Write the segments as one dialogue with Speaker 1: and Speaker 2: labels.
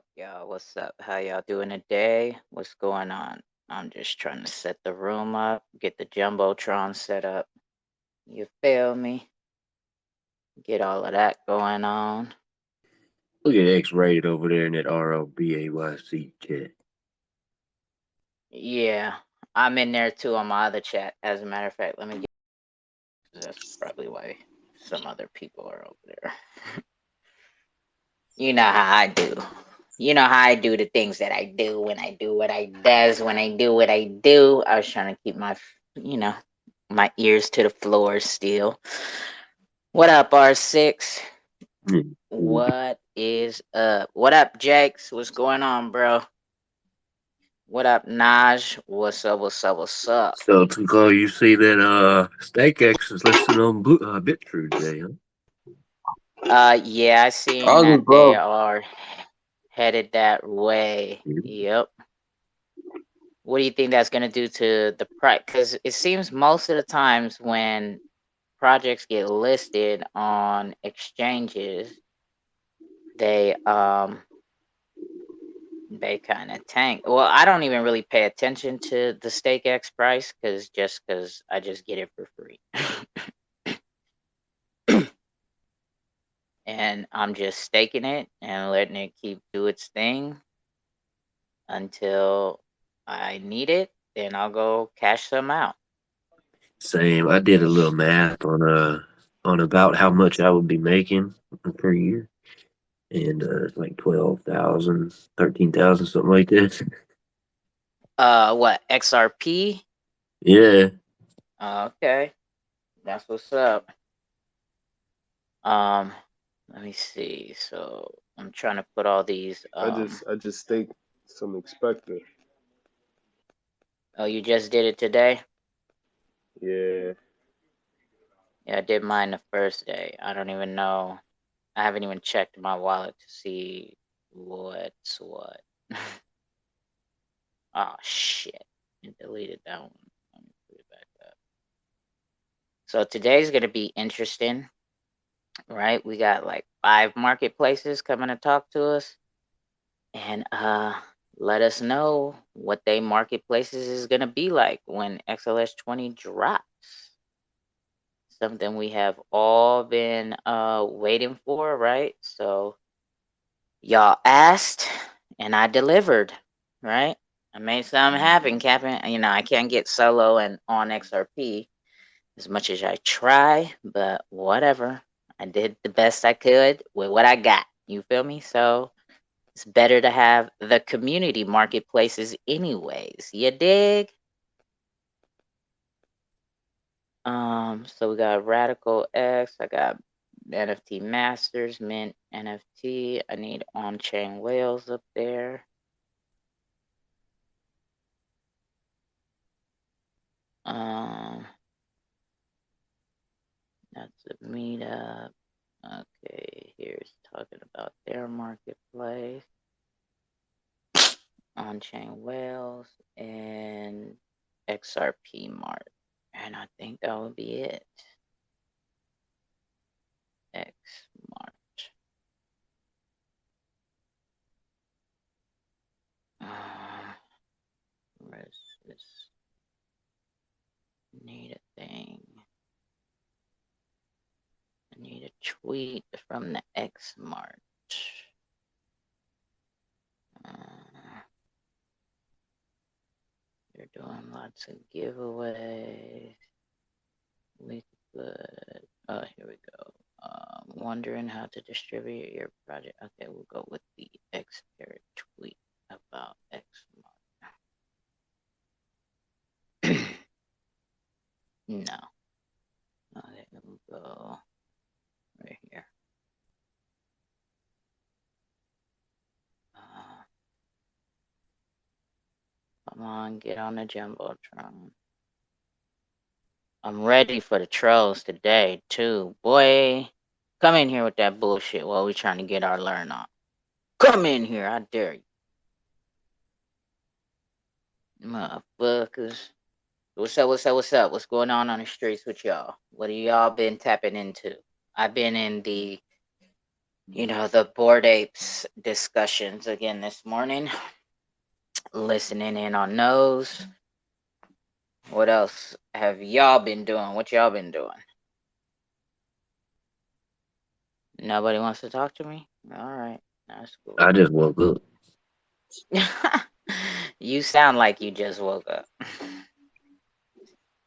Speaker 1: up, y'all? What's up? How y'all doing today? What's going on? I'm just trying to set the room up, get the Jumbotron set up. You feel me? Get all of that going on.
Speaker 2: Look at X-rated over there in that ROBAYC chat.
Speaker 1: Yeah, I'm in there too on my other chat. As a matter of fact, let me get. That's probably why some other people are over there. You know how I do. You know how I do the things that I do when I do what I does when I do what I do. I was trying to keep my, you know, my ears to the floor still. What up, R6?
Speaker 2: Mm.
Speaker 1: What is up? What up, Jakes? What's going on, bro? What up, Naj? What's up? What's up? What's up?
Speaker 2: So, Tunco, you see that StakeX is listed on BitTrue today, huh?
Speaker 1: Yeah, I seen that
Speaker 3: August,
Speaker 1: they
Speaker 3: bro.
Speaker 1: are headed that way.
Speaker 2: Mhm.
Speaker 1: Yep. What do you think that's gonna do to the price? Because it seems most of the times when projects get listed on exchanges, they they kind of tank. Well, I don't even really pay attention to the StakeX price because I just get it for free. And I'm just staking it and letting it keep do its thing until I need it. Then I'll go cash some out.
Speaker 2: Same. I did a little math on about how much I would be making per year, and it's like 12,000, 13,000, something like that.
Speaker 1: What XRP?
Speaker 2: Yeah.
Speaker 1: Okay, that's what's up. Um, let me see. So I'm trying to put all these.
Speaker 3: I just think some expected.
Speaker 1: Oh, you just did it today?
Speaker 3: Yeah.
Speaker 1: Yeah, I did mine the first day. I don't even know. I haven't even checked my wallet to see what's what. Oh shit! I deleted that one. Let me put it back up. So today's gonna be interesting, right? We got like 5 marketplaces coming to talk to us, and let us know what they marketplaces is gonna be like when XLS 20 drops. Something we have all been waiting for, right? So y'all asked and I delivered, right? I made something happen, Captain. I can't get solo and on XRP as much as I try, but whatever. I did the best I could with what I got. You feel me? So it's better to have the community marketplaces anyways. You dig? So we got Radical X. I got NFT Masters, Mint NFT. I need on-chain whales up there. Um, that's a meetup. Okay, here's talking about their marketplace, on-chain whales, and XRP Mart. And I think that would be it. X Mart. Where's this? Need a thing. I need a tweet from the X Mart. They're doing lots of giveaways. We could put, oh, here we go. Wondering how to distribute your project. Okay, we'll go with the expert tweet about X Mart. No. Okay, we'll go right here. Come on, get on the Jumbotron. I'm ready for the trolls today, too. Boy, come in here with that bullshit while we trying to get our learn on. Come in here, I dare you. Motherfuckers. What's up, what's up, what's up? What's going on the streets with y'all? What have y'all been tapping into? I've been in the The board apes discussions again this morning. Listening in on those. What else have y'all been doing? What y'all been doing? Nobody wants to talk to me? All right. That's cool.
Speaker 2: I just woke up.
Speaker 1: You sound like you just woke up.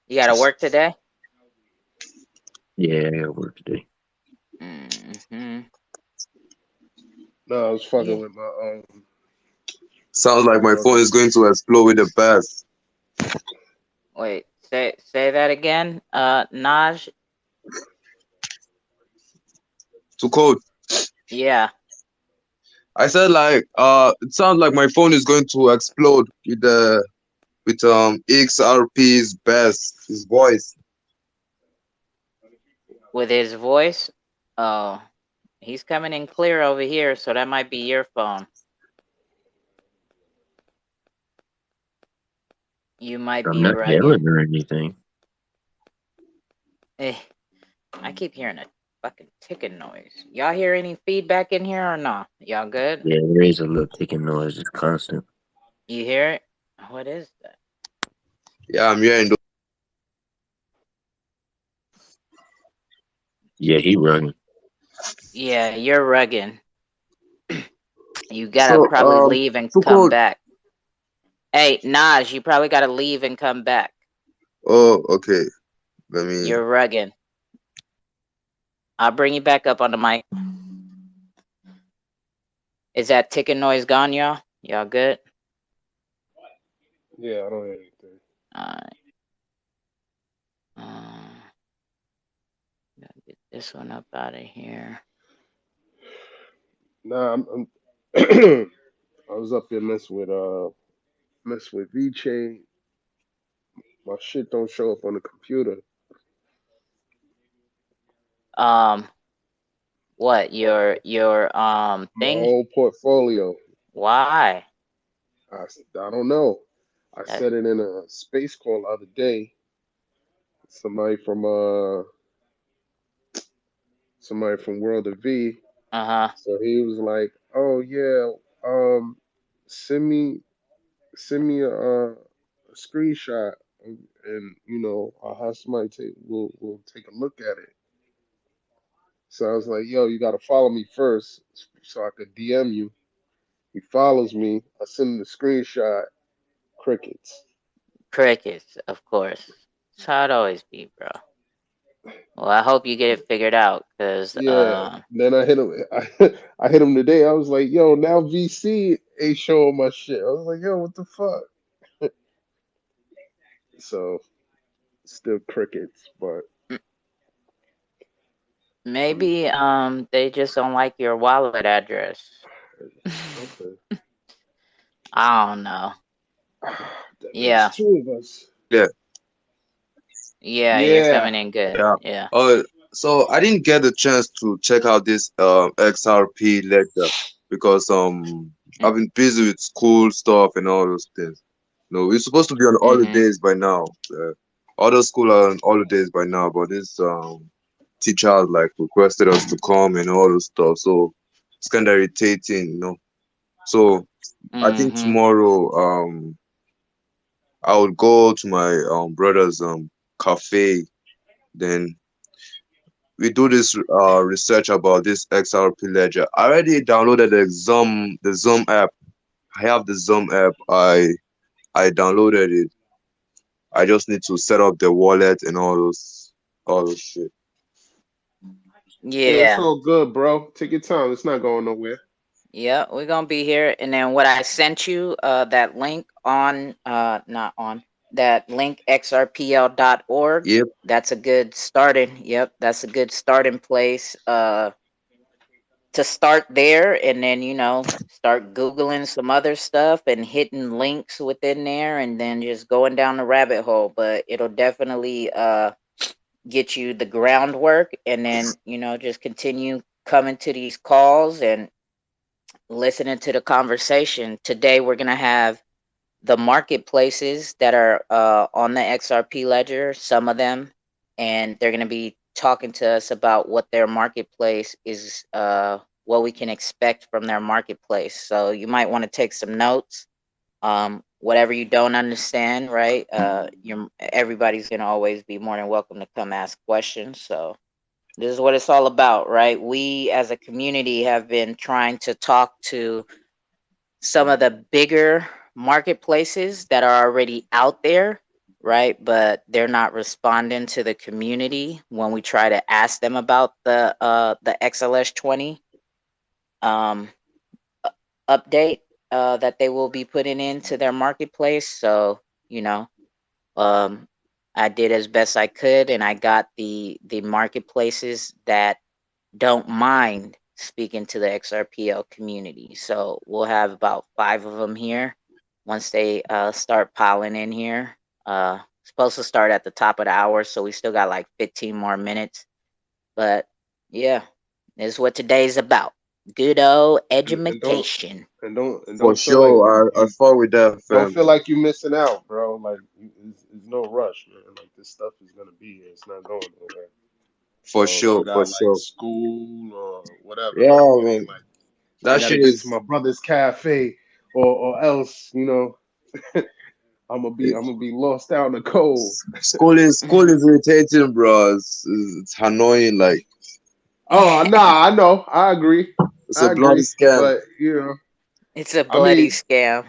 Speaker 1: You got to work today?
Speaker 2: Yeah, I got work today.
Speaker 1: Mm-hmm.
Speaker 3: No, I was
Speaker 1: Yeah.
Speaker 3: fucking with my
Speaker 4: Sounds like
Speaker 3: my
Speaker 4: my phone
Speaker 3: brother.
Speaker 4: is going to explode with the bass.
Speaker 1: Wait, say that again. Naj?
Speaker 4: Too cold.
Speaker 1: Yeah.
Speaker 4: I said like it sounds like my phone is going to explode with XRP's bass, his voice.
Speaker 1: With his voice? Oh, he's coming in clear over here, so that might be your phone. You might
Speaker 2: I'm
Speaker 1: be
Speaker 2: not
Speaker 1: rugging.
Speaker 2: yelling or anything.
Speaker 1: Eh, I keep hearing a fucking ticking noise. Y'all hear any feedback in here or not? Y'all good?
Speaker 2: Yeah, there is a little ticking noise. It's constant.
Speaker 1: You hear it? What is that?
Speaker 4: Yeah, I'm hearing those.
Speaker 2: Yeah, he running.
Speaker 1: Yeah, you're rugging. You gotta
Speaker 4: So
Speaker 1: probably leave and
Speaker 4: too
Speaker 1: come
Speaker 4: cold.
Speaker 1: back. Hey, Naj, you probably gotta leave and come back.
Speaker 4: Oh, okay. Let me.
Speaker 1: You're rugging. I'll bring you back up on the mic. Is that ticking noise gone, y'all? Y'all good?
Speaker 3: Yeah, I don't hear anything.
Speaker 1: Alright. Gotta get this one up out of here.
Speaker 3: Nah, I'm I was up there mess with V Chain. My shit don't show up on the computer.
Speaker 1: Um, what your
Speaker 3: My
Speaker 1: thing?
Speaker 3: whole portfolio.
Speaker 1: Why?
Speaker 3: I don't know. I
Speaker 1: That
Speaker 3: said it in a space call the other day. Somebody from World of V.
Speaker 1: uh-huh.
Speaker 3: So he was like, "Oh yeah, send me a screenshot, and I'll have somebody will take a look at it." So I was like, "Yo, you gotta follow me first, so I could DM you." He follows me. I send him the screenshot. Crickets.
Speaker 1: Crickets, of course. That's how it always be, bro. Well, I hope you get it figured out, cause
Speaker 3: Yeah. Then I hit him. I hit him today. I was like, "Yo, now VC ain't showing my shit." I was like, "Yo, what the fuck?" So still crickets, but I'm
Speaker 1: maybe they just don't like your wallet address.
Speaker 3: okay.
Speaker 1: I don't know.
Speaker 3: That makes
Speaker 1: Yeah,
Speaker 3: two of us.
Speaker 4: Yeah,
Speaker 1: yeah, you're
Speaker 3: Yeah.
Speaker 1: coming in good.
Speaker 4: yeah.
Speaker 1: Yeah.
Speaker 4: So I didn't get a chance to check out this XRP lecture because I've been busy with school stuff and all those things. No, we're supposed to be on
Speaker 1: Mm-hmm.
Speaker 4: holidays by now. Other school are on holidays by now, but this teacher like requested us to come and all those stuff. So it's kind of irritating. So I think
Speaker 1: Mm-hmm.
Speaker 4: tomorrow I will go to my brother's cafe. Then we do this research about this XRP ledger. I already downloaded the Zoom app. I have the Zoom app. I downloaded it. I just need to set up the wallet and all those shit.
Speaker 3: Yeah, it's
Speaker 1: Yeah.
Speaker 3: all good, bro. Take your time. It's not going nowhere.
Speaker 1: Yeah, we're gonna be here. And then what I sent you, that link on not on that link xrpl.org.
Speaker 4: Yep.
Speaker 1: That's a good starting. Yep, that's a good starting place. To start there, and then start googling some other stuff and hitting links within there, and then just going down the rabbit hole. But it'll definitely get you the groundwork, and then just continue coming to these calls and listening to the conversation. Today we're going to have the marketplaces that are on the XRP ledger, some of them, and they're going to be talking to us about what their marketplace is what we can expect from their marketplace. So you might want to take some notes. Whatever you don't understand, right? Everybody's gonna always be more than welcome to come ask questions. So this is what it's all about, right? We as a community have been trying to talk to some of the bigger marketplaces that are already out there, right? But they're not responding to the community when we try to ask them about the XLS 20 um update that they will be putting into their marketplace. So, you know, um I did as best I could, and I got the marketplaces that don't mind speaking to the XRPL community. So we'll have about 5 of them here once they start piling in here. Supposed to start at the top of the hour, so we still got like 15 more minutes. But yeah, this is what today's about. Good old
Speaker 3: and don't
Speaker 1: education.
Speaker 3: and
Speaker 4: For
Speaker 3: don't feel like
Speaker 4: sure, I
Speaker 3: you
Speaker 4: fall with that,
Speaker 3: don't
Speaker 4: fam.
Speaker 3: feel like you missing out, bro. Like it's no rush, man. Like this stuff is gonna be here. It's not going nowhere.
Speaker 4: For
Speaker 3: So if you
Speaker 4: sure, for
Speaker 3: got like
Speaker 4: sure.
Speaker 3: school or whatever, like
Speaker 4: Yeah,
Speaker 3: it ain't
Speaker 4: man.
Speaker 3: like I
Speaker 4: That
Speaker 3: gotta
Speaker 4: shit
Speaker 3: get to
Speaker 4: is
Speaker 3: my brother's cafe or else, I'm gonna be lost out in the cold.
Speaker 4: school is irritating, bro. It's annoying. Like
Speaker 3: Oh nah, I know,
Speaker 4: it's a
Speaker 3: I
Speaker 4: bloody
Speaker 3: agree,
Speaker 4: scam.
Speaker 3: but
Speaker 1: It's a
Speaker 3: I
Speaker 1: bloody
Speaker 3: mean,
Speaker 1: scam.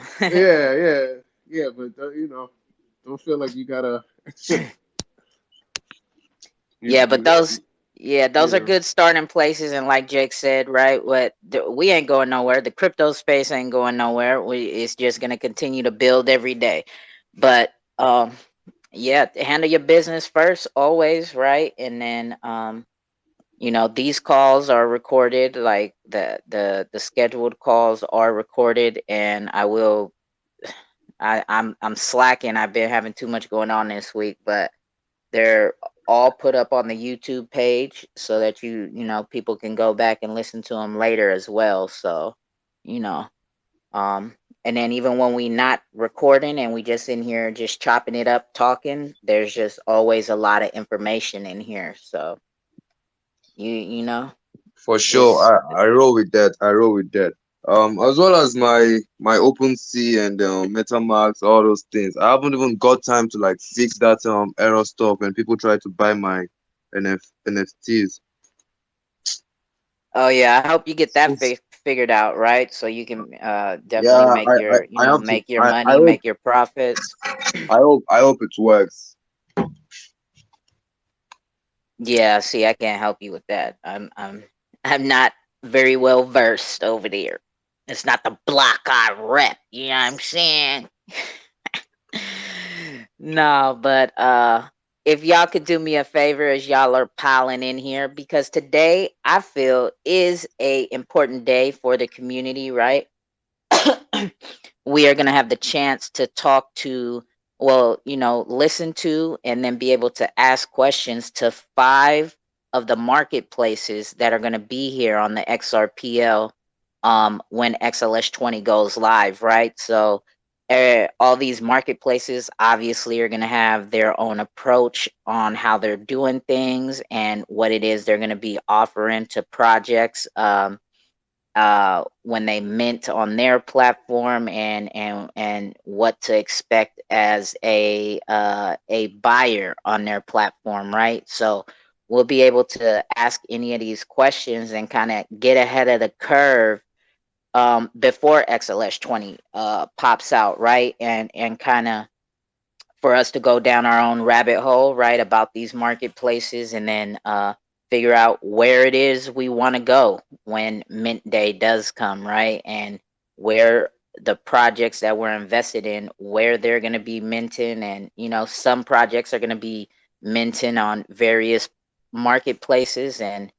Speaker 3: yeah, but don't feel like you gotta,
Speaker 1: Yeah,
Speaker 3: you
Speaker 1: but
Speaker 3: know,
Speaker 1: those are
Speaker 3: yeah.
Speaker 1: good starting places. And like Jake said, right, we ain't going nowhere. The crypto space ain't going nowhere. It's just gonna continue to build every day. But yeah, handle your business first, always, right? And then these calls are recorded. Like the scheduled calls are recorded, and I'm slacking. I've been having too much going on this week, but they're all put up on the YouTube page so that people can go back and listen to them later as well. So, you know, and then even when we not recording and we just in here just chopping it up talking, there's just always a lot of information in here. So you know,
Speaker 4: For sure,
Speaker 1: it's
Speaker 4: I roll with that. I roll with that. As well as my OpenSea and MetaMask, all those things. I haven't even got time to like fix that error stuff when people try to buy my NFTs.
Speaker 1: oh yeah, I hope you get that
Speaker 4: It's,
Speaker 1: figured out, right? So you can definitely
Speaker 4: yeah,
Speaker 1: make your
Speaker 4: I have to.
Speaker 1: make your money, make your profits.
Speaker 4: I hope it works.
Speaker 1: Yeah, see, I can't help you with that. I'm not very well versed over there. It's not the block I rep, you know what I'm saying? No, but if y'all could do me a favor as y'all are piling in here, because today I feel is a important day for the community, right? We are going to have the chance to talk to, well, listen to and then be able to ask questions to 5 of the marketplaces that are going to be here on the XRPL when XLS 20 goes live, right? So all these marketplaces obviously are going to have their own approach on how they're doing things and what it is they're going to be offering to projects. When they mint on their platform, and what to expect as a buyer on their platform, right? So we'll be able to ask any of these questions and kind of get ahead of the curve before XLS 20 pops out, right? And kind of for us to go down our own rabbit hole, right, about these marketplaces, and then figure out where it is we want to go when mint day does come, right? And where the projects that we're invested in, where they're going to be minting. And, some projects are going to be minting on various marketplaces, and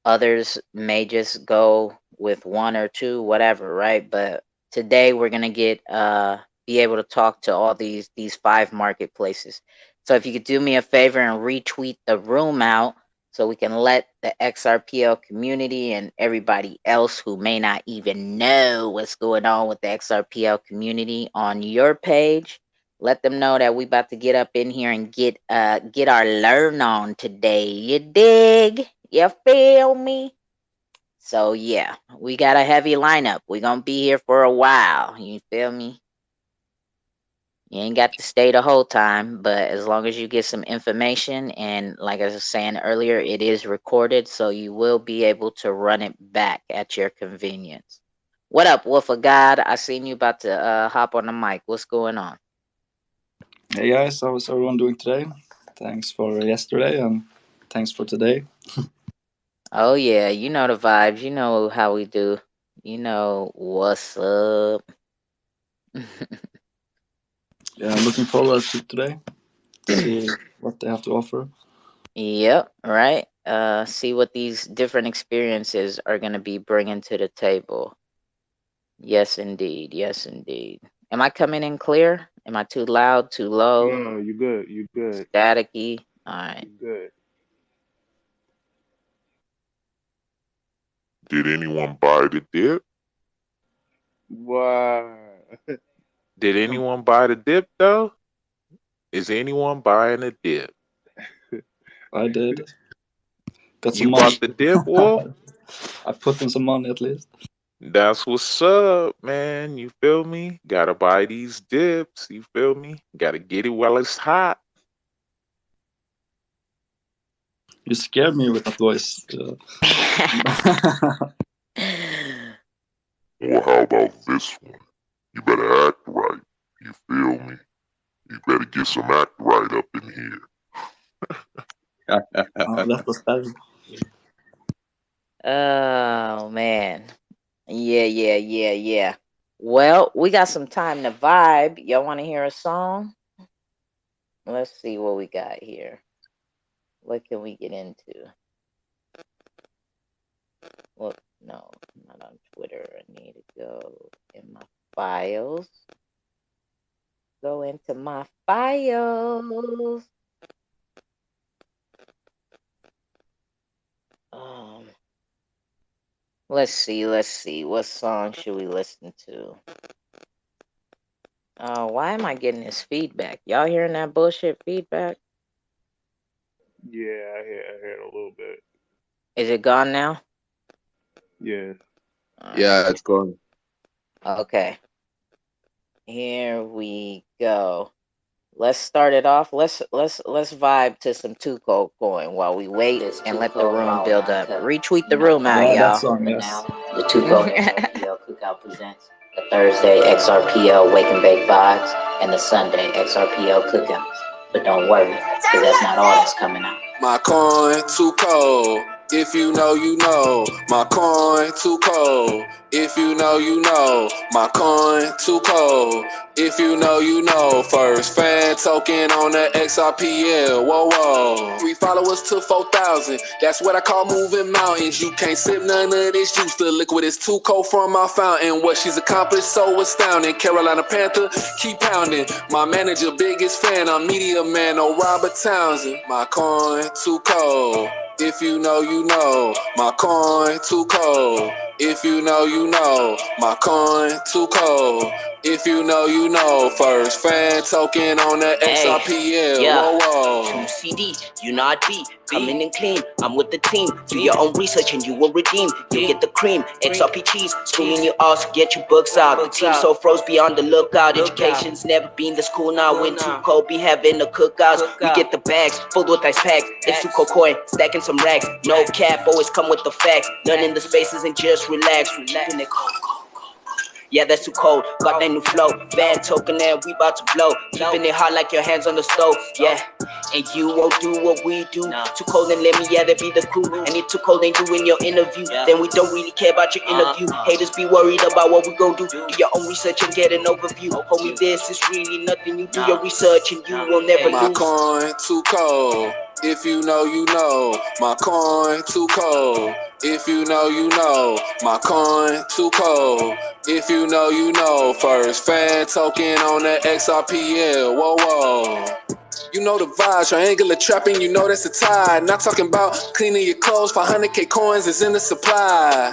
Speaker 1: others may just go with one or two, whatever, right? But today we're going to get be able to talk to all these 5 marketplaces. So if you could do me a favor and retweet the room out so we can let the XRPL community and everybody else who may not even know what's going on with the XRPL community on your page, let them know that we about to get up in here and get our learn on today. You dig? You feel me? So yeah, we got a heavy lineup. We're gonna be here for a while. You feel me? You ain't got to stay the whole time, but as long as you get some information, and like I was saying earlier, it is recorded, so you will be able to run it back at your convenience. What up, Wolf of God? I seen you about to hop on the mic. What's going on?
Speaker 5: Hey guys, how is everyone doing today? Thanks for yesterday and thanks for today.
Speaker 1: Oh yeah, you know the vibes. You know how we do. You know what's up.
Speaker 5: Yeah, I'm looking forward to today to see what they have to offer.
Speaker 1: Yep, right. See what these different experiences are going to be bringing to the table. Yes, indeed. Yes, indeed. Am I coming in clear? Am I too loud, too low,
Speaker 3: No, you good. You good.
Speaker 1: staticky? All right.
Speaker 3: You good.
Speaker 6: Did anyone buy the dip?
Speaker 3: Wow.
Speaker 6: Did anyone buy the dip though? Is anyone buying a dip?
Speaker 5: I did. Got some
Speaker 6: You
Speaker 5: money.
Speaker 6: bought the dip, Wolf?
Speaker 5: I put in some money at least.
Speaker 6: That's what's up, man. You feel me? Gotta buy these dips. You feel me? Gotta get it while it's hot.
Speaker 5: You scared me with that voice.
Speaker 6: Well, how about this one? You better act right. You feel me? You better get some act right up in here.
Speaker 5: That was better.
Speaker 1: Oh man. Yeah, yeah, yeah, yeah. Well, we got some time to vibe. Y'all want to hear a song? Let's see what we got here. What can we get into? Well, no, not on Twitter. I need to go in my files. Go into my files. Um, let's see. Let's see. What song should we listen to? Why am I getting this feedback? Y'all hearing that bullshit feedback?
Speaker 3: Yeah, I heard a little bit.
Speaker 1: Is it gone now?
Speaker 3: Yeah.
Speaker 1: All right.
Speaker 4: Yeah, it's gone.
Speaker 1: Okay. Here we go. Let's start it off. Let's vibe to some Tuco coin while we wait and let the room build up. Retweet the room out,
Speaker 5: Yeah, that
Speaker 1: y'all.
Speaker 5: song,
Speaker 1: But
Speaker 5: yes.
Speaker 1: now the Tuco XRPL Cookout presents the Thursday XRPL Wake and Bake vibes and the Sunday XRPL Cookouts. But don't worry, because that's not all that's coming out.
Speaker 7: My coin too cold. If you know, you know. My coin too cold. If you know, you know. My coin too cold. If you know, you know. First fan token on the Xrpl. Whoa, whoa. 3 followers to 4,000. That's what I call moving mountains. You can't sip none of this juice. The liquid is too cold from my fountain. What she's accomplished so astounding. Carolina Panther, keep pounding. My manager, biggest fan. I'm media man, no Robert Townsend. My coin too cold. If you know, you know. My coin too cold. If you know, you know. My coin too cold. If you know, you know. First fan token on the Xrpl.
Speaker 8: Yeah.
Speaker 7: Whoa, whoa.
Speaker 8: 2 CDs, you know I be coming in clean. I'm with the team. Do your own research and you will redeem. You get the cream, XRP cheese, spoon in your ass, get your books out. The team so froze, be on the lookout. Education's never been this cool now. When too cold, be having the cookouts. We get the bags, filled with ice packs. It's too cold coin, stacking some racks. No cap, always come with the facts. Learning the spaces and just relax. Keeping it cold. Yeah, that's too cold. Got that new flow. Van token and we about to blow. Keeping it hot like your hands on the stove. Yeah. And you won't do what we do. Too cold and let me, yeah, that be the crew. And it too cold ain't doing your interview. Then we don't really care about your interview. Haters be worried about what we gon' do. Do your own research and get an overview. Homie, this is really nothing. You do your research and you will never
Speaker 7: My
Speaker 8: lose.
Speaker 7: coin too cold. If you know, you know. My coin too cold. If you know, you know. My coin too cold. If you know, you know. First fan token on the Xrpl. Whoa, whoa. You know the vibes, triangular trapping, you know that's a tide. Not talking about cleaning your clothes, 500K coins is in the supply.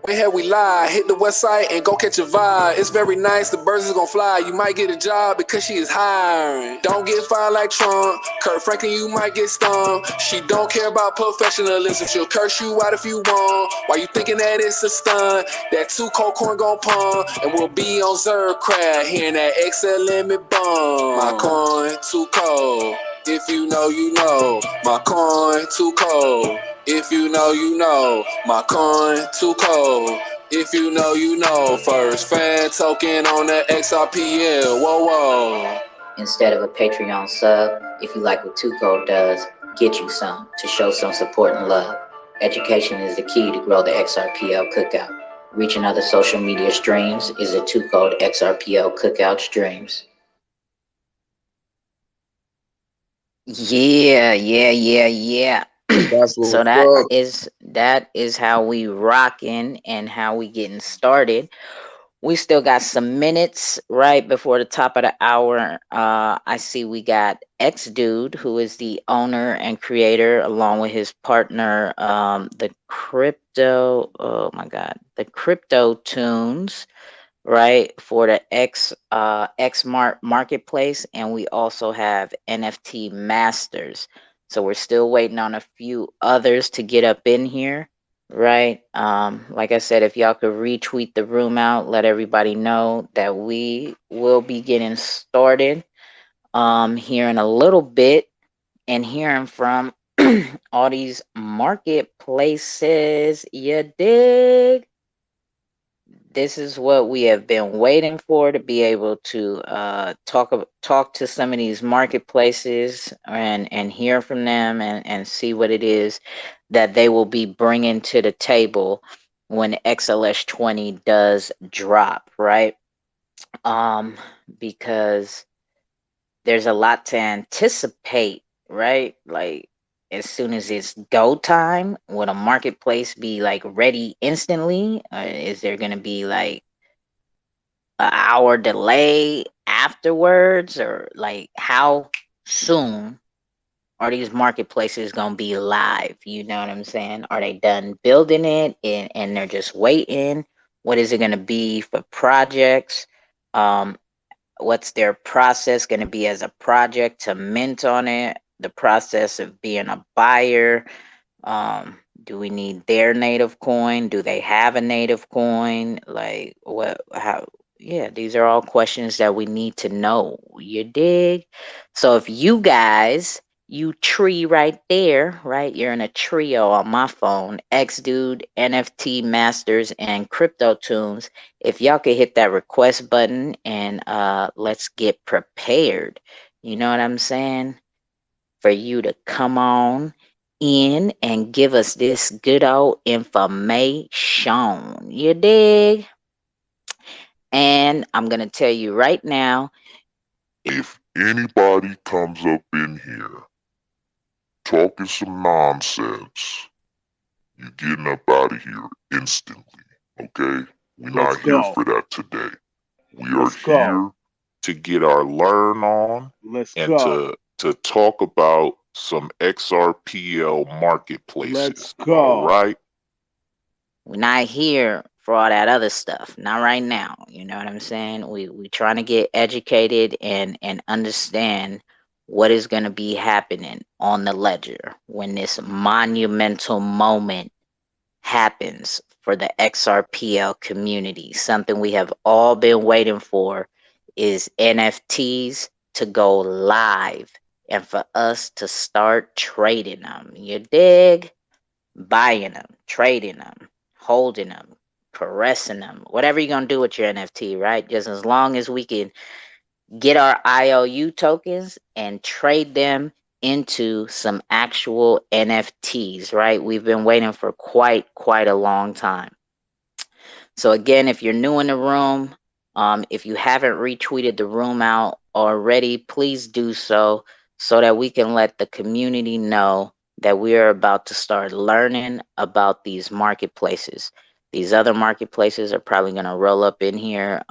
Speaker 7: When had we lie? Hit the west side and go catch a vibe. It's very nice, the birds is gonna fly. You might get a job because she is hiring. Don't get fired like Trump. Kurt Franklin, you might get stung. She don't care about professionalism. She'll curse you out if you want. Why you thinking that it's a stunt? That two cold corn gon' pump. And we'll be on Xrpl, hearing that XL limit bump. My coin too cold. If you know, you know. My coin too cold. If you know, you know. My coin too cold. If you know, you know. First fan token on the Xrpl. Whoa, whoa.
Speaker 1: Instead of a Patreon sub, if you like what Tuco does, get you some to show some support and love. Education is the key to grow the XRPL cookout. Reaching other social media streams is a Tuco XRPL cookout streams. Yeah.
Speaker 4: That's
Speaker 1: So
Speaker 4: what's
Speaker 1: that
Speaker 4: up.
Speaker 1: is how we rocking and how we getting started. We still got some minutes right before the top of the hour. I see we got X Dude, who is the owner and creator, along with his partner, the crypto. Oh my God, the Crypto Tunes, right, for the X marketplace, and we also have NFT Masters. So we're still waiting on a few others to get up in here, right? Like I said, if y'all could retweet the room out, let everybody know that we will be getting started here in a little bit and hearing from all these marketplaces. You dig? This is what we have been waiting for, to be able to talk to some of these marketplaces and hear from them and see what it is that they will be bringing to the table when XLS 20 does drop, right? um because there's a lot to anticipate, right? Like, as soon as it's go time, would a marketplace be like ready instantly? Or is there going to be like an hour delay afterwards? Or like, how soon are these marketplaces going to be live? You know what I'm saying? Are they done building it and they're just waiting? What is it going to be for projects? Um, what's their process going to be as a project to mint on it? The process of being a buyer. Do we need their native coin? Do they have a native coin? Like, what, how? Yeah, these are all questions that we need to know. You dig? So if you guys, you tree right there, right? You're in a trio on my phone, X Dude, NFT Masters, and Crypto Tunes. If y'all could hit that request button and let's get prepared. You know what I'm saying? For you to come on in and give us this good old information. You dig? And I'm going to tell you right now,
Speaker 6: If anybody comes up in here talking some nonsense, you getting up out of here instantly. Okay? We're
Speaker 3: Let's
Speaker 6: not here
Speaker 3: go.
Speaker 6: for that today. We are
Speaker 3: Let's go.
Speaker 6: here to get our learn on
Speaker 3: Let's
Speaker 6: and
Speaker 3: go.
Speaker 6: to talk about some XRPL
Speaker 3: Let's
Speaker 6: marketplaces. All
Speaker 3: go.
Speaker 6: right?
Speaker 1: we're not here for all that other stuff. Not right now. You know what I'm saying? We trying to get educated and understand what is going to be happening on the ledger when this monumental moment happens for the XRPL community. Something we have all been waiting for is NFTs to go live and for us to start trading them. You dig? Buying them, trading them, holding them, caressing them, whatever you're going to do with your NFT, right? Just as long as we can get our IOU tokens and trade them into some actual NFTs, right? We've been waiting for quite a long time. So again, if you're new in the room, if you haven't retweeted the room out already, please do so that we can let the community know that we are about to start learning about these marketplaces. These other marketplaces are probably going to roll up in here,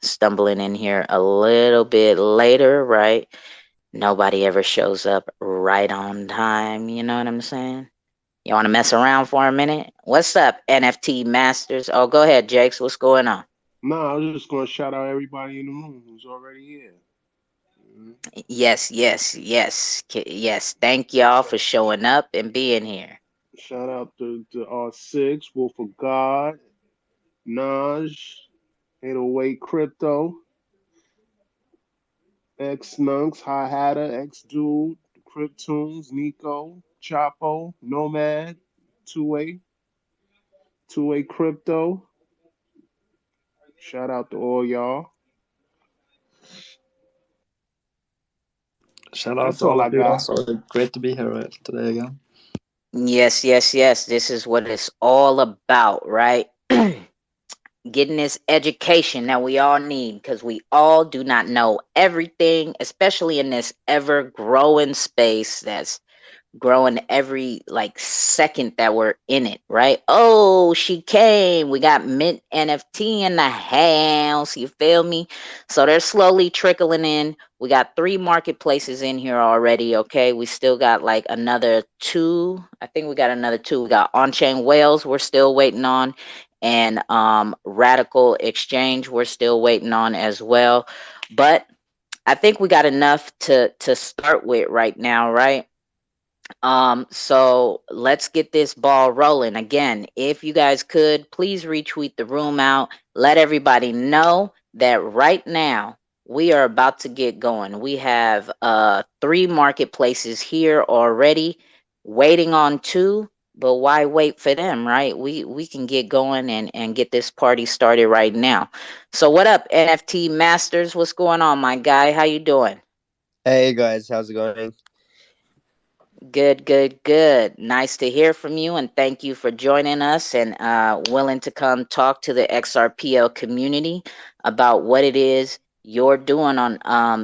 Speaker 1: stumbling in here a little bit later, right? Nobody ever shows up right on time. You know what I'm saying? You want to mess around for a minute? What's up, NFT Masters? Oh, go ahead, Jakes. What's going on?
Speaker 3: Nah, I was just gonna shout out everybody in the room who's already here. Mhm.
Speaker 1: Yes, yes, yes, yes. Thank y'all for showing up and being here.
Speaker 3: Shout out to R6, Wolf of God, Naj, 808 Crypto, X Nunks, High Hatter, X Dude, Cryptoons, Nico, Chapo, Nomad, 2A, 2A Crypto. Shout out to all y'all.
Speaker 5: Shout out
Speaker 3: That's
Speaker 5: to all
Speaker 3: all
Speaker 5: of
Speaker 3: I
Speaker 5: you
Speaker 3: got.
Speaker 5: guys. Great to be here today again.
Speaker 1: Yes, yes, yes. This is what it's all about, right? Getting this education that we all need because we all do not know everything, especially in this ever growing space that's growing every like second that we're in it, right? Oh, she came. We got Mint NFT in the house. You feel me? So they're slowly trickling in. We got 3 marketplaces in here already. Okay. We still got like another two. I think we got another two. We got On Chain Whales, we're still waiting on. And Radical Exchange, we're still waiting on as well. But I think we got enough to start with right now, right? So let's get this ball rolling. Again, if you guys could, please retweet the room out. Let everybody know that right now we are about to get going. We have 3 marketplaces here already, waiting on 2. But why wait for them, right? We can get going and get this party started right now. So what up, NFT Masters? What's going on, my guy? How you doing?
Speaker 9: Hey guys, how's it going?
Speaker 1: Good, good, good. Nice to hear from you, and thank you for joining us and willing to come talk to the XRPL community about what it is you're doing on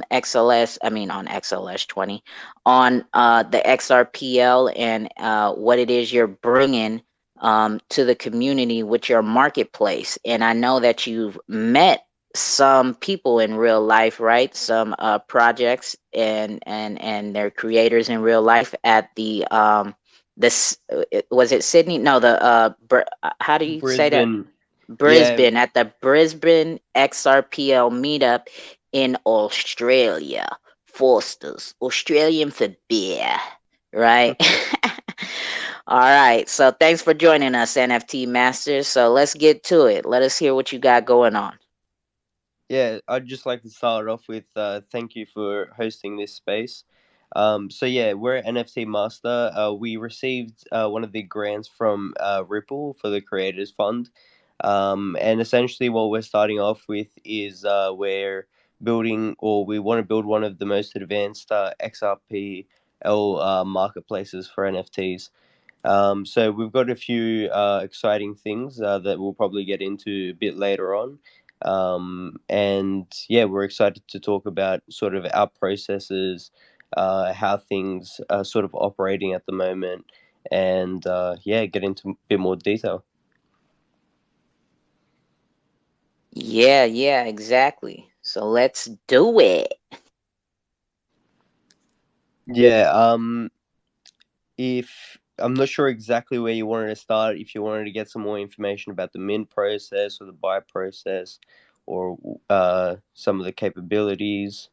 Speaker 1: XLS. I mean, on XLS 20, on the XRPL, and what it is you're bringing to the community with your marketplace. And I know that you've met some people in real life, right? Some projects and their creators in real life at the this was it Sydney? No, the how do you say that?
Speaker 9: Brisbane. Yeah,
Speaker 1: Brisbane, at the Brisbane XRPL meetup in Australia. Foster's Australian for beer, right? All right. So thanks for joining us, NFT Masters. So let's get to it. Let us hear what you got going on.
Speaker 9: yeah. I'd just like to start off with thank you for hosting this space. So yeah, we're NFT Master. We received one of the grants from Ripple for the Creators Fund, and essentially what we're starting off with is we're building, or we want to build one of the most advanced XRPL marketplaces for NFTs. So we've got a few exciting things that we'll probably get into a bit later on. And yeah, we're excited to talk about sort of our processes, how things are sort of operating at the moment, and yeah, get into a bit more detail.
Speaker 1: Yeah, yeah, exactly. So let's do it.
Speaker 9: Yeah. If I'm not sure exactly where you wanted to start, if you wanted to get some more information about the mint process or the buy process, or some of the capabilities,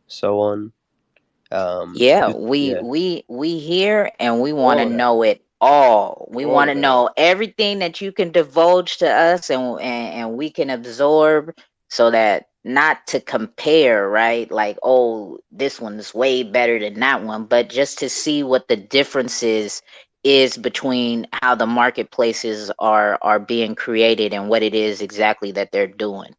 Speaker 9: so on.
Speaker 1: Yeah,
Speaker 9: Just
Speaker 1: we
Speaker 9: yeah,
Speaker 1: we we here and we want to
Speaker 3: All of that.
Speaker 1: know it all. We
Speaker 3: All
Speaker 1: want
Speaker 3: of
Speaker 1: to
Speaker 3: that.
Speaker 1: know everything that you can divulge to us and we can absorb so that not to compare, right? Like, oh, this one is way better than that one, but just to see what the differences is between how the marketplaces are being created and what it is exactly that they're doing.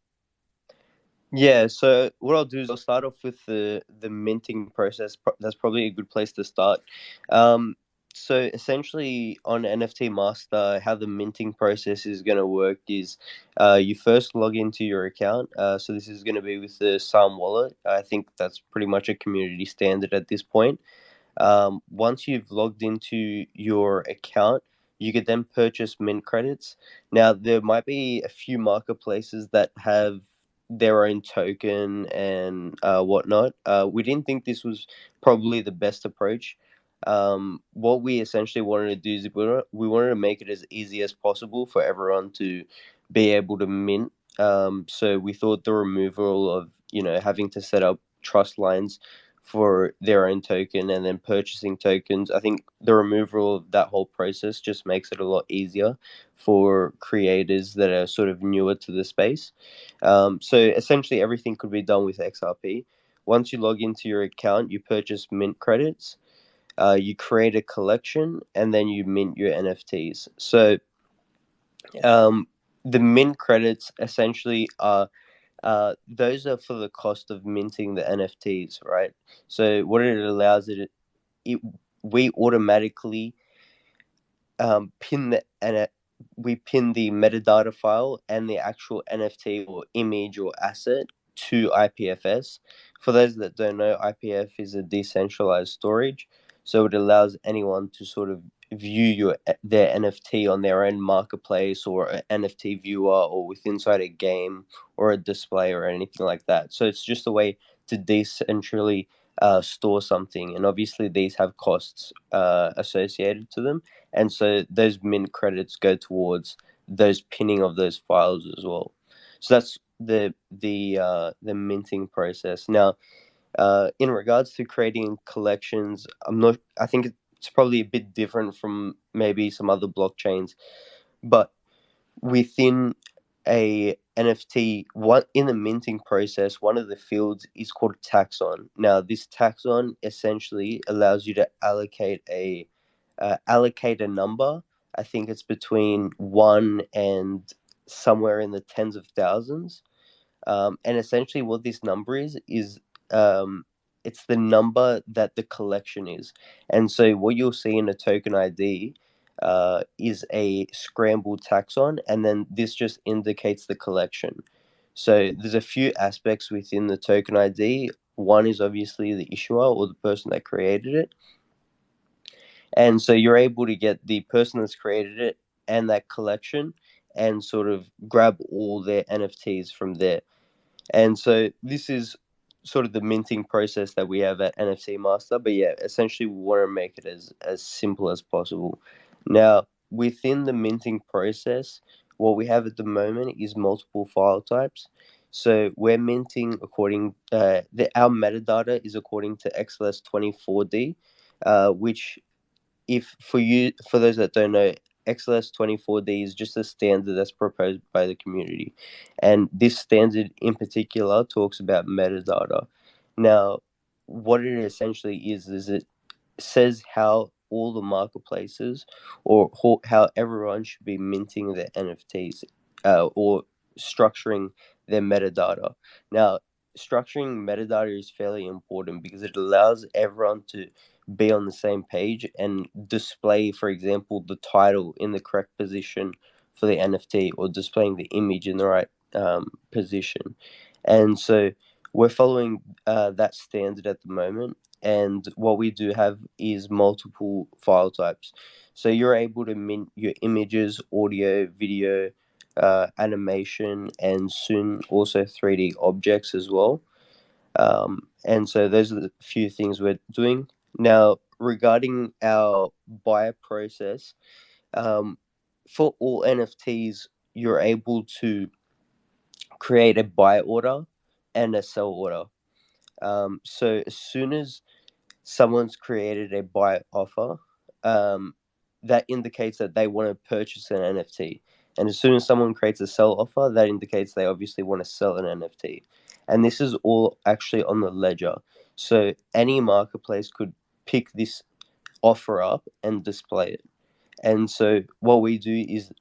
Speaker 9: yeah. So what I'll do is I'll start off with the minting process. That's probably a good place to start. Um, so essentially, on NFT Master, how the minting process is going to work is, you first log into your account. So this is going to be with the Psalm wallet. I think that's pretty much a community standard at this point. Once you've logged into your account, you could then purchase mint credits. Now, there might be a few marketplaces that have their own token and whatnot. We didn't think this was probably the best approach. what we essentially wanted to do is we wanted to make it as easy as possible for everyone to be able to mint. So we thought the removal of having to set up trust lines for their own token and then purchasing tokens, I think the removal of that whole process just makes it a lot easier for creators that are sort of newer to the space. So essentially everything could be done with XRP. Once you log into your account, you purchase mint credits, you create a collection, and then you mint your NFTs. So um, the mint credits essentially are those are for the cost of minting the NFTs, right? So what it allows it we automatically pin we pin the metadata file and the actual NFT or image or asset to IPFS. For those that don't know, IPF is a decentralized storage, so it allows anyone to sort of view their NFT on their own marketplace or an NFT viewer or with inside a game or a display or anything like that. So it's just a way to decentrally store something, and obviously these have costs associated to them, and so those mint credits go towards those pinning of those files as well. So that's the minting process. Now, in regards to creating collections, I think it's probably a bit different from maybe some other blockchains, but within a NFT, what in the minting process, one of the fields is called taxon. Now, this taxon essentially allows you to allocate a number. I think it's between one and somewhere in the tens of thousands. And essentially, what this number is it's the number that the collection is. And so, what you'll see in a token ID is a scrambled taxon, and then this just indicates the collection. So, there's a few aspects within the token ID. One is obviously the issuer or the person that created it. And so you're able to get the person that's created it and that collection and sort of grab all their NFTs from there. And so this is sort of the minting process that we have at NFT Master. But yeah, essentially we want to make it as simple as possible. Now, within the minting process, what we have at the moment is multiple file types. So we're minting according our metadata is according to XLS 24D, which if for those that don't know, XLS 24D is just a standard that's proposed by the community, and this standard in particular talks about metadata. Now, what it essentially is it says how all the marketplaces or how everyone should be minting their NFTs, or structuring their metadata. Now, structuring metadata is fairly important because it allows everyone to be on the same page and display, for example, the title in the correct position for the NFT or displaying the image in the right position. And so we're following that standard at the moment, and what we do have is multiple file types. So you're able to mint your images, audio, video, animation, and soon also 3D objects as well. And so those are the few things we're doing. Now, regarding our buyer process, for all NFTs, you're able to create a buy order and a sell order. So as soon as someone's created a buy offer, that indicates that they want to purchase an NFT. And as soon as someone creates a sell offer, that indicates they obviously want to sell an NFT. And this is all actually on the ledger. So any marketplace could pick this offer up and display it. And so what we do is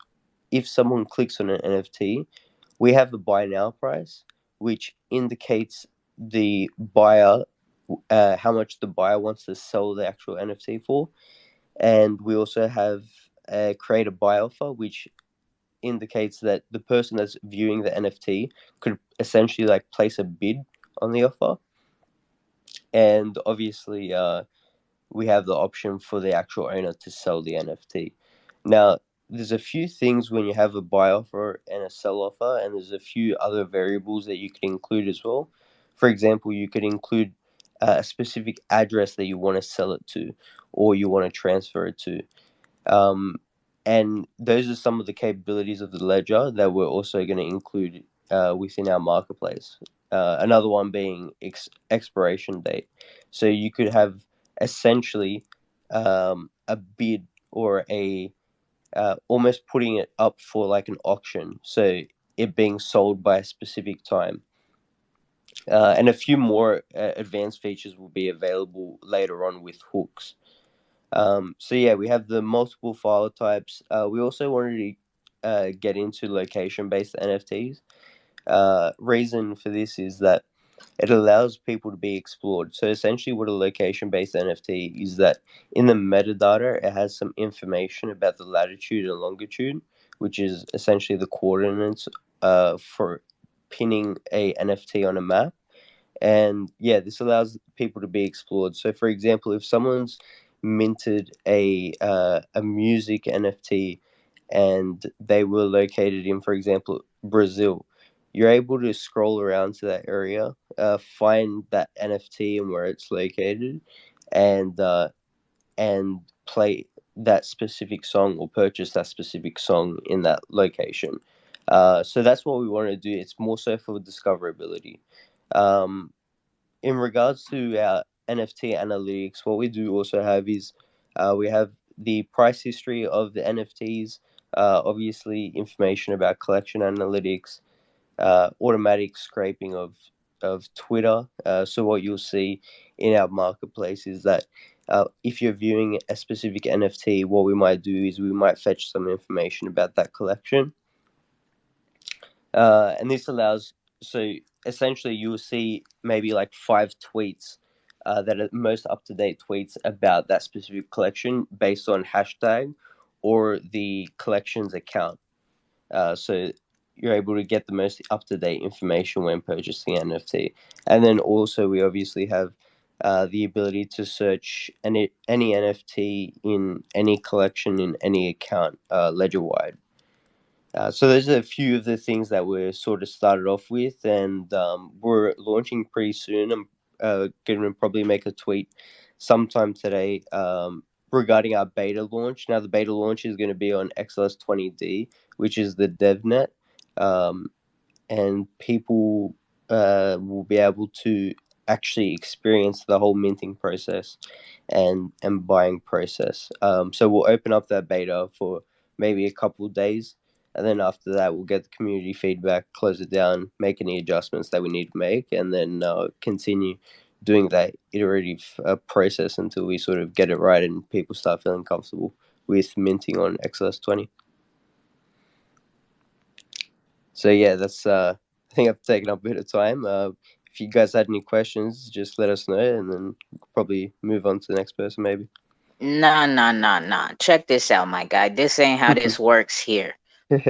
Speaker 9: if someone clicks on an NFT, we have a buy now price, which indicates the buyer, how much the buyer wants to sell the actual NFT for. And we also have a create a buy offer, which indicates that the person that's viewing the NFT could essentially like place a bid on the offer. And obviously, we have the option for the actual owner to sell the NFT. Now, there's a few things when you have a buy offer and a sell offer, and there's a few other variables that you can include as well. For example, you could include a specific address that you want to sell it to, or you want to transfer it to. Um, and those are some of the capabilities of the ledger that we're also going to include within our marketplace. Another one being expiration date. So you could have essentially a bid or a almost putting it up for like an auction. So it being sold by a specific time. And a few more advanced features will be available later on with hooks. So yeah, we have the multiple file types. We also wanted to get into location-based NFTs. Reason for this is that it allows people to be explored. So essentially, what a location-based NFT is that in the metadata, it has some information about the latitude and longitude, which is essentially the coordinates for pinning a NFT on a map. And yeah, this allows people to be explored. So for example, if someone's minted a music NFT and they were located in, for example, Brazil, you're able to scroll around to that area, find that NFT and where it's located, and and play that specific song or purchase that specific song in that location. So that's what we want to do. It's more so for discoverability. Um, in regards to our NFT analytics, what we do also have is we have the price history of the NFTs, obviously information about collection analytics, automatic scraping of Twitter. So what you'll see in our marketplace is that if you're viewing a specific NFT, what we might do is we might fetch some information about that collection, and this allows, so essentially you will see maybe like 5 tweets that are most up to date tweets about that specific collection based on hashtag or the collection's account. So you're able to get the most up to date information when purchasing NFT. And then also, we obviously have the ability to search any NFT in any collection in any account ledger wide. So those are a few of the things that we're sort of started off with, and we're launching pretty soon. I'm going to probably make a tweet sometime today regarding our beta launch. Now, the beta launch is going to be on XLS20D, which is the DevNet, um, and people will be able to actually experience the whole minting process and buying process. So we'll open up that beta for maybe a couple of days, and then after that we'll get the community feedback, close it down, make any adjustments that we need to make, and then continue doing that iterative process until we sort of get it right and people start feeling comfortable with minting on XLS20. So yeah, that's I think I've taken up a bit of time. If you guys had any questions, just let us know, and then we'll probably move on to the next person, maybe.
Speaker 1: Nah, nah, nah, nah. Check this out, my guy. This ain't how this works here.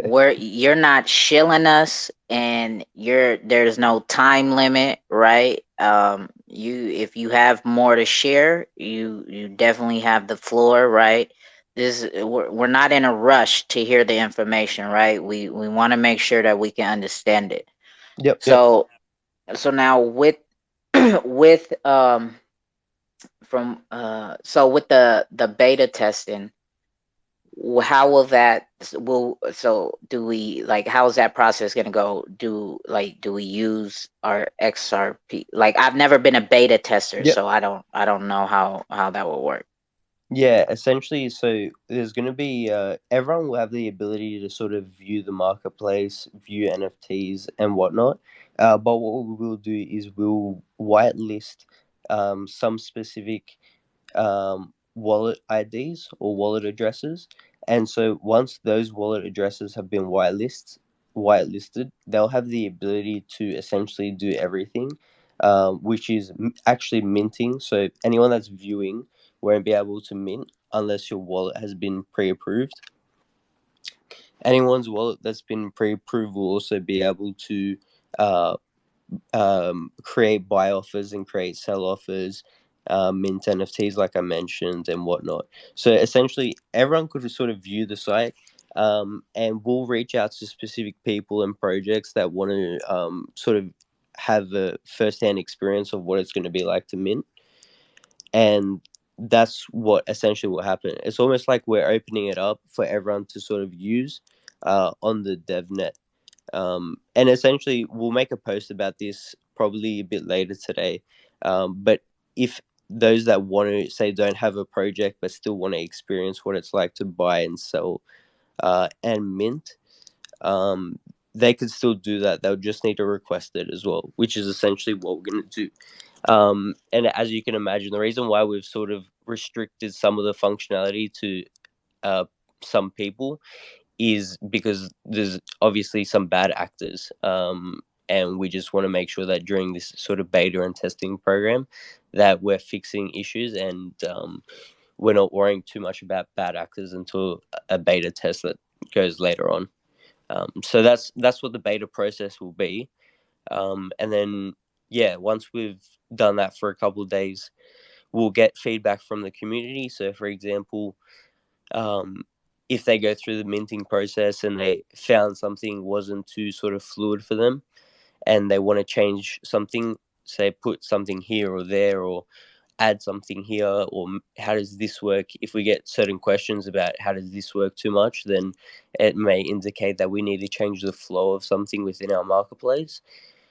Speaker 1: Where you're not shilling us, and there's no time limit, right? You if you have more to share, you definitely have the floor, right? We're not in a rush to hear the information, right? We want to make sure that we can understand it.
Speaker 9: Yep, yep.
Speaker 1: So now with with from so with the beta testing, how will that will so do we like how is that process going to go? Do we use our XRP? Like I've never been a beta tester,
Speaker 9: Yep.
Speaker 1: so I don't know how that will work.
Speaker 9: Yeah, essentially, so there's going to be everyone will have the ability to sort of view the marketplace, view NFTs and whatnot. But what we will do is we'll whitelist some specific wallet IDs or wallet addresses. And so once those wallet addresses have been whitelisted, they'll have the ability to essentially do everything, which is actually minting. So anyone that's viewing won't be able to mint unless your wallet has been pre-approved. Anyone's wallet that's been pre-approved will also be able to uh, create buy offers and create sell offers, mint NFTs like I mentioned and whatnot. So essentially, everyone could sort of view the site, and we'll reach out to specific people and projects that want to sort of have a first-hand experience of what it's going to be like to mint. And that's what essentially will happen. It's almost like we're opening it up for everyone to sort of use on the DevNet. And essentially, we'll make a post about this probably a bit later today. But if those that want to say don't have a project but still want to experience what it's like to buy and sell and mint, they could still do that. They'll just need to request it as well, which is essentially what we're going to do. And as you can imagine, the reason why we've sort of restricted some of the functionality to some people is because there's obviously some bad actors. And we just want to make sure that during this sort of beta and testing program that we're fixing issues, and we're not worrying too much about bad actors until a beta test that goes later on. So that's what the beta process will be. And then, yeah, once we've done that for a couple of days, we'll get feedback from the community. So, for example, if they go through the minting process and they found something wasn't too sort of fluid for them and they want to change something, say put something here or there or add something here, or how does this work? If we get certain questions about how does this work too much, then it may indicate that we need to change the flow of something within our marketplace.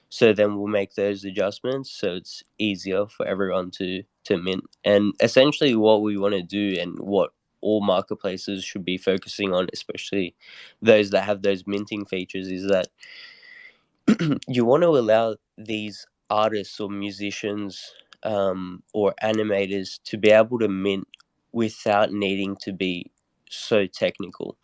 Speaker 9: So then we'll make those adjustments so it's easier for everyone to mint. And essentially what we want to do, and what all marketplaces should be focusing on, especially those that have those minting features, is that you want to allow these artists or musicians or animators to be able to mint without needing to be so technical,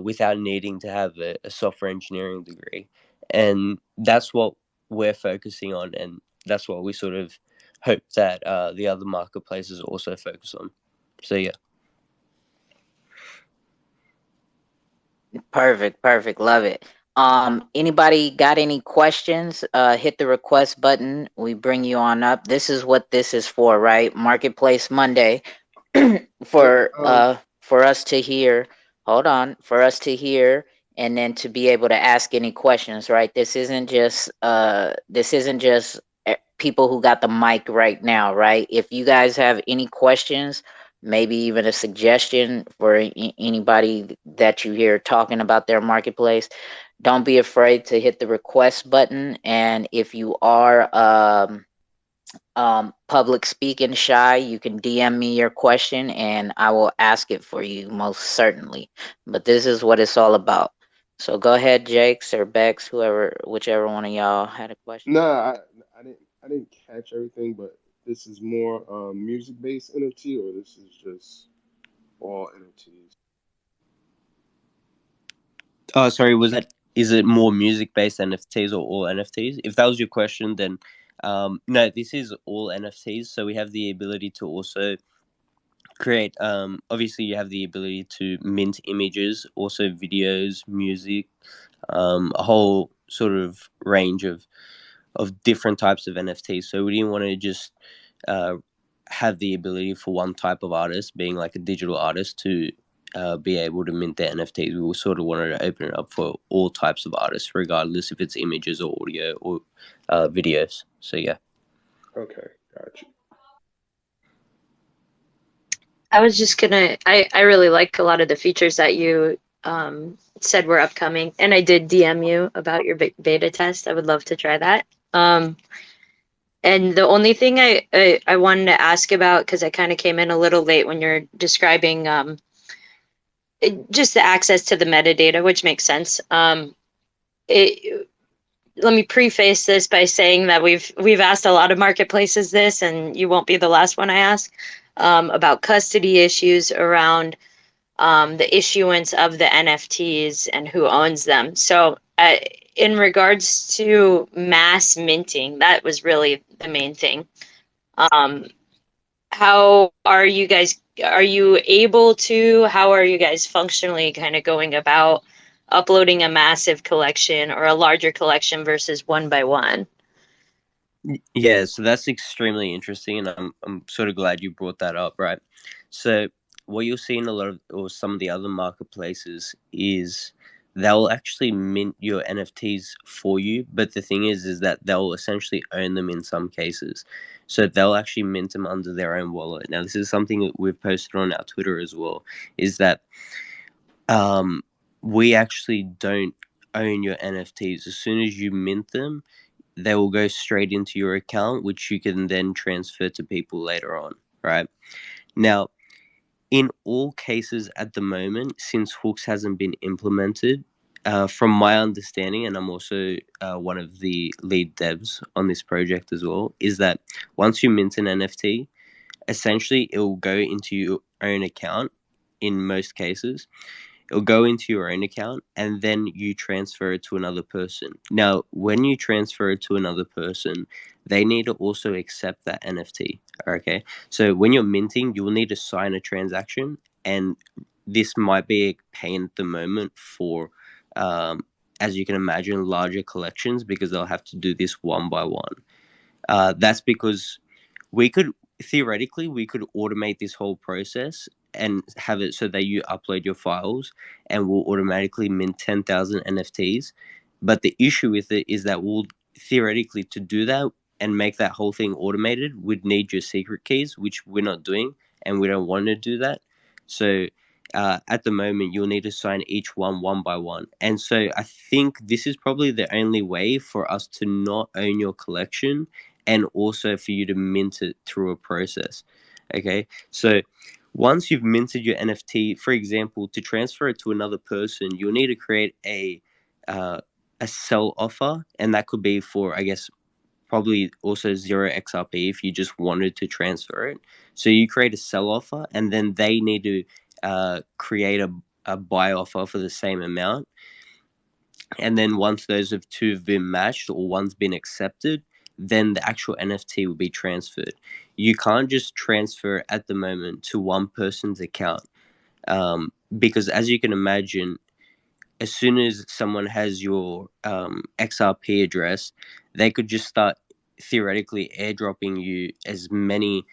Speaker 9: without needing to have a software engineering degree. And that's what we're focusing on, and that's what we sort of hope that the other marketplaces also focus on. So yeah.
Speaker 1: Perfect. Love it. Anybody got any questions? Hit the request button. We bring you on up. This is what this is for, right? Marketplace Monday.
Speaker 3: Yeah.
Speaker 1: For us to hear, hold on, for us to hear and then to be able to ask any questions, right? This isn't just people who got the mic right now, right? If you guys have any questions, maybe even a suggestion for anybody that you hear talking about their marketplace, don't be afraid to hit the request button. And if you are public speaking shy, you can DM me your question and I will ask it for you most certainly. But this is what it's all about. So go ahead, Jakes or Bex, whichever one of y'all had a question.
Speaker 3: Nah, I didn't catch everything, but this is more music based NFT, or this is just all NFTs.
Speaker 9: Oh, sorry, is it more music based NFTs or all NFTs? If that was your question, then no, this is all NFTs. So we have the ability to also create, obviously you have the ability to mint images, also videos, music, a whole sort of range of different types of NFTs. So we didn't want to just uh, have the ability for one type of artist, being like a digital artist, to be able to mint their NFTs. We sort of wanted to open it up for all types of artists, regardless if it's images or audio or videos. So yeah.
Speaker 3: Okay, gotcha.
Speaker 10: I was just gonna. I really like a lot of the features that you said were upcoming, and I did DM you about your beta test. I would love to try that. And the only thing I wanted to ask about, because I kind of came in a little late when you're describing just the access to the metadata, which makes sense. It, let me preface this by saying that we've asked a lot of marketplaces this, and you won't be the last one I ask, about custody issues around the issuance of the NFTs and who owns them. So, in regards to mass minting, that was really the main thing. Um, how are you guys? Are you able to? How are you guys functionally kind of going about uploading a massive collection or a larger collection versus one by one?
Speaker 9: Yeah, so that's extremely interesting, and I'm sort of glad you brought that up, right? So what you'll see in a lot of, or some of the other marketplaces, is they'll actually mint your NFTs for you. But the thing is that they'll essentially own them in some cases. So they'll actually mint them under their own wallet. Now, this is something that we've posted on our Twitter as well, is that we actually don't own your NFTs. As soon as you mint them, they will go straight into your account, which you can then transfer to people later on, right? Now, in all cases at the moment, since Hooks hasn't been implemented, from my understanding, and I'm also one of the lead devs on this project as well, is that once you mint an NFT, essentially it will go into your own account in most cases. It'll go into your own account and then you transfer it to another person. Now, when you transfer it to another person, they need to also accept that NFT. Okay. So when you're minting, you will need to sign a transaction. And this might be a pain at the moment for, as you can imagine, larger collections because they'll have to do this one by one. That's because we could theoretically we could automate this whole process and have it so that you upload your files and we'll automatically mint 10,000 NFTs. But the issue with it is that we'll theoretically to do that and make that whole thing automated would need your secret keys, which we're not doing and we don't want to do that. So at the moment you'll need to sign each one by one. And so I think this is probably the only way for us to not own your collection and also for you to mint it through a process. Okay, so once you've minted your NFT, for example, to transfer it to another person, you'll need to create a sell offer, and that could be for, I guess, probably also 0 XRP if you just wanted to transfer it. So you create a sell offer, and then they need to create a buy offer for the same amount. And then once those two have been matched or one's been accepted, then the actual NFT will be transferred. You can't just transfer at the moment to one person's account because, as you can imagine, as soon as someone has your XRP address, they could just start theoretically airdropping you as many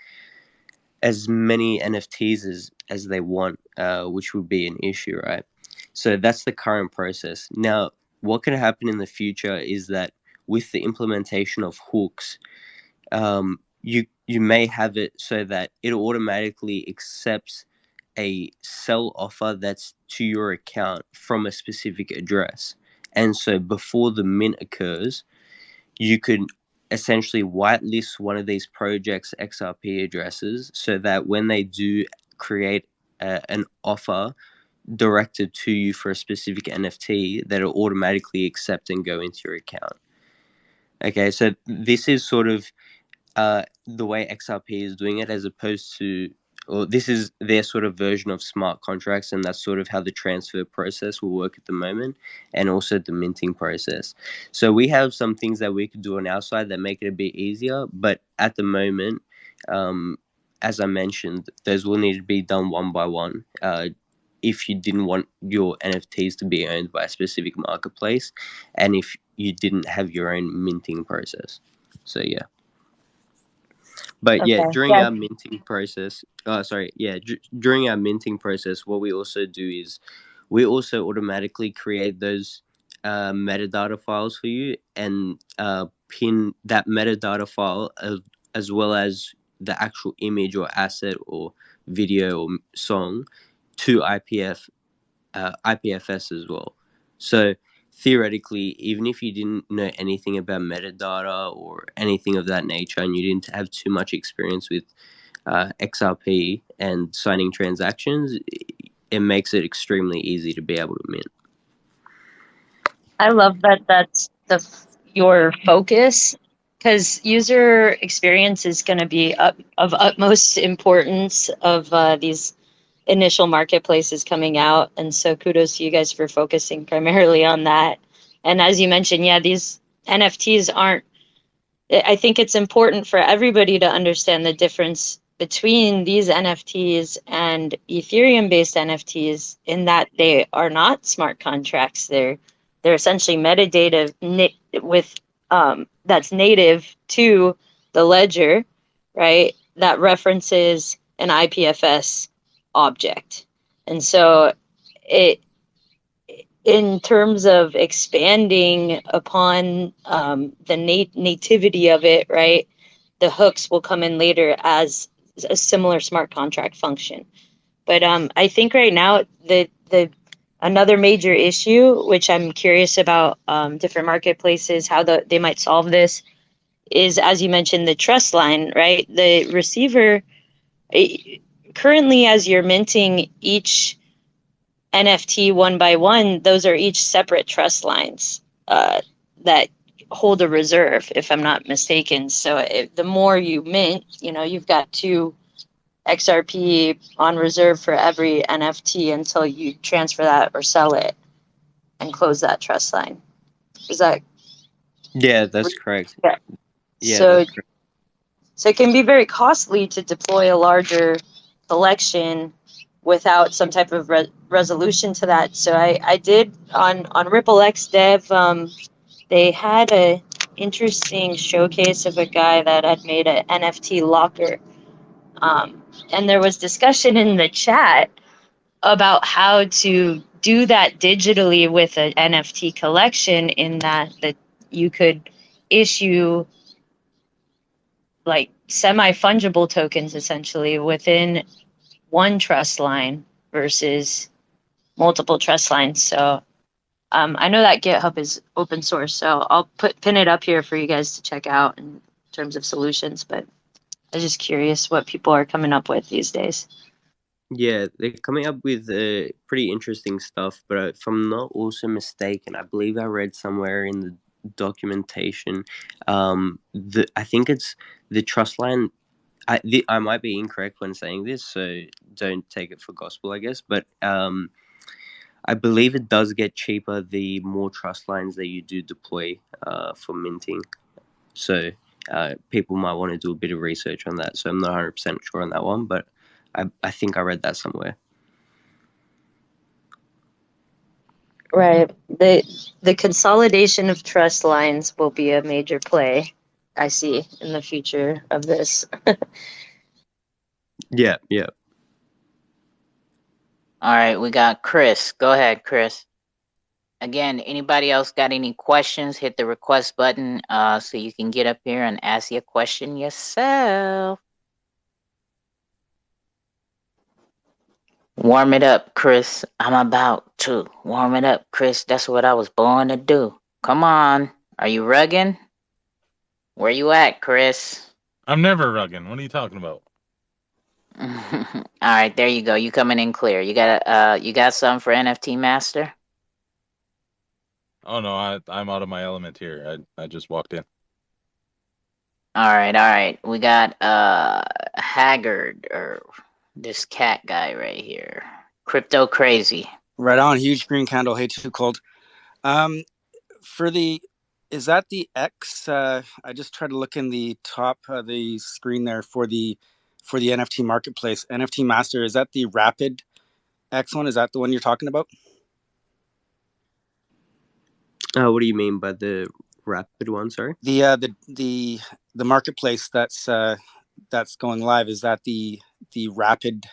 Speaker 9: NFTs as they want, which would be an issue, right? So that's the current process. Now, what can happen in the future is that with the implementation of hooks, you may have it so that it automatically accepts a sell offer that's to your account from a specific address. And so before the mint occurs, you could essentially whitelist one of these projects' XRP addresses so that when they do create an offer directed to you for a specific NFT, that it'll automatically accept and go into your account. Okay, so this is sort of the way XRP is doing it, as opposed to, or this is their sort of version of smart contracts, and that's sort of how the transfer process will work at the moment, and also the minting process. So we have some things that we could do on our side that make it a bit easier, but at the moment, as I mentioned, those will need to be done one by one. If you didn't want your NFTs to be owned by a specific marketplace, and if you didn't have your own minting process. So yeah. But yeah,
Speaker 10: Okay.
Speaker 9: during
Speaker 10: Yeah.
Speaker 9: our minting process, during our minting process, what we also do is we also automatically create those metadata files for you and pin that metadata file as well as the actual image or asset or video or song to IPFS as well. So theoretically, even if you didn't know anything about metadata or anything of that nature, and you didn't have too much experience with XRP and signing transactions, it makes it extremely easy to be able to mint.
Speaker 10: I love that that's your focus, because user experience is going to be of utmost importance of these initial marketplaces coming out. And so kudos to you guys for focusing primarily on that. And as you mentioned, yeah, these NFTs aren't, I think it's important for everybody to understand the difference between these NFTs and Ethereum based NFTs, in that they are not smart contracts. They're essentially metadata with that's native to the ledger, right? That references an IPFS object. And so it in terms of expanding upon the nativity of it, right? The hooks will come in later as a similar smart contract function. But I think right now the another major issue, which I'm curious about different marketplaces, how they might solve this, is, as you mentioned, the trust line, right? The receiver currently, as you're minting each NFT one by one, those are each separate trust lines that hold a reserve, if I'm not mistaken. So the more you mint, you've got two XRP on reserve for every NFT until you transfer that or sell it and close that trust line. Is that
Speaker 9: Yeah, that's correct.
Speaker 10: yeah?
Speaker 9: Yeah, that's
Speaker 10: So
Speaker 9: correct.
Speaker 10: so it can be very costly to deploy a larger collection without some type of resolution to that. So I did on Ripple X Dev. They had a interesting showcase of a guy that had made an NFT locker, and there was discussion in the chat about how to do that digitally with an NFT collection, in that you could issue like semi-fungible tokens essentially within one trust line versus multiple trust lines. So I know that GitHub is open source, so I'll pin it up here for you guys to check out in terms of solutions. But I was just curious what people are coming up with these days.
Speaker 9: Yeah, they're coming up with pretty interesting stuff. But if I'm not also mistaken, I believe I read somewhere in the documentation, I think it's the trust line. I might be incorrect when saying this, so don't take it for gospel, I guess. But I believe it does get cheaper the more trust lines that you do deploy for minting. So people might want to do a bit of research on that. So I'm not 100% sure on that one, but I think I read that somewhere.
Speaker 10: Right. The consolidation of trust lines will be a major play, I see, in the future of this.
Speaker 9: Yeah, yeah.
Speaker 1: All right, we got Chris. Go ahead, Chris. Again, anybody else got any questions? Hit the request button so you can get up here and ask your question yourself. Warm it up, Chris. I'm about to warm it up, Chris. That's what I was born to do. Come on. Are you rugging? Where you at, Chris?
Speaker 11: I'm never rugging. What are you talking about?
Speaker 1: All right, there you go. You coming in clear. You got something for NFT Master?
Speaker 11: Oh no, I'm out of my element here. I just walked in.
Speaker 1: All right. We got Haggard, or this cat guy right here. Crypto Crazy.
Speaker 12: Right on. Huge green candle. Hey, too cold. For the, is that the X? I just tried to look in the top of the screen there for the NFT marketplace. NFT Master, is that the Rapid X one? Is that the one you're talking about?
Speaker 9: What do you mean by the rapid one? Sorry.
Speaker 12: The marketplace that's going live, is that the Rapid?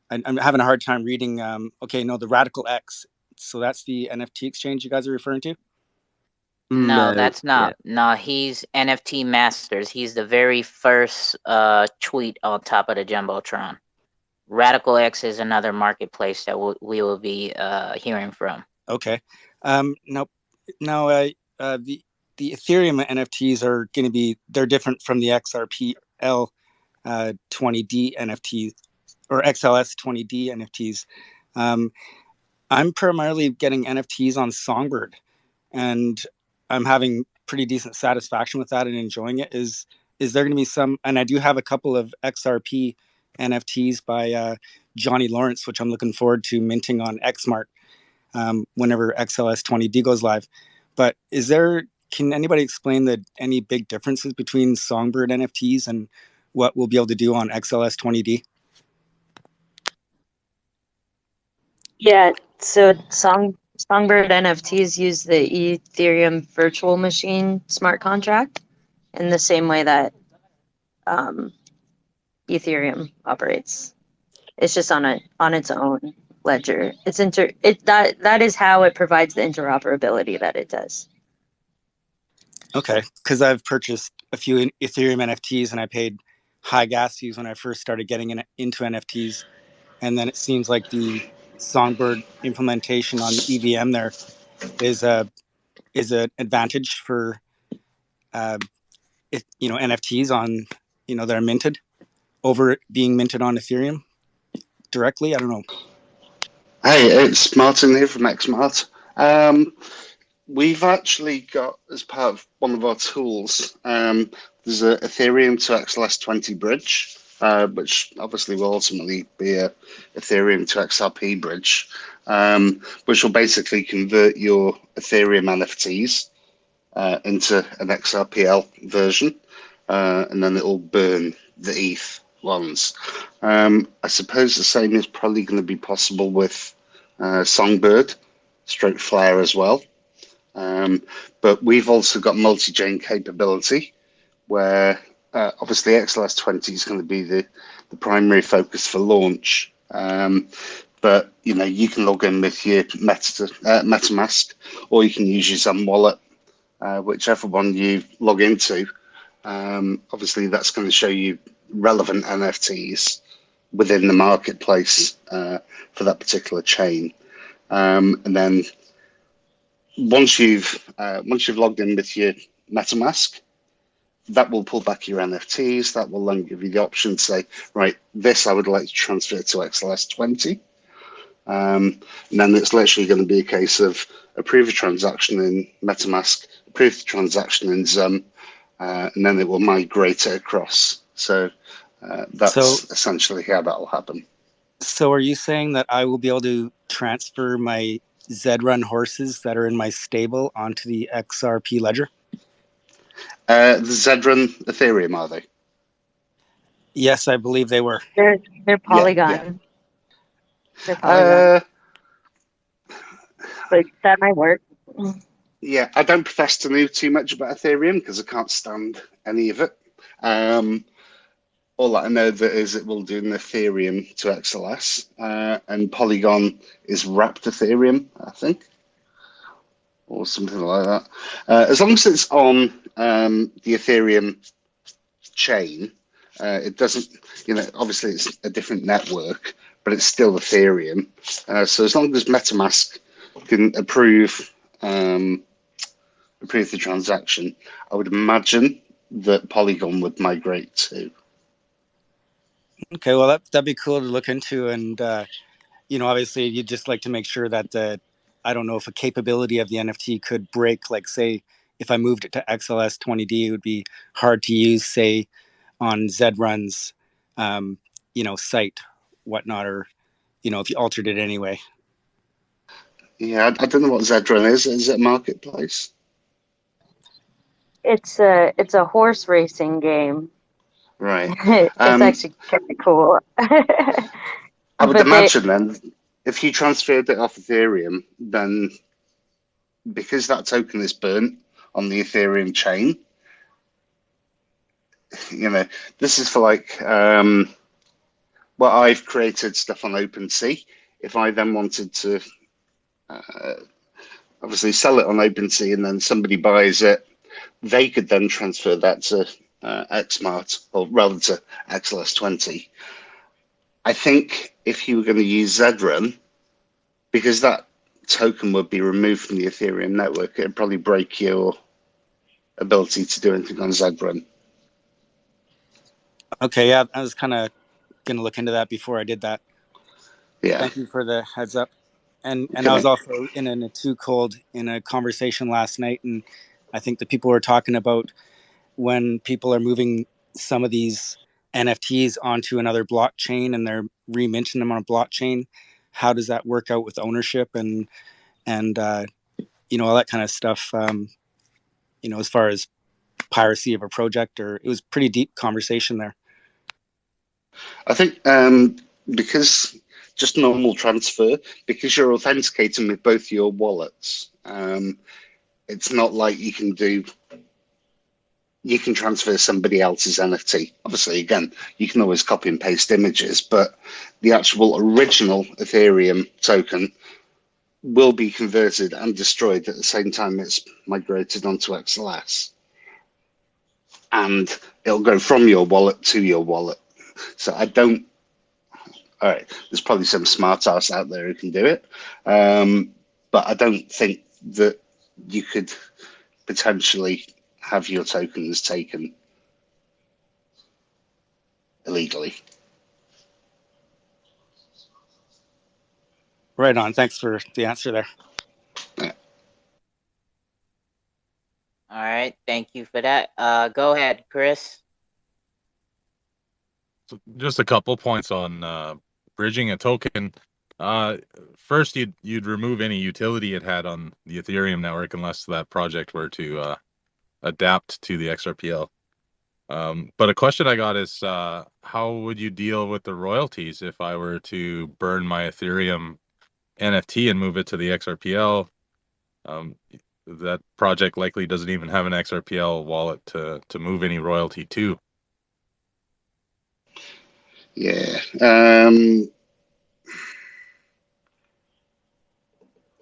Speaker 12: I'm having a hard time reading. Okay, no, the Radical X. So that's the NFT exchange you guys are referring to?
Speaker 1: No,
Speaker 9: No.
Speaker 1: that's
Speaker 9: Yeah.
Speaker 1: not. No, he's NFT Masters. He's the very first tweet on top of the Jumbotron. Radical X is another marketplace that we will be hearing from.
Speaker 12: Okay. Nope. No, the Ethereum NFTs are going to be, they're different from the XRPL 20D NFTs or XLS 20D NFTs. I'm primarily getting NFTs on Songbird, and I'm having pretty decent satisfaction with that and enjoying it. Is there going to be some? And I do have a couple of XRP NFTs by Johnny Lawrence, which I'm looking forward to minting on Xmart whenever XLS 20D goes live. But can anybody explain any big differences between Songbird NFTs and what we'll be able to do on XLS 20D?
Speaker 10: Yeah, so Songbird NFTs use the Ethereum virtual machine smart contract in the same way that Ethereum operates. It's just on its own. ledger. That is how it provides the interoperability that it does.
Speaker 12: Okay, because I've purchased a few Ethereum NFTs and I paid high gas fees when I first started getting into NFTs, and then it seems like the Songbird implementation on the EVM there is an advantage for NFTs on that are minted over it being minted on Ethereum directly. I don't know.
Speaker 13: Hey, it's Martin here from Xmart. We've actually got, as part of one of our tools, there's a Ethereum to XLS20 bridge, which obviously will ultimately be a Ethereum to XRP bridge, which will basically convert your Ethereum NFTs into an XRPL version, and then it will burn the ETH ones. I suppose the same is probably going to be possible with Songbird, stroke Flare as well. But we've also got multi-chain capability where obviously XLS20 is going to be the primary focus for launch. But you can log in with your MetaMask, or you can use your Zen wallet, whichever one you log into. Obviously, that's going to show you relevant NFTs within the marketplace for that particular chain. And then once you've logged in with your MetaMask, that will pull back your NFTs. That will then give you the option to say, right, this I would like to transfer to XLS20. And then it's literally going to be a case of approve a transaction in MetaMask, approve the transaction in Zum, and then it will migrate it across. So that's essentially how that will happen.
Speaker 12: So are you saying that I will be able to transfer my Zrun horses that are in my stable onto the XRP ledger?
Speaker 13: The Zrun Ethereum, are they?
Speaker 12: Yes, I believe they were.
Speaker 10: They're Polygon.
Speaker 13: Yeah.
Speaker 10: They're Polygon. But that might work.
Speaker 13: Yeah, I don't profess to know too much about Ethereum because I can't stand any of it. All that I know that is it will do an Ethereum to XLS, and Polygon is wrapped Ethereum, I think, or something like that. As long as it's on the Ethereum chain, it doesn't, obviously it's a different network, but it's still Ethereum. So as long as MetaMask can approve the transaction, I would imagine that Polygon would migrate to.
Speaker 12: Okay, well that'd be cool to look into, and obviously you'd just like to make sure that I don't know if a capability of the NFT could break. Like, say, if I moved it to XLS20D, it would be hard to use, say, on Zrun's, site, whatnot, or if you altered it anyway.
Speaker 13: Yeah, I don't know what Zrun is. Is it a marketplace?
Speaker 10: It's a horse racing game.
Speaker 13: Right.
Speaker 10: It's actually kind of cool.
Speaker 13: I would imagine then, if you transferred it off Ethereum, then because that token is burnt on the Ethereum chain, this is for like, well, I've created stuff on OpenSea. If I then wanted to obviously sell it on OpenSea and then somebody buys it, they could then transfer that to Xmart, or rather to XLS20. I think if you were going to use Zrun, because that token would be removed from the Ethereum network, it'd probably break your ability to do anything on Zrun.
Speaker 12: Okay, yeah, I was kind of going to look into that before I did that.
Speaker 13: Yeah.
Speaker 12: Thank you for the heads up. And
Speaker 13: Okay,
Speaker 12: I was also in a Too Cold in a conversation last night, and I think the people were talking about when people are moving some of these NFTs onto another blockchain and they're reminting them on a blockchain. How does that work out with ownership and all that kind of stuff? As far as piracy of a project, or it was pretty deep conversation there.
Speaker 13: I think because just normal transfer, because you're authenticating with both your wallets, it's not like you can do you can transfer somebody else's NFT. Obviously, again, you can always copy and paste images, but the actual original Ethereum token will be converted and destroyed at the same time it's migrated onto XLS. And it'll go from your wallet to your wallet. So I don't. All right, there's probably some smart ass out there who can do it, but I don't think that you could potentially have your tokens taken illegally.
Speaker 12: Right on. Thanks for the answer there.
Speaker 13: Yeah.
Speaker 1: All right, thank you for that. Go ahead, Chris.
Speaker 11: So just a couple points on bridging a token. First, you'd remove any utility it had on the Ethereum network unless that project were to adapt to the XRPL. But a question I got is, how would you deal with the royalties if I were to burn my Ethereum NFT and move it to the XRPL? That project likely doesn't even have an XRPL wallet to move any royalty to.
Speaker 13: Yeah.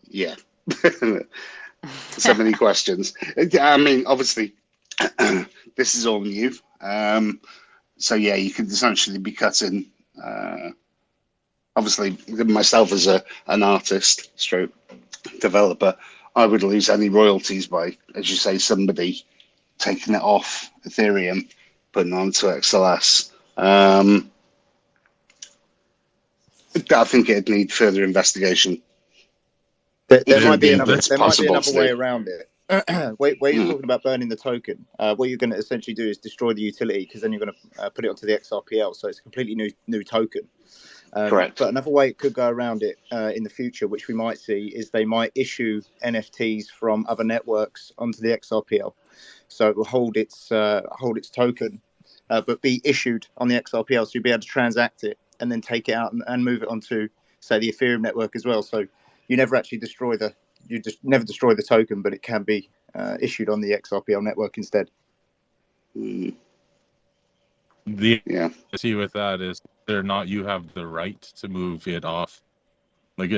Speaker 13: Yeah. So many questions. I mean, obviously, this is all new. So yeah, you could essentially be cutting. Obviously, myself as an artist, stroke developer, I would lose any royalties by, as you say, somebody taking it off Ethereum, putting it onto XLS. I think it'd need further investigation.
Speaker 14: There might be
Speaker 13: Indeed,
Speaker 14: another.
Speaker 13: it's
Speaker 14: There might be
Speaker 13: possible
Speaker 14: another
Speaker 13: to
Speaker 14: way
Speaker 13: do.
Speaker 14: around it. Where you're talking about burning the token, what you're going to essentially do is destroy the utility, because then you're going to put it onto the XRPL, so it's a completely new token.
Speaker 13: Correct.
Speaker 14: But another way it could go around it in the future, which we might see, is they might issue NFTs from other networks onto the XRPL, so it will hold its token, but be issued on the XRPL, so you'll be able to transact it and then take it out and move it onto, say, the Ethereum network as well. So you never actually destroy the token, but it can be issued on the XRPL network instead.
Speaker 11: The
Speaker 13: Yeah.
Speaker 11: issue with that is whether or not you have the right to move it off. Like,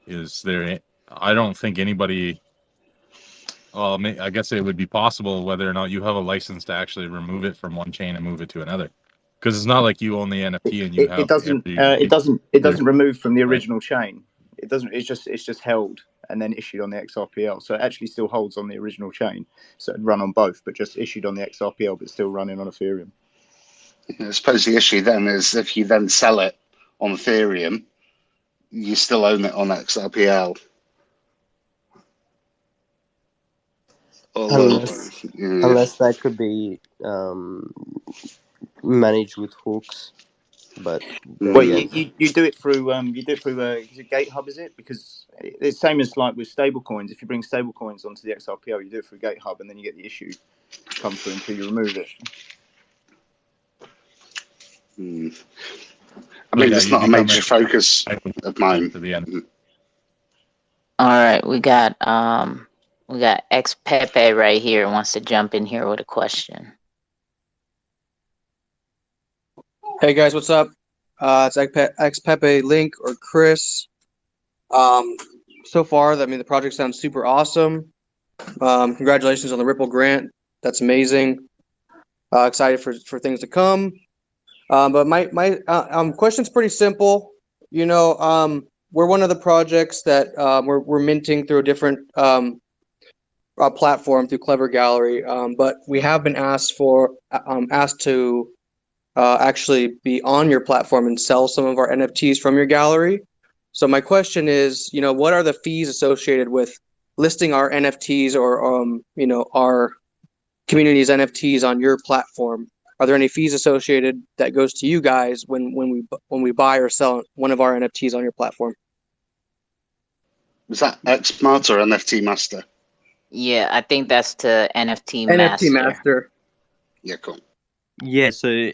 Speaker 11: is there? I don't think anybody. Well, I guess it would be possible whether or not you have a license to actually remove it from one chain and move it to another, because it's not like you own the NFT and you
Speaker 14: It
Speaker 11: have
Speaker 14: doesn't
Speaker 11: every.
Speaker 14: it doesn't remove from the
Speaker 11: Right.
Speaker 14: original chain. It doesn't. It's just held and then issued on the XRPL. So it actually still holds on the original chain. So it'd run on both, but just issued on the XRPL, but still running on Ethereum.
Speaker 13: I suppose the issue then is if you then sell it on Ethereum, you still own it on XRPL. Although,
Speaker 9: Unless that could be managed with hooks, but
Speaker 14: Well,
Speaker 9: yeah.
Speaker 14: you do it through is it GateHub, is it? Because it's same as like with stablecoins. If you bring stablecoins onto the XRPL, you do it through GateHub, and then you get the issue come through until you remove it.
Speaker 13: I mean, it's not a major focus of mine.
Speaker 1: All right, we got Xpepe right here wants to jump in here with a question.
Speaker 15: Hey guys, what's up? It's Xpepe, Link, or Chris. So far, I mean, the project sounds super awesome. Congratulations on the Ripple grant. That's amazing. Excited for things to come. But my question's pretty simple. You know, we're one of the projects that we're minting through a different platform through Clever Gallery. But we have been asked to actually be on your platform and sell some of our NFTs from your gallery. So my question is, you know, what are the fees associated with listing our NFTs or you know, our community's NFTs on your platform? Are there any fees associated that goes to you guys when we buy or sell one of our NFTs on your platform?
Speaker 13: Was that Xmart or NFT Master?
Speaker 1: Yeah, I think that's to NFT
Speaker 15: NFT
Speaker 1: Master.
Speaker 15: Master.
Speaker 13: Yeah, cool.
Speaker 9: Yeah, so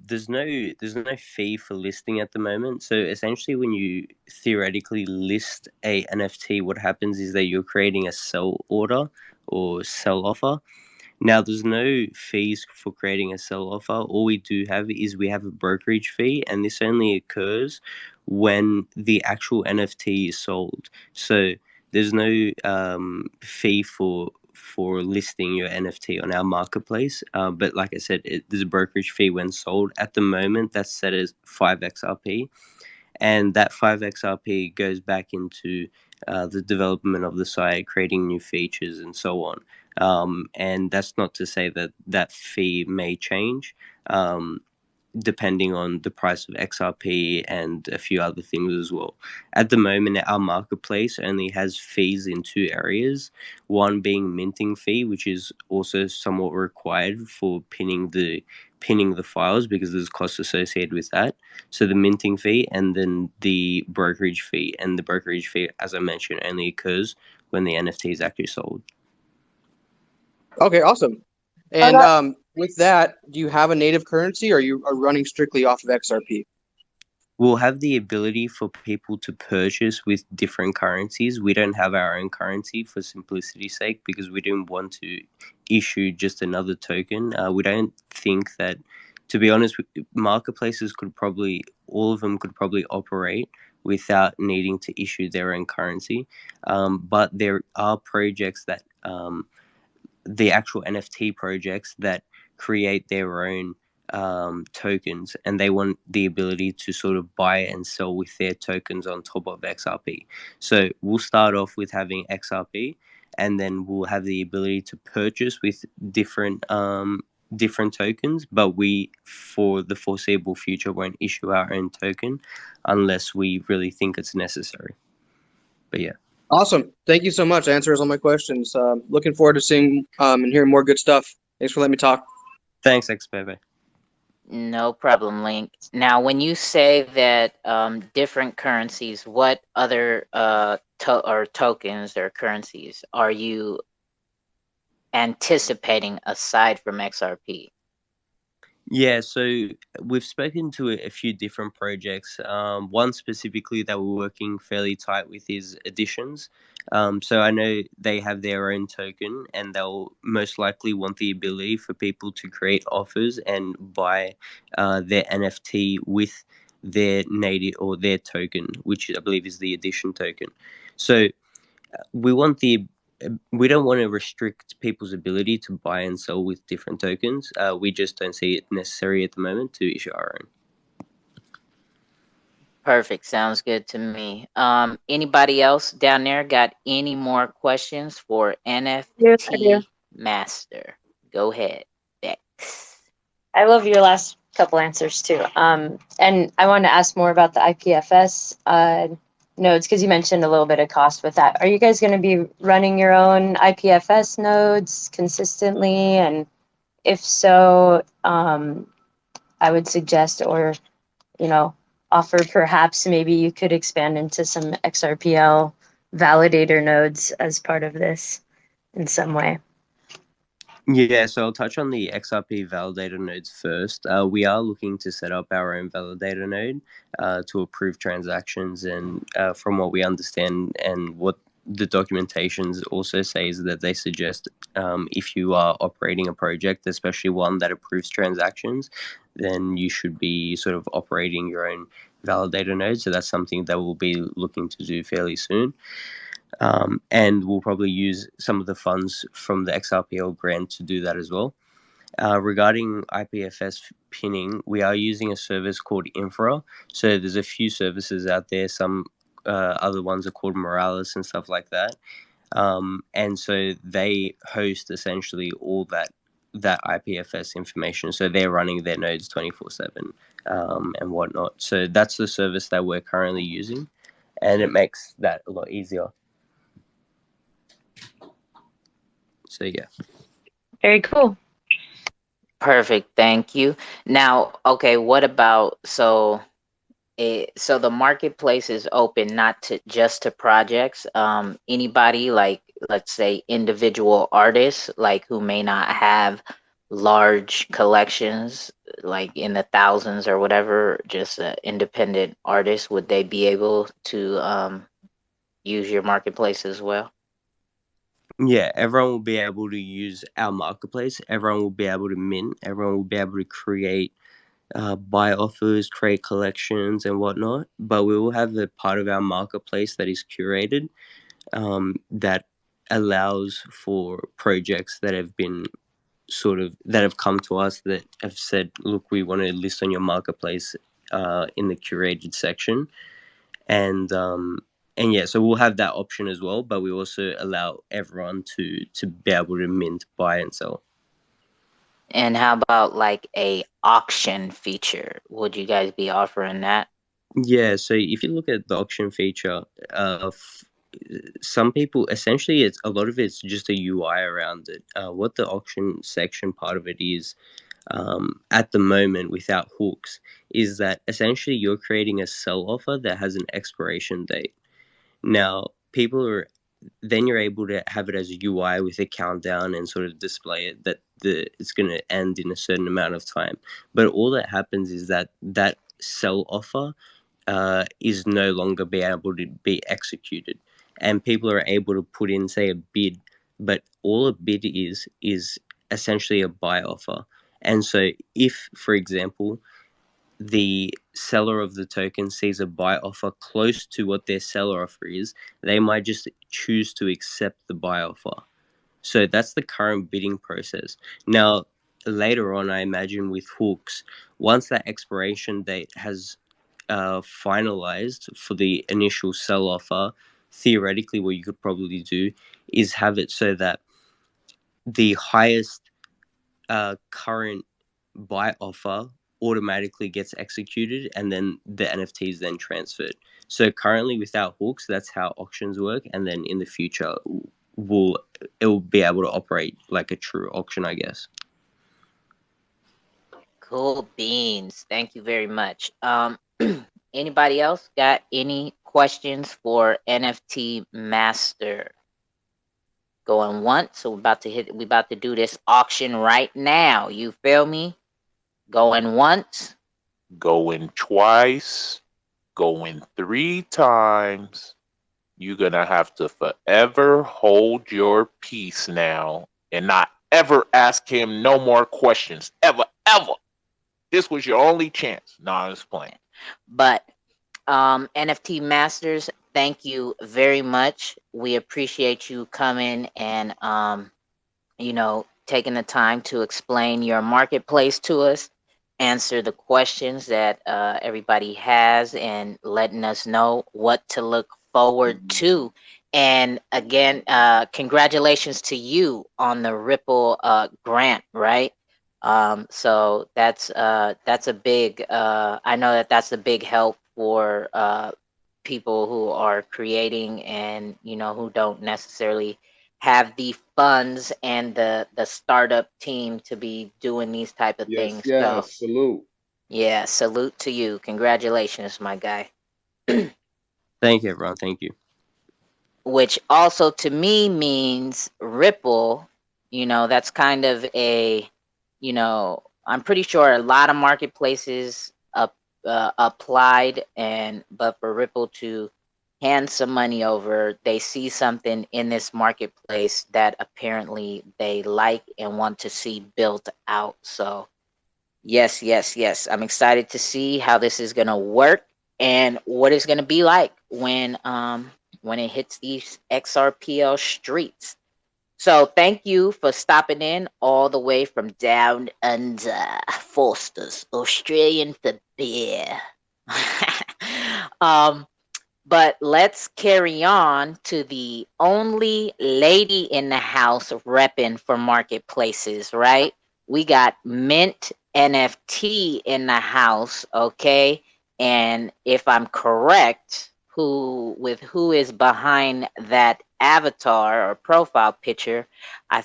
Speaker 9: there's no fee for listing at the moment. So essentially, when you theoretically list a NFT, what happens is that you're creating a sell order or sell offer, Now, there's no fees for creating a sell offer. All we do have is we have a brokerage fee, and this only occurs when the actual NFT is sold. So there's no fee for listing your NFT on our marketplace. But like I said, there's a brokerage fee when sold. At the moment, that's set as 5 XRP, and that 5 XRP goes back into the development of the site, creating new features and so on. And that's not to say that that fee may change. Depending on the price of XRP and a few other things as well. At the moment, our marketplace only has fees in two areas. One being minting fee, which is also somewhat required for pinning the files because there's costs associated with that. So the minting fee and then the brokerage fee. And the brokerage fee, as I mentioned, only occurs when the NFT is actually sold.
Speaker 15: Okay, awesome. And with that, do you have a native currency, or you are running strictly off of XRP?
Speaker 9: We'll have the ability for people to purchase with different currencies. We don't have our own currency for simplicity's sake because we didn't want to issue just another token. We don't think that, to be honest, marketplaces could probably, all of them could probably operate without needing to issue their own currency. But there are projects that, the actual NFT projects that create their own tokens, and they want the ability to sort of buy and sell with their tokens on top of XRP. So we'll start off with having XRP, and then we'll have the ability to purchase with different different tokens. But we, for the foreseeable future, won't issue our own token unless we really think it's necessary. But yeah.
Speaker 15: Awesome. Thank you so much. Answers all my questions. Looking forward to seeing and hearing more good stuff. Thanks for letting me talk.
Speaker 9: Thanks, Xrpl.
Speaker 1: No problem, Link. Now, when you say that different currencies, what other tokens or currencies are you anticipating aside from XRP?
Speaker 9: Yeah, so we've spoken to a few different projects. One specifically that we're working fairly tight with is Additions. So I know they have their own token, and they'll most likely want the ability for people to create offers and buy their NFT with their native or their token, which I believe is the Addition token. So we want the we don't want to restrict people's ability to buy and sell with different tokens. We just don't see it necessary at the moment to issue our own.
Speaker 1: Perfect. Sounds good to me. Anybody else down there got any more questions for
Speaker 10: Yes, I do.
Speaker 1: NFT Master? Go ahead, Bex.
Speaker 10: I love your last couple answers too. And I wanted to ask more about the IPFS nodes because you mentioned a little bit of cost with that. Are you guys going to be running your own IPFS nodes consistently? And if so, I would suggest, or offer perhaps maybe you could expand into some XRPL validator nodes as part of this in some way.
Speaker 9: Yeah, so I'll touch on the XRP validator nodes first. We are looking to set up our own validator node to approve transactions, and from what we understand and what the documentations also says that they suggest if you are operating a project, especially one that approves transactions, then you should be sort of operating your own validator node. So that's something that we'll be looking to do fairly soon. And we'll probably use some of the funds from the XRPL grant to do that as well. Regarding IPFS pinning, we are using a service called Infra. So there's a few services out there. Some other ones are called Morales and stuff like that. And so they host essentially all that IPFS information. So they're running their nodes 24/7 and whatnot. So that's the service that we're currently using, and it makes that a lot easier. So yeah.
Speaker 10: Very cool.
Speaker 1: Perfect. Thank you. Now, okay, what about so the marketplace is open not to just to projects. Anybody, like, let's say individual artists, like, who may not have large collections like in the thousands or whatever, just independent artists, would they be able to use your marketplace as well?
Speaker 9: Yeah, everyone will be able to use our marketplace. Everyone will be able to mint. Everyone will be able to create buy offers, create collections, and whatnot. But we will have a part of our marketplace that is curated, that allows for projects that have been that have come to us that have said, look, we want to list on your marketplace in the curated section. And yeah, so we'll have that option as well, but we also allow everyone to be able to mint, buy, and sell.
Speaker 1: And how about like a auction feature? Would you guys be offering that?
Speaker 9: Yeah, so if you look at the auction feature, some people, essentially, it's a lot of it's just a UI around it. What the auction section part of it is, at the moment without hooks, is that essentially you're creating a sell offer that has an expiration date. Now, then you're able to have it as a UI with a countdown and sort of display it that it's going to end in a certain amount of time. But all that happens is that sell offer is no longer be able to be executed, and people are able to put in, say, a bid, but all a bid is essentially a buy offer. And so if, for example, the seller of the token sees a buy offer close to what their seller offer is, they might just choose to accept the buy offer. So that's the current bidding process. Now, later on, I imagine with hooks, once that expiration date has finalized for the initial sell offer, theoretically, what you could probably do is have it so that the highest current buy offer automatically gets executed, and then the NFT is then transferred. So currently, without hooks, that's how auctions work, and then in the future, it will be able to operate like a true auction, I guess.
Speaker 1: Cool beans. Thank you very much. Anybody else got any questions for NFT Master? Going once, so we about to do this auction right now. You feel me? Going once,
Speaker 6: Going twice, going 3 times. You're gonna have to forever hold your peace now and not ever ask him no more questions. Ever, ever. This was your only chance. Nah, I was playing.
Speaker 1: but NFT Masters, thank you very much. We appreciate you coming and taking the time to explain your marketplace to us, answer the questions that everybody has, and letting us know what to look forward to. And again, congratulations to you on the Ripple grant, right? So that's a big. I know that that's a big help for people who are creating and who don't necessarily have the funds and the startup team to be doing these type of
Speaker 3: Yes,
Speaker 1: things. So
Speaker 3: yes, salute.
Speaker 1: yeah, salute to you. Congratulations, my guy.
Speaker 9: Thank you, everyone. Thank you.
Speaker 1: Which also to me means Ripple, that's kind of I'm pretty sure a lot of marketplaces applied, but for Ripple to hand some money over, they see something in this marketplace that apparently they like and want to see built out. So yes, yes, yes. I'm excited to see how this is gonna work and what it's gonna be like when it hits these XRPL streets. So thank you for stopping in all the way from down under Foster's Australian for beer. um, but let's carry on to the only lady in the house repping for marketplaces, right? We got Mint NFT in the house, okay? And if I'm correct, who is behind that avatar or profile picture, I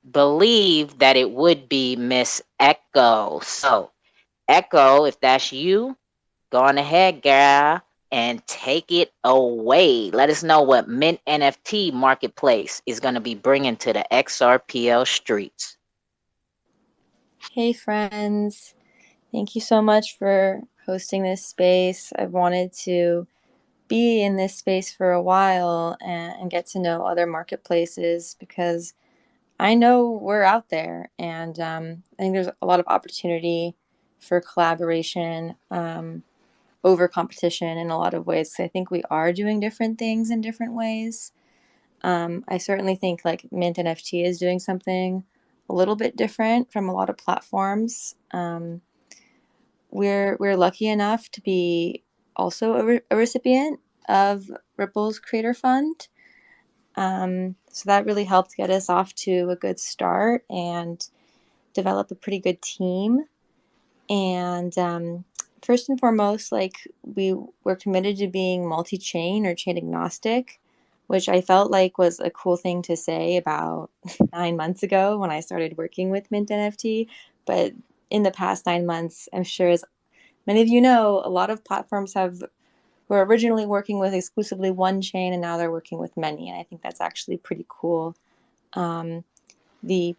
Speaker 1: believe that it would be Miss Echo. So, Echo, if that's you, go on ahead, girl, and take it away. Let us know what Mint NFT Marketplace is going to be bringing to the XRPL streets.
Speaker 16: Hey, friends. Thank you so much for hosting this space. I've wanted to be in this space for a while and get to know other marketplaces, because I know we're out there, and I think there's a lot of opportunity for collaboration over competition in a lot of ways. I think we are doing different things in different ways. I certainly think like Mint NFT is doing something a little bit different from a lot of platforms. We're lucky enough to be also a recipient of Ripple's Creator Fund. So that really helped get us off to a good start and develop a pretty good team. And first and foremost, like we're committed to being multi-chain or chain agnostic, which I felt like was a cool thing to say about 9 months ago when I started working with Mint NFT. But in the past 9 months, I'm sure as many of you know, a lot of platforms were originally working with exclusively one chain, and now they're working with many. And I think that's actually pretty cool. The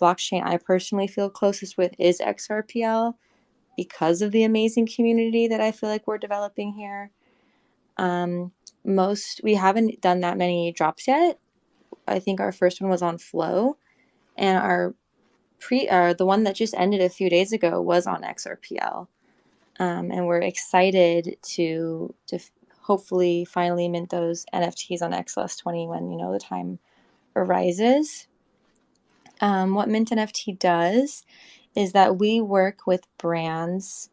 Speaker 16: blockchain I personally feel closest with is Xrpl, because of the amazing community that I feel like we're developing here. We haven't done that many drops yet. I think our first one was on Flow, and the one that just ended a few days ago was on Xrpl. And we're excited to hopefully finally mint those NFTs on XLS20 when the time arises. What Mint NFT does is that we work with brands,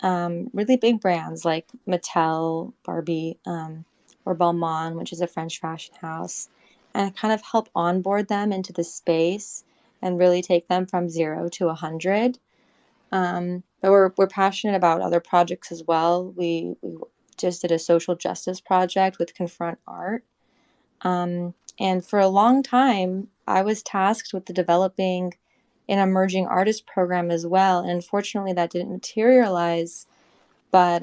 Speaker 16: really big brands like Mattel, Barbie, or Balmain, which is a French fashion house, and kind of help onboard them into the space and really take them from 0 to 100. But we're passionate about other projects as well. We just did a social justice project with Confront Art. And for a long time, I was tasked with developing an emerging artist program as well. And unfortunately, that didn't materialize. But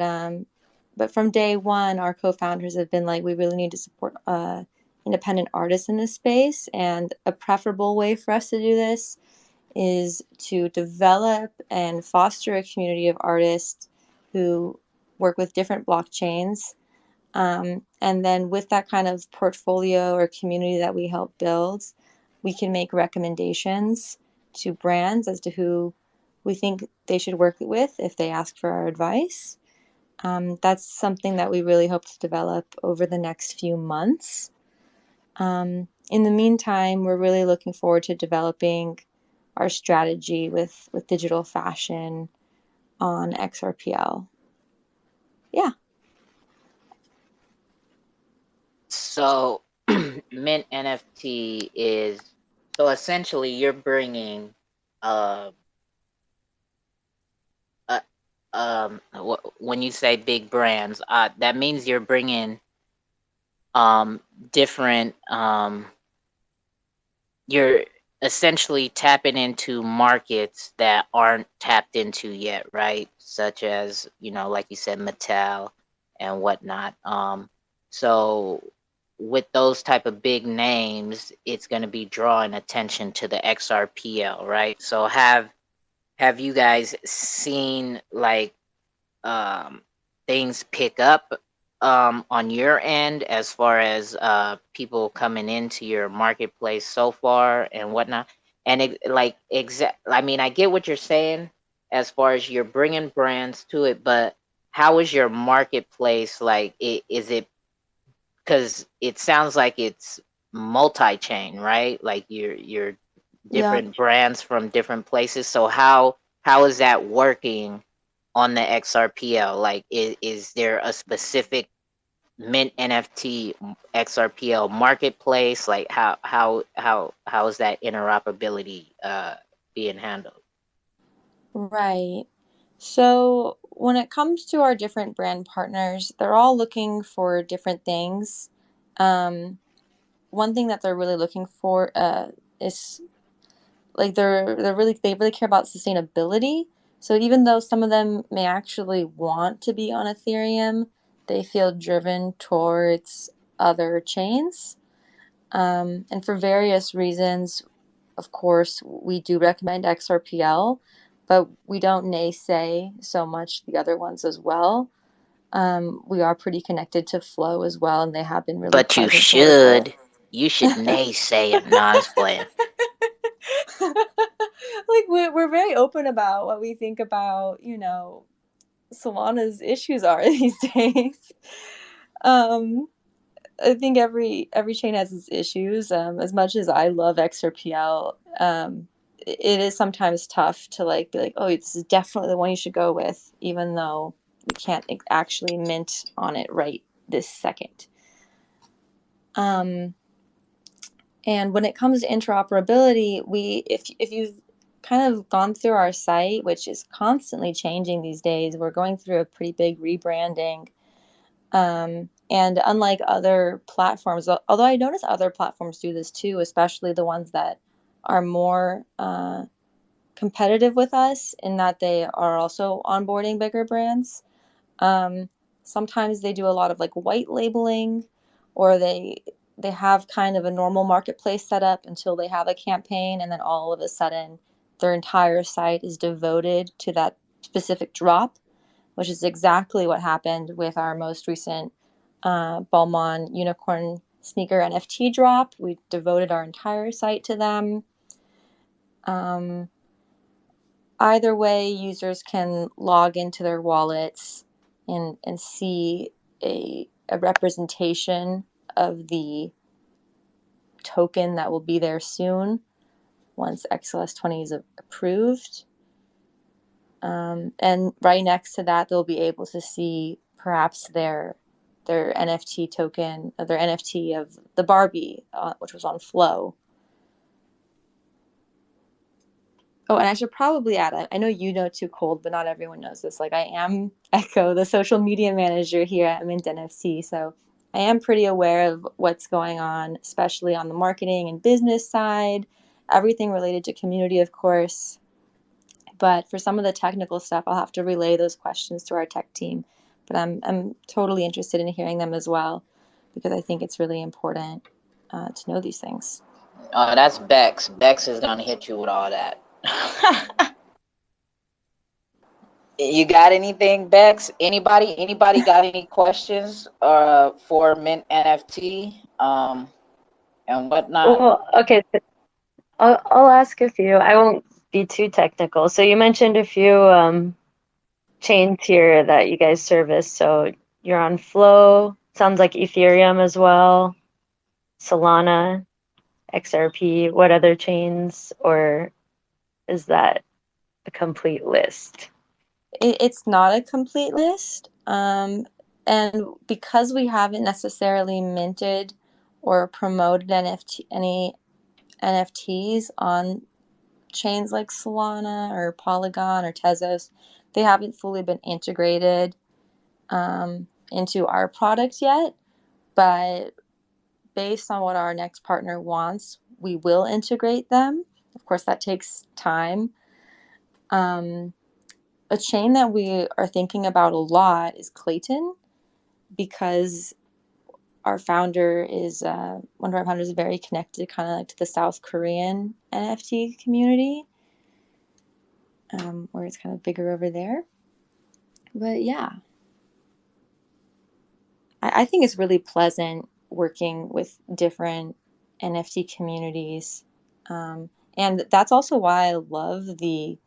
Speaker 16: from day one, our co-founders have been like, we really need to support independent artists in this space. And a preferable way for us to do this is to develop and foster a community of artists who work with different blockchains. And then with that kind of portfolio or community that we help build, we can make recommendations to brands as to who we think they should work with if they ask for our advice. That's something that we really hope to develop over the next few months. In the meantime, we're really looking forward to developing our strategy with digital fashion on Xrpl. Yeah.
Speaker 1: So Mint NFT is so essentially you're bringing uh, when you say big brands, that means you're bringing different you're essentially tapping into markets that aren't tapped into yet, right? Such as, like you said, Mattel and whatnot. So with those type of big names, it's going to be drawing attention to the XRPL, right? So have you guys seen like things pick up on your end as far as people coming into your marketplace so far and whatnot? And I mean, I get what you're saying as far as you're bringing brands to it, but how is your marketplace like? Is it because it sounds like it's multi-chain, right? Like you're
Speaker 16: Yeah.
Speaker 1: different brands from different places. So how is that working on the XRPL? Like, is there a specific Mint NFT XRPL marketplace? Like, how is that interoperability being handled?
Speaker 16: Right. So when it comes to our different brand partners, they're all looking for different things. One thing that they're really looking for is like they really care about sustainability. So even though some of them may actually want to be on Ethereum, they feel driven towards other chains. And for various reasons, of course, we do recommend XRPL, but we don't naysay so much the other ones as well. We are pretty connected to Flow as well, and they have been really
Speaker 1: But you
Speaker 16: pleasant to work with.
Speaker 1: should. You should naysay if Nas playing.
Speaker 16: Like we're very open about what we think about, Solana's issues are these days. I think every chain has its issues. As much as I love Xrpl, it is sometimes tough to be like, oh, this is definitely the one you should go with, even though we can't actually mint on it right this second. And when it comes to interoperability, if you've kind of gone through our site, which is constantly changing these days, we're going through a pretty big rebranding. And unlike other platforms, although I notice other platforms do this too, especially the ones that are more competitive with us in that they are also onboarding bigger brands. Sometimes they do a lot of white labeling, or they have kind of a normal marketplace set up until they have a campaign, and then all of a sudden their entire site is devoted to that specific drop, which is exactly what happened with our most recent Balmain unicorn sneaker NFT drop. We devoted our entire site to them. Either way, users can log into their wallets and see a representation of the token that will be there soon once XLS20 is approved. And right next to that, they'll be able to see perhaps their NFT token, their NFT of the Barbie, which was on Flow. Oh, and I should probably add, I know you know Too Cold, but not everyone knows this. I am Echo, the social media manager here at Mint NFC, so I am pretty aware of what's going on, especially on the marketing and business side, everything related to community, of course. But for some of the technical stuff, I'll have to relay those questions to our tech team. But I'm totally interested in hearing them as well, because I think it's really important to know these things.
Speaker 1: Oh, that's Bex. Bex is gonna hit you with all that. You got anything, Bex? Anybody got any questions for Mint NFT and whatnot?
Speaker 10: Well, okay, so I'll ask a few. I won't be too technical. So you mentioned a few chains here that you guys service. So you're on Flow, sounds like Ethereum as well, Solana, XRP. What other chains, or is that a complete list?
Speaker 16: It's not a complete list. And because we haven't necessarily minted or promoted any NFTs on chains like Solana or Polygon or Tezos, they haven't fully been integrated into our product yet. But based on what our next partner wants, we will integrate them. Of course, that takes time. A chain that we are thinking about a lot is Clayton, because our founder is one of our founders is very connected, kind of to the South Korean NFT community, where it's kind of bigger over there. But yeah, I think it's really pleasant working with different NFT communities, and that's also why I love the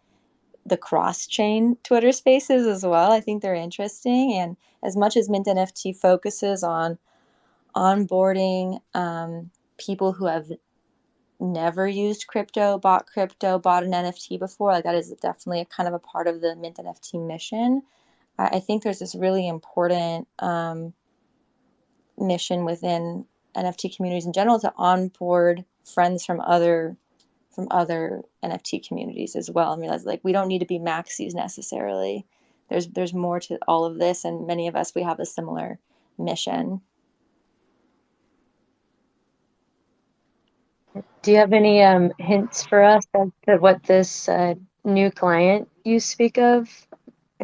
Speaker 16: cross-chain Twitter spaces as well. I think they're interesting, and as much as Mint NFT focuses on onboarding people who have never used crypto, bought an NFT before, that is definitely kind of a part of the Mint NFT mission. I think there's this really important mission within NFT communities in general to onboard friends from other NFT communities as well, and realize we don't need to be maxis necessarily. There's more to all of this, and many of us, we have a similar mission.
Speaker 10: Do you have any hints for us as to what this new client you speak of,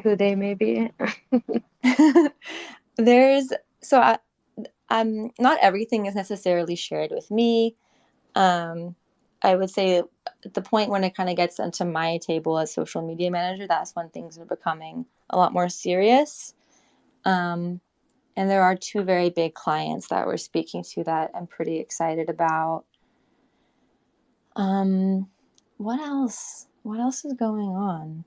Speaker 10: who they may be?
Speaker 16: I'm not everything is necessarily shared with me. I would say at the point when it kind of gets into my table as social media manager, that's when things are becoming a lot more serious. And there are two very big clients that we're speaking to that I'm pretty excited about. What else? What else is going on?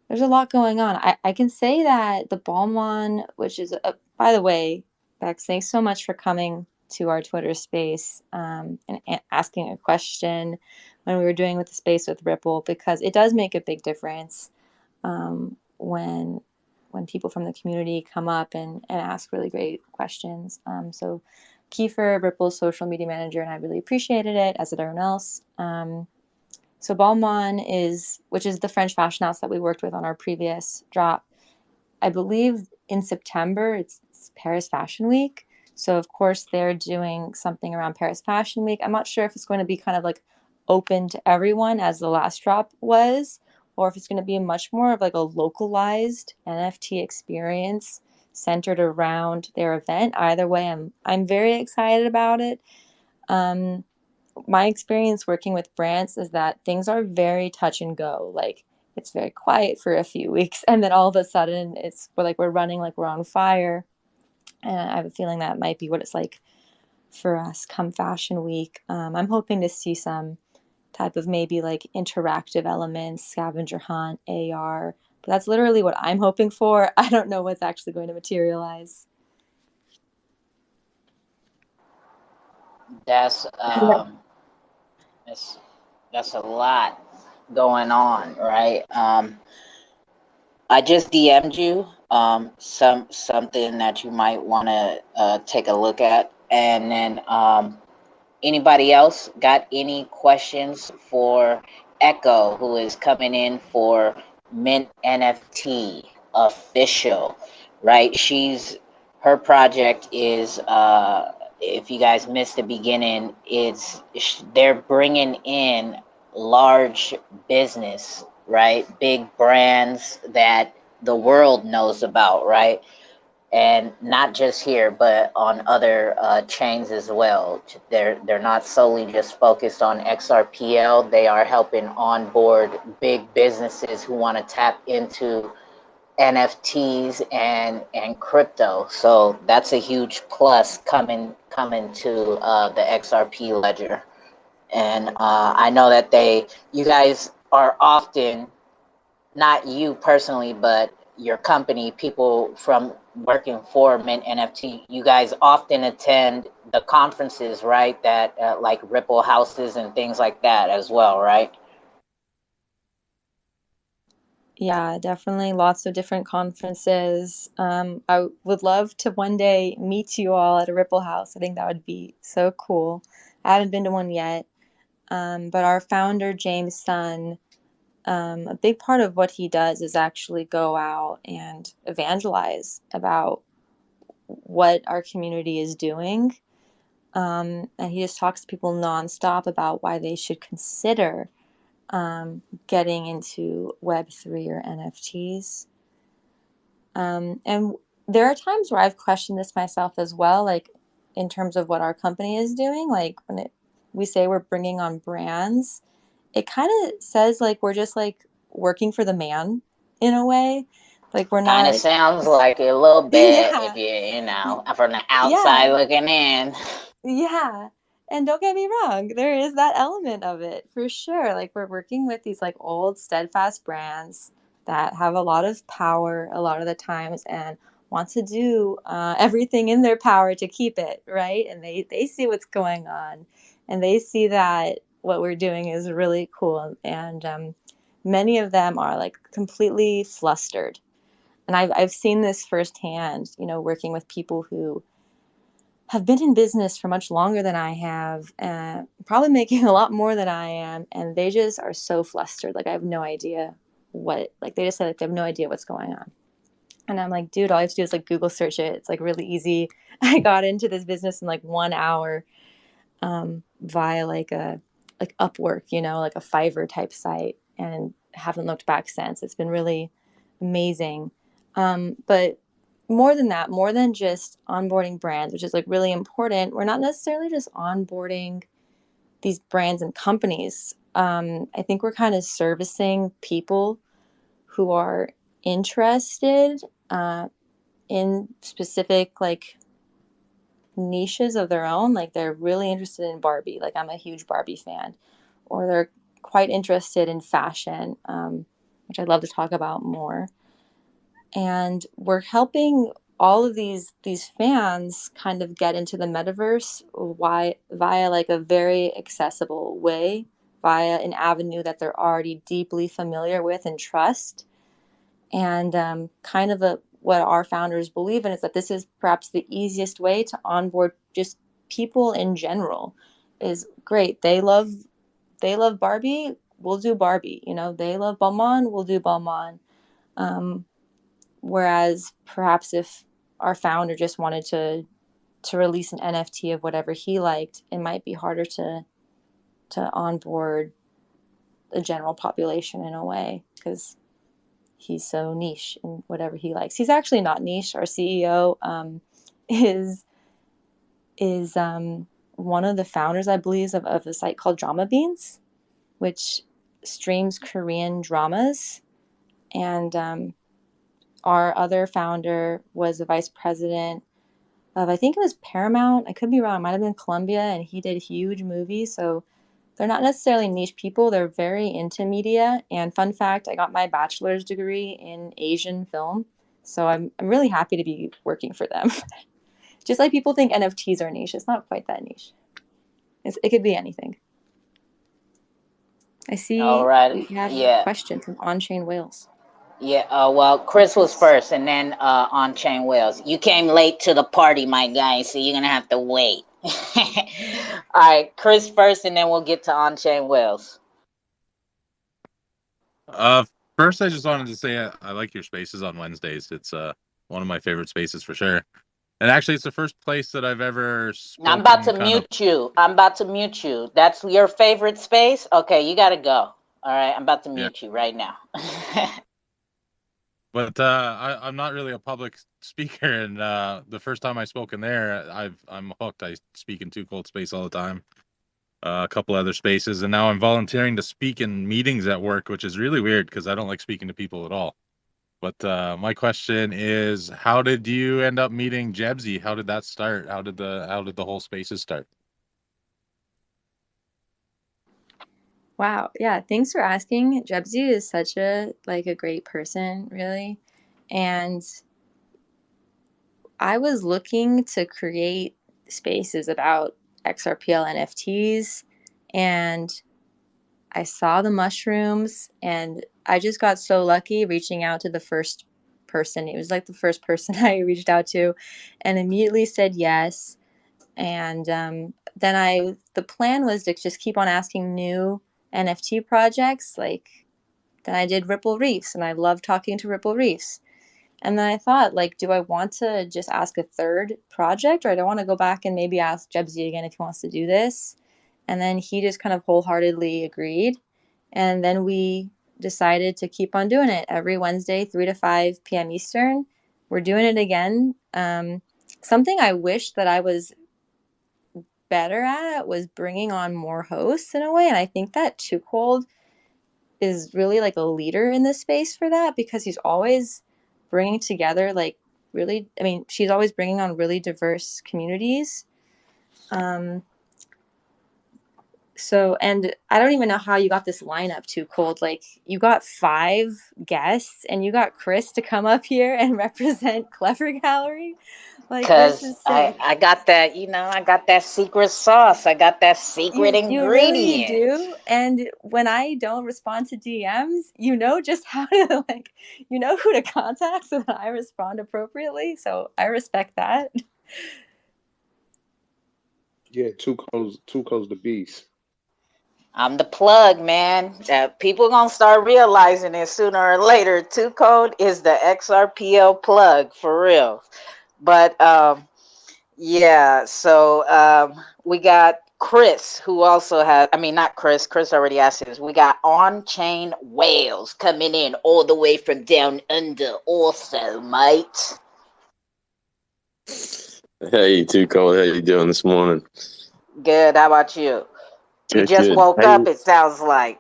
Speaker 16: There's a lot going on. I can say that the Balmon, which is, by the way, Bex, thanks so much for coming to our Twitter space and asking a question when we were doing with the space with Ripple, because it does make a big difference when people from the community come up and ask really great questions. So Kiefer, Ripple's social media manager, and I really appreciated it, as did everyone else. So Balmain which is the French fashion house that we worked with on our previous drop. I believe in September, it's Paris Fashion Week. So of course they're doing something around Paris Fashion Week. I'm not sure if it's going to be kind of like open to everyone as the last drop was, or if it's going to be much more of like a localized NFT experience centered around their event. Either way, I'm very excited about it. My experience working with brands is that things are very touch and go. Like, it's very quiet for a few weeks, and then all of a sudden we're running like we're on fire. And I have a feeling that might be what it's like for us come Fashion Week. I'm hoping to see some type of maybe like interactive elements, scavenger hunt, AR. But that's literally what I'm hoping for. I don't know what's actually going to materialize.
Speaker 1: That's that's a lot going on, right? I just DM'd you something that you might want to take a look at, and then anybody else got any questions for Echo, who is coming in for Mint NFT official, right? Her project is if you guys missed the beginning, they're bringing in large business, right? Big brands that the world knows about, right? And not just here, but on other chains as well. They're not solely just focused on XRPL. They are helping onboard big businesses who want to tap into NFTs and crypto. So that's a huge plus coming to the XRP ledger. And I know that you guys are often, not you personally, but your company, people from working for Mint NFT, you guys often attend the conferences, right? That like Ripple houses and things like that as well, right?
Speaker 16: Yeah, definitely lots of different conferences. I would love to one day meet you all at a Ripple house. I think that would be so cool. I haven't been to one yet. But our founder, James Sun, a big part of what he does is actually go out and evangelize about what our community is doing. And he just talks to people nonstop about why they should consider getting into Web3 or NFTs. And there are times where I've questioned this myself as well, like in terms of what our company is doing. Like when we say we're bringing on brands, it kind of says like we're just like working for the man in a way. Like we're
Speaker 1: Kind of
Speaker 16: not.
Speaker 1: sounds like it a little bit if
Speaker 16: Yeah,
Speaker 1: you know, from the outside
Speaker 16: yeah.
Speaker 1: looking in.
Speaker 16: Yeah. And don't get me wrong, there is that element of it for sure. Like we're working with these like old steadfast brands that have a lot of power a lot of the times and want to do everything in their power to keep it, right? And they see what's going on and they see that what we're doing is really cool. And many of them are like completely flustered. And I've seen this firsthand, you know, working with people who have been in business for much longer than I have, probably making a lot more than I am, and they just are so flustered. Like I have no idea like they just said like they have no idea what's going on. And I'm like, dude, all you have to do is like Google search it. It's like really easy. I got into this business in like 1 hour via like Upwork, you know, like a Fiverr type site, and haven't looked back since. It's been really amazing. But more than that, more than just onboarding brands, which is like really important, we're not necessarily just onboarding these brands and companies. I think we're kind of servicing people who are interested in specific like niches of their own. Like they're really interested in Barbie. Like I'm a huge Barbie fan, or they're quite interested in fashion, which I'd love to talk about more. And we're helping all of these fans kind of get into the metaverse via like a very accessible way, via an avenue that they're already deeply familiar with and trust. And kind of what our founders believe in is that this is perhaps the easiest way to onboard just people in general. Is great. They love Barbie, we'll do Barbie. You know, they love Balmain, we'll do Balmain. Whereas perhaps if our founder just wanted to release an NFT of whatever he liked, it might be harder to onboard the general population in a way, because he's so niche in whatever he likes. He's actually not niche. Our CEO is one of the founders, I believe, of a site called Drama Beans, which streams Korean dramas. And our other founder was a vice president of, I think it was Paramount. I could be wrong. It might have been Columbia, and he did huge movies. So they're not necessarily niche people. They're very into media. And fun fact, I got my bachelor's degree in Asian film. So I'm really happy to be working for them. Just like people think NFTs are niche. It's not quite that niche. It could be anything. I see
Speaker 1: All right.
Speaker 16: we have a
Speaker 1: Yeah.
Speaker 16: question from On-Chain Whales.
Speaker 1: Yeah. Well, Chris was first, and then On Chain Wells. You came late to the party, my guy, so you're gonna have to wait. All right, Chris first, and then we'll get to On Chain Wells.
Speaker 11: First, I just wanted to say I like your spaces on Wednesdays. It's one of my favorite spaces for sure. And actually, it's the first place that I've ever
Speaker 1: I'm about
Speaker 11: spoken
Speaker 1: to
Speaker 11: kind of.
Speaker 1: mute you. I'm about to mute you. That's your favorite space? Okay, you gotta go. All right, I'm about to
Speaker 11: Yeah.
Speaker 1: mute you right now.
Speaker 11: But I'm not really a public speaker, and the first time I spoke in there, I'm hooked. I speak in Too Cold Space all the time, a couple other spaces, and now I'm volunteering to speak in meetings at work, which is really weird because I don't like speaking to people at all. But my question is, how did you end up meeting Jebsy? How did that start? How did the whole spaces start?
Speaker 16: Wow. Yeah. Thanks for asking. Jebsy is such a great person, really. And I was looking to create spaces about XRPL NFTs, and I saw the mushrooms, and I just got so lucky reaching out to the first person. It was like the first person I reached out to, and immediately said yes. And then the plan was to just keep on asking new NFT projects. Like, then I did Ripple Reefs, and I love talking to Ripple Reefs. And then I thought, like, do I want to just ask a third project, or do I want to go back and maybe ask Jebsy again if he wants to do this? And then he just kind of wholeheartedly agreed. And then we decided to keep on doing it every Wednesday, 3 to 5 p.m. Eastern. We're doing it again. Something I wish that I was better at was bringing on more hosts in a way. And I think that Too Cold is really like a leader in this space for that, because he's always bringing together she's always bringing on really diverse communities. So, and I don't even know how you got this lineup, Too Cold. Like, you got 5 guests, and you got Chris to come up here and represent Clever Gallery. Like, this
Speaker 1: Cause
Speaker 16: is sick.
Speaker 1: I got that, I got that secret sauce. I got that secret
Speaker 16: You really
Speaker 1: ingredient.
Speaker 16: do. And when I don't respond to DMs, you know just how to you know who to contact so that I respond appropriately. So I respect that.
Speaker 3: Yeah, Tuco's the beast.
Speaker 1: I'm the plug, man. People gonna start realizing it sooner or later. Two Code is the XRPL plug for real. But yeah, so we got Chris, who also has, I mean, not Chris, Chris already asked this. We got On Chain Whales coming in all the way from down under, also, mate.
Speaker 17: Hey, Too Cold. How you doing this morning?
Speaker 1: Good. How about you? You
Speaker 17: Good,
Speaker 1: just
Speaker 17: good.
Speaker 1: woke
Speaker 17: Hey,
Speaker 1: up, it sounds like.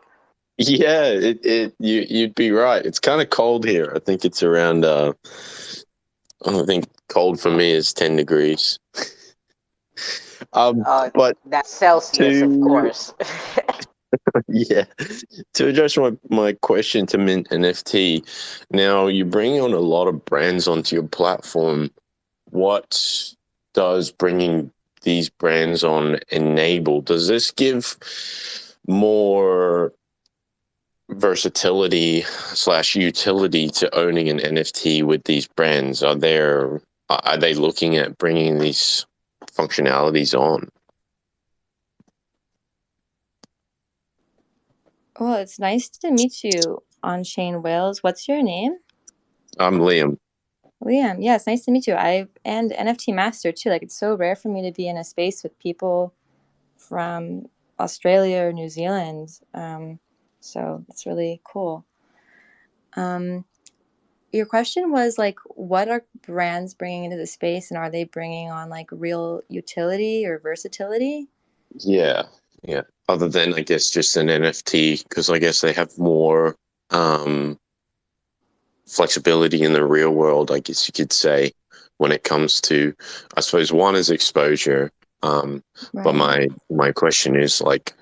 Speaker 17: yeah, you'd be right. It's kind of cold here. I think it's around I think cold for me is 10 degrees. But
Speaker 1: That's Celsius, of
Speaker 17: to
Speaker 1: course.
Speaker 17: yeah, to address my question to Mint NFT, now you bring on a lot of brands onto your platform. What does bringing these brands on enable? Does this give more versatility / utility to owning an NFT with these brands? Are they looking at bringing these functionalities on?
Speaker 16: Well, it's nice to meet you, On-Chain Whales. What's your name?
Speaker 17: I'm Liam.
Speaker 16: Liam. Yeah, it's nice to meet you. And NFT Master too. Like, it's so rare for me to be in a space with people from Australia or New Zealand. So it's really cool. Your question was like, what are brands bringing into the space, and are they bringing on like real utility or versatility?
Speaker 17: Yeah, yeah. Other than, I guess, just an NFT, because I guess they have more flexibility in the real world, I guess you could say, when it comes to, I suppose, one is exposure. But
Speaker 16: Right.
Speaker 17: my question is like,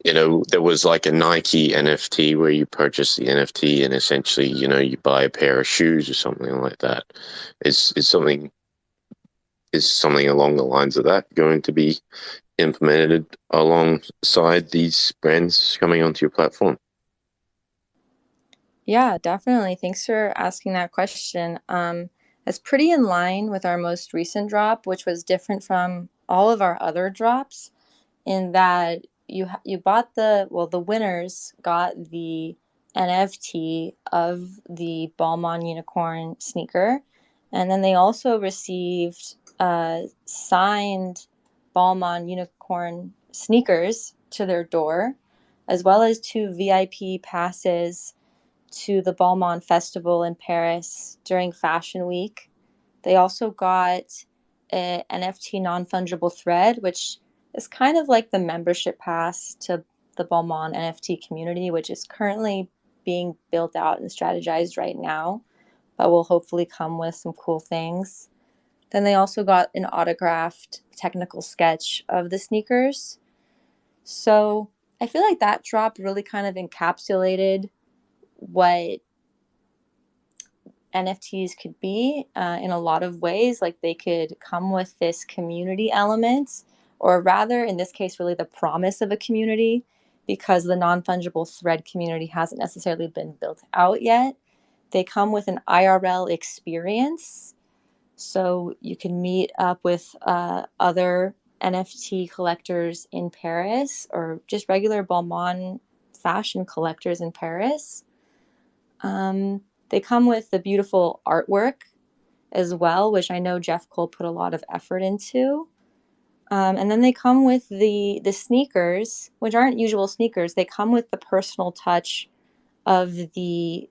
Speaker 17: there was like a Nike NFT where you purchase the NFT and essentially, you buy a pair of shoes or something like that. Is something along the lines of that going to be implemented alongside these brands coming onto your platform?
Speaker 16: Yeah, definitely. Thanks for asking that question. It's pretty in line with our most recent drop, which was different from all of our other drops, in that you bought the winners got the NFT of the Balmain Unicorn sneaker, and then they also received signed Balmain Unicorn sneakers to their door, as well as 2 VIP passes to the Balmain Festival in Paris during Fashion Week. They also got an NFT non-fungible thread, which is kind of like the membership pass to the Balmain NFT community, which is currently being built out and strategized right now, but will hopefully come with some cool things. Then they also got an autographed technical sketch of the sneakers. So I feel like that drop really kind of encapsulated what NFTs could be in a lot of ways. Like, they could come with this community element, or rather, in this case, really the promise of a community, because the non fungible thread community hasn't necessarily been built out yet. They come with an IRL experience. So you can meet up with other NFT collectors in Paris, or just regular Balmain fashion collectors in Paris. They come with the beautiful artwork as well, which I know Jeff Cole put a lot of effort into. And then they come with the sneakers, which aren't usual sneakers. They come with the personal touch of the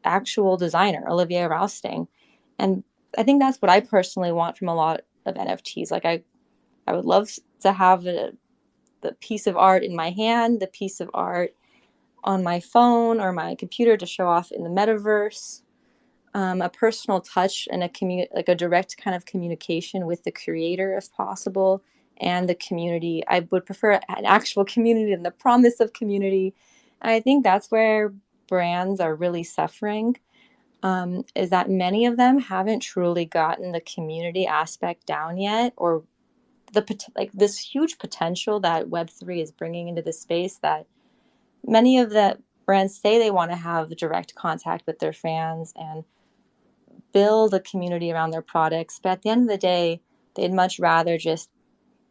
Speaker 16: actual designer, Olivier Rousting. And I think that's what I personally want from a lot of NFTs. Like, I would love to have the piece of art in my hand, the piece of art on my phone or my computer to show off in the metaverse. A personal touch and like a direct kind of communication with the creator if possible, and the community. I would prefer an actual community and the promise of community. And I think that's where brands are really suffering, is that many of them haven't truly gotten the community aspect down yet, or like this huge potential that Web3 is bringing into the space, that many of the brands say they want to have direct contact with their fans and build a community around their products. But at the end of the day, they'd much rather just,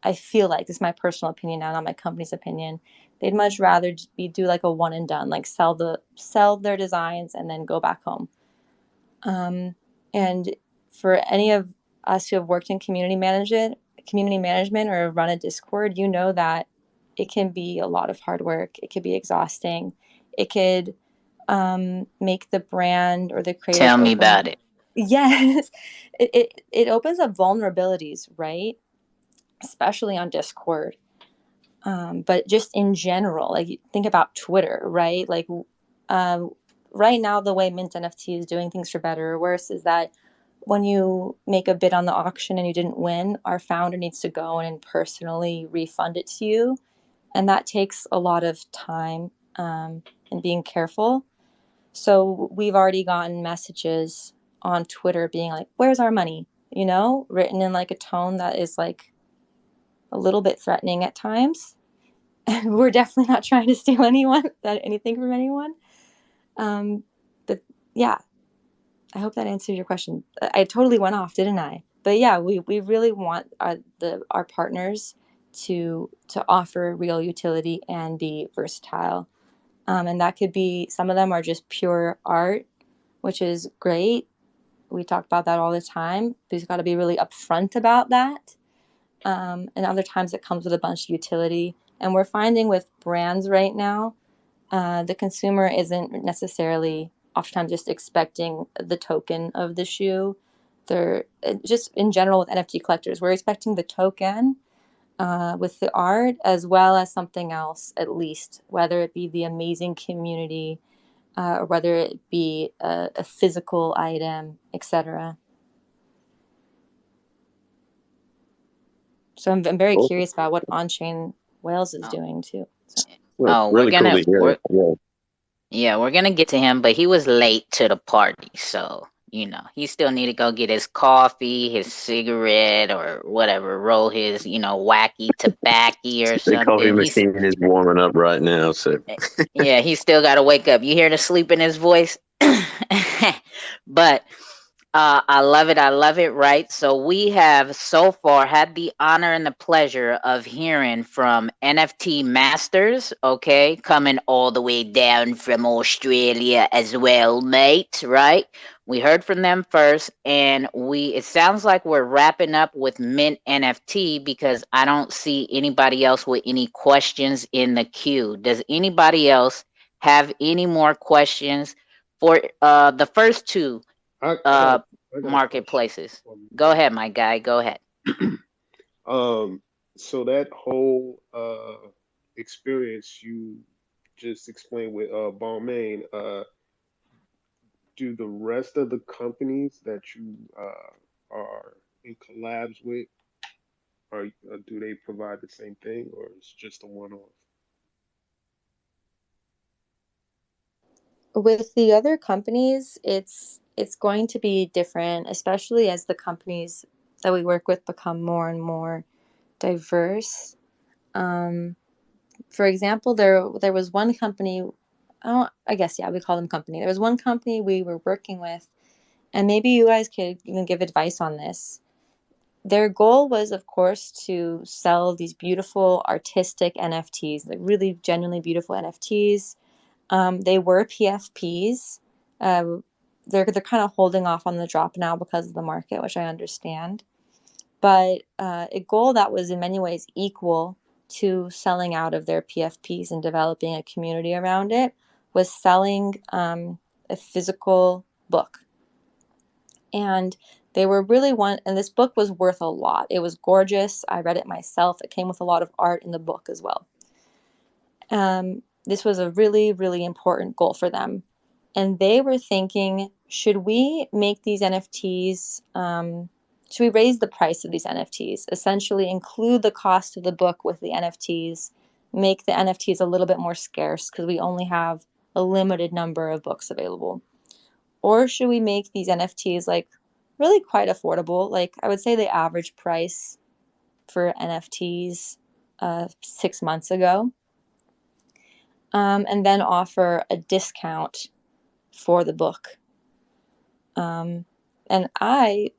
Speaker 16: I feel like, this is my personal opinion now, not my company's opinion, they'd much rather do like a one and done, like sell their designs and then go back home. And for any of us who have worked in community management or run a Discord, you know that it can be a lot of hard work. It could be exhausting. It could make the brand or the creators
Speaker 1: Tell me
Speaker 16: open.
Speaker 1: about it.
Speaker 16: Yes, it opens up vulnerabilities, right? Especially on Discord. But just in general, like, think about Twitter, right? Like, right now, the way Mint NFT is doing things, for better or worse, is that when you make a bid on the auction and you didn't win, our founder needs to go in and personally refund it to you. And that takes a lot of time and being careful. So we've already gotten messages on Twitter being like, "Where's our money?" You know, written in like a tone that is like a little bit threatening at times. And we're definitely not trying to steal anything from anyone. But yeah, I hope that answered your question. I totally went off, didn't I? But yeah, we really want our partners to offer real utility and be versatile. And that could be, some of them are just pure art, which is great. We talk about that all the time. We've got to be really upfront about that. And other times it comes with a bunch of utility. And we're finding with brands right now, the consumer isn't necessarily oftentimes just expecting the token of the shoe. They're just in general with NFT collectors, we're expecting the token with the art as well as something else, at least, whether it be the amazing community or whether it be a physical item, etc. So I'm very
Speaker 17: Awesome.
Speaker 16: curious about what On-Chain Whales is doing too. So.
Speaker 17: Well,
Speaker 1: Oh,
Speaker 17: really cool to hear.
Speaker 1: we're gonna get to him, but he was late to the party, so he still need to go get his coffee, his cigarette, or whatever, roll his wacky tobacco or
Speaker 17: The coffee
Speaker 1: something.
Speaker 17: machine is warming up right now, so
Speaker 1: Yeah, he still got to wake up. You hear the sleep in his voice, but I love it. I love it. Right. So we have so far had the honor and the pleasure of hearing from NFT masters. Okay. Coming all the way down from Australia as well, mate. Right. We heard from them first, and it sounds like we're wrapping up with Mint NFT because I don't see anybody else with any questions in the queue. Does anybody else have any more questions for the first two
Speaker 3: I got a question
Speaker 1: marketplaces?
Speaker 3: for
Speaker 1: Go
Speaker 3: Mint.
Speaker 1: ahead, my guy. Go ahead.
Speaker 3: Um, so that whole experience you just explained with Balmain, do the rest of the companies that you are in collabs with, or do they provide the same thing, or it's just a one-off?
Speaker 16: With the other companies, it's going to be different, especially as the companies that we work with become more and more diverse. For example, there was one company. I guess yeah, we call them company. There was one company we were working with, and maybe you guys could even give advice on this. Their goal was, of course, to sell these beautiful artistic NFTs, like really genuinely beautiful NFTs. They were PFPs. They're kind of holding off on the drop now because of the market, which I understand. But a goal that was in many ways equal to selling out of their PFPs and developing a community around it was selling a physical book. And they were really and this book was worth a lot. It was gorgeous. I read it myself. It came with a lot of art in the book as well. This was a really, really important goal for them. And they were thinking, should we make these NFTs, should we raise the price of these NFTs? Essentially include the cost of the book with the NFTs, make the NFTs a little bit more scarce because we only have a limited number of books available. Or should we make these NFTs like really quite affordable? Like I would say the average price for NFTs 6 months ago. And then offer a discount for the book. And I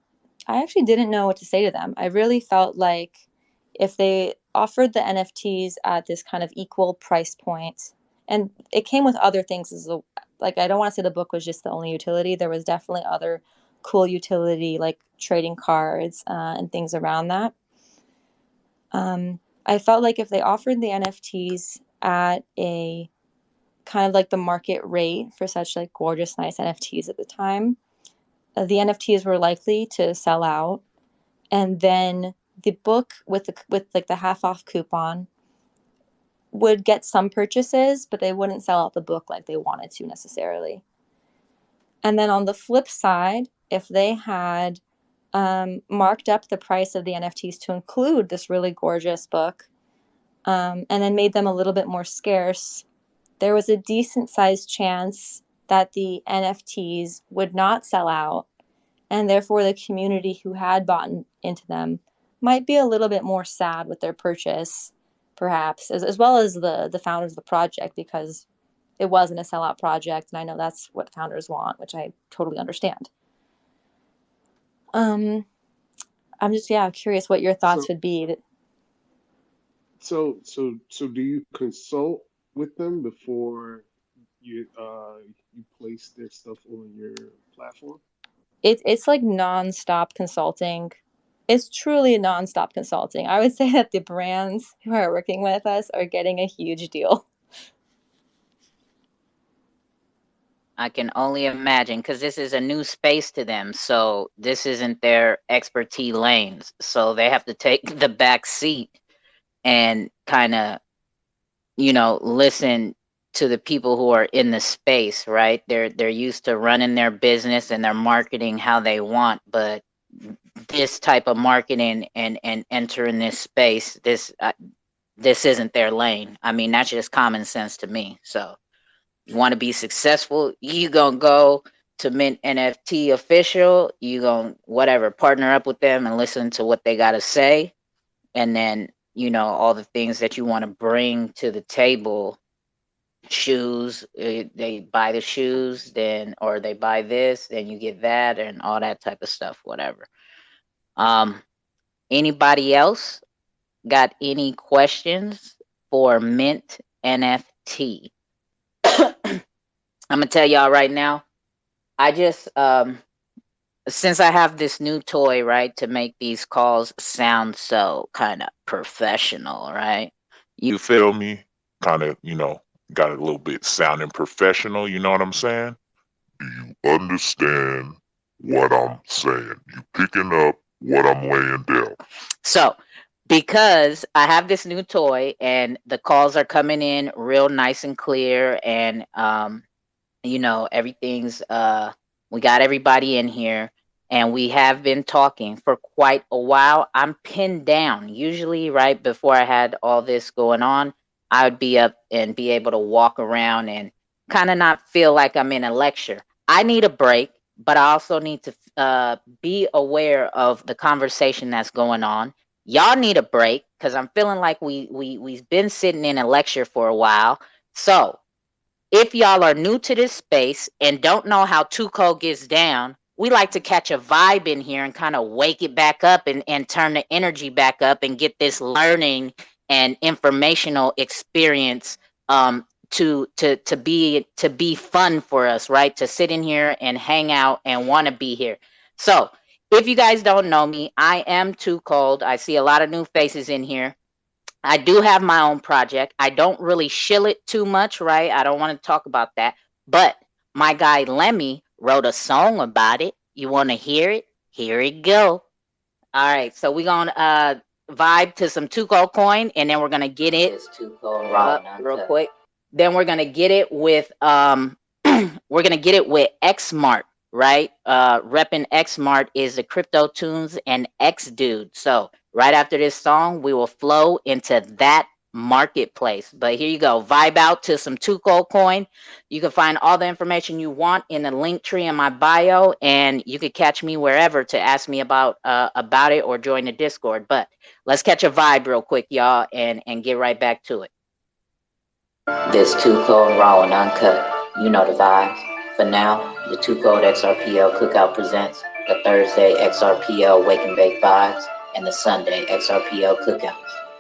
Speaker 16: actually didn't know what to say to them. I really felt like if they offered the NFTs at this kind of equal price point, and it came with other things as like I don't want to say the book was just the only utility. There was definitely other cool utility like trading cards and things around that. I felt like if they offered the NFTs at a kind of like the market rate for such like gorgeous, nice NFTs at the time, the NFTs were likely to sell out, and then the book with like the half off coupon would get some purchases, but they wouldn't sell out the book like they wanted to necessarily. And then on the flip side, if they had marked up the price of the NFTs to include this really gorgeous book, and then made them a little bit more scarce, there was a decent sized chance that the NFTs would not sell out, and therefore the community who had bought into them might be a little bit more sad with their purchase, perhaps, as well as the founders of the project, because it wasn't a sellout project, and I know that's what founders want, which I totally understand. I'm just curious what your thoughts would be.
Speaker 3: So do you consult with them before you you place their stuff on your platform?
Speaker 16: It's like nonstop consulting. It's truly nonstop consulting. I would say that the brands who are working with us are getting a huge deal.
Speaker 1: I can only imagine, because this is a new space to them. So this isn't their expertise lanes. So they have to take the back seat and kind of, listen to the people who are in the space, right? They're used to running their business and they're marketing how they want, but this type of marketing and entering this space, this isn't their lane. I mean, that's just common sense to me. So you want to be successful, you gonna go to Mint NFT official, you gonna whatever, partner up with them and listen to what they gotta say, and then all the things that you want to bring to the table. Shoes, they buy the shoes, then or they buy this, then you get that, and all that type of stuff, whatever. Anybody else got any questions for Mint NFT? I'm gonna tell y'all right now. I just since I have this new toy, right, to make these calls sound so kind of professional, right?
Speaker 6: You feel me? Kind of, got a little bit sounding professional, you know what I'm saying? Do you understand what I'm saying? You picking up what I'm laying down?
Speaker 1: So, because I have this new toy and the calls are coming in real nice and clear, and everything's we got everybody in here, and we have been talking for quite a while. I'm pinned down. Usually right before I had all this going on, I would be up and be able to walk around and kind of not feel like I'm in a lecture. I need a break, but I also need to be aware of the conversation that's going on. Y'all need a break because I'm feeling like we've been sitting in a lecture for a while. So if y'all are new to this space and don't know how Tuco gets down, we like to catch a vibe in here and kind of wake it back up and turn the energy back up and get this learning and informational experience to be fun for us, right? To sit in here and hang out and want to be here. So if you guys don't know me, I am Too Cold. I see a lot of new faces in here. I do have my own project. I don't really shill it too much, right? I don't want to talk about that. But my guy Lemmy wrote a song about it. You want to hear it? Here it go. All right, so we're gonna vibe to some Tuco coin, and then we're gonna get it real quick. Then we're gonna get it with we're gonna get it with Xmart, right? Reppin' Xmart is the Crypto Tunes and X Dude. So right after this song, we will flow into that marketplace. But here you go, vibe out to some Tuco coin. You can find all the information you want in the link tree in my bio, and you could catch me wherever to ask me about it or join the Discord. But let's catch a vibe real quick, y'all, and get right back to it. This Two Code Raw and Uncut. You know the vibes. For now, the Two Code XRPL Cookout presents the Thursday XRPL Wake and Bake Vibes and the Sunday XRPL Cookouts.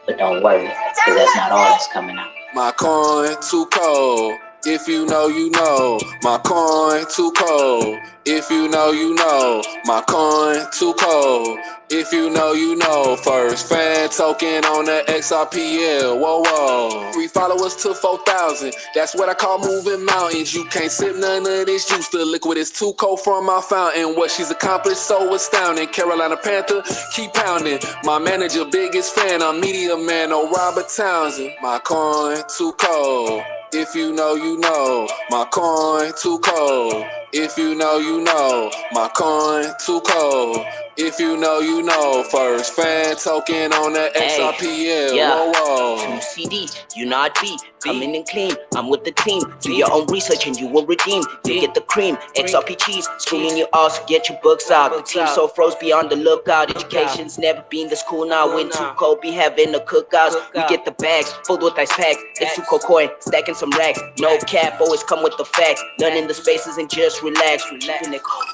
Speaker 1: But don't worry, because that's not all that's coming out.
Speaker 7: My coin too cold. If you know, you know. My coin too cold. If you know, you know. My coin too cold. If you know, you know. First fan token on the XRPL. Whoa, whoa. 3 followers to 4,000. That's what I call moving mountains. You can't sip none of this juice. The liquid is too cold from my fountain. What she's accomplished so astounding. Carolina Panther, keep pounding. My manager, biggest fan. I'm media man, no Robert Townsend. My coin too cold. If you know, you know. My coin too cold. If you know, you know. My coin too cold. If you know, you know. First fan token on the XRPL.
Speaker 8: Yeah.
Speaker 7: Whoa, whoa.
Speaker 8: 2 CDs, you not B. Coming in clean, I'm with the team. Do your own research and you will redeem. You get the cream, XRP cheese. Spoon in your ass, get your books out. The team so froze, be on the lookout. Education's never been this cool now. When too cold, be having the cookouts. We get the bags, filled with ice packs. It's too cold coin, stacking some racks. No cap, always come with the facts. Learning the spaces and just relax. Keeping it cold.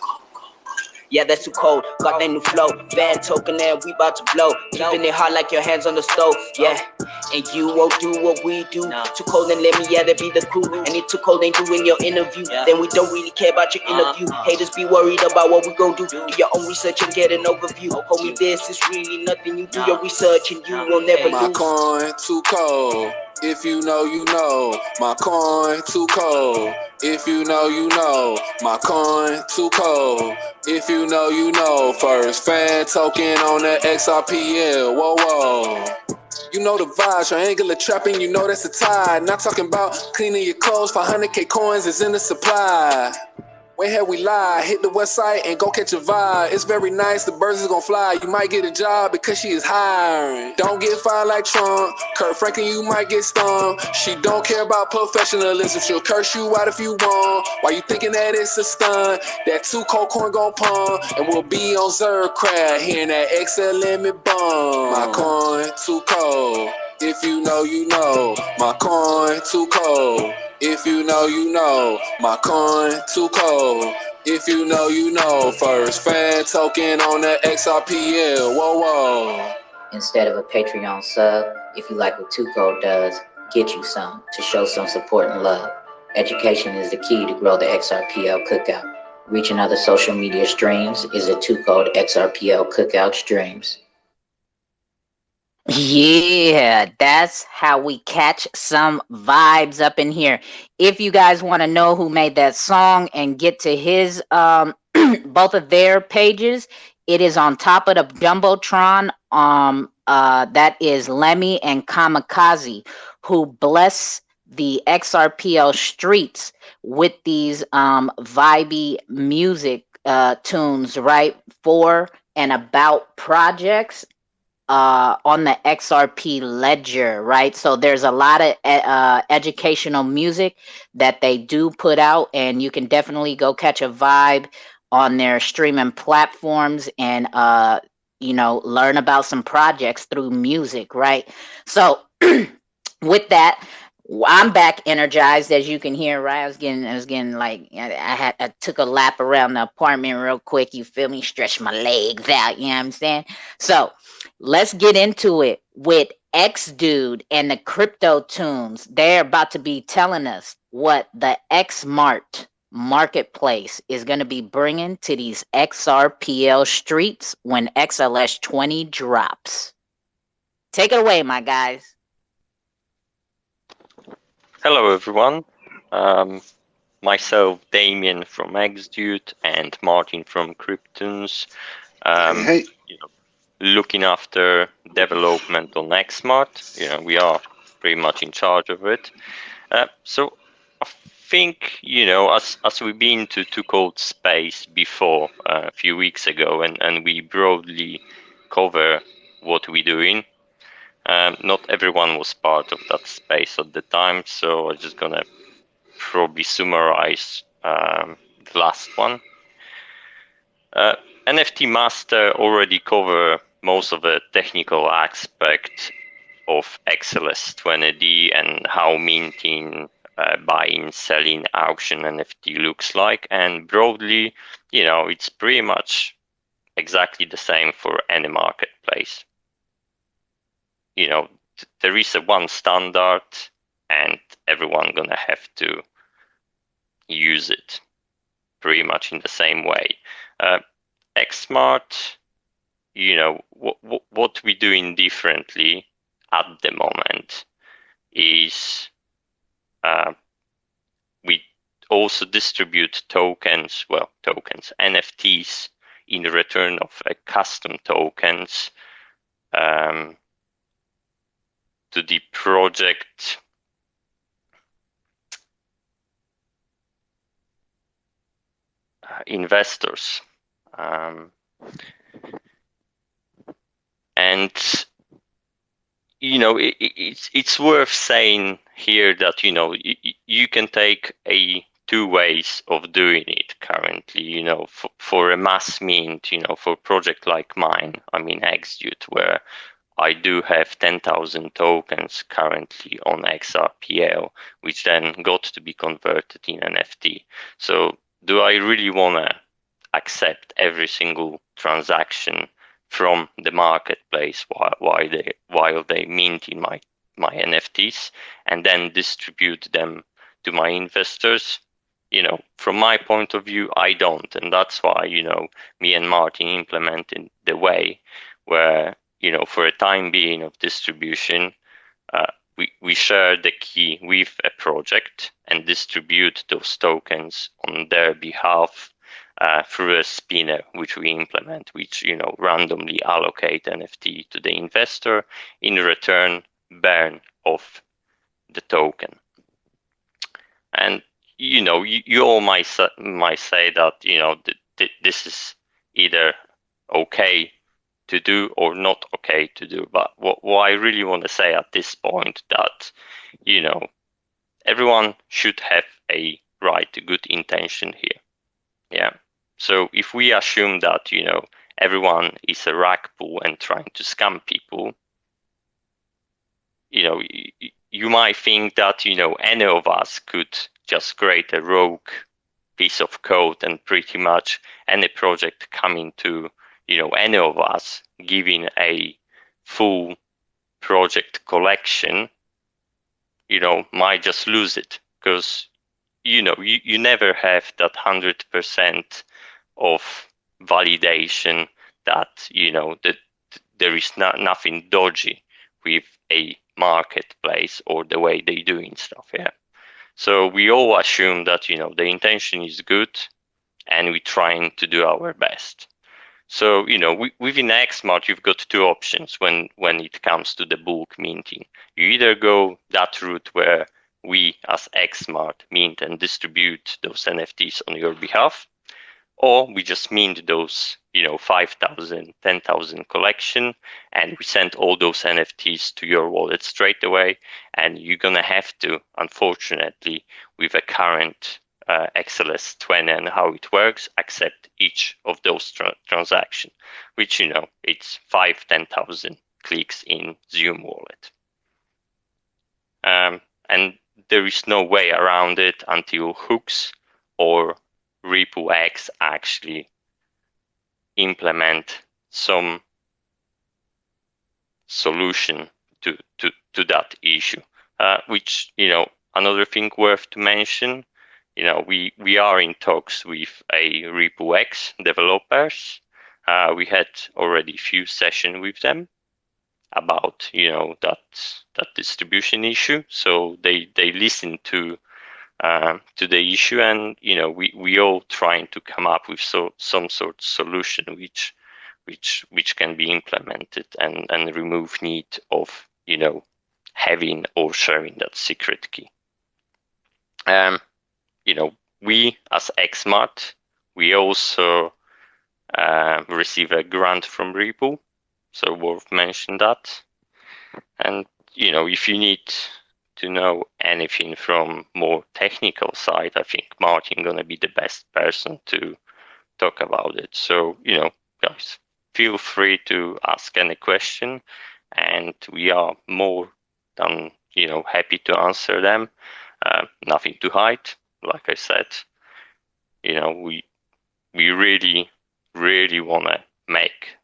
Speaker 8: Yeah, that's too cold. Got that new flow. Van token and we about to blow. Keeping it hot like your hands on the stove. Yeah. And you won't do what we do. Too cold and let me, yeah, that be the crew. And it too cold ain't doing your interview. Then we don't really care about your interview. Haters be worried about what we gon' do. Do your own research and get an overview. Homie, this is really nothing. You do your research and you will never
Speaker 7: My
Speaker 8: lose.
Speaker 7: coin too cold. If you know, you know. My coin too cold. If you know, you know. My coin too cold. If you know, you know. First fan token on the XRPL. Whoa, whoa. You know the vibes, triangular trapping, you know that's the tide. Not talking about cleaning your clothes, 500K coins is in the supply. Where have we lie? Hit the website and go catch a vibe. It's very nice, the birds is gonna fly. You might get a job because she is hiring. Don't get fired like Trump. Kurt Franklin, you might get stung. She don't care about professionalism. She'll curse you out if you want. Why you thinking that it's a stunt? That 2 cold coin gon' pump. And we'll be on Xrpl, hearing that XL limit bump. My coin too cold. If you know, you know. My coin too cold. If you know, you know. My coin too cold. If you know, you know. First fan token on the XRPL. Whoa, whoa.
Speaker 1: Instead of a Patreon sub, if you like what Tuco does, get you some to show some support and love. Education is the key to grow the XRPL Cookout. Reaching other social media streams is a Tuco XRPL Cookout streams. Yeah, that's how we catch some vibes up in here. If you guys want to know who made that song and get to his both of their pages, it is on top of the Jumbotron. That is Lemmy and Kamikaze, who bless the XRPL streets with these vibey music tunes, right? For and about projects on the XRP ledger, right? So there's a lot of educational music that they do put out, and you can definitely go catch a vibe on their streaming platforms and learn about some projects through music, right? So with that, I'm back energized, as you can hear, right? I was getting like I took a lap around the apartment real quick. You feel me? Stretch my legs out. You know what I'm saying? So let's get into it with X Dude and the Crypto Tunes. They're about to be telling us what the X Mart marketplace is going to be bringing to these XRPL streets when XLS 20 drops. Take it away, my guys.
Speaker 18: Hello everyone, myself Damien from XDude and Martin from Kryptons,
Speaker 13: Hey.
Speaker 18: looking after development on XMart. We are pretty much in charge of it. So I think, as we've been to code space before a few weeks ago, and we broadly cover what we're doing. Not everyone was part of that space at the time, so I'm just gonna probably summarize the last one. NFT Master already cover most of the technical aspect of XLS 20D and how minting, buying, selling, auction NFT looks like. And broadly, it's pretty much exactly the same for any marketplace. There is a one standard and everyone gonna have to use it pretty much in the same way. XSmart, what we're doing differently at the moment is we also distribute tokens, NFTs in return of custom tokens to the project. investors. And it's worth saying here that you can take a two ways of doing it currently. For a mass mint, for a project like mine, I mean Xdute, where I do have 10,000 tokens currently on Xrpl, which then got to be converted in NFT. So do I really want to accept every single transaction from the marketplace while they mint in my NFTs and then distribute them to my investors? From my point of view, I don't, and that's why me and Martin implemented the way where for a time being of distribution, we share the key with a project and distribute those tokens on their behalf through a spinner, which we implement, which randomly allocate NFT to the investor, in return burn off the token. And you all might say that this is either okay to do or not okay to do. But what I really want to say at this point, that everyone should have a right to good intention here. Yeah. So if we assume that everyone is a rug pull and trying to scam people, you might think that any of us could just create a rogue piece of code and pretty much any project coming to any of us giving a full project collection might just lose it, because you never have that 100% of validation that that there is nothing dodgy with a marketplace or the way they doing stuff. Yeah. So we all assume that the intention is good and we're trying to do our best. So within Xmart, you've got two options when it comes to the bulk minting. You either go that route where we as Xmart mint and distribute those NFTs on your behalf, or we just mint those 5,000, 10,000 collection, and we send all those NFTs to your wallet straight away. And you're gonna have to, unfortunately, with a current XLS 20 and how it works, accept each of those transactions, which it's 5-10,000 clicks in Zoom wallet. And there is no way around it until Hooks or Ripple X actually implement some solution to that issue. Which another thing worth to mention, we are in talks with a Ripple X developers. We had already a few sessions with them about that distribution issue. So they listen to the issue, and we all trying to come up with some sort of solution which can be implemented and remove need of having or sharing that secret key. We as Xmart, we also receive a grant from Ripple, so worth mentioning that. And if you need to know anything from more technical side, I think Martin gonna be the best person to talk about it. So guys, feel free to ask any question, and we are more than happy to answer them. Nothing to hide, like I said. We really want to make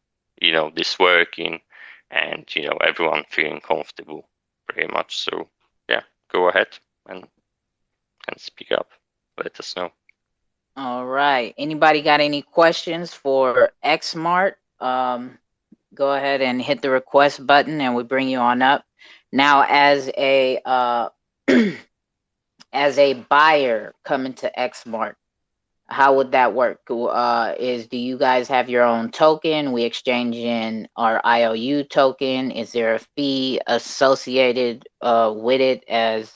Speaker 18: this working, and everyone feeling comfortable, pretty much. So yeah, go ahead and speak up. Let us know.
Speaker 1: All right. Anybody got any questions for Xmart? Go ahead and hit the request button, and we bring you on up. Now, as a as a buyer coming to Xmart, how would that work? Do you guys have your own token? We exchange in our IOU token. Is there a fee associated with it as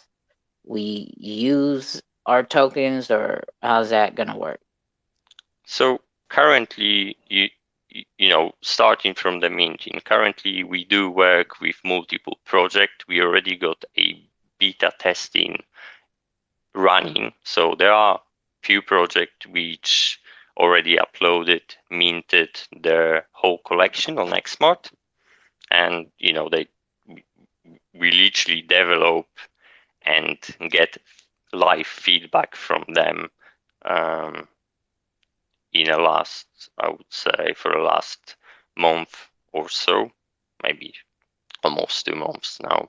Speaker 1: we use our tokens, or how's that gonna work?
Speaker 18: So currently, you know, starting from the minting, currently we do work with multiple projects. We already got a beta testing running. So there are few projects which already uploaded, minted their whole collection on Xmart, and you know we literally develop and get live feedback from them in a last, I would say, for the last month or so, maybe almost 2 months now.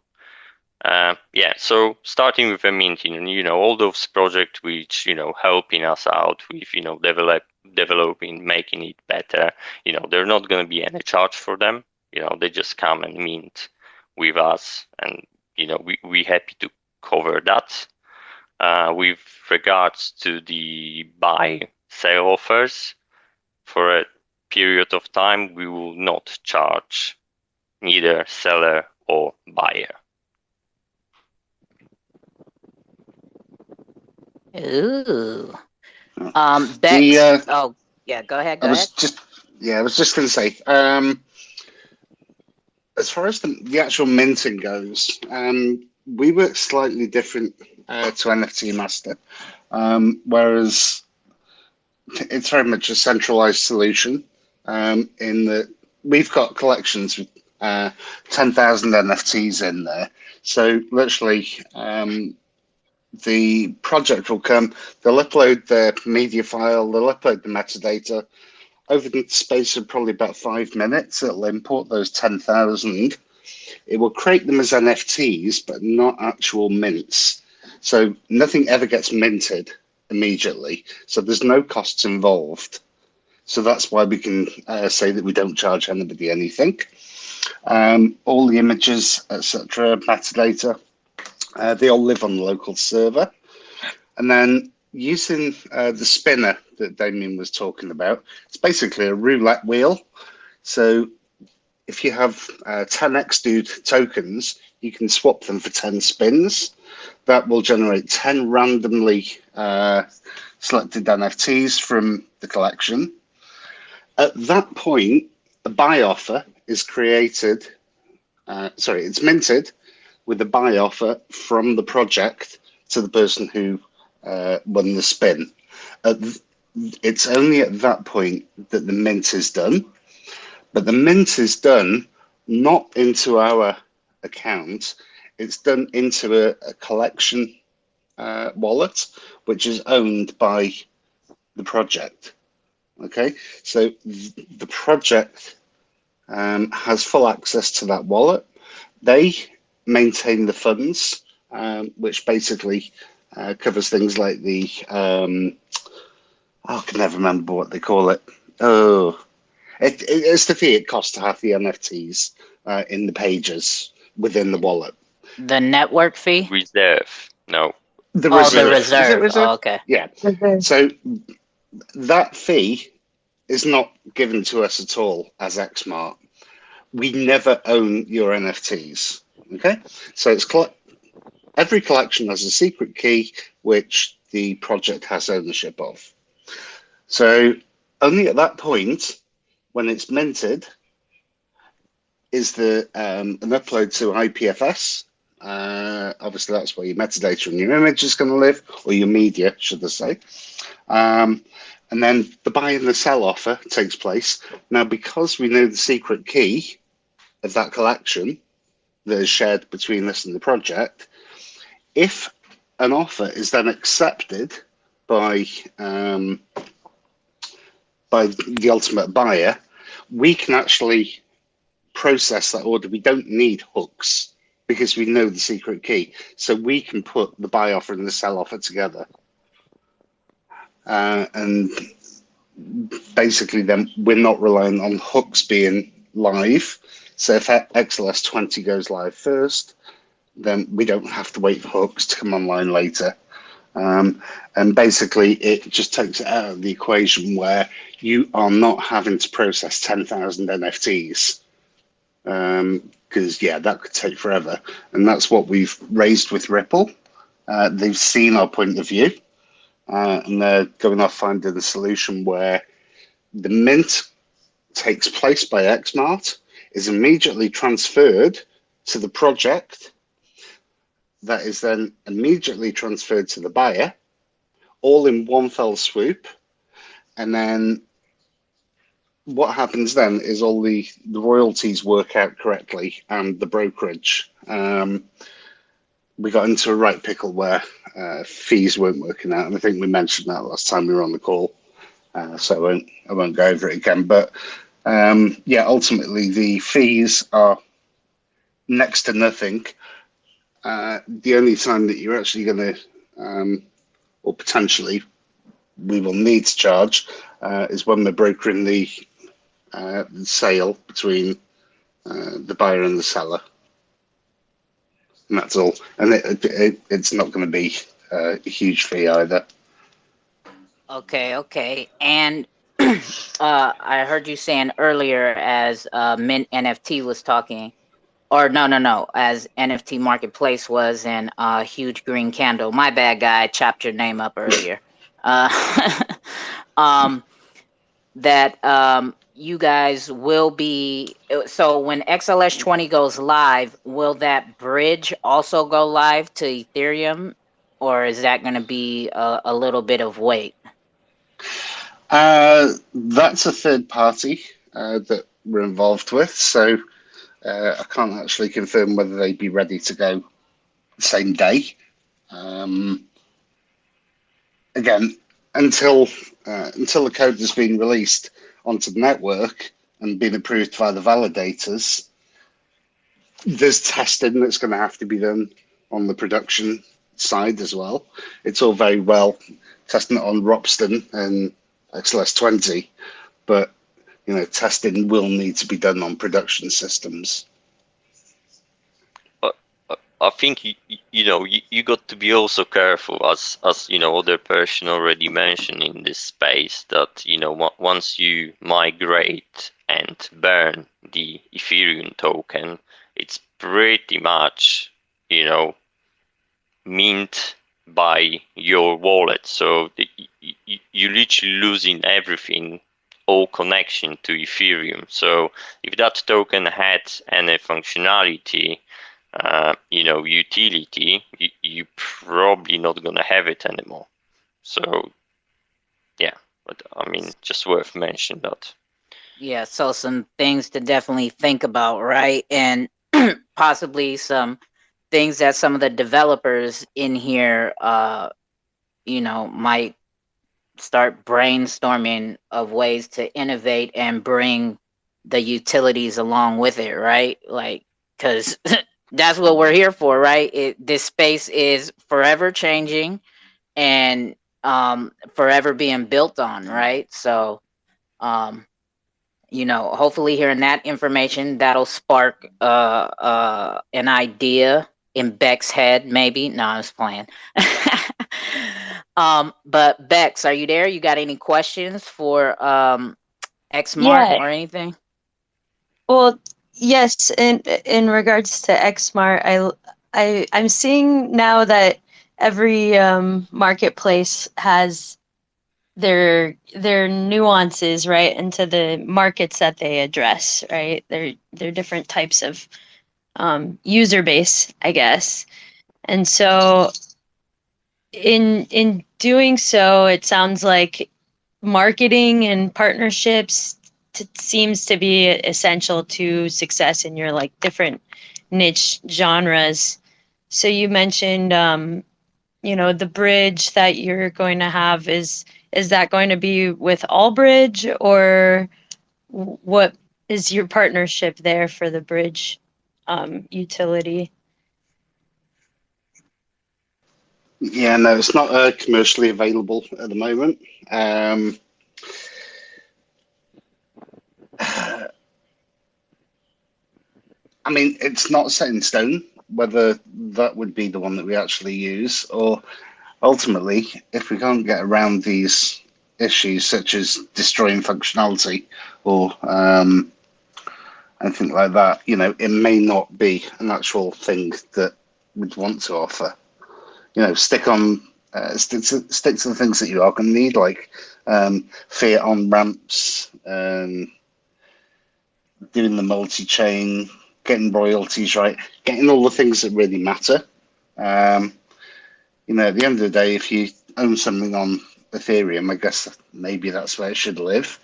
Speaker 18: Yeah, so starting with the minting, you know, all those projects which, you know, helping us out with, you know, developing, making it better, you know, they're not going to be any charge for them. You know, they just come and mint with us, and, you know, we happy to cover that. With regards to the buy sale offers, for a period of time, we will not charge neither seller or buyer.
Speaker 1: Ooh.
Speaker 13: The
Speaker 1: Bex. Oh, yeah. Go ahead.
Speaker 13: I
Speaker 1: Go ahead.
Speaker 13: was just going to say, as far as the actual minting goes, we work slightly different to NFT Master, whereas it's very much a centralized solution. In that we've got collections with 10,000 NFTs in there, so literally. The project will come, they'll upload their media file, they'll upload the metadata. Over the space of probably about 5 minutes, it'll import those 10,000. It will create them as NFTs, but not actual mints. So nothing ever gets minted immediately. So there's no costs involved. So that's why we can say that we don't charge anybody anything. All the images, etc., metadata, they all live on the local server. And then using the spinner that Damien was talking about, it's basically a roulette wheel. So if you have 10 XDude tokens, you can swap them for 10 spins. That will generate 10 randomly selected NFTs from the collection. At that point, a buy offer is created. It's minted with a buy offer from the project to the person who won the spin. It's only at that point that the mint is done, but the mint is done not into our account, it's done into a collection wallet, which is owned by the project. Okay, so the project has full access to that wallet. They maintain the funds, which basically covers things like the I can never remember what they call it. Oh, it's the fee it costs to have the NFTs in the pages within the wallet.
Speaker 1: The network fee?
Speaker 18: Reserve. No.
Speaker 13: The
Speaker 1: Oh, the
Speaker 13: reserve. Is it
Speaker 1: reserve.
Speaker 13: reserve?
Speaker 1: Oh, okay.
Speaker 13: Yeah. So that fee is not given to us at all as Xmart. We never own your NFTs. Okay. So it's every collection has a secret key which the project has ownership of. So only at that point, when it's minted, is the an upload to IPFS. Obviously, that's where your metadata and your image is going to live, or your media, should I say. And then the buy and the sell offer takes place. Now, because we know the secret key of that collection that is shared between us and the project, if an offer is then accepted by the ultimate buyer, we can actually process that order. We don't need hooks because we know the secret key. So we can put the buy offer and the sell offer together. And basically then we're not relying on hooks being live. So if XLS 20 goes live first, then we don't have to wait for hooks to come online later. And basically it just takes it out of the equation where you are not having to process 10,000 NFTs. Because that could take forever, and that's what we've raised with Ripple. They've seen our point of view, and they're going off finding a solution where The mint takes place by Xmart, is immediately transferred to the project, that is then immediately transferred to the buyer, all in one fell swoop. And then what happens then is all the royalties work out correctly and the brokerage. We got into a right pickle where fees weren't working out, and I think we mentioned that last time we were on the call. So I won't go over it again. But yeah, ultimately the fees are next to nothing. The only time that you're actually going to, or potentially, we will need to charge is when we're brokering the sale between the buyer and the seller. And that's all. And it's not going to be a huge fee either.
Speaker 1: Okay. And I heard you saying earlier as Mint NFT was talking, or no, as NFT Marketplace was in Huge Green Candle. My bad, guy, chopped your name up earlier. Um, that you guys will be, so when XLS20 goes live, will that bridge also go live to Ethereum, or is that going to be a little bit of wait?
Speaker 13: That's a third party that we're involved with, so I can't actually confirm whether they'd be ready to go the same day. Again, until the code has been released onto the network and been approved by the validators, there's testing that's going to have to be done on the production side as well. It's all very well testing it on Ropsten and XLS20, but testing will need to be done on production systems.
Speaker 18: I think you got to be also careful, as other person already mentioned in this space, that once you migrate and burn the Ethereum token, it's pretty much mint by your wallet, so you're literally losing everything, all connection to Ethereum. So if that token had any functionality, utility, you probably not gonna have it anymore. So yeah, but I mean, just worth mentioning that.
Speaker 1: Yeah, so some things to definitely think about, right? And possibly some things that some of the developers in here might start brainstorming of ways to innovate and bring the utilities along with it, right? Like, because that's what we're here for, right? This space is forever changing and forever being built on, right? So hopefully hearing that information, that'll spark an idea in Beck's head, maybe. No, I was playing. But Bex, are you there? You got any questions for Xmart
Speaker 10: Yeah.
Speaker 1: or anything?
Speaker 10: Well, yes. In regards to Xmart, I'm seeing now that every marketplace has their nuances, right, into the markets that they address, right? They're different types of user base, I guess. And so in doing so, it sounds like marketing and partnerships seems to be essential to success in your like different niche genres. So you mentioned the bridge that you're going to have, is that going to be with Allbridge, or what is your partnership there for the bridge utility?
Speaker 13: Yeah, no, it's not commercially available at the moment. I mean, it's not set in stone whether that would be the one that we actually use, or ultimately, if we can't get around these issues such as destroying functionality or anything like that, it may not be an actual thing that we'd want to offer. Stick on stick to the things that you are going to need, like fiat on ramps, doing the multi-chain, getting royalties right, getting all the things that really matter. Um, at the end of the day, if you own something on Ethereum, I guess maybe that's where it should live.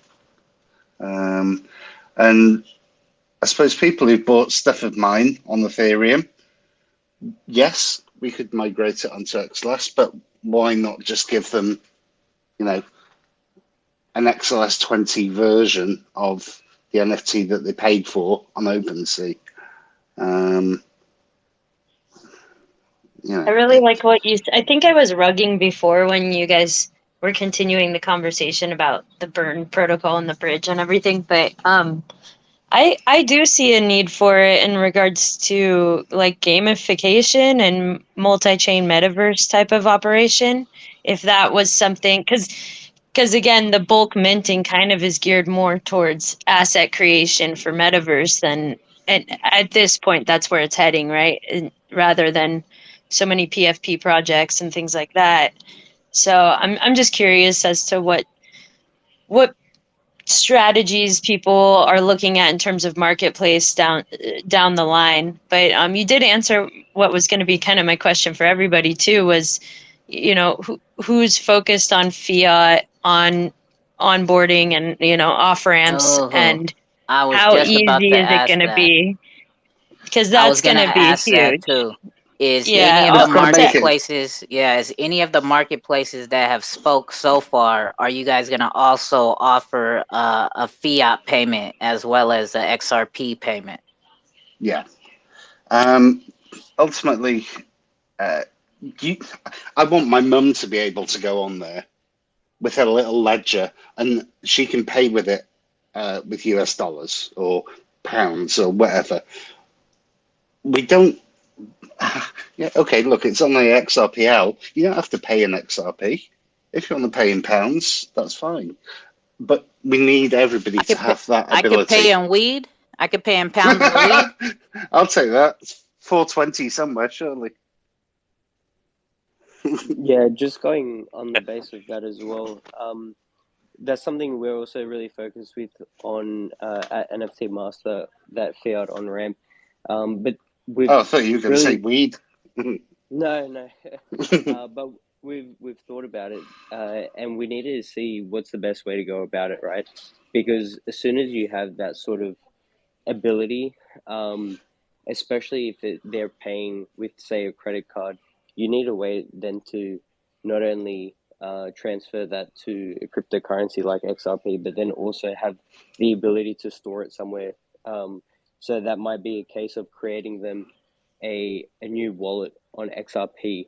Speaker 13: And I suppose people who bought stuff of mine on Ethereum, yes, we could migrate it onto XLS, but why not just give them, an XLS 20 version of the NFT that they paid for on OpenSea?
Speaker 10: I really like what you. I think I was rugging before when you guys were continuing the conversation about the burn protocol and the bridge and everything, but I do see a need for it in regards to like gamification and multi-chain metaverse type of operation. If that was something, because again, the bulk minting kind of is geared more towards asset creation for metaverse than, and at this point, that's where it's heading, right? Rather than so many PFP projects and things like that. So I'm just curious as to what strategies people are looking at in terms of marketplace down the line. But you did answer what was going to be kind of my question for everybody too, was who's focused on fiat, on onboarding, and off ramps,
Speaker 1: Oh,
Speaker 10: and
Speaker 1: I was
Speaker 10: how
Speaker 1: just about
Speaker 10: easy
Speaker 1: to
Speaker 10: is it
Speaker 1: ask
Speaker 10: going to
Speaker 1: that.
Speaker 10: be, because
Speaker 1: I was
Speaker 10: that's going
Speaker 1: gonna
Speaker 10: to be
Speaker 1: ask that
Speaker 10: huge.
Speaker 1: too. Is any
Speaker 10: Yeah,
Speaker 1: of the
Speaker 13: It's going to make it.
Speaker 1: marketplaces, yeah, is any of the marketplaces that have spoke so far, are you guys gonna also offer a fiat payment as well as a XRP payment?
Speaker 13: Yeah. Ultimately, uh, you, I want my mum to be able to go on there with her little ledger, and she can pay with it with US dollars or pounds or whatever. We don't. Yeah, okay. Look, it's on the XRPL. You don't have to pay an XRP. If you want to pay in pounds, that's fine. But we need everybody
Speaker 1: I
Speaker 13: to
Speaker 1: could pay,
Speaker 13: have that
Speaker 1: I could pay
Speaker 13: ability.
Speaker 1: in weed. I could pay in pounds of weed.
Speaker 13: I'll take that. It's 420 somewhere, surely.
Speaker 9: Yeah, just going on the base of that as well. That's something we're also really focused with on at NFT Master, that fiat on ramp. But we've
Speaker 13: Oh, I thought you were going to say
Speaker 9: really
Speaker 13: weed.
Speaker 9: no, but we've thought about it, and we needed to see what's the best way to go about it, right? Because as soon as you have that sort of ability, especially if they're paying with, say, a credit card, you need a way then to not only transfer that to a cryptocurrency like XRP, but then also have the ability to store it somewhere. So that might be a case of creating them a new wallet on XRP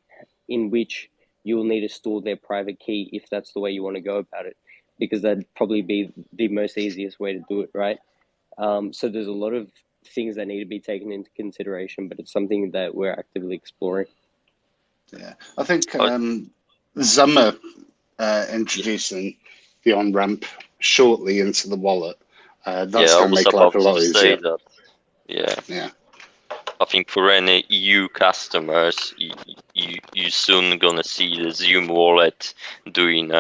Speaker 9: in which you will need to store their private key if that's the way you want to go about it, because that'd probably be the most easiest way to do it, right? So there's a lot of things that need to be taken into consideration, but it's something that we're actively exploring.
Speaker 13: Yeah, I think
Speaker 18: Oh,
Speaker 13: Zuma introducing the on ramp shortly into the wallet.
Speaker 18: yeah,
Speaker 13: That's
Speaker 18: I
Speaker 13: going to
Speaker 18: was
Speaker 13: make life a
Speaker 18: about to
Speaker 13: lot
Speaker 18: say
Speaker 13: easier.
Speaker 18: that. Yeah,
Speaker 13: Yeah.
Speaker 18: I think for any EU customers, you soon gonna see the Zoom wallet doing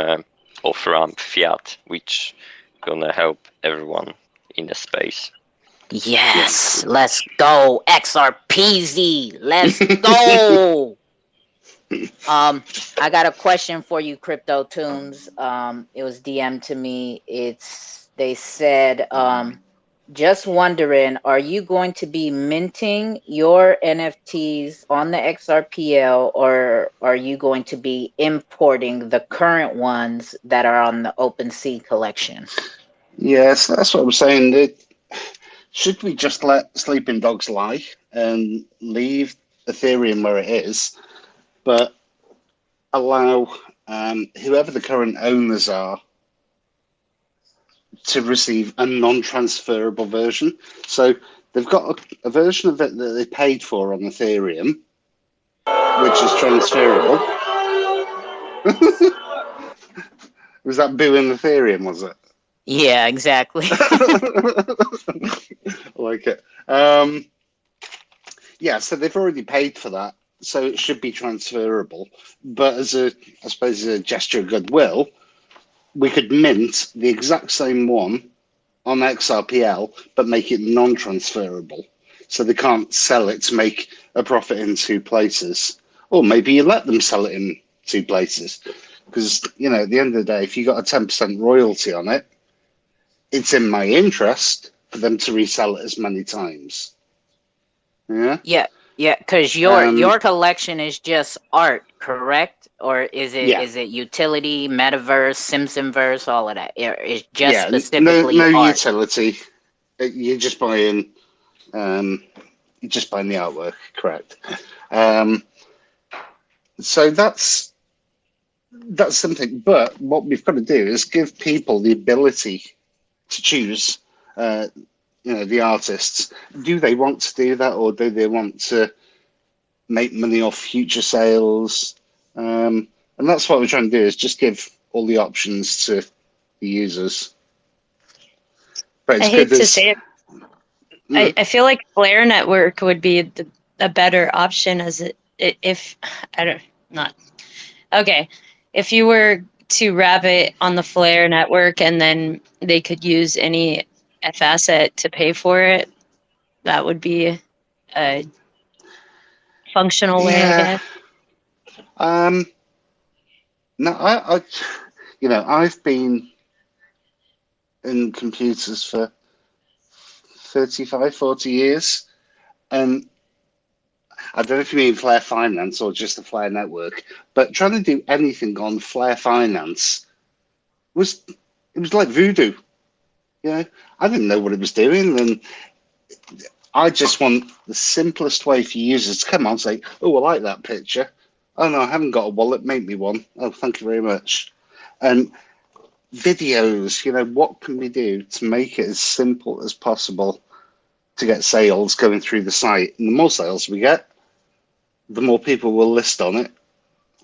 Speaker 18: off-ramp fiat, which gonna help everyone in the space.
Speaker 1: Yes, let's go XRPZ. Let's go. I got a question for you, Crypto Tunes. It was DM to me. They said, just wondering, are you going to be minting your NFTs on the XRPL, or are you going to be importing the current ones that are on the OpenSea collection?
Speaker 13: Yes, that's what I'm saying. Should we just let sleeping dogs lie and leave Ethereum where it is, but allow whoever the current owners are to receive a non-transferable version? So they've got a version of it that they paid for on Ethereum, which is transferable. Was that booing Ethereum, was it?
Speaker 1: Yeah, exactly.
Speaker 13: I like it. Yeah, so they've already paid for that. so it should be transferable. But I suppose, as a gesture of goodwill, we could mint the exact same one on XRPL, but make it non-transferable, so they can't sell it to make a profit in two places. Or maybe you let them sell it in two places, because at the end of the day, if you got a 10% royalty on it, it's in my interest for them to resell it as many times. Yeah.
Speaker 1: Yeah, because your collection is just art, correct? Or is
Speaker 13: Yeah.
Speaker 1: it utility, metaverse, Simpsonverse, all of that? It's just
Speaker 13: Yeah.
Speaker 1: specifically
Speaker 13: No
Speaker 1: art.
Speaker 13: utility. You're just buying. You're just buying the artwork, correct? So that's something. But what we've got to do is give people the ability to choose. The artists. Do they want to do that, or do they want to make money off future sales? And that's what we're trying to do, is just give all the options to the users. But
Speaker 10: I
Speaker 13: it's good
Speaker 10: hate to
Speaker 13: as
Speaker 10: say it. I feel like Flare Network would be a better option if I don't not okay. If you were to wrap it on the Flare Network and then they could use any F asset to pay for it, that would be a functional way, I
Speaker 13: yeah.
Speaker 10: guess.
Speaker 13: No, I've been in computers for 35, 40 years, and I don't know if you mean Flare Finance or just the Flare Network, but trying to do anything on Flare Finance was like voodoo. I didn't know what it was doing, and I just want the simplest way for users to come on and say, "Oh, I like that picture. Oh no, I haven't got a wallet. Make me one. Oh, thank you very much." And videos, what can we do to make it as simple as possible to get sales going through the site? And the more sales we get, the more people will list on it,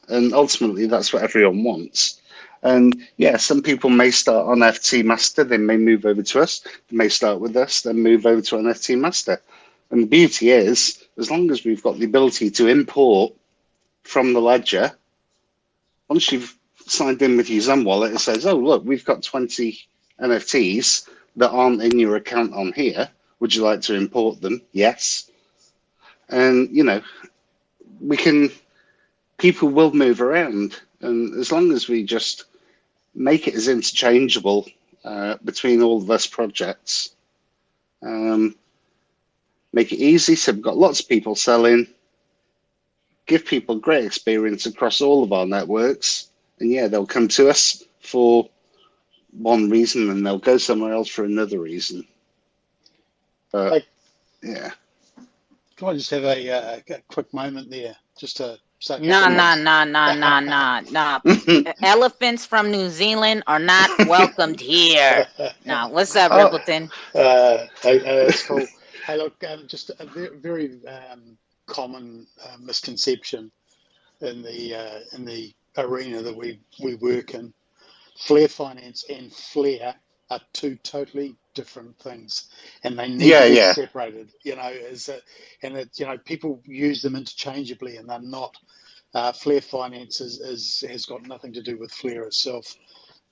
Speaker 13: and ultimately that's what everyone wants. And yeah, some people may start on FT Master, they may move over to us, they may start with us, then move over to an FT Master. And the beauty is, as long as we've got the ability to import from the ledger, once you've signed in with your Zen wallet, it says, "Oh, look, we've got 20 NFTs that aren't in your account on here. Would you like to import them?" Yes. And, people will move around. And as long as we just make it as interchangeable between all of us projects, make it easy so we've got lots of people selling, give people great experience across all of our networks, and yeah, they'll come to us for one reason and they'll go somewhere else for another reason. But yeah.
Speaker 19: Can I just have a quick moment there, just to say a couple
Speaker 1: Nah,
Speaker 19: of
Speaker 1: nah,
Speaker 19: things?
Speaker 1: nah, nah, nah, nah, nah. Elephants from New Zealand are not welcomed here. Nah, what's up, Rippleton?
Speaker 19: That's cool. Hey, look, just a very common misconception in the arena that we work in. Flare Finance and Flare are two totally different things, and they need to be separated. People use them interchangeably, and they're not. Flare Finance has got nothing to do with Flare itself.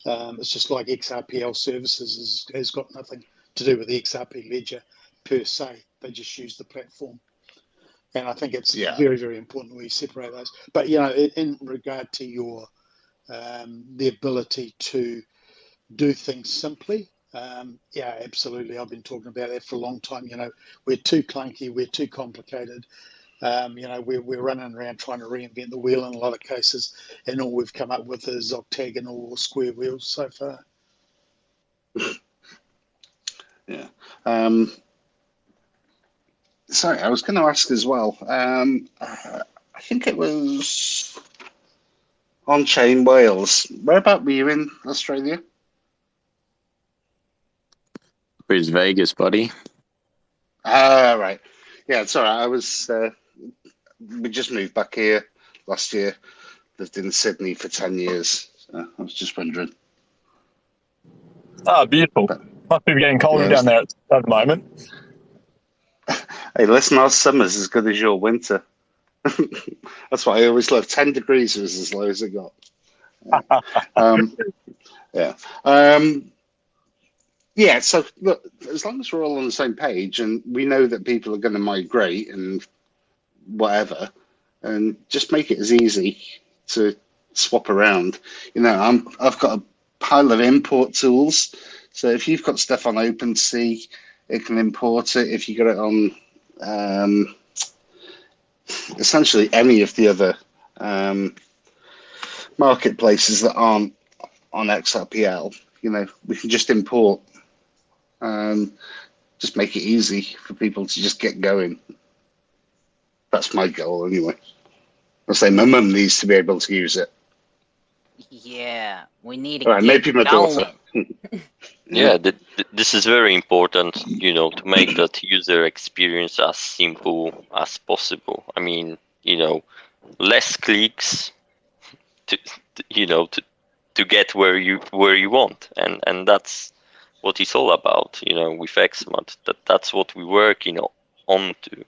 Speaker 19: It's just like XRPL services has got nothing to do with the XRP ledger per se. They just use the platform. And I think it's very, very important we separate those. But, in regard to your the ability to do things simply, yeah, absolutely. I've been talking about that for a long time. We're too clunky, we're too complicated. We're running around trying to reinvent the wheel in a lot of cases, and all we've come up with is octagonal or square wheels so far.
Speaker 13: Yeah. Sorry, I was going to ask as well. I think it was on Chain Wales. Whereabout were you in Australia?
Speaker 17: Where's Vegas, buddy?
Speaker 13: Right. Yeah, it's all right. We just moved back here last year. Lived in Sydney for 10 years. So I was just wondering.
Speaker 20: Oh, beautiful. Must be getting colder down there at the moment.
Speaker 13: Hey, listen, our summer's as good as your winter. That's what I always love. 10 degrees was as low as it got. Um, yeah. Yeah. So look, as long as we're all on the same page and we know that people are going to migrate and whatever, and just make it as easy to swap around. I've got a pile of import tools. So if you've got stuff on OpenSea, it can import it. If you got it on um, essentially any of the other um, marketplaces that aren't on XRPL, we can just import and just make it easy for people to just get going. That's my goal anyway. I say my mum needs to be able to use it.
Speaker 1: Yeah, we need to
Speaker 13: All right, maybe
Speaker 1: get
Speaker 13: my daughter.
Speaker 1: going.
Speaker 18: Yeah, this is very important, to make that user experience as simple as possible. I mean, less clicks to, to get where you want, and that's what it's all about. With Xmart, that's what we work, onto.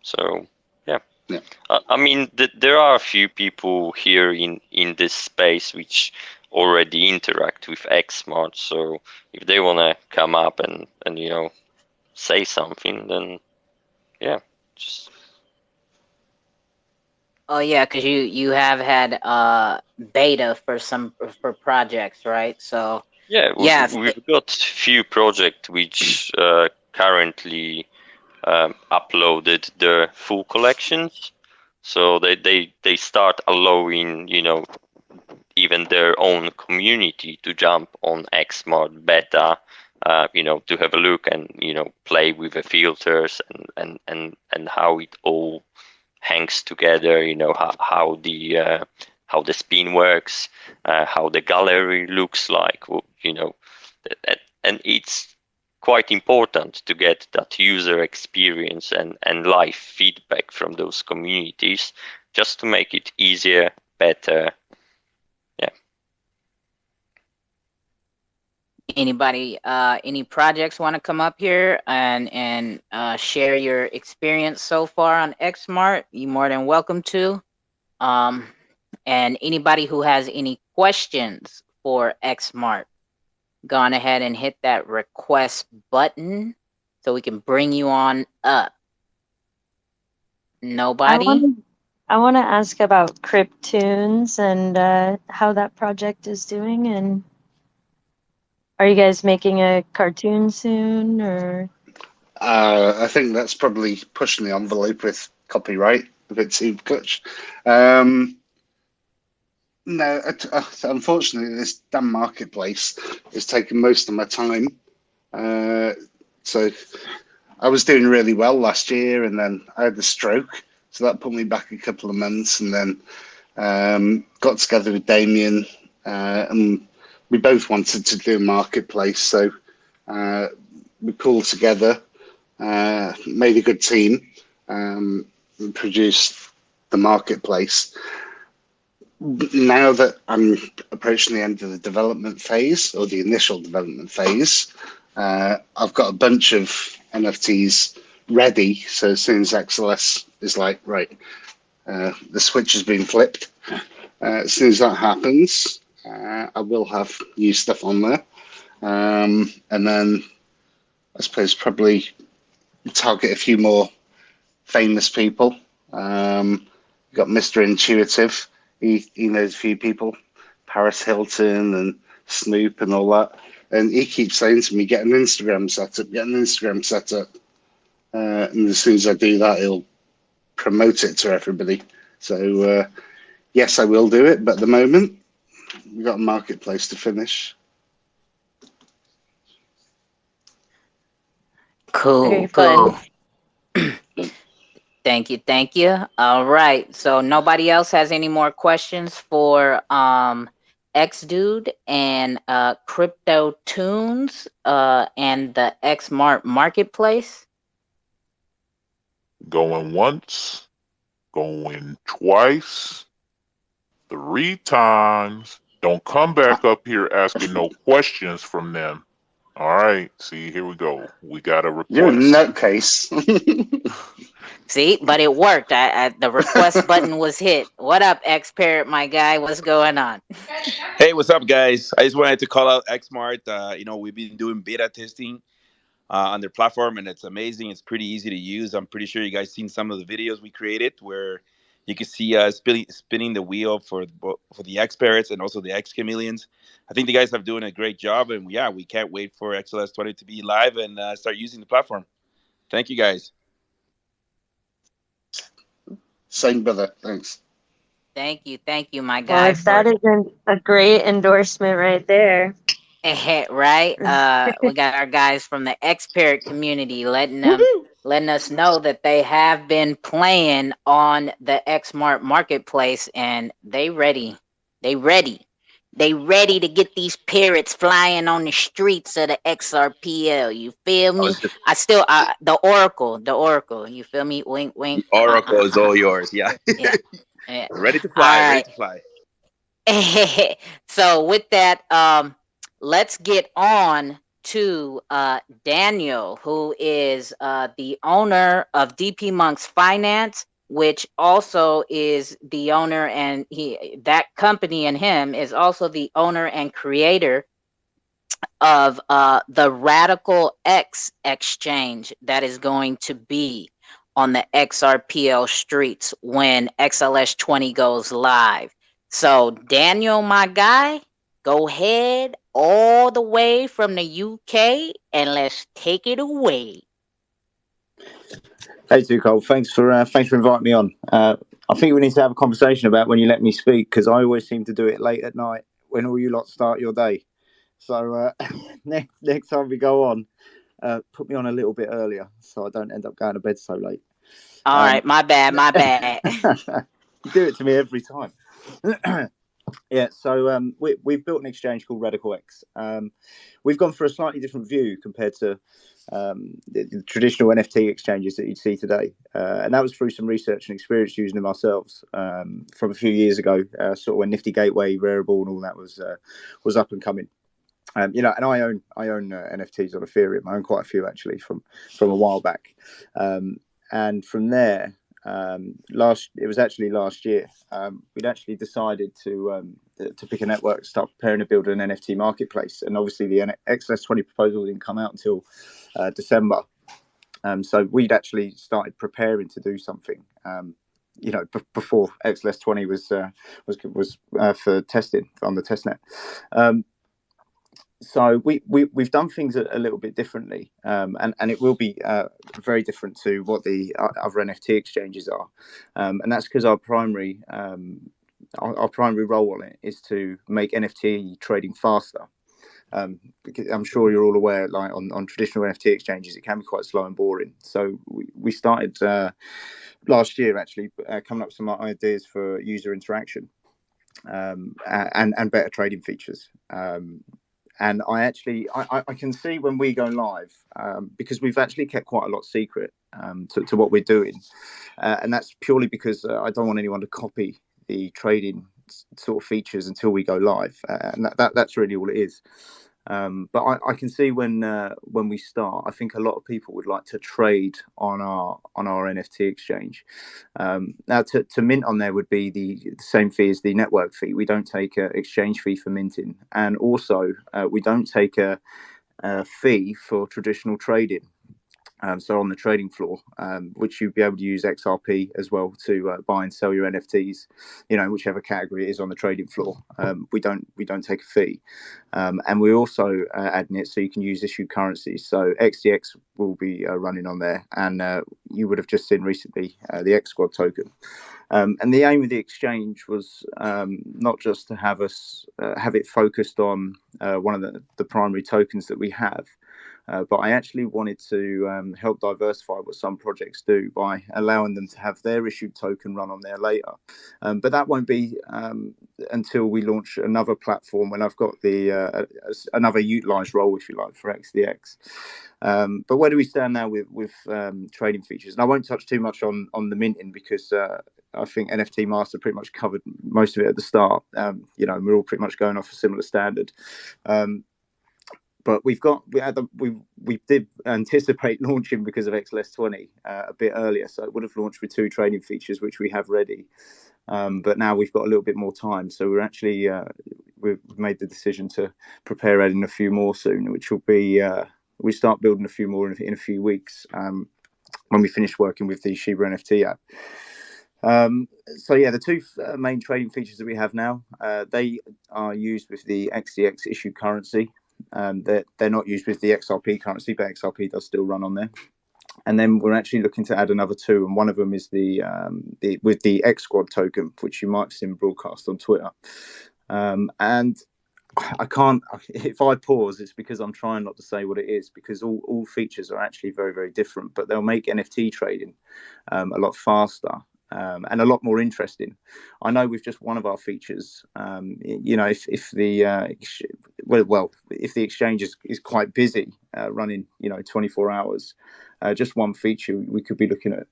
Speaker 18: So yeah.
Speaker 13: Yeah.
Speaker 18: I mean, there are a few people here in this space which already interact with Xmart. So if they want to come up and say something, then yeah, just
Speaker 1: Oh yeah, because you have had beta for projects, right? So
Speaker 18: yeah,
Speaker 1: yeah,
Speaker 18: we've got few projects which currently uploaded their full collections. So they start allowing even their own community to jump on Xmart beta, to have a look and play with the filters and how it all hangs together. How the spin works, how the gallery looks like. And it's quite important to get that user experience and live feedback from those communities, just to make it easier, better. Yeah.
Speaker 1: anybody any projects want to come up here and share your experience so far on Xmart, you're more than welcome to. And anybody who has any questions for Xmart, go on ahead and hit that request button so we can bring you on up. Nobody?
Speaker 10: I want to ask about Cryptoons and how that project is doing. And are you guys making a cartoon soon, or?
Speaker 13: I think that's probably pushing the envelope with copyright a bit too much. No, unfortunately, this damn marketplace is taking most of my time. So I was doing really well last year, and then I had the stroke, so that put me back a couple of months, and then got together with Damien, and we both wanted to do a marketplace, so we pulled together, made a good team, and produced the marketplace. Now that I'm approaching the end of the development phase, or the initial development phase, I've got a bunch of NFTs ready. So as soon as XLS is like, right, the switch has been flipped, as soon as that happens, I will have new stuff on there. And then I suppose probably target a few more famous people. Got Mr. Intuitive. He knows a few people, Paris Hilton and Snoop and all that. And he keeps saying to me, get an Instagram set up, get an Instagram set up. And as soon as I do that, he'll promote it to everybody. So, yes, I will do it. But at the moment, we've got a marketplace to finish.
Speaker 1: Cool, cool. Thank you, thank you. All right, so nobody else has any more questions for X Dude and Crypto Tunes and the Xmart Marketplace?
Speaker 6: Going once, going twice, 3 times. Don't come back up here asking no questions from them. All right, see, here we go. We got a request.
Speaker 13: You're a nutcase.
Speaker 1: See, but it worked. The request button was hit. What up, X-Parrot, my guy? What's going on?
Speaker 19: Hey, what's up, guys? I just wanted to call out Xmart. We've been doing beta testing on their platform, and it's amazing. It's pretty easy to use. I'm pretty sure you guys seen some of the videos we created where you can see spinning the wheel for the X Parrots and also the X Chameleons. I think the guys have doing a great job, and yeah, we can't wait for XLS 20 to be live and start using the platform. Thank you, guys.
Speaker 13: Same, brother. Thanks.
Speaker 1: Thank you, my guy,
Speaker 10: Mark,
Speaker 1: for
Speaker 10: that is a great endorsement right there.
Speaker 1: right. We got our guys from the X-Parrot community letting us know that they have been playing on the Xmart marketplace, and they ready. They ready. They ready to get these parrots flying on the streets of the XRPL. You feel me? I still the Oracle. You feel me? Wink, wink.
Speaker 19: Oracle is all yours. Yeah.
Speaker 1: Yeah. Yeah.
Speaker 19: Ready to
Speaker 1: All
Speaker 19: fly.
Speaker 1: right.
Speaker 19: Ready to fly.
Speaker 1: So with that, let's get on to Daniel, who is the owner of DP Monks Finance, which also is the owner, and that company and him is also the owner and creator of the Radical X exchange that is going to be on the XRPL streets when XLS 20 goes live. So, Daniel, my guy, go ahead all the way from the UK and let's take it away.
Speaker 14: Hey, Tuchel, thanks for inviting me on. I think we need to have a conversation about when you let me speak, because I always seem to do it late at night when all you lot start your day. So next time we go on, put me on a little bit earlier so I don't end up going to bed so late.
Speaker 1: All right, my bad.
Speaker 14: You do it to me every time. Yeah, so we've built an exchange called Radical X. We've gone for a slightly different view compared to the traditional NFT exchanges that you'd see today. And that was through some research and experience using them ourselves from a few years ago, sort of when Nifty Gateway, Rarible, and all that was up and coming. And I own NFTs on Ethereum. I own quite a few actually from a while back. And from there, it was actually last year, we'd actually decided to pick a network, start preparing to build an NFT marketplace. And obviously the XLS 20 proposal didn't come out until December. So we'd actually started preparing to do something, before XLS 20 was for testing on the testnet. So we've done things a little bit differently, and it will be very different to what the other NFT exchanges are, and that's because our primary role on it is to make NFT trading faster. Because I'm sure you're all aware, like on traditional NFT exchanges, it can be quite slow and boring. So we started last year actually coming up with some ideas for user interaction and better trading features. And I can see when we go live, because we've actually kept quite a lot secret to what we're doing. And that's purely because I don't want anyone to copy the trading sort of features until we go live. And that's really all it is. But I can see when we start, I think a lot of people would like to trade on our NFT exchange. Now, to mint on there would be the same fee as the network fee. We don't take an exchange fee for minting, and also we don't take a fee for traditional trading. So on the trading floor, which you'd be able to use XRP as well to buy and sell your NFTs, whichever category it is on the trading floor. We don't take a fee, and we also adding it so you can use issued currencies. So XDX will be running on there, and you would have just seen recently the X Squad token. And the aim of the exchange was not just to have it focused on one of the primary tokens that we have. But I actually wanted to help diversify what some projects do by allowing them to have their issued token run on there later. But that won't be until we launch another platform when I've got the another utilised role, if you like, for XDX. But where do we stand now with trading features? And I won't touch too much on the minting because I think NFT Master pretty much covered most of it at the start. We're all pretty much going off a similar standard. but we did anticipate launching because of XLS20 a bit earlier, so it would have launched with 2 trading features which we have ready. But now we've got a little bit more time, so we're actually we've made the decision to prepare adding a few more soon, which will be we start building a few more in a few weeks when we finish working with the Shiba NFT app. So yeah, the 2 main trading features that we have now, they are used with the XDX issued currency. They're not used with the XRP currency, but XRP does still run on there. And then we're actually looking to add another 2, and one of them is the with the X Squad token, which you might have seen broadcast on Twitter. And I can't. If I pause, it's because I'm trying not to say what it is, because all features are actually very, very different, but they'll make NFT trading a lot faster. And a lot more interesting. I know with just one of our features, if the if the exchange is quite busy, running 24 hours, just one feature, we could be looking at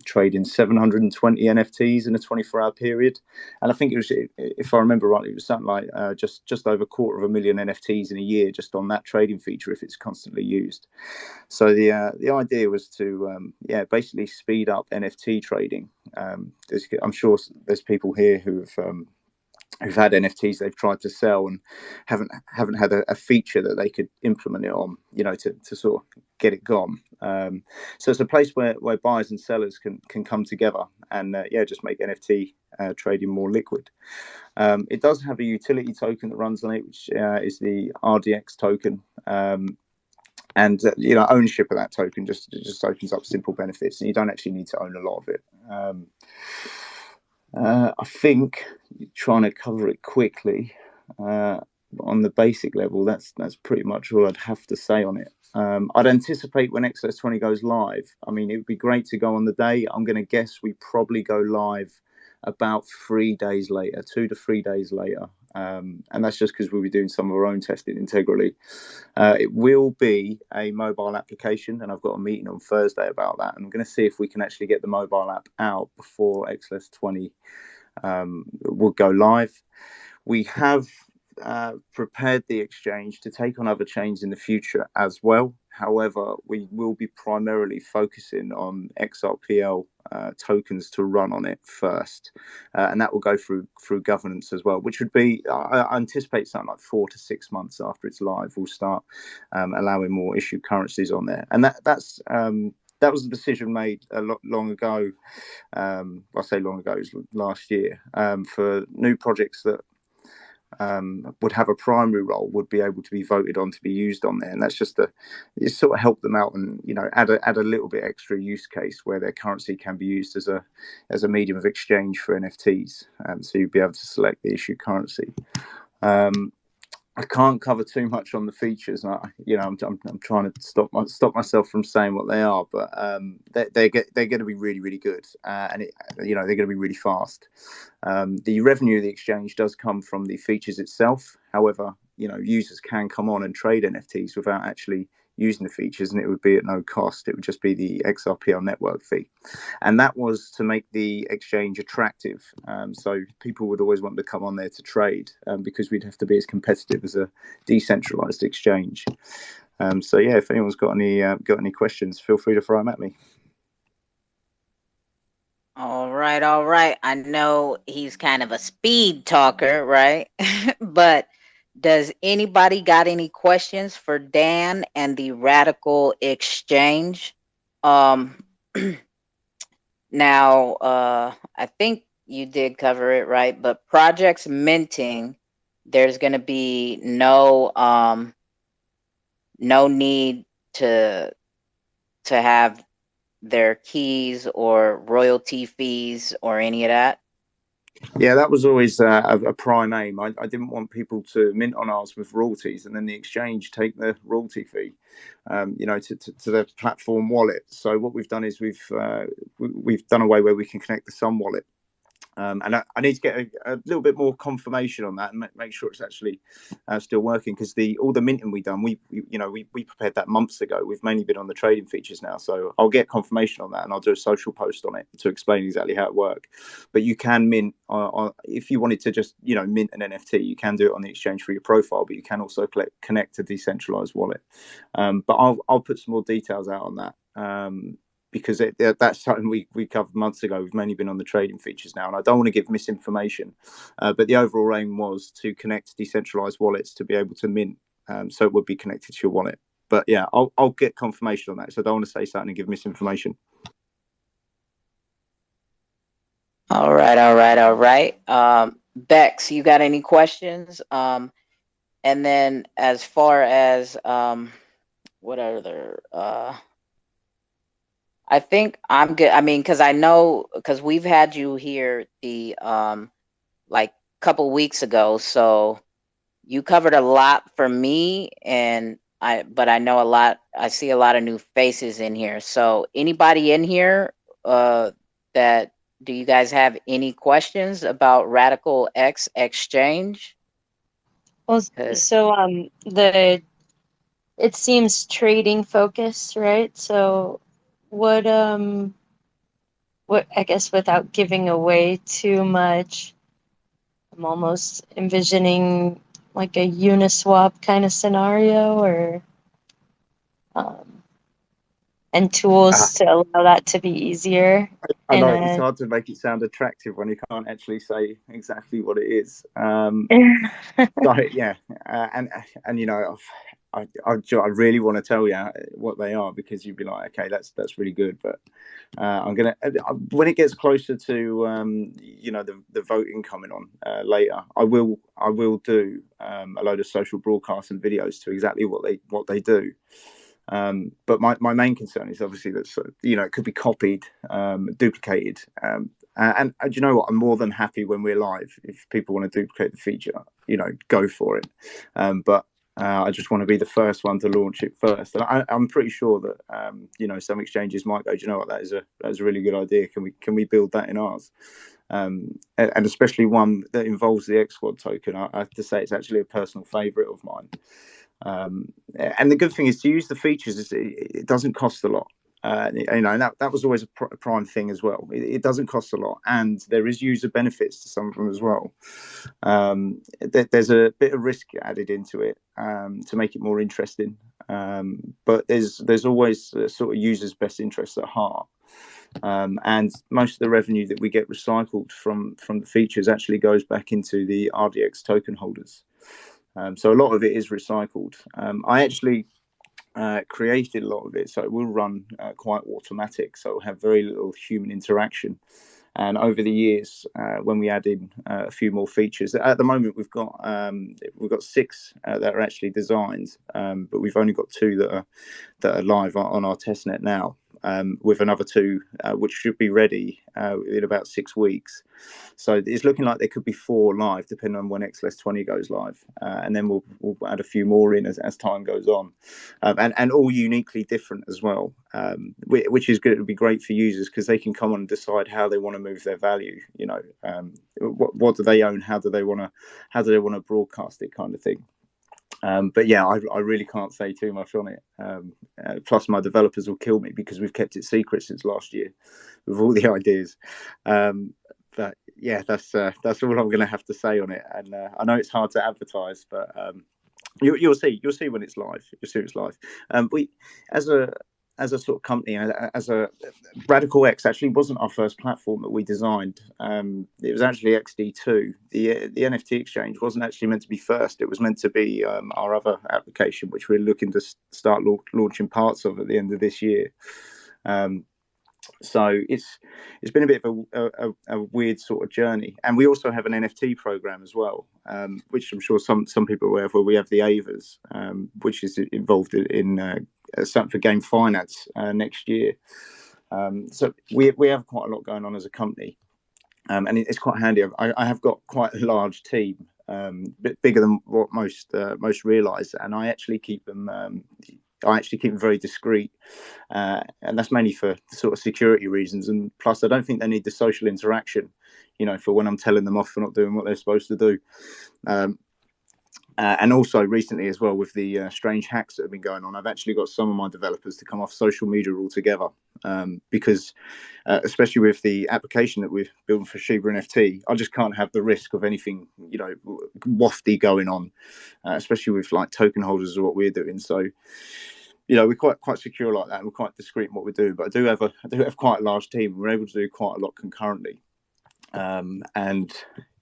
Speaker 14: trading 720 NFTs in a 24-hour period. And I think it was, if I remember rightly, it was something like just over 250,000 NFTs in a year just on that trading feature if it's constantly used. So the idea was to basically speed up NFT trading. I'm sure there's people here who've had NFTs they've tried to sell and haven't had a feature that they could implement it on, to sort of get it gone. So it's a place where buyers and sellers can come together and just make NFT trading more liquid. It does have a utility token that runs on it, which is the RDX token. And ownership of that token just opens up simple benefits, and you don't actually need to own a lot of it. I think trying to cover it quickly on the basic level, that's pretty much all I'd have to say on it. I'd anticipate when XLS20 goes live, I mean, it would be great to go on the day. I'm going to guess we probably go live about 3 days later, 2 to 3 days later. And that's just because we'll be doing some of our own testing integrally. It will be a mobile application, and I've got a meeting on Thursday about that. And I'm going to see if we can actually get the mobile app out before XLS20 will go live. We have prepared the exchange to take on other chains in the future as well. However, we will be primarily focusing on XRPL tokens to run on it first, and that will go through governance as well, which would be, I anticipate something like 4 to 6 months after it's live, we'll start allowing more issued currencies on there. And that was a decision made a lot long ago. I say long ago, it was last year, for new projects that would have a primary role, would be able to be voted on to be used on there, and that's just it sort of help them out and add a little bit extra use case where their currency can be used as a medium of exchange for NFTs. So you'd be able to select the issued currency. I can't cover too much on the features. I'm trying to stop myself from saying what they are, but they're going to be really, really good, and they're going to be really fast. The revenue of the exchange does come from the features itself. However, users can come on and trade NFTs without actually using the features, and it would be at no cost. It would just be the XRPL network fee, and that was to make the exchange attractive. So people would always want to come on there to trade, because we'd have to be as competitive as a decentralized exchange. So yeah, if anyone's got any questions, feel free to throw them at me.
Speaker 1: All right. I know he's kind of a speed talker, right? But does anybody got any questions for Dan and the Radical Exchange? Now, I think you did cover it, right? But projects minting, there's going to be no need to have their keys or royalty fees or any of that.
Speaker 14: Yeah, that was always a prime aim. I didn't want people to mint on ours with royalties and then the exchange take the royalty fee, to their platform wallet. So what we've done is we've done a way where we can connect the Sun wallet And I need to get a little bit more confirmation on that and make sure it's actually still working, because all the minting we done, we prepared that months ago. We've mainly been on the trading features now, so I'll get confirmation on that and I'll do a social post on it to explain exactly how it works. But you can mint if you wanted to just mint an NFT, you can do it on the exchange for your profile, but you can also connect a decentralized wallet. But I'll put some more details out on that. Because that's something we covered months ago. We've mainly been on the trading features now, and I don't want to give misinformation. But the overall aim was to connect decentralized wallets to be able to mint, so it would be connected to your wallet. But yeah, I'll get confirmation on that. So I don't want to say something and give misinformation.
Speaker 1: All right. Bex, you got any questions? And then as far as what other I think I'm good. I mean, because I know, because we've had you here the like couple weeks ago, so you covered a lot for me, but I know a lot. I see a lot of new faces in here. So anybody in here that do you guys have any questions about Radical X Exchange?
Speaker 10: Well, so it seems trading focused, right? So what I guess without giving away too much, I'm almost envisioning like a Uniswap kind of scenario, or and tools to allow that to be easier.
Speaker 14: I know it's hard to make it sound attractive when you can't actually say exactly what it is. So yeah, and I really want to tell you what they are, because you'd be like, okay, that's really good, but I'm gonna when it gets closer to the voting coming on later, I will do a load of social broadcasts and videos to exactly what they do. But my main concern is obviously that it could be copied, duplicated, and do you know what? I'm more than happy when we're live. If people want to duplicate the feature, go for it. But I just want to be the first one to launch it first. And I'm pretty sure that some exchanges might go, do you know what? That is a really good idea. Can we build that in ours? And especially one that involves the X Squad token. I have to say it's actually a personal favourite of mine. And the good thing is to use the features is it doesn't cost a lot. That was always a prime thing as well. It doesn't cost a lot, and there is user benefits to some of them as well. There's a bit of risk added into it to make it more interesting, but there's always sort of users' best interests at heart. And most of the revenue that we get recycled from the features actually goes back into the RDX token holders. So a lot of it is recycled. I actually created a lot of it, so it will run quite automatic, so it'll have very little human interaction. And over the years, when we add in a few more features, at the moment we've got 6 that are actually designed, but we've only got 2 that are live on our testnet now. With another 2 which should be ready in about 6 weeks. So it's looking like there could be 4 live, depending on when XLS 20 goes live, and then we'll add a few more in as time goes on, and all uniquely different as well, which is good. It would be great for users because they can come on and decide how they want to move their value. What do they own? How do they want to broadcast it, kind of thing. But yeah, I really can't say too much on it. Plus, my developers will kill me because we've kept it secret since last year with all the ideas. But yeah, that's all I'm going to have to say on it. And I know it's hard to advertise, but you'll see when it's live. You'll see it's live. We, as a sort of company, as a Radical X actually wasn't our first platform that we designed. It was actually XD2. The NFT exchange wasn't actually meant to be first. It was meant to be our other application, which we're looking to start launching parts of at the end of this year. So it's been a bit of a weird sort of journey, and we also have an NFT program as well, which I'm sure some people are aware of, where we have the Avers, which is involved in something for game finance next year. So we have quite a lot going on as a company, and it's quite handy. I have got quite a large team, a bit bigger than what most realise, and I actually keep them I actually keep them very discreet, and that's mainly for sort of security reasons. And plus, I don't think they need the social interaction, for when I'm telling them off for not doing what they're supposed to do. And also recently as well, with the strange hacks that have been going on, I've actually got some of my developers to come off social media altogether, because especially with the application that we've built for Shiba NFT, I just can't have the risk of anything, wafty going on, especially with like token holders or what we're doing. So, we're quite secure like that, and we're quite discreet in what we do. But I do have quite a large team. We're able to do quite a lot concurrently, and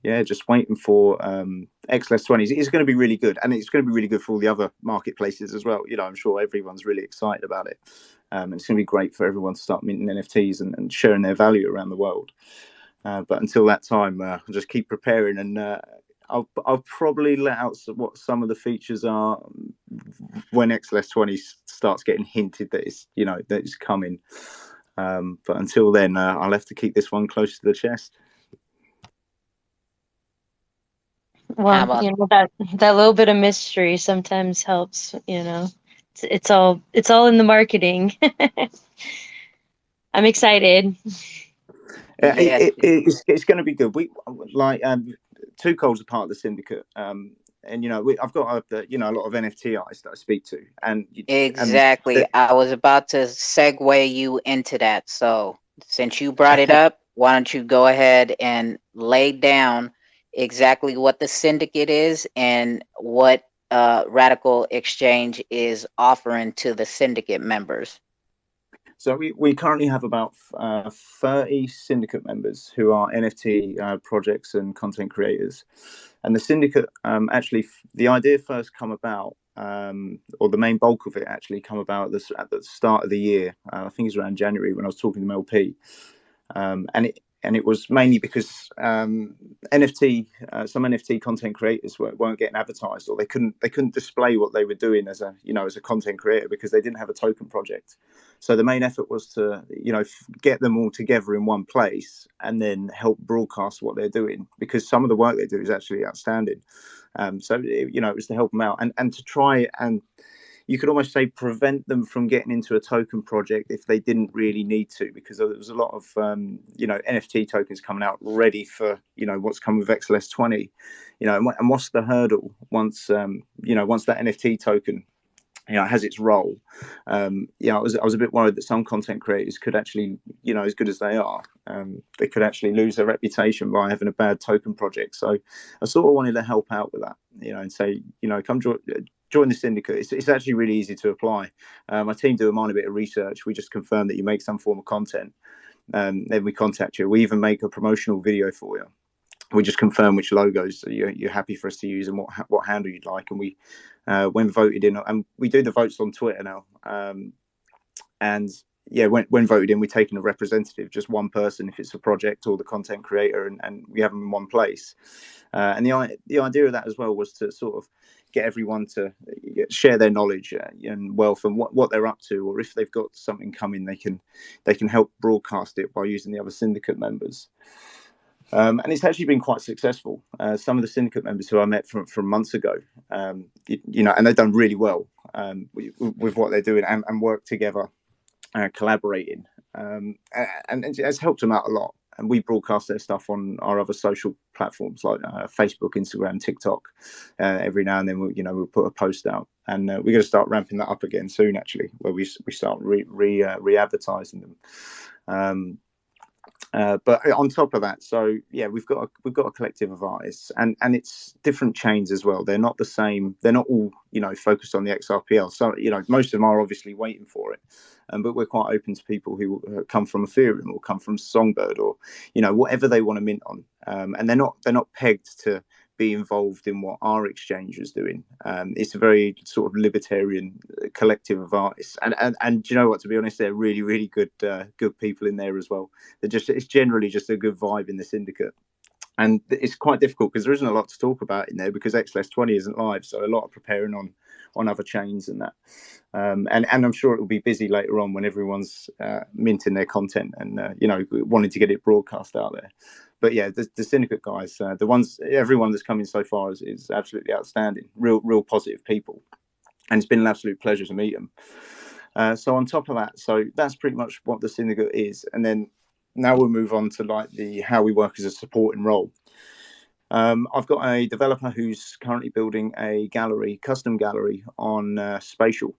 Speaker 14: yeah, just waiting for XLS20. It's going to be really good, and it's going to be really good for all the other marketplaces as well. I'm sure everyone's really excited about it, and it's going to be great for everyone to start minting NFTs and sharing their value around the world. But until that time, I'll just keep preparing, and I'll probably let out what some of the features are when XLS20 starts getting hinted that it's coming. But until then, I'll have to keep this one close to the chest.
Speaker 10: Well, that little bit of mystery sometimes helps. It's all in the marketing. I'm excited.
Speaker 14: It's going to be good. We like Two Coals are part of the syndicate, and I've got a lot of NFT artists that I speak to, and
Speaker 1: Exactly. I was about to segue you into that. So since you brought it up, why don't you go ahead and lay down exactly what the syndicate is and what Radical Exchange is offering to the syndicate members.
Speaker 14: So we currently have about 30 syndicate members who are NFT projects and content creators. And the syndicate, actually, the idea first come about, or the main bulk of it actually come about at the start of the year. I think it's around January when I was talking to MLP. And it was mainly because some NFT content creators weren't getting advertised, or they couldn't display what they were doing as a content creator because they didn't have a token project. So the main effort was to get them all together in one place and then help broadcast what they're doing, because some of the work they do is actually outstanding. So it was to help them out and to try and, you could almost say, prevent them from getting into a token project if they didn't really need to, because there was a lot of NFT tokens coming out ready for what's come with XLS20, and what's the hurdle once that NFT token has its role. I was a bit worried that some content creators could actually, as good as they are, they could actually lose their reputation by having a bad token project. So I sort of wanted to help out with that, and say, come join the syndicate. It's actually really easy to apply. My team do a minor bit of research. We just confirm that you make some form of content, then we contact you. We even make a promotional video for you. We just confirm which logos you're happy for us to use and what handle you'd like. And we, when voted in, and we do the votes on Twitter now. And yeah, when voted in, we take in a representative, just one person if it's a project or the content creator, and we have them in one place. And the idea of that as well was to sort of get everyone to share their knowledge and wealth and what they're up to, or if they've got something coming, they can help broadcast it by using the other syndicate members. And it's actually been quite successful. Some of the syndicate members who I met from months ago, and they've done really well with what they're doing and work together, collaborating, and it has helped them out a lot. And we broadcast their stuff on our other social platforms like Facebook, Instagram, TikTok. Every now and then we'll put a post out, and we're going to start ramping that up again soon, actually, where we start re-advertising them. But on top of that, so yeah, we've got a collective of artists, and it's different chains as well. They're not the same. They're not all focused on the XRPL. So most of them are obviously waiting for it, but we're quite open to people who come from Ethereum or come from Songbird or whatever they want to mint on, and they're not pegged to be involved in what our exchange is doing. It's a very sort of libertarian collective of artists, and you know what? To be honest, they're really, really good people in there as well. It's generally just a good vibe in the syndicate, and it's quite difficult because there isn't a lot to talk about in there because XLS20 isn't live, so a lot of preparing on other chains and that. And I'm sure it will be busy later on when everyone's minting their content and wanting to get it broadcast out there. But yeah, the syndicate guys, everyone that's come in so far is absolutely outstanding. Real positive people. and it's been an absolute pleasure to meet them. So on top of that, so that's pretty much what the syndicate is, and then now we'll move on to like the how we work as a supporting role. I've got a developer who's currently building a gallery, custom gallery on Spatial.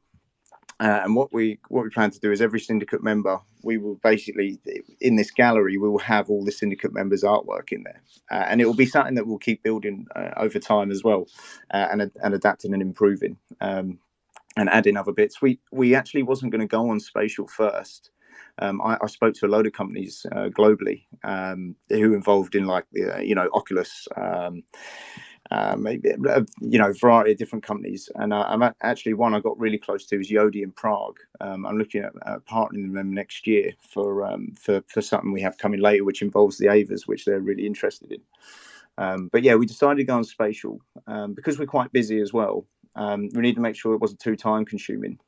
Speaker 14: And what we plan to do is every syndicate member, we will basically, in this gallery, we will have all the syndicate members' artwork in there. And it will be something that we'll keep building over time as well, and adapting and improving, and adding other bits. We actually wasn't going to go on Spatial first. I spoke to a load of companies globally who involved in like, Oculus, maybe, variety of different companies. And I'm actually one I got really close to is Yodi in Prague. I'm looking at partnering with them next year for something we have coming later, which involves the Avas, which they're really interested in. But yeah, we decided to go on Spatial because we're quite busy as well. We need to make sure it wasn't too time consuming.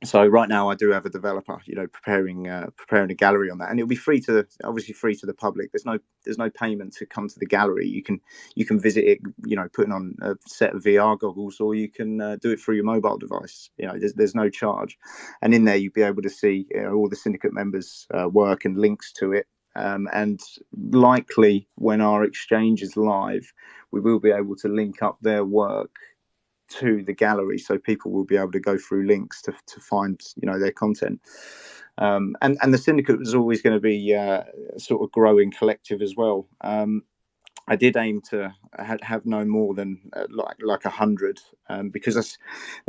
Speaker 14: So right now I do have a developer, preparing a gallery on that, and it'll be free to the public. There's no payment to come to the gallery. You can visit it, putting on a set of VR goggles, or you can do it through your mobile device. There's no charge, and in there you'll be able to see all the syndicate members' work and links to it. And likely when our exchange is live, we will be able to link up their work to the gallery, so people will be able to go through links to find their content. And the syndicate was always going to be sort of growing collective as well. I did aim to have no more than like 100, because that's,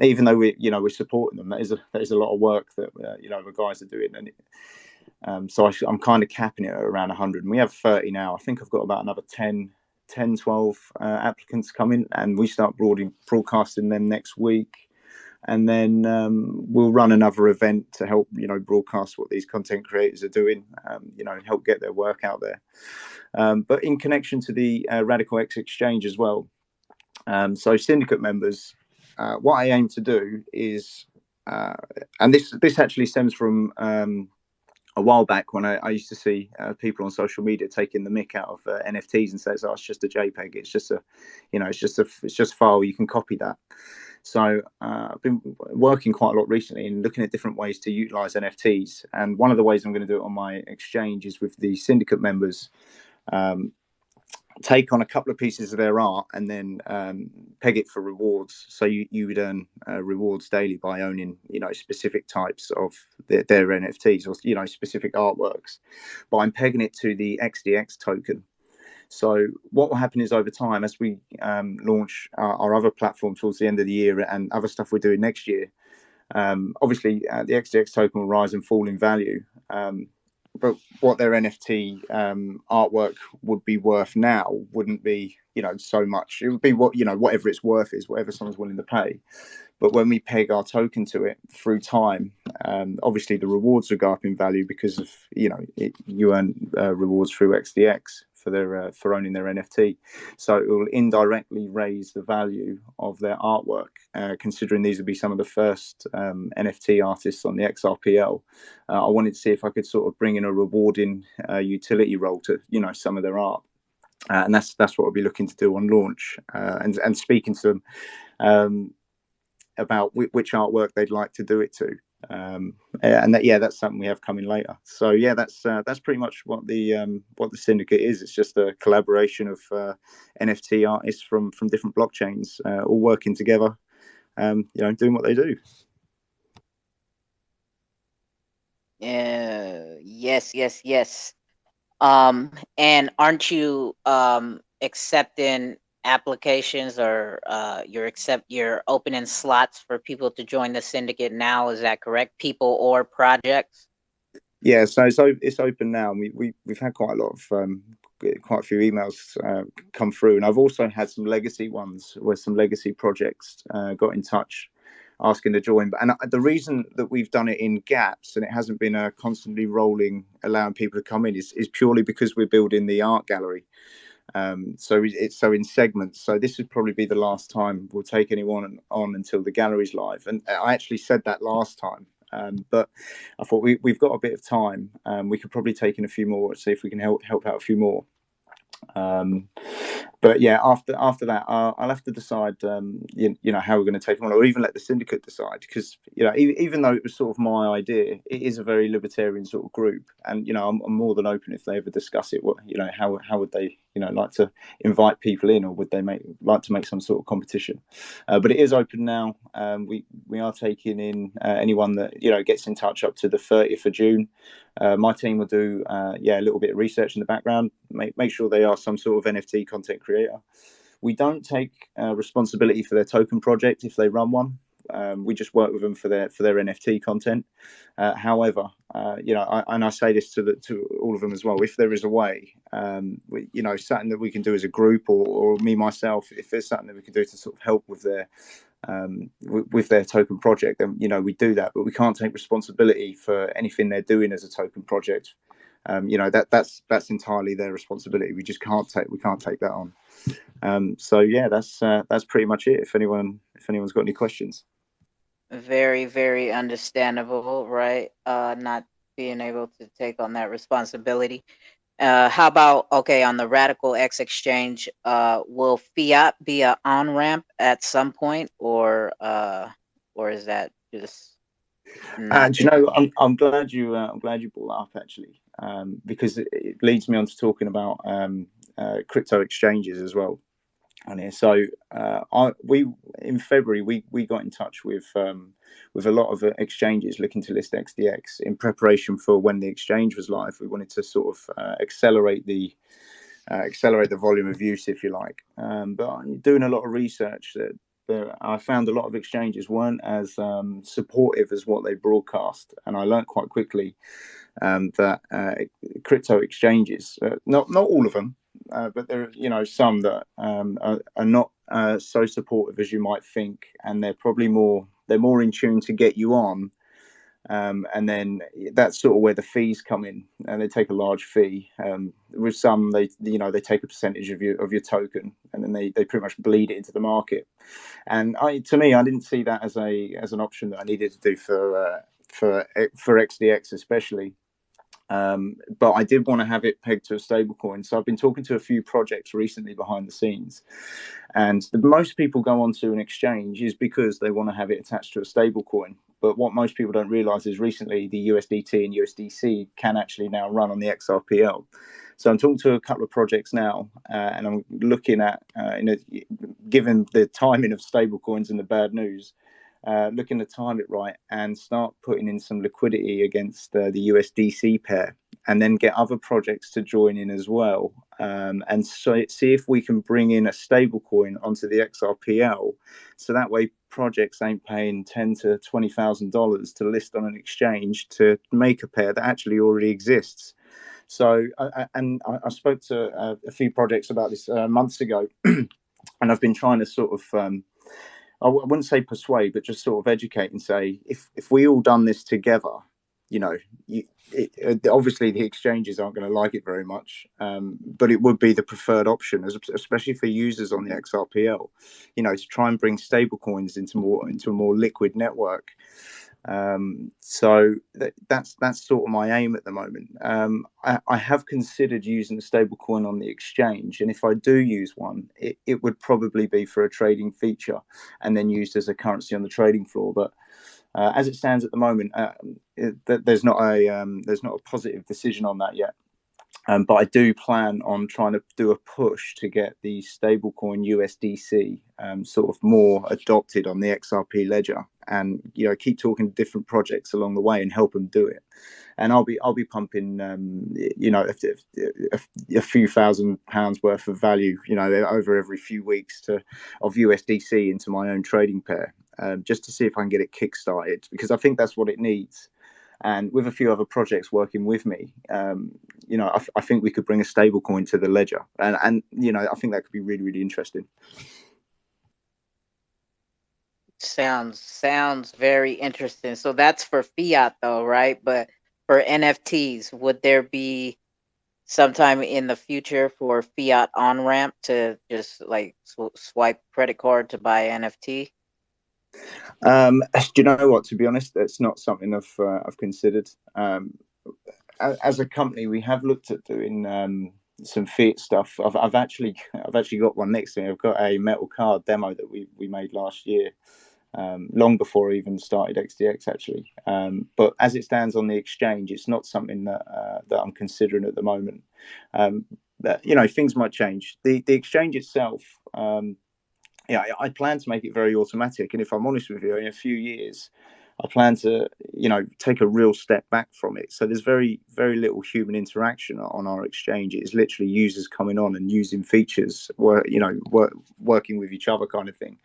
Speaker 14: even though we're supporting them, that is a lot of work that the guys are doing, and so I'm kind of capping it at around 100, and we have 30 now. I think I've got about another 10-12 applicants coming, and we start broadcasting them next week, and then we'll run another event to help broadcast what these content creators are doing, help get their work out there, but in connection to the Radical X exchange as well. So syndicate members, what I aim to do is, and this actually stems from a while back when I used to see people on social media taking the mick out of NFTs and says, "Oh, it's just a JPEG. It's just a file. You can copy that." So I've been working quite a lot recently and looking at different ways to utilize NFTs. And one of the ways I'm going to do it on my exchange is with the syndicate members. Take on a couple of pieces of their art and then peg it for rewards. So you would earn rewards daily by owning specific types of their NFTs, or specific artworks. But I'm pegging it to the XDX token. So what will happen is, over time, as we launch our other platform towards the end of the year and other stuff we're doing next year, obviously the XDX token will rise and fall in value. But what their NFT artwork would be worth now wouldn't be, so much. It would be whatever it's worth is whatever someone's willing to pay. But when we peg our token to it through time, obviously the rewards will go up in value because of you earn rewards through XDX for owning their NFT. So it will indirectly raise the value of their artwork, considering these would be some of the first NFT artists on the Xrpl. I wanted to see if I could sort of bring in a rewarding utility role to some of their art. And that's what we'll be looking to do on launch, and speaking to them about which artwork they'd like to do it to, and that's something we have coming later. So yeah, that's pretty much what the syndicate is. It's just a collaboration of NFT artists from different blockchains, all working together, doing what they do.
Speaker 1: Yes. And aren't you accepting applications, or you're opening slots for people to join the syndicate now? Is that correct? People or projects?
Speaker 14: Yeah, so it's open now. And we've had quite a few emails come through, and I've also had some legacy ones where some legacy projects got in touch asking to join. And the reason that we've done it in gaps and it hasn't been a constantly rolling, allowing people to come in, is purely because we're building the art gallery. So it's in segments. So this would probably be the last time we'll take anyone on until the gallery's live. And I actually said that last time. But I thought we've got a bit of time. We could probably take in a few more, see if we can help out a few more. But yeah, after that, I'll have to decide, you know, how we're going to take it on, or even let the syndicate decide, because you know, even though it was sort of my idea, it is a very libertarian sort of group, and you know, I'm more than open if they ever discuss it. What, you know, how would they, you know, like to invite people in, or would they like to make some sort of competition? But it is open now. We are taking in anyone that, you know, gets in touch up to the 30th of June. My team will do a little bit of research in the background, make sure they are some sort of NFT content creator. We don't take responsibility for their token project if they run one. We just work with them for their NFT content. However, you know, I say this to all of them as well. If there is a way, you know, something that we can do as a group, or me myself, if there's something that we can do to sort of help with their token project, then you know, we do that. But we can't take responsibility for anything they're doing as a token project. You know, that's entirely their responsibility. We can't take that on. So yeah, that's pretty much it. If anyone's got any questions.
Speaker 1: Very, very understandable, right? Not being able to take on that responsibility. How about, okay, on the Radical X exchange, will fiat be an on ramp at some point, or is that just not?
Speaker 14: Do you know, I'm glad you brought that up, actually, because it leads me on to talking about crypto exchanges as well on here. So we in February we got in touch with a lot of exchanges looking to list XDX in preparation for when the exchange was live. We wanted to sort of accelerate the volume of use, if you like. But doing a lot of research, that I found a lot of exchanges weren't as supportive as what they broadcast, and I learned quite quickly that crypto exchanges, not all of them, but there are, you know, some that are not so supportive as you might think, and they're more in tune to get you on. And then that's sort of where the fees come in, and they take a large fee. With some, they take a percentage of your token, and then they pretty much bleed it into the market. And to me, I didn't see that as an option that I needed to do for XDX especially. But I did want to have it pegged to a stable coin. So I've been talking to a few projects recently behind the scenes. And most people go onto an exchange is because they want to have it attached to a stable coin. But what most people don't realize is recently the USDT and USDC can actually now run on the Xrpl. So I'm talking to a couple of projects now, and I'm looking at, given the timing of stable coins and the bad news, looking to time it right and start putting in some liquidity against the USDC pair, and then get other projects to join in as well, and so see if we can bring in a stable coin onto the Xrpl, so that way projects ain't paying $10,000 to $20,000 to list on an exchange to make a pair that actually already exists. So I spoke to a few projects about this months ago, and I've been trying to sort of I wouldn't say persuade, but just sort of educate and say, if we all done this together, you know, obviously the exchanges aren't going to like it very much, but it would be the preferred option, especially for users on the Xrpl, you know, to try and bring stable coins into a more liquid network. So that's sort of my aim at the moment. I have considered using a stable coin on the exchange, and if I do use one, it would probably be for a trading feature and then used as a currency on the trading floor. But as it stands at the moment, there's not a positive decision on that yet. But I do plan on trying to do a push to get the stablecoin USDC sort of more adopted on the XRP ledger, and you know, keep talking to different projects along the way and help them do it. And I'll be pumping you know, a few £1,000s worth of value, you know, over every few weeks of USDC into my own trading pair, just to see if I can get it kickstarted, because I think that's what it needs. And with a few other projects working with me, you know, I think we could bring a stable coin to the ledger, and you know, I think that could be really, really interesting.
Speaker 1: Sounds very interesting. So that's for fiat though, right? But for NFTs, would there be sometime in the future for fiat on ramp to just like swipe credit card to buy NFT?
Speaker 14: Do you know what? To be honest, that's not something I've considered. As a company, we have looked at doing some Fiat stuff. I've actually got one next to me. I've got a metal card demo that we made last year, long before I even started XDX actually. But as it stands on the exchange, it's not something that that I'm considering at the moment. But, you know, things might change. The exchange itself, yeah, I plan to make it very automatic. And if I'm honest with you, in a few years, I plan to, you know, take a real step back from it. So there's very little human interaction on our exchange. It's literally users coming on and using features, working with each other, kind of thing.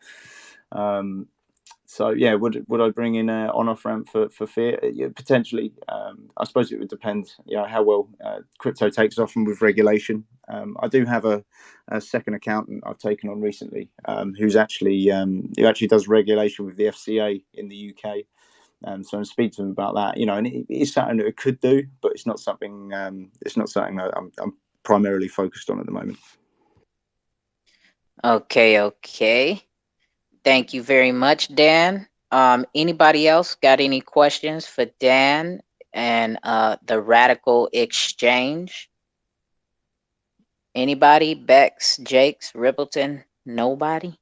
Speaker 14: So yeah, would I bring in on-off ramp for Fiat? Yeah, potentially. I suppose it would depend, you know, how well crypto takes off and with regulation. I do have a second accountant I've taken on recently, who actually does regulation with the FCA in the UK. So I'm speaking to him about that, you know, and it is something that it could do, but it's not something that I'm primarily focused on at the moment.
Speaker 1: Okay. Thank you very much, Dan. Anybody else got any questions for Dan and the Radical Exchange? Anybody? Bex, Jakes, Rippleton? Nobody?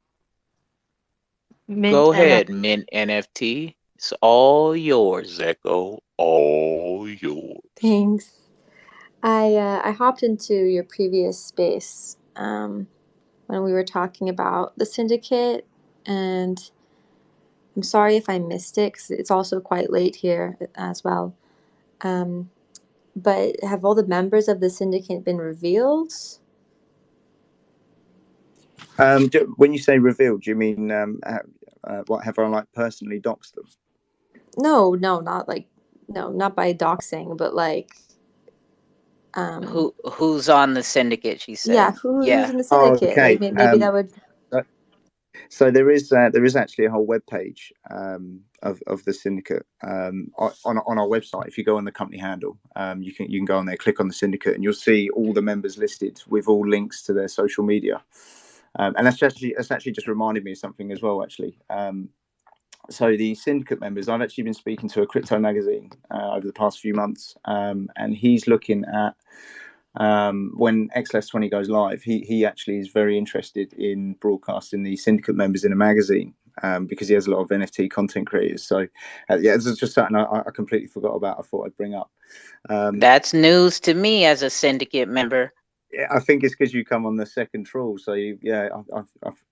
Speaker 10: Mint
Speaker 21: Go
Speaker 10: NF.
Speaker 21: ahead, Mint NFT. It's all yours, Echo. All yours.
Speaker 16: Thanks. I hopped into your previous space when we were talking about the syndicate, and I'm sorry if I missed it because it's also quite late here as well. But have all the members of the syndicate been revealed?
Speaker 14: When you say revealed, do you mean what, have I like personally doxed them?
Speaker 16: No, not by doxing, but like
Speaker 1: Who's on the syndicate? She said.
Speaker 16: yeah, who's in the
Speaker 14: Oh,
Speaker 16: syndicate?
Speaker 14: okay.
Speaker 16: Like maybe that would.
Speaker 14: So there is actually a whole web page of the syndicate on our website. If you go on the company handle, you can go on there, click on the syndicate, and you'll see all the members listed with all links to their social media. And that's actually just reminded me of something as well, actually. So the syndicate members, I've actually been speaking to a crypto magazine over the past few months, and he's looking at when XLS 20 goes live, he actually is very interested in broadcasting the syndicate members in a magazine, because he has a lot of NFT content creators. So yeah, this is just something I completely forgot about. I thought I'd bring up.
Speaker 1: That's news to me as a syndicate member.
Speaker 14: Yeah, I think it's because you come on the second trawl, so I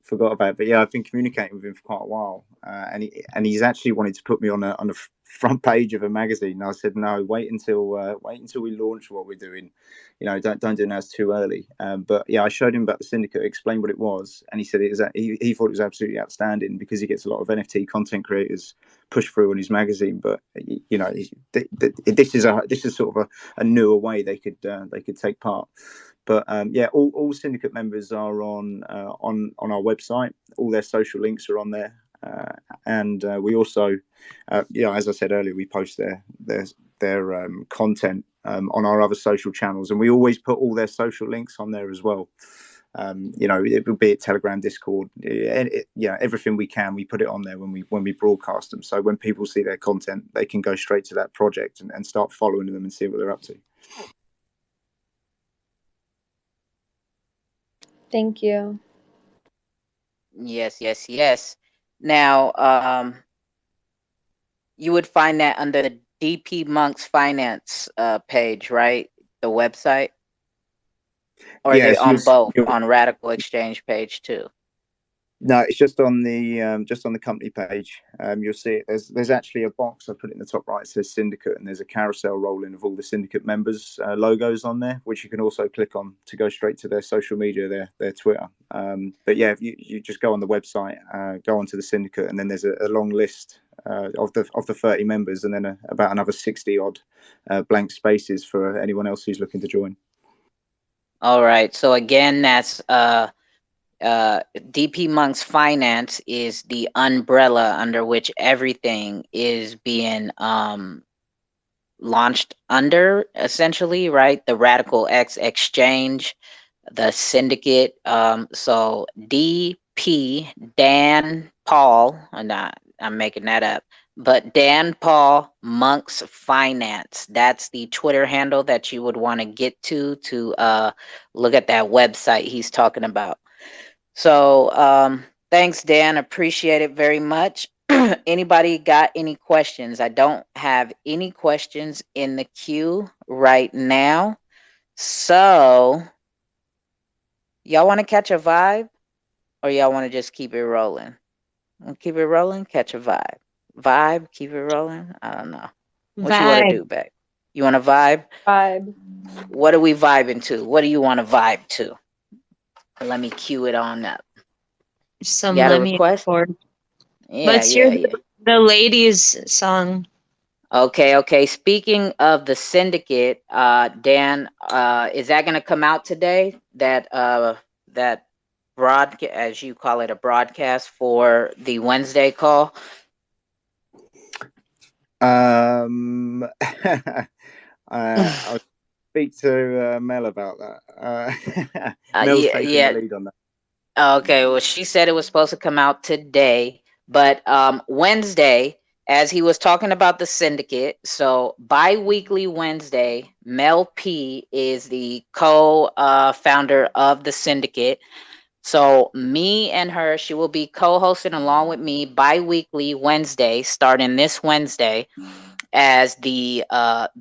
Speaker 14: forgot about it. But yeah, I've been communicating with him for quite a while, and he's actually wanted to put me on a front page of a magazine. And I said no, wait until we launch what we're doing. You know, don't do it now, it's too early. But yeah, I showed him about the syndicate, explained what it was, and he said he thought it was absolutely outstanding because he gets a lot of NFT content creators push through on his magazine. But you know, this is sort of a newer way they could take part. But yeah, all syndicate members are on our website. All their social links are on there, and we also, as I said earlier, we post their content on our other social channels, and we always put all their social links on there as well. You know, it will be at Telegram, Discord, everything we can, we put it on there when we broadcast them. So when people see their content, they can go straight to that project and start following them and see what they're up to.
Speaker 16: Thank you.
Speaker 1: Yes. Now, you would find that under the DP Monks Finance page, right? The website, or are they on both on Radical Exchange page too?
Speaker 14: No, it's just on the company page. You'll see it. There's actually a box I put it in the top right. It says syndicate, and there's a carousel rolling of all the syndicate members' logos on there, which you can also click on to go straight to their social media, their Twitter. But yeah, if you just go on the website, go onto the syndicate, and then there's a long list of the 30 members, and then about another 60 odd blank spaces for anyone else who's looking to join.
Speaker 1: All right. So again, that's DP Monks Finance is the umbrella under which everything is being launched under, essentially, right? The Radical X Exchange, the syndicate. So DP Dan Paul, and I'm making that up. but Dan Paul Monk's Finance. That's the Twitter handle that you would want to get to look at that website he's talking about. So thanks, Dan. Appreciate it very much. Anybody got any questions? I don't have any questions in the queue right now. So y'all want to catch a vibe or y'all want to just keep it rolling? Keep it rolling, catch a vibe. Vibe, keep it rolling. I don't know. What you want to
Speaker 10: Vibe.
Speaker 1: do, Beck? You want to vibe?
Speaker 16: Vibe.
Speaker 1: What are we vibing to? What do you want to vibe to? Let me cue it on up.
Speaker 10: Some
Speaker 1: Got a
Speaker 10: Lemmy
Speaker 1: request?
Speaker 10: Ford.
Speaker 1: Yeah,
Speaker 10: Let's hear
Speaker 1: yeah, yeah.
Speaker 10: the ladies song.
Speaker 1: Okay, okay. Speaking of the syndicate, Dan, is that gonna come out today? That broadcast, as you call it, a broadcast for the Wednesday call.
Speaker 14: I'll speak to Mel about that. Mel's
Speaker 1: Yeah,
Speaker 14: taking the
Speaker 1: yeah.
Speaker 14: lead on that.
Speaker 1: Okay, well, she said it was supposed to come out today, but Wednesday, as he was talking about the syndicate, so bi-weekly Wednesday, Mel P is the co-founder of the syndicate. So me and her, she will be co-hosting along with me bi-weekly Wednesday, starting this Wednesday, as the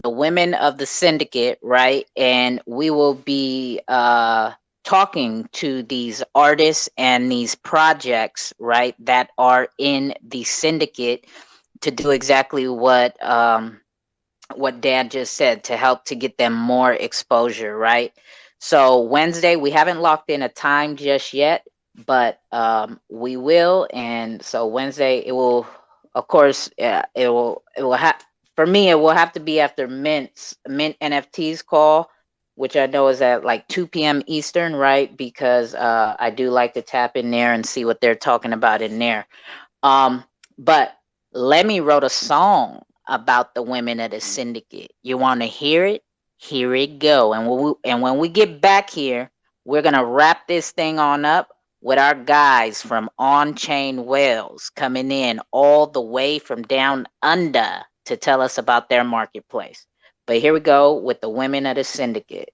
Speaker 1: women of the syndicate, right? And we will be talking to these artists and these projects, right, that are in the syndicate to do exactly what Dan just said, to help to get them more exposure, right? So Wednesday, we haven't locked in a time just yet, but we will. And so Wednesday, it will, of course, it will have, for me, it will have to be after Mint NFT's call, which I know is at like 2 p.m. Eastern, right? Because I do like to tap in there and see what they're talking about in there. Um, but Lemmy wrote a song about the women of the syndicate. You want to hear it? Here it go. And when we get back here, we're gonna wrap this thing on up with our guys from On Chain Wales coming in all the way from down under to tell us about their marketplace. But here we go with the women of the syndicate.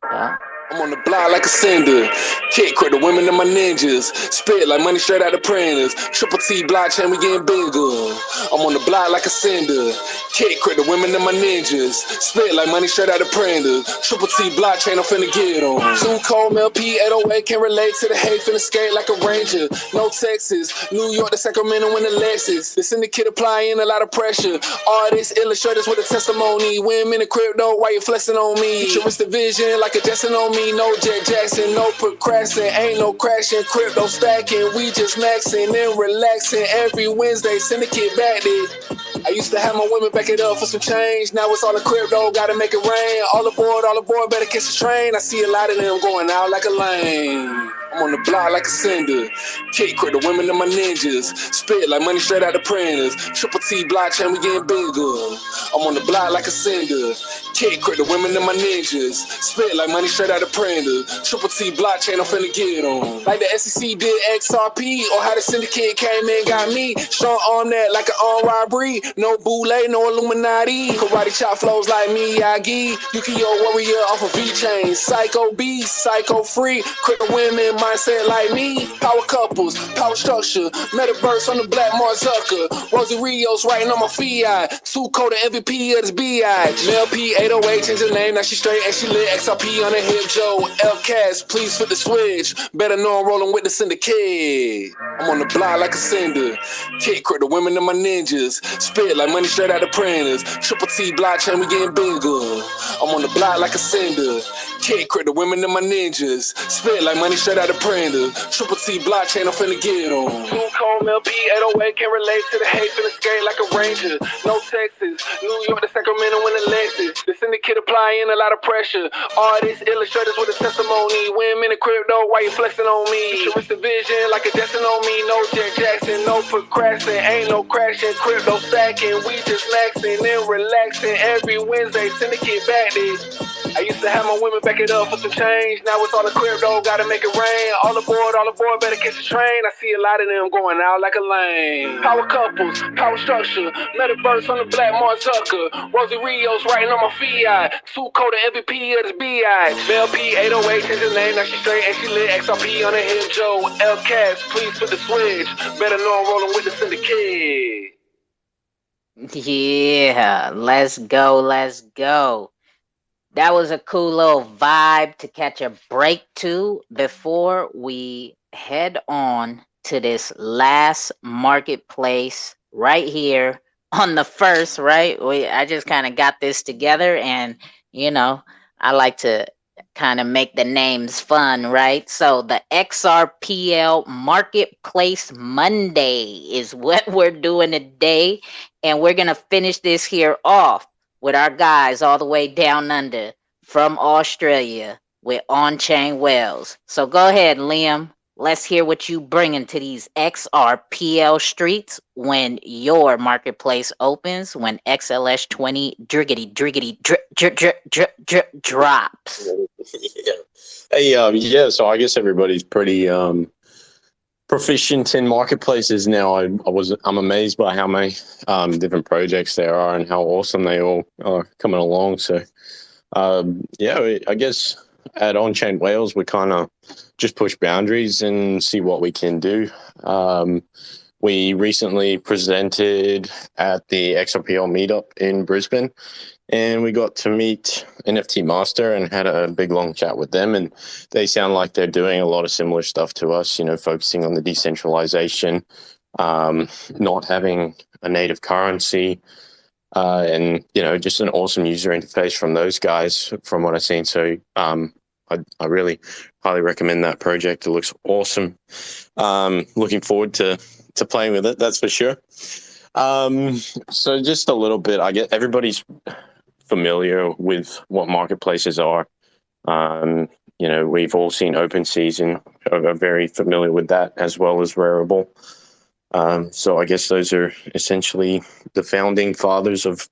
Speaker 1: Yeah.
Speaker 7: I'm on the block like a sender. Kick credit the women and my ninjas. Spit like money straight out the printers. Triple T blockchain, we getting bigger. I'm on the block like a sender. Kick credit the women and my ninjas. Spit like money straight out the printers. Triple T blockchain, I'm finna get on. Too cold, LP 808 can relate to the hate, finna skate like a ranger. No Texas, New York to Sacramento in the Lexus. The syndicate applying a lot of pressure. Artists, illustrators with a testimony. Women in crypto, why you flexing on me? Futuristic vision like a Jackson on me. No Jet Jackson, no procrastinating, ain't no crashing. Crypto stacking, we just maxing and relaxing. Every Wednesday, syndicate back it. I used to have my women back it up for some change. Now it's all in crypto, gotta make it rain. All aboard, better catch the train. I see a lot of them going out like a lane. I'm on the block like a sender. Kick credit the women and my ninjas. Spit like money straight out the printers. Triple T blockchain, we getting bigger. I'm on the block like a sender. Kick credit the women and my ninjas. Spit like money straight out the printer. Triple T blockchain, I'm finna get on. Like the SEC did XRP, or how the syndicate came in got me. Strong arm that like an armed robbery. No boule, no Illuminati. Karate chop flows like Miyagi. Yu-Gi-Oh warrior off of V-Chain. Psycho beast, psycho free. Quick women, mindset like me. Power couples, power structure. Metaverse on the black Mark Zucker. Rosie Rios writing on my fiat. Too cold, the MVP of this BI. Mel P 808 change the name, now she straight and she lit. XRP on the hip, Joe. LCAS, please flip the switch. Better know I'm rolling with the syndicate. I'm on the block like a sender. Kick credit the women and my ninjas. Spit like money straight out the printers. Triple T blockchain, we getting bigger. I'm on the block like a sender. Kick credit the women and my ninjas. Spit like money straight out the printer. Triple T blockchain, I'm finna get on. Too cold, LP 808 can relate to the hate, finna skate like a ranger. No Texas, New York to Sacramento in the Lexus. The syndicate applying a lot of pressure. Artists, illustrators with a testimony. Women in crypto, why you flexing on me? Futuristic vision like a Jackson on me. No Jet Jackson, no procrastinating, ain't no crashing. Crypto stacking, we just maxing and relaxing. Every Wednesday, syndicate back it. I used to have my women back it up for some change. Now it's all the crypto, gotta make it rain. All aboard, better catch the train. I see a lot of them going out like a lane. Power couples, power structure. Metaverse on the black Mark Zucker. Rosie Rios writing on my fiat. Two code MVP of this BI. Bell P 808 changed her name. Now she straight and she lit. XRP on the hip, Joe. L Cats, please put the switch. Better know I'm rolling with the syndicate.
Speaker 1: Yeah, let's go, let's go. That was a cool little vibe to catch a break to before we head on to this last marketplace right here on the first, right? I just kind of got this together, and I like to kind of make the names fun, right? So the XRPL Marketplace Monday is what we're doing today, and we're going to finish this here off with our guys all the way down under from Australia with On-Chain Wells. So go ahead, Liam. Let's hear what you bringing to these XRPL streets when your marketplace opens, when XLS 20 drops.
Speaker 17: Yeah. Hey, yeah. So I guess everybody's pretty proficient in marketplaces now. I'm amazed by how many different projects there are and how awesome they all are coming along. So yeah, I guess at On-Chain Wales we kind of just push boundaries and see what we can do. We recently presented at the XRPL meetup in Brisbane, and we got to meet NFT Master and had a big long chat with them. And they sound like they're doing a lot of similar stuff to us, focusing on the decentralization, not having a native currency, and just an awesome user interface from those guys from what I've seen. So I really highly recommend that project. It looks awesome. Looking forward to playing with it, that's for sure. So just a little bit, I get everybody's familiar with what marketplaces are. We've all seen OpenSeas and are very familiar with that, as well as Rarible. So I guess those are essentially the founding fathers of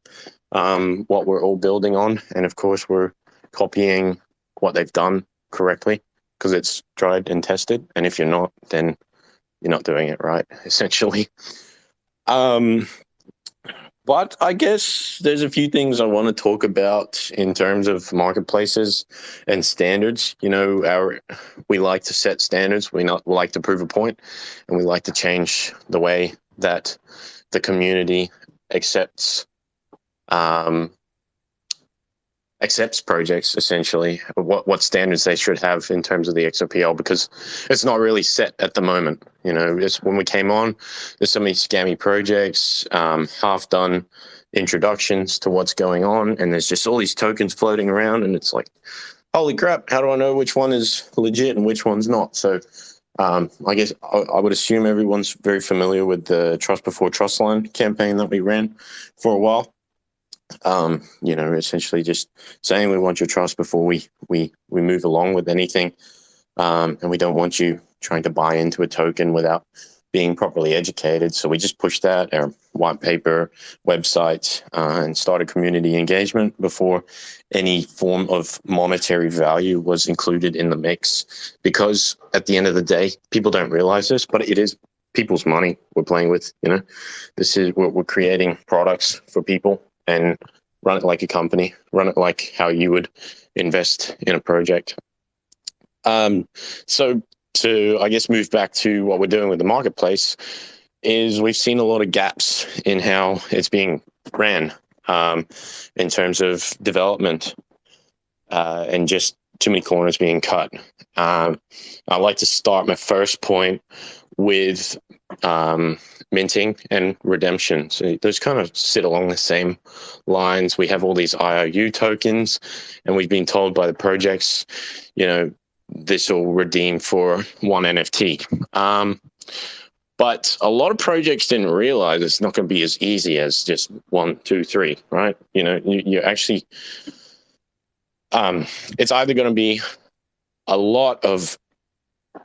Speaker 17: what we're all building on. And of course, we're copying what they've done correctly because it's tried and tested. And if you're not, then you're not doing it right, essentially. But I guess there's a few things I want to talk about in terms of marketplaces and standards. We like to set standards. We like to prove a point, and we like to change the way that the community accepts projects, essentially, what standards they should have in terms of the XRPL, because it's not really set at the moment. It's when we came on, there's so many scammy projects, half-done introductions to what's going on, and there's just all these tokens floating around, and it's like, holy crap, how do I know which one is legit and which one's not? So I guess I would assume everyone's very familiar with the Trust Before Trust line campaign that we ran for a while. Essentially just saying we want your trust before we move along with anything. And we don't want you trying to buy into a token without being properly educated. So we just pushed that, our white paper, website, and started community engagement before any form of monetary value was included in the mix. Because at the end of the day, people don't realize this, but it is people's money we're playing with. This is we're creating products for people, and run it like a company, run it like how you would invest in a project. So to, I guess, move back to what we're doing with the marketplace, is we've seen a lot of gaps in how it's being ran, in terms of development, and just too many corners being cut. I'd like to start my first point with minting and redemption. So those kind of sit along the same lines. We have all these IOU tokens, and we've been told by the projects, this will redeem for one NFT. But a lot of projects didn't realize it's not going to be as easy as just 1, 2, 3, right? You actually, it's either going to be a lot of,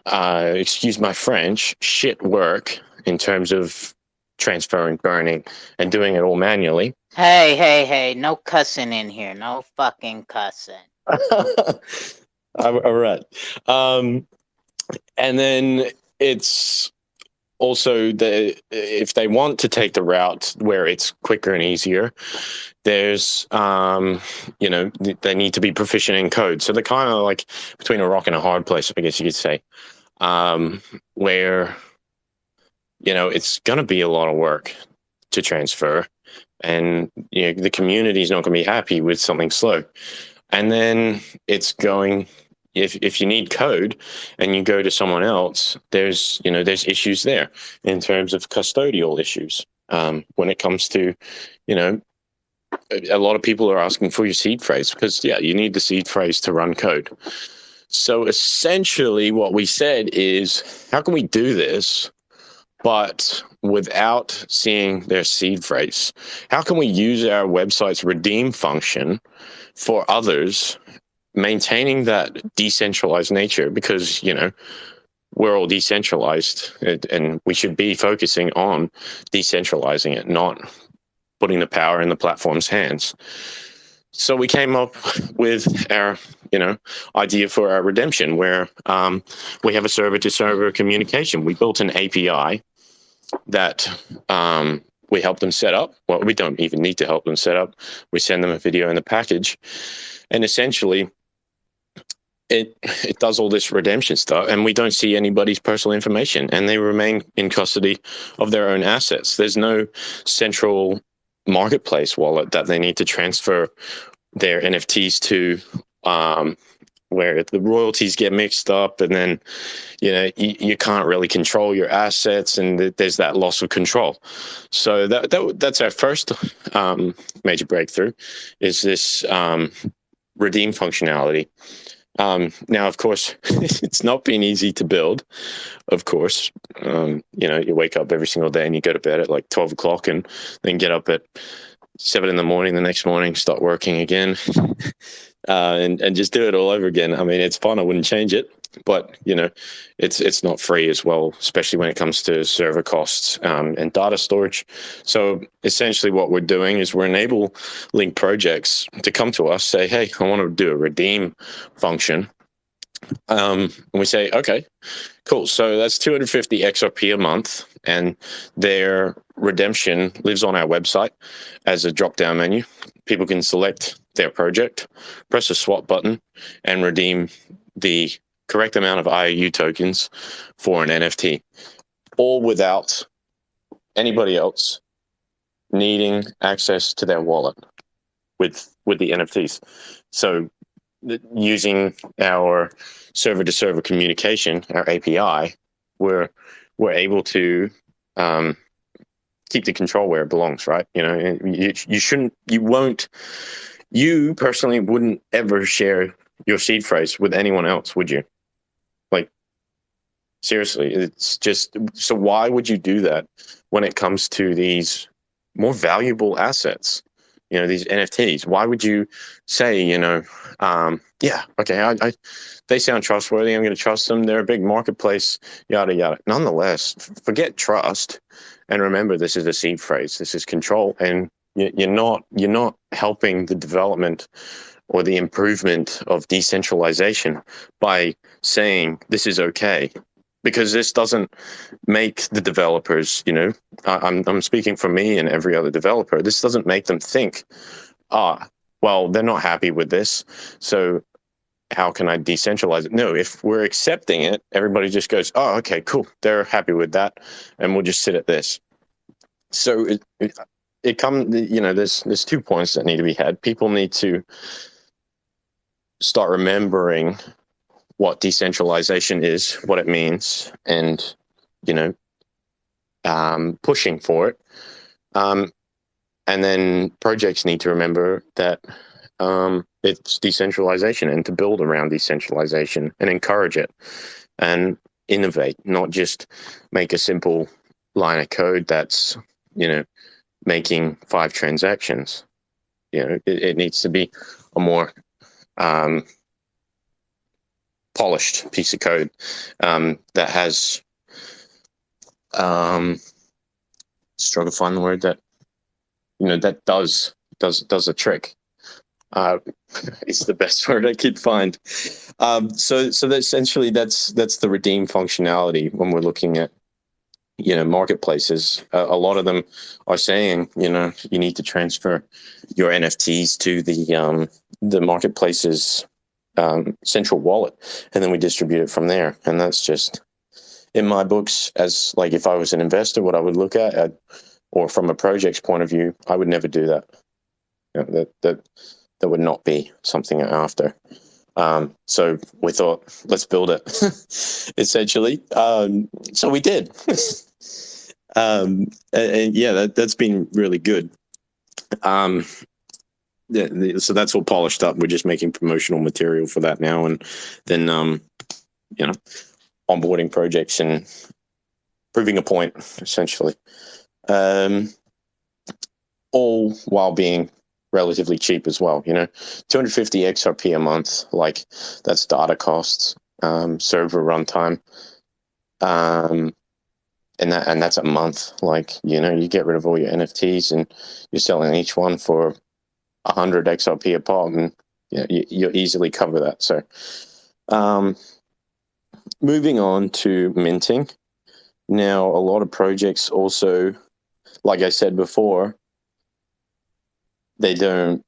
Speaker 17: excuse my French, shit work in terms of transferring, burning, and doing it all manually.
Speaker 1: Hey, no cussing in here. No fucking cussing.
Speaker 17: All right. And then it's also if they want to take the route where it's quicker and easier, there's they need to be proficient in code. So they're kind of like between a rock and a hard place, I guess you could say, where it's going to be a lot of work to transfer, and the community is not going to be happy with something slow. And then it's going, if you need code and you go to someone else, there's issues there in terms of custodial issues. When it comes to, a lot of people are asking for your seed phrase because, you need the seed phrase to run code. So essentially what we said is, how can we do this, but without seeing their seed phrase? How can we use our website's redeem function for others, maintaining that decentralized nature? Because, we're all decentralized, and we should be focusing on decentralizing it, not putting the power in the platform's hands. So we came up with our, idea for our redemption, where we have a server-to-server communication. We built an API that we help them set up. Well, we don't even need to help them set up. We send them a video in the package, and essentially it does all this redemption stuff, and we don't see anybody's personal information, and they remain in custody of their own assets. There's no central marketplace wallet that they need to transfer their NFTs to, where the royalties get mixed up, and then you can't really control your assets, and there's that loss of control. So that's our first major breakthrough, is this redeem functionality. Now, of course, it's not been easy to build. Of course, you wake up every single day and you go to bed at like 12 o'clock, and then get up at 7 in the morning the next morning, start working again, and just do it all over again. I mean, it's fun. I wouldn't change it, but it's not free as well, especially when it comes to server costs and data storage. So essentially what we're doing is we're enabling projects to come to us, say, hey, I want to do a redeem function. And we say, okay, cool. So that's 250 XRP a month, and their redemption lives on our website as a drop-down menu. People can select their project, press a swap button, and redeem the correct amount of IOU tokens for an NFT, all without anybody else needing access to their wallet with the NFTs. So using our server-to-server communication, our API, we're able to keep the control where it belongs, right? You personally wouldn't ever share your seed phrase with anyone else, would you? Like, seriously, it's just, so why would you do that when it comes to these more valuable assets? These NFTs. Why would you say, okay, they sound trustworthy, I'm going to trust them, they're a big marketplace, yada yada. Nonetheless, forget trust, and remember, this is a seed phrase. This is control, and you're not helping the development or the improvement of decentralization by saying this is okay, because this doesn't make the developers, I'm speaking for me and every other developer, this doesn't make them think, well, they're not happy with this, so how can I decentralize it? No, if we're accepting it, everybody just goes, oh, okay, cool, they're happy with that, and we'll just sit at this. So it comes, there's 2 points that need to be had. People need to start remembering what decentralization is, what it means, and pushing for it. And then projects need to remember that it's decentralization, and to build around decentralization and encourage it and innovate, not just make a simple line of code that's making 5 transactions. It needs to be a more polished piece of code that has struggle to find the word that that does a trick. It's the best word I could find. So that essentially that's the redeem functionality when we're looking at marketplaces. A lot of them are saying you need to transfer your NFTs to the marketplace's central wallet, and then we distribute it from there. And that's just, in my books, as like if I was an investor, what I would look at, or from a project's point of view, I would never do that. That would not be something after. So we thought, let's build it, essentially. So we did. And yeah, that's been really good. So that's all polished up. We're just making promotional material for that now, and then onboarding projects and proving a point, essentially. All while being relatively cheap as well. 250 XRP a month, like that's data costs, server runtime, and that's a month. Like you get rid of all your NFTs and you're selling each one for 100 XRP a pop, and you easily cover that. So, moving on to minting. Now, a lot of projects also, like I said before, they don't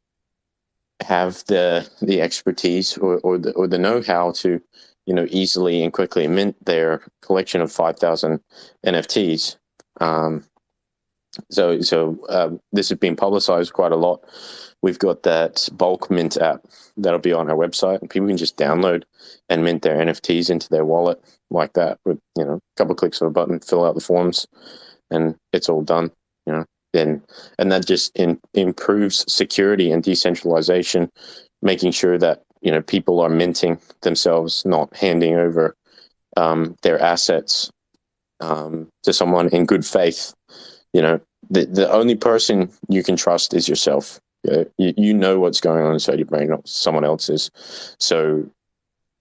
Speaker 17: have the expertise or the know-how to easily and quickly mint their collection of 5,000 NFTs. So this has been publicized quite a lot. We've got that bulk mint app that'll be on our website, and people can just download and mint their NFTs into their wallet like that with a couple of clicks of a button, fill out the forms, and it's all done. And that just improves security and decentralization, making sure that people are minting themselves, not handing over their assets to someone in good faith. The only person you can trust is yourself. You know what's going on inside your brain, not someone else's. So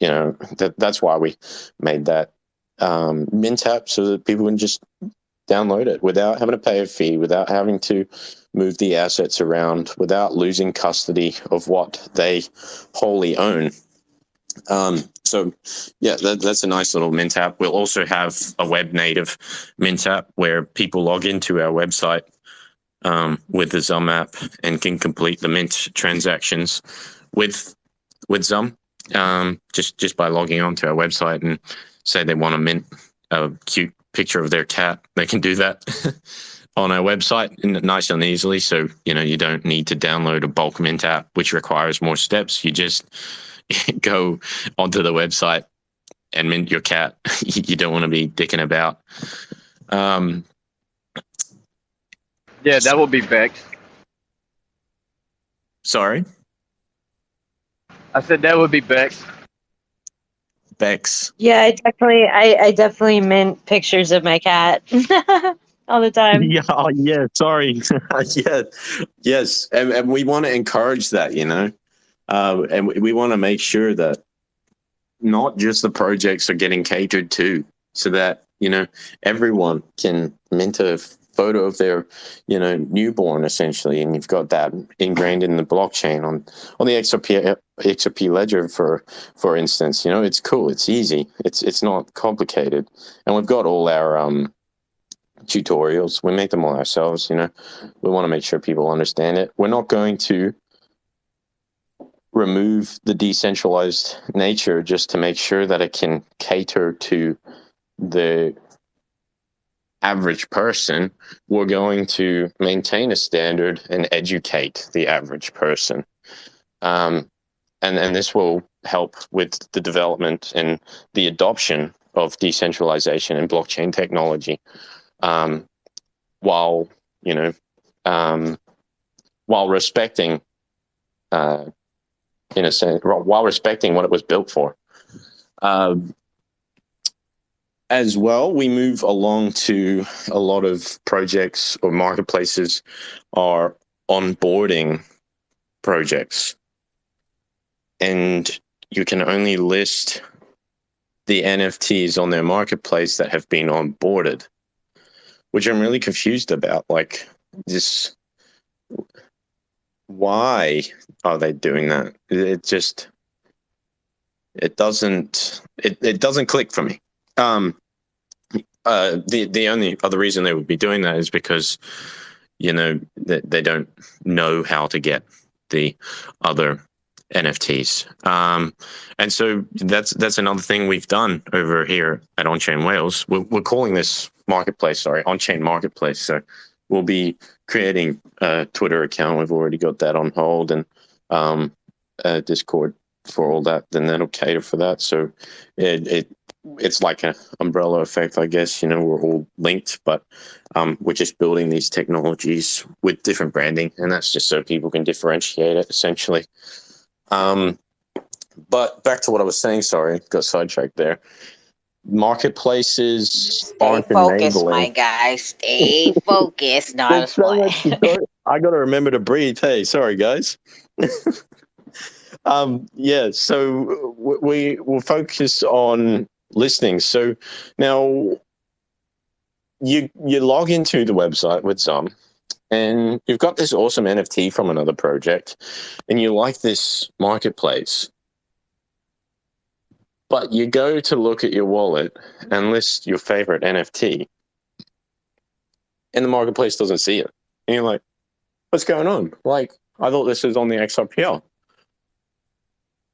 Speaker 17: that's why we made that mint app, so that people can just download it without having to pay a fee, without having to move the assets around, without losing custody of what they wholly own. So yeah, that's a nice little mint app. We'll also have a web native mint app where people log into our website with the Zum app and can complete the mint transactions with Zum, just by logging onto our website and say they want to mint a cute picture of their cat. They can do that on our website nice and easily. So you don't need to download a bulk mint app, which requires more steps. You just go onto the website and mint your cat. You don't want to be dicking about.
Speaker 2: Yeah, that will be Bex.
Speaker 17: Sorry?
Speaker 2: I said that would be Bex.
Speaker 17: Bex.
Speaker 10: Yeah, I definitely mint pictures of my cat all the time.
Speaker 17: Yeah, sorry. Yeah, yes, and we want to encourage that, and we want to make sure that not just the projects are getting catered to, so that everyone can mint a photo of their newborn, essentially, and you've got that ingrained in the blockchain on the XRP ledger, for instance. It's cool, it's easy, it's not complicated, and we've got all our tutorials. We make them all ourselves. We want to make sure people understand it. We're not going to remove the decentralized nature just to make sure that it can cater to the average person. We're going to maintain a standard and educate the average person. And this will help with the development and the adoption of decentralization and blockchain technology, while respecting, in a sense, while respecting what it was built for. As well, we move along to a lot of projects or marketplaces are onboarding projects, and you can only list the NFTs on their marketplace that have been onboarded, which I'm really confused about. Like this, why are they doing that? It just it doesn't click for me. The only other reason they would be doing that is because they don't know how to get the other NFTs. And so that's another thing we've done over here at On-Chain Wales. We're calling this marketplace, On-Chain Marketplace. So we'll be creating a Twitter account. We've already got that on hold, and Discord for all that. Then that'll cater for that. So it's like an umbrella effect, I guess. We're all linked, but we're just building these technologies with different branding, and that's just so people can differentiate it, essentially. But back to what I was saying, sorry, got sidetracked there. Marketplaces
Speaker 1: Stay
Speaker 17: aren't
Speaker 1: focused,
Speaker 17: enabling.
Speaker 1: my guy. Stay focused. No, I
Speaker 17: There's
Speaker 1: was
Speaker 17: so
Speaker 1: playing.
Speaker 17: much to talk. I got to remember to breathe. Hey, sorry, guys. Yeah, so we will focus on listings. So now you log into the website with Zum, and you've got this awesome NFT from another project, and you like this marketplace, but you go to look at your wallet and list your favorite NFT, and the marketplace doesn't see it. And you're like, what's going on? Like, I thought this was on the Xrpl.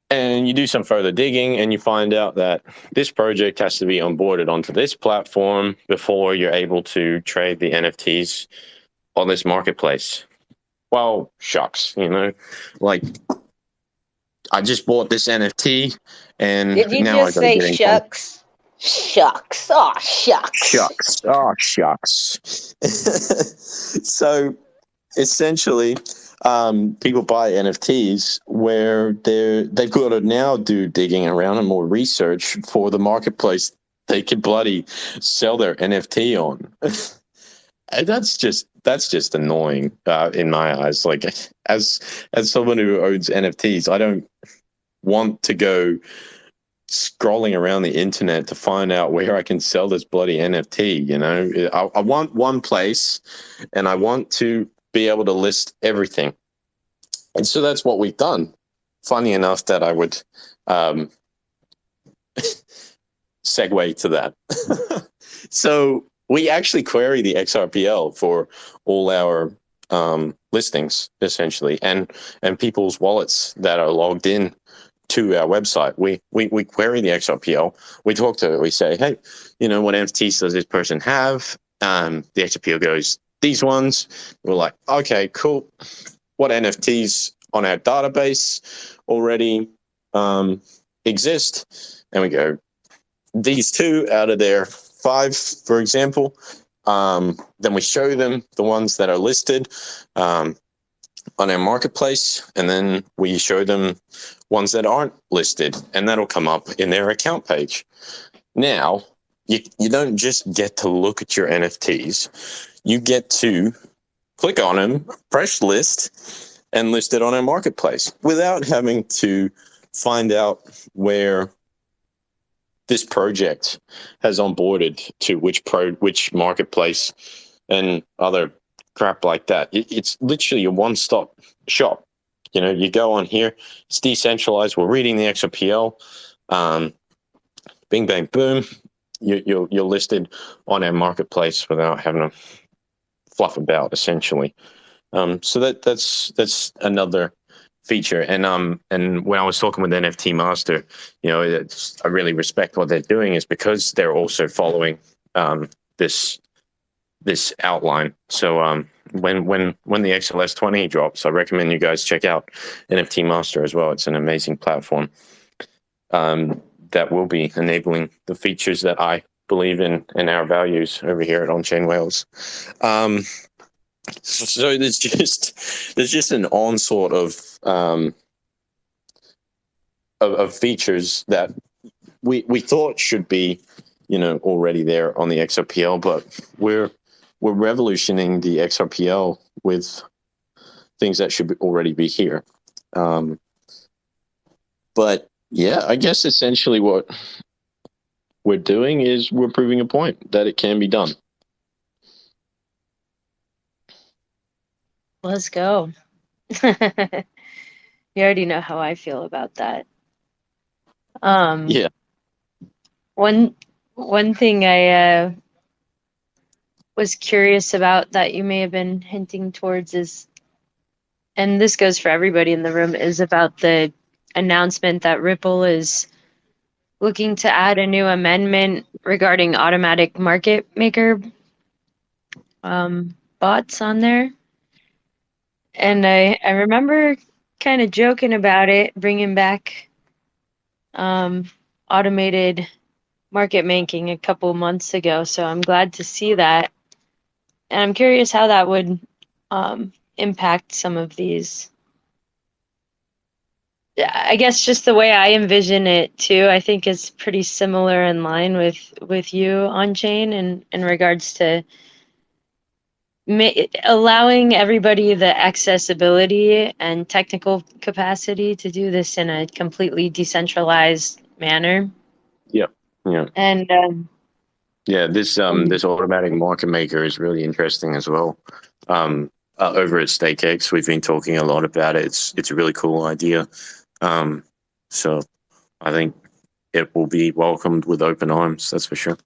Speaker 17: And you do some further digging, and you find out that this project has to be onboarded onto this platform before you're able to trade the NFTs on this marketplace. Well, shucks, like I just bought this NFT, and
Speaker 1: Did you
Speaker 17: now I
Speaker 1: just
Speaker 17: got to
Speaker 1: say
Speaker 17: get in contact.
Speaker 1: shucks? Shucks. Oh, shucks.
Speaker 17: Shucks. Oh, shucks. So essentially, people buy NFTs where they've got to now do digging around and more research for the marketplace they could bloody sell their NFT on. And that's just annoying in my eyes. Like as someone who owns NFTs, I don't want to go scrolling around the internet to find out where I can sell this bloody NFT. I want one place, and I want to be able to list everything. And so that's what we've done. Funny enough that I would segue to that. So we actually query the XRPL for all our listings, essentially, and people's wallets that are logged in to our website. We query the XRPL. We talk to it. We say, hey, what NFTs does this person have? The XRPL goes, these ones. We're like, okay, cool. What NFTs on our database already exist? And we go, these 2 out of their 5, for example. Then we show them the ones that are listed on our marketplace, and then we show them ones that aren't listed, and that'll come up in their account page. Now, you don't just get to look at your NFTs. You get to click on them, press list, and list it on our marketplace without having to find out where this project has onboarded to which marketplace and other crap like that. It's literally a one-stop shop. You go on here, it's decentralized. We're reading the XRPL. Bing, bang, boom. You're listed on our marketplace without having to fluff about, essentially. So that's another feature. And when I was talking with NFT Master, I really respect what they're doing, is because they're also following this outline. So when the XLS 20 drops, I recommend you guys check out NFT Master as well. It's an amazing platform that will be enabling the features that I believe in and our values over here at On-Chain Wales. So there's just an onslaught of features that we thought should be already there on the XRPL, but we're revolutioning the XRPL with things that should already be here. But yeah, I guess essentially what we're doing is we're proving a point that it can be done.
Speaker 10: Let's go. You already know how I feel about that.
Speaker 17: Yeah.
Speaker 10: One one thing I was curious about that you may have been hinting towards is, and this goes for everybody in the room, is about the announcement that Ripple is looking to add a new amendment regarding automatic market maker bots on there. And I remember kind of joking about it, bringing back automated market making a couple months ago. So I'm glad to see that. And I'm curious how that would impact some of these. I guess just the way I envision it too, I think is pretty similar in line with you on chain in regards to allowing everybody the accessibility and technical capacity to do this in a completely decentralized manner.
Speaker 17: Yeah. Yeah.
Speaker 10: And
Speaker 17: Yeah, this automatic market maker is really interesting as well. Over at StakeX, we've been talking a lot about it. It's a really cool idea. So I think it will be welcomed with open arms. That's for sure.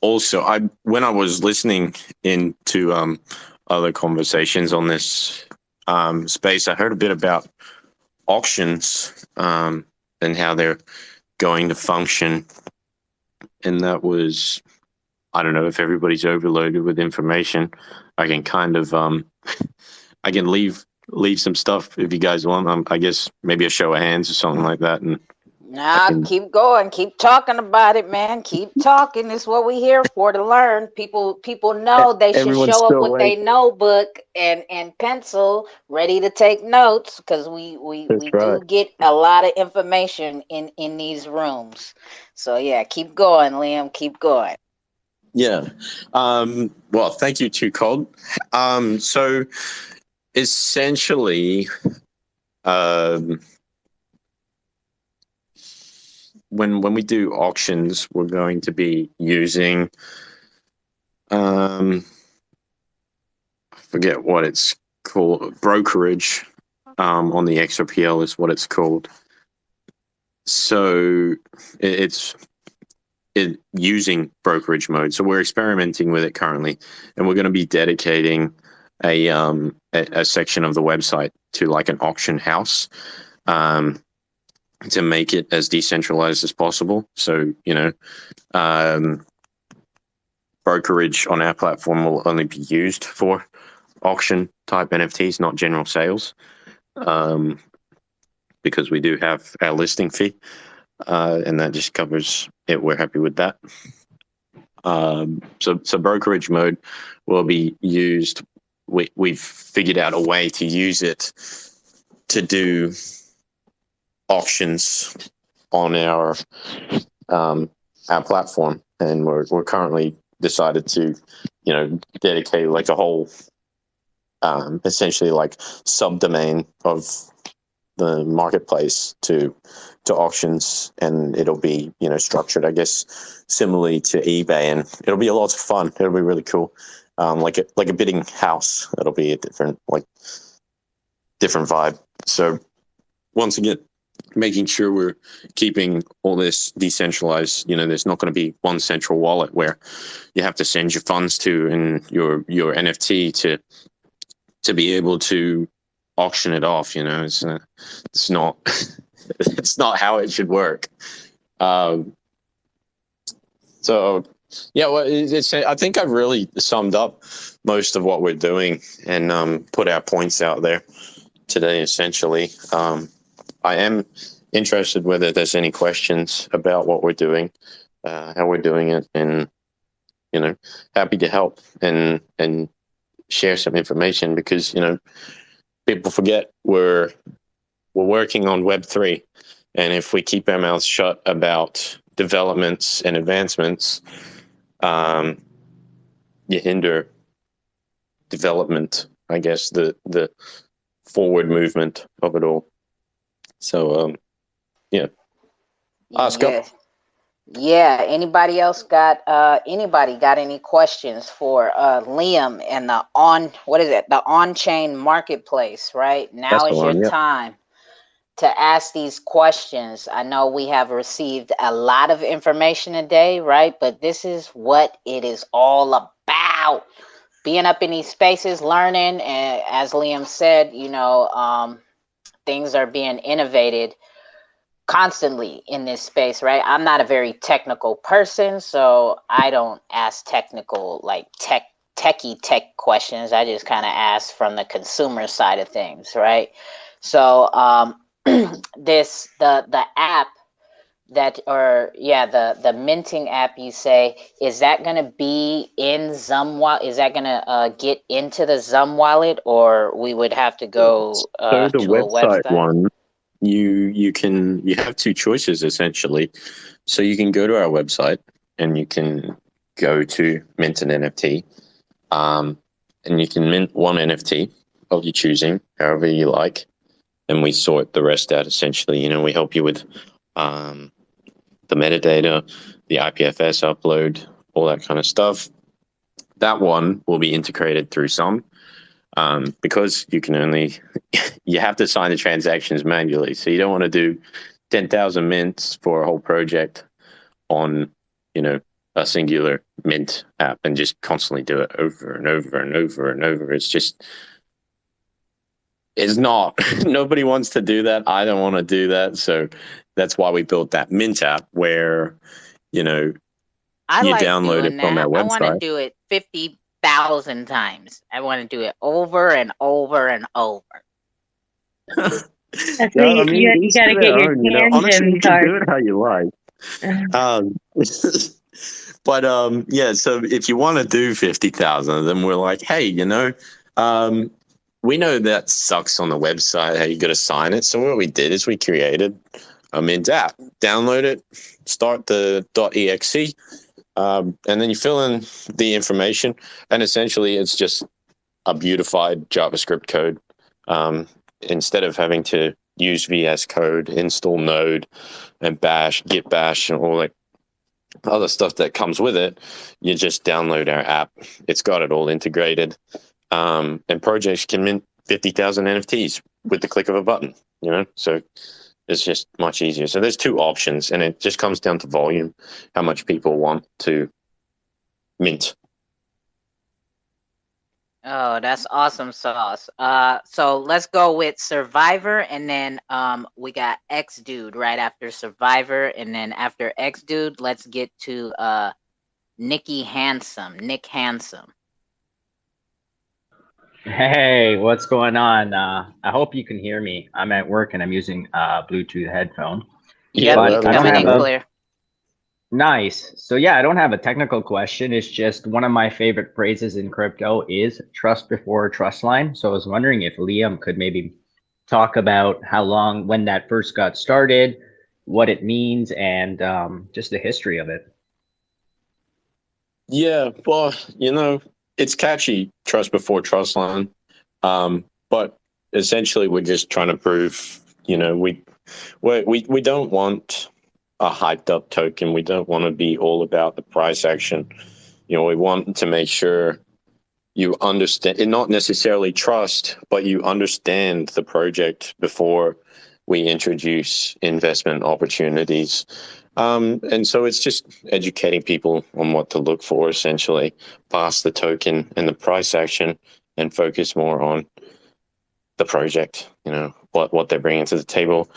Speaker 17: Also, when I was listening into other conversations on this space, I heard a bit about auctions and how they're going to function, and that was, I don't know if everybody's overloaded with information. I can kind of I can leave some stuff if you guys want. I guess maybe a show of hands or something like that, and I
Speaker 1: Nah,
Speaker 17: can.
Speaker 1: keep going. Keep talking about it, man. Keep talking. It's what we here for, to learn. People know they should
Speaker 17: Everyone's
Speaker 1: show up
Speaker 17: still
Speaker 1: with their
Speaker 17: awake.
Speaker 1: notebook and pencil ready to take notes, because we
Speaker 17: That's right.
Speaker 1: do get a lot of information in these rooms. So yeah, keep going, Liam. Keep going.
Speaker 17: Yeah. Well, thank you too, Cold. So essentially, when we do auctions, we're going to be using I forget what it's called, brokerage on the Xrpl is what it's called. So it's using brokerage mode. So we're experimenting with it currently, and we're going to be dedicating a section of the website to like an auction house to make it as decentralized as possible. So brokerage on our platform will only be used for auction type NFTs, not general sales, because we do have our listing fee, and that just covers it. We're happy with that. So brokerage mode will be used. We've figured out a way to use it to do auctions on our platform, and we're currently decided to dedicate like a whole essentially like subdomain of the marketplace to auctions, and it'll be structured, I guess, similarly to eBay, and it'll be a lot of fun. It'll be really cool, like a bidding house. It'll be a different vibe. So once again, making sure we're keeping all this decentralized. There's not going to be one central wallet where you have to send your funds to and your NFT to be able to auction it off. It's not it's not how it should work. So yeah, well, I think I've really summed up most of what we're doing and put our points out there today. Essentially, I am interested whether there's any questions about what we're doing, how we're doing it, and happy to help and share some information, because people forget we're working on Web3, and if we keep our mouths shut about developments and advancements, you hinder development, I guess, the forward movement of it all. So yeah, Oscar.
Speaker 1: Yes. Yeah, anybody got any questions for Liam and the on-chain marketplace, right?
Speaker 17: That's
Speaker 1: Now
Speaker 17: the
Speaker 1: is your
Speaker 17: one. Yep.
Speaker 1: time to ask these questions. I know we have received a lot of information today, right? But this is what it is all about. Being up in these spaces, learning, and as Liam said, things are being innovated constantly in this space, right? I'm not a very technical person, so I don't ask technical, like techie tech questions. I just kind of ask from the consumer side of things, right? So the app the minting app, you say, is that going to be in Zum wallet? Is that going to get into the Zum wallet, or we would have to go
Speaker 17: So the
Speaker 1: to a
Speaker 17: website
Speaker 1: website?
Speaker 17: one, you have two choices essentially. So you can go to our website and you can go to mint an NFT, and you can mint one NFT of your choosing, however you like, and we sort the rest out. Essentially, we help you with the metadata, the IPFS upload, all that kind of stuff. That one will be integrated through some. Because you have to sign the transactions manually. So you don't want to do 10,000 mints for a whole project on, a singular mint app and just constantly do it over and over and over and over. It's not, nobody wants to do that. I don't want to do that. So that's why we built that mint app where,
Speaker 1: I
Speaker 17: you
Speaker 1: like
Speaker 17: download it
Speaker 1: doing
Speaker 17: from our
Speaker 1: that. I want to
Speaker 17: website.
Speaker 1: do it 50,000 times. I want to do it over and over and over.
Speaker 16: That's where
Speaker 17: No, I mean,
Speaker 16: you
Speaker 17: each
Speaker 16: got
Speaker 17: to
Speaker 16: to get
Speaker 17: their
Speaker 16: your
Speaker 17: own, honestly, you
Speaker 16: tangents,
Speaker 17: can
Speaker 16: Art.
Speaker 17: do it how you like. Um, but yeah. So if you want to do 50,000 of them, we're like, hey, we know that sucks on the website. How you got to sign it. So what we did is we created a Mint app. Download it, start the .exe, and then you fill in the information, and essentially it's just a beautified JavaScript code. Instead of having to use VS Code, install Node, and Bash, Git Bash, and all that other stuff that comes with it, you just download our app. It's got it all integrated, and projects can mint 50,000 NFTs with the click of a button. So it's just much easier. So there's two options, and it just comes down to volume, how much people want to mint.
Speaker 1: Oh, that's awesome sauce. So let's go with Survivor, and then we got X Dude right after Survivor, and then after X Dude, let's get to Nick Handsome.
Speaker 4: Hey, what's going on? I hope you can hear me. I'm at work and I'm using Bluetooth headphone.
Speaker 1: Yep,
Speaker 4: But
Speaker 1: you
Speaker 4: I don't
Speaker 1: coming
Speaker 4: have
Speaker 1: in
Speaker 4: a
Speaker 1: clear.
Speaker 4: nice. So yeah, I don't have a technical question. It's just one of my favorite phrases in crypto is trust before trust line. So I was wondering if Liam could maybe talk about when that first got started, what it means, and just the history of it.
Speaker 17: Yeah, well, it's catchy, trust before trust line. But essentially, we're just trying to prove, we don't want a hyped up token. We don't want to be all about the price action. We want to make sure you understand, and not necessarily trust, but you understand the project before we introduce investment opportunities. And so it's just educating people on what to look for, essentially, past the token and the price action, and focus more on the project, what they're bringing to the table,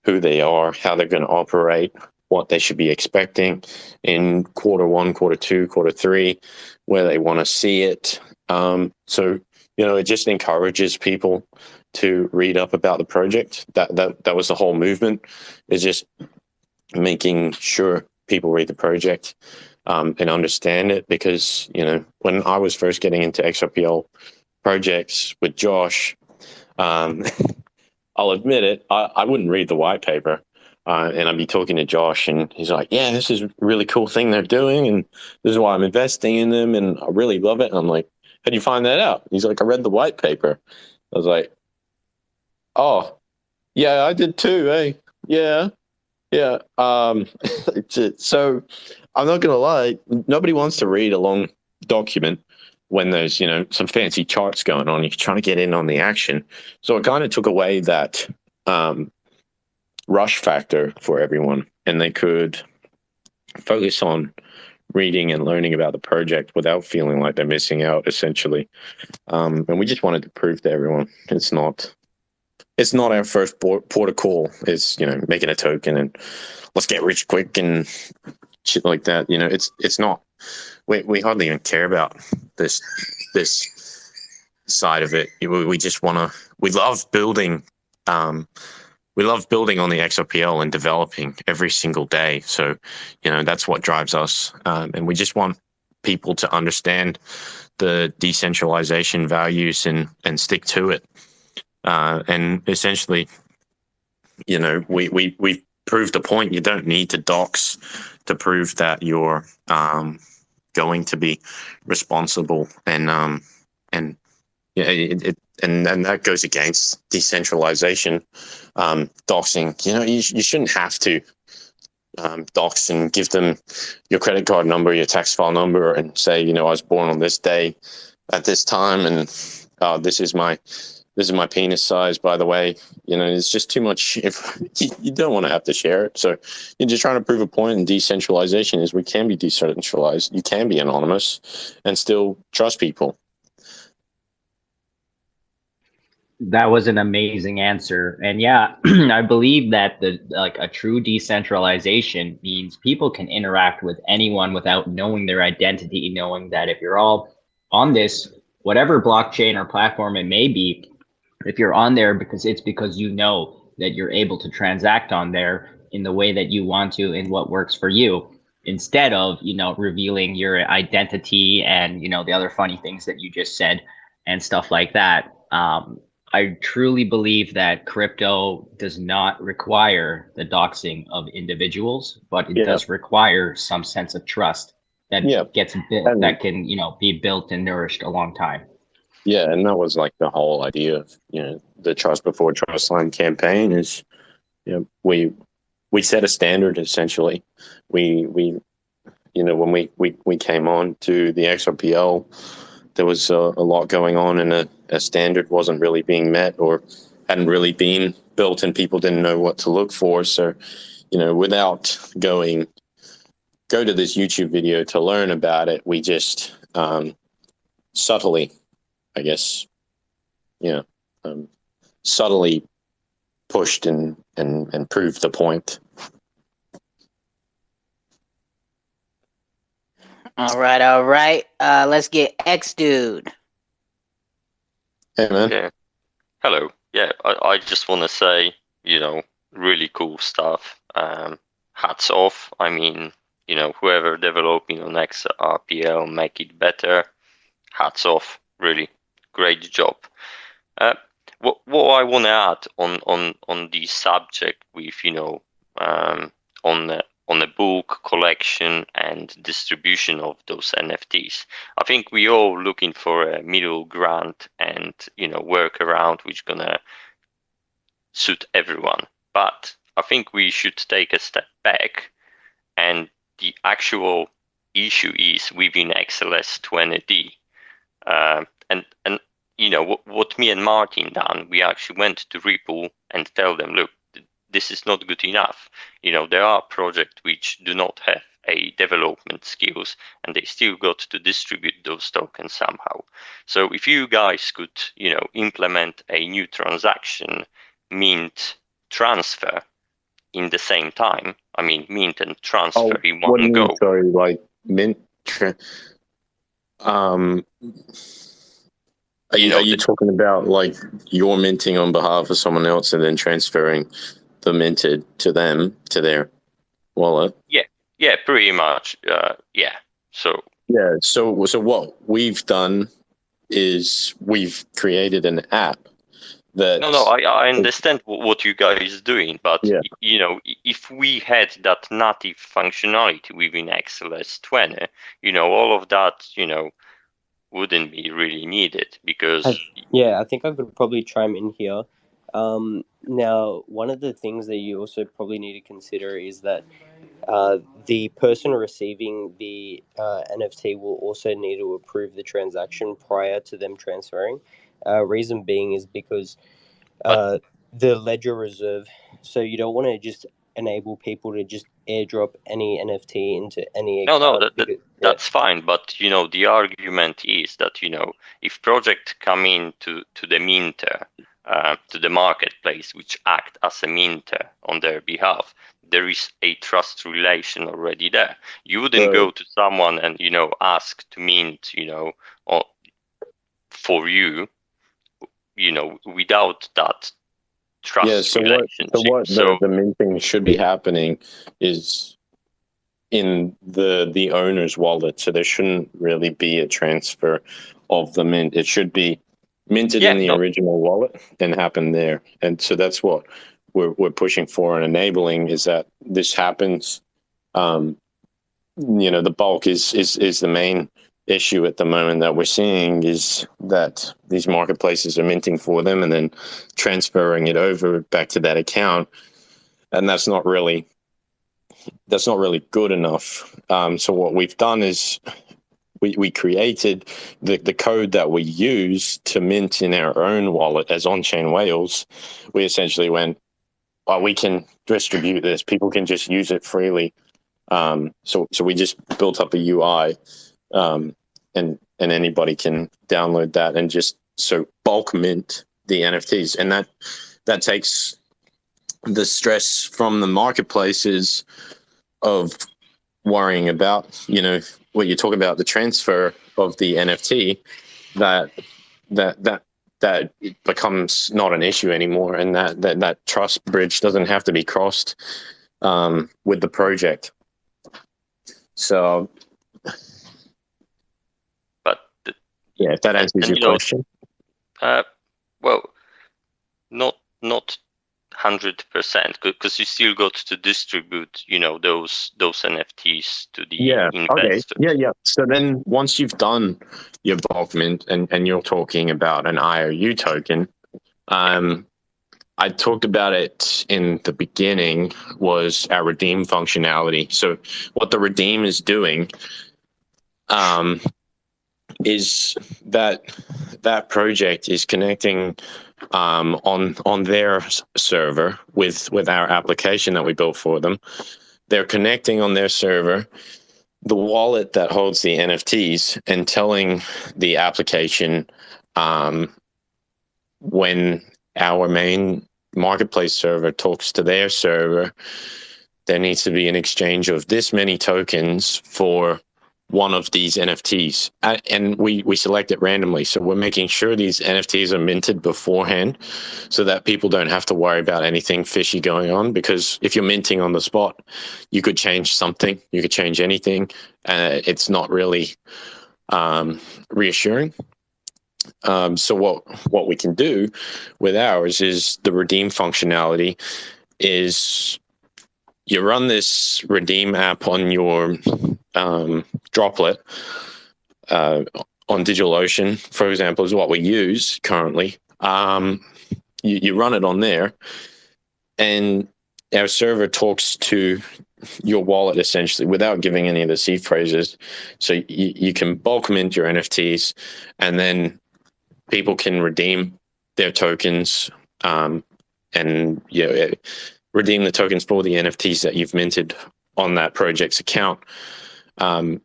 Speaker 17: who they are, how they're going to operate, what they should be expecting in quarter one, quarter two, quarter three, where they want to see it. So, it just encourages people to read up about the project. That was the whole movement, is just making sure people read the project and understand it. Because, when I was first getting into Xrpl projects with Josh, I'll admit it, I wouldn't read the white paper. And I'd be talking to Josh, and he's like, yeah, this is a really cool thing they're doing, and this is why I'm investing in them, and I really love it. And I'm like, how'd you find that out? He's like, I read the white paper. I was like, oh, yeah, I did too, eh? Yeah. Yeah. So I'm not gonna lie. Nobody wants to read a long document when there's some fancy charts going on. You're trying to get in on the action. So it kind of took away that rush factor for everyone, and they could focus on reading and learning about the project without feeling like they're missing out. Essentially, and we just wanted to prove to everyone it's not our first port of call. It's making a token and let's get rich quick and shit like that. It's not. We hardly even care about this side of it. We just want to. We love building. We love building on the XRPL and developing every single day. So, that's what drives us, and we just want people to understand the decentralization values and stick to it. And essentially, we proved the point. You don't need to dox to prove that you're going to be responsible, and yeah, and that goes against decentralization. Doxing, you shouldn't have to dox and give them your credit card number, your tax file number, and say, I was born on this day at this time, and this is my penis size, by the way. It's just too much. If you don't want to have to share it, so you're just trying to prove a point. And decentralization is we can be decentralized. You can be anonymous and still trust people.
Speaker 4: That was an amazing answer. And yeah, I believe that a true decentralization means people can interact with anyone without knowing their identity, knowing that if you're all on this, whatever blockchain or platform it may be, if you're on there because you know that you're able to transact on there in the way that you want to and what works for you, instead of revealing your identity and the other funny things that you just said and stuff like that. I truly believe that crypto does not require the doxing of individuals, but it does require some sense of trust that gets built, that can be built and nourished a long time.
Speaker 17: Yeah, and that was like the whole idea of the Trust Before Trust Line campaign is we set a standard. Essentially. We when we came on to the XRPL, there was a lot going on, and a standard wasn't really being met or hadn't really been built, and people didn't know what to look for. So, without go to this YouTube video to learn about it, we just subtly, I guess, subtly pushed and proved the point.
Speaker 1: All right. Let's get X Dude.
Speaker 17: Hey, man.
Speaker 18: Yeah. Hello. Yeah, I just want to say, really cool stuff. Hats off. I mean, whoever developing on Xrpl, make it better. Hats off. Really great job. What I want to add on the subject with, on the book collection and distribution of those NFTs. I think we all looking for a middle ground and workaround which gonna suit everyone. But I think we should take a step back, and the actual issue is within XLS 20D. And what me and Martin done, we actually went to Xrpl and tell them, look, this is not good enough. There are projects which do not have a development skills, and they still got to distribute those tokens somehow. So if you guys could, implement a new transaction, mint, transfer in the same time, I mean, mint and transfer in
Speaker 17: What do
Speaker 18: one
Speaker 17: you
Speaker 18: go.
Speaker 17: mean, sorry, like mint? Are you talking about like you're minting on behalf of someone else and then transferring the minted to them, to their wallet?
Speaker 18: Yeah, pretty much. Yeah. So
Speaker 17: what we've done is we've created an app that.
Speaker 18: No, I understand what you guys doing, but if we had that native functionality within XLS 20, all of that, wouldn't be really needed because
Speaker 9: I think I could probably chime in here. Now, one of the things that you also probably need to consider is that the person receiving the NFT will also need to approve the transaction prior to them transferring. Reason being is because the ledger reserve, so you don't want to just enable people to just airdrop any NFT into any
Speaker 18: No,
Speaker 9: account.
Speaker 18: that's fine. But the argument is that if project come in to the minter, to the marketplace, which act as a minter on their behalf, there is a trust relation already there. You wouldn't go to someone and ask to mint, for you, without that trust relationship.
Speaker 17: What the main thing should be happening is in the owner's wallet. So there shouldn't really be a transfer of the mint. It should be minted in the original wallet and happen there. And so that's what we're pushing for and enabling, is that this happens. The bulk is the main issue at the moment that we're seeing, is that these marketplaces are minting for them and then transferring it over back to that account, and that's not really good enough. So what we've done is we created the code that we use to mint in our own wallet as on-chain whales. We essentially went, well, we can distribute this. People can just use it freely. So we just built up a UI, and anybody can download that and just bulk mint the NFTs, and that takes the stress from the marketplaces of worrying about what you talk about, the transfer of the NFT, that it becomes not an issue anymore, and that trust bridge doesn't have to be crossed with the project. So,
Speaker 18: but
Speaker 17: if that answers your question.
Speaker 18: Well, not 100%, because you still got to distribute, those NFTs to the investors.
Speaker 17: Okay. So then once you've done your bulk mint and you're talking about an IOU token, I talked about it in the beginning, was our redeem functionality. So what the redeem is doing is that project is connecting on their server with our application that we built for them. They're connecting on their server the wallet that holds the NFTs and telling the application when our main marketplace server talks to their server, there needs to be an exchange of this many tokens for one of these NFTs. And we select it randomly. So we're making sure these NFTs are minted beforehand so that people don't have to worry about anything fishy going on. Because if you're minting on the spot, you could change something, you could change anything. It's not really reassuring. So what we can do with ours is the redeem functionality is you run this redeem app on your droplet on DigitalOcean, for example, is what we use currently. You run it on there, and our server talks to your wallet essentially without giving any of the seed phrases. So you can bulk mint your NFTs, and then people can redeem their tokens and redeem the tokens for the NFTs that you've minted on that project's account.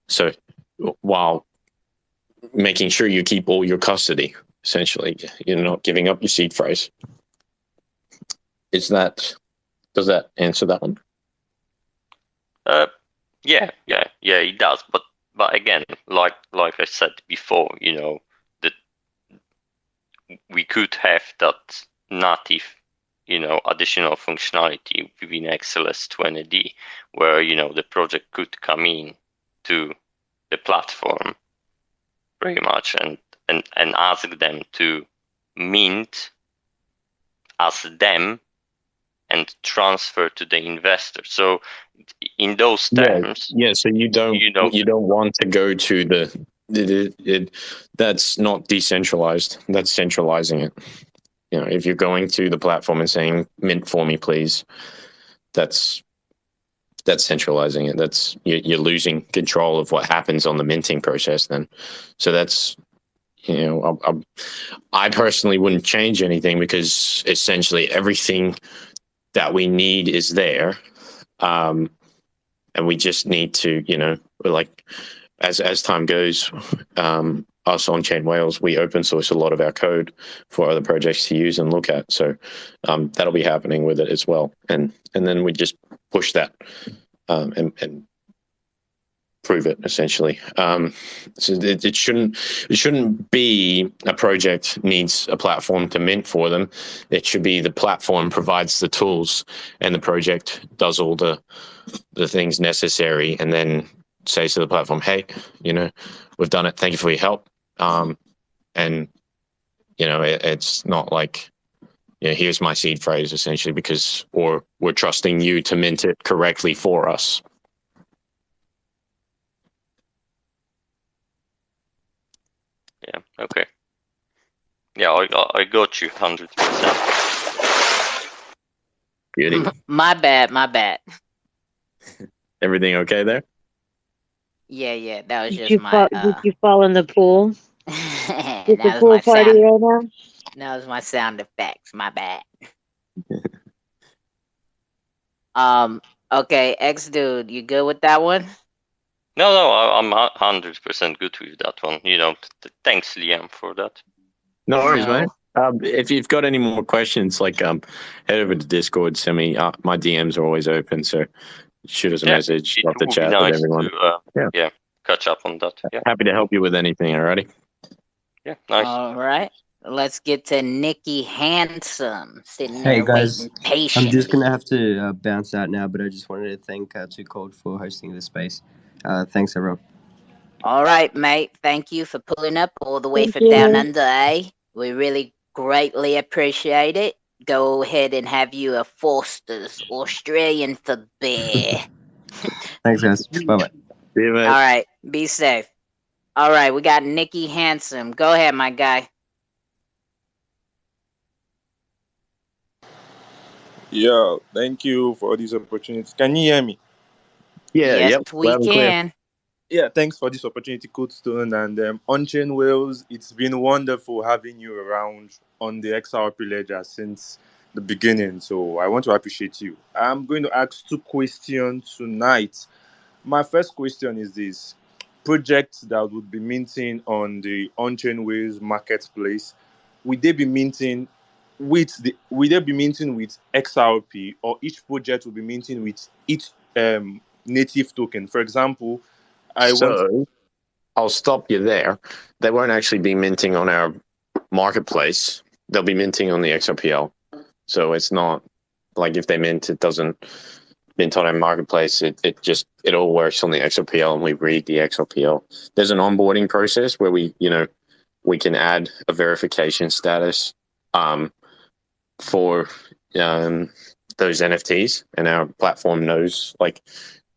Speaker 17: So while making sure you keep all your custody, essentially, you're not giving up your seed phrase. Does that answer that one?
Speaker 18: Yeah, it does. But again, like I said before, that we could have that native, additional functionality within XLS 20D, where the project could come in to the platform pretty much and ask them to mint as them and transfer to the investor. So in those terms,
Speaker 17: so you don't want to go to that's not decentralized. That's centralizing it. if you're going to the platform and saying mint for me, please, that's centralizing it. That's you're losing control of what happens on the minting process then. So that's I personally wouldn't change anything because essentially everything that we need is there, and we just need to like as time goes, us on Chain Whales, we open source a lot of our code for other projects to use and look at. So that'll be happening with it as well, and then we just push that and prove it essentially. So it shouldn't be a project needs a platform to mint for them. It should be the platform provides the tools and the project does all the things necessary, and then says to the platform, hey, we've done it, thank you for your help. And it's not like here's my seed phrase essentially, because or we're trusting you to mint it correctly for us.
Speaker 18: Yeah. Okay. Yeah, I got you 100%.
Speaker 17: Beauty.
Speaker 1: My bad.
Speaker 17: Everything okay there?
Speaker 1: Yeah. That was
Speaker 5: Did
Speaker 1: just
Speaker 5: you
Speaker 1: my
Speaker 5: did you fall in the pool? Is the
Speaker 1: that was
Speaker 5: pool
Speaker 1: my
Speaker 5: party
Speaker 1: sound.
Speaker 5: right now?
Speaker 1: That was my sound effects. My bad. Okay, X dude, you good with that one?
Speaker 18: No, I'm 100% good with that one. Thanks, Liam, for that.
Speaker 17: No worries, mate.
Speaker 1: No.
Speaker 17: If you've got any more questions, like head over to Discord, send me. My DMs are always open, so shoot us a message.
Speaker 18: It
Speaker 17: Love to
Speaker 18: would be
Speaker 17: chat with
Speaker 18: nice
Speaker 17: everyone.
Speaker 18: to catch up on that. Yeah.
Speaker 17: Happy to help you with anything. Alrighty.
Speaker 18: Yeah, nice.
Speaker 1: All right. Let's get to Nikki Handsome sitting
Speaker 9: Hey
Speaker 1: there
Speaker 9: guys,
Speaker 1: waiting
Speaker 9: I'm just
Speaker 1: patiently.
Speaker 9: gonna have to bounce out now, but I just wanted to thank Too Cold for hosting this space. Thanks, everyone.
Speaker 1: All right, mate. Thank you for pulling up all the way
Speaker 5: Thank
Speaker 1: from down
Speaker 5: you.
Speaker 1: under, eh? We really greatly appreciate it. Go ahead and have you a Foster's Australian for beer.
Speaker 9: Thanks, guys. Bye bye.
Speaker 17: See you, mate.
Speaker 1: All right. Be safe. All right. We got Nikki Handsome. Go ahead, my guy.
Speaker 22: Yeah, thank you for this opportunity. Can you hear me?
Speaker 17: Yeah,
Speaker 1: Yes,
Speaker 17: yep.
Speaker 1: we
Speaker 17: Loud and clear.
Speaker 1: can.
Speaker 22: Yeah, thanks for this opportunity, Coach Stone. And on-chain Wales, it's been wonderful having you around on the XRP ledger since the beginning. So I want to appreciate you. I'm going to ask 2 questions tonight. My first question is this. Projects that would be minting on the on-chain Wales marketplace, will they be minting with XRP, or each project will be minting with its native token? For example,
Speaker 17: I'll stop you there. They won't actually be minting on our marketplace. They'll be minting on the XRPL. So it's not like if they mint, it doesn't mint on our marketplace. It all works on the XRPL, and we read the XRPL. There's an onboarding process where we can add a verification status for those NFTs, and our platform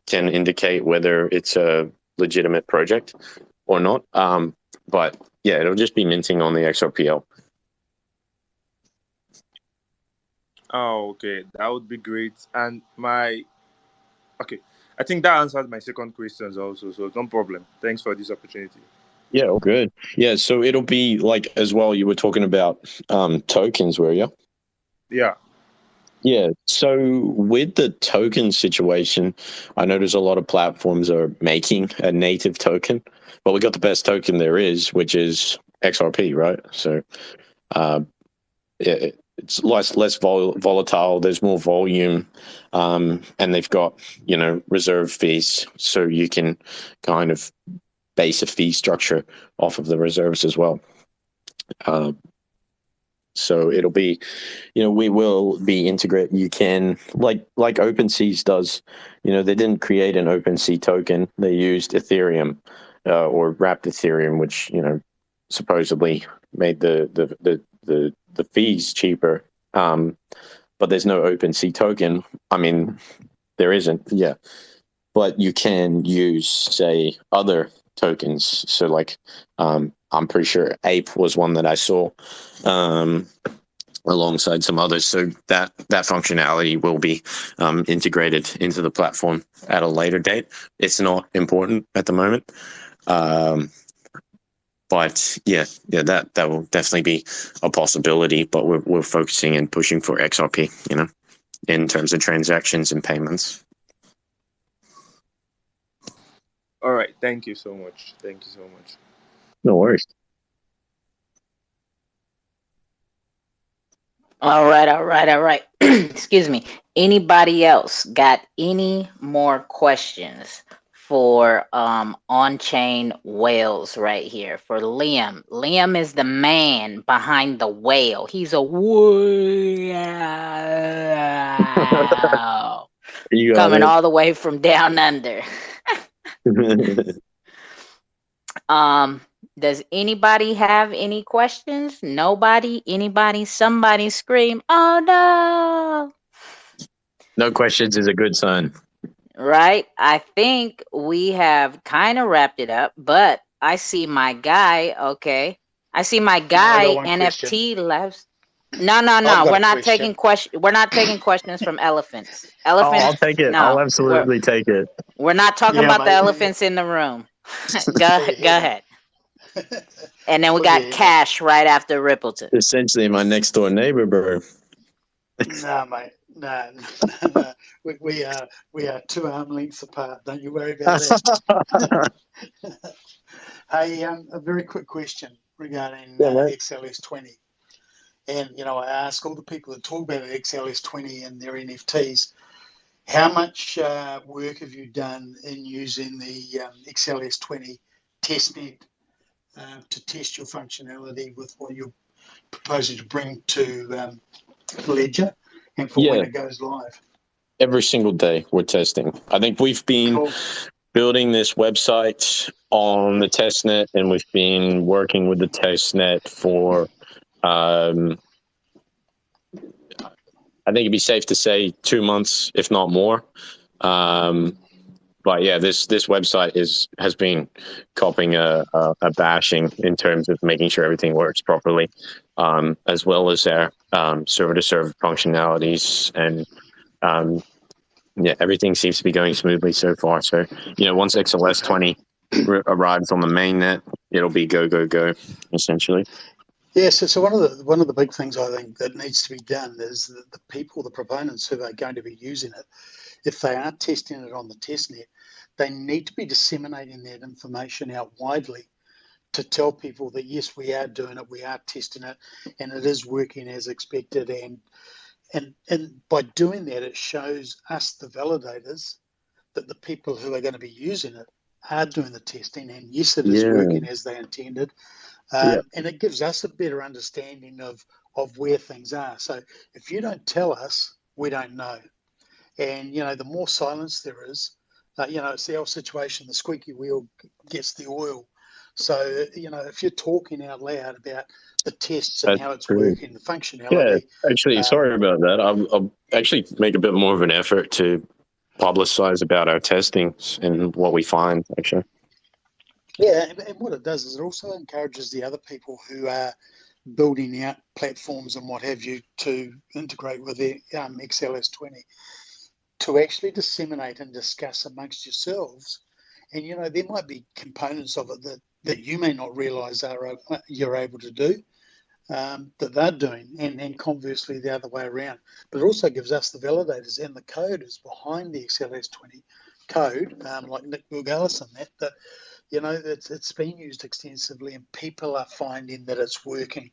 Speaker 17: can indicate whether it's a legitimate project or not. But yeah, it'll just be minting on the XRPL.
Speaker 22: Oh, okay, that would be great. And I think that answered my second questions also, so no problem. Thanks for this opportunity.
Speaker 17: Yeah, all good. Yeah, so it'll be like, as well, you were talking about tokens, were you?
Speaker 22: Yeah.
Speaker 17: Yeah, so with the token situation, I notice a lot of platforms are making a native token, but we got the best token there is, which is XRP, right? So it's less volatile. There's more volume, and they've got reserve fees, so you can kind of base a fee structure off of the reserves as well. So it'll be, we will be integrate. You can like OpenSeas does. They didn't create an OpenSea token. They used Ethereum or wrapped Ethereum, which supposedly made the fees cheaper. But there's no OpenSea token. I mean, there isn't. Yeah, but you can use, say, other tokens. So I'm pretty sure Ape was one that I saw. alongside some others. So that functionality will be integrated into the platform at a later date. It's not important at the moment. But that will definitely be a possibility. But we're focusing and pushing for XRP, in terms of transactions and payments.
Speaker 22: All right. Thank you so much. Thank you so much.
Speaker 17: No worries.
Speaker 1: All right. Excuse me. Anybody else got any more questions for on-chain whales right here for Liam? Liam is the man behind the whale. He's a whale
Speaker 17: You got
Speaker 1: coming
Speaker 17: it.
Speaker 1: all the way from down under. Does anybody have any questions? Nobody? Anybody? Somebody scream, "Oh no!"
Speaker 17: No questions is a good sign.
Speaker 1: Right? I think we have kind of wrapped it up, but I see my guy. Okay. I see my
Speaker 19: No, I got
Speaker 1: guy
Speaker 19: one question.
Speaker 1: NFT Labs. No.
Speaker 19: I've got
Speaker 1: We're
Speaker 19: a
Speaker 1: not taking
Speaker 19: question.
Speaker 1: We're not taking questions from elephants.
Speaker 17: Oh, I'll
Speaker 1: Elephants,
Speaker 17: take it. I'll
Speaker 1: no.
Speaker 17: absolutely take it.
Speaker 1: We're not talking
Speaker 19: Yeah,
Speaker 1: about the
Speaker 19: mate.
Speaker 1: elephants in the room.
Speaker 19: Before you
Speaker 1: Go
Speaker 19: head
Speaker 1: ahead. And then we
Speaker 19: before you
Speaker 1: got
Speaker 19: head on.
Speaker 1: Cash right after Rippleton.
Speaker 17: Essentially my next door neighbor, bro.
Speaker 19: No, mate. No. We are 2 arm lengths apart. Don't you worry about that. Hey, a very quick question regarding
Speaker 17: Yeah, mate.
Speaker 19: XLS20. And, I ask all the people that talk about XLS20 and their NFTs, how much work have you done in using the XLS20 testnet to test your functionality with what you're proposing to bring to Ledger and for when
Speaker 17: Yeah,
Speaker 19: it goes live?
Speaker 17: every single day we're testing. I think we've been
Speaker 19: Cool.
Speaker 17: building this website on the testnet, and we've been working with the testnet for I think it'd be safe to say 2 months, if not more. But yeah, this website has been copping a bashing in terms of making sure everything works properly, as well as our server to server functionalities, and everything seems to be going smoothly so far. So once XLS 20 arrives on the mainnet, it'll be go essentially.
Speaker 19: Yeah, so one of the big things I think that needs to be done is that the people, the proponents who are going to be using it, if they are testing it on the testnet, they need to be disseminating that information out widely to tell people that yes, we are doing it, we are testing it, and it is working as expected. And by doing that, it shows us, the validators, that the people who are going to be using it are doing the testing, and yes, it is
Speaker 17: Yeah,
Speaker 19: working as they intended.
Speaker 17: yeah,
Speaker 19: And it gives us a better understanding of where things are. So if you don't tell us, we don't know. And the more silence there is, it's the old situation: the squeaky wheel gets the oil. So if you're talking out loud about the tests and
Speaker 17: that's
Speaker 19: how it's
Speaker 17: true.
Speaker 19: working, the
Speaker 17: Yeah,
Speaker 19: functionality,
Speaker 17: actually,
Speaker 19: um,
Speaker 17: sorry about that. I'll actually make a bit more of an effort to publicize about our testings and what we find, actually.
Speaker 19: yeah, and what it does is it also encourages the other people who are building out platforms and what have you to integrate with their XLS20 to actually disseminate and discuss amongst yourselves. And there might be components of it that you may not realize you're able to do, that they're doing, and conversely the other way around. But it also gives us, the validators, and the coders behind the XLS20 code, like Nick Burgalis and that it's been used extensively, and people are finding that it's working.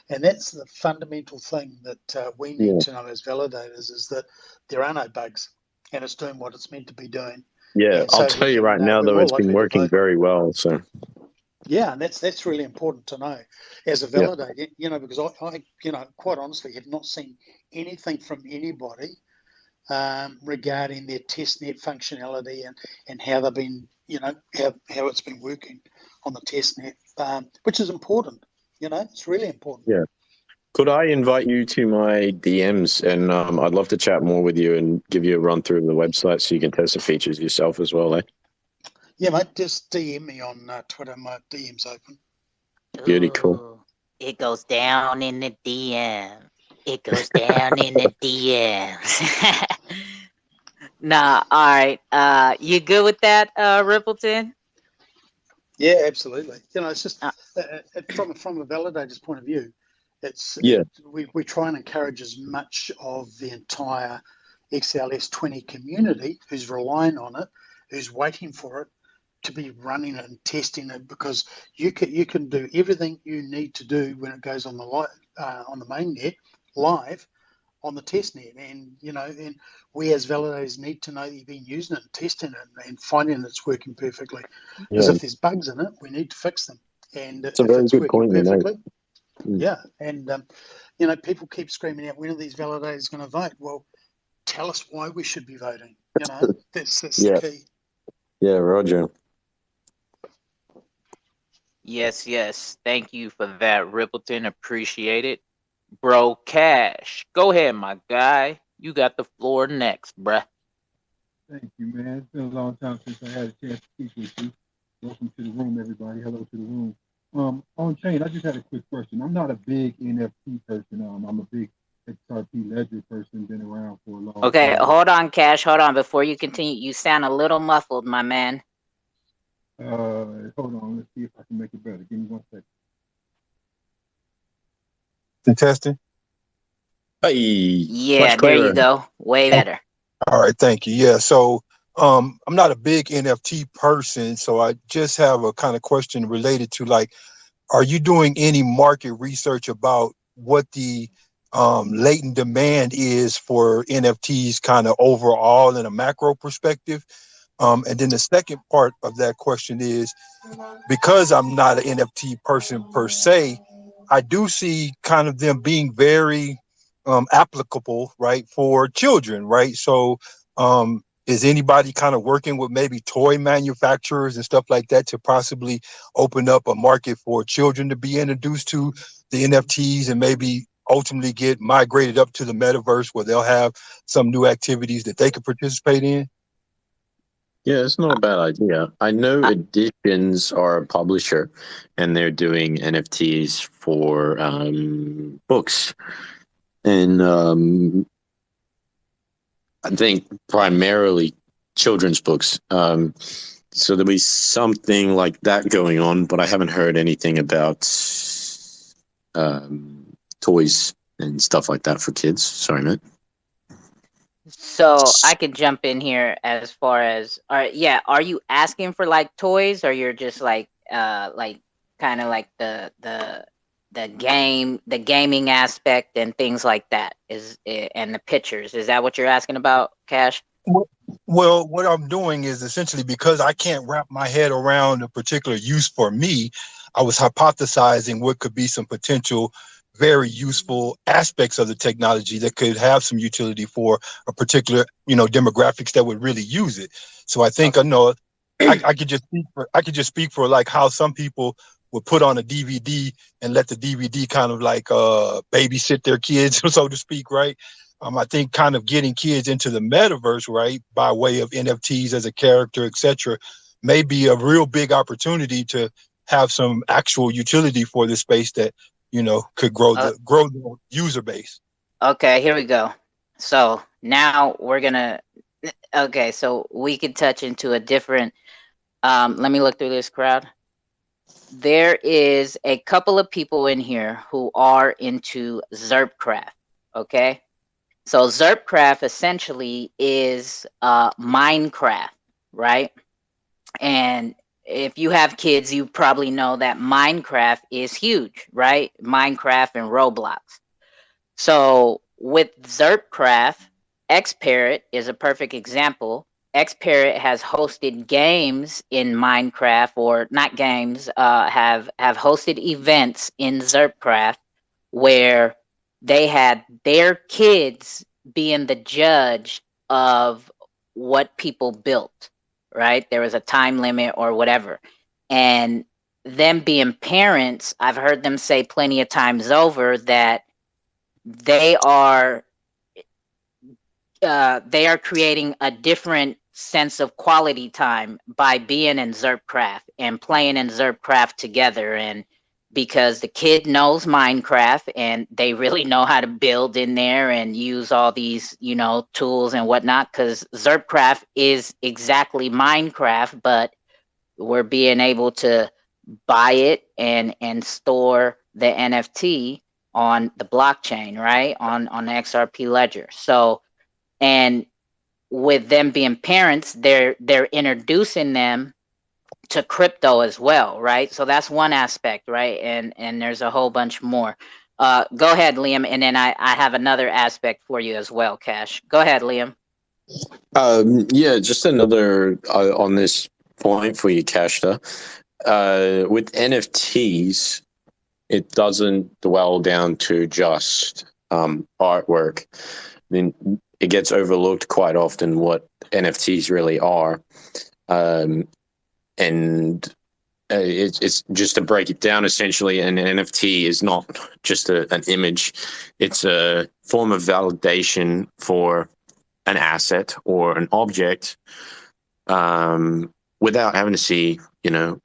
Speaker 19: And that's the fundamental thing that we need
Speaker 17: Yeah,
Speaker 19: to know as validators, is that there are no bugs and it's doing what it's meant to be doing.
Speaker 17: yeah.
Speaker 19: And
Speaker 17: I'll
Speaker 19: so
Speaker 17: tell you right now,
Speaker 19: we're
Speaker 17: though,
Speaker 19: more
Speaker 17: it's been
Speaker 19: likely to
Speaker 17: working
Speaker 19: vote.
Speaker 17: very well. So
Speaker 19: Yeah, and that's really important to know as a
Speaker 17: yeah,
Speaker 19: validator, because I quite honestly have not seen anything from anybody regarding their testnet functionality and how they've been, how it's been working on the testnet, which is important. It's really important.
Speaker 17: yeah. Could I invite you to my DMs, and I'd love to chat more with you and give you a run through of the website so you can test the features yourself as well, eh?
Speaker 19: Yeah, mate, just DM me on Twitter. My DM's open.
Speaker 17: Beauty, cool.
Speaker 1: Ooh, it goes down in the DM. It goes down in the DMs. Nah, all right. You good with that, Rippleton?
Speaker 19: Yeah, absolutely. You know, it's just
Speaker 1: Uh,
Speaker 19: from a validator's point of view,
Speaker 17: Yeah.
Speaker 19: we try and encourage as much of the entire XLS 20 community who's relying on it, who's waiting for it, to be running it and testing it, because you can do everything you need to do when it goes on the on the main net live on the test net. And you know, and we as validators need to know that you've been using it and testing it and finding it's working perfectly, because
Speaker 17: Yeah.
Speaker 19: if there's bugs in it, we need to fix them. And
Speaker 17: It's a
Speaker 19: if
Speaker 17: very
Speaker 19: it's
Speaker 17: good
Speaker 19: working
Speaker 17: point you make.
Speaker 19: perfectly,
Speaker 17: Mm.
Speaker 19: yeah. And you know, people keep screaming out, when are these validators going to vote? Well, tell us why we should be voting. You know, that's the
Speaker 17: Yeah.
Speaker 19: key.
Speaker 17: Yeah, Roger.
Speaker 1: yes, yes. Thank you for that, Rippleton. Appreciate it. Bro, Cash. Go ahead, my guy. You got the floor next, bruh.
Speaker 12: Thank you, man. It's been a long time since I had a chance to speak with you. Welcome to the room, everybody. Hello to the room. On chain, I just had a quick question. I'm not a big NFT person. I'm a big XRP ledger person. Been around for a long
Speaker 1: Okay,
Speaker 12: time.
Speaker 1: hold on, Cash. Hold on. Before you continue, you sound a little muffled, my man.
Speaker 12: Hold on. Let's see if I can make it better. Give me 1 second. Testing.
Speaker 17: Hey,
Speaker 1: Yeah,
Speaker 17: much
Speaker 1: there you
Speaker 17: clearer.
Speaker 1: go. Way better.
Speaker 12: All right, thank you. Yeah, so I'm not a big NFT person, so I just have a kind of question related to, like, are you doing any market research about what the latent demand is for NFTs kind of overall in a macro perspective? And then the second part of that question is, because I'm not an NFT person per se, I do see kind of them being very applicable, right, for children, right? So, is anybody kind of working with maybe toy manufacturers and stuff like that to possibly open up a market for children to be introduced to the NFTs and maybe ultimately get migrated up to the metaverse where they'll have some new activities that they could participate in?
Speaker 17: Yeah, it's not a bad idea. I know Editions are a publisher, and they're doing NFTs for books, and I think primarily children's books. So there'll be something like that going on, but I haven't heard anything about toys and stuff like that for kids. Sorry, mate.
Speaker 1: So I could jump in here as far as, all right, yeah, are you asking for like toys, or you're just like kind of like the gaming aspect and things like that and the pictures? Is that what you're asking about, Cash?
Speaker 12: Well, what I'm doing is essentially, because I can't wrap my head around a particular use for me, I was hypothesizing what could be some potential very useful aspects of the technology that could have some utility for a particular, demographics that would really use it. So I think I know I could just speak for like how some people would put on a DVD and let the DVD kind of like babysit their kids, so to speak, right? I think kind of getting kids into the metaverse, right, by way of NFTs as a character, etc., may be a real big opportunity to have some actual utility for the space that could grow the user base.
Speaker 1: Okay, here we go. So now we're gonna. Okay, so we could touch into a different. Let me look through this crowd. There is a couple of people in here who are into Xrpl. Okay, so Xrpl essentially is Minecraft, right? And if you have kids, you probably know that Minecraft is huge, right? Minecraft and Roblox. So with Xrpl, Xparrot is a perfect example. Xparrot has hosted games in Minecraft, or not games, have hosted events in Xrpl where they had their kids being the judge of what people built, right? There was a time limit or whatever. And them being parents, I've heard them say plenty of times over that they are creating a different sense of quality time by being in Xrpl and playing in Xrpl together, and because the kid knows Minecraft and they really know how to build in there and use all these, tools and whatnot. Because Xrpl is exactly Minecraft, but we're being able to buy it and store the NFT on the blockchain, right? On the XRP ledger. So, and with them being parents, they're introducing them to crypto as well, right? So that's one aspect, right? And there's a whole bunch more. Go ahead, Liam, and then I have another aspect for you as well, Cash. Go ahead, Liam.
Speaker 17: Yeah, just another on this point for you, Kashta. With NFTs, it doesn't dwell down to just artwork. I mean, it gets overlooked quite often what NFTs really are. And it's just to break it down, essentially, an NFT is not just an image. It's a form of validation for an asset or an object without having to see,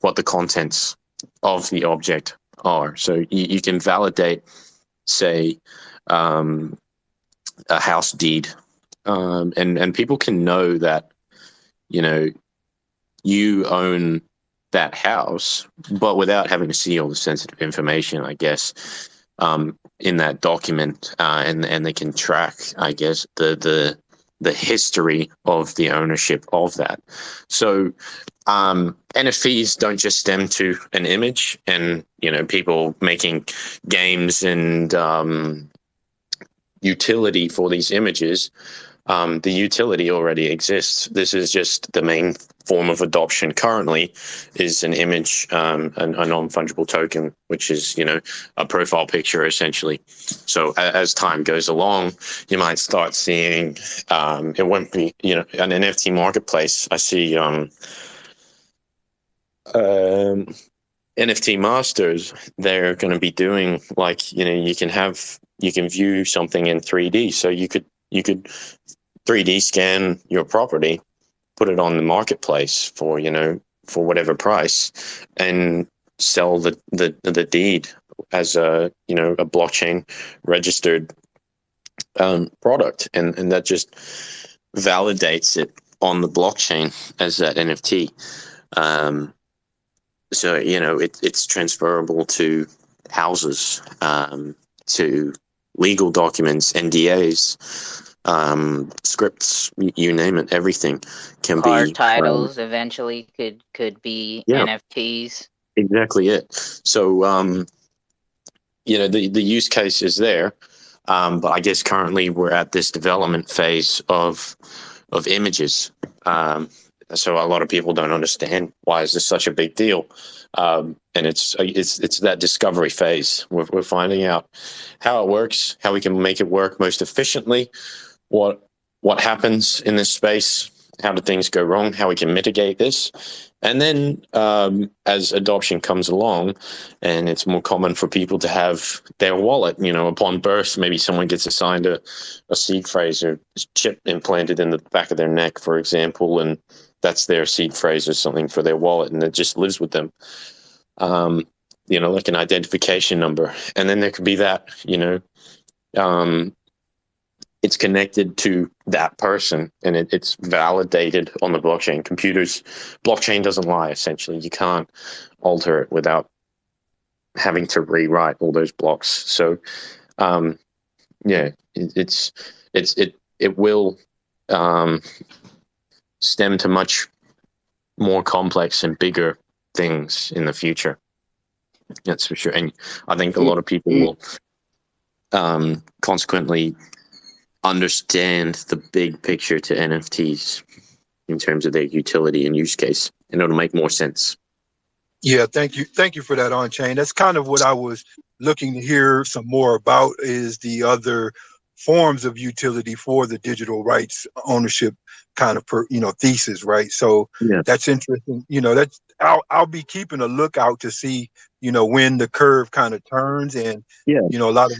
Speaker 17: what the contents of the object are. So you can validate, say, a house deed, and people can know that, you own that house, but without having to see all the sensitive information, I guess, in that document, and they can track, I guess, the history of the ownership of that. So NFTs don't just stem to an image, and people making games and utility for these images. The utility already exists. This is just the main form of adoption currently is an image, a non-fungible token, which is, a profile picture essentially. So as time goes along, you might start seeing, it won't be, an NFT marketplace. I see NFT masters, they're going to be doing like, you can view something in 3D. So you could 3D scan your property, put it on the marketplace for whatever price, and sell the deed as a a blockchain registered product, and that just validates it on the blockchain as that NFT. So it's transferable to houses, to legal documents, NDAs, scripts, you name it, everything can
Speaker 1: Car
Speaker 17: be
Speaker 1: titles eventually could be NFTs.
Speaker 17: exactly it. So the use case is there, but I guess currently we're at this development phase of images. So a lot of people don't understand why is this such a big deal, and it's that discovery phase. We're finding out how it works, how we can make it work most efficiently, what happens in this space, how do things go wrong, how we can mitigate this, and then as adoption comes along, and it's more common for people to have their wallet, upon birth, maybe someone gets assigned a seed phrase or chip implanted in the back of their neck, for example, and that's their seed phrase or something for their wallet, and it just lives with them. Like an identification number. And then there could be that, it's connected to that person, and it's validated on the blockchain. Blockchain doesn't lie, essentially. You can't alter it without having to rewrite all those blocks. So, it will stem to much more complex and bigger things in the future. That's for sure. And I think a lot of people will consequently understand the big picture to NFTs in terms of their utility and use case, and it'll make more sense.
Speaker 12: Yeah, thank you for that, On Chain. That's kind of what I was looking to hear some more about, is the other forms of utility for the digital rights ownership kind of thesis, right? So that's interesting. That's I'll be keeping a lookout to see when the curve kind of turns, and a lot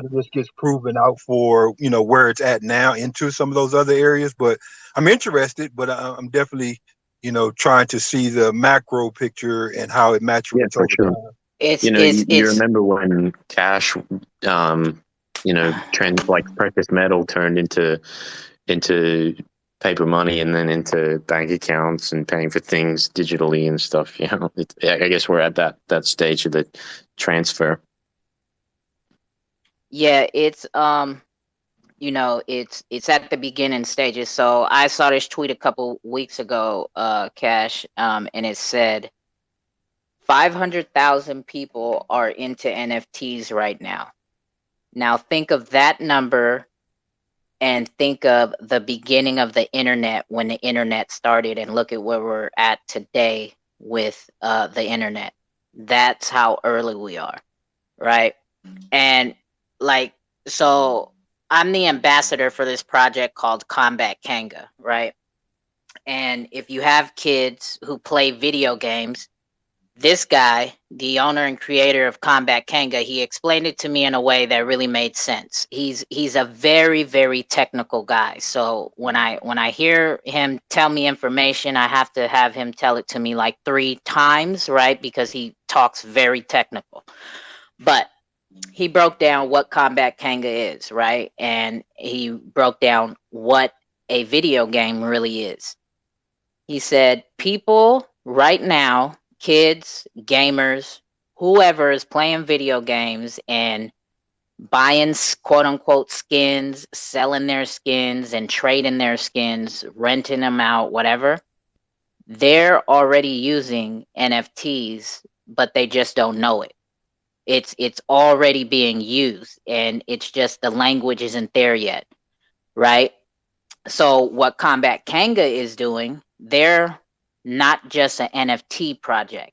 Speaker 12: of this gets proven out for where it's at now into some of those other areas. But I'm interested, but I'm definitely trying to see the macro picture and how it maturates over time.
Speaker 1: It's
Speaker 17: You know,
Speaker 1: it's
Speaker 17: you
Speaker 1: it's
Speaker 17: remember when cash, trend like precious metal turned into paper money and then into bank accounts and paying for things digitally and stuff. I guess we're at that stage of the transfer.
Speaker 1: yeah, it's at the beginning stages. So I saw this tweet a couple weeks ago, Cash, and it said 500,000 people are into NFTs right now. Now think of that number and think of the beginning of the internet when the internet started, and look at where we're at today with the internet. That's how early we are, right? And like, so I'm the ambassador for this project called Combat Kanga, right? And if you have kids who play video games, this guy, the owner and creator of Combat Kanga, he explained it to me in a way that really made sense. He's a very, very technical guy. So when I hear him tell me information, I have to have him tell it to me like 3 times, right? Because he talks very technical. But he broke down what Combat Kanga is, right? And he broke down what a video game really is. He said, people right now, kids, gamers, whoever is playing video games and buying quote unquote skins, selling their skins and trading their skins, renting them out, whatever, they're already using NFTs, but they just don't know it. It's already being used, and it's just the language isn't there yet, right? So what Combat Kanga is doing, they're not just an NFT project.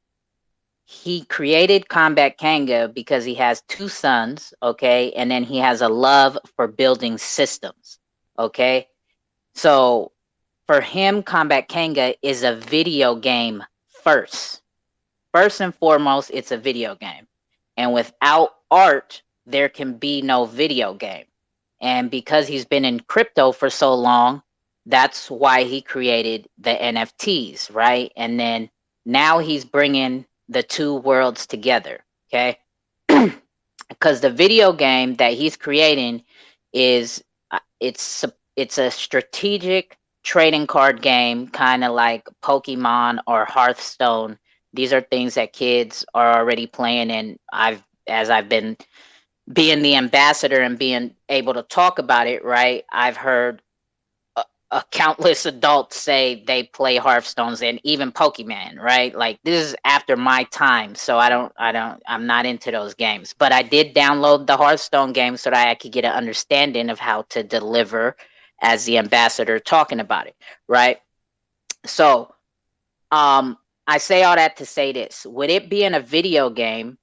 Speaker 1: He created Combat Kanga because he has 2 sons, okay? And then he has a love for building systems, okay? So for him, Combat Kanga is a video game first. First and foremost, it's a video game. And without art, there can be no video game. And because he's been in crypto for so long, that's why he created the NFTs, right? And then now he's bringing the 2 worlds together, okay? Because the video game that he's creating is it's a strategic trading card game, kind of like Pokemon or Hearthstone. These are things that kids are already playing, and as I've been being the ambassador and being able to talk about it, right? I've heard countless adults say they play Hearthstones and even Pokemon, right? Like, this is after my time, so I'm not into those games. But I did download the Hearthstone game so that I could get an understanding of how to deliver as the ambassador talking about it, right? So, I say all that to say this: with it being a video game,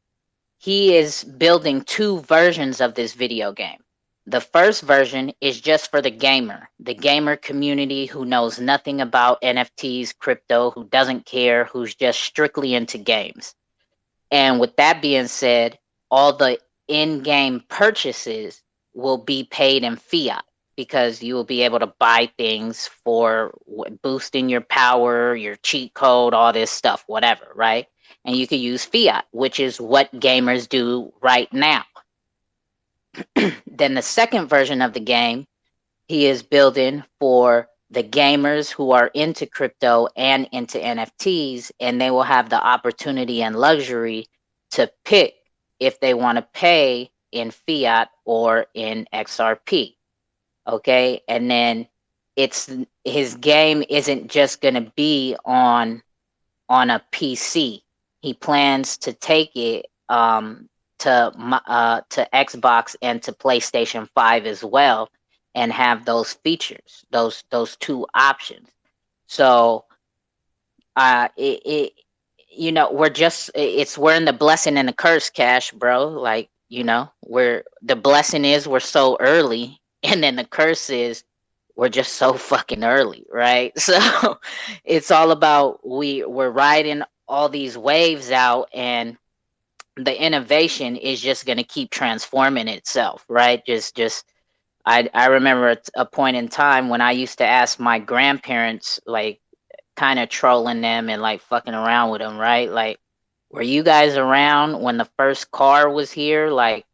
Speaker 1: he is building 2 versions of this video game. The first version is just for the gamer community who knows nothing about NFTs, crypto, who doesn't care, who's just strictly into games. And with that being said, all the in-game purchases will be paid in fiat because you will be able to buy things for boosting your power, your cheat code, all this stuff, whatever, right? And you can use fiat, which is what gamers do right now. Then the second version of the game he is building for the gamers who are into crypto and into NFTs, and they will have the opportunity and luxury to pick if they want to pay in fiat or in XRP. Okay, and then his game isn't just going to be on a PC. He plans to take it to Xbox and to PlayStation 5 as well, and have those features, those 2 options. So it we're in the blessing and the curse, Cash, bro. Like, where the blessing is we're so early, and then the curse is we're just so fucking early, right? So it's all about we're riding all these waves out, and the innovation is just going to keep transforming itself, right? Just I remember a point in time when I used to ask my grandparents, like, kind of trolling them and like fucking around with them, right? Like, Were you guys around when the first car was here? Like,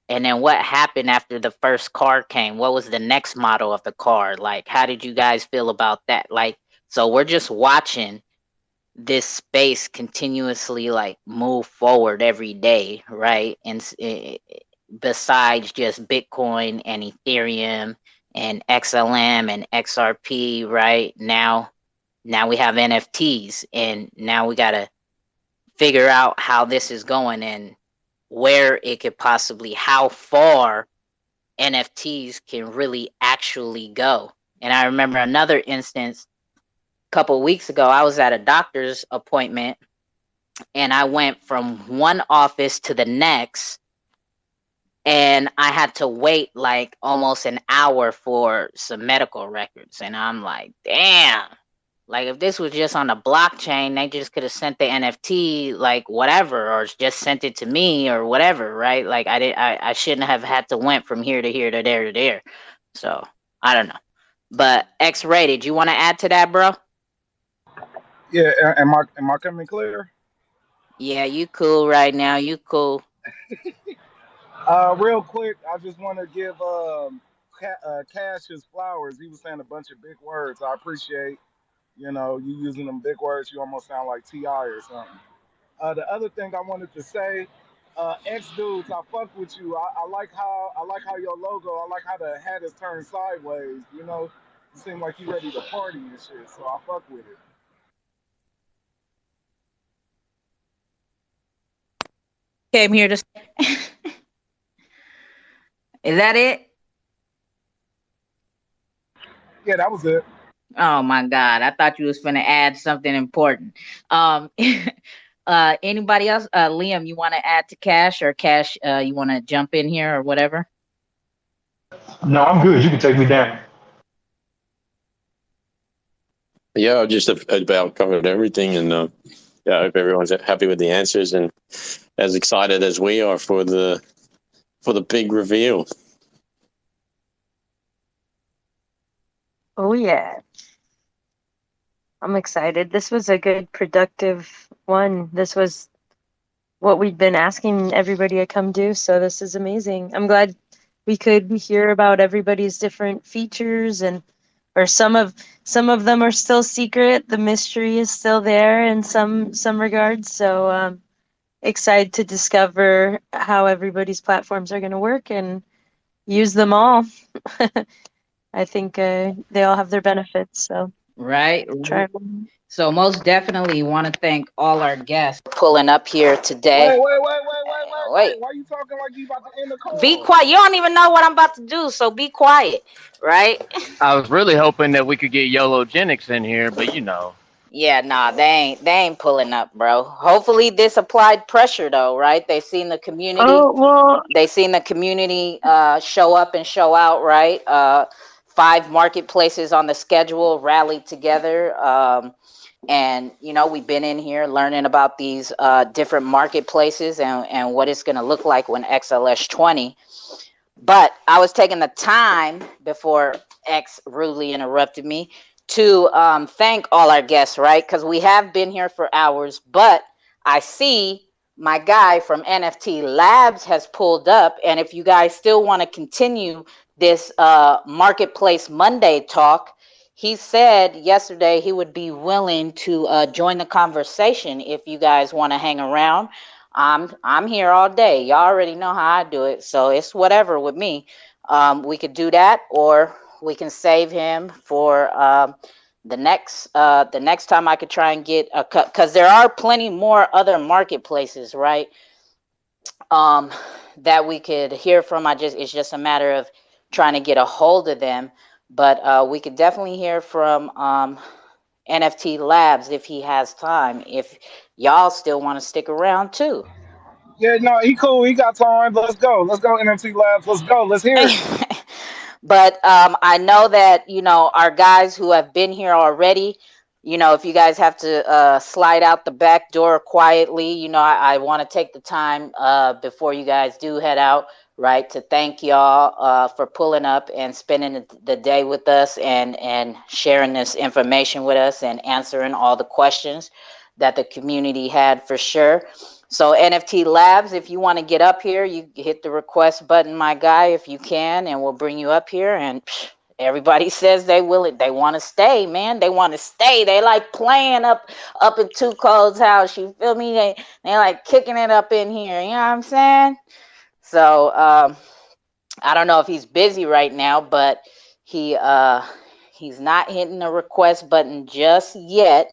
Speaker 1: and then what happened after the first car came? What was the next model of the car? Like, how did you guys feel about that? Like, so we're just watching this space continuously like move forward every day, right? And besides just Bitcoin and Ethereum and XLM and XRP, right? Now we have NFTs, and now we got to figure out how this is going and where it could possibly, how far NFTs can really actually go. And I remember another instance a couple of weeks ago. I was at a doctor's appointment, and I went from one office to the next, and I had to wait like almost an hour for some medical records. And I'm like, damn. Like, if this was just on the blockchain, they just could have sent the NFT, like whatever, or just sent it to me or whatever, right? Like, I shouldn't have had to went from here to here to there to there. So I don't know. But X-rated, you want to add to that, bro?
Speaker 11: Yeah, am I coming clear?
Speaker 1: Yeah, you cool right now. You cool.
Speaker 11: Real quick, I just want to give Cash his flowers. He was saying a bunch of big words. I appreciate you using them big words. You almost sound like Ti or something. The other thing I wanted to say, X dudes, I fuck with you. I like how your logo. I like how the hat is turned sideways. You seem like you ready to party and shit. So I fuck with it.
Speaker 1: Came here to. Is that it?
Speaker 11: Yeah, that was it.
Speaker 1: Oh my God! I thought you was finna add something important. Anybody else? Liam, you want to add to Cash, or Cash? You want to jump in here or whatever?
Speaker 15: No, I'm good. You can take me down.
Speaker 17: Yeah, I just about covered everything, and yeah, I hope everyone's happy with the answers and as excited as we are for the big reveal.
Speaker 10: Oh yeah, I'm excited. This was a good, productive one. This was what we've been asking everybody to come do, so this is amazing. I'm glad we could hear about everybody's different features, and or some of them are still secret. The mystery is still there in some regards. So excited to discover how everybody's platforms are going to work and use them all. I think they all have their benefits. So
Speaker 1: Right.
Speaker 10: try.
Speaker 1: So most definitely want to thank all our guests for pulling up here today. Wait.
Speaker 11: Why you talking like you about to end the
Speaker 1: Be
Speaker 11: call?
Speaker 1: quiet. You don't even know what I'm about to do, so be quiet. Right?
Speaker 2: I was really hoping that we could get YOLOgenics in here, but
Speaker 1: Yeah, nah, they ain't pulling up, bro. Hopefully this applied pressure though, right? They seen the community.
Speaker 10: Oh well.
Speaker 1: They seen the community show up and show out, right? 5 marketplaces on the schedule rallied together. And we've been in here learning about these different marketplaces and what it's going to look like when XLS 20. But I was taking the time before X rudely interrupted me to thank all our guests, right? Because we have been here for hours, but I see my guy from NFT Labs has pulled up. And if you guys still want to continue this Marketplace Monday talk, he said yesterday he would be willing to join the conversation if you guys want to hang around. I'm here all day. Y'all already know how I do it, so it's whatever with me. We could do that, or we can save him for the next time. I could try and get a cut, because there are plenty more other marketplaces, right? That we could hear from. It's just a matter of trying to get a hold of them. But we could definitely hear from NFT Labs if he has time. If y'all still want to stick around too.
Speaker 11: Yeah, no, he cool. He got time. Let's go. Let's go, NFT Labs. Let's go. Let's hear it.
Speaker 1: But I know that our guys who have been here already. If you guys have to slide out the back door quietly, I want to take the time before you guys do head out, right, to thank y'all for pulling up and spending the day with us and sharing this information with us and answering all the questions that the community had for sure. So NFT Labs, if you want to get up here, you hit the request button, my guy, if you can, and we'll bring you up here. And everybody says they will. They want to stay, man. They want to stay. They like playing up in Two Cold's house. You feel me? They like kicking it up in here. You know what I'm saying? So I don't know if he's busy right now, but he's not hitting the request button just yet.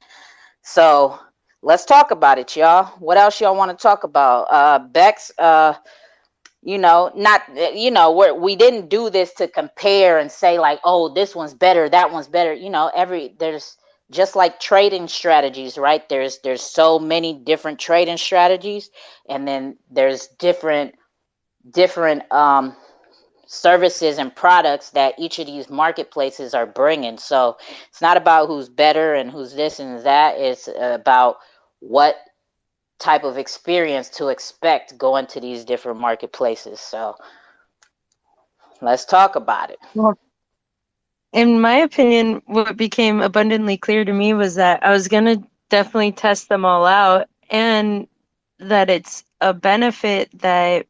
Speaker 1: So let's talk about it, y'all. What else y'all want to talk about? Bex, not we didn't do this to compare and say like, oh, this one's better, that one's better. There's just like trading strategies, right? There's so many different trading strategies, and then there's different services and products that each of these marketplaces are bringing. So it's not about who's better and who's this and that. It's about what type of experience to expect going to these different marketplaces. So let's talk about it.
Speaker 10: Well, in my opinion, what became abundantly clear to me was that I was going to definitely test them all out, and that it's a benefit that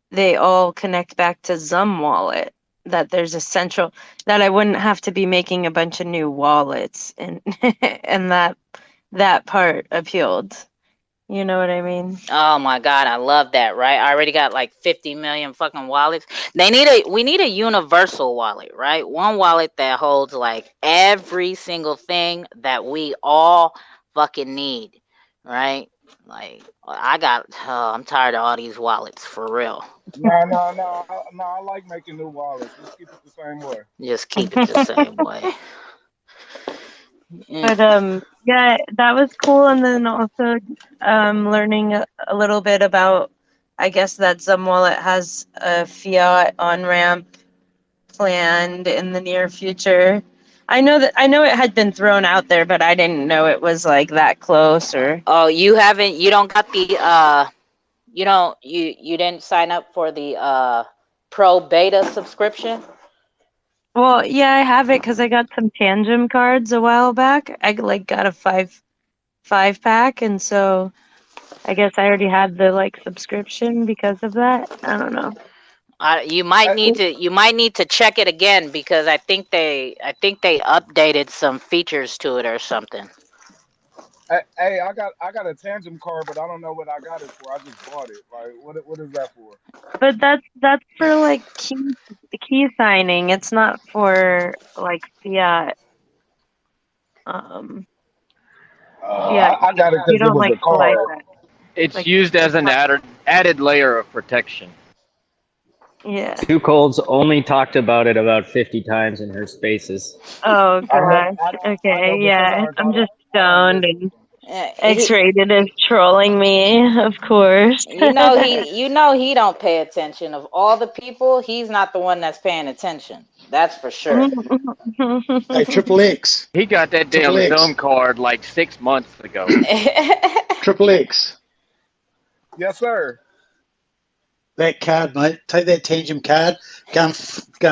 Speaker 10: they all connect back to Zum Wallet, that there's a central, that I wouldn't have to be making a bunch of new wallets, and and that part appealed. You know what I mean?
Speaker 1: Oh my God, I love that, right? I already got like 50 million fucking wallets. We need a universal wallet, right? One wallet that holds like every single thing that we all fucking need, right? Like I'm tired of all these wallets for real.
Speaker 11: No, I like making new wallets. Just keep it the same way.
Speaker 1: Just keep it the same way.
Speaker 10: But yeah, that was cool. And then also learning a little bit about, I guess, that Zum Wallet has a fiat on ramp planned in the near future. I know it had been thrown out there, but I didn't know it was like that close. Or
Speaker 1: Oh, you don't got the you didn't sign up for the pro beta subscription?
Speaker 10: well, yeah, I have it because I got some Tangem cards a while back. I like got a five pack, and so I guess I already had the like subscription because of that. I don't know.
Speaker 1: You might need to check it again, because I think they updated some features to it or something.
Speaker 11: Hey, I got a Tangent card, but I don't know what I got it for. I just bought it. Like, what is that for?
Speaker 10: But that's for like key signing. It's not for like fiat. Fiat.
Speaker 11: I got it
Speaker 10: You
Speaker 11: because it
Speaker 10: don't
Speaker 11: was
Speaker 10: like
Speaker 11: a
Speaker 10: swipe
Speaker 11: card.
Speaker 10: it.
Speaker 2: It's
Speaker 10: Like
Speaker 2: used as an added layer of protection.
Speaker 10: yeah.
Speaker 4: Two Colds only talked about it about 50 times in her spaces.
Speaker 10: Oh
Speaker 11: I know,
Speaker 10: gosh.
Speaker 11: I know,
Speaker 10: Okay.
Speaker 11: but
Speaker 10: Yeah.
Speaker 11: sometimes
Speaker 10: I'm just
Speaker 11: I don't
Speaker 10: stoned,
Speaker 11: listen.
Speaker 10: and
Speaker 1: He,
Speaker 10: X-rated is trolling me, of course.
Speaker 1: he don't pay attention. Of all the people, he's not the one that's paying attention. That's for sure.
Speaker 19: Hey, Triple X.
Speaker 2: He got that
Speaker 19: Triple
Speaker 2: damn
Speaker 19: X.
Speaker 2: Zoom card like 6 months ago.
Speaker 19: Triple X.
Speaker 11: Yes, sir.
Speaker 19: That card, mate. Take that Tangent card. Go and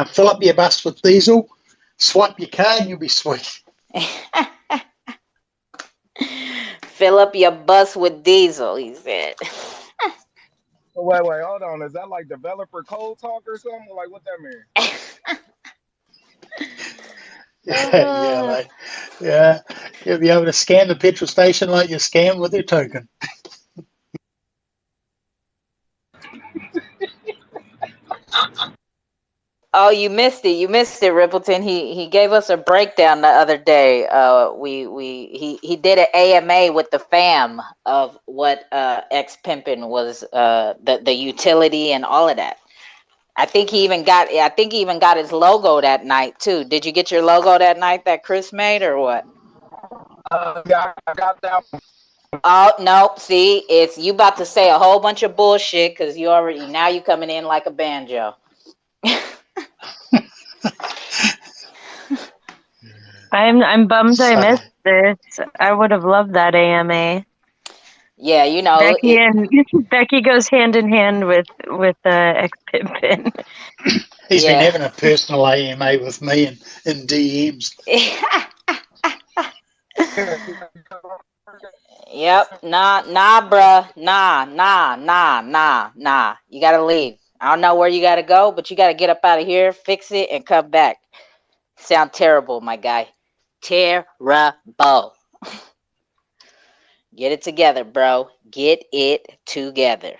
Speaker 19: fill up your bus with diesel. Swipe your card, and you'll be sweet.
Speaker 1: Fill up your bus with diesel, he said.
Speaker 11: Wait, hold on. Is that like developer code talk or something? Like, what that mean?
Speaker 19: Yeah, mate. Yeah. You'll be able to scan the petrol station like you scan with your token.
Speaker 1: Oh, you missed it. You missed it, Rippleton. He gave us a breakdown the other day. He did an AMA with the fam of what X Pimpin was, the utility and all of that. I think he even got his logo that night too. Did you get your logo that night that Chris made, or what?
Speaker 11: Yeah, I got that one.
Speaker 1: Oh no! See, it's you about to say a whole bunch of bullshit, because you coming in like a banjo.
Speaker 10: I'm bummed I
Speaker 19: So,
Speaker 10: missed this. I would have loved that AMA.
Speaker 1: Yeah,
Speaker 10: Becky goes hand in hand with X Pimpin.
Speaker 19: he's been
Speaker 1: Yeah.
Speaker 19: having a personal AMA with me in DMs.
Speaker 1: Yep. Nah, bruh. Nah. You gotta leave. I don't know where you gotta go, but you gotta get up out of here, fix it, and come back. Sound terrible, my guy. Terrible. Get it together, bro. Get it together.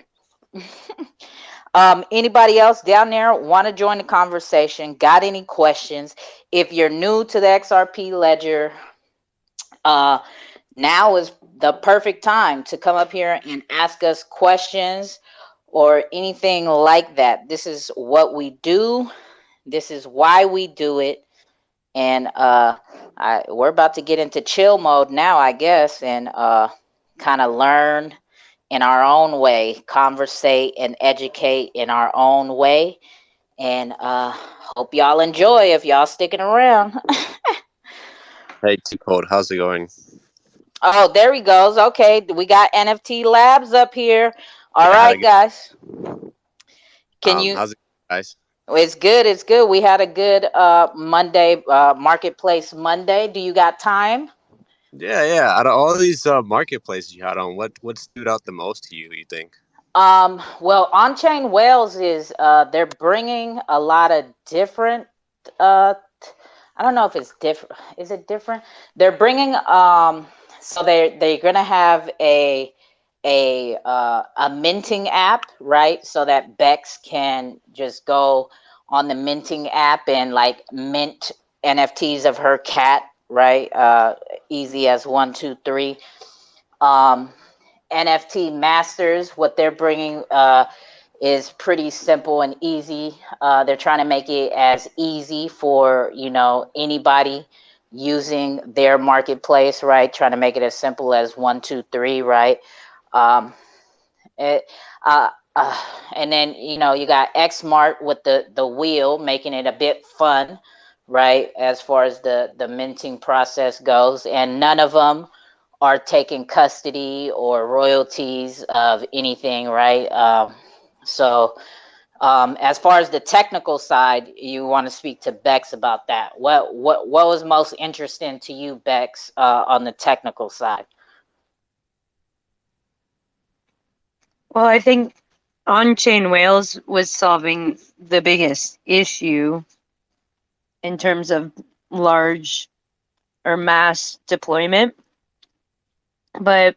Speaker 1: Anybody else down there want to join the conversation? Got any questions? If you're new to the XRP ledger, now is the perfect time to come up here and ask us questions or anything like that. This is what we do. This is why we do it. And we're about to get into chill mode now, I guess, and kind of learn in our own way, conversate and educate in our own way. And hope y'all enjoy if y'all sticking around.
Speaker 9: Hey, Too Cold, how's it going?
Speaker 1: Oh, there he goes. Okay, we got NFT Labs up here. All
Speaker 9: Yeah,
Speaker 1: right, guys. Can you?
Speaker 9: how's it going, guys?
Speaker 1: It's good. It's good. We had a good Monday, Marketplace Monday. Do you got time?
Speaker 9: Yeah. Out of all these marketplaces you had on, what stood out the most to you? You think?
Speaker 1: Well, On-Chain Whales is they're bringing a lot of different. I don't know if it's different. Is it different? They're bringing so they're gonna have a minting app, right? So that Bex can just go on the minting app and like mint NFTs of her cat, right? Easy as 1, 2, 3. NFT Masters, what they're bringing is pretty simple and easy. They're trying to make it as easy for anybody using their marketplace, right? Trying to make it as simple as 1, 2, 3, right? Um, it, uh, and then you got Xmart with the wheel, making it a bit fun, right? As far as the minting process goes, and none of them are taking custody or royalties of anything, right? As far as the technical side, you want to speak to Bex about that. What was most interesting to you, Bex, on the technical side?
Speaker 10: Well, I think On-Chain Whales was solving the biggest issue in terms of large or mass deployment. But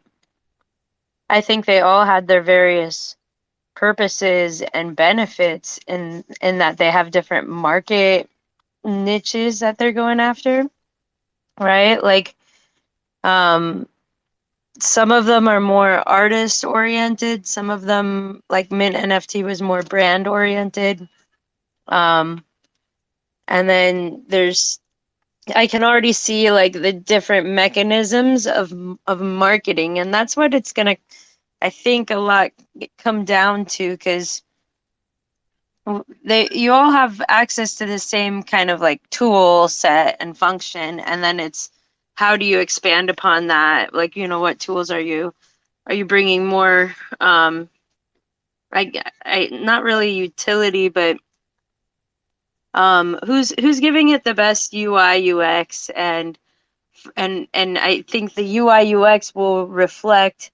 Speaker 10: I think they all had their various purposes and benefits in that they have different market niches that they're going after, right? Like some of them are more artist oriented, some of them like Mint NFT was more brand oriented. And then I can already see like the different mechanisms of marketing, and that's what it's gonna, I think, a lot come down to, because you all have access to the same kind of like tool set and function, and then it's how do you expand upon that? Like, what tools are you bringing more? I not really utility, but who's giving it the best UI UX, and I think the UI UX will reflect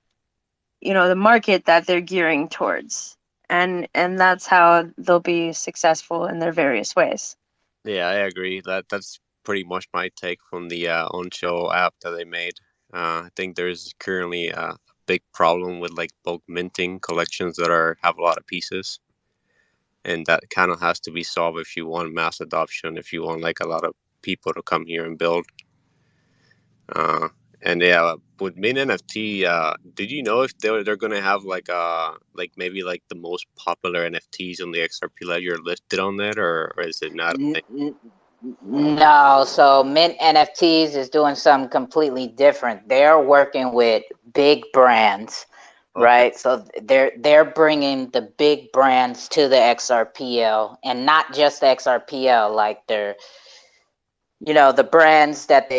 Speaker 10: the market that they're gearing towards, and that's how they'll be successful in their various ways.
Speaker 9: Yeah, I agree. That's pretty much my take from the on-show app that they made. I think there's currently a big problem with like bulk minting collections that have a lot of pieces, and that kind of has to be solved if you want mass adoption, if you want like a lot of people to come here and build. And yeah, with Mint NFT, did you know if they're gonna have like maybe like the most popular NFTs on the XRP ledger listed on that, or is it not a thing?
Speaker 1: No, so Mint NFTs is doing something completely different. They're working with big brands, right? So they're bringing the big brands to the XRPL, and not just the XRPL, like they're the brands that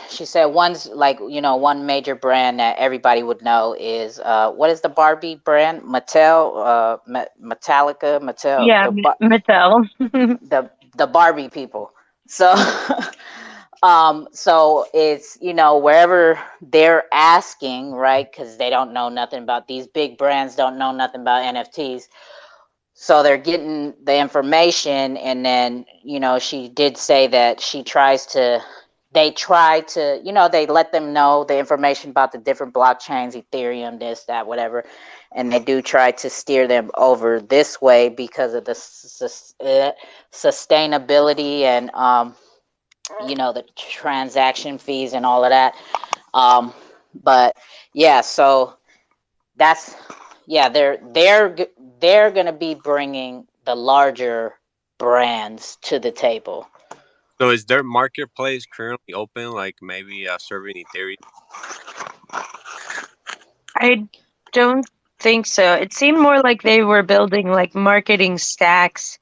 Speaker 1: she said one's like one major brand that everybody would know is what is the Barbie brand? Mattel,
Speaker 10: Yeah,
Speaker 1: the
Speaker 10: Mattel.
Speaker 1: the Barbie people. So So it's, wherever they're asking, right? Because they don't know nothing about these big brands, don't know nothing about NFTs. So they're getting the information, and then, she did say that they try to, they let them know the information about the different blockchains, Ethereum, this, that, whatever. And they do try to steer them over this way because of the sustainability and, the transaction fees and all of that. But yeah, so that's, yeah, they're going to be bringing the larger brands to the table.
Speaker 3: So is their marketplace currently open, like maybe serving Ethereum?
Speaker 10: I don't think so. It seemed more like they were building like marketing stacks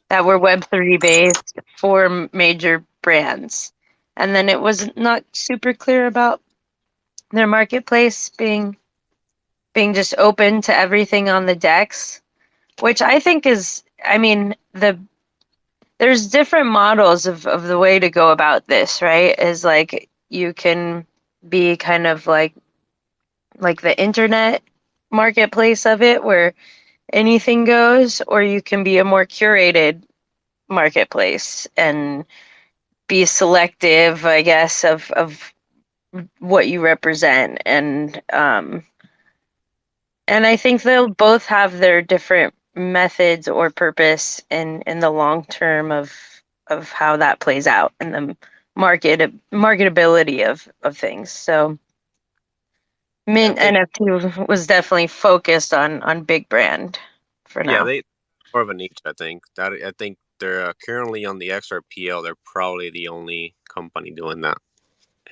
Speaker 10: that were Web3 based for major brands. And then it was not super clear about their marketplace being just open to everything on the decks, which I think is, I mean, there's different models of the way to go about this, right? Is like you can be kind of like the internet marketplace of it where anything goes, or you can be a more curated marketplace and be selective, I guess, of what you represent. And I think they'll both have their different methods or purpose in the long term of how that plays out and the marketability of things. So Mint NFT was definitely focused on big brand for
Speaker 3: Yeah,
Speaker 10: now.
Speaker 3: they more of a niche. I think they're currently on the Xrpl. They're probably the only company doing that.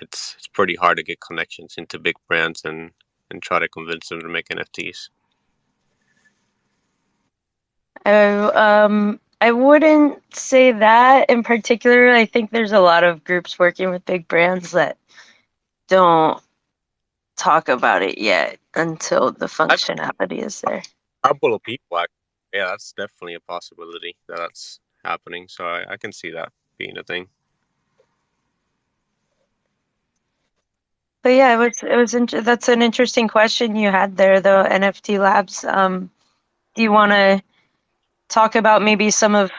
Speaker 3: It's pretty hard to get connections into big brands and try to convince them to make NFTs.
Speaker 10: I wouldn't say that in particular. I think there's a lot of groups working with big brands that don't talk about it yet until the functionality is there.
Speaker 3: A couple of people, yeah, that's definitely a possibility that's happening. So I can see that being a thing.
Speaker 10: But yeah, that's an interesting question you had there, though. NFT Labs. Do you want to talk about maybe some of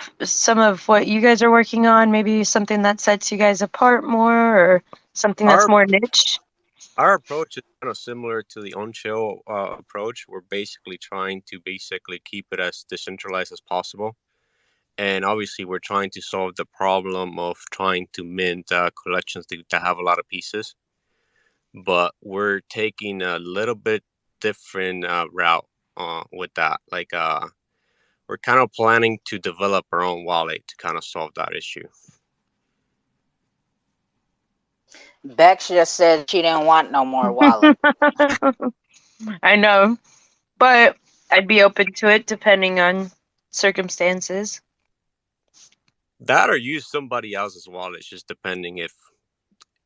Speaker 10: what you guys are working on? Maybe something that sets you guys apart more, or something that's
Speaker 3: Our
Speaker 10: more niche?
Speaker 3: Our approach is kind of similar to the on-chain approach. We're basically trying to keep it as decentralized as possible. And obviously, we're trying to solve the problem of trying to mint collections that have a lot of pieces. But we're taking a little bit different route with that. Like, we're kind of planning to develop our own wallet to kind of solve that issue.
Speaker 1: Bex just said she didn't want no more wallet.
Speaker 10: I know, but I'd be open to it depending on circumstances.
Speaker 3: That or use somebody else's wallet, just depending if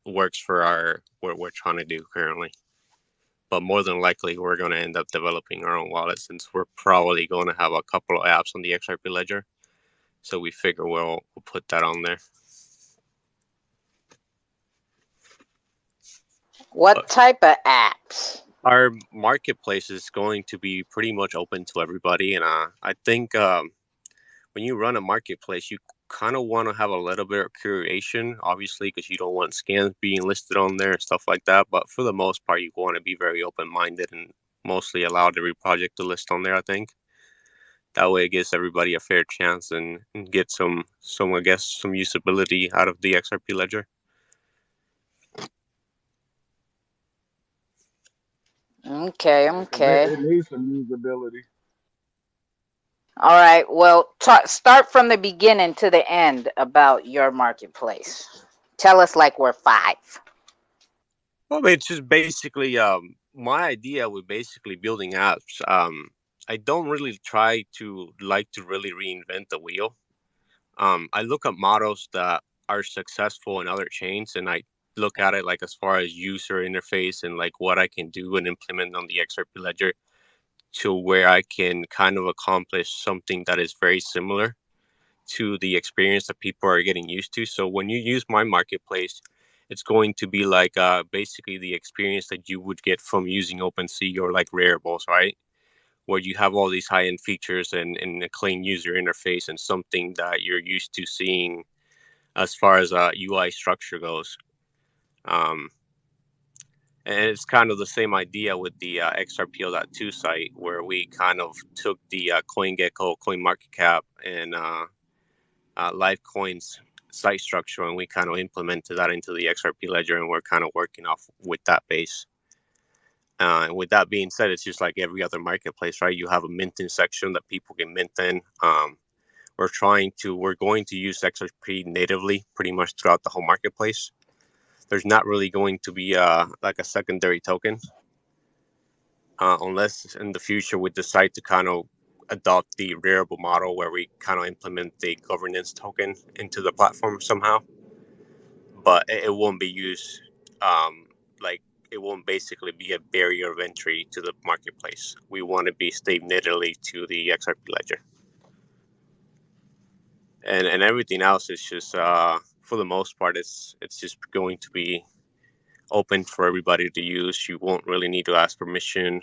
Speaker 3: it works for what we're trying to do currently. But more than likely, we're going to end up developing our own wallet since we're probably going to have a couple of apps on the Xrpl ledger. So we figure we'll put that on there.
Speaker 1: What type of apps?
Speaker 3: Our marketplace is going to be pretty much open to everybody. And I think when you run a marketplace, you kind of want to have a little bit of curation, obviously, because you don't want scams being listed on there and stuff like that. But for the most part, you want to be very open-minded and mostly allow every project to list on there, I think. That way it gives everybody a fair chance and get some I guess some usability out of the Xrp ledger.
Speaker 1: Okay.
Speaker 11: It needs some usability.
Speaker 1: All right. Well, start from the beginning to the end about your marketplace. Tell us like we're 5.
Speaker 3: Well, it's just basically my idea with basically building apps. I don't really try to really reinvent the wheel. I look at models that are successful in other chains, and I look at it like as far as user interface and like what I can do and implement on the Xrp ledger to where I can kind of accomplish something that is very similar to the experience that people are getting used to. So when you use my marketplace, it's going to be like basically the experience that you would get from using OpenSea or like Raribles, right? Where you have all these high-end features and a clean user interface and something that you're used to seeing as far as UI structure goes. Um, and it's kind of the same idea with the Xrpl.2 site, where we kind of took the CoinGecko, CoinMarketCap, and Livecoin's site structure, and we kind of implemented that into the XRP ledger, and we're kind of working off with that base. And with that being said, it's just like every other marketplace, right? You have a minting section that people can mint in. We're going to use XRP natively pretty much throughout the whole marketplace. There's not really going to be like a secondary token, unless in the future we decide to kind of adopt the Rarible model where we kind of implement the governance token into the platform somehow. But it won't be used like it won't basically be a barrier of entry to the marketplace. We want to be stay natively to the XRP ledger, and everything else is just for the most part it's just going to be open for everybody to use. You won't really need to ask permission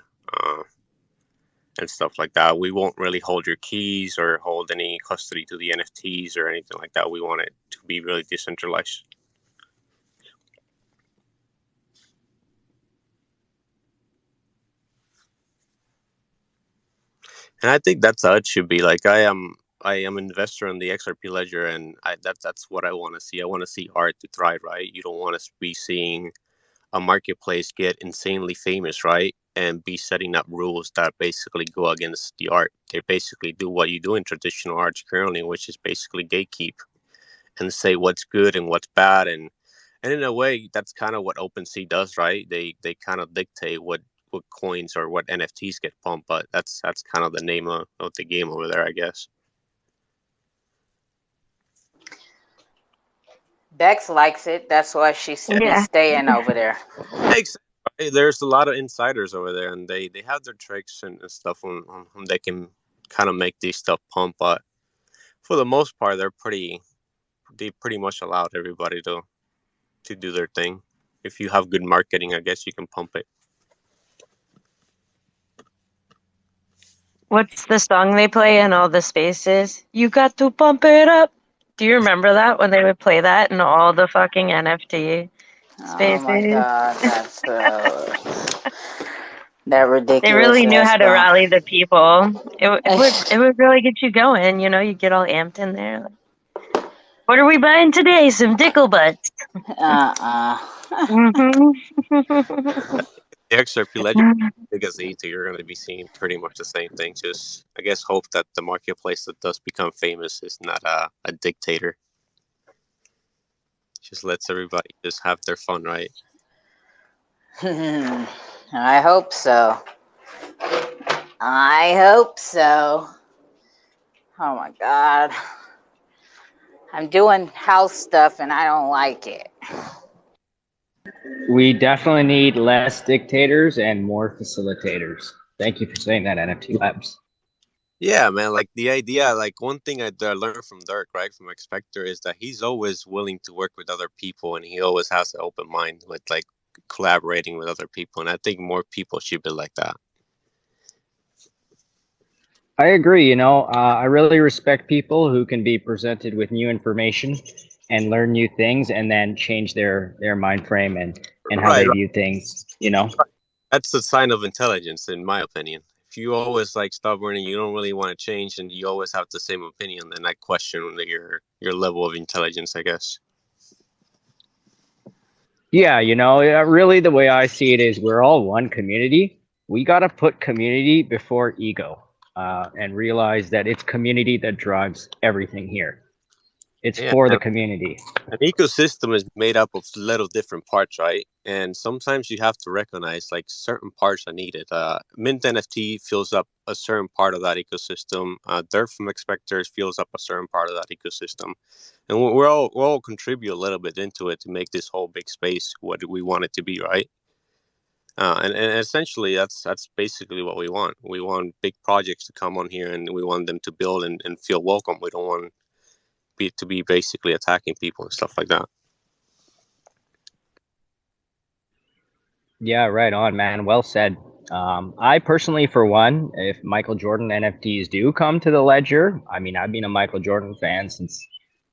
Speaker 3: and stuff like that. We won't really hold your keys or hold any custody to the NFTs or anything like that. We want it to be really decentralized. And I think that's how it should be. Like I am an investor in the XRP ledger, and that's what I want to see. I want to see art to thrive, right? You don't want to be seeing a marketplace get insanely famous, right? And be setting up rules that basically go against the art. They basically do what you do in traditional arts currently, which is basically gatekeep and say what's good and what's bad. And in a way, that's kind of what OpenSea does, right? They kind of dictate what coins or what NFTs get pumped, but that's kind of the name of the game over there, I guess.
Speaker 1: Bex likes it. That's why she's
Speaker 10: Yeah.
Speaker 1: staying over there.
Speaker 3: There's a lot of insiders over there, and they have their tricks and stuff on they can kind of make these stuff pump. But for the most part, they pretty much allowed everybody to do their thing. If you have good marketing, I guess you can pump it.
Speaker 10: What's the song they play in all the spaces? You got to pump it up. Do you remember that when they would play that in all the fucking NFT
Speaker 1: Oh my
Speaker 10: spaces?
Speaker 1: God, that's that
Speaker 10: They really knew
Speaker 1: ridiculousness
Speaker 10: how to
Speaker 1: stuff.
Speaker 10: rally the people. It would really get you going. You know, you get all amped in there. What are we buying today? Some dickle butts.
Speaker 3: The XRP ledger, big as the you're going to be seeing pretty much the same thing. Just I guess hope that the marketplace that does become famous is not a dictator. Just lets everybody just have their fun, right?
Speaker 1: I hope so. I hope so. Oh my God. I'm doing house stuff and I don't like it.
Speaker 4: We definitely need less dictators and more facilitators. Thank you for saying that, NFT Labs.
Speaker 3: Yeah, man. Like the idea, like one thing I learned from Dirk, right, from Expector, is that he's always willing to work with other people, and he always has an open mind with like collaborating with other people. And I think more people should be like that.
Speaker 4: I agree. I really respect people who can be presented with new information and learn new things, and then change their mind frame and how
Speaker 3: Right,
Speaker 4: they
Speaker 3: right.
Speaker 4: view things.
Speaker 3: That's a sign of intelligence, in my opinion. If you always like stubborn and you don't really want to change, and you always have the same opinion, then I question your level of intelligence, I guess.
Speaker 4: Yeah, really the way I see it is we're all one community. We got to put community before ego, and realize that it's community that drives everything here. It's
Speaker 3: Yeah,
Speaker 4: for the
Speaker 3: man.
Speaker 4: community.
Speaker 3: An ecosystem is made up of little different parts, right? And sometimes you have to recognize like certain parts are needed. Mint NFT fills up a certain part of that ecosystem. Dirt from Expectors fills up a certain part of that ecosystem, and we're all contribute a little bit into it to make this whole big space what we want it to be, right? And essentially that's basically what we want. We want big projects to come on here, and we want them to build and feel welcome. We don't want to be basically attacking people and stuff like that.
Speaker 4: Yeah, right on, man. Well said. I personally, for one, if Michael Jordan NFTs do come to the ledger, I mean, I've been a Michael Jordan fan since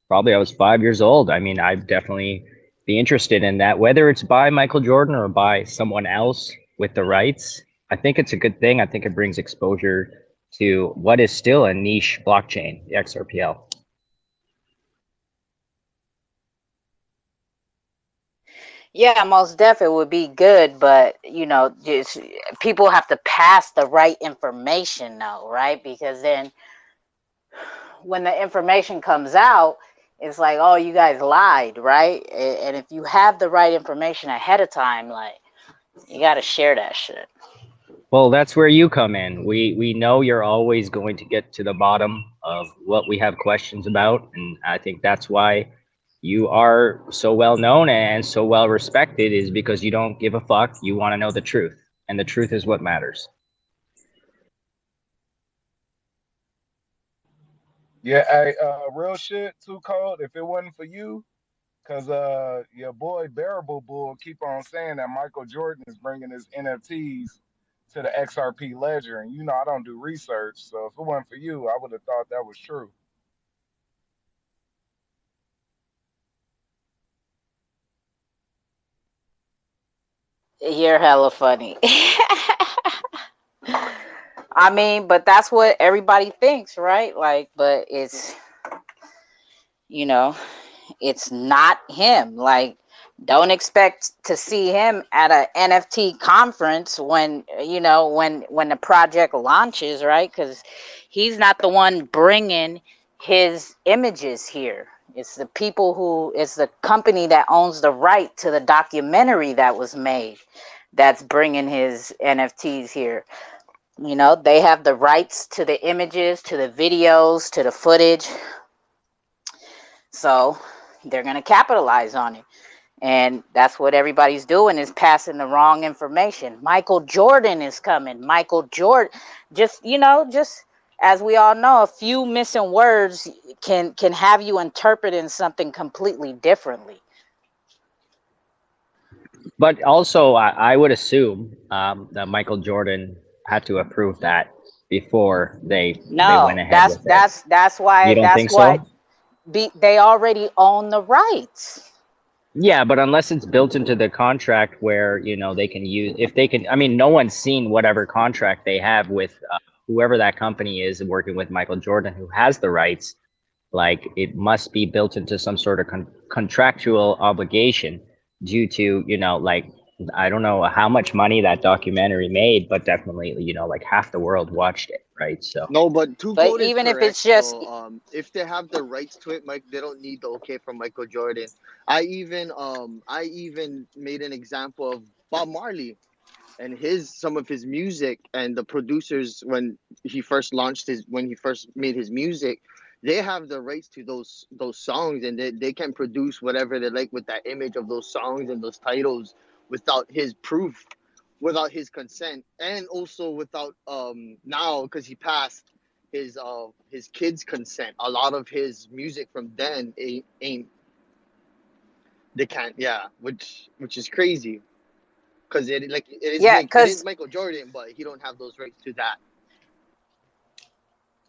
Speaker 4: probably I was 5 years old. I mean, I'd definitely be interested in that, whether it's by Michael Jordan or by someone else with the rights. I think it's a good thing. I think it brings exposure to what is still a niche blockchain, the XRPL.
Speaker 1: Yeah, most definitely would be good, but just people have to pass the right information though, right? Because then when the information comes out, it's like, oh, you guys lied, right? And if you have the right information ahead of time, like, you got to share that shit.
Speaker 4: Well, that's where you come in. We know you're always going to get to the bottom of what we have questions about, and I think that's why you are so well known and so well respected, is because you don't give a fuck. You want to know the truth, and the truth is what matters.
Speaker 11: Yeah, hey, real shit, too cold. If it wasn't for you, cause your boy Bearable Bull keep on saying that Michael Jordan is bringing his NFTs to the XRP ledger, and I don't do research, so if it wasn't for you, I would have thought that was true.
Speaker 1: You're hella funny. I mean, but that's what everybody thinks, right? Like, but you know, it's not him. Like, don't expect to see him at a NFT conference when the project launches, right? Because he's not the one bringing his images here. It's the it's the company that owns the right to the documentary that was made that's bringing his NFTs here. They have the rights to the images, to the videos, to the footage. So they're going to capitalize on it. And that's what everybody's doing, is passing the wrong information. Michael Jordan is coming. Michael Jordan, just as we all know, a few missing words can have you interpreting something completely differently.
Speaker 4: But also, I would assume that Michael Jordan had to approve that before they went
Speaker 1: No,
Speaker 4: ahead with it.
Speaker 1: that's
Speaker 4: You
Speaker 1: why
Speaker 4: don't think so?
Speaker 1: they already own the rights.
Speaker 4: Yeah, but unless it's built into the contract where, they can use, if they can, I mean, no one's seen whatever contract they have with whoever that company is working with Michael Jordan who has the rights. Like, it must be built into some sort of contractual obligation due to, like, I don't know how much money that documentary made, but definitely, like half the world watched it, right? So,
Speaker 8: No, but Two
Speaker 1: But
Speaker 8: Code is
Speaker 1: even if it's
Speaker 8: correct
Speaker 1: just
Speaker 8: though. If they have the rights to it, Mike, they don't need the okay from Michael Jordan. I even made an example of Bob Marley and his some of his music, and the producers when he first made his music, they have the rights to those songs, and they can produce whatever they like with that image of those songs and those titles without his proof, without his consent, and also without now, because he passed, his kids consent. A lot of his music from then ain't they can't, yeah, which is crazy, because
Speaker 1: yeah,
Speaker 8: it is
Speaker 1: because
Speaker 8: Michael Jordan, but he don't have those rights to that.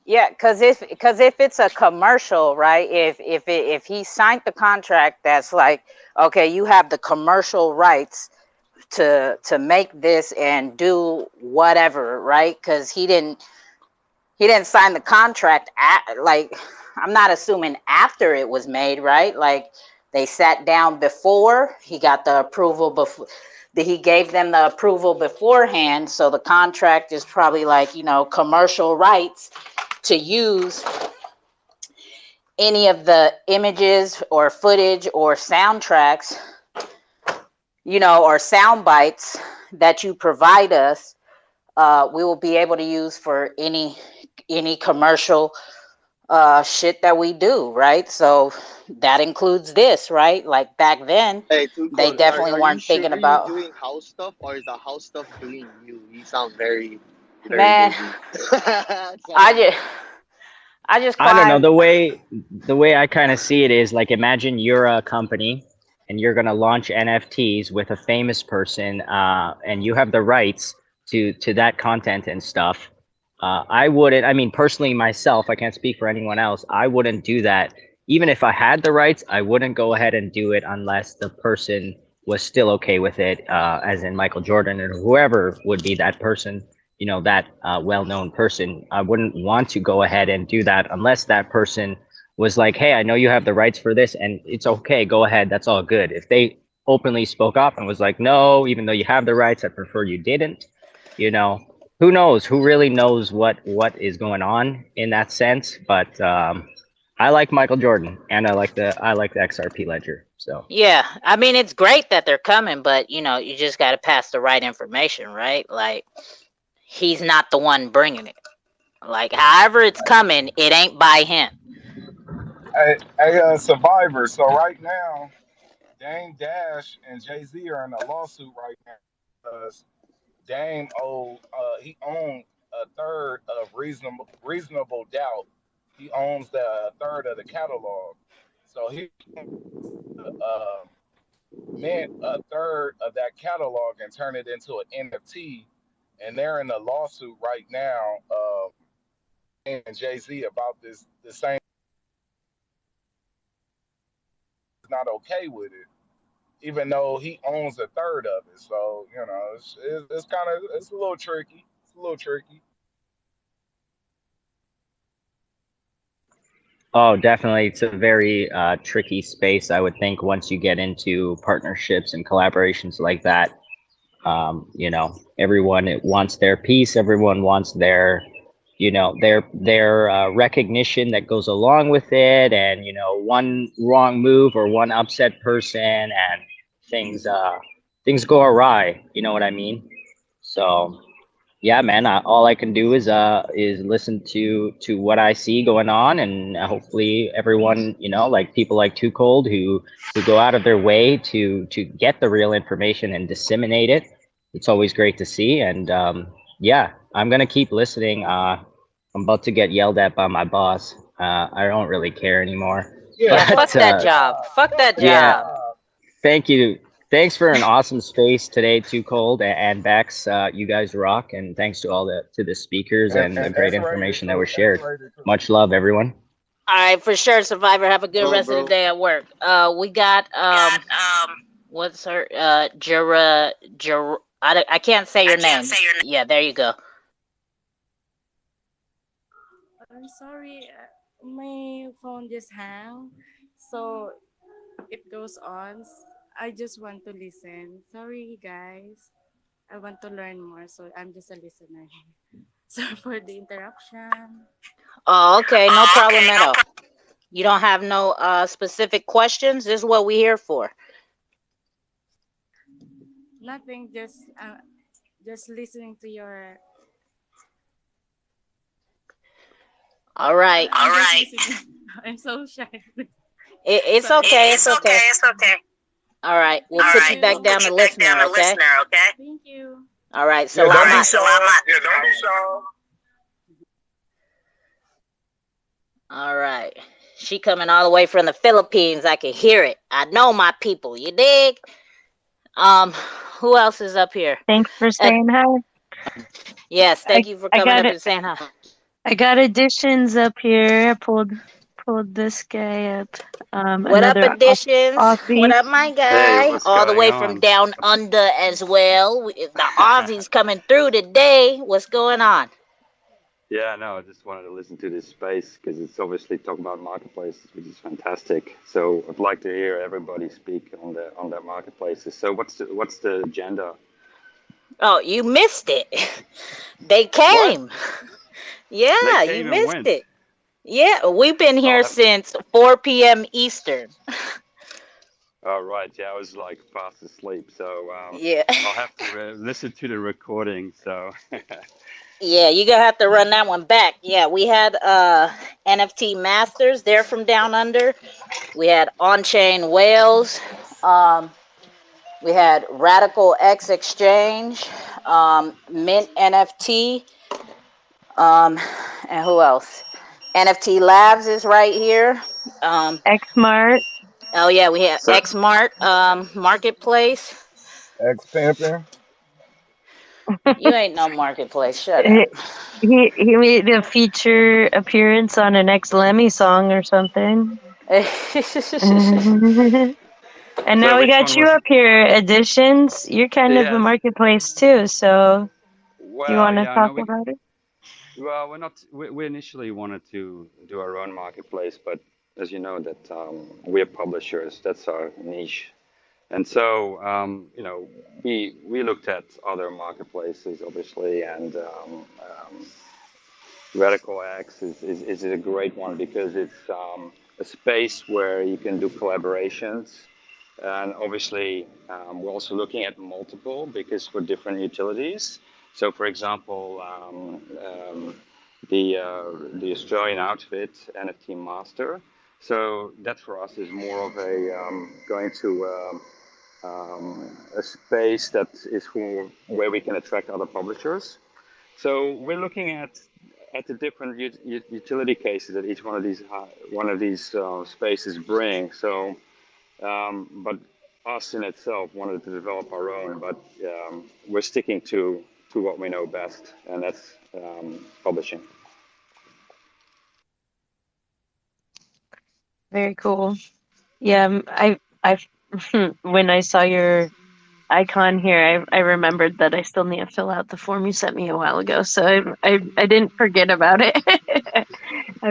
Speaker 1: yeah, because if it's a commercial, right? If he signed the contract, that's like, okay, you have the commercial rights to make this and do whatever, right? Because he didn't sign the contract like, I'm not assuming after it was made, right? Like, they sat down before he got the approval, before he gave them the approval beforehand. So the contract is probably like, commercial rights to use any of the images or footage or soundtracks, or sound bites that you provide us. We will be able to use for any commercial shit that we do, right? So that includes this, right? Like, back then,
Speaker 8: Hey, Two
Speaker 1: they
Speaker 8: Code,
Speaker 1: definitely
Speaker 8: are you
Speaker 1: weren't
Speaker 8: sure
Speaker 1: thinking
Speaker 8: you're
Speaker 1: about,
Speaker 8: doing house stuff, or is the house stuff doing you? You sound very, very
Speaker 1: man.
Speaker 8: busy.
Speaker 1: I just I just
Speaker 4: I don't know,
Speaker 1: climb.
Speaker 4: the way I kind of see it is like, imagine you're a company and you're going to launch NFTs with a famous person, and you have the rights to that content and stuff. I wouldn't. I mean, personally, myself, I can't speak for anyone else. I wouldn't do that. Even if I had the rights, I wouldn't go ahead and do it unless the person was still okay with it, as in Michael Jordan or whoever would be that person, that well-known person. I wouldn't want to go ahead and do that unless that person was like, hey, I know you have the rights for this and it's okay, go ahead, that's all good. If they openly spoke up and was like, no, even though you have the rights, I prefer you didn't, you know who knows, who really knows what is going on in that sense. But I like Michael Jordan, and I like the XRP ledger. So
Speaker 1: Yeah, I mean it's great that they're coming, but you just got to pass the right information, right? Like he's not the one bringing it. Like however it's coming, it ain't by him.
Speaker 11: Survivor. So right now, Dame Dash and Jay Z are in a lawsuit right now because he owned a third of Reasonable Doubt. He owns the third of the catalog. So he meant a third of that catalog and turn it into an NFT. And they're in a lawsuit right now, and Jay Z about this. The same is not okay with it, even though he owns a third of it. So it's kind of it's a little tricky. It's a little tricky.
Speaker 4: oh, definitely, it's a very tricky space, I would think, once you get into partnerships and collaborations like that. Everyone wants their piece, everyone wants their recognition that goes along with it, and one wrong move or one upset person, and things go awry, you know what I mean? So yeah, man, all I can do is listen to what I see going on, and hopefully everyone, like people like Too Cold, who go out of their way to get the real information and disseminate it. It's always great to see. And yeah, I'm gonna keep listening. I'm about to get yelled at by my boss. I don't really care anymore.
Speaker 11: Yeah,
Speaker 1: Yeah,
Speaker 11: fuck
Speaker 1: fuck
Speaker 4: But
Speaker 1: that
Speaker 11: that
Speaker 1: job.
Speaker 11: job.
Speaker 1: Fuck
Speaker 11: Fuck
Speaker 1: that
Speaker 11: that
Speaker 4: yeah,
Speaker 1: job.
Speaker 11: job.
Speaker 4: thank you. Thanks for an awesome space today, Too Cold and Bex. You guys rock, and thanks to the speakers and the
Speaker 11: And
Speaker 4: great
Speaker 11: X-rated
Speaker 4: information that was
Speaker 11: too.
Speaker 4: shared.
Speaker 11: X-rated too.
Speaker 4: Much love, everyone.
Speaker 1: All right, for sure, Survivor. Have a good
Speaker 13: Hello,
Speaker 1: rest of the
Speaker 13: bro.
Speaker 1: day at work. We got what's her I can't say your name. Yeah, there you go.
Speaker 6: I'm sorry, my phone just hang, so it goes on. I just want to listen. Sorry, guys. I want to learn more, so I'm just a listener. Sorry for the interruption.
Speaker 1: Oh, okay, no problem at all. You don't have no specific questions. This is what we here for.
Speaker 6: Nothing, just listening to your.
Speaker 1: All right.
Speaker 6: I'm just listening. I'm so shy.
Speaker 1: It's
Speaker 6: Sorry.
Speaker 1: okay. It's okay. All right, we'll put you back down to listener. Okay.
Speaker 6: Thank you.
Speaker 1: All right.
Speaker 11: Yeah, don't be
Speaker 1: Salamat.
Speaker 11: shy. Yeah, don't be shy.
Speaker 1: All right. She coming all the way from the Philippines. I can hear it. I know my people. You dig? Um, who else is up here?
Speaker 5: Thanks for
Speaker 1: Uh,
Speaker 5: saying hi.
Speaker 1: yes,
Speaker 5: I
Speaker 1: thank you for
Speaker 5: I
Speaker 1: coming
Speaker 5: got
Speaker 1: up
Speaker 5: it.
Speaker 1: and saying hi.
Speaker 5: I got additions up here. I pulled this guy up.
Speaker 1: What up,
Speaker 5: Another
Speaker 1: additions? What
Speaker 5: Aussie.
Speaker 1: up, my
Speaker 20: Hey,
Speaker 1: guy?
Speaker 20: what's
Speaker 1: All the
Speaker 20: going
Speaker 1: way from
Speaker 20: on?
Speaker 1: down under as well. The Aussies coming through today. What's going on?
Speaker 20: Yeah, no, I just wanted to listen to this space because it's obviously talking about marketplaces, which is fantastic. So I'd like to hear everybody speak on their marketplaces. So what's the agenda?
Speaker 1: Oh, you missed it. They
Speaker 20: What?
Speaker 1: came.
Speaker 20: They
Speaker 1: Yeah, you
Speaker 20: came and
Speaker 1: missed
Speaker 20: went.
Speaker 1: it. Yeah, we've been
Speaker 20: I'll
Speaker 1: here
Speaker 20: have.
Speaker 1: since 4 p.m. Eastern.
Speaker 20: Oh, right. Yeah, I was like fast asleep, so
Speaker 1: Yeah.
Speaker 20: I'll have to listen to the recording. So
Speaker 1: Yeah, you're gonna have to run that one back. Yeah, we had NFT Masters, they're from down under. We had On Chain Whales. Um, we had Radical X Exchange, Mint NFT, um, and who else? NFT Labs is right here.
Speaker 5: Xmart.
Speaker 1: Oh yeah, we have
Speaker 20: So
Speaker 1: Xmart Marketplace.
Speaker 11: Ex pimping.
Speaker 1: You ain't no marketplace. Shut
Speaker 5: he
Speaker 1: up.
Speaker 5: he made a feature appearance on an ex Lemmy song or something. And
Speaker 20: so
Speaker 5: now we
Speaker 20: which
Speaker 5: got
Speaker 20: one
Speaker 5: you
Speaker 20: was?
Speaker 5: up here, Editions. You're kind of a
Speaker 20: Yes.
Speaker 5: marketplace too, so do you
Speaker 20: Well,
Speaker 5: want to
Speaker 20: yeah,
Speaker 5: talk
Speaker 20: no,
Speaker 5: about it?
Speaker 20: we're not. We initially wanted to do our own marketplace, but as you know, that we're publishers. That's our niche. And so, we looked at other marketplaces, obviously, and Radical X is a great one because it's a space where you can do collaborations. And obviously, we're also looking at multiple because for different utilities. So, for example, the Australian outfit NFT Master. So that for us is more of a going to a space that is for where we can attract other publishers. So we're looking at the different utility cases that each one of these spaces bring. So, but us in itself wanted to develop our own, but we're sticking to what we know best, and that's publishing.
Speaker 5: Very cool. Yeah, I when I saw your icon here, I remembered that I still need to fill out the form you sent me a while ago, so I didn't forget about it.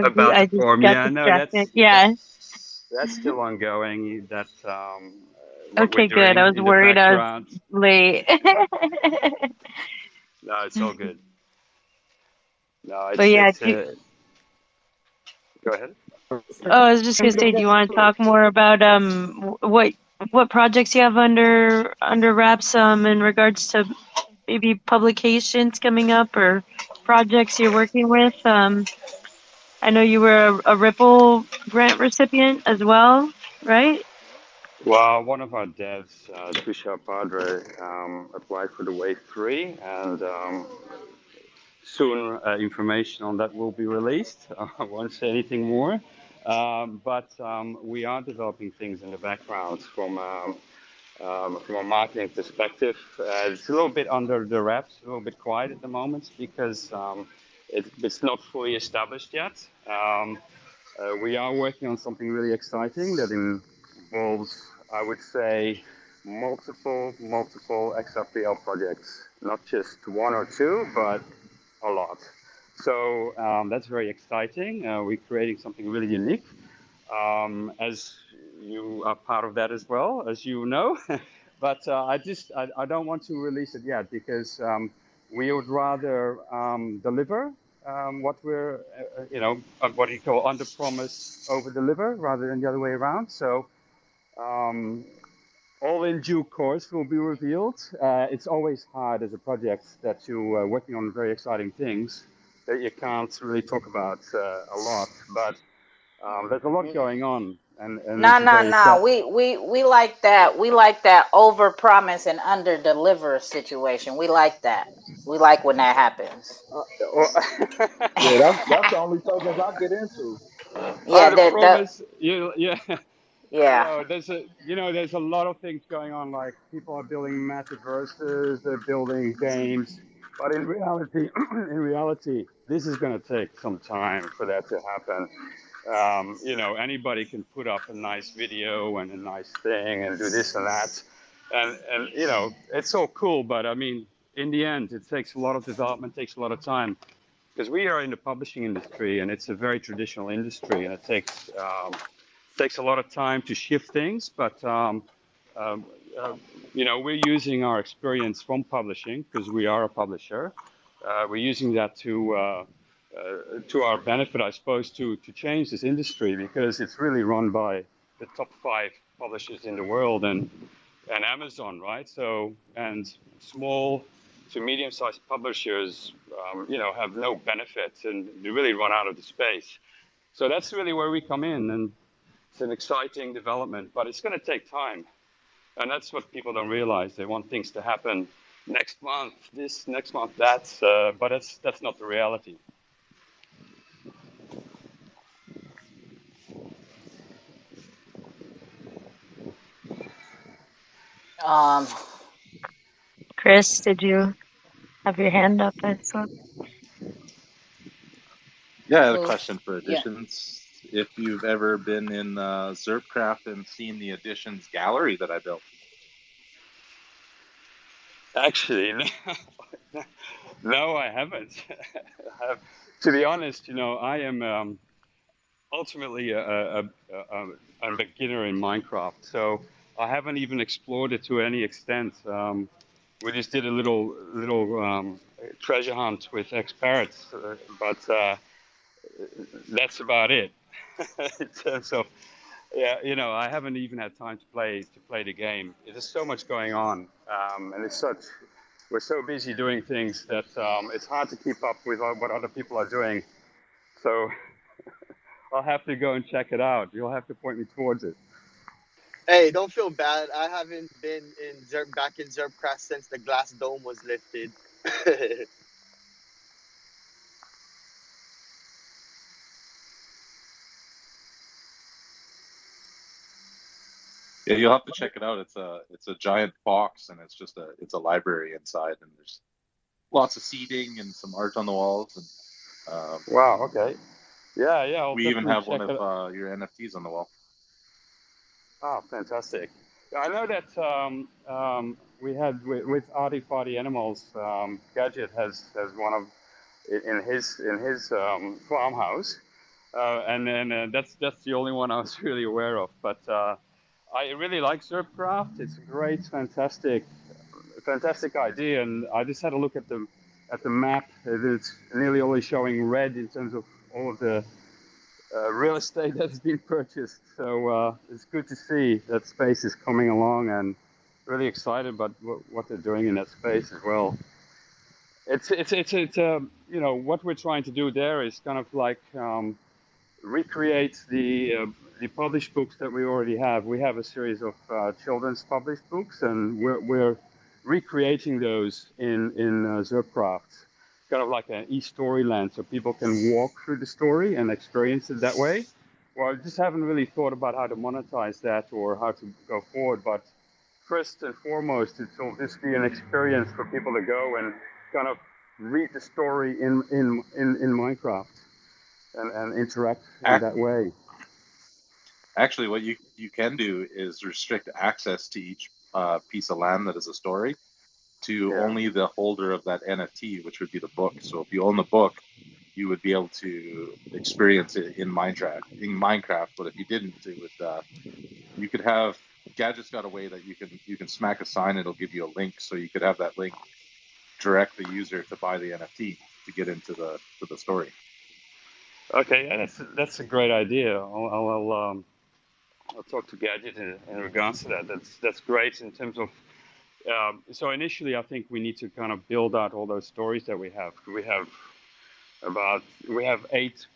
Speaker 20: About
Speaker 5: I
Speaker 20: the
Speaker 5: just
Speaker 20: form,
Speaker 5: got
Speaker 20: yeah, no,
Speaker 5: distracted. Yeah.
Speaker 20: that's still ongoing. That's what we're
Speaker 5: Okay, good. I
Speaker 20: doing
Speaker 5: was
Speaker 20: in the
Speaker 5: worried I was
Speaker 20: background.
Speaker 5: late.
Speaker 20: No, it's all good. No,
Speaker 5: But yeah,
Speaker 20: it's go ahead.
Speaker 5: I was just gonna say, do you want to talk more about what projects you have under wraps in regards to maybe publications coming up or projects you're working with? I know you were a Ripple grant recipient as well, right?
Speaker 20: Well, one of our devs, Trisha Padre, applied for the Wave 3, and soon information on that will be released. I won't say anything more. But we are developing things in the background from a marketing perspective. It's a little bit under the wraps, a little bit quiet at the moment because it's not fully established yet. We are working on something really exciting that involves, I would say, multiple XRPL projects, not just one or two, but a lot. So that's very exciting. We're creating something really unique. As you are part of that as well, as you know. But I don't want to release it yet because we would rather deliver what we're, what you call under promise, over deliver rather than the other way around. So um, all in due course will be revealed. It's always hard as a project that you're working on very exciting things that you can't really talk about a lot. But there's a lot going on, and
Speaker 1: No,
Speaker 20: it's
Speaker 1: no,
Speaker 20: very
Speaker 1: no.
Speaker 20: exciting.
Speaker 1: We like that. We like that over promise and under deliver situation. We like that. We like when that happens.
Speaker 11: Yeah, that's the only tokens I get into.
Speaker 1: Yeah,
Speaker 20: Under
Speaker 1: the
Speaker 20: promise, yeah.
Speaker 1: yeah.
Speaker 20: There's a lot of things going on. Like people are building metaverses, they're building games, but in reality, this is going to take some time for that to happen. Anybody can put up a nice video and a nice thing and do this and that, and it's all cool. But I mean, in the end, it takes a lot of development, takes a lot of time because we are in the publishing industry and it's a very traditional industry and it takes a lot of time to shift things, but um, we're using our experience from publishing because we are a publisher. We're using that to our benefit, I suppose, to change this industry because it's really run by the top 5 publishers in the world and Amazon, right? So, and small to medium-sized publishers, have no benefits and they really run out of the space. So that's really where we come in, and it's an exciting development, but it's going to take time. And that's what people don't realize. They want things to happen next month, this, next month that, but that's not the reality.
Speaker 1: Um,
Speaker 5: Chris, did you have your hand up? I saw.
Speaker 14: Yeah, I had a
Speaker 1: who?
Speaker 14: question for
Speaker 1: Yeah.
Speaker 14: additions. If you've ever been in Xrpl and seen the additions gallery that I built.
Speaker 20: Actually, no, I haven't. To be honest, I am ultimately a beginner in Minecraft, so I haven't even explored it to any extent. We just did a little treasure hunt with ex-parrots, but that's about it. In terms of, yeah, I haven't even had time to play the game. There's so much going on, and we're so busy doing things that it's hard to keep up with what other people are doing. So I'll have to go and check it out. You'll have to point me towards it.
Speaker 8: Hey, don't feel bad. I haven't been back in Zerpcraft since the glass dome was lifted.
Speaker 14: Yeah, you'll have to check it out. It's a giant box, and it's a library inside, and there's lots of seating and some art on the walls, and
Speaker 20: Wow. Okay. Yeah. I'll
Speaker 14: we even
Speaker 20: definitely
Speaker 14: have one
Speaker 20: check
Speaker 14: of
Speaker 20: it.
Speaker 14: your NFTs on the wall.
Speaker 20: Oh, fantastic. Yeah, I know that we had with Arty Farty Animals. Gadget has one of in his farmhouse, and that's the only one I was really aware of. But I really like Zerpcraft. It's a great, fantastic idea, and I just had a look at the map. It's nearly only showing red in terms of all of the real estate that's been purchased. So it's good to see that space is coming along, and really excited about what they're doing in that space as well. It's what we're trying to do there is kind of like recreate the published books that we already have. We have a series of children's published books, and we're recreating those in Zerpcraft. Kind of like an e-storyland, so people can walk through the story and experience it that way. Well, I just haven't really thought about how to monetize that or how to go forward. But first and foremost, it will just be an experience for people to go and kind of read the story in Minecraft and interact in
Speaker 14: Ac-
Speaker 20: that way.
Speaker 14: Actually, what you can do is restrict access to each piece of land that is a story to
Speaker 20: Yeah.
Speaker 14: only the holder of that NFT, which would be the book. So if you own the book, you would be able to experience it in Minecraft. But if you didn't, it would you could have Gadget's got a way that you can smack a sign, it'll give you a link, so you could have that link direct the user to buy the NFT to get into the story.
Speaker 20: Okay, yeah, that's a great idea. I'll talk to Gadget in regards to that. That's great in terms of. So initially, I think we need to kind of build out all those stories that we have. We have eight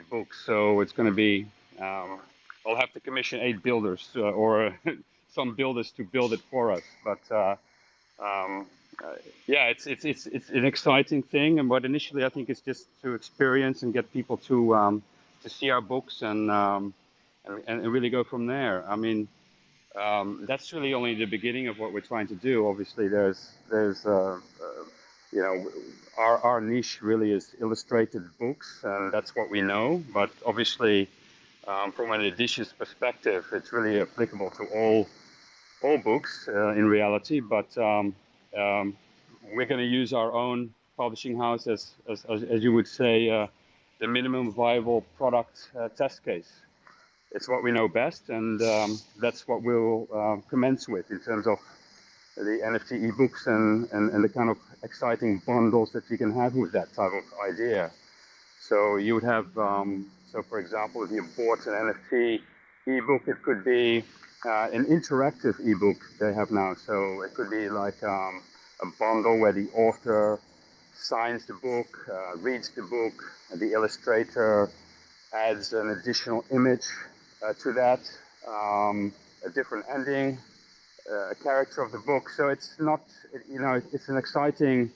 Speaker 20: books, so it's going to be. I'll have to commission 8 builders or some builders to build it for us. But um, yeah, it's an exciting thing. And what initially I think is just to experience and get people to see our books and really go from there. I mean, that's really only the beginning of what we're trying to do. Obviously, there's you know, our niche really is illustrated books, and that's what we know. But obviously, from an editions perspective, it's really applicable to all books in reality. But we're going to use our own publishing house as you would say, the minimum viable product test case. It's what we know best, and that's what we'll commence with in terms of the NFT ebooks and the kind of exciting bundles that you can have with that type of idea. So you would have, so for example, if you bought an NFT ebook, it could be an interactive ebook they have now. So it could be like a bundle where the author signs the book, reads the book, and the illustrator adds an additional image to that, a different ending, a character of the book. So it's not, it's an exciting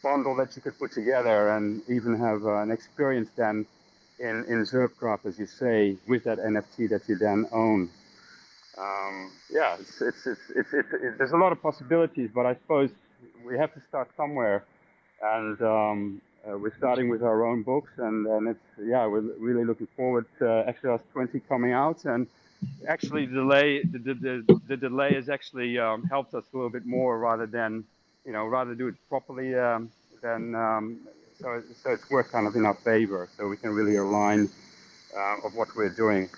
Speaker 20: bundle that you could put together and even have an experience then in Xrpl, as you say, with that NFT that you then own. yeah, there's a lot of possibilities, but I suppose we have to start somewhere, and we're starting with our own books, and it's we're really looking forward to XRS 20 coming out, and actually the delay has actually helped us a little bit more rather do it properly so it's worked kind of in our favor, so we can really align of what we're doing.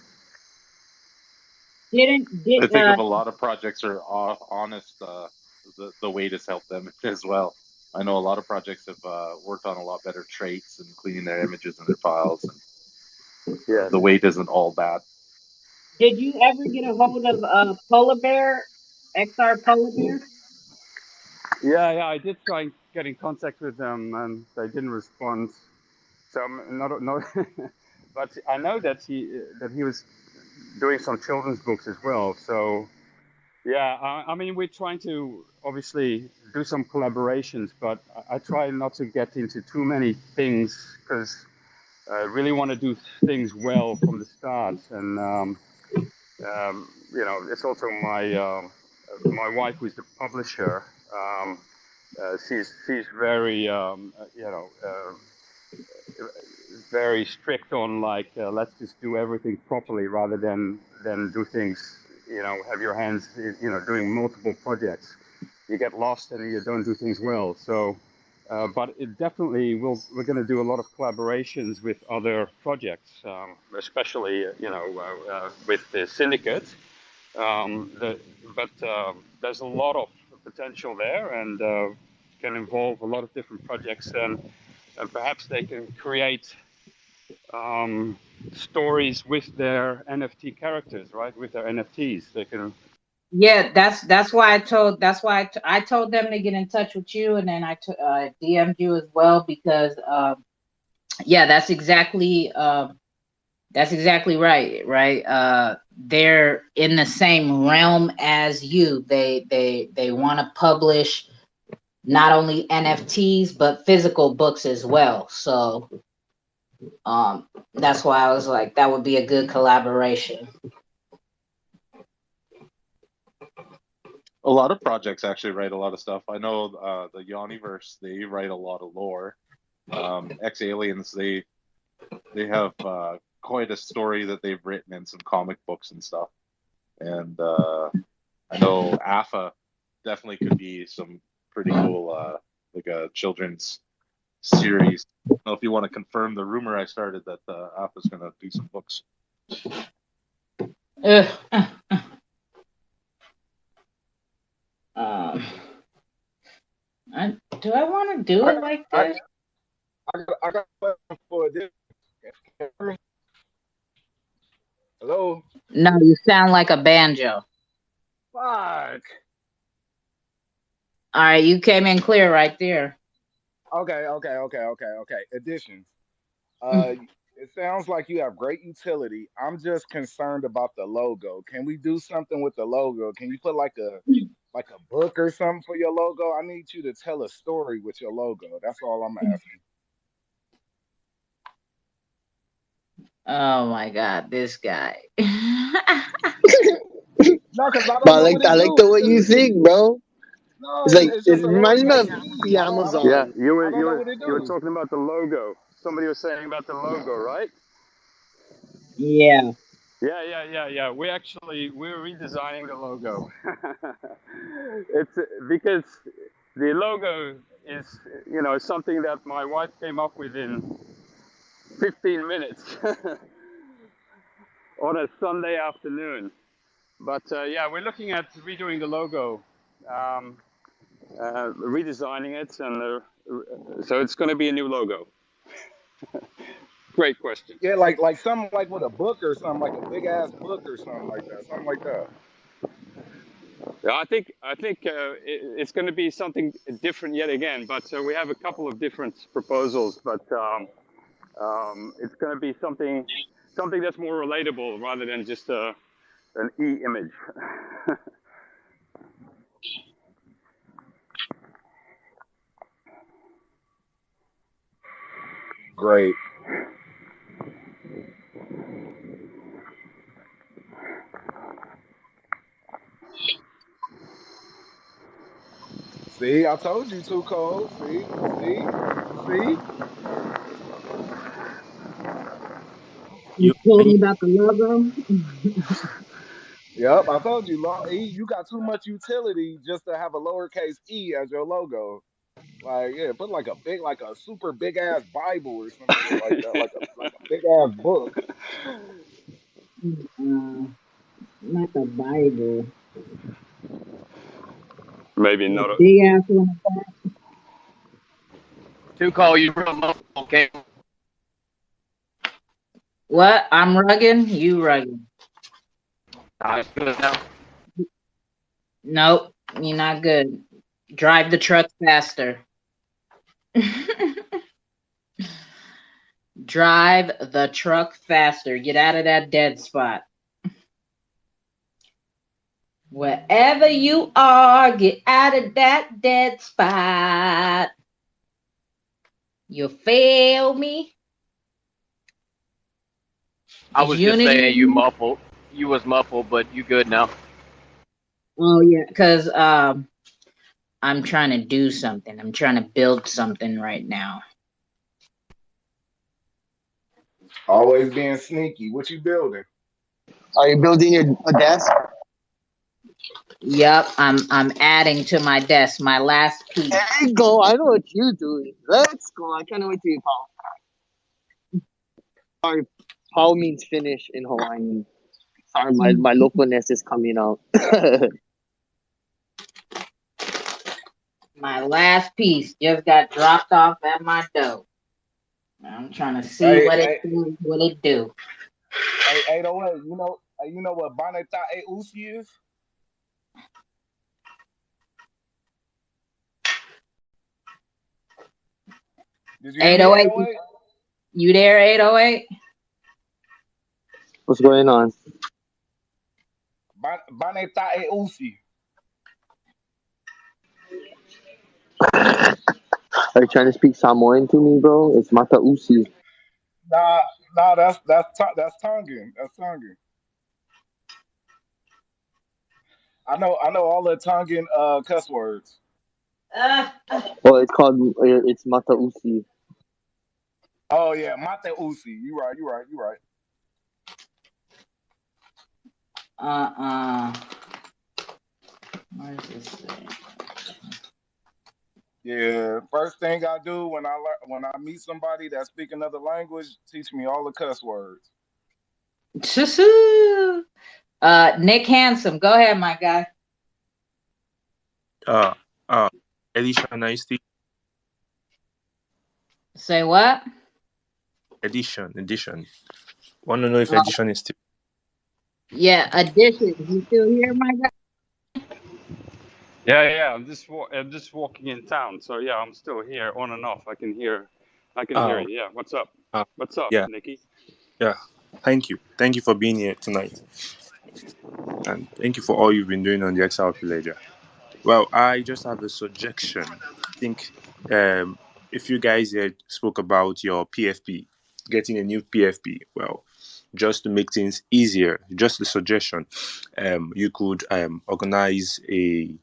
Speaker 14: I think if a lot of projects are honest, the wait has helped them as well. I know a lot of projects have worked on a lot better traits and cleaning their images and their files, and the wait isn't all bad.
Speaker 1: Did you ever get a hold of Polar Bear, XR Polar Bear?
Speaker 20: Yeah, I did try and get in contact with them, and they didn't respond. So I'm not, but I know that he was doing some children's books as well. So yeah, I mean we're trying to obviously do some collaborations, but I try not to get into too many things because I really want to do things well from the start, and it's also my wife who's the publisher. She's very very strict on let's just do everything properly rather than do things have your hands doing multiple projects. You get lost and you don't do things well. So but it definitely we're going to do a lot of collaborations with other projects, especially with the syndicate. But there's a lot of potential there, and can involve a lot of different projects, and perhaps they can create stories with their NFT characters, right? With their NFTs, they can.
Speaker 1: Yeah, that's why I told them to get in touch with you, and then I DM'd you as well because yeah, that's exactly right. They're in the same realm as you. They want to publish not only NFTs but physical books as well. So that's why I was like that would be a good collaboration.
Speaker 14: A lot of projects actually write a lot of stuff. I know the Yoniverse, they write a lot of lore. X Aliens, they have quite a story that they've written in some comic books and stuff. And I know AFA definitely could be some pretty cool, like a children's series. I don't know if you want to confirm the rumor I started that AFA's going to do some books.
Speaker 1: Do I want to do it like this?
Speaker 11: I got a question for this. Hello?
Speaker 1: No, you sound like a banjo.
Speaker 11: Fuck.
Speaker 1: All right, you came in clear right there.
Speaker 11: Okay. Additions. It sounds like you have great utility. I'm just concerned about the logo. Can we do something with the logo? Can you put like a book or something for your logo? I need you to tell a story with your logo. That's all I'm asking.
Speaker 1: Oh my God, this guy.
Speaker 11: No, because I
Speaker 8: But
Speaker 11: don't know what
Speaker 8: I
Speaker 11: it
Speaker 8: like
Speaker 11: do.
Speaker 8: the way you think, bro.
Speaker 11: No,
Speaker 8: It's like
Speaker 11: it's
Speaker 8: it
Speaker 11: just a logo.
Speaker 8: reminds me of the
Speaker 11: I don't
Speaker 20: Yeah,
Speaker 8: Amazon.
Speaker 11: I don't know what it
Speaker 20: you were
Speaker 11: do.
Speaker 20: talking about the logo. Somebody was saying about the logo, right?
Speaker 1: Yeah.
Speaker 20: Yeah. We're redesigning the logo. It's because the logo is something that my wife came up with in 15 minutes on a Sunday afternoon. But yeah, we're looking at redoing the logo, redesigning it, and so it's going to be a new logo. Great question.
Speaker 11: Yeah, like something like with a book or something, like a big ass book or something like that. Something like that.
Speaker 20: Yeah, I think it's going to be something different yet again. But we have a couple of different proposals, but it's going to be something that's more relatable rather than just an e-image.
Speaker 11: Great. See, I told you too cold. You see.
Speaker 1: You
Speaker 2: You
Speaker 1: told
Speaker 2: can
Speaker 1: me
Speaker 2: you
Speaker 1: about the logo.
Speaker 11: Yep, I told you, you got too much utility just to have a lowercase e as your logo. Like, yeah, put like a super big ass Bible or some shit like that, like a big ass book.
Speaker 1: Not the Bible.
Speaker 20: Maybe
Speaker 1: The
Speaker 20: not.
Speaker 1: big ass one.
Speaker 2: too cold. You real muffled. Okay.
Speaker 1: What? I'm rugged. You rugged.
Speaker 2: It's good now.
Speaker 1: Nope, you're not good. Drive the truck faster. Drive the truck faster. Get out of that dead spot. Wherever you are, get out of that dead spot. You fail me.
Speaker 2: I
Speaker 1: Is
Speaker 2: was just
Speaker 1: Unity?
Speaker 2: saying you muffled. You was muffled, but you good now.
Speaker 1: Oh yeah, because I'm trying to do something. I'm trying to build something right now.
Speaker 11: Always being sneaky. What you building?
Speaker 8: Are you building a desk?
Speaker 1: Yep, I'm adding to my desk, my last piece.
Speaker 8: There you go. I know what you're doing. Let's go. I can't wait to hear Paul. Sorry, Paul means finish in Hawaiian. Sorry, my localness is coming out.
Speaker 1: My last piece just got dropped off at my door. I'm trying to see
Speaker 11: Hey,
Speaker 1: what it
Speaker 11: hey,
Speaker 1: do, what it do.
Speaker 11: hey, 808. You know what Baneta e Usi is? Did you hear me,
Speaker 1: 808,
Speaker 11: 808?
Speaker 1: you there, 808?
Speaker 8: What's going on?
Speaker 11: Baneta e Usi.
Speaker 8: Are you trying to speak Samoan to me, bro? It's Mata Usi.
Speaker 11: Nah, nah, that's Tongan. That's Tongan. I know all the Tongan cuss words.
Speaker 8: Well, it's Mata Usi.
Speaker 11: Oh yeah, Mate Usi. You right.
Speaker 1: Uh-uh. Where's this thing?
Speaker 11: Yeah, first thing I do when I meet somebody that speak another language, teach me all the cuss words.
Speaker 1: Nick Handsome, go ahead, my guy.
Speaker 22: uh uh edition is still
Speaker 1: Say what?
Speaker 22: edition. Want to know if edition is still
Speaker 1: Yeah, addition. You still here, my guy?
Speaker 20: Yeah. I'm just walking in town. So yeah, I'm still here on and off. I can hear
Speaker 22: uh,
Speaker 20: you. Yeah. What's up?
Speaker 22: uh
Speaker 20: What's up,
Speaker 22: yeah,
Speaker 20: Nikki?
Speaker 22: yeah. Thank you for being here tonight, and thank you for all you've been doing on the Xrpl ledger. Well, I just have a suggestion. I think if you guys had spoke about your PFP, getting a new PFP, well, just to make things easier, just a suggestion, you could organize a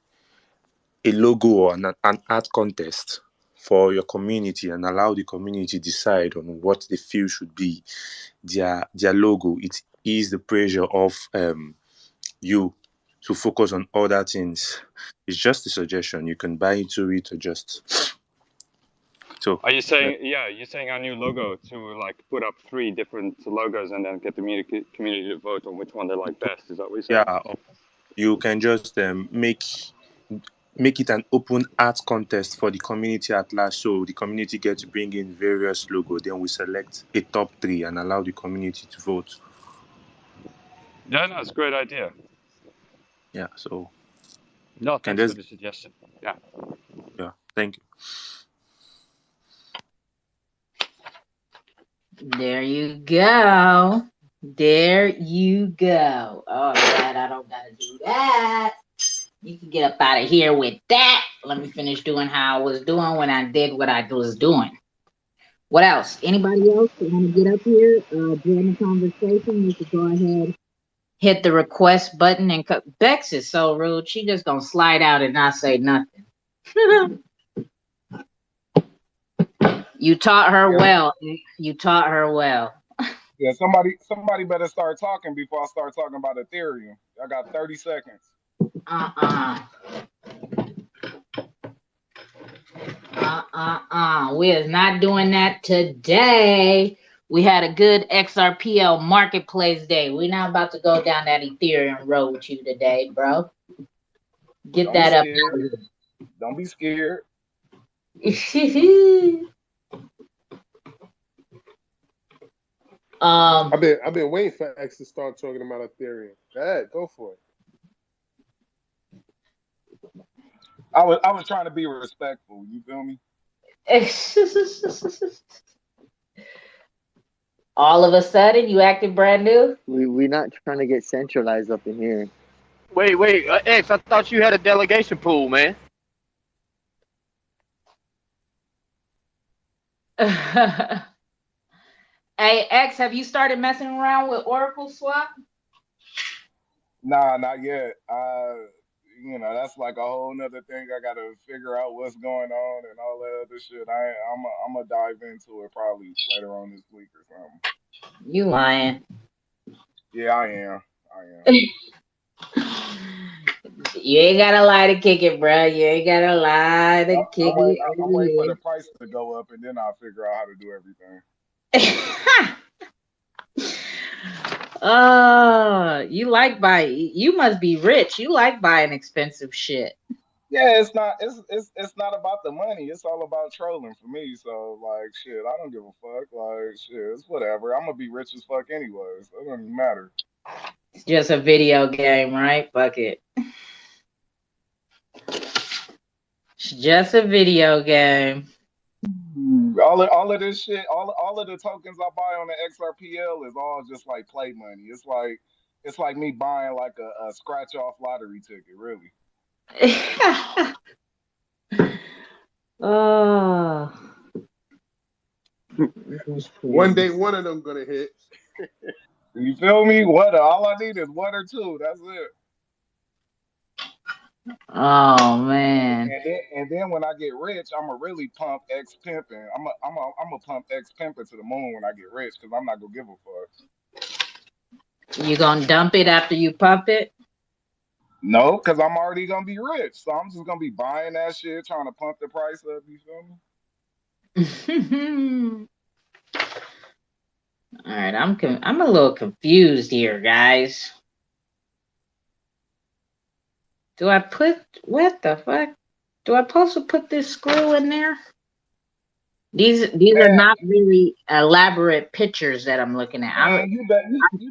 Speaker 22: logo or an art contest for your community and allow the community decide on what they feel should be their logo. It ease the pressure of you to focus on other things. It's just a suggestion. You can buy into it or just so.
Speaker 20: Are you saying you're saying our new logo to like put up 3 different logos and then get the community to vote on which one they like best? Is that what you're saying?
Speaker 22: Yeah, or you can just make it an open art contest for the community at large. So the community get to bring in various logos. Then we select a top 3 and allow the community to vote.
Speaker 20: Yeah, no, it's a great idea.
Speaker 22: Yeah. So
Speaker 20: No,
Speaker 22: can
Speaker 20: thanks for
Speaker 22: just
Speaker 20: the suggestion. Yeah.
Speaker 22: yeah. Thank you.
Speaker 1: There you go. There you go. All right, I don't gotta do that. You can get up out of here with that. Let me finish doing how I was doing when I did what I was doing. What else? Anybody else that want to get up here, join the conversation? You could go ahead, hit the request button, and Bex is so rude. She just gonna slide out and not say nothing. You taught her
Speaker 11: Yeah,
Speaker 1: well. You taught her well.
Speaker 11: yeah. Somebody better start talking before I start talking about Ethereum. I got 30 seconds.
Speaker 1: Uh-uh. We is not doing that today. We had a good XRPL marketplace day. We're not about to go down that Ethereum road with you today, bro. Get
Speaker 11: Don't be
Speaker 1: that up
Speaker 11: scared. Don't be scared.
Speaker 1: um,
Speaker 7: I've been waiting for X to start talking about Ethereum. Go ahead, go for it.
Speaker 11: I was trying to be respectful. You feel me?
Speaker 1: all of a sudden you acting brand new.
Speaker 8: We not trying to get centralized up in here.
Speaker 2: Wait, X. I thought you had a delegation pool, man.
Speaker 1: Hey X, have you started messing around with Oracle Swap?
Speaker 11: Nah, not yet. That's like a whole nother thing. I gotta figure out what's going on and all that other shit. I'm gonna dive into it probably later on this week or something.
Speaker 1: You lying.
Speaker 11: Yeah, I am. I am.
Speaker 1: You ain't gotta lie to kick it, bro. You ain't gotta lie to kick
Speaker 11: I'm waiting for the
Speaker 1: it.
Speaker 11: price to go up and then I'll figure out how to do everything.
Speaker 1: You like buying. You must be rich. You like buying expensive shit.
Speaker 11: Yeah, it's not about the money. It's all about trolling for me. So like shit, I don't give a fuck. Like shit, it's whatever. I'm gonna be rich as fuck anyway, so it doesn't even matter.
Speaker 1: It's just a video game, right? Fuck it. It's just a video game.
Speaker 11: All of this shit, all of the tokens I buy on the XRPL is all just like play money. It's like me buying like a scratch off lottery ticket, really.
Speaker 1: Oh.
Speaker 7: One day, one of them gonna hit.
Speaker 11: You feel me? All I need is one or two. That's it.
Speaker 1: Oh man.
Speaker 11: And then when I get rich, I'ma really pump X pimping. I'm a pump X pimping to the moon when I get rich because I'm not gonna give a fuck.
Speaker 1: You gonna dump it after you pump it?
Speaker 11: No, because I'm already gonna be rich, so I'm just gonna be buying that shit, trying to pump the price up. You feel me?
Speaker 1: All right, I'm a little confused here, guys. Do I put what the fuck? Do I supposed to put this screw in there? These are
Speaker 11: Man,
Speaker 1: not really elaborate pictures that I'm looking at.
Speaker 11: man, you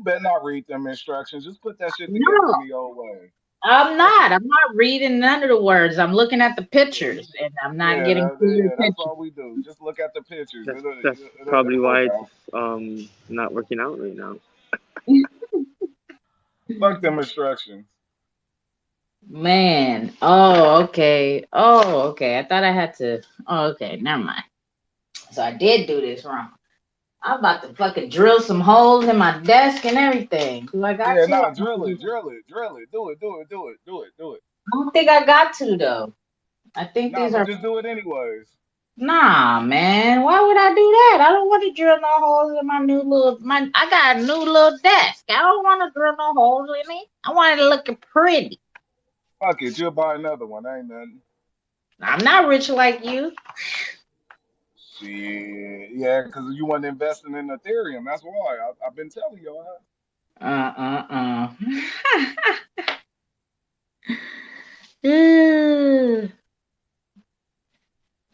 Speaker 11: bet not read them instructions. Just put that shit together
Speaker 1: No,
Speaker 11: in the old way.
Speaker 1: I'm
Speaker 11: Fuck
Speaker 1: not.
Speaker 11: it.
Speaker 1: I'm not reading none of the words. I'm looking at the pictures, and I'm not getting clear
Speaker 11: That's
Speaker 1: pictures.
Speaker 11: all we do. Just look at the pictures.
Speaker 21: That's
Speaker 11: It'll
Speaker 21: probably
Speaker 11: work
Speaker 21: why it's
Speaker 11: out.
Speaker 21: not working out right now.
Speaker 11: Fuck them instructions.
Speaker 1: Man. Oh, okay. Oh, okay. I thought I had to. Oh, okay. Never mind. So I did do this wrong. I'm about to fucking drill some holes in my desk and everything. Do I got
Speaker 11: Yeah,
Speaker 1: to?
Speaker 11: nah, drill it, drill it, drill it. Do it, do it, do it, do it, do it.
Speaker 1: I don't think I got to though. I think
Speaker 11: Nah,
Speaker 1: these
Speaker 11: but
Speaker 1: are.
Speaker 11: just do it anyways.
Speaker 1: Nah, man. Why would I do that? I don't want to drill no holes in my new little. I got a new little desk. I don't want to drill no holes in it. I want it looking pretty.
Speaker 11: Fuck it, you'll buy another one. Ain't nothing.
Speaker 1: I'm not rich like you.
Speaker 11: Shit, yeah, because you wasn't investing in Ethereum. That's why I've been telling you.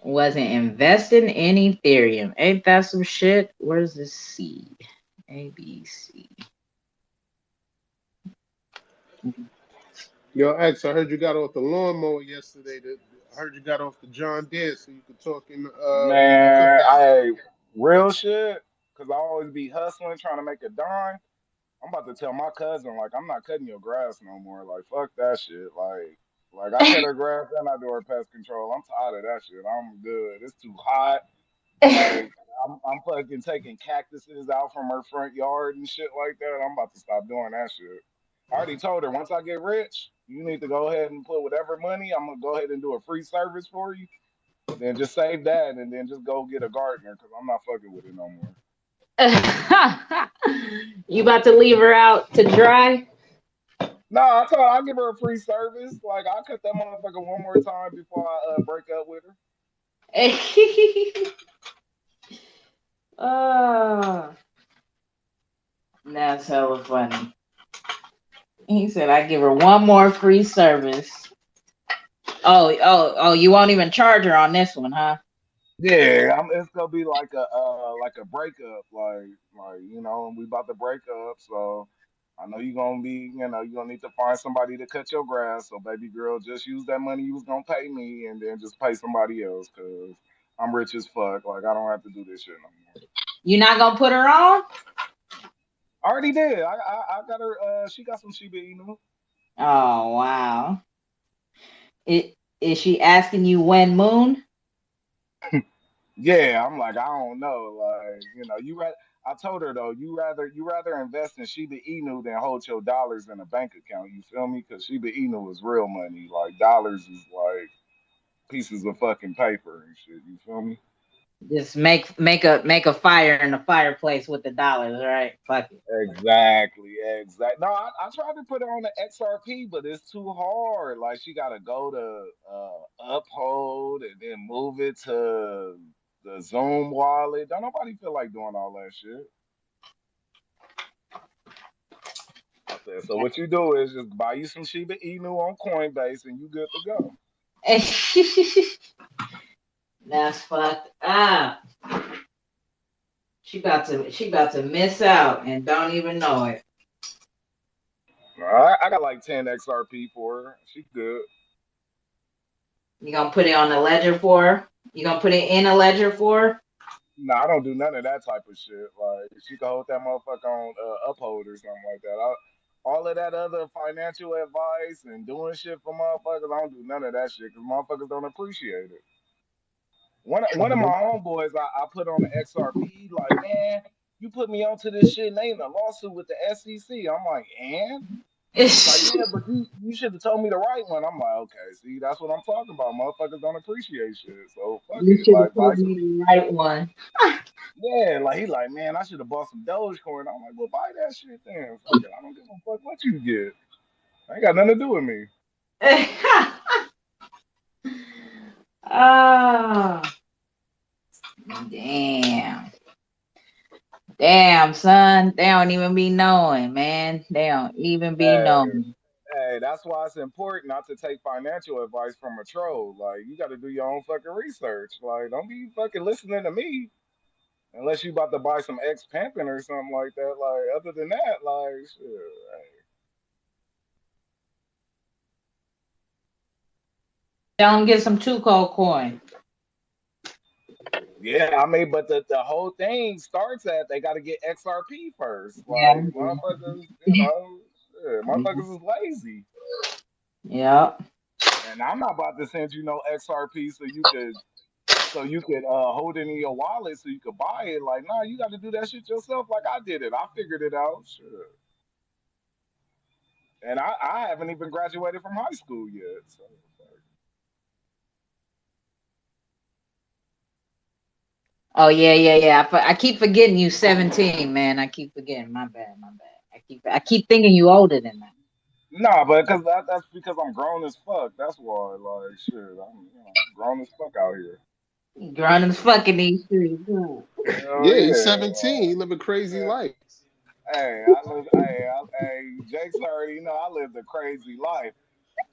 Speaker 1: Wasn't investing in Ethereum. Ain't that some shit? Where's the C? A B C.
Speaker 7: Yo, X, I heard you got off the lawnmower yesterday. I heard you got off the John Deere so you could talk in the
Speaker 11: Man,
Speaker 7: cookout.
Speaker 11: real shit, because I always be hustling, trying to make a dime. I'm about to tell my cousin, like, I'm not cutting your grass no more. Like, fuck that shit. Like I cut her grass and I do her pest control. I'm tired of that shit. I'm good. It's too hot. Like, I'm fucking taking cactuses out from her front yard and shit like that. I'm about to stop doing that shit. I already told her once I get rich. You need to go ahead and put whatever money. I'm gonna go ahead and do a free service for you, and then just save that, and then just go get a gardener because I'm not fucking with it no more.
Speaker 1: You about to leave her out to dry?
Speaker 11: No, I told her I'll give her a free service. Like I'll cut that motherfucker one more time before I break up with her.
Speaker 1: Oh, that's hella funny. He said I give her one more free service. Oh, you won't even charge her on this one, huh?
Speaker 11: Yeah, it's gonna be like a breakup, like we about to break up, so I know you're gonna be, you're gonna need to find somebody to cut your grass. So baby girl, just use that money you was gonna pay me, and then just pay somebody else, cause I'm rich as fuck. Like I don't have to do this shit no more.
Speaker 1: You not gonna put her on?
Speaker 11: I already did. I got her. She got some Shiba Inu.
Speaker 1: Oh wow. Is she asking you when moon?
Speaker 11: Yeah, I'm like, I don't know. Like, I told her though, you rather invest in Shiba Inu than hold your dollars in a bank account. You feel me? Because Shiba Inu is real money. Like dollars is like pieces of fucking paper and shit. You feel me?
Speaker 1: Just make a fire in the fireplace with the dollars, right? Fuck it.
Speaker 11: Exactly, exactly. No, I tried to put her on the XRP, but it's too hard. Like she gotta go to Uphold and then move it to the Zoom wallet. Don't nobody feel like doing all that shit. I said, so what you do is just buy you some Shiba Inu on Coinbase and you good to go.
Speaker 1: That's fucked up. She about to miss out and don't even know it.
Speaker 11: I got like 10 XRP for her. She good.
Speaker 1: You gonna put it on the ledger for her? You gonna put it in a ledger for her?
Speaker 11: No, I don't do none of that type of shit. Like she can hold that motherfucker on Uphold or something like that. All of that other financial advice and doing shit for motherfuckers, I don't do none of that shit because motherfuckers don't appreciate it. One of my homeboys I put on the XRP, like, man, you put me onto this shit and they in a lawsuit with the SEC. I'm like, and? He's like, yeah, but you should have told me the right one. I'm like, okay, see, that's what I'm talking about. Motherfuckers don't appreciate shit. So fuck
Speaker 1: You
Speaker 11: it.
Speaker 1: should have
Speaker 11: Like buy
Speaker 1: told
Speaker 11: some.
Speaker 1: me the right one.
Speaker 11: Yeah, like he like, man, I should have bought some Dogecoin. I'm like, well, buy that shit then. Fuck it. I don't give a fuck what you get. Ain't got nothing to do with me.
Speaker 1: Oh, damn. Damn, son. They don't even be knowing, man. They don't even be
Speaker 11: Hey,
Speaker 1: knowing.
Speaker 11: hey, that's why it's important not to take financial advice from a troll. Like, you got to do your own fucking research. Like, don't be fucking listening to me unless you about to buy some ex pimping or something like that. Like, other than that, like, shit.
Speaker 1: Tell them get some two cold coin.
Speaker 11: Yeah, I mean, but the whole thing starts at they got to get XRP first.
Speaker 1: Yeah.
Speaker 11: Like, motherfuckers, motherfuckers is lazy.
Speaker 1: Yeah.
Speaker 11: And I'm not about to send you no XRP so you could hold it in your wallet so you could buy it. Like, nah, you got to do that shit yourself. Like I did it. I figured it out. Sure. And I haven't even graduated from high school yet. So.
Speaker 1: Oh yeah. I keep forgetting you 17, man. I keep forgetting. My bad. I keep thinking you older than that.
Speaker 11: Nah, but that's because I'm grown as fuck. That's why. Like, shit, I'm grown as fuck out here.
Speaker 1: Grown as fucking these streets.
Speaker 11: Hell
Speaker 7: Yeah, he's
Speaker 11: yeah.
Speaker 7: 17. He live a crazy life.
Speaker 11: Hey, Jake's already know I lived a crazy life.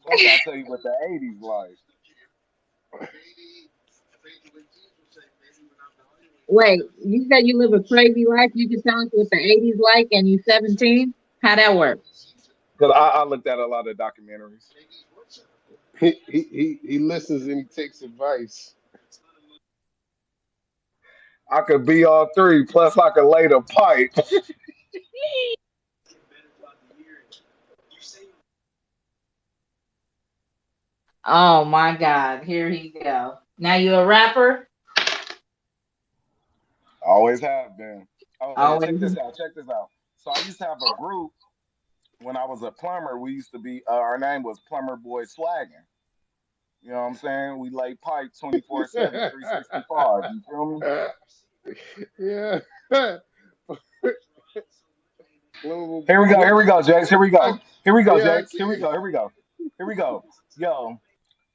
Speaker 11: Fuck, I tell you what the '80s life.
Speaker 1: Wait, you said you live a crazy life. You can tell us what the 80s like, and you 17. How that work?
Speaker 11: Cause I looked at a lot of documentaries.
Speaker 7: He listens and he takes advice.
Speaker 11: I could be all three, plus I could lay the pipe.
Speaker 1: Oh my God, here he go. Now you a rapper?
Speaker 11: Always have been. Oh yeah,
Speaker 1: Always.
Speaker 11: check this out. Check this out. So I used to have a group. when I was a plumber, we used to be our name was Plumber Boy Swaggin'. You know what I'm saying? We lay pipe 24/7, 365. You feel
Speaker 7: Yeah.
Speaker 11: me? Here we go, Jakes. Here we go. Here we go,
Speaker 7: Yeah, I
Speaker 11: Jakes. Here we
Speaker 7: see.
Speaker 11: go. Here we go. Here we go.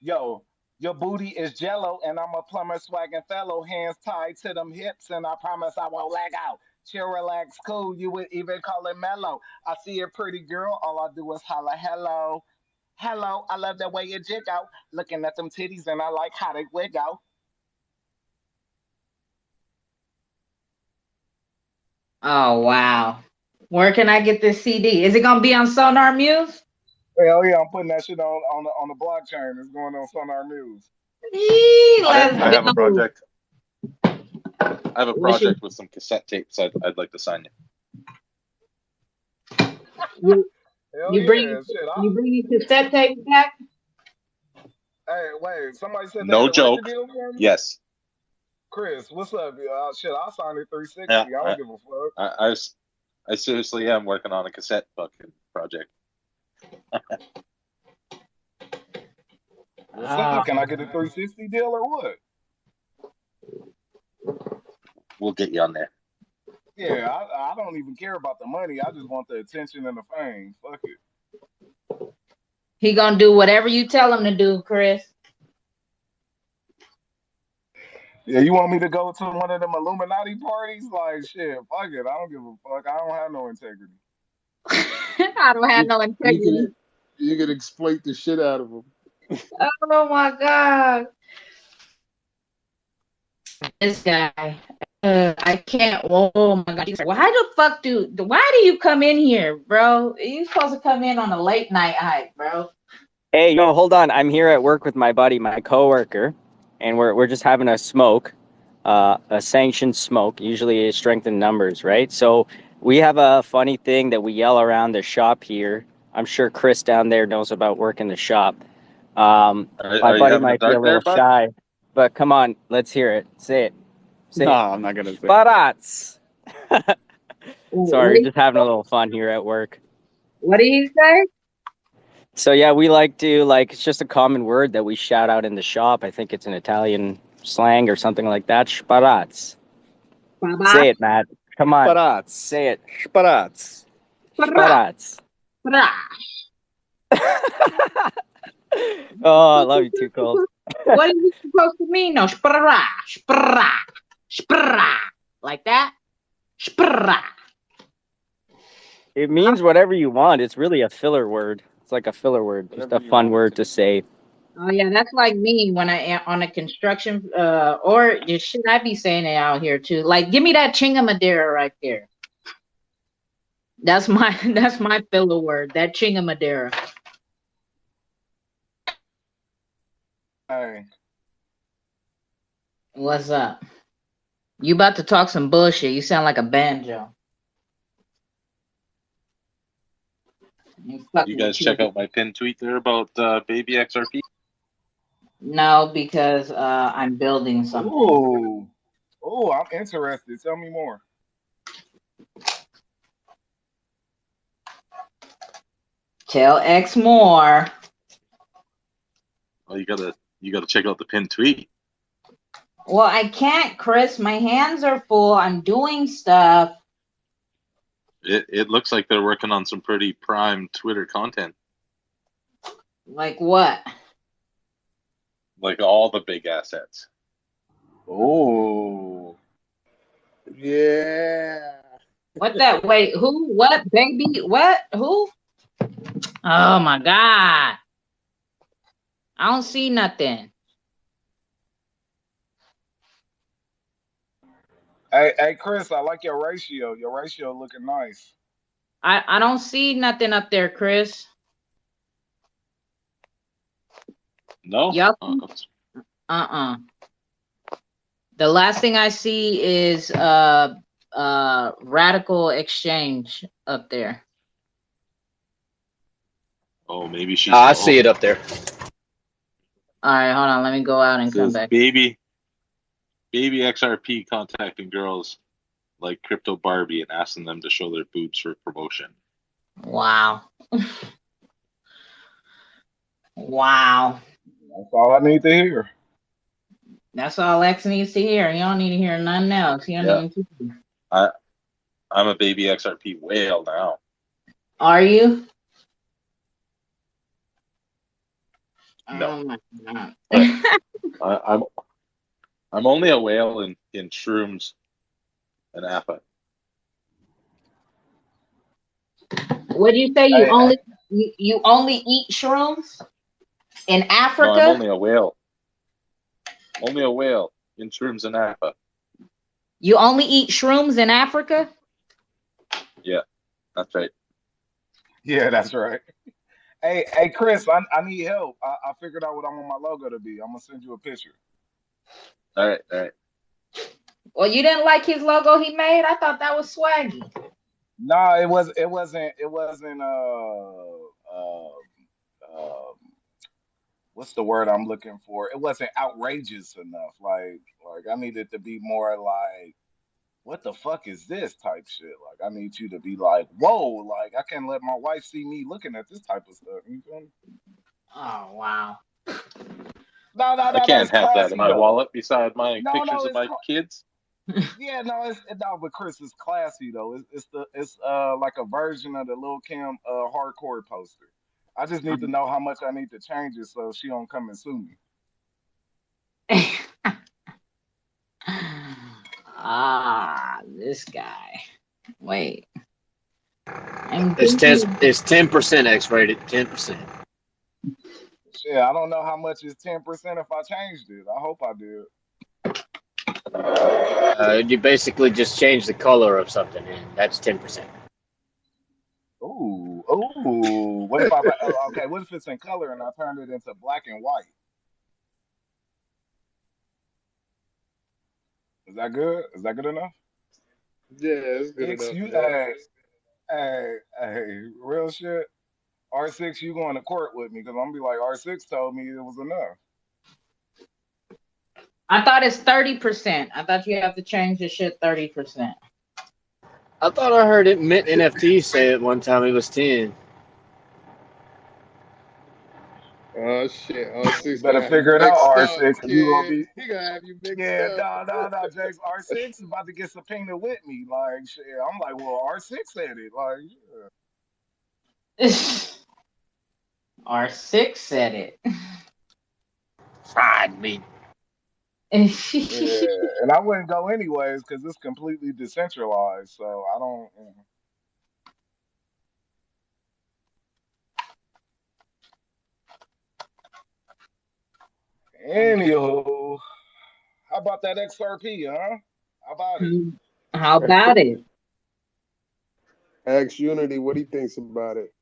Speaker 11: Yo, your booty is jello, and I'm a plumber swagging fellow, hands tied to them hips, and I promise I won't lag out. Chill, relax, cool, you would even call it mellow. I see a pretty girl, all I do is holla hello. Hello, I love the way you jig out. Looking at them titties, and I like how they wiggle.
Speaker 1: Oh wow. Where can I get this CD? Is it gonna be on Sonar Muse?
Speaker 11: Hell yeah, I'm putting that shit on the blockchain. It's going on Sonar News.
Speaker 1: Yee,
Speaker 14: I,
Speaker 1: let's
Speaker 14: I have a
Speaker 1: go.
Speaker 14: project. I have a
Speaker 1: What's your,
Speaker 14: project with some cassette tapes. I'd like to sign you.
Speaker 1: you
Speaker 11: Hell
Speaker 1: you bring
Speaker 11: yeah, shit.
Speaker 1: cassette tape back?
Speaker 11: Hey, wait, somebody said they had
Speaker 14: No
Speaker 11: a record
Speaker 14: joke.
Speaker 11: deal for me?
Speaker 14: Yes.
Speaker 11: Chris, what's up? Shit, I'll sign it
Speaker 14: Yeah.
Speaker 11: 360. I don't give a fuck.
Speaker 14: I seriously am working on a cassette fucking project.
Speaker 11: What's up? Can I get a 360 deal or what?
Speaker 14: We'll get you on there.
Speaker 11: Yeah, I don't even care about the money. I just want the attention and the fame. Fuck it.
Speaker 1: He gonna do whatever you tell him to do, Chris.
Speaker 11: Yeah, you want me to go to one of them Illuminati parties? Like, shit, fuck it. I don't give a fuck. I don't have no integrity.
Speaker 1: I don't have
Speaker 7: You,
Speaker 1: no
Speaker 7: you
Speaker 1: integrity.
Speaker 7: can you can exploit the shit out of them.
Speaker 1: Oh my god. This guy. I can't. Oh my god. Why the fuck why do you come in here, bro? You supposed to come in on a late night hype, bro.
Speaker 16: Hey, yo, hold on. I'm here at work with my buddy, my coworker, and we're just having a smoke, a sanctioned smoke. Usually it's strength in numbers, right? So we have a funny thing that we yell around the shop here. I'm sure Chris down there knows about working the shop. My
Speaker 14: Are you
Speaker 16: buddy
Speaker 14: having a
Speaker 16: might be a
Speaker 14: dart there,
Speaker 16: little
Speaker 14: bud?
Speaker 16: shy, but come on, let's hear it. Say it. Say
Speaker 2: No,
Speaker 16: it.
Speaker 2: I'm not gonna say.
Speaker 16: Sparats.
Speaker 1: What
Speaker 16: Sorry,
Speaker 1: do you
Speaker 16: just having a little fun here at work.
Speaker 1: What do you say?
Speaker 16: So yeah, we like to it's just a common word that we shout out in the shop. I think it's an Italian slang or something like that. Sparats.
Speaker 1: Baba.
Speaker 16: Say it, Matt. Come on.
Speaker 2: Sparats.
Speaker 16: Say it.
Speaker 2: Sparats.
Speaker 16: Sparats. Oh, I love you too, Cold.
Speaker 1: What are you supposed to mean? No, spra, spra, spra, like that. Spra.
Speaker 16: It means whatever you want. It's really a filler word. It's like a filler word, just a fun word to say.
Speaker 1: Oh yeah, that's like me when I am on a construction, or just shit. I be saying it out here too. Like, give me that chingamadera right there. That's my filler word. That chingamadera.
Speaker 11: Hey,
Speaker 1: What's up? You about to talk some bullshit? You sound like a banjo.
Speaker 14: You guys check out my pinned tweet there about baby XRP.
Speaker 1: No, because I'm building something.
Speaker 11: oh, I'm interested. Tell me more.
Speaker 1: Tell X more.
Speaker 14: Oh, you gotta check out the pinned tweet.
Speaker 1: Well, I can't, Chris. My hands are full. I'm doing stuff.
Speaker 14: It looks like they're working on some pretty prime Twitter content.
Speaker 1: Like what?
Speaker 14: Like all the big assets.
Speaker 11: Oh, yeah.
Speaker 1: What that? Wait, who? What? Baby? What? Who? Oh my god! I don't see nothing.
Speaker 11: Hey, Chris, I like your ratio. Your ratio looking nice.
Speaker 1: I don't see nothing up there, Chris.
Speaker 14: No.
Speaker 1: Yup. The last thing I see is Radical Exchange up there.
Speaker 14: Oh, maybe she's.
Speaker 2: I see it up there.
Speaker 1: All right, hold on. Let me go out and come back.
Speaker 14: Baby XRP contacting girls like Crypto Barbie and asking them to show their boobs for promotion.
Speaker 1: Wow. Wow.
Speaker 11: That's all I need to hear.
Speaker 1: That's all Lex needs to hear. You don't need to hear nothing else. You don't
Speaker 14: Yeah,
Speaker 1: even keep.
Speaker 14: I'm a baby XRP whale now.
Speaker 1: Are you?
Speaker 14: No,
Speaker 1: Oh my god.
Speaker 14: but I'm only a whale in shrooms and APA.
Speaker 1: What do you say?
Speaker 11: Hey, hey,
Speaker 1: You only eat shrooms in
Speaker 14: No, I'm
Speaker 1: Africa?
Speaker 14: only a whale. Only a whale in shrooms and APA.
Speaker 1: You only eat shrooms in Africa?
Speaker 14: Yeah, that's right.
Speaker 11: yeah, that's right. Hey, Chris, I need help. I figured out what I want my logo to be. I'm gonna send you a picture.
Speaker 14: All right, all right.
Speaker 1: Well, you didn't like his logo he made? I thought that was swaggy.
Speaker 11: No, it wasn't. What's the word I'm looking for? It wasn't outrageous enough. Like I needed to be more like, what the fuck is this type shit? Like I need you to be like, whoa, like I can't let my wife see me looking at this type of stuff. You feel me?
Speaker 1: Oh wow.
Speaker 11: No, no,
Speaker 14: I
Speaker 11: no, no. It's
Speaker 14: can't have that in
Speaker 11: classy
Speaker 14: my
Speaker 11: though.
Speaker 14: wallet beside my
Speaker 11: No,
Speaker 14: pictures
Speaker 11: no,
Speaker 14: of
Speaker 11: it's
Speaker 14: my kids.
Speaker 11: yeah, no, no, but Chris, it's classy though. It's like a version of the Lil Kim hardcore poster. I just need to know how much I need to change it so she don't come and sue me.
Speaker 1: Ah, this guy. Wait. I'm
Speaker 2: It's ten.
Speaker 1: thinking.
Speaker 2: It's 10% X-rated. 10%.
Speaker 11: Shit, I don't know how much is 10% if I changed it. I hope I did.
Speaker 2: You basically just change the color of something, and that's 10%.
Speaker 11: Ooh, ooh. What if okay? What if it's in color and I turned it into black and white? Is that good? Is that good enough?
Speaker 7: Yeah, it's good
Speaker 11: Six,
Speaker 7: enough.
Speaker 11: you,
Speaker 7: Yeah.
Speaker 11: hey, real shit. R6, you going to court with me because I'm gonna be like, R6 told me it was enough.
Speaker 1: I thought it's 30%. I thought you have to change the shit 30%.
Speaker 2: I thought I heard it Mint NFT say it one time. It was 10.
Speaker 7: Oh shit,
Speaker 11: You
Speaker 7: R6
Speaker 11: better
Speaker 7: gonna have you
Speaker 11: figure it out,
Speaker 7: mixed up,
Speaker 11: R6, because you gonna
Speaker 7: kid.
Speaker 11: be.
Speaker 7: He gonna have you mixed
Speaker 11: Yeah,
Speaker 7: up.
Speaker 11: no, James. R6 is about to get subpoenaed with me. Like, shit. I'm like, well, R6 said it. Like,
Speaker 1: R6 said it.
Speaker 2: Fried meat.
Speaker 11: yeah. And I wouldn't go anyways because it's completely decentralized. So I don't. Anywho, how about that XRP, huh? How about it?
Speaker 1: How about it?
Speaker 7: Ask Unity what he thinks about it.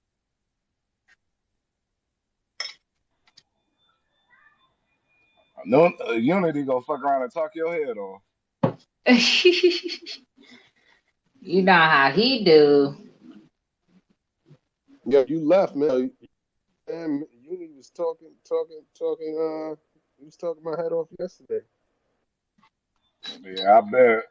Speaker 11: No, Unity gonna fuck around and talk your head off.
Speaker 1: You know how he do.
Speaker 7: Yeah, you left, man. And Unity was talking. He was talking my head off yesterday.
Speaker 11: Yeah, I bet.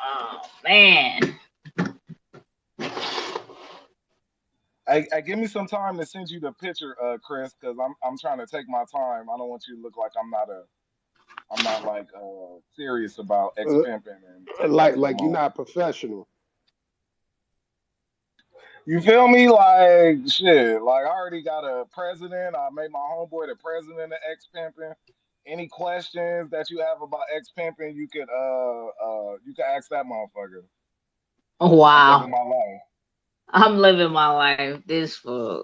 Speaker 1: Oh man.
Speaker 11: Hey, give me some time to send you the picture, Chris, because I'm trying to take my time. I don't want you to look like I'm not like serious about ex
Speaker 7: Uh,
Speaker 11: pimping and taking it too
Speaker 7: like you're
Speaker 11: long.
Speaker 7: not professional.
Speaker 11: You feel me? Like shit. Like I already got a president. I made my homeboy the president of ex pimping. Any questions that you have about ex pimping, you could ask that motherfucker. I'm living
Speaker 1: Wow.
Speaker 11: my life.
Speaker 1: I'm living my life. This fool.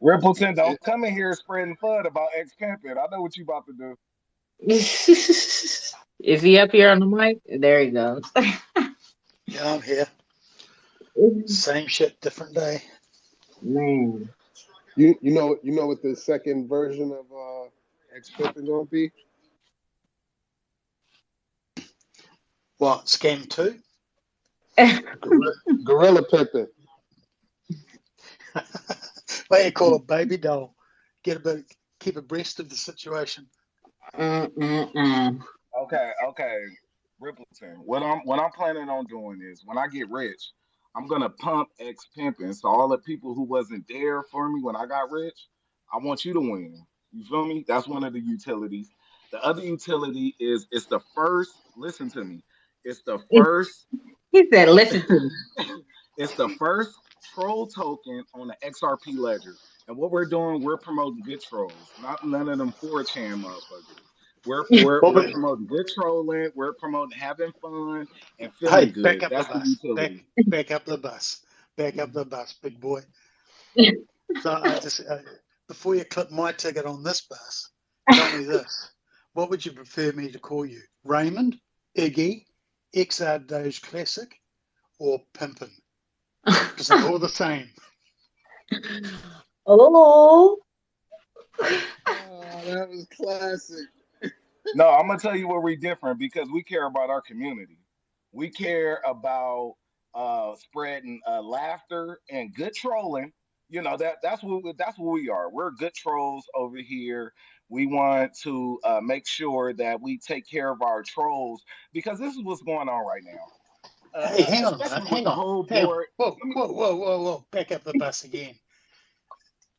Speaker 11: Rippleton, don't come in here spreading FUD about ex pimping. I know what you about to do.
Speaker 1: Is he up here on the mic? There he goes.
Speaker 19: Yeah, I'm here. Same shit, different day.
Speaker 1: Man.
Speaker 7: You know what the second version of ex pimping gonna be?
Speaker 19: What, Scam 2?
Speaker 7: Gorilla pimping.
Speaker 19: What you call a baby doll? Get a bit, keep abreast of the situation.
Speaker 11: Oh Okay. Rippleton. What I'm planning on doing is when I get rich, I'm gonna pump X pimping. So all the people who wasn't there for me when I got rich, I want you to win. You feel me? That's one of the utilities. The other utility is it's the first. Listen to me. It's the first.
Speaker 1: He said, "Listen to me."
Speaker 11: It's the first troll token on the XRP ledger. And what we're doing, we're promoting good trolls, not none of them 4chan motherfuckers. We're we're
Speaker 19: What
Speaker 11: we're
Speaker 19: would,
Speaker 11: promoting good trolling. We're promoting having fun and
Speaker 19: hey,
Speaker 11: feeling
Speaker 19: back
Speaker 11: good.
Speaker 19: up the
Speaker 11: That's the
Speaker 19: bus.
Speaker 11: utility.
Speaker 19: Back up the bus. Back up the bus, big boy. So I just before you clip my ticket on this bus, tell me this: what would you prefer me to call you? Raymond, Iggy, XR Doge Classic, or Pimpin? Because they're all the same.
Speaker 1: Oh,
Speaker 7: Oh, that was classic.
Speaker 11: No, I'm gonna tell you where we're different because we care about our community. We care about spreading laughter and good trolling. You know that's what we are. We're good trolls over here. We want to make sure that we take care of our trolls because this is what's going on right now.
Speaker 19: Hey, hang on a minute.
Speaker 11: Especially with
Speaker 19: Hang
Speaker 11: the
Speaker 19: on.
Speaker 11: whole
Speaker 19: Hang on.
Speaker 11: board.
Speaker 19: Whoa,
Speaker 11: Let me.
Speaker 19: whoa, whoa, whoa, whoa. Back up the bus again.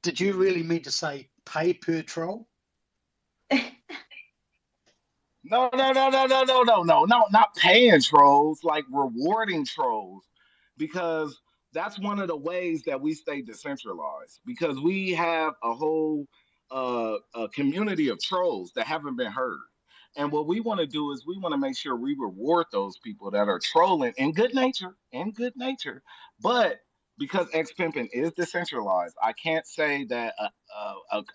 Speaker 19: Did you really mean to say pay per troll?
Speaker 11: No, not paying trolls, like rewarding trolls, because that's one of the ways that we stay decentralized. Because we have a whole a community of trolls that haven't been heard, and what we want to do is we want to make sure we reward those people that are trolling in good nature, but. Because X Pimpin is decentralized, I can't say that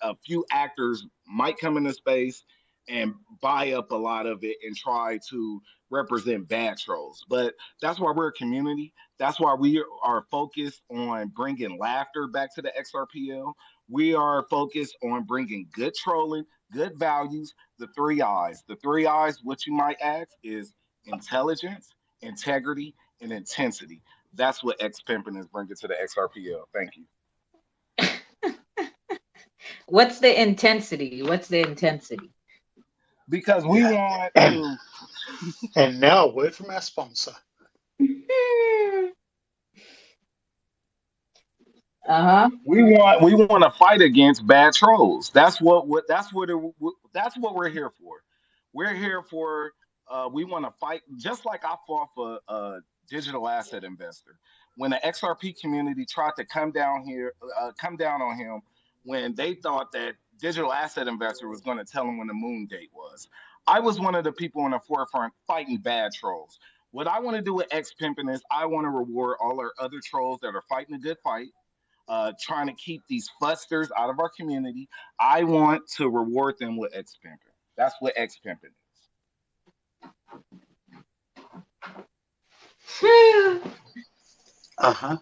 Speaker 11: a few actors might come into space and buy up a lot of it and try to represent bad trolls. But that's why we're a community. That's why we are focused on bringing laughter back to the XRPL. We are focused on bringing good trolling, good values, the three I's. The three I's, what you might ask, is intelligence, integrity, and intensity. That's what X Pimpin is bringing to the XRPL. Thank you.
Speaker 1: what's the intensity? What's the intensity?
Speaker 11: Because we
Speaker 19: Yeah.
Speaker 11: want
Speaker 19: And
Speaker 11: to.
Speaker 19: and now a word from our sponsor.
Speaker 1: Uh-huh.
Speaker 11: We want to fight against bad trolls. That's what we're here for. We're here for we want to fight just like I fought for a digital asset investor when the XRP community tried to come down on him when they thought that digital asset investor was going to tell him when the moon date was. I was one of the people in the forefront fighting bad trolls. What I want to do with X Pimpin is I want to reward all our other trolls that are fighting a good fight, trying to keep these fusters out of our community. I want to reward them with X Pimping. That's what X Pimping
Speaker 1: Hey,
Speaker 19: Uh-huh.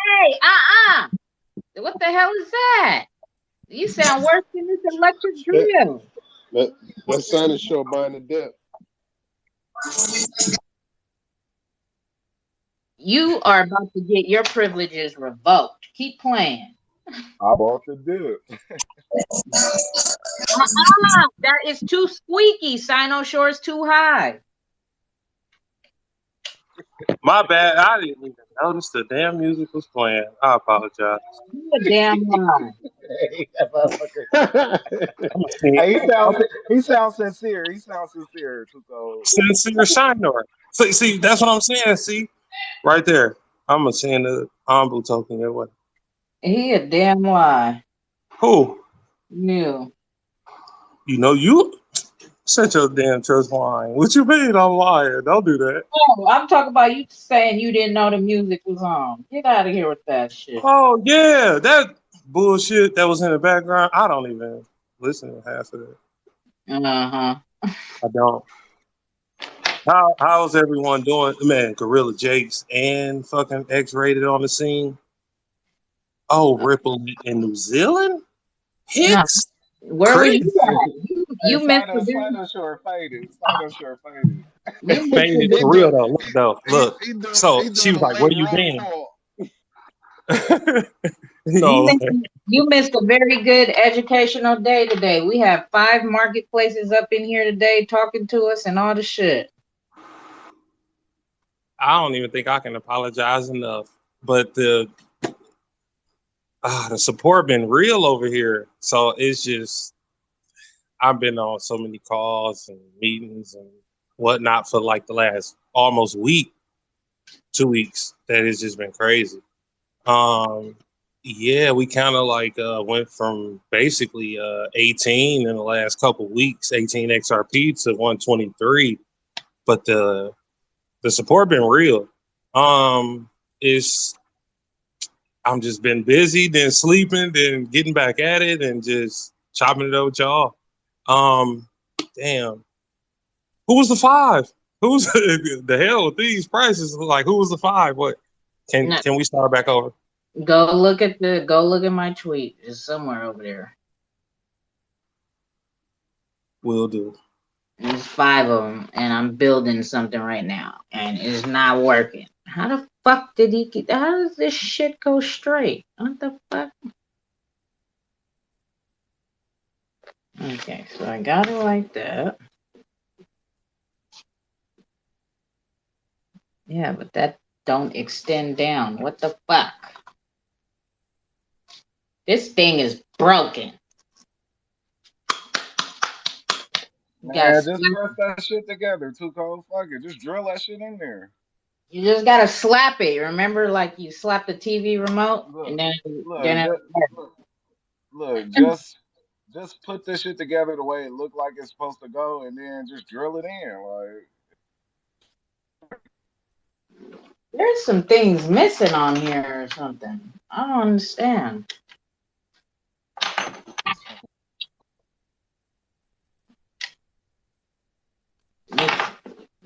Speaker 1: hey, what the hell is that? You sound worse than this electric
Speaker 7: That,
Speaker 1: drill.
Speaker 7: that Santa show buying the dip.
Speaker 1: You are about to get your privileges revoked. Keep playing.
Speaker 11: I bought the dip.
Speaker 1: That is too squeaky. Sino Shore's too high.
Speaker 12: My bad. I didn't even notice the damn music was playing. I apologize.
Speaker 1: You a damn lie.
Speaker 11: Hey, that motherfucker.
Speaker 12: I'm a sing-
Speaker 11: Hey,
Speaker 12: I'm
Speaker 11: he sounds sincere. He sounds sincere. Tuco.
Speaker 12: sincere shiner. See, that's what I'm saying. See, right there. I'm a saying the humble token that way.
Speaker 1: He a damn lie.
Speaker 12: Who?
Speaker 1: You.
Speaker 12: You know you set your damn church line. What you mean I'm lying? Don't do that.
Speaker 1: Oh, I'm talking about you saying you didn't know the music was on. Get out of here with that shit.
Speaker 12: Oh yeah, that bullshit that was in the background. I don't even listen to half of it.
Speaker 1: Uh-huh.
Speaker 12: I don't. How's everyone doing? Man, Gorilla Jakes and fucking X-rated on the scene. Oh, Ripple in New Zealand
Speaker 1: Huh.
Speaker 12: hits.
Speaker 1: Where were
Speaker 12: Crazy.
Speaker 1: you at?
Speaker 11: Hey,
Speaker 1: You missed the business.
Speaker 11: Sino Shore faded. Sino Shore faded.
Speaker 1: You missed the
Speaker 12: Faded for
Speaker 1: business.
Speaker 12: real though. Look though. Look.
Speaker 7: He
Speaker 12: So
Speaker 7: doing
Speaker 12: she was
Speaker 7: a
Speaker 12: like, "Where
Speaker 7: late
Speaker 12: you
Speaker 7: roll
Speaker 12: been?"
Speaker 7: call.
Speaker 1: You
Speaker 12: No,
Speaker 1: missed, you missed a very good educational day today. We have 5 marketplaces up in here today talking to us and all the shit.
Speaker 12: I don't even think I can apologize enough. But the support been real over here. So it's just I've been on so many calls and meetings and whatnot for like the last almost week, 2 weeks. That it's just been crazy. Um, yeah, we kind of like went from basically 18 in the last couple weeks, 18 XRP to 123. But the support been real. It's I'm just been busy, then sleeping, then getting back at it, and just chopping it up with y'all. Um, damn, who was the 5? Who's the hell with these prices? Like, who was the 5? What?
Speaker 1: No,
Speaker 12: Can we start back over?
Speaker 1: go look at my tweet. It's somewhere over there.
Speaker 12: Will do.
Speaker 1: There's 5 of them, and I'm building something right now, and it's not working. How the fuck did he get? How does this shit go straight? What the fuck? Okay, so I got it like that. Yeah, but that don't extend down. What the fuck? This thing is broken.
Speaker 11: Man, just press that shit together, too cold. Fuck it. Just drill that shit in there.
Speaker 1: You just gotta slap it. Remember, like you slap the TV remote,
Speaker 11: Look,
Speaker 1: and then
Speaker 11: look,
Speaker 1: it
Speaker 11: just, look, just put this shit together the way it looked like it's supposed to go, and then just drill it in. Like,
Speaker 1: there's some things missing on here or something. I don't understand.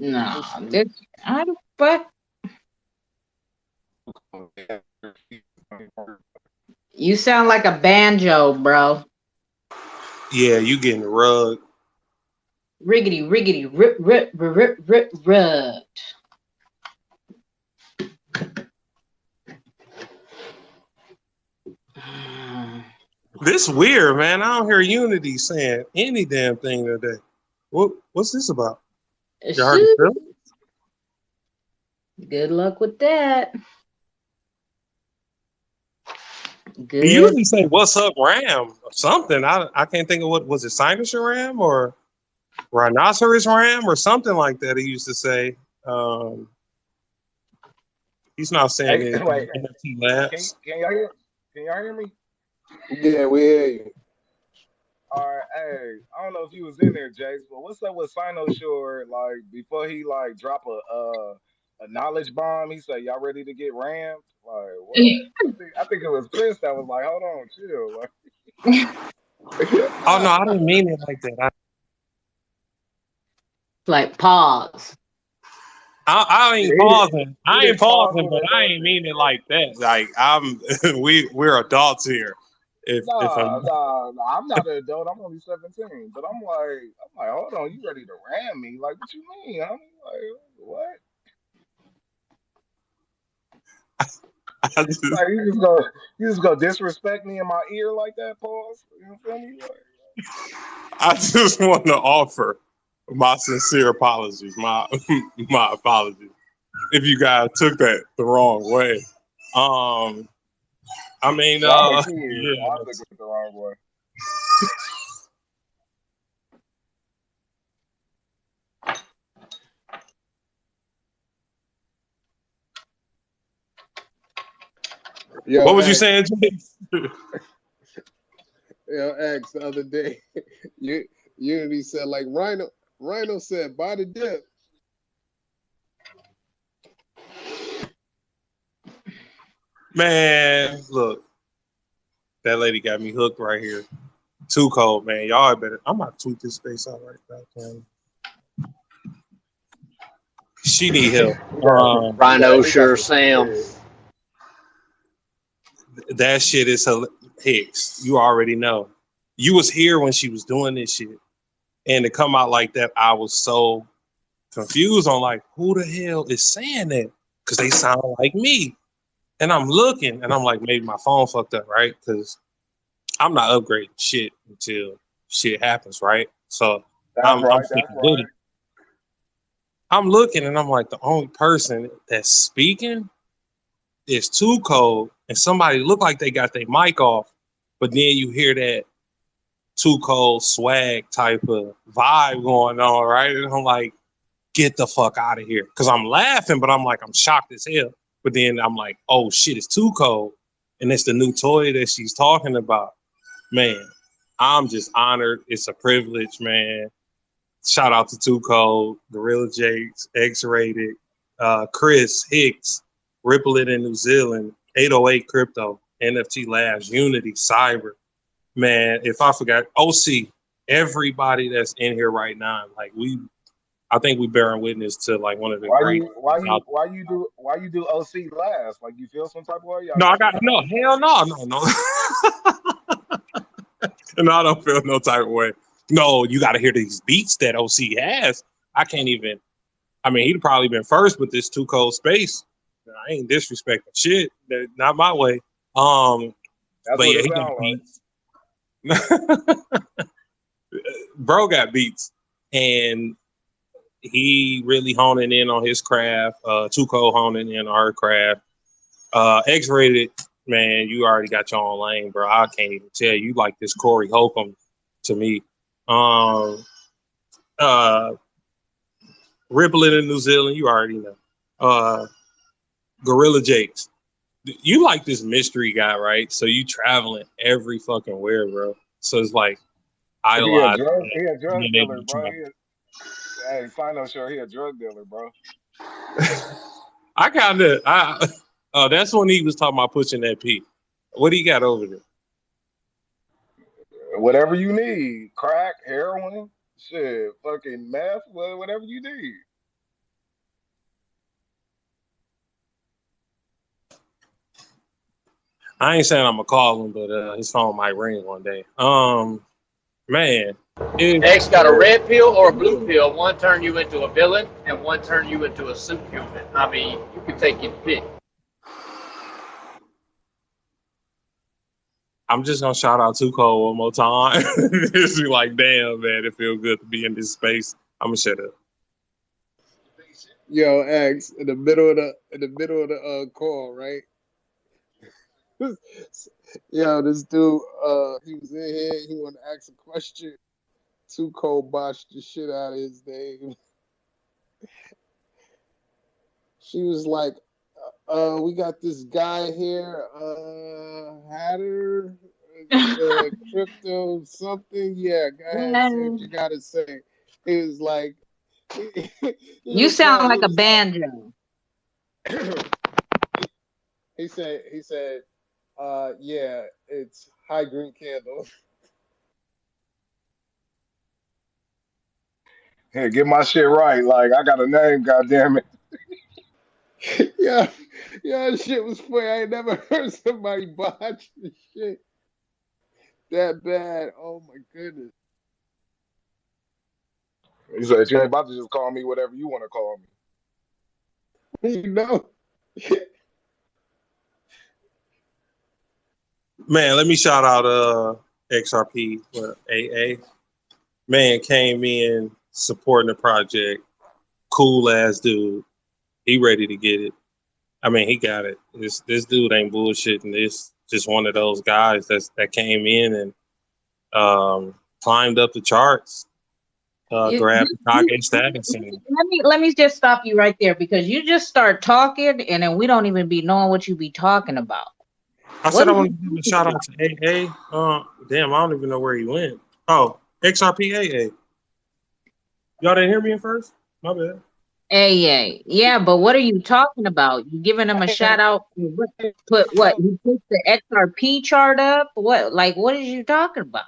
Speaker 1: No, this how the fuck? You sound like a banjo, bro.
Speaker 12: Yeah, you getting rugged.
Speaker 1: Riggedy, riggedy, rip, rip, rip, rip, rip, rubbed.
Speaker 12: This weird, man. I don't hear Unity saying any damn thing today. What's this about? You heard the film?
Speaker 1: Good luck with that.
Speaker 12: He
Speaker 1: Good.
Speaker 12: usually say "What's up, Ram?" or something. I can't think of what was it, Signature Ram or Rhinoceros Ram or something like that. He used to say. He's not saying
Speaker 11: hey,
Speaker 12: anything.
Speaker 11: wait,
Speaker 12: NFT
Speaker 11: can
Speaker 12: Labs.
Speaker 11: can y'all hear? Can y'all hear me?
Speaker 22: Yeah, we hear you.
Speaker 11: All right, hey, I don't know if you was in there, Jace, but what's up with Shore? Like before he like drop a knowledge bomb, he said, "Y'all ready to get rammed?" Like what? I think it was Chris that was like, "Hold on, chill."
Speaker 12: Oh no, I didn't mean it like that.
Speaker 1: Like pause.
Speaker 12: I ain't
Speaker 11: Yeah,
Speaker 12: pausing.
Speaker 11: he
Speaker 12: I ain't
Speaker 11: didn't pause
Speaker 12: pausing,
Speaker 11: on
Speaker 12: but
Speaker 11: that
Speaker 12: I ain't
Speaker 11: nothing.
Speaker 12: mean it like that. Like we're adults here. If
Speaker 11: Nah,
Speaker 12: I'm
Speaker 11: nah, nah, I'm not an adult. I'm only 17. But I'm like, hold on, you ready to ram me? Like, what you mean? I'm like, what?
Speaker 12: I just
Speaker 11: Like, you just go disrespect me in my ear like that? Pause. You feel me? Like,
Speaker 12: I just want to offer my sincere apologies. My my apologies if you guys took that the wrong way. Um, I mean,
Speaker 11: yeah, I'm a kid, so I
Speaker 12: yeah,
Speaker 11: took it the wrong way.
Speaker 12: what
Speaker 7: Yo,
Speaker 12: was you
Speaker 7: X.
Speaker 12: saying, James?
Speaker 7: Yo, X. The other day, you Unity said like Rhino. Rhino said, "Buy the dip."
Speaker 12: Man, look, that lady got me hooked right here. Too cold, man. Y'all better. I'm about to tweet this space out right back, man. She need help.
Speaker 2: Rhino
Speaker 11: He got
Speaker 2: sure
Speaker 11: the
Speaker 2: Sam.
Speaker 11: spirit.
Speaker 12: That shit is Hicks. You already know. You was here when she was doing this shit, and to come out like that, I was so confused on like who the hell is saying that because they sound like me. And I'm looking, and I'm like, maybe my phone fucked up, right? Because I'm not upgrading shit until shit happens, right? So
Speaker 11: That's
Speaker 12: I'm
Speaker 11: right. That's
Speaker 12: sticking with
Speaker 11: right.
Speaker 12: it. I'm looking, and I'm like, the only person that's speaking is Too Cold, and somebody look like they got their mic off, but then you hear that Too Cold swag type of vibe going on, right? And I'm like, get the fuck out of here. Because I'm laughing, but I'm like, I'm shocked as hell. But then I'm like, oh shit, it's Too Cold. And it's the new toy that she's talking about. Man, I'm just honored. It's a privilege, man. Shout out to Too Cold, Gorilla Jakes, X-Rated, Chris Hicks, Ripple It in New Zealand, 808 Crypto, NFT Labs, Unity, Cyber. Man, if I forgot, OC, everybody that's in here right now, like I think we bearing witness to like one of the
Speaker 11: Why
Speaker 12: great.
Speaker 11: you why you why you do why you do OC last? Like you feel some type of way? Y'all
Speaker 12: No, I
Speaker 11: just
Speaker 12: got no, hell no, no, no. No, I don't feel no type of way. No, you got to hear these beats that OC has. I can't even. I mean, he'd probably been first with this Too Cold Space. I ain't disrespecting shit. Not my way.
Speaker 11: that's
Speaker 12: But
Speaker 11: what
Speaker 12: yeah,
Speaker 11: it
Speaker 12: he got
Speaker 11: sounds like.
Speaker 12: beats. Bro got beats, and he really honing in on his craft. Too Cold honing in on her craft. X-Rated, man, you already got your own lane, bro. I can't even tell you like this Corey Holcomb to me. Um, uh, Ripple It in New Zealand, you already know. Gorilla Jakes, you like this mystery guy, right? So you traveling every fucking where, bro. So it's like idolizing that,
Speaker 11: He a drug
Speaker 12: being able
Speaker 11: dealer,
Speaker 12: to
Speaker 11: bro.
Speaker 12: travel.
Speaker 11: Hey, Fino sure he a drug dealer, bro.
Speaker 12: I kind of, that's when he was talking about pushing that P. What do you got over there?
Speaker 11: Whatever you need. Crack, heroin, shit, fucking meth, whatever you need.
Speaker 12: I ain't saying I'm gonna call him, but his phone might ring one day. Man,
Speaker 15: X got a red pill or a blue pill. One turn you into a villain, and one turn you into a superhuman. I mean, you can take your pick.
Speaker 12: I'm just gonna shout out Too Cold one more time. It's like, damn, man, it feels good to be in this space. I'm gonna shut up.
Speaker 7: Yo, X, in the middle of the call, right? Yo, this dude, he was in here. He wanted to ask a question. Too Cold botched the shit out of his name. She was like, we got this guy here, Hatter, crypto something. Yeah, go ahead, say what you gotta say. He was like, he
Speaker 18: You
Speaker 7: was like,
Speaker 18: sound like a banjo.
Speaker 7: he said, yeah, it's high green candle.
Speaker 11: Hey, get my shit right. Like I got a name, goddamn it.
Speaker 7: Yeah, yeah, that shit was funny. I ain't never heard somebody botch the shit that bad. Oh my goodness.
Speaker 11: He said, you ain't about to just call me whatever you want to call me.
Speaker 7: You know?
Speaker 12: Man, let me shout out XRP AA. Man came in supporting the project. Cool ass dude. He ready to get it. I mean, he got it. This dude ain't bullshitting. This just one of those guys that came in and climbed up the charts, grabbed the Kage status, and
Speaker 18: Let me just stop you right there because you just start talking and then we don't even be knowing what you be talking about.
Speaker 12: I
Speaker 18: What
Speaker 12: said I
Speaker 18: is
Speaker 12: want
Speaker 18: you
Speaker 12: to give a
Speaker 18: talking
Speaker 12: shout out
Speaker 18: about?
Speaker 12: to AA. Damn, I don't even know where he went. Oh, XRP AA. Y'all didn't hear me at first? My bad.
Speaker 18: Hey, yeah, but what are you talking about? You giving him a shout out? Put what? You put the XRP chart up? What? Like, what is you talking about?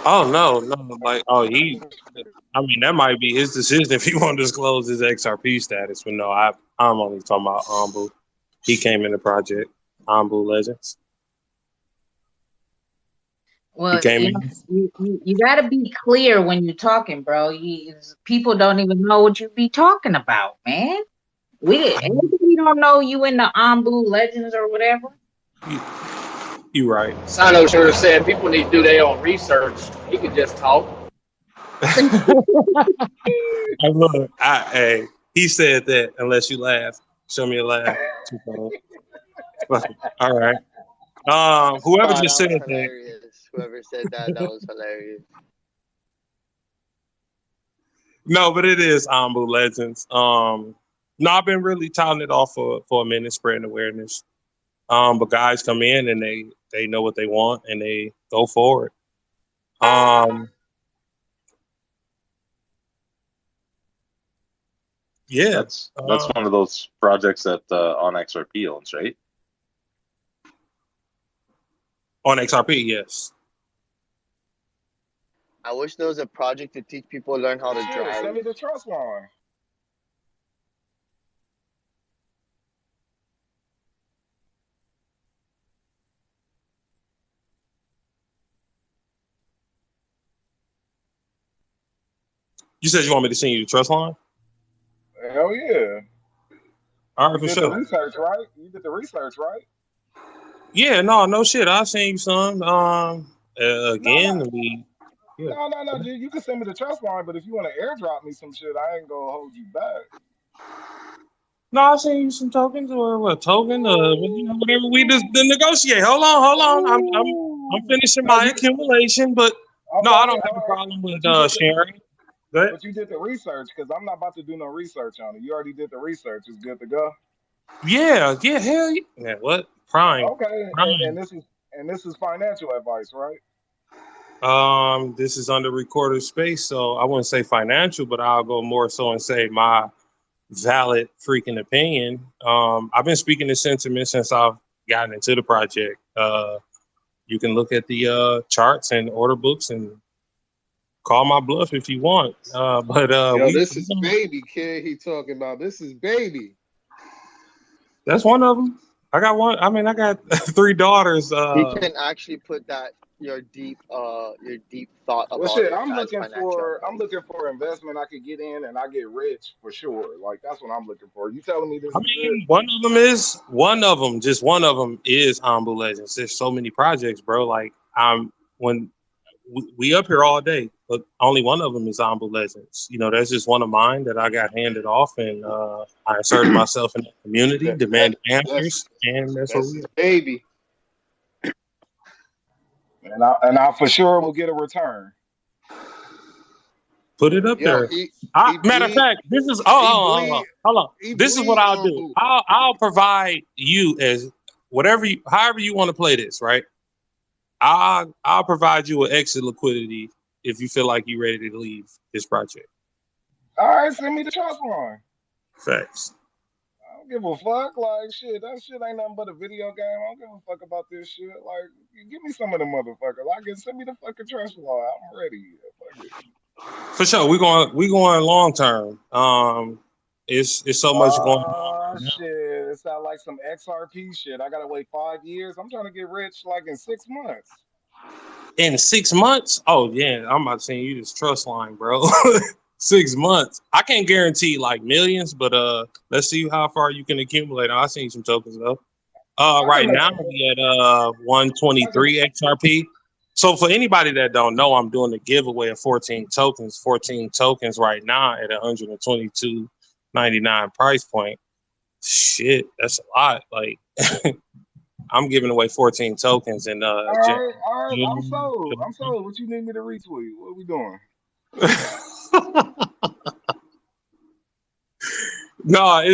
Speaker 12: Oh no, like I mean that might be his decision if he want to disclose his XRP status, but no, I'm only talking about Ambu. He came in the project, Ambu Legends. He
Speaker 18: Well,
Speaker 12: came
Speaker 18: you know,
Speaker 12: in.
Speaker 18: you got to be clear when you're talking, bro. People don't even know what you be talking about, man. Everybody he don't know you in the Ambu Legends or whatever.
Speaker 3: You right.
Speaker 15: Sino should have said people need to do their own research. He could just talk.
Speaker 12: Look, hey, he said that unless you laugh. Show me a laugh. Too cold. All right. Whoever
Speaker 8: Oh,
Speaker 12: just
Speaker 8: that
Speaker 12: said
Speaker 8: was
Speaker 12: that.
Speaker 8: hilarious. Whoever said that, that was hilarious.
Speaker 12: No, but it is Ambu Legends. No, I've been really touting it off for a minute, spreading awareness. But guys come in and they know what they want and they go forward. Yeah.
Speaker 14: That's one of those projects that on Xrp owns, right?
Speaker 12: On XRP, yes.
Speaker 8: I wish there was a project to teach people to learn how to
Speaker 11: Shit,
Speaker 8: drive.
Speaker 11: send me the trust line.
Speaker 12: You said you want me to send you the trust line?
Speaker 11: Hell yeah.
Speaker 12: All right,
Speaker 11: You
Speaker 12: for
Speaker 11: did
Speaker 12: sure.
Speaker 11: the research, right? You did the research, right?
Speaker 12: Yeah, no shit. I'll send you some. Again,
Speaker 11: No,
Speaker 12: yeah.
Speaker 11: no. You can send me the trust line, but if you want to airdrop me some shit, I ain't gonna hold you back.
Speaker 12: No, I'll send you some tokens or what token, whatever we just negotiate. Hold on. I'm finishing
Speaker 11: No,
Speaker 12: my
Speaker 11: you.
Speaker 12: accumulation, but no, I don't
Speaker 11: Okay,
Speaker 12: have a
Speaker 11: all right.
Speaker 12: problem with
Speaker 11: But you did the,
Speaker 12: sharing. But
Speaker 11: but you did the research because I'm not about to do no research on it. You already did the research. It's good to go.
Speaker 12: yeah, hell yeah. Yeah, what? Prime.
Speaker 11: Okay, and this is financial advice, right?
Speaker 12: This is under recorded space, so I wouldn't say financial, but I'll go more so and say my valid freaking opinion. I've been speaking this sentiment since I've gotten into the project. You can look at the charts and order books and call my bluff if you want.
Speaker 7: Yo, this is baby kid. He talking about this is baby.
Speaker 12: That's one of them. I got one. I mean, I got 3 daughters.
Speaker 8: He can actually put that your deep thought
Speaker 11: Well,
Speaker 8: about
Speaker 11: shit,
Speaker 8: it as financial
Speaker 11: I'm
Speaker 8: advice.
Speaker 11: looking for investment I could get in and I get rich for sure. Like that's what I'm looking for. You telling me this
Speaker 12: I
Speaker 11: is it?
Speaker 12: mean, just one of them is Humble Legends. There's so many projects, bro. Like when we up here all day, but only one of them is Humble Legends. You know, that's just one of mine that I got handed off, and I inserted myself in the community, demanded answers, and that's what
Speaker 7: That's
Speaker 12: we
Speaker 7: his
Speaker 12: are.
Speaker 7: baby.
Speaker 11: And I for sure will get a return.
Speaker 12: Put it up
Speaker 7: Yo,
Speaker 12: there. Matter of fact, this is hold on.
Speaker 7: he
Speaker 12: This is what
Speaker 7: bleed
Speaker 12: I'll do.
Speaker 7: humble.
Speaker 12: I'll provide you as however you want to play this, right? I'll provide you with exit liquidity if you feel like you're ready to leave this project.
Speaker 11: All right, send me the trust line.
Speaker 12: Facts.
Speaker 11: I don't give a fuck. Like shit, that shit ain't nothing but a video game. I don't give a fuck about this shit. Like, give me some of the motherfuckers. I can send me the fucking trust line. I'm ready. Fuck it.
Speaker 12: For sure, we going long term. It's so much going on right now.
Speaker 11: Shit, it sound like some XRP shit. I gotta wait 5 years. I'm trying to get rich like in 6 months.
Speaker 12: In 6 months, oh yeah, I'm about to send you this trust line, bro. 6 months. I can't guarantee like millions, but let's see how far you can accumulate. I'll send you some tokens though. Right now we at 123 XRP. So for anybody that don't know, I'm doing a giveaway of 14 tokens. 14 tokens right now at 122.99 price point. Shit, that's a lot. Like I'm giving away 14 tokens and
Speaker 11: All right. I'm sold. I'm sold. What you need me to retweet? What are we doing?
Speaker 12: No,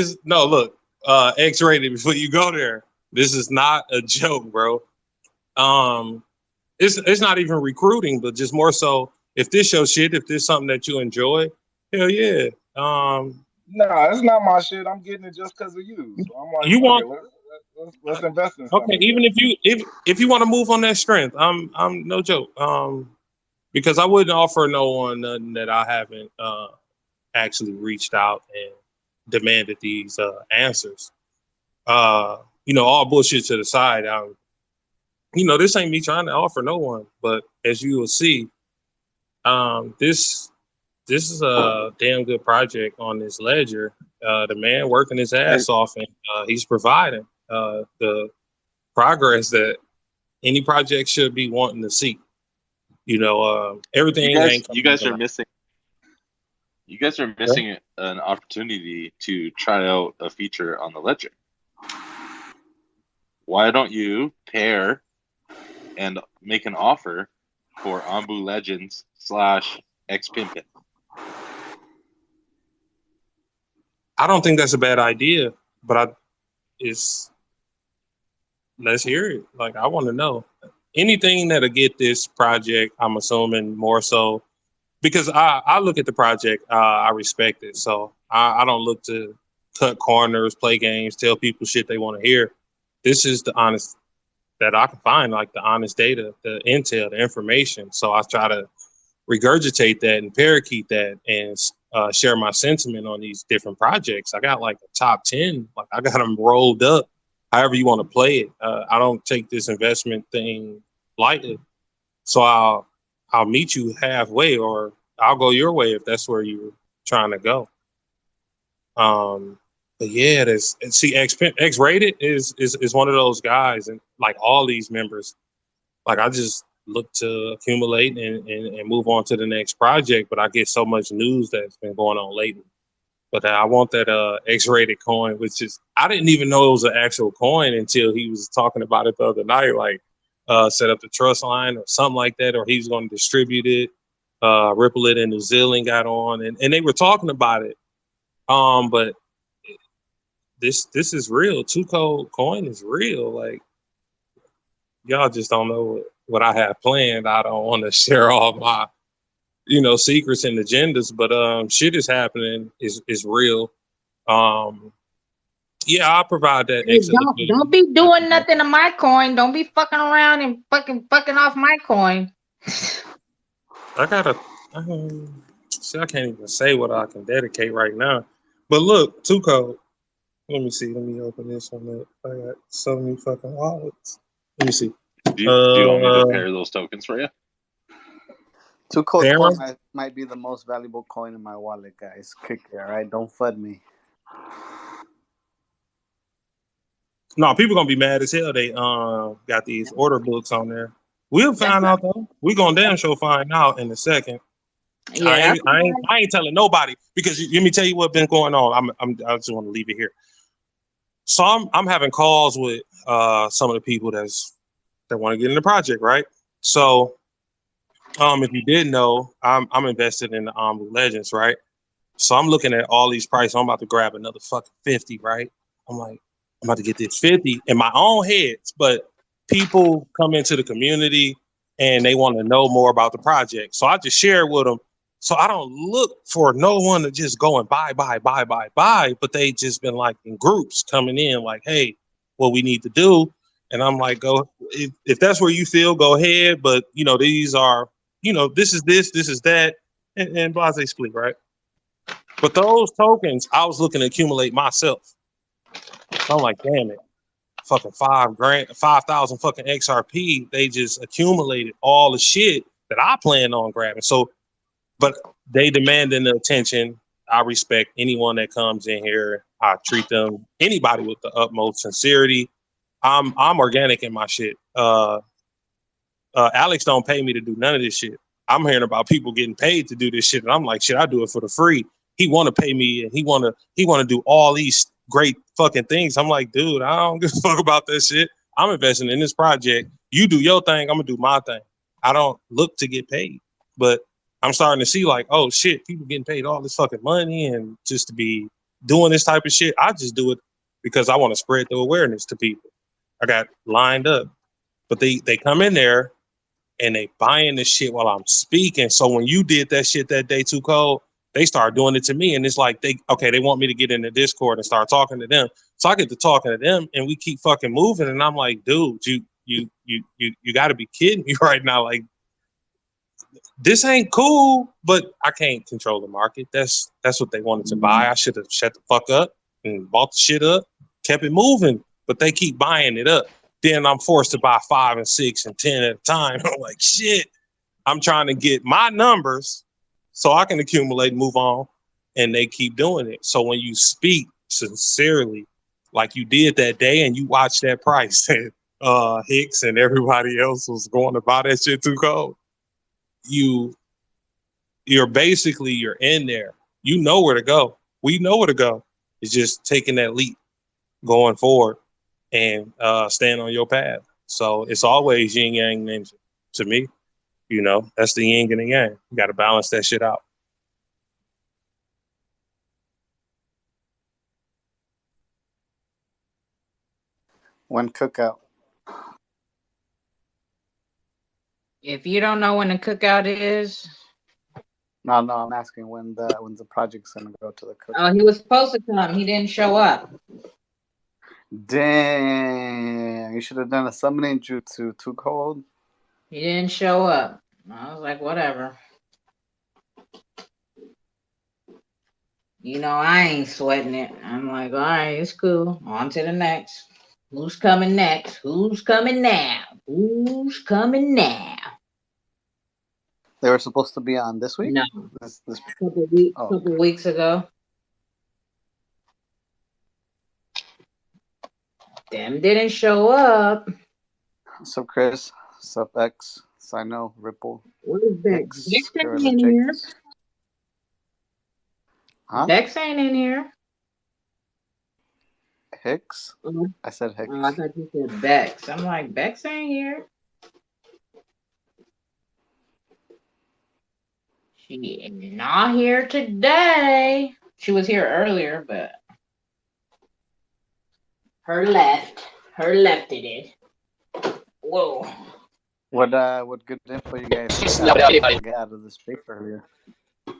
Speaker 12: look, X-rated before you go there. This is not a joke, bro. It's not even recruiting, but just more so if this your shit, if this something that you enjoy, hell yeah.
Speaker 11: Nah, it's not my shit. I'm getting it just because of you. So I'm like,
Speaker 12: You
Speaker 11: fuck it.
Speaker 12: want
Speaker 11: Let's invest in
Speaker 12: okay,
Speaker 11: something
Speaker 12: even
Speaker 11: together.
Speaker 12: if you want to move on that strength, I'm no joke. Because I wouldn't offer no one nothing that I haven't actually reached out and demanded these answers. All bullshit to the side. This ain't me trying to offer no one, but as you will see, this is a damn good project on this ledger. The man working his ass off, and he's providing the progress that any project should be wanting to see. You know, everything ain't
Speaker 14: You
Speaker 12: coming
Speaker 14: guys are
Speaker 12: overnight.
Speaker 14: missing. You guys are missing an opportunity to try out a feature on the ledger. Why don't you pair and make an offer for Ambu Legends / Xpimpin?
Speaker 12: I don't think that's a bad idea, but let's hear it. Like, I want to know anything that'll get this project. I'm assuming more so because I look at the project, I respect it, so I don't look to cut corners, play games, tell people shit they want to hear. This is the honest that I can find, like the honest data, the intel, the information. So I try to regurgitate that and parakeet that and share my sentiment on these different projects. I got like a top 10, like I got them rolled up, however you want to play it. I don't take this investment thing lightly. So I'll meet you halfway, or I'll go your way if that's where you're trying to go. But yeah, X rated is one of those guys, and like all these members, like I just look to accumulate and move on to the next project. But I get so much news that's been going on lately. But I want that X-rated coin, which is I didn't even know it was an actual coin until he was talking about it the other night. Like set up the trust line or something like that, or he's going to distribute it. Ripple it in New Zealand got on, and they were talking about it. But this is real. Two Code coin is real. Like y'all just don't know what I have planned. I don't want to share all my secrets and agendas, but shit is happening. Is real. Yeah, I'll provide that
Speaker 18: Hey,
Speaker 12: exit liquidity.
Speaker 18: don't be doing nothing to my coin. Don't be fucking around and fucking off my coin.
Speaker 12: I gotta see. I can't even say what I can dedicate right now. But look, Two Code. Let me see. Let me open this one up. I got so many fucking wallets. Let me see.
Speaker 14: Do you want me to pair those tokens for you?
Speaker 9: Two Code
Speaker 12: Pair
Speaker 9: coin
Speaker 12: 'em?
Speaker 9: might be the most valuable coin in my wallet, guys. Kick it, all right? Don't FUD me.
Speaker 12: No, people gonna be mad as hell. They got these order books on there. We'll find out though. We gonna damn sure find out in a second.
Speaker 1: Yeah,
Speaker 12: I ain't telling nobody because let me tell you what's been going on. I just want to leave it here. So I'm having calls with some of the people that want to get in the project, right? So if you didn't know, I'm invested in the Legends, right? So I'm looking at all these prices. I'm about to grab another fucking 50, right? I'm like, I'm about to get this 50 in my own heads, but people come into the community and they want to know more about the project. So I just share with them. So I don't look for no one to just go and buy, but they just been like in groups coming in like, hey, what we need to do. And I'm like, go, if that's where you feel, go ahead. But these are, this is that, and blase split, right? But those tokens, I was looking to accumulate myself. So I'm like, damn it, fucking $5,000, 5,000 fucking XRP. They just accumulated all the shit that I planned on grabbing. So, but they demanding the attention. I respect anyone that comes in here. I treat them, anybody with the utmost sincerity. I'm organic in my shit. Alex don't pay me to do none of this shit. I'm hearing about people getting paid to do this shit, and I'm like, shit, I do it for the free. He want to pay me, and he want to do all these great fucking things. I'm like, dude, I don't give a fuck about that shit. I'm investing in this project. You do your thing, I'm gonna do my thing. I don't look to get paid, but I'm starting to see like, oh shit, people getting paid all this fucking money, and just to be doing this type of shit, I just do it because I want to spread the awareness to people. I got lined up, but they come in there and they buying this shit while I'm speaking. So when you did that shit that day, Too Cold, they start doing it to me, and it's like they want me to get in the Discord and start talking to them. So I get to talking to them, and we keep fucking moving. And I'm like, dude, you got to be kidding me right now. Like, this ain't cool, but I can't control the market. That's what they wanted to buy. I should have shut the fuck up and bought the shit up, kept it moving. But they keep buying it up. Then I'm forced to buy 5 and 6 and 10 at a time. I'm like, shit. I'm trying to get my numbers so I can accumulate and move on. and they keep doing it. So when you speak sincerely, like you did that day, and you watch that price, and Hicks and everybody else was going to buy that shit too cold, you you're in there. You know where to go. We know where to go. It's just taking that leap, going forward, and staying on your path. So it's always yin yang ninja to me. You know, that's the yin and the yang. You got to balance that shit out.
Speaker 9: When cookout.
Speaker 18: If you don't know when the cookout is,
Speaker 9: No, I'm asking when the project's gonna go to the
Speaker 18: oh,
Speaker 9: cookout.
Speaker 18: he was supposed to come. He didn't show up.
Speaker 9: Dang, you should have done a summoning jutsu. Too cold.
Speaker 18: He didn't show up. I was like, whatever. You know, I ain't sweating it. I'm like, all right, it's cool. On to the next. Who's coming next? Who's coming now? Who's coming now?
Speaker 9: They were supposed to be on this week.
Speaker 18: No,
Speaker 9: This.
Speaker 18: couple weeks ago. Them didn't show up.
Speaker 9: What's up, Chris? What's up, X? Sino, Ripple.
Speaker 18: What is Bex?
Speaker 9: Hicks,
Speaker 18: Bex ain't
Speaker 9: Gorilla
Speaker 18: in
Speaker 9: Jake.
Speaker 18: here.
Speaker 9: Huh?
Speaker 18: Bex ain't in here.
Speaker 9: Hicks? I said Hicks.
Speaker 18: Oh, I thought you said Bex. I'm like, Bex ain't here. She is not here today. She was here earlier, but her left it is. Whoa.
Speaker 9: What good info you guys get out of this paper here?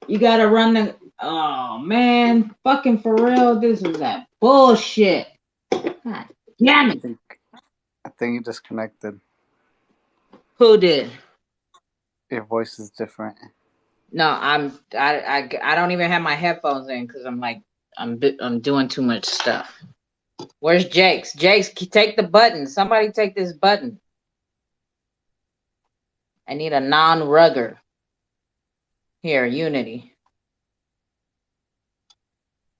Speaker 18: You gotta run the. Oh man, fucking for real, this is that bullshit. God damn it.
Speaker 9: I think you disconnected.
Speaker 18: Who did?
Speaker 9: Your voice is different.
Speaker 18: No, I don't even have my headphones in because I'm like I'm doing too much stuff. Where's Jake's? Jake's, take the button. Somebody take this button. I need a non-rugger. Here, Unity.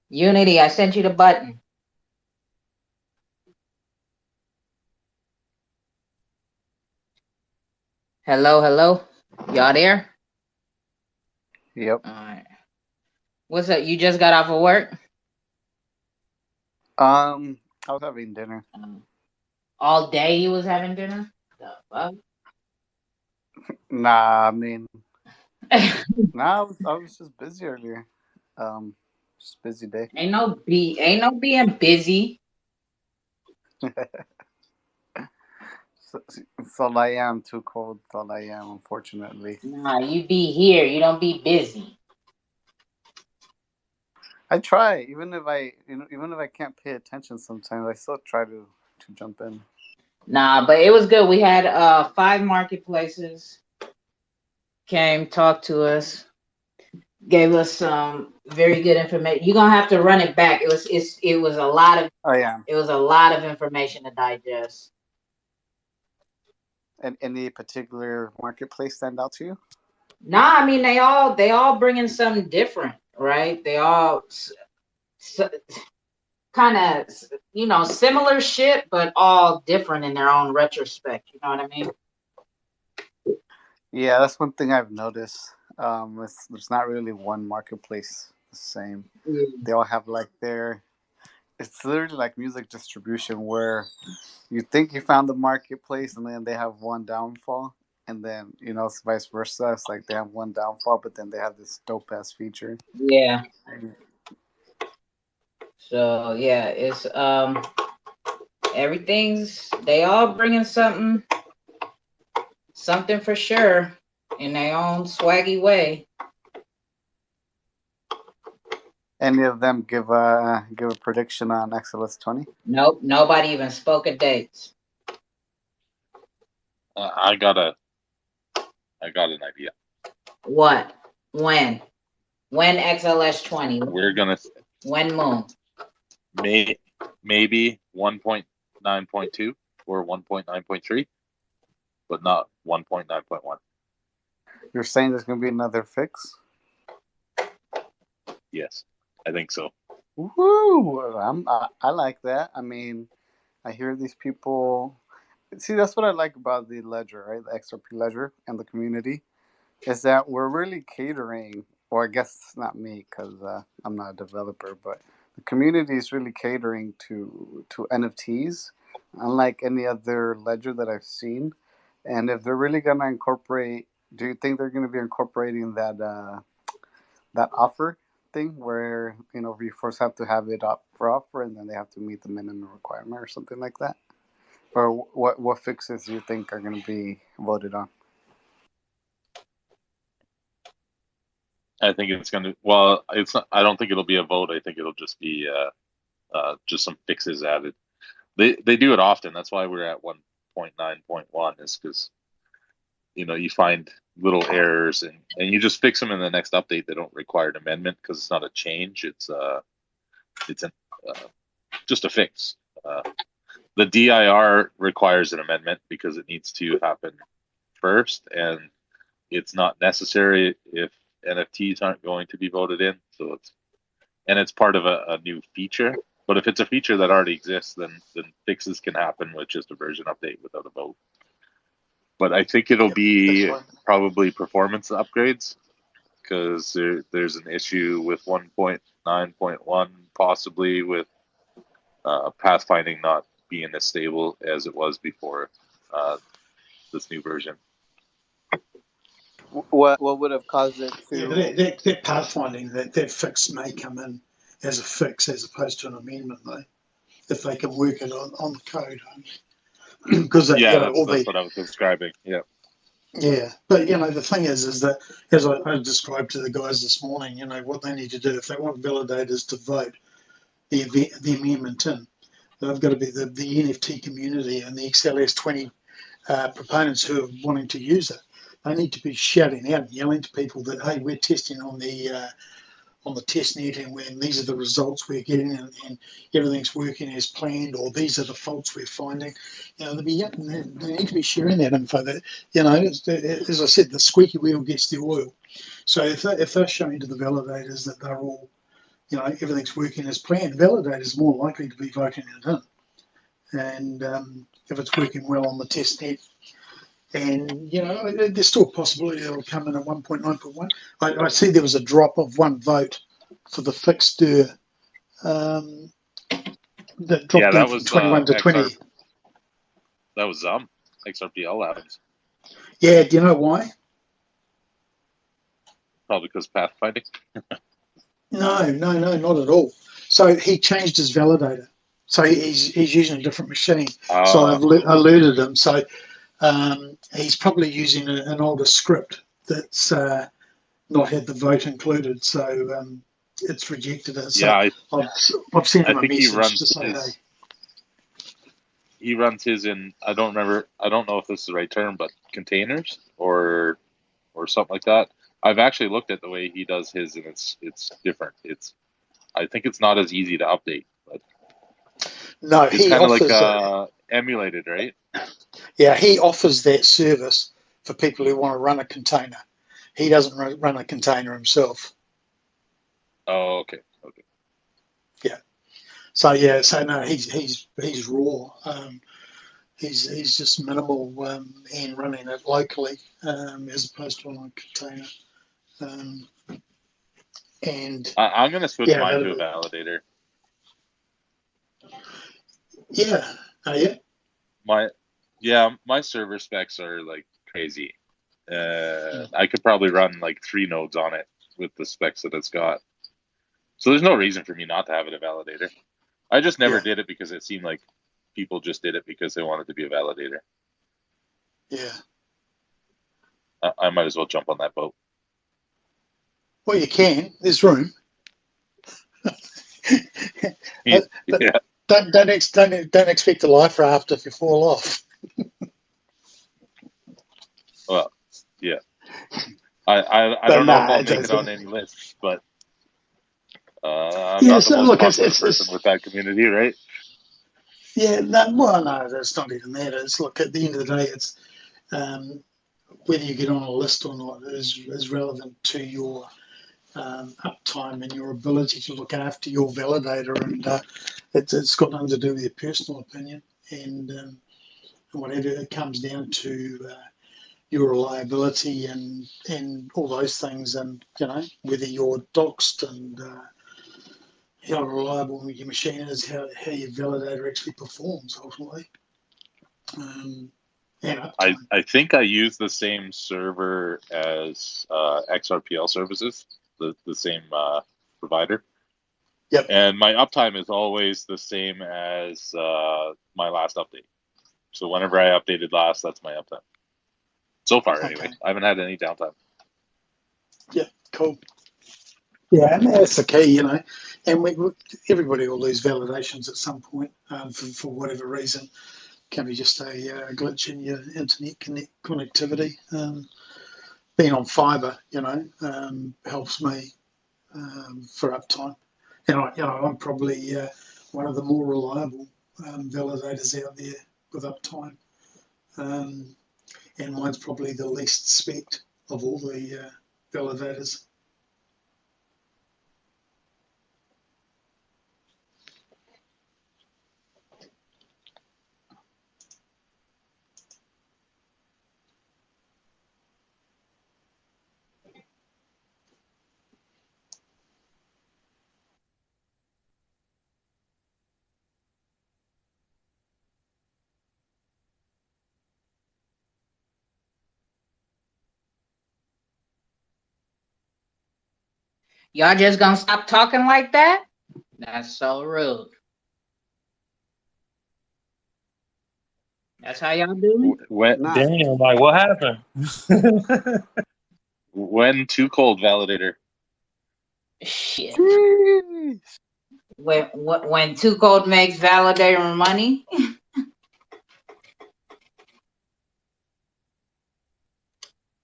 Speaker 18: Unity, I sent you the button. Hello, hello. Y'all there?
Speaker 9: Yep.
Speaker 18: All right. What's up? You just got off of work?
Speaker 9: I was having dinner.
Speaker 18: All day you was having dinner? The fuck?
Speaker 9: Nah, I mean, I was just busy earlier. Just busy day.
Speaker 18: Ain't no being busy.
Speaker 9: It's all I am. Too cold. It's all I am. Unfortunately.
Speaker 18: Nah, you be here. You don't be busy.
Speaker 9: I try, even if I can't pay attention. Sometimes I still try to jump in.
Speaker 18: Nah, but it was good. We had 5 marketplaces came, talked to us, gave us some very good information. You're gonna have to run it back. It was a lot of it was a lot of information to digest.
Speaker 9: And any particular marketplace stand out to you?
Speaker 18: Nah, I mean they all bringing something different, right? They all kind of similar shit, but all different in their own retrospect. You know what I mean?
Speaker 9: Yeah, that's one thing I've noticed. There's not really one marketplace the same.
Speaker 18: Yeah.
Speaker 9: They all have like it's literally like music distribution where you think you found the marketplace and then they have one downfall, and then it's vice versa. It's like they have one downfall, but then they have this dope ass feature.
Speaker 18: Yeah. So yeah, it's they all bringing something for sure in their own swaggy way.
Speaker 9: Any of them give a prediction on XLS 20?
Speaker 18: Nope, nobody even spoke of dates.
Speaker 14: I got an idea.
Speaker 18: What? When? When XLS 20?
Speaker 14: We're gonna
Speaker 18: when moon?
Speaker 14: Maybe 1.9.2 or 1.9.3, but not 1.9.1.
Speaker 9: You're saying there's gonna be another fix?
Speaker 14: Yes, I think so.
Speaker 9: Woo! I like that. I mean, I hear these people. See, that's what I like about the ledger, right? The XRP ledger and the community is that we're really catering, or I guess it's not me because I'm not a developer, but the community is really catering to NFTs, unlike any other ledger that I've seen. And if they're really gonna incorporate, do you think they're gonna be incorporating that offer thing where we first have to have it up for offer and then they have to meet the minimum requirement or something like that? Or what fixes do you think are going to be voted on?
Speaker 14: I think it's going to. Well, it's not, I don't think it'll be a vote. I think it'll just be just some fixes added. They do it often. That's why we're at 1.9.1 is because you find little errors and you just fix them in the next update. They don't require an amendment because it's not a change. It's just a fix. The DIR requires an amendment because it needs to happen first, and it's not necessary if NFTs aren't going to be voted in. So it's part of a new feature. But if it's a feature that already exists, then fixes can happen with just a version update without a vote. But I think it'll be probably performance upgrades because there's an issue with 1.9.1 possibly with pathfinding not being as stable as it was before this new version.
Speaker 9: What would have caused it
Speaker 19: Yeah,
Speaker 9: to?
Speaker 19: but that pathfinding, that fix may come in as a fix as opposed to an amendment, though, if they can work it on the code. Because
Speaker 14: Yeah, that's what I was describing. Yeah.
Speaker 19: Yeah, but the thing is that as I described to the guys this morning, what they need to do if they want validators to vote the amendment in, they've got to be the NFT community and the XLS20 proponents who are wanting to use it. They need to be shouting out and yelling to people that, hey, we're testing on the test net and these are the results we're getting and everything's working as planned, or these are the faults we're finding. They need to be sharing that info. That as I said, the squeaky wheel gets the oil. So if they're showing to the validators that they're all, everything's working as planned, validators are more likely to be voting it in. And if it's working well on the test net. And, there's still a possibility it'll come in at 1.9.1. I see there was a drop of one vote for the fixed DIR that dropped down from 21 to 20.
Speaker 14: That was XRPL Labs.
Speaker 19: Yeah, do you know why?
Speaker 14: Probably because pathfinding.
Speaker 19: No, not at all. So he changed his validator. So he's using a different machine. So I've alerted him. So he's probably using an older script that's not had the vote included. So it's rejected it. So
Speaker 14: Yeah,
Speaker 19: I've sent him a
Speaker 14: think
Speaker 19: message to say, hey.
Speaker 14: He runs his in. I don't know if this is the right term, but containers or something like that. I've actually looked at the way he does his, and it's different. I think it's not as easy to update, but
Speaker 19: no,
Speaker 14: it's kind of like emulated, right?
Speaker 19: Yeah, he offers that service for people who want to run a container. He doesn't run a container himself.
Speaker 14: Oh, okay.
Speaker 19: Yeah. So no, he's raw. He's just minimal and running it locally as opposed to on a container. And
Speaker 14: I'm going to switch mine to a validator.
Speaker 19: Yeah.
Speaker 14: My server specs are like crazy. I could probably run like 3 nodes on it with the specs that it's got. So there's no reason for me not to have it a validator. I just never did it because it seemed like people just did it because they wanted to be a validator.
Speaker 19: Yeah.
Speaker 14: I might as well jump on that boat.
Speaker 19: Well, you can. There's room.
Speaker 14: Yeah.
Speaker 19: Don't expect a life raft if you fall off.
Speaker 14: Well, yeah. I don't know if I'll make it on any lists, but I'm not the most popular person with that community, right?
Speaker 19: Yeah, no, that's not even that. It's look, at the end of the day, it's whether you get on a list or not is relevant to your uptime and your ability to look after your validator, and it's got nothing to do with your personal opinion, and whatever it comes down to. Your reliability and all those things, and whether you're doxed and how reliable your machine is, how your validator actually performs ultimately. And uptime.
Speaker 14: I think I use the same server as Xrpl services, the same provider.
Speaker 19: Yep.
Speaker 14: And my uptime is always the same as my last update. So whenever I updated last, that's my uptime. So far, anyway.
Speaker 19: Okay.
Speaker 14: I haven't had any downtime.
Speaker 19: Yeah, cool. Yeah, and that's the key, and everybody will lose validations at some point for whatever reason. Can be just a glitch in your internet connectivity. Being on fibre, helps me for uptime. And I'm probably one of the more reliable validators out there with uptime. And mine's probably the least spec'd of all the validators.
Speaker 18: Y'all just gonna stop talking like that? That's so rude. That's how y'all do me?
Speaker 12: Damn, like what happened?
Speaker 14: When Too Cold Validator.
Speaker 18: Shit. When Too Cold makes validator money.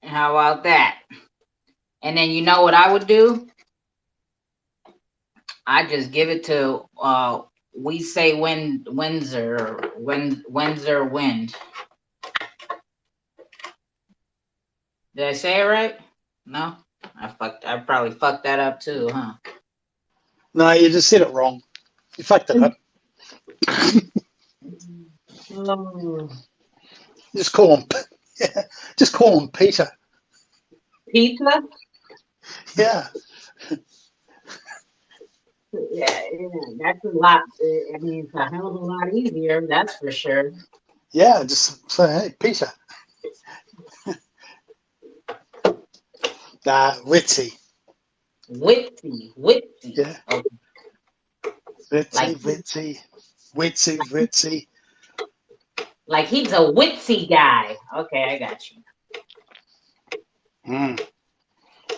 Speaker 18: How about that? And then you know what I would do? I just give it to we say Windsor Wind. Did I say it right? No? I probably fucked that up too, huh?
Speaker 19: No, you just said it wrong. You fucked it up.
Speaker 18: Oh.
Speaker 19: Just call him Peter.
Speaker 18: Pizza?
Speaker 19: Yeah.
Speaker 18: Yeah, that's a lot. I mean, it's a hell of a lot easier, that's for sure.
Speaker 19: Yeah, just say, hey, Peter. Witsy.
Speaker 18: Witsy.
Speaker 19: Yeah.
Speaker 18: Okay.
Speaker 19: Witsy.
Speaker 18: Like he's a witsy guy. Okay, I got you.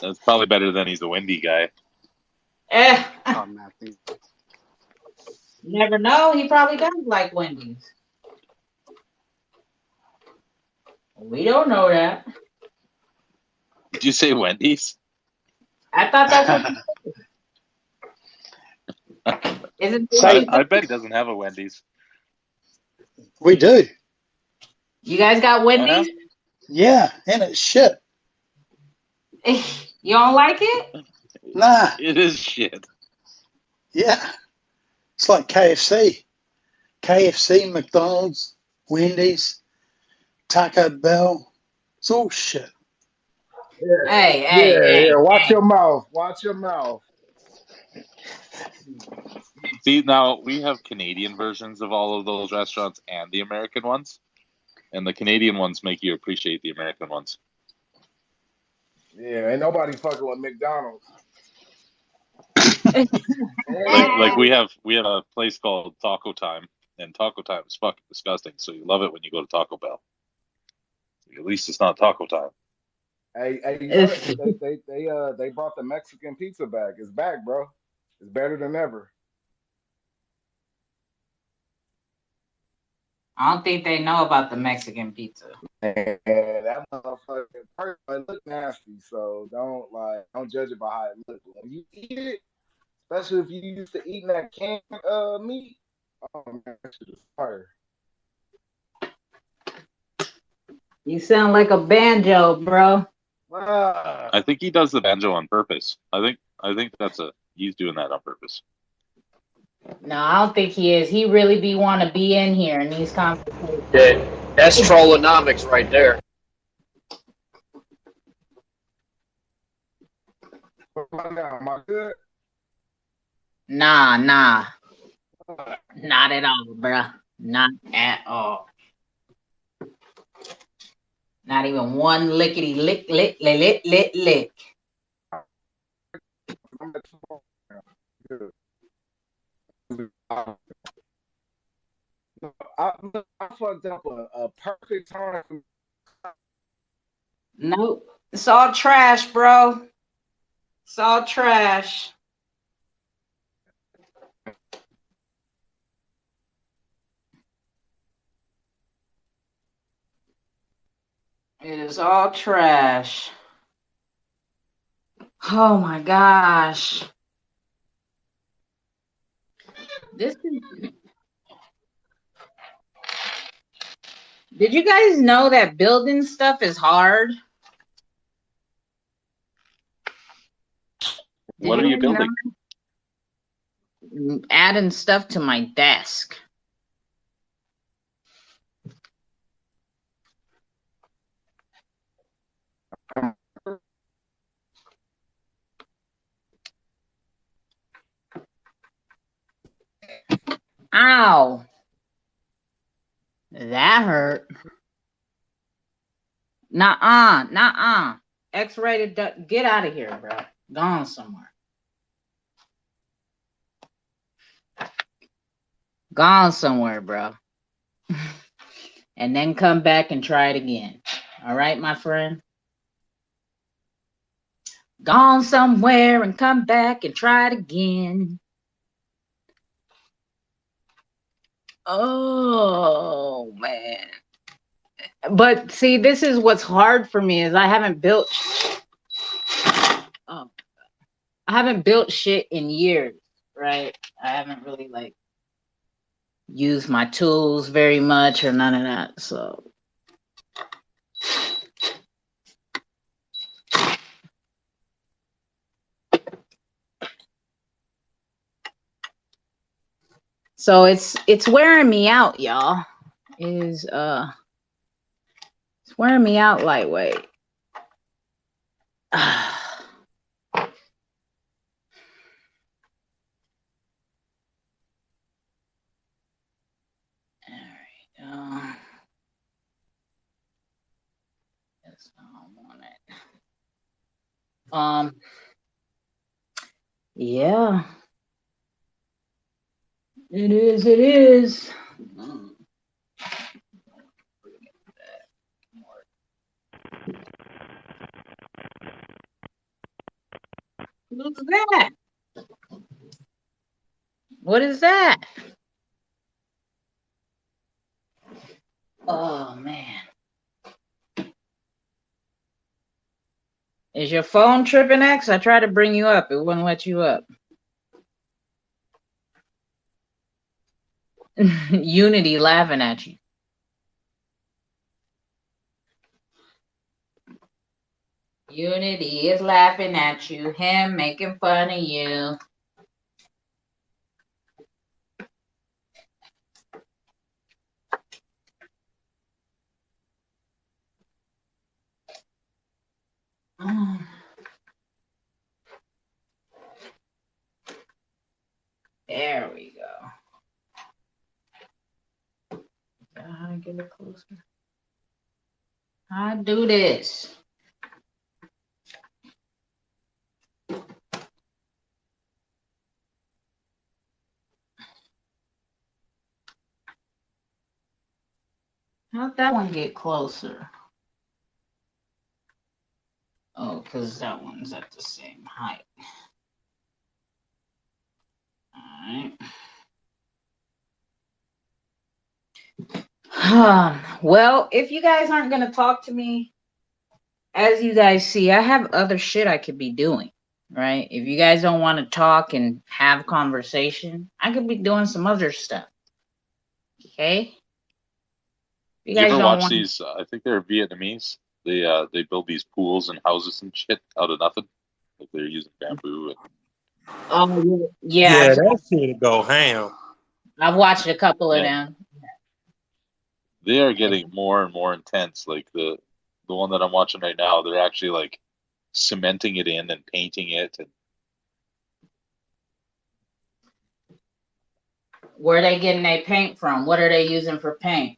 Speaker 14: That's probably better than he's a windy guy.
Speaker 9: Oh, nothing.
Speaker 18: Never know. He probably does like Wendy's. We don't know that.
Speaker 14: Did you say Wendy's?
Speaker 18: I thought that's what you said.
Speaker 14: I bet he doesn't have a Wendy's.
Speaker 19: We do.
Speaker 18: You guys got Wendy's?
Speaker 19: Yeah, and it's shit.
Speaker 18: You don't like it?
Speaker 19: Nah.
Speaker 14: It is shit.
Speaker 19: Yeah. It's like KFC. KFC, McDonald's, Wendy's, Taco Bell. It's all shit.
Speaker 18: Hey.
Speaker 11: Watch your mouth. Watch your mouth.
Speaker 14: See, now we have Canadian versions of all of those restaurants and the American ones. And the Canadian ones make you appreciate the American ones.
Speaker 11: Yeah, ain't nobody fucking with McDonald's.
Speaker 14: like we have a place called Taco Time, and Taco Time is fucking disgusting. So you love it when you go to Taco Bell. At least it's not Taco Time.
Speaker 11: Hey, you know they brought the Mexican pizza back. It's back, bro. It's better than ever.
Speaker 18: I don't think they know about the Mexican pizza.
Speaker 11: And that motherfucker it look nasty, so don't judge it by how it looks. When you eat it, especially if you used to eating that canned meat, oh man, that shit is fire.
Speaker 18: You sound like a banjo, bro.
Speaker 14: I think he does the banjo on purpose. I think he's doing that on purpose.
Speaker 18: No, I don't think he is. He really be want to be in here in these conversations.
Speaker 15: Yeah, that's trollonomics right there.
Speaker 7: Am I good?
Speaker 18: Nah, not at all, bruh. Not at all. Not even one lickety lick, lick, lick, lick, lick, lick.
Speaker 7: I fucked up a perfect time.
Speaker 18: Nope. It's all trash, bro. It's all trash. It is all trash. Oh my gosh. This is. Did you guys know that building stuff is hard?
Speaker 14: What are you building?
Speaker 18: Adding stuff to my desk. Ow. That hurt. Nuh-uh. X-rated. Get out of here, bro. Gone somewhere. Gone somewhere, bro. And then come back and try it again. All right, my friend? Gone somewhere and come back and try it again. Oh, man. But see, this is what's hard for me is I haven't built shit in years, right? I haven't really like used my tools very much or none of that. So it's wearing me out, y'all. It's wearing me out lightweight. That's not want it. Yeah. It is. What's that? What is that? Oh man. Is your phone tripping, X? I tried to bring you up. It wouldn't let you up. Unity laughing at you. Unity is laughing at you. Him making fun of you. There we go. How to get it closer? How to do this? How'd that one get closer? Oh, because that one's at the same height. Alright. Well, if you guys aren't going to talk to me, as you guys see, I have other shit I could be doing, right? If you guys don't want to talk and have conversation, I could be doing some other stuff. Okay?
Speaker 14: You ever watch these? I think they're Vietnamese. They build these pools and houses and shit out of nothing. Like they're using bamboo. And
Speaker 18: Oh yeah,
Speaker 12: Yeah, that shit go ham.
Speaker 18: I've watched a couple of
Speaker 14: man,
Speaker 18: them.
Speaker 14: they are getting more and more intense. Like the one that I'm watching right now, they're actually like cementing it in and painting it. And
Speaker 18: Where are they getting their paint from? What are they using for paint?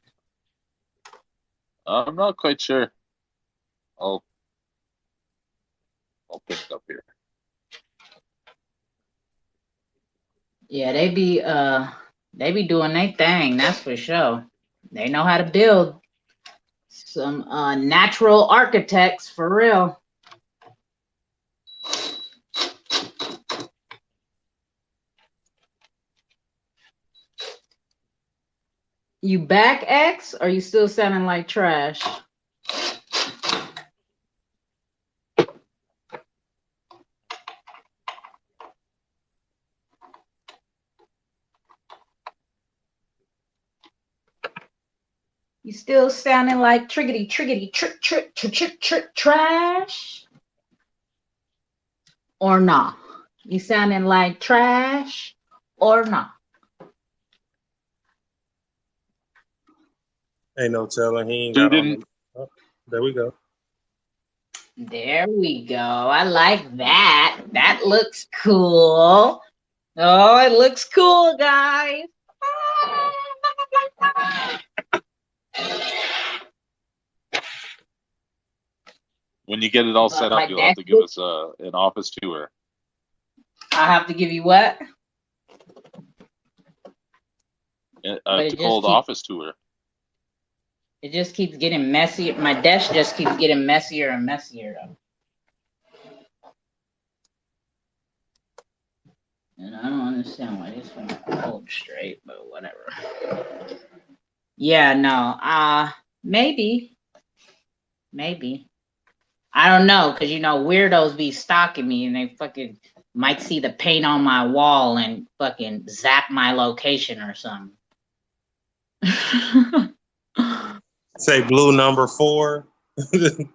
Speaker 14: I'm not quite sure. I'll pin it up here.
Speaker 18: Yeah, they be doing their thing, that's for sure. They know how to build. Some natural architects for real. You back, X? Or you still sounding like trash? You still sounding like triggity, triggity, trick, trash? Or not? You sounding like trash or not?
Speaker 12: Ain't no telling. He ain't got on
Speaker 14: Student,
Speaker 12: them. Oh, there we go.
Speaker 18: There we go. I like that. That looks cool. Oh, it looks cool, guys.
Speaker 14: when you get it all set
Speaker 18: But
Speaker 14: up,
Speaker 18: my
Speaker 14: you'll have
Speaker 18: desk,
Speaker 14: to give us an office tour.
Speaker 18: I have to give you what?
Speaker 14: A
Speaker 18: But
Speaker 14: cold office tour.
Speaker 18: it just keeps getting messier. My desk just keeps getting messier and messier though. And I don't understand why this one hold straight, but whatever. Yeah, no. Maybe. I don't know, because you know, weirdos be stalking me and they fucking might see the paint on my wall and fucking zap my location or something.
Speaker 12: Say blue number 4.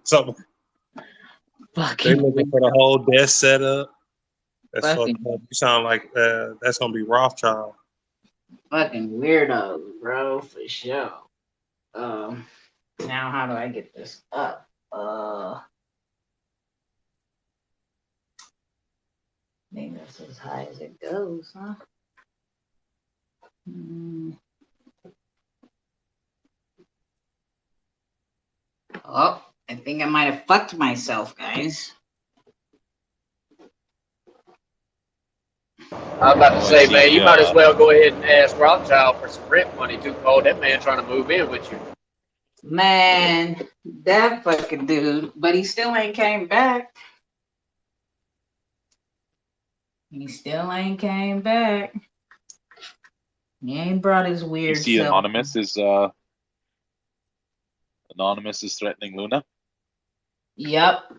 Speaker 12: Something. They
Speaker 18: Fucking
Speaker 12: looking for the whole desk setup. That's fucked
Speaker 18: fucking
Speaker 12: up. You sound like that's gonna be Rothschild.
Speaker 18: fucking weirdos, bro, for sure. Now how do I get this up? Maybe that's as high as it goes, huh? Oh, I think I might have fucked myself, guys.
Speaker 15: I was about to
Speaker 14: Oh, I
Speaker 15: say, man,
Speaker 14: see.
Speaker 15: you might as well go ahead and ask Rothschild for some rent money too, Paul. That man trying to move in with you.
Speaker 18: Man, that fucking dude, but he still ain't came back. He still ain't came back. He ain't brought his
Speaker 14: You
Speaker 18: weird
Speaker 14: see,
Speaker 18: self.
Speaker 14: Anonymous is threatening Luna.
Speaker 18: Yep.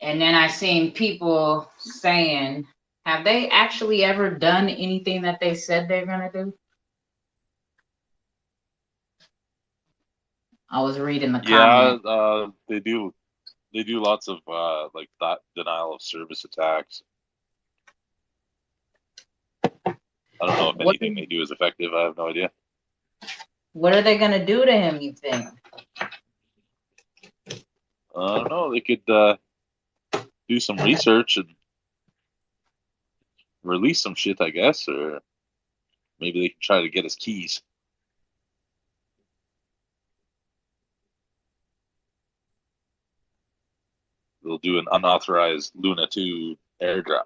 Speaker 18: And then I seen people saying, have they actually ever done anything that they said they're gonna do? I was reading the
Speaker 14: Yeah,
Speaker 18: comment.
Speaker 14: they do. They do lots of like that denial of service attacks. I don't know if anything they do is effective. I have no idea.
Speaker 18: What are they gonna do to him, you think?
Speaker 14: I don't know. They could do some research and release some shit, I guess, or maybe they can try to get his keys. They'll do an unauthorized Luna 2 airdrop.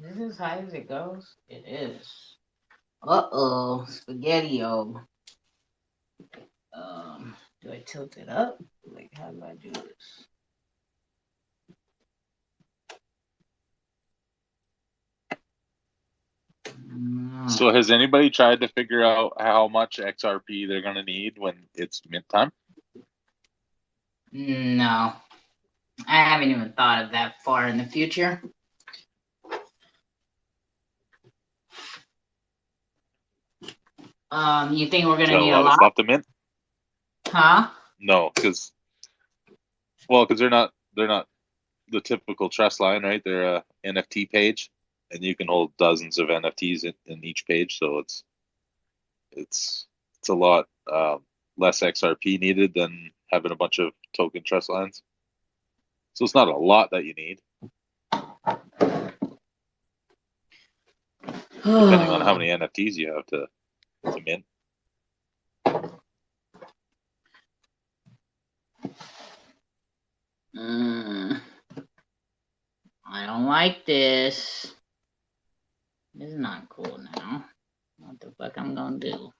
Speaker 18: This is as high as it goes? It is. Uh-oh, spaghetti-o. Do I tilt it up? Like, how do I do this?
Speaker 14: So has anybody tried to figure out how much XRP they're going to need when it's mint time?
Speaker 18: No, I haven't even thought of that far in the future. You think we're
Speaker 14: Is
Speaker 18: gonna
Speaker 14: that a
Speaker 18: need a
Speaker 14: lot of
Speaker 18: lot?
Speaker 14: stuff to mint?
Speaker 18: Huh?
Speaker 14: No, because they're not the typical trust line, right? They're a NFT page, and you can hold dozens of NFTs in each page, so it's a lot less XRP needed than having a bunch of token trust lines. So it's not a lot that you need, depending on how many NFTs you have to mint.
Speaker 18: I don't like this. This is not cool now. What the fuck I'm gonna do?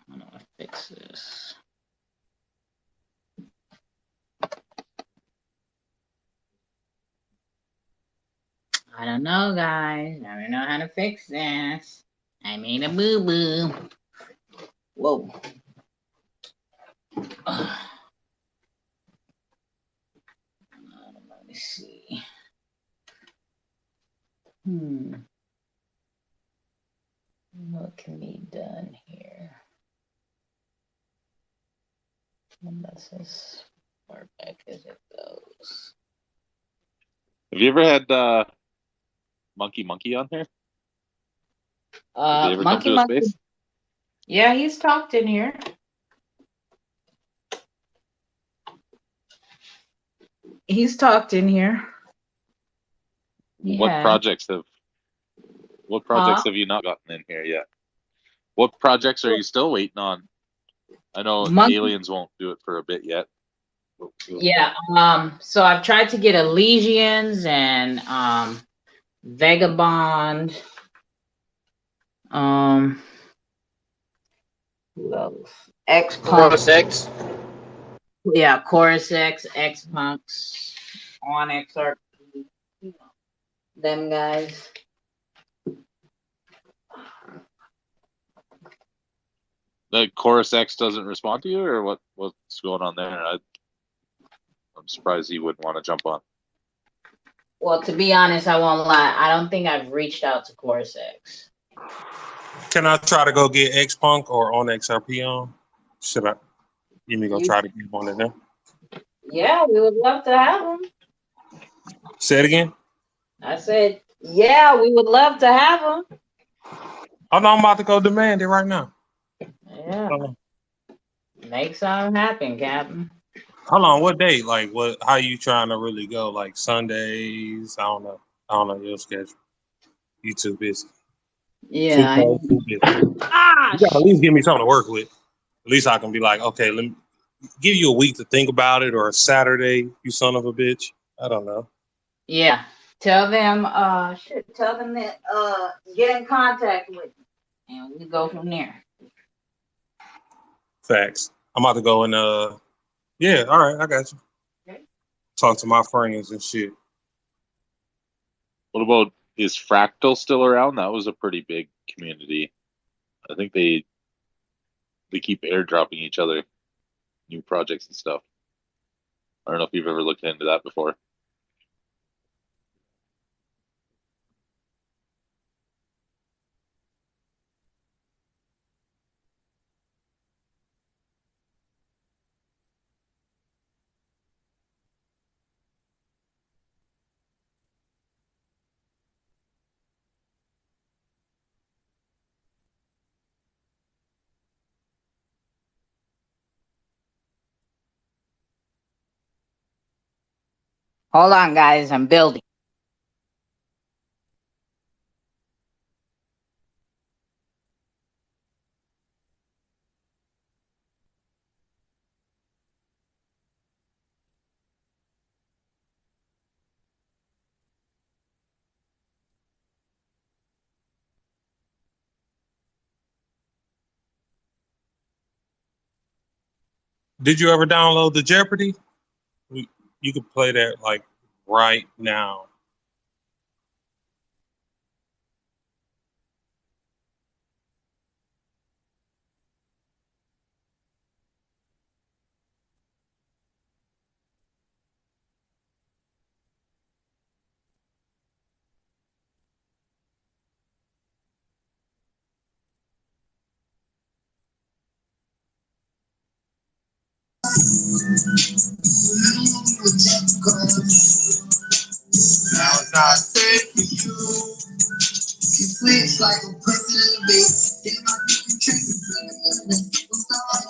Speaker 18: How do I fix this? I don't know, guys. I don't know how to fix this. I made a boo-boo. Whoa. Let me see. What can be done here? And that's as far back as it goes.
Speaker 14: Have you ever had Monkey on here? Did they ever come to a
Speaker 18: Monkey.
Speaker 14: space?
Speaker 18: Yeah, he's talked in here. He's talked in here.
Speaker 14: What
Speaker 18: Yeah.
Speaker 14: projects have you not gotten in here yet? What projects are you still waiting on? I know aliens won't do it for a bit yet.
Speaker 18: Yeah. So I've tried to get Elysians and Vagabond. Who else?
Speaker 15: Chorus X.
Speaker 18: Yeah, Chorus X, X Punks, on XRP. Them guys.
Speaker 14: The Chorus X doesn't respond to you, or what's going on there? I'm surprised he wouldn't want to jump on.
Speaker 18: Well, to be honest, I won't lie. I don't think I've reached out to Chorus X.
Speaker 12: Can I try to go get X Punk or on XRP on? Should I? You me go try to get one of them?
Speaker 18: Yeah, we would love to have them.
Speaker 12: Say it again.
Speaker 18: I said, yeah, we would love to have them.
Speaker 12: Oh no, I'm about to go demand it right now.
Speaker 18: Yeah. Make something happen, Captain.
Speaker 12: Hold on, what day? Like, what? How you trying to really go? Like Sundays? I don't know your schedule. You too busy.
Speaker 18: Yeah.
Speaker 12: Too busy. You gotta at least give me something to work with. At least I can be like, okay, let me give you a week to think about it, or a Saturday. You son of a bitch. I don't know.
Speaker 18: Yeah. Tell them that get in contact with me, and we go from there.
Speaker 12: Facts. I'm about to go and yeah, all right, I got you.
Speaker 18: Okay.
Speaker 12: Talk to my friends and shit.
Speaker 14: What about, is Fractal still around? That was a pretty big community. I think they keep airdropping each other new projects and stuff. I don't know if you've ever looked into that before.
Speaker 18: Hold on, guys. I'm building.
Speaker 12: Did you ever download the Jeopardy? You could play that like right now.
Speaker 10: Now it's not safe for you. You switch like a president, babe. Then my people trick you. I'm sorry,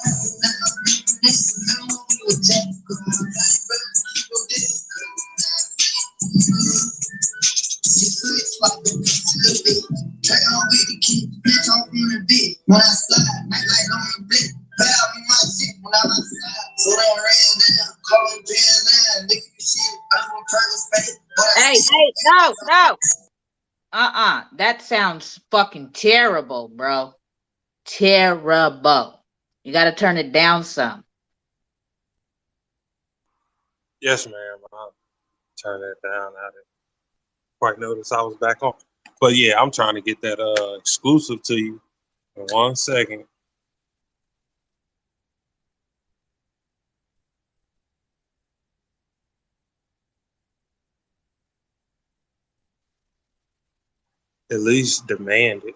Speaker 10: now we were Jack girl. You switch like a president, babe. Try on with the key, bitch off on the bit. When I slide, night light on the blick. Bell in my shit when I'm outside. So they ran down, calling pin down. Nigga, you shit, I'm a private space.
Speaker 18: Hey, no, no. That sounds fucking terrible, bro. Terrible. You got to turn it down some.
Speaker 12: Yes, ma'am. I'll turn that down. I didn't quite notice I was back on. But yeah, I'm trying to get that exclusive to you in 1 second. At least demand it.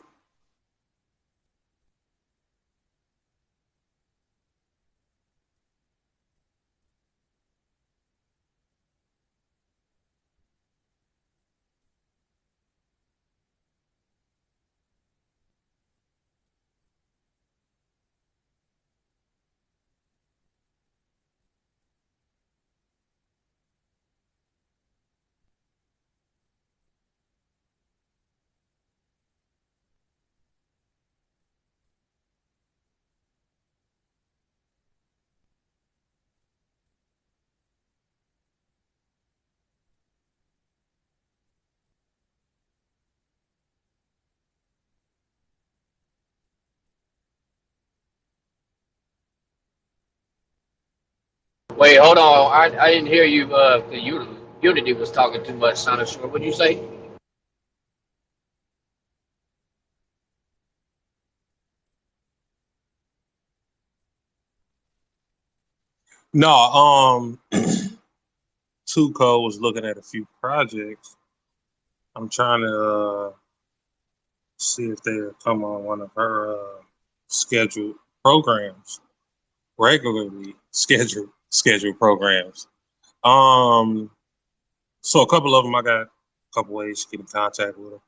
Speaker 15: Wait, hold on. I didn't hear you. The Unity was talking too much. Sounded short. What did you say?
Speaker 12: No, Tuco was looking at a few projects. I'm trying to see if they'll come on one of her scheduled programs, regularly scheduled programs. So a couple of them, I got a couple ways to get in contact with them.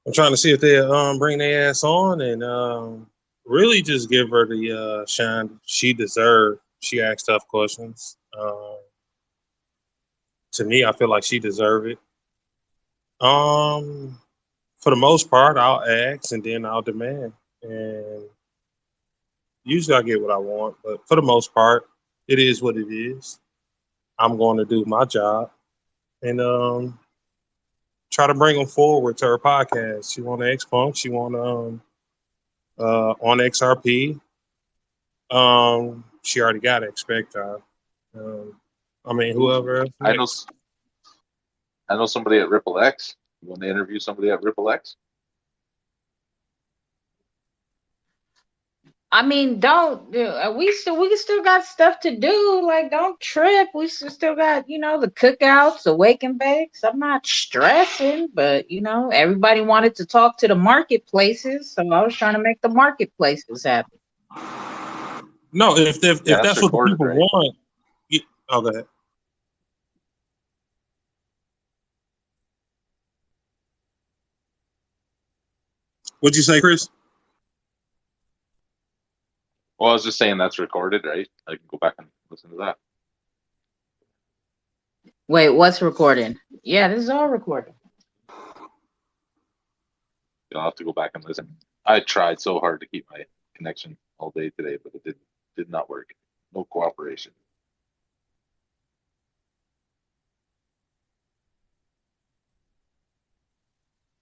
Speaker 12: I'm trying to see if they bring their ass on and really just give her the shine she deserved. She asked tough questions. To me, I feel like she deserved it. Um, for the most part, I'll ask and then I'll demand, and usually I get what I want. But for the most part, it is what it is. I'm going to do my job and try to bring them forward to her podcast. She want X Punk. She want on XRP. She already got Expect. I mean, whoever else
Speaker 14: I know.
Speaker 12: next.
Speaker 14: I know somebody at Ripple X. You want to interview somebody at Ripple X?
Speaker 18: I mean, don't we still got stuff to do. Like, don't trip. We still got the cookouts, the wake and bakes. I'm not stressing, but everybody wanted to talk to the marketplaces, so I was trying to make the marketplaces happen.
Speaker 12: No,
Speaker 14: Yeah,
Speaker 12: if
Speaker 14: that's
Speaker 12: that's what the
Speaker 14: recorded,
Speaker 12: people
Speaker 14: right?
Speaker 12: want, oh, go ahead. What'd you say, Chris?
Speaker 14: Well, I was just saying that's recorded, right? I can go back and listen to that.
Speaker 18: Wait, what's recording? Yeah, this is all recorded.
Speaker 14: You'll have to go back and listen. I tried so hard to keep my connection all day today, but it did not work. No cooperation.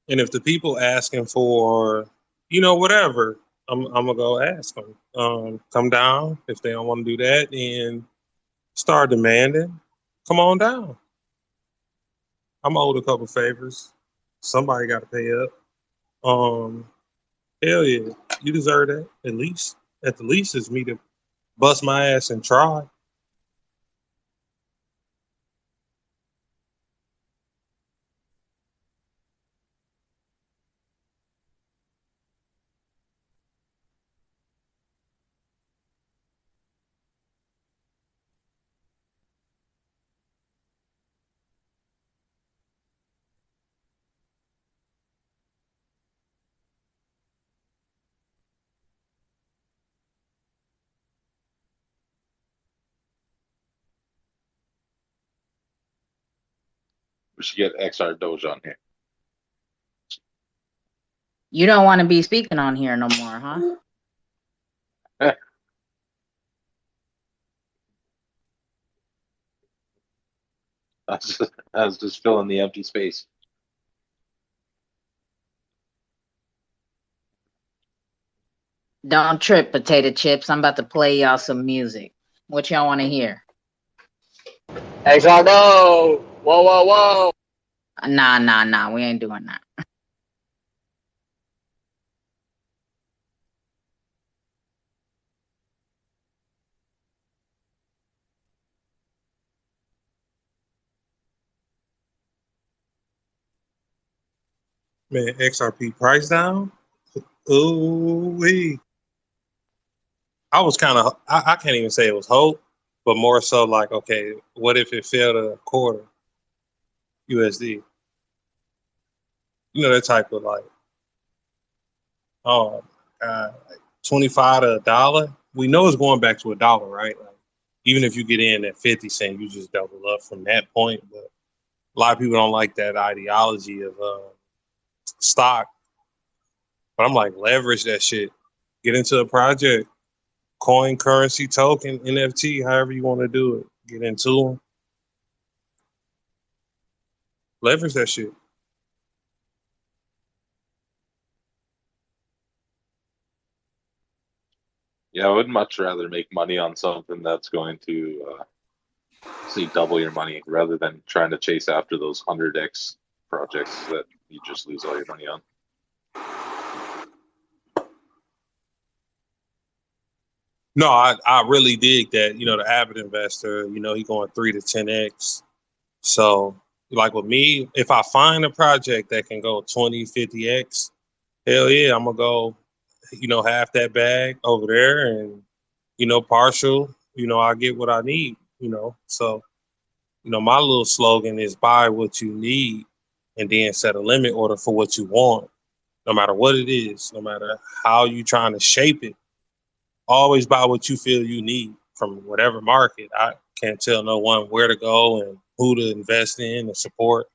Speaker 12: And if the people asking for, whatever, I'm gonna go ask them. Come down if they don't want to do that, and start demanding. Come on down. I'm owed a couple favors. Somebody got to pay up. Um, hell yeah, you deserve that. At least, at the least, is me to bust my ass and try.
Speaker 14: should get XR Doge on here.
Speaker 18: You don't want to be speaking on here no more, huh?
Speaker 14: I was just filling the empty space.
Speaker 18: Don't trip, potato chips. I'm about to play y'all some music. What y'all want to hear?
Speaker 15: Xrpl. Whoa, whoa, whoa.
Speaker 18: Nah. We ain't doing that.
Speaker 12: Man, XRP price down. Ooh wee. I was kind of, I can't even say it was hope, but more so like, okay, what if it fell to a quarter USD? You know, that type of like, oh, like 25 to a dollar. We know it's going back to a dollar, right? Like, even if you get in at 50 cents, you just double up from that point. But a lot of people don't like that ideology of stock. But I'm like, leverage that shit. Get into a project, coin, currency, token, NFT, however you want to do it. Get into them. Leverage that shit.
Speaker 14: Yeah, I would much rather make money on something that's going to say double your money rather than trying to chase after those 100x projects that you just lose all your money on.
Speaker 12: No, I really dig that. You know, the avid investor, you know, he going 3 to 10x. So, like with me, if I find a project that can go 20, 50x, hell yeah, I'm going to go, you know, half that bag over there and, you know, partial, you know, I get what I need, you know. So, you know, my little slogan is buy what you need and then set a limit order for what you want, no matter what it is, no matter how you trying to shape it. Always buy what you feel you need from whatever market. I can't tell no one where to go and who to invest in and support,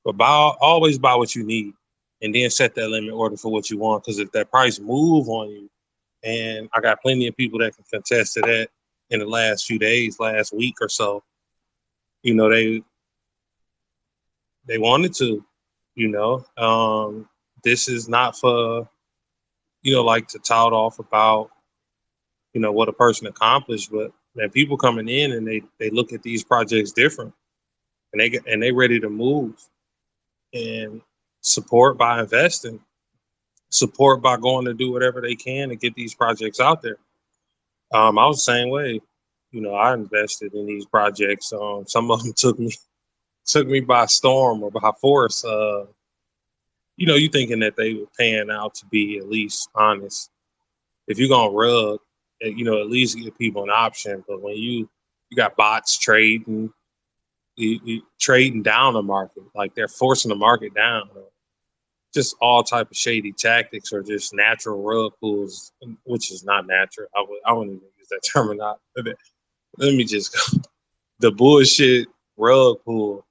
Speaker 12: but always buy what you need and then set that limit order for what you want. Because if that price move on you, and I got plenty of people that can contest to that in the last few days, last week or so, you know, they wanted to, you know, this is not for, you know, like to tout off about, you know, what a person accomplished, but man, people coming in and they look at these projects different and they ready to move and support by investing, support by going to do whatever they can to get these projects out there. I was the same way. You know, I invested in these projects. Some of them took me by storm or by force. You know, you thinking that they were paying out to be at least honest. If you're gonna rug, you know, at least give people an option. But when you got bots trading, you trading down the market, like they're forcing the market down. Just all type of shady tactics or just natural rug pulls, which is not natural. I wouldn't even use that term or not. Let me just go. The bullshit rug pull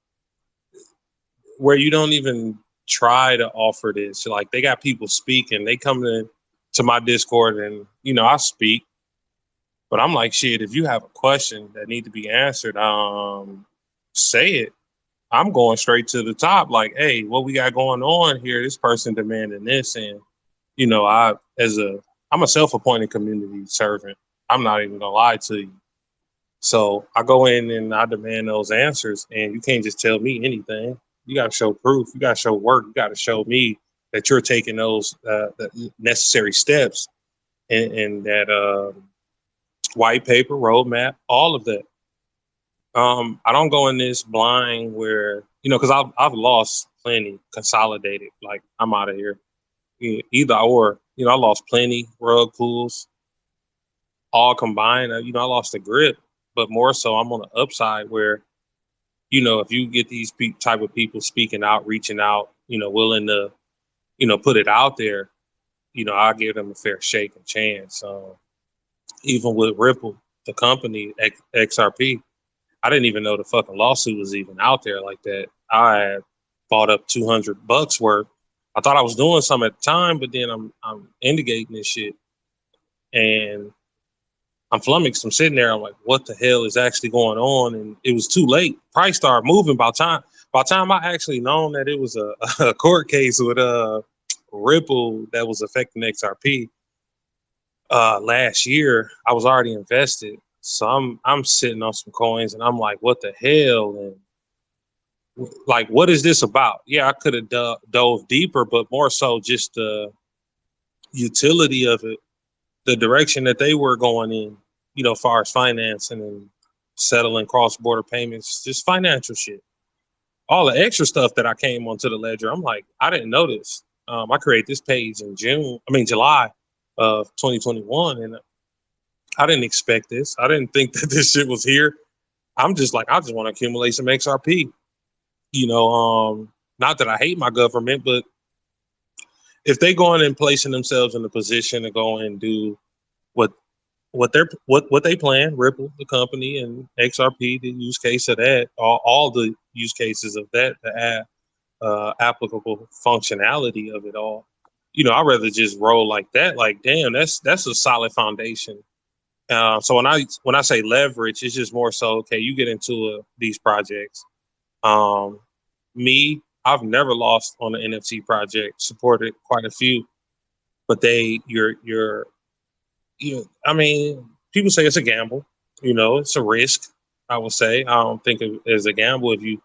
Speaker 12: where you don't even try to offer this. Like they got people speaking. They come to my Discord and, you know, I speak. But I'm like, shit, if you have a question that need to be answered, say it. I'm going straight to the top. Like, hey, what we got going on here? This person demanding this, and you know, I'm a self-appointed community servant. I'm not even gonna lie to you. So I go in and I demand those answers, and you can't just tell me anything. You got to show proof. You got to show work. You got to show me that you're taking those the necessary steps and that white paper, roadmap, all of that. I don't go in this blind where, you know, because I've lost plenty, consolidated. Like I'm out of here. Either or, you know, I lost plenty rug pulls, all combined. You know, I lost the grip, but more so, I'm on the upside where, you know, if you get these type of people speaking out, reaching out, you know, willing to, you know, put it out there, you know, I give them a fair shake and chance. Even with Ripple, the company XRP, I didn't even know the fucking lawsuit was even out there like that. I had bought up $200 worth. I thought I was doing something at the time, but then I'm indicating this shit, and I'm flummoxed. I'm sitting there. I'm like, what the hell is actually going on? And it was too late. Price started moving by time I actually known that it was a court case with Ripple that was affecting XRP. Last year, I was already invested, so I'm sitting on some coins, and I'm like, what the hell? And like, what is this about? Yeah, I could have dove deeper, but more so just the utility of it, the direction that they were going in, as far as financing and settling cross-border payments, just financial shit. All the extra stuff that I came onto the ledger, I'm like, I didn't know this. I created this page in July of 2021, and I didn't expect this. I didn't think that this shit was here. I'm just like, I just want to accumulate some XRP. Not that I hate my government, but if they go in and placing themselves in a position to go and do what they plan, Ripple, the company, and XRP, the use case of that, all the use cases of that, the applicable functionality of it all. I'd rather just roll like that. Like, damn, that's a solid foundation. So when I say leverage, it's just more so, okay, you get into these projects. I've never lost on an NFT project. Supported quite a few, but I mean, people say it's a gamble. It's a risk. I would say I don't think it is a gamble if you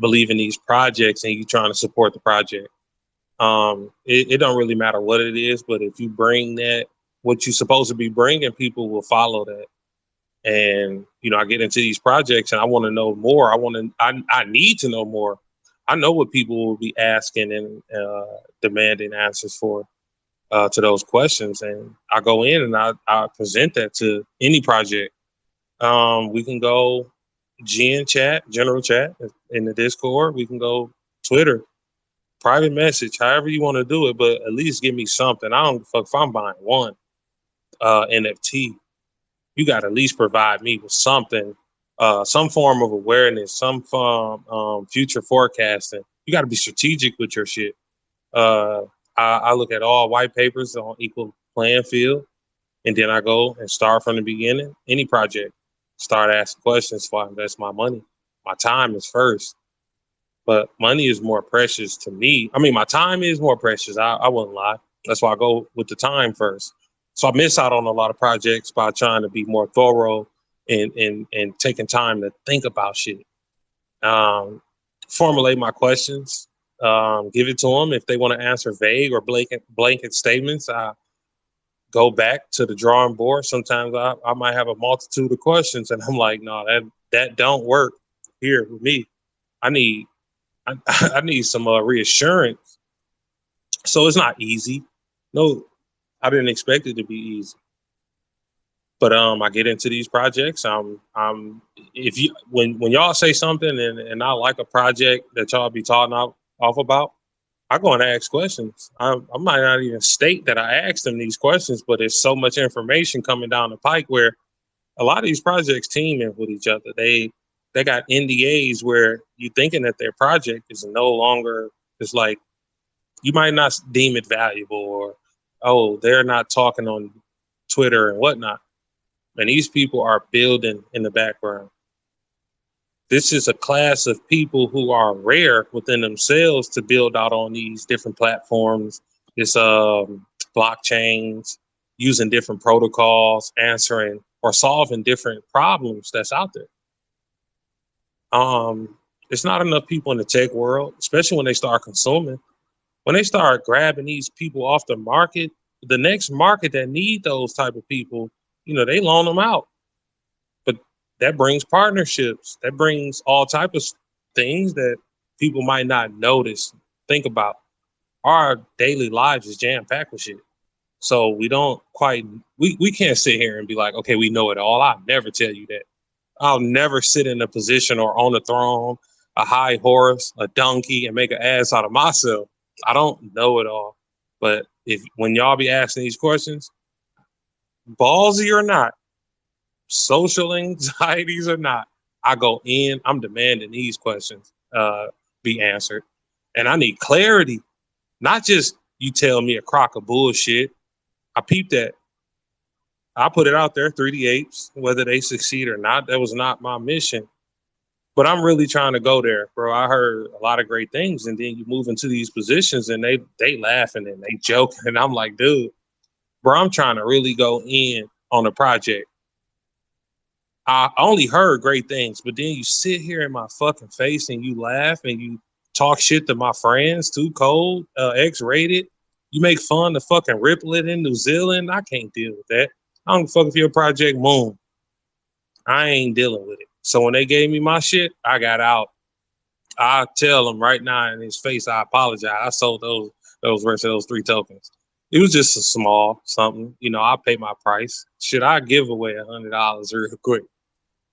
Speaker 12: believe in these projects and you're trying to support the project. It don't really matter what it is, but if you bring that, what you're supposed to be bringing, people will follow that. And I get into these projects and I want to know more. I need to know more. I know what people will be asking and demanding answers for to those questions, and I go in and I present that to any project. We can go general chat in the Discord. We can go Twitter, private message, however you want to do it, but at least give me something. I don't fuck if I'm buying one NFT. You got to at least provide me with something, some form of awareness, some form future forecasting. You got to be strategic with your shit. I look at all white papers on equal playing field, and then I go and start from the beginning. Any project, start asking questions before I invest my money. My time is first, but money is more precious to me. I mean, my time is more precious. I wouldn't lie. That's why I go with the time first. So I miss out on a lot of projects by trying to be more thorough and taking time to think about shit. Formulate my questions, give it to them. If they want to answer vague or blanket statements, I go back to the drawing board. Sometimes I might have a multitude of questions, and I'm like, no, that don't work here with me. I need I need some reassurance. So it's not easy. No, I didn't expect it to be easy. But I get into these projects. If you when y'all say something and I like a project that y'all be talking off about, I go and ask questions. I might not even state that I asked them these questions, but there's so much information coming down the pike where a lot of these projects teaming with each other. They got NDAs where you thinking that their project is no longer, it's like you might not deem it valuable, or they're not talking on Twitter and whatnot. And these people are building in the background. This is a class of people who are rare within themselves to build out on these different platforms. It's blockchains, using different protocols, answering or solving different problems that's out there. It's not enough people in the tech world, especially when they start consuming. When they start grabbing these people off the market, the next market that need those type of people, they loan them out. But that brings partnerships. That brings all type of things that people might not notice. Think about our daily lives is jam packed with shit. So we can't sit here and be like, okay, we know it all. I'll never tell you that. I'll never sit in a position or on a throne, a high horse, a donkey, and make an ass out of myself. I don't know it all. But when y'all be asking these questions, ballsy or not, social anxieties or not, I go in, I'm demanding these questions be answered. And I need clarity, not just you tell me a crock of bullshit. I peeped that. I put it out there, 3D8s, whether they succeed or not. That was not my mission. But I'm really trying to go there, bro. I heard a lot of great things, and then you move into these positions and they laughing and they joking. And I'm like, dude, bro, I'm trying to really go in on a project. I only heard great things, but then you sit here in my fucking face and you laugh and you talk shit to my friends, Too Cold, X-Rated. You make fun of fucking Xrpl in New Zealand. I can't deal with that. I don't fuck with your Project Moon. I ain't dealing with it. So when they gave me my shit, I got out. I tell him right now in his face, I apologize. I sold those rest of those 3 tokens. It was just a small something. You know, I pay my price. Should I give away $100 real quick?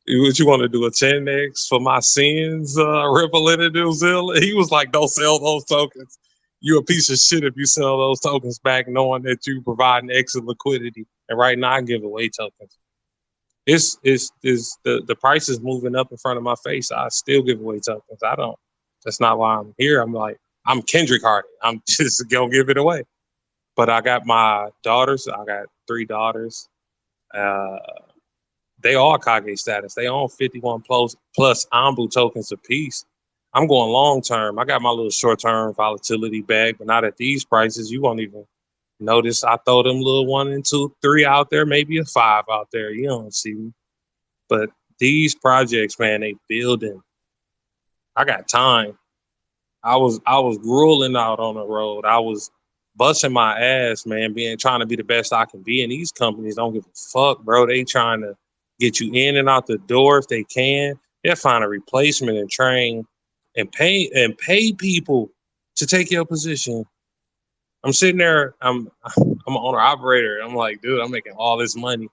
Speaker 12: What you want to do, a 10x for my sins, Ripple in New Zealand? He was like, don't sell those tokens. You a piece of shit if you sell those tokens back knowing that you providing extra liquidity. And right now I give away tokens. It's the price is moving up in front of my face. I still give away tokens. I don't. That's not why I'm here. I'm like, I'm Kendrick Hardy. I'm just gonna give it away. But I got my daughters. I got 3 daughters. They all Kage status. They own 51 plus Ambu tokens apiece. I'm going long term. I got my little short term volatility bag, but not at these prices. You won't even notice. I throw them little 1 and 2, 3 out there, maybe a 5 out there. You don't see me. But these projects, man, they building. I got time. I was grueling out on the road. I was busting my ass, man, trying to be the best I can be. And these companies don't give a fuck, bro. They trying to get you in and out the door if they can. They'll find a replacement and train and pay people to take your position. I'm sitting there, I'm an owner operator. I'm like, dude, I'm making all this money.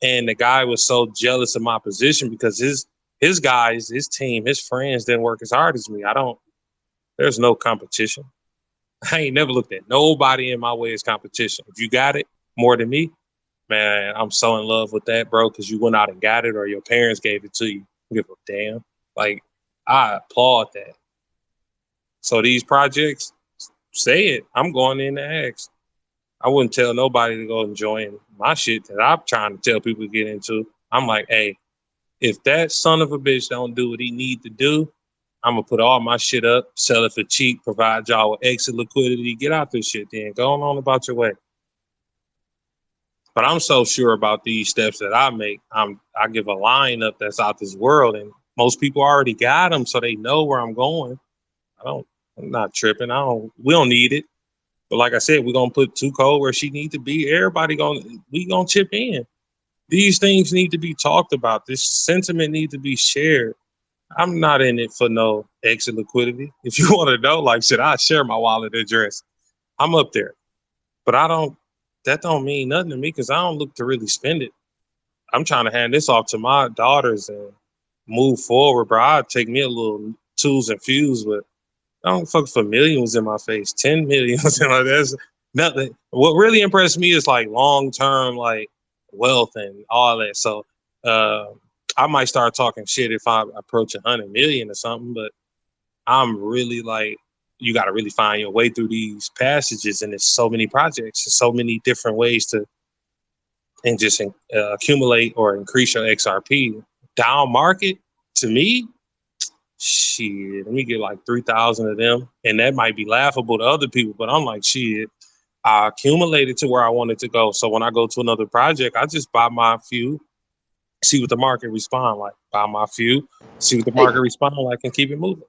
Speaker 12: And the guy was so jealous of my position because his guys, his team, his friends didn't work as hard as me. There's no competition. I ain't never looked at nobody in my way as competition. If you got it more than me, man, I'm so in love with that, bro, because you went out and got it or your parents gave it to you. I don't give a damn. Like, I applaud that. So these projects, say it. I'm going in to ask. I wouldn't tell nobody to go and join my shit that I'm trying to tell people to get into. I'm like, hey, if that son of a bitch don't do what he need to do, I'm gonna put all my shit up, sell it for cheap, provide y'all with exit liquidity, get out this shit then. Go on about your way. But I'm so sure about these steps that I make. I give a lineup that's out this world, and most people already got them, so they know where I'm going. I'm not tripping. We don't need it. But like I said, we're gonna put Too Cold where she need to be. We gonna chip in. These things need to be talked about. This sentiment needs to be shared. I'm not in it for no exit liquidity. If you want to know, like, should I share my wallet address? I'm up there. But that don't mean nothing to me because I don't look to really spend it. I'm trying to hand this off to my daughters and move forward, bro. I'd take me a little twos and fuse, but I don't fuck for millions in my face, 10 millions. That's nothing. What really impressed me is like long term, like wealth and all that. So I might start talking shit if I approach 100 million or something. But I'm really like, you got to really find your way through these passages, and there's so many projects, and so many different ways to and just accumulate or increase your XRP. Down market, to me, shit, let me get like 3,000 of them. And that might be laughable to other people, but I'm like, shit, I accumulated to where I wanted to go. So when I go to another project, I just buy my few, see what the market respond like. Buy my few, see what the market respond like, and keep it moving.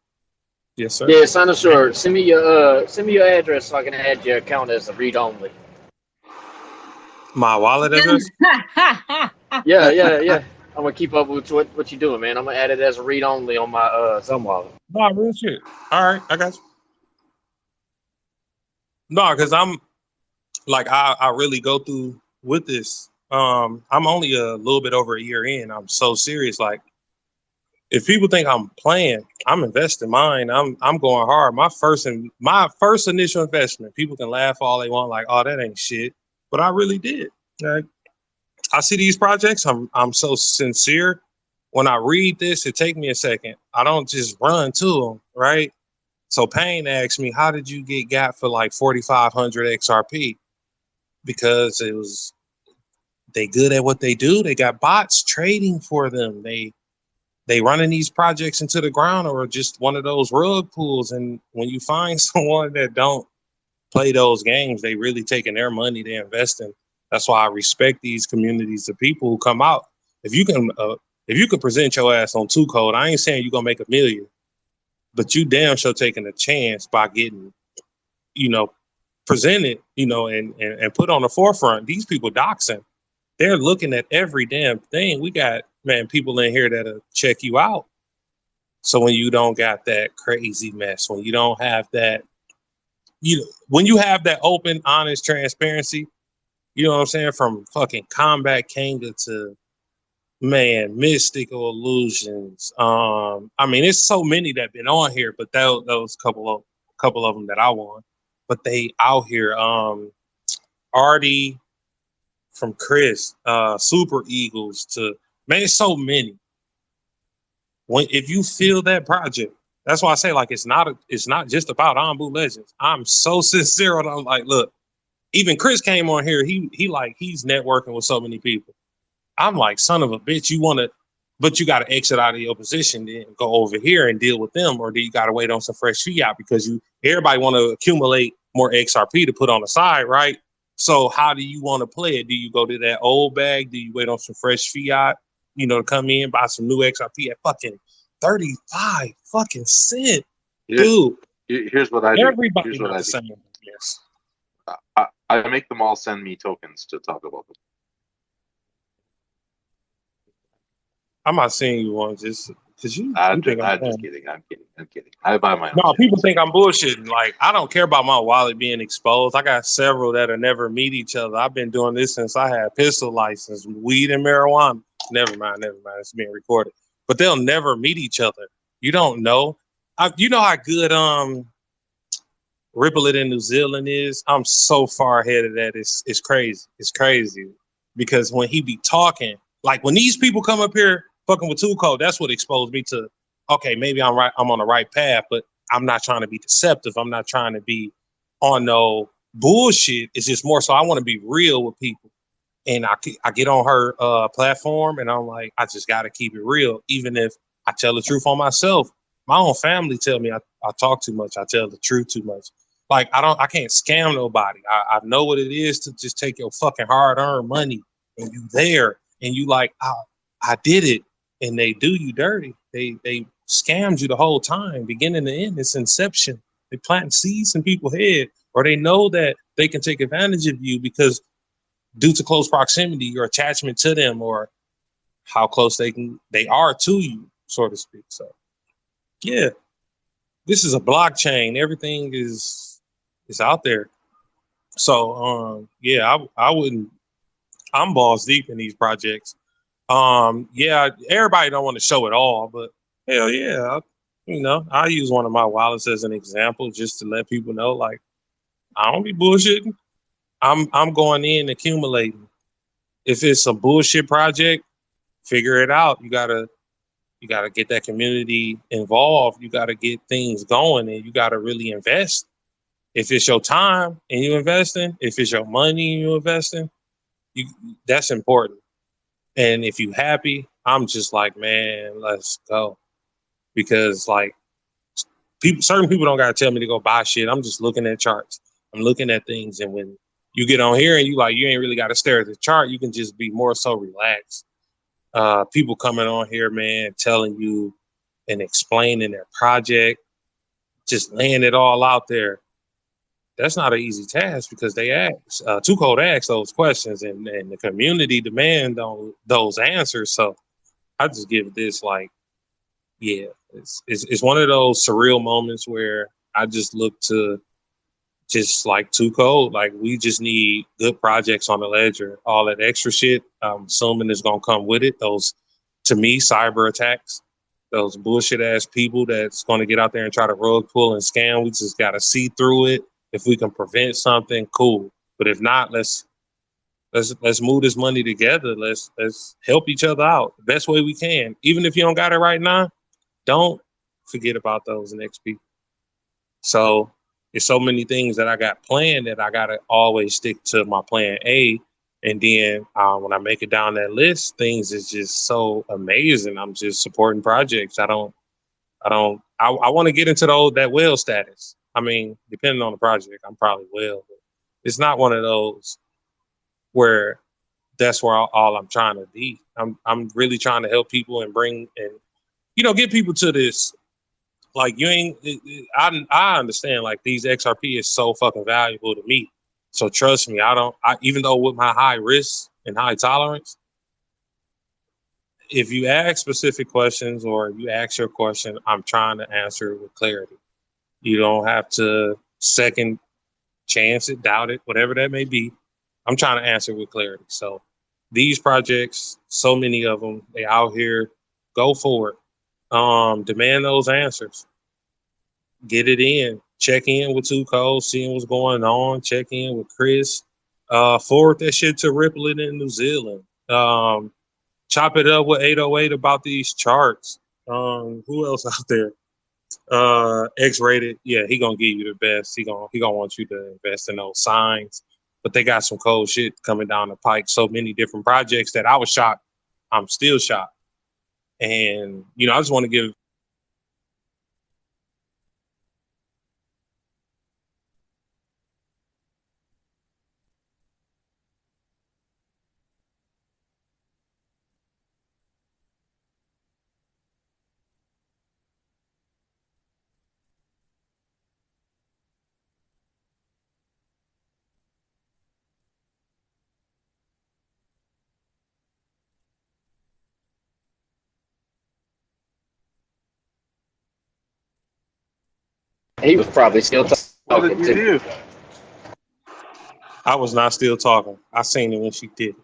Speaker 12: Yes, sir.
Speaker 15: Yeah, Sanasaur, send me your address so I can add your account as a read only.
Speaker 12: My wallet address?
Speaker 15: Yeah. I'm gonna keep up with what you're doing, man. I'm gonna add it as a read only on my Sun wallet.
Speaker 12: No, real shit. All right, I got you. No, because I'm like I really go through with this. I'm only a little bit over a year in. I'm so serious. Like, if people think I'm playing, I'm investing mine. I'm going hard. My first initial investment. People can laugh all they want, like, oh, that ain't shit. But I really did. Like, I see these projects. I'm so sincere. when I read this, it take me a second. I don't just run to them, right? So Payne asked me, how did you get got for like 4,500 XRP? Because they good at what they do. They got bots trading for them. They running these projects into the ground, or just one of those rug pulls. And when you find someone that don't play those games, they really taking their money they invest in. That's why I respect these communities of people who come out. If you can present your ass on 2Code, I ain't saying you're gonna make $1 million, but you damn sure taking a chance by getting, you know, presented, and put on the forefront. These people doxing. They're looking at every damn thing. We got, man, people in here that'll check you out. So when you don't got that crazy mess, when you don't have that, when you have that open, honest transparency, you know what I'm saying? From fucking Combat Kanga to, man, Mystical Illusions. I mean, it's so many that been on here, but those couple of them that I won. But they out here. Artie from Chris, Super Eagles to, man, it's so many. If you feel that project, that's why I say, like, it's not just about Ambu Legends. I'm so sincere. I'm like, look, even Chris came on here. He's networking with so many people. I'm like, son of a bitch, but you got to exit out of your position, then go over here and deal with them, or do you got to wait on some fresh fiat because everybody want to accumulate more XRP to put on the side, right? So how do you want to play it? Do you go to that old bag? Do you wait on some fresh fiat, to come in, buy some new XRP at fucking 35 fucking cent?
Speaker 14: Here,
Speaker 12: Dude,
Speaker 14: here's what I do.
Speaker 12: everybody
Speaker 14: Here's what
Speaker 12: not
Speaker 14: I
Speaker 12: the
Speaker 14: do.
Speaker 12: same. Yes.
Speaker 14: I make them all send me tokens to talk about them.
Speaker 12: I'm not saying you want just because you
Speaker 14: I'm
Speaker 12: think I'm
Speaker 14: just
Speaker 12: playing.
Speaker 14: kidding. I'm kidding. I buy my own
Speaker 12: No,
Speaker 14: shit.
Speaker 12: people think I'm bullshitting. Like, I don't care about my wallet being exposed. I got several that'll never meet each other. I've been doing this since I had pistol license, weed and marijuana. Never mind. It's being recorded. But they'll never meet each other. You don't know. You know how good Ripple It in New Zealand is? I'm so far ahead of that. It's crazy. It's crazy. Because when he be talking, like when these people come up here fucking with 2Code, that's what exposed me to, okay, maybe I'm right, I'm on the right path, but I'm not trying to be deceptive. I'm not trying to be on no bullshit. It's just more so I want to be real with people. And I get on her platform and I'm like, I just got to keep it real. Even if I tell the truth on myself, my own family tell me I talk too much. I tell the truth too much. Like, I can't scam nobody. I know what it is to just take your fucking hard earned money and you there and you like, I did it. And they do you dirty. They scammed you the whole time, beginning to end. It's inception. They plant seeds in people's head, or they know that they can take advantage of you because due to close proximity, your attachment to them, or how close they are to you, so to speak. So yeah, this is a blockchain. Everything is out there. So yeah, I wouldn't. I'm balls deep in these projects. Yeah, everybody don't want to show it all, but hell yeah, I use one of my wallets as an example just to let people know, like, I don't be bullshitting. I'm going in accumulating. If it's a bullshit project, figure it out. You gotta get that community involved. You gotta get things going, and you gotta really invest. If it's your time and you investing, if it's your money and you investing, that's important. And if you happy, I'm just like, man, let's go. Because like certain people don't gotta tell me to go buy shit. I'm just looking at charts. I'm looking at things, and when you get on here and you ain't really gotta stare at the chart, you can just be more so relaxed. People coming on here, man, telling you and explaining their project, just laying it all out there. That's not an easy task because they ask, 2Code asks those questions, and the community demand on those answers. So I just give this like, yeah, it's one of those surreal moments where I just look to just like 2Code. Like, we just need good projects on the ledger. All that extra shit, I'm assuming is gonna come with it. Those, to me, cyber attacks, those bullshit ass people that's gonna get out there and try to rug pull and scam. We just gotta see through it. If we can prevent something, cool. But if not, let's Let's move this money together. Let's help each other out the best way we can. Even if you don't got it right now, don't forget about those next people. So there's so many things that I got planned that I gotta always stick to my plan A. And then when I make it down that list, things is just so amazing. I'm just supporting projects. I want to get into that well status. I mean, depending on the project, I'm probably well, but it's not one of those where that's where all I'm trying to be. I'm really trying to help people and bring and get people to this. Like you ain't, I understand. Like these XRP is so fucking valuable to me. So trust me, even though with my high risk and high tolerance, if you ask specific questions or you ask your question, I'm trying to answer it with clarity. You don't have to second chance it, doubt it, whatever that may be. I'm trying to answer with clarity. So these projects, so many of them, they out here, go for it. Demand those answers. Get it in. Check in with Two Cold, seeing what's going on. Check in with Chris. Forward that shit to Ripple it in New Zealand. Chop it up with 808 about these charts. Who else out there? X-rated. Yeah, he gonna give you the best. He gonna want you to invest in those signs. But they got some cold shit coming down the pike. So many different projects that I was shocked. I'm still shocked. And I just want to give.
Speaker 15: He was probably still
Speaker 14: What did
Speaker 15: talking
Speaker 14: you
Speaker 15: to
Speaker 14: do?
Speaker 12: I was not still talking. I seen it when she did it.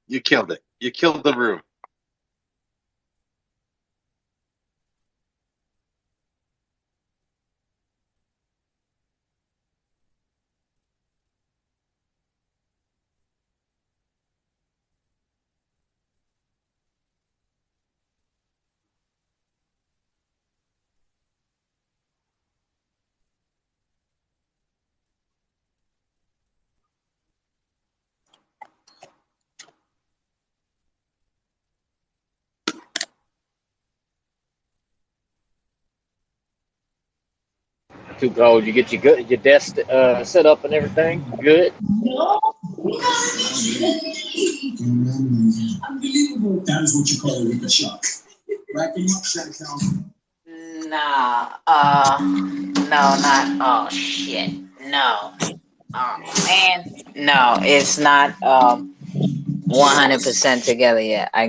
Speaker 14: You killed it. You killed the room.
Speaker 15: Too cold. You get your desk set up and everything. Good.
Speaker 10: Unbelievable. That is what you call a liquor shock. Right?
Speaker 18: Nah, no, not. Oh shit, no. Oh man, no, it's not 100% together yet. I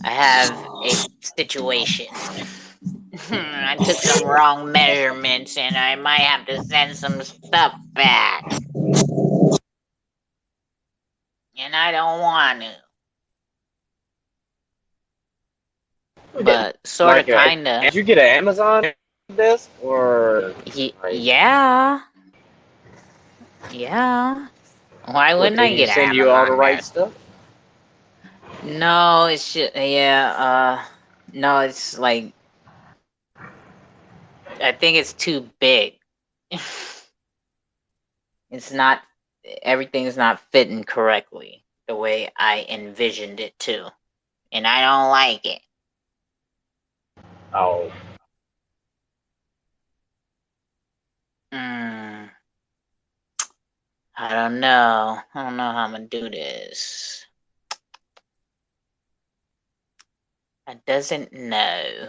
Speaker 18: have a situation. I took some wrong measurements, and I might have to send some stuff back, and I don't want to. But sort of,
Speaker 15: Like,
Speaker 18: kinda.
Speaker 15: did you get an Amazon desk or?
Speaker 18: Yeah. Why
Speaker 15: What,
Speaker 18: wouldn't
Speaker 15: did
Speaker 18: I
Speaker 15: he
Speaker 18: get an
Speaker 15: send you all the
Speaker 18: Amazon
Speaker 15: right
Speaker 18: desk?
Speaker 15: stuff?
Speaker 18: No, it's just, yeah. No, it's like, I think it's too big. It's not, everything's not fitting correctly the way I envisioned it to, and I don't like it.
Speaker 15: Oh.
Speaker 18: I don't know. I don't know how I'm gonna do this. I doesn't know.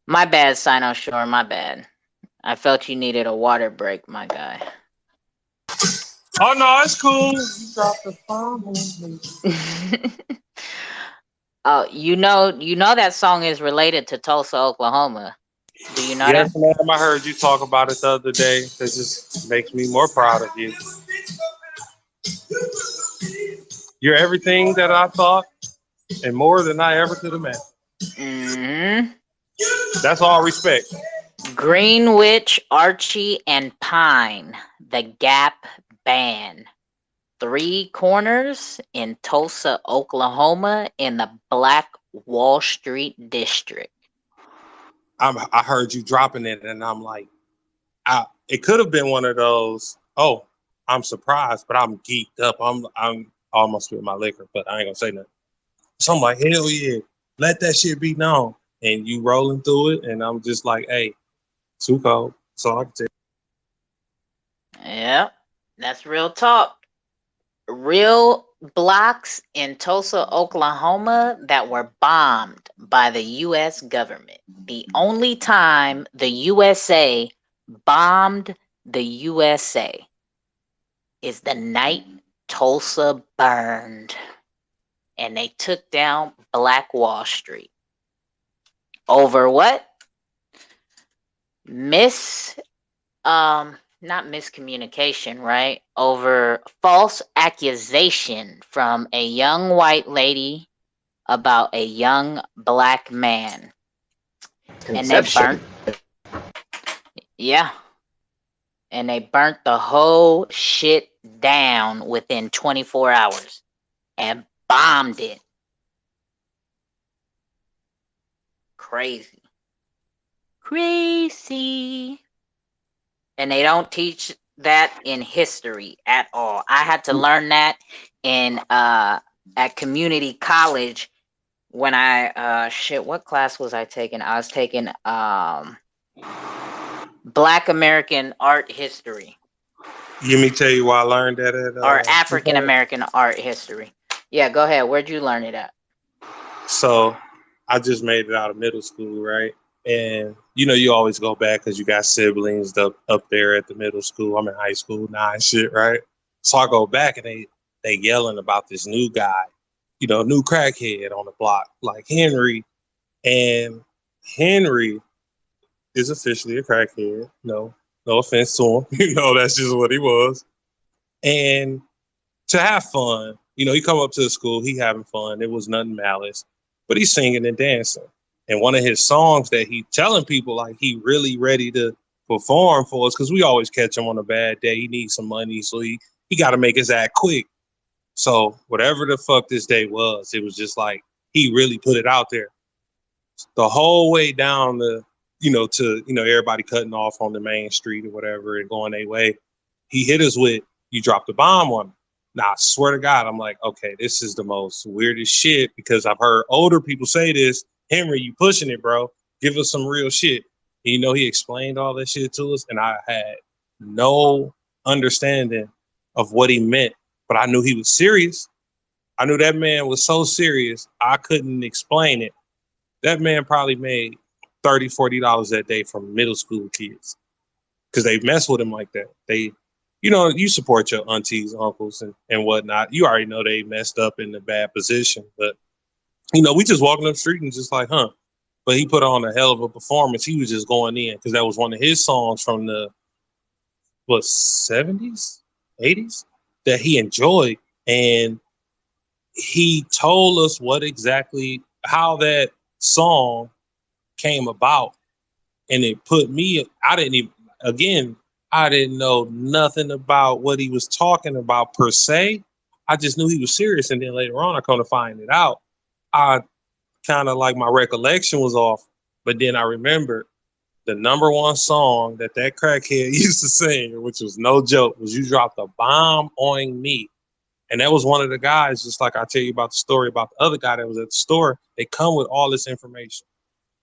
Speaker 18: My bad, Sino Shore, my bad. I felt you needed a water break, my guy.
Speaker 12: Oh no, it's cool. You dropped the phone on me.
Speaker 18: Oh, you know that song is related to Tulsa, Oklahoma. Do you know that?
Speaker 12: Yes, ma'am. I heard you talk about it the other day. That just makes me more proud of you. You're everything that I thought and more than I ever could imagine.
Speaker 1: Mm-hmm.
Speaker 12: That's all respect.
Speaker 1: Greenwich, Archie, and Pine, the Gap Band. Three Corners in Tulsa, Oklahoma, in the Black Wall Street district.
Speaker 12: I heard you dropping it, and I'm like, it could have been one of those. Oh, I'm surprised, but I'm geeked up. I'm almost with my liquor, but I ain't gonna say nothing. So I'm like, hell yeah, let that shit be known. And you rolling through it, and I'm just like, hey, too cold. So I can tell.
Speaker 1: Yep, that's real talk. Real blocks in Tulsa, Oklahoma that were bombed by the U.S. government. The only time the USA bombed the USA is the night Tulsa burned and they took down Black Wall Street. Over what? Not miscommunication, right? Over false accusation from a young white lady about a young black man. And they burnt, yeah, and they burnt the whole shit down within 24 hours and bombed it. Crazy. Crazy. And they don't teach that in history at all. I had to learn that in at community college when I what class was I taking? I was taking Black American art history
Speaker 12: Let me tell you why I learned that at
Speaker 1: or African American art history. Yeah, go ahead. Where'd you learn it at?
Speaker 12: So I just made it out of middle school, right? And you always go back because you got siblings up there at the middle school. I'm in high school now and shit, right? So I go back and they yelling about this new guy, new crackhead on the block, like Henry. And Henry is officially a crackhead. No offense to him. That's just what he was. And to have fun. He come up to the school, he having fun. It was nothing malice, but he's singing and dancing. And one of his songs that he telling people like he really ready to perform for us because we always catch him on a bad day. He needs some money, so he got to make his act quick. So whatever the fuck this day was, it was just like he really put it out there the whole way down to everybody cutting off on the main street or whatever and going their way. He hit us with, you dropped a bomb on me. Now, I swear to God, I'm like, okay, this is the most weirdest shit because I've heard older people say this. Henry, you pushing it, bro. Give us some real shit. And, he explained all that shit to us, and I had no understanding of what he meant, but I knew he was serious. I knew that man was so serious, I couldn't explain it. That man probably made $30, $40 that day from middle school kids because they mess with him like that. You support your aunties, uncles, and whatnot. You already know they messed up in a bad position, but we just walking up the street and just like, huh. But he put on a hell of a performance. He was just going in because that was one of his songs from the 70s, 80s that he enjoyed, and he told us how that song came about, and it put me. I didn't know nothing about what he was talking about per se. I just knew he was serious, and then later on, I come to find it out. I kind of like my recollection was off, but then I remembered the number one song that crackhead used to sing, which was no joke, was "You Dropped a Bomb on Me." And that was one of the guys, just like I tell you about the story about the other guy that was at the store. They come with all this information.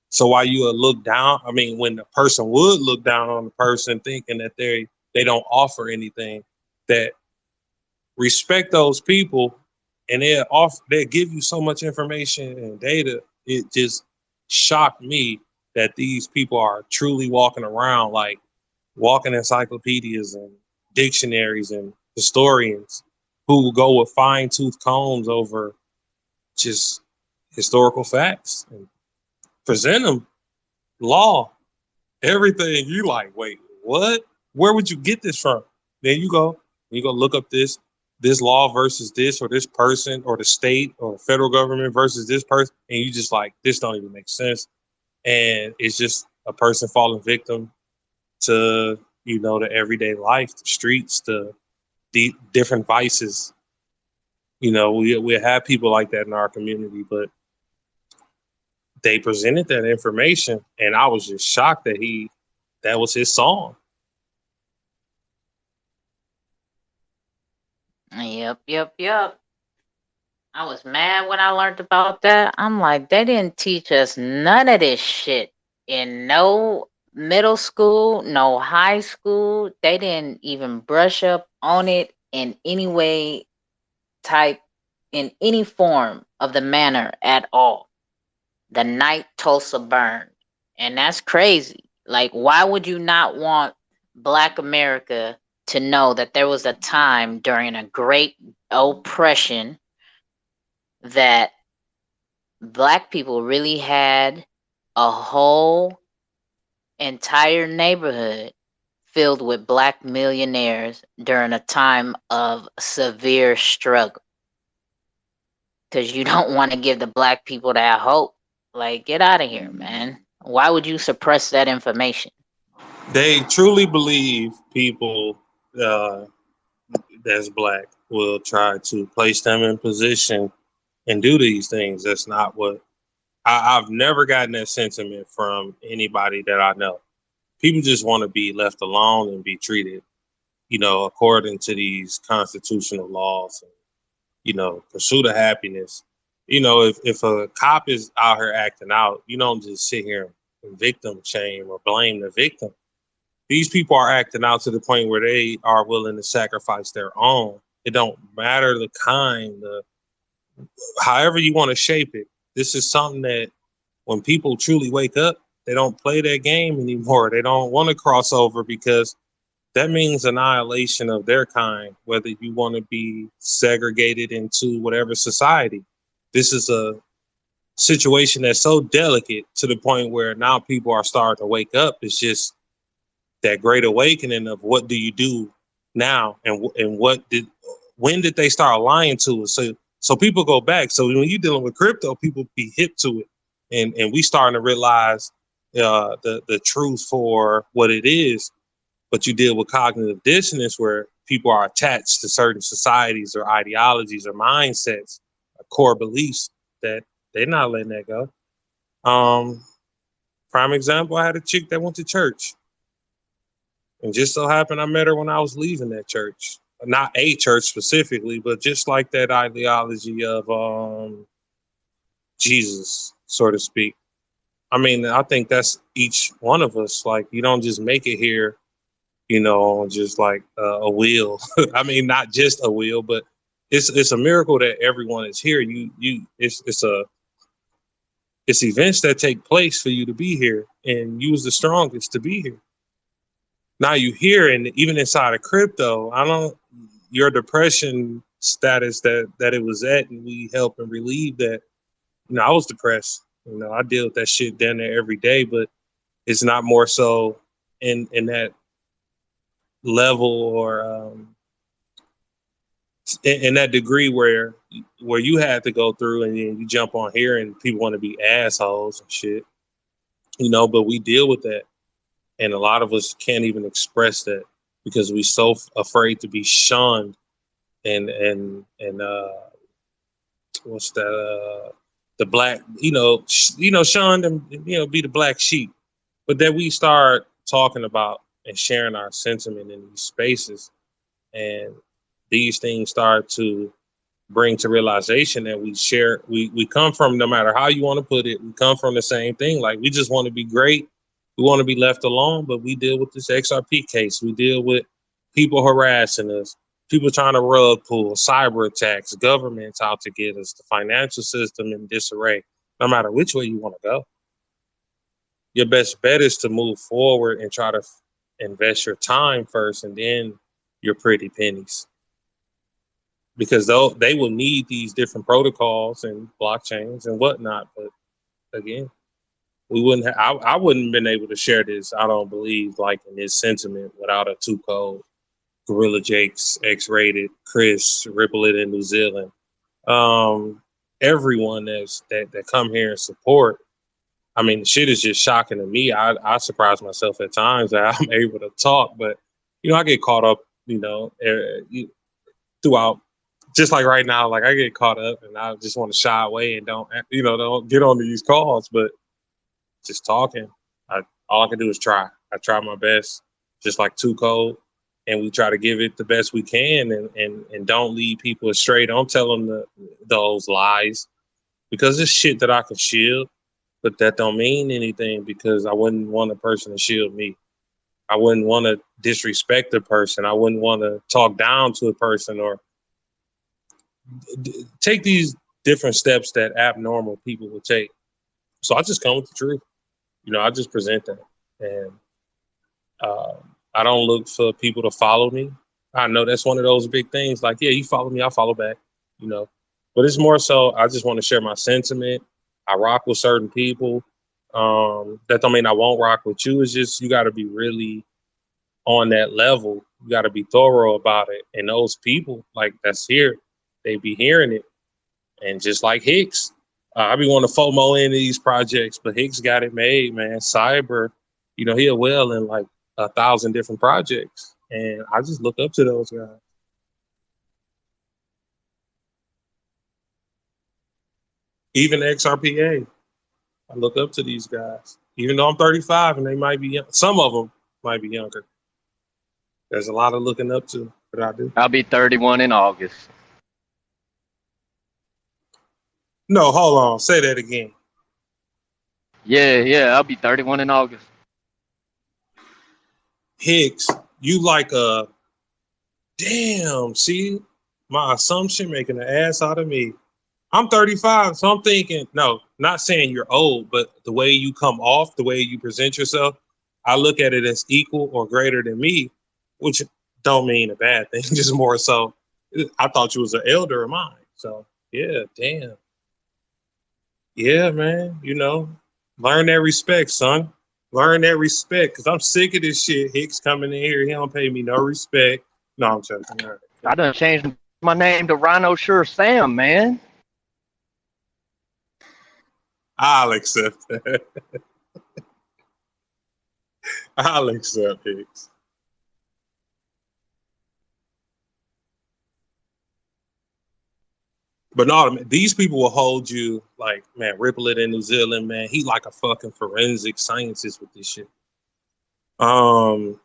Speaker 12: So while you would look down, when the person would look down on the person thinking that they don't offer anything, that respect those people, and they give you so much information and data. It just shocked me that these people are truly walking around like walking encyclopedias and dictionaries and historians who will go with fine tooth combs over just historical facts and present them law, everything. You like, wait, what? Where would you get this from? Then you go look up this this law versus this or this person or the state or the federal government versus this person, and you just like, this don't even make sense. And it's just a person falling victim to, you know, the everyday life, the streets, the different vices. You know, we have people like that in our community, but they presented that information, and I was just shocked that that was his song.
Speaker 1: Yep. I was mad when I learned about that. I'm like, they didn't teach us none of this shit in no middle school, no high school. They didn't even brush up on it in any way, type, in any form of the manner at all. The night Tulsa burned. And that's crazy. Like, why would you not want Black America to know that there was a time during a great oppression that Black people really had a whole entire neighborhood filled with Black millionaires during a time of severe struggle? Because you don't want to give the Black people that hope. Like, get out of here, man. Why would you suppress that information?
Speaker 12: They truly believe people uh, that's Black will try to place them in position and do these things. That's not what I've never gotten that sentiment from anybody that I know. People just want to be left alone and be treated, you know, according to these constitutional laws and, you know, pursuit of happiness. You know, if a cop is out here acting out, you don't just sit here and victim shame or blame the victim. These people are acting out to the point where they are willing to sacrifice their own. It don't matter the kind, however you want to shape it. This is something that when people truly wake up, they don't play that game anymore. They don't want to cross over because that means annihilation of their kind, whether you want to be segregated into whatever society. This is a situation that's so delicate to the point where now people are starting to wake up. It's just that great awakening of what do you do now, and when did they start lying to us? So people go back. So when you're dealing with crypto, people be hip to it, and we starting to realize the truth for what it is. But you deal with cognitive dissonance where people are attached to certain societies or ideologies or mindsets, or core beliefs that they're not letting that go. Prime example, I had a chick that went to church. And just so happened I met her when I was leaving that church. Not a church specifically, but just like that ideology of Jesus, so to speak. I mean, I think that's each one of us. Like, you don't just make it here, you know, on just like a wheel. I mean, not just a wheel, but it's a miracle that everyone is here. It's events that take place for you to be here, and you was the strongest to be here. Now you here, and even inside of crypto, I don't your depression status that it was at, and we help and relieve that. You know, I was depressed. You know, I deal with that shit down there every day, but it's not more so in that level or in that degree where you had to go through, and then you jump on here and people want to be assholes and shit. You know, but we deal with that, and a lot of us can't even express that because we're so afraid to be shunned and what's that the black, shunned and, be the black sheep. But that we start talking about and sharing our sentiment in these spaces, and these things start to bring to realization that we come from, no matter how you want to put it, we come from the same thing. Like, we just want to be great, we want to be left alone, but we deal with this XRP case, we deal with people harassing us, people trying to rug pull, cyber attacks, governments out to get us, the financial system in disarray. No matter which way you want to go, your best bet is to move forward and try to invest your time first, and then your pretty pennies, because they will need these different protocols and blockchains and whatnot. But again, we wouldn't I wouldn't have been able to share this, I don't believe, like in this sentiment without a two code. Gorilla Jakes, X-Rated, Chris, Ripple It in New Zealand. Everyone that come here and support. I mean, the shit is just shocking to me. I surprise myself at times that I'm able to talk, but I get caught up, throughout. Just like right now, like I get caught up and I just want to shy away and don't get on these calls. But just talking, all I can do is try. I try my best, just like Too Cold, and we try to give it the best we can, and don't lead people astray. Don't tell them those lies, because it's shit that I can shield, but that don't mean anything, because I wouldn't want a person to shield me. I wouldn't want to disrespect a person. I wouldn't want to talk down to a person or take these different steps that abnormal people would take. So I just come with the truth. I just present that, and I don't look for people to follow me. I know that's one of those big things. Like, yeah, you follow me, I'll follow back. But it's more so I just want to share my sentiment. I rock with certain people. That don't mean I won't rock with you. It's just you got to be really on that level. You got to be thorough about it. And those people like that's here, they be hearing it. And just like Hicks, I be wanting to FOMO into these projects, but Hicks got it made, man. Cyber, he a well in like 1,000 different projects. And I just look up to those guys. Even XRPA, I look up to these guys. Even though I'm 35 and they might be young, some of them might be younger. There's a lot of looking up to that I do.
Speaker 4: I'll be 31 in August.
Speaker 12: No, hold on. Say that again.
Speaker 4: Yeah, I'll be 31 in August.
Speaker 12: Hicks, you like a damn, see, my assumption making an ass out of me. I'm 35, so I'm thinking, no, not saying you're old, but the way you come off, the way you present yourself, I look at it as equal or greater than me, which don't mean a bad thing, just more so. I thought you was an elder of mine. So, yeah, damn. Yeah, man, learn that respect, son. Learn that respect, because I'm sick of this shit. Hicks coming in here, he don't pay me no respect. No, I'm joking. Right.
Speaker 4: I done changed my name to Rhino Sure Sam, man.
Speaker 12: I'll accept that. I'll accept Hicks. But no, these people will hold you like, man, Ripple It in New Zealand, man. He like a fucking forensic scientist with this shit. I'm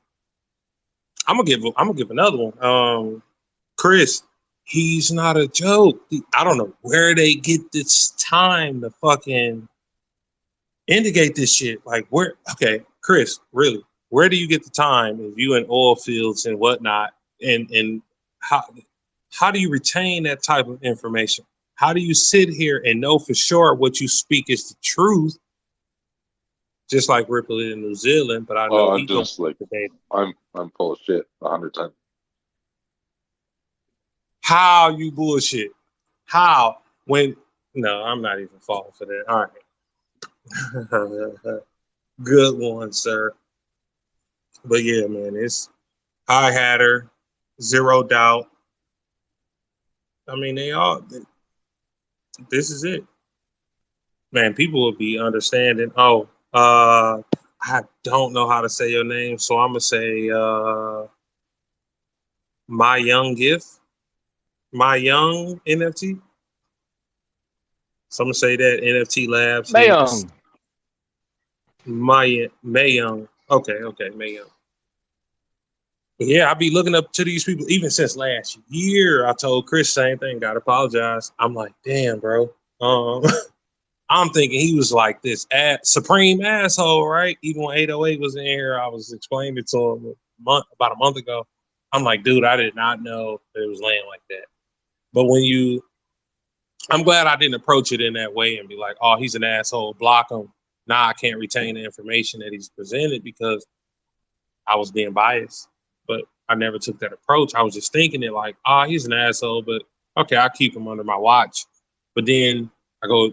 Speaker 12: gonna give another one. Chris, he's not a joke. I don't know where they get this time to fucking indicate this shit. Like, where? Okay, Chris, really, where do you get the time if you in oil fields and whatnot? And how do you retain that type of information? How do you sit here and know for sure what you speak is the truth? Just like Ripple in New Zealand, but I know
Speaker 14: I'm
Speaker 12: he
Speaker 14: just like I'm full of shit 100 times.
Speaker 12: How you bullshit? How? When? No, I'm not even falling for that. All right. Good one, sir. But yeah, man, it's High Hatter, Zero Doubt. I mean, this is it. Man, people will be understanding. Oh, I don't know how to say your name, so I'm gonna say My Young Gift, My Young NFT. So I'm gonna say that NFT Labs.
Speaker 4: Mayung.
Speaker 12: May Young. Okay, May Young. But yeah, I be looking up to these people even since last year. I told Chris same thing. Got to apologize. I'm like, damn, bro. I'm thinking he was like this supreme asshole, right? Even when 808 was in here, I was explaining it to him about a month ago. I'm like, dude, I did not know that it was laying like that. But I'm glad I didn't approach it in that way and be like, oh, he's an asshole, block him. Now I can't retain the information that he's presented because I was being biased. But I never took that approach. I was just thinking it like, he's an asshole, but okay, I'll keep him under my watch. But then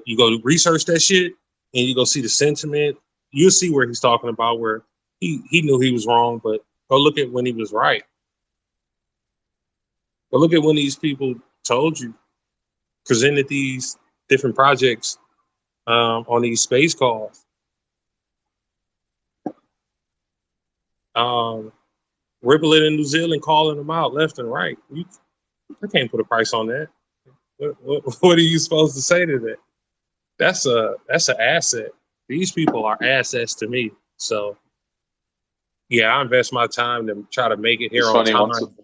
Speaker 12: you go research that shit and you go see the sentiment. You'll see where he's talking about where he knew he was wrong, but go look at when he was right. But look at when these people told you, presented these different projects on these space calls. Ripple it in New Zealand calling them out left and right. I can't put a price on that. What are you supposed to say to that? That's an asset. These people are assets to me. So yeah, I invest my time to try to make it here
Speaker 14: It's
Speaker 12: on
Speaker 14: funny
Speaker 12: time.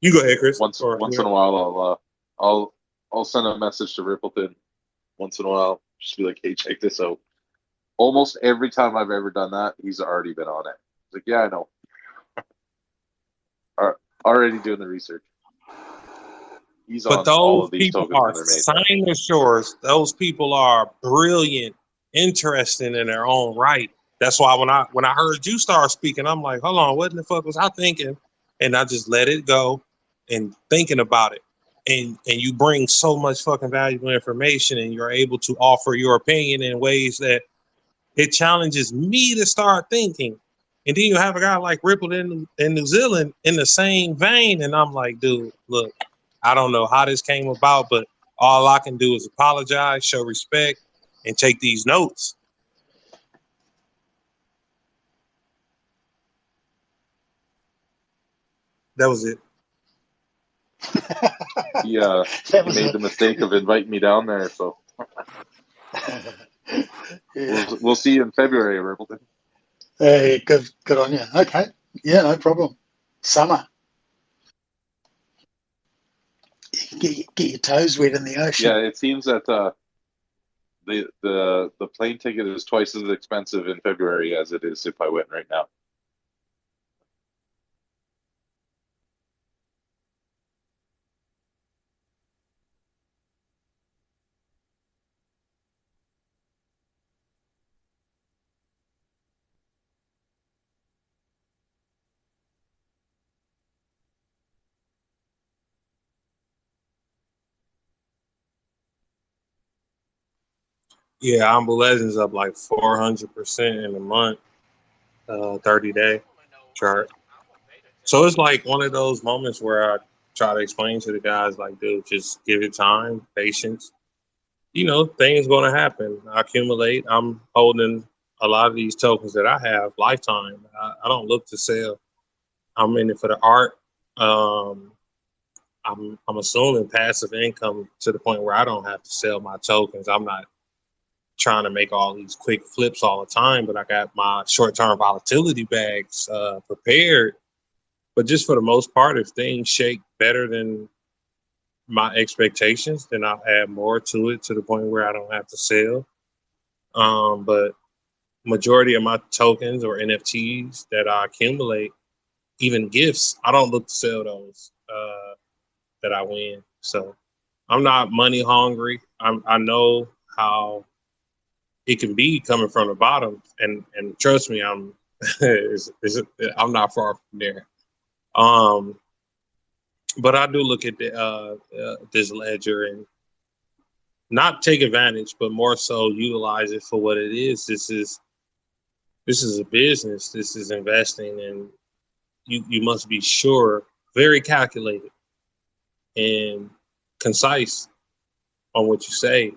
Speaker 12: You go ahead, Chris.
Speaker 14: once in a while I'll send a message to Rippleton once in a while, just be like, hey, check this out. Almost every time I've ever done that, he's already been on it. He's like, yeah, I know. Already doing the research. He's
Speaker 12: But
Speaker 14: on all
Speaker 12: those
Speaker 14: of these
Speaker 12: people
Speaker 14: tokens
Speaker 12: are
Speaker 14: when they're made.
Speaker 12: cynosures. Those people are brilliant, interesting in their own right. That's why when I heard you start speaking, I'm like, hold on, what in the fuck was I thinking? And I just let it go and thinking about it. And you bring so much fucking valuable information, and you're able to offer your opinion in ways that it challenges me to start thinking. And then you have a guy like Ripple in New Zealand in the same vein, and I'm like, dude, look, I don't know how this came about, but all I can do is apologize, show respect, and take these notes. That was it.
Speaker 14: He
Speaker 19: was
Speaker 14: made
Speaker 19: it.
Speaker 14: the mistake of inviting me down there, so
Speaker 19: Yeah.
Speaker 14: we'll see you in February, Rippleton.
Speaker 19: Hey, good on you. Okay. Yeah, no problem. Summer. Get your toes wet in the ocean.
Speaker 14: Yeah, it seems that the plane ticket is twice as expensive in February as it is if I went right now.
Speaker 12: Yeah, Humble Legends up like 400% in a month, 30-day chart. So it's like one of those moments where I try to explain to the guys, like, dude, just give it time, patience. You know, things going to happen. I accumulate. I'm holding a lot of these tokens that I have lifetime. I don't look to sell. I'm in it for the art. I'm assuming passive income to the point where I don't have to sell my tokens. I'm not trying to make all these quick flips all the time, but I got my short-term volatility bags prepared. But just for the most part, if things shake better than my expectations, then I'll add more to it to the point where I don't have to sell. But majority of my tokens or NFTs that I accumulate, even gifts, I don't look to sell those that I win. So I'm not money hungry. I know how it can be coming from the bottom, and trust me, I'm I'm not far from there. But I do look at this ledger and not take advantage, but more so utilize it for what it is. This is a business. This is investing, and you must be sure, very calculated and concise on what you say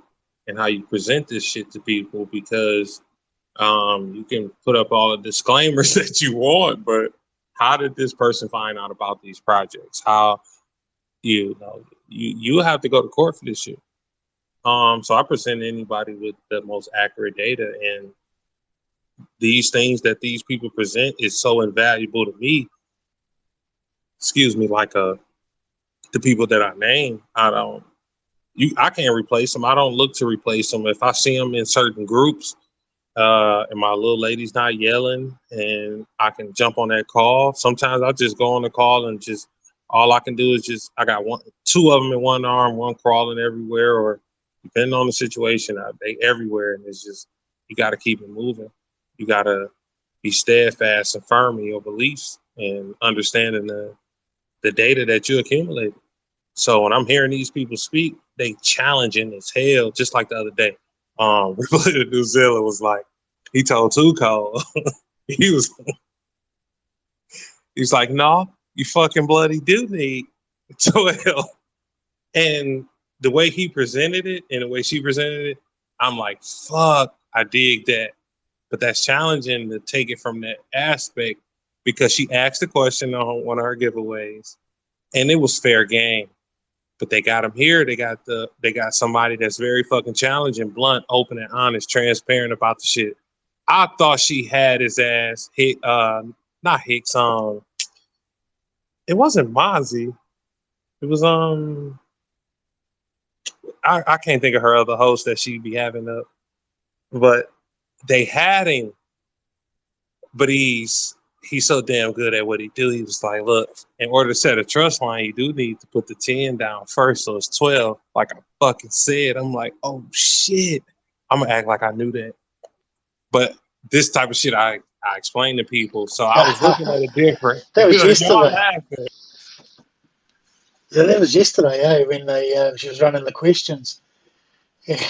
Speaker 12: and how you present this shit to people, because you can put up all the disclaimers that you want, but how did this person find out about these projects? How you have to go to court for this shit. So I present anybody with the most accurate data, and these things that these people present is so invaluable to me. Excuse me, like the people that I name, I can't replace them. I don't look to replace them. If I see them in certain groups, and my little lady's not yelling, and I can jump on that call. Sometimes I just go on the call and just all I can do is I got two of them in one arm, one crawling everywhere, or depending on the situation, they everywhere, and it's just you got to keep it moving. You got to be steadfast and firm in your beliefs and understanding the data that you accumulate. So when I'm hearing these people speak, they challenging as hell. Just like the other day, New Zealand was like, he told Tuco, he was He's like, no, you fucking bloody do need 12. And the way he presented it and the way she presented it, I'm like, fuck, I dig that. But that's challenging to take it from that aspect because she asked the question on one of her giveaways and it was fair game. But they got him here. They got somebody that's very fucking challenging, blunt, open, and honest, transparent about the shit. I thought she had his ass hit. Not Hicks. It wasn't Mozzie. It was I can't think of her other host that she'd be having up, but they had him. But he's so damn good at what he do. He was like, look, in order to set a trust line, you do need to put the 10 down first, so it's 12. Like I fucking said, I'm like, oh shit. I'm gonna act like I knew that. But this type of shit I explain to people. So I was looking at it different.
Speaker 19: That was
Speaker 12: Y'all
Speaker 19: yesterday.
Speaker 12: laughing.
Speaker 19: Yeah, that was yesterday, when she was running the questions. Yeah.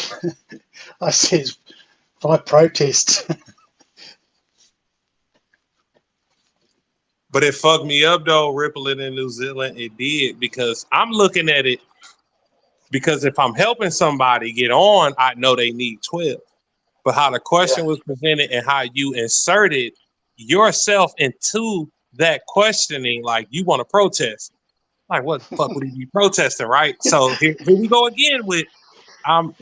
Speaker 19: I says, I protest.
Speaker 12: But it fucked me up though, rippling in New Zealand. It did because I'm looking at it because if I'm helping somebody get on, I know they need 12. But how the question was presented and how you inserted yourself into that questioning, like you want to protest. Like what the fuck would he be protesting, right? So here we go again with I'm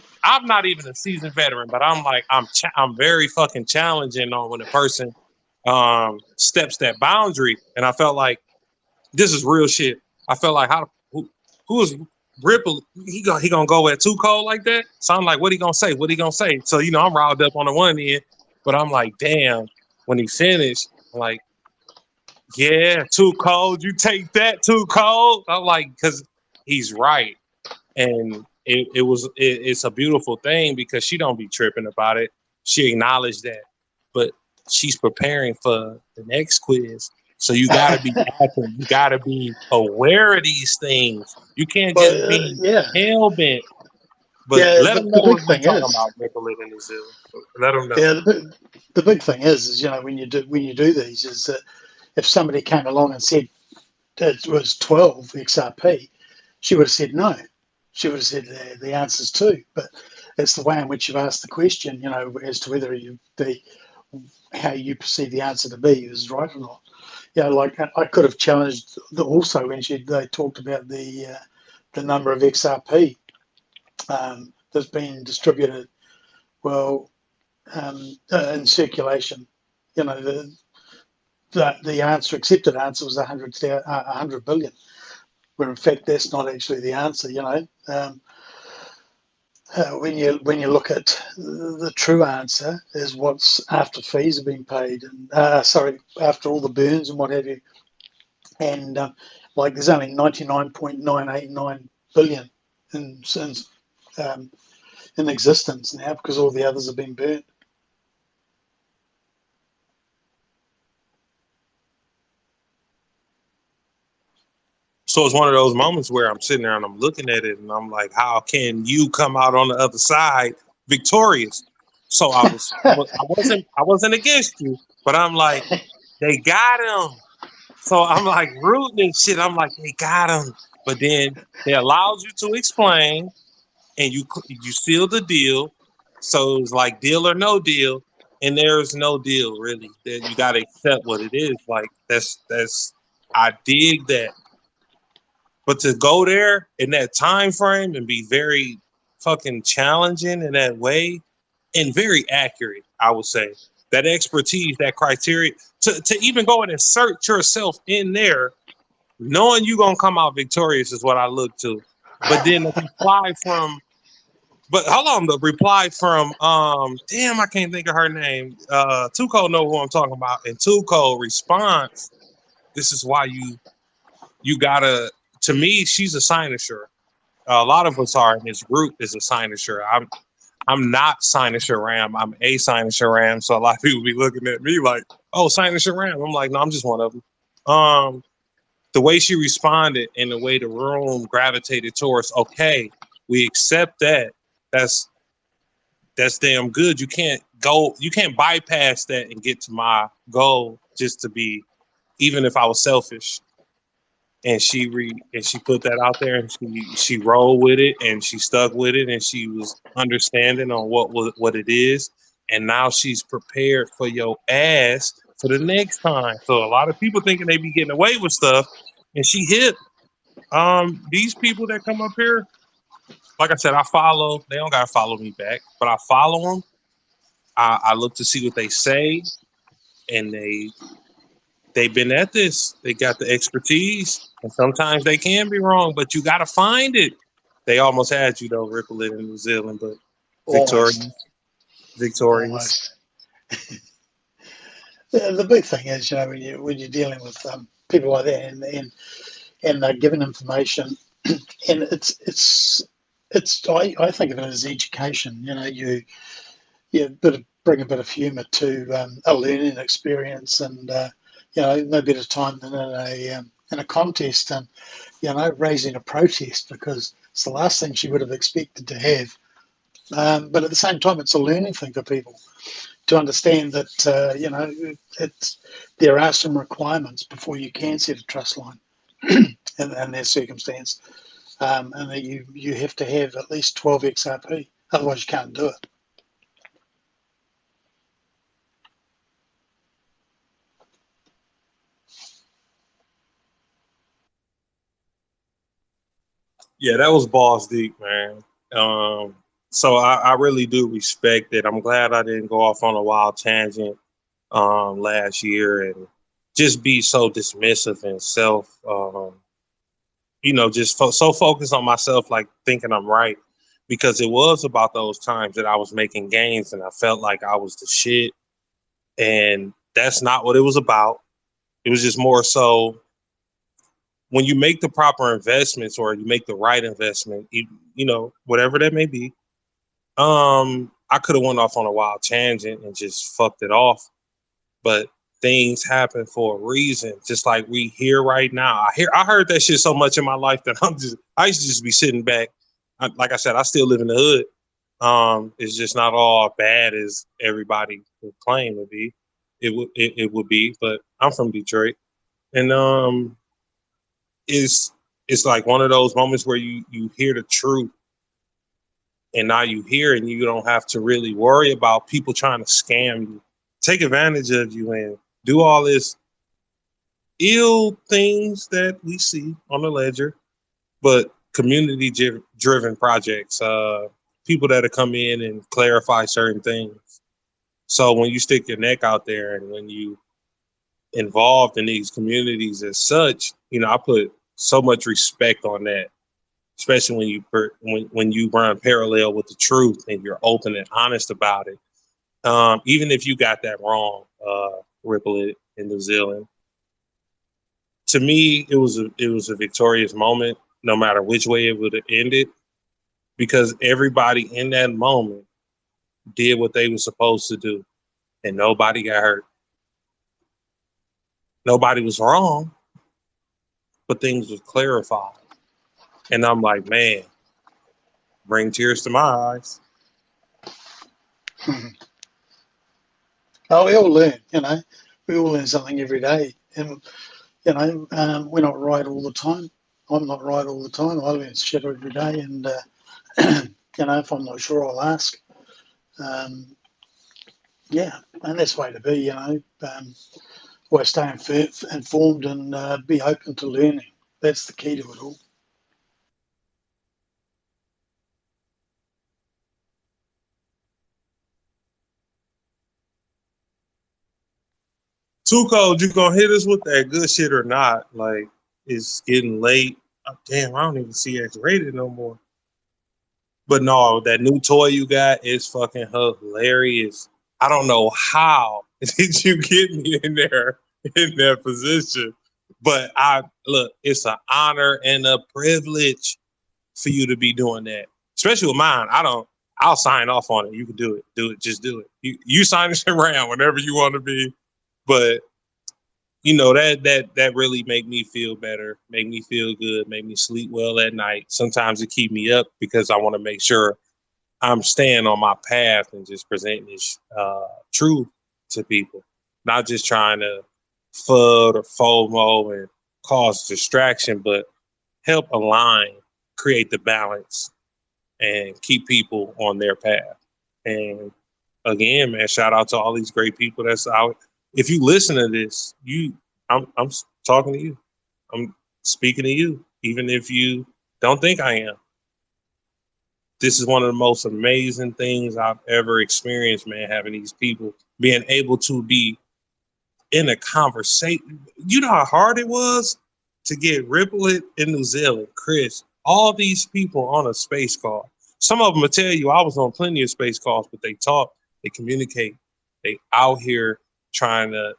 Speaker 12: not even a seasoned veteran, but I'm like I'm very fucking challenging on when a person steps that boundary, and I felt like this is real shit. I felt like who is Ripple? He gonna go at too cold like that? So I'm like, what he gonna say? What he gonna say? So I'm riled up on the one end, but I'm like, damn. When he finished, I'm like, yeah, too cold. You take that too cold. I'm like, because he's right, and it's a beautiful thing because she don't be tripping about it. She acknowledged that, but she's preparing for the next quiz. So you gotta be active. You gotta be aware of these things. You can't just be
Speaker 19: Yeah.
Speaker 12: hell bent. But
Speaker 19: Yeah,
Speaker 12: let them know
Speaker 19: the big
Speaker 12: what we're
Speaker 19: thing
Speaker 12: talking
Speaker 19: is,
Speaker 12: about. People live in New Zealand. Let them know.
Speaker 19: yeah, the big thing is, when you do these, is that if somebody came along and said it was 12 XRP, she would have said no. She would have said the answer's 2. But it's the way in which you've asked the question, as to whether how you perceive the answer to be is right or not. Like I could have challenged also when they talked about the number of XRP that's been distributed. Well, in circulation, the accepted answer was 100 billion, where in fact that's not actually the answer. When you look at the true answer is what's after fees have been paid, and after all the burns and what have you, and like there's only 99.989 billion in existence now because all the others have been burnt.
Speaker 12: So it's one of those moments where I'm sitting there and I'm looking at it and I'm like, how can you come out on the other side victorious? So I wasn't against you, but I'm like, they got him. So I'm like rooting and shit. I'm like, they got him. But then they allowed you to explain and you sealed the deal. So it was like deal or no deal. And there's no deal really. That you gotta accept what it is. Like that's I dig that. But to go there in that time frame and be very fucking challenging in that way and very accurate, I would say. That expertise, that criteria, to even go and insert yourself in there, knowing you're gonna come out victorious is what I look to. But then the reply from hold on, the reply from damn, I can't think of her name. Tuco know who I'm talking about. And Tuco response, this is why you gotta, to me, she's a cynosure. A lot of us are in this group is a cynosure. I'm not cynosure Ram. I'm a cynosure Ram. So a lot of people be looking at me like, oh, cynosure Ram. I'm like, no, I'm just one of them. The way she responded and the way the room gravitated towards, okay, we accept that. That's damn good. You can't bypass that and get to my goal just to be even if I was selfish. And she put that out there, and she rolled with it, and she stuck with it, and she was understanding on what it is, and now she's prepared for your ass for the next time. So a lot of people thinking they be getting away with stuff, and she hit. These people that come up here, like I said, I follow. They don't gotta follow me back, but I follow them. I look to see what they say, and they've been at this. They got the expertise, and sometimes they can be wrong, but you got to find it. They almost had you though, Ripple it in New Zealand, but
Speaker 19: Almost.
Speaker 12: victorious.
Speaker 19: Almost. The big thing is, when you're dealing with people like that and giving information, and it's I think of it as education. Bring a bit of humour to a learning experience, and no better time than in a contest, and raising a protest, because it's the last thing she would have expected to have. But at the same time, it's a learning thing for people to understand that there are some requirements before you can set a trust line in their circumstance, and that you have to have at least 12 XRP, otherwise you can't do it.
Speaker 12: Yeah, that was balls deep, man. So I really do respect it. I'm glad I didn't go off on a wild tangent last year and just be so dismissive and self, just so focused on myself, like thinking I'm right. Because it was about those times that I was making gains and I felt like I was the shit. And that's not what it was about. It was just more so when you make the proper investments or you make the right investment, whatever that may be. I could have went off on a wild tangent and just fucked it off, but things happen for a reason. Just like we here right now. I heard that shit so much in my life that I used to just be sitting back. Like I said, I still live in the hood. It's just not all bad as everybody would claim to be. It would be, but I'm from Detroit, and it's like one of those moments where you hear the truth, and now you hear it, and you don't have to really worry about people trying to scam you, take advantage of you, and do all this ill things that we see on the ledger. But community driven projects, people that come in and clarify certain things. So when you stick your neck out there and when you involved in these communities as such, I put so much respect on that, especially when you run parallel with the truth and you're open and honest about it. Even if you got that wrong, Ripple it in New Zealand. To me, it was a victorious moment, no matter which way it would have ended, because everybody in that moment did what they were supposed to do, and nobody got hurt. Nobody was wrong, but things was clarified. And I'm like, man, bring tears to my eyes.
Speaker 19: Oh, we all learn, we all learn something every day, and we're not right all the time. I'm not right all the time. I learn shit every day, and if I'm not sure, I'll ask. Yeah, and that's the way to be. Always stay informed and be open to learning. That's the key to it all.
Speaker 12: Too Cold, you gonna hit us with that good shit or not? Like, it's getting late. Oh, damn, I don't even see X rated no more. But no, that new toy you got is fucking hilarious. I don't know how did you get me in there in that position, but it's an honor and a privilege for you to be doing that, especially with mine. I'll sign off on it. You can do it. Just do it. You sign this around whenever you want to be, but that really make me feel better, make me feel good, make me sleep well at night. Sometimes it keep me up because I want to make sure I'm staying on my path and just presenting this truth to people, not just trying to FUD or FOMO and cause distraction, but help align, create the balance, and keep people on their path. And again, man, shout out to all these great people that's out. If you listen to this, I'm talking to you. I'm speaking to you, even if you don't think I am. This is one of the most amazing things I've ever experienced, man, having these people being able to be in a conversation. You know how hard it was to get Xrpl in New Zealand, Chris, all these people on a space call. Some of them will tell you I was on plenty of space calls, but they talk, they communicate, they out here trying to,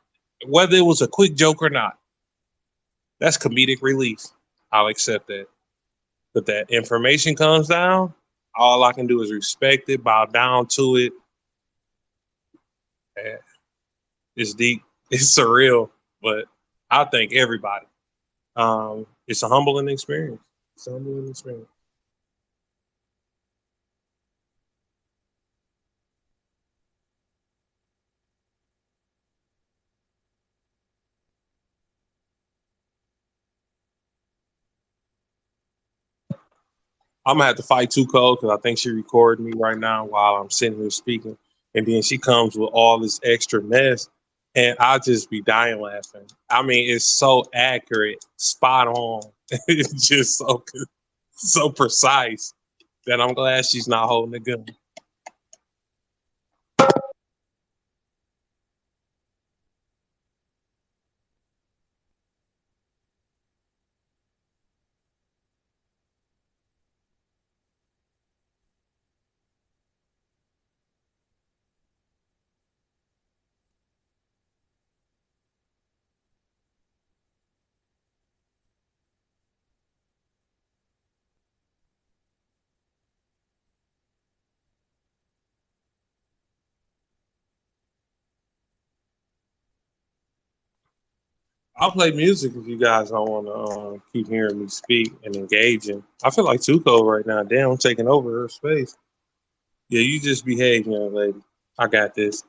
Speaker 12: whether it was a quick joke or not, that's comedic relief. I'll accept that. But that information comes down, all I can do is respect it, bow down to it. And it's deep, it's surreal, but I thank everybody. It's a humbling experience. It's a humbling experience. I'm gonna have to fight Too Cold because I think she recording me right now while I'm sitting here speaking, and then she comes with all this extra mess, and I just be dying laughing. I mean, it's so accurate, spot on. It's just so precise that I'm glad she's not holding a gun. I'll play music if you guys don't want to keep hearing me speak and engaging. I feel like Tuco right now. Damn, I'm taking over her space. Yeah, you just behave, young lady. I got this.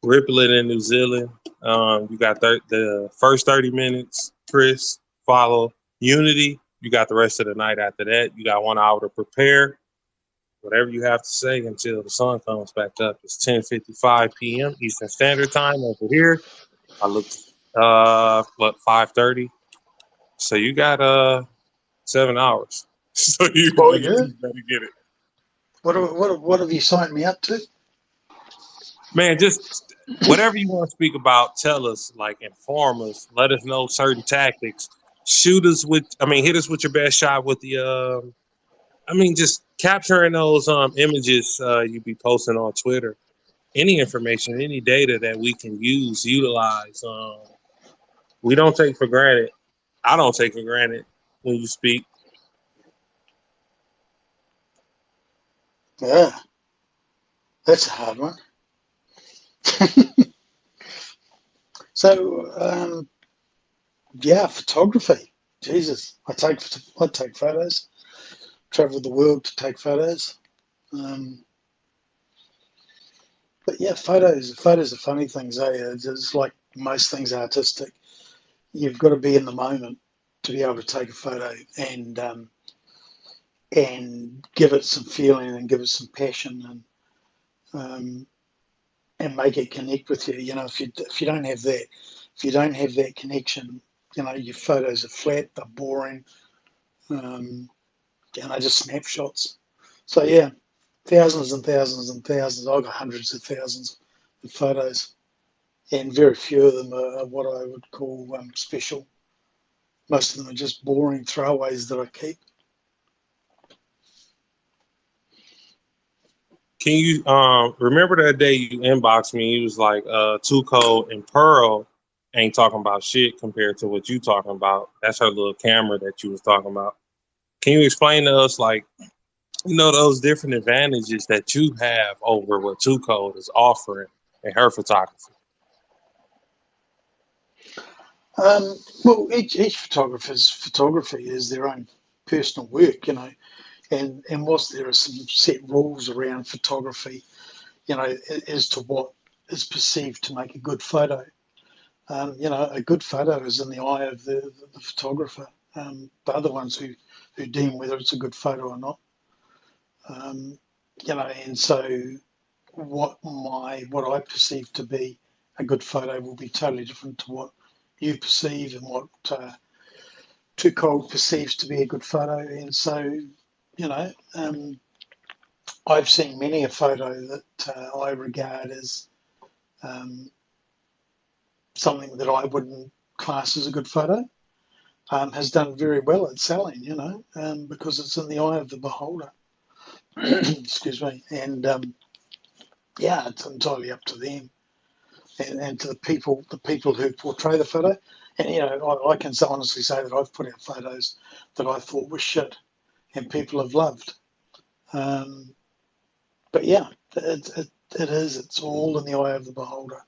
Speaker 12: Xrpl in New Zealand. You got the first 30 minutes. Chris, follow Unity. You got the rest of the night after that. You got 1 hour to prepare. Whatever you have to say until the sun comes back up. It's 10:55 p.m. Eastern Standard Time over here. I look, 5:30. So you got 7 hours. So
Speaker 19: Oh
Speaker 12: you
Speaker 19: yeah.
Speaker 12: better get it.
Speaker 19: What have you signed me up to?
Speaker 12: Man, just whatever you want to speak about, tell us, like inform us, let us know certain tactics. Shoot us with, I mean, hit us with your best shot with the, just capturing those images you be posting on Twitter. Any information, any data that we can use, utilize. We don't take for granted. I don't take for granted when you speak.
Speaker 19: Yeah, that's a hard one. So, yeah, photography. Jesus, I take photos. Travel the world to take photos. Um, but yeah, photos are funny things. It's like most things artistic. You've got to be in the moment to be able to take a photo and give it some feeling and give it some passion um, and make it connect with you. You know, if you don't have that, if you don't have that connection, you know, your photos are flat, they're boring, and they're just snapshots. So yeah, thousands and thousands and thousands. I've got hundreds of thousands of photos, and very few of them are what I would call special. Most of them are just boring throwaways that I keep.
Speaker 12: Can you remember that day you inboxed me? You was like, Tuco and Pearl ain't talking about shit compared to what you talking about. That's her little camera that you was talking about. Can you explain to us, like, those different advantages that you have over what Tuco is offering in her photography?
Speaker 19: Well, each photographer's photography is their own personal work, you know, and whilst there are some set rules around photography, you know, as to what is perceived to make a good photo, A good photo is in the eye of the photographer. The other ones who deem whether it's a good photo or not. And so what I perceive to be a good photo will be totally different to what you perceive and what Too Cold perceives to be a good photo. And so, I've seen many a photo that I regard as something that I wouldn't class as a good photo. Has done very well at selling, because it's in the eye of the beholder. Excuse me. And it's entirely up to them and to the people who portray the photo. And I can honestly say that I've put out photos that I thought were shit, and people have loved. But yeah, it is. It's all in the eye of the beholder,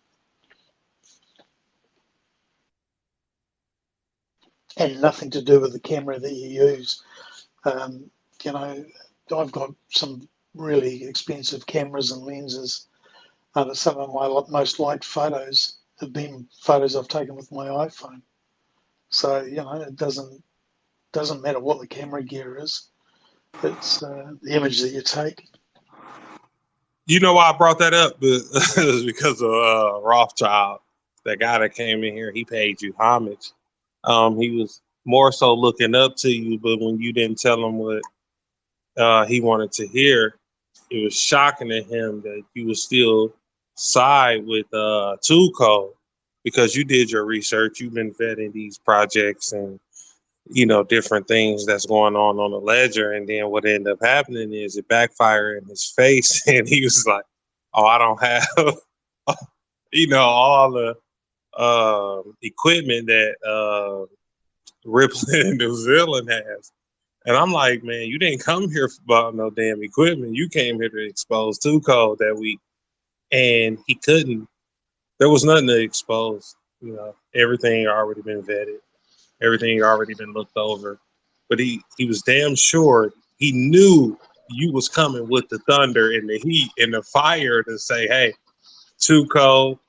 Speaker 19: and nothing to do with the camera that you use. Um, I've got some really expensive cameras and lenses. Some of my most liked photos have been photos I've taken with my iPhone. So it doesn't matter what the camera gear is. It's the image that you take.
Speaker 12: You know why I brought that up? It was because of Rothschild, that guy that came in here. He paid you homage. He was more so looking up to you, but when you didn't tell him what he wanted to hear, it was shocking to him that you would still side with Too Cold because you did your research. You've been vetting these projects and different things that's going on the ledger. And then what ended up happening is it backfired in his face, and he was like, "Oh, I don't have, all the equipment that Ripple in New Zealand has." And I'm like, man, you didn't come here about no damn equipment. You came here to expose Too Cold that week, and he couldn't. There was nothing to expose. Everything already been vetted. Everything already been looked over. But he was damn sure he knew you was coming with the thunder and the heat and the fire to say, hey, Too Cold,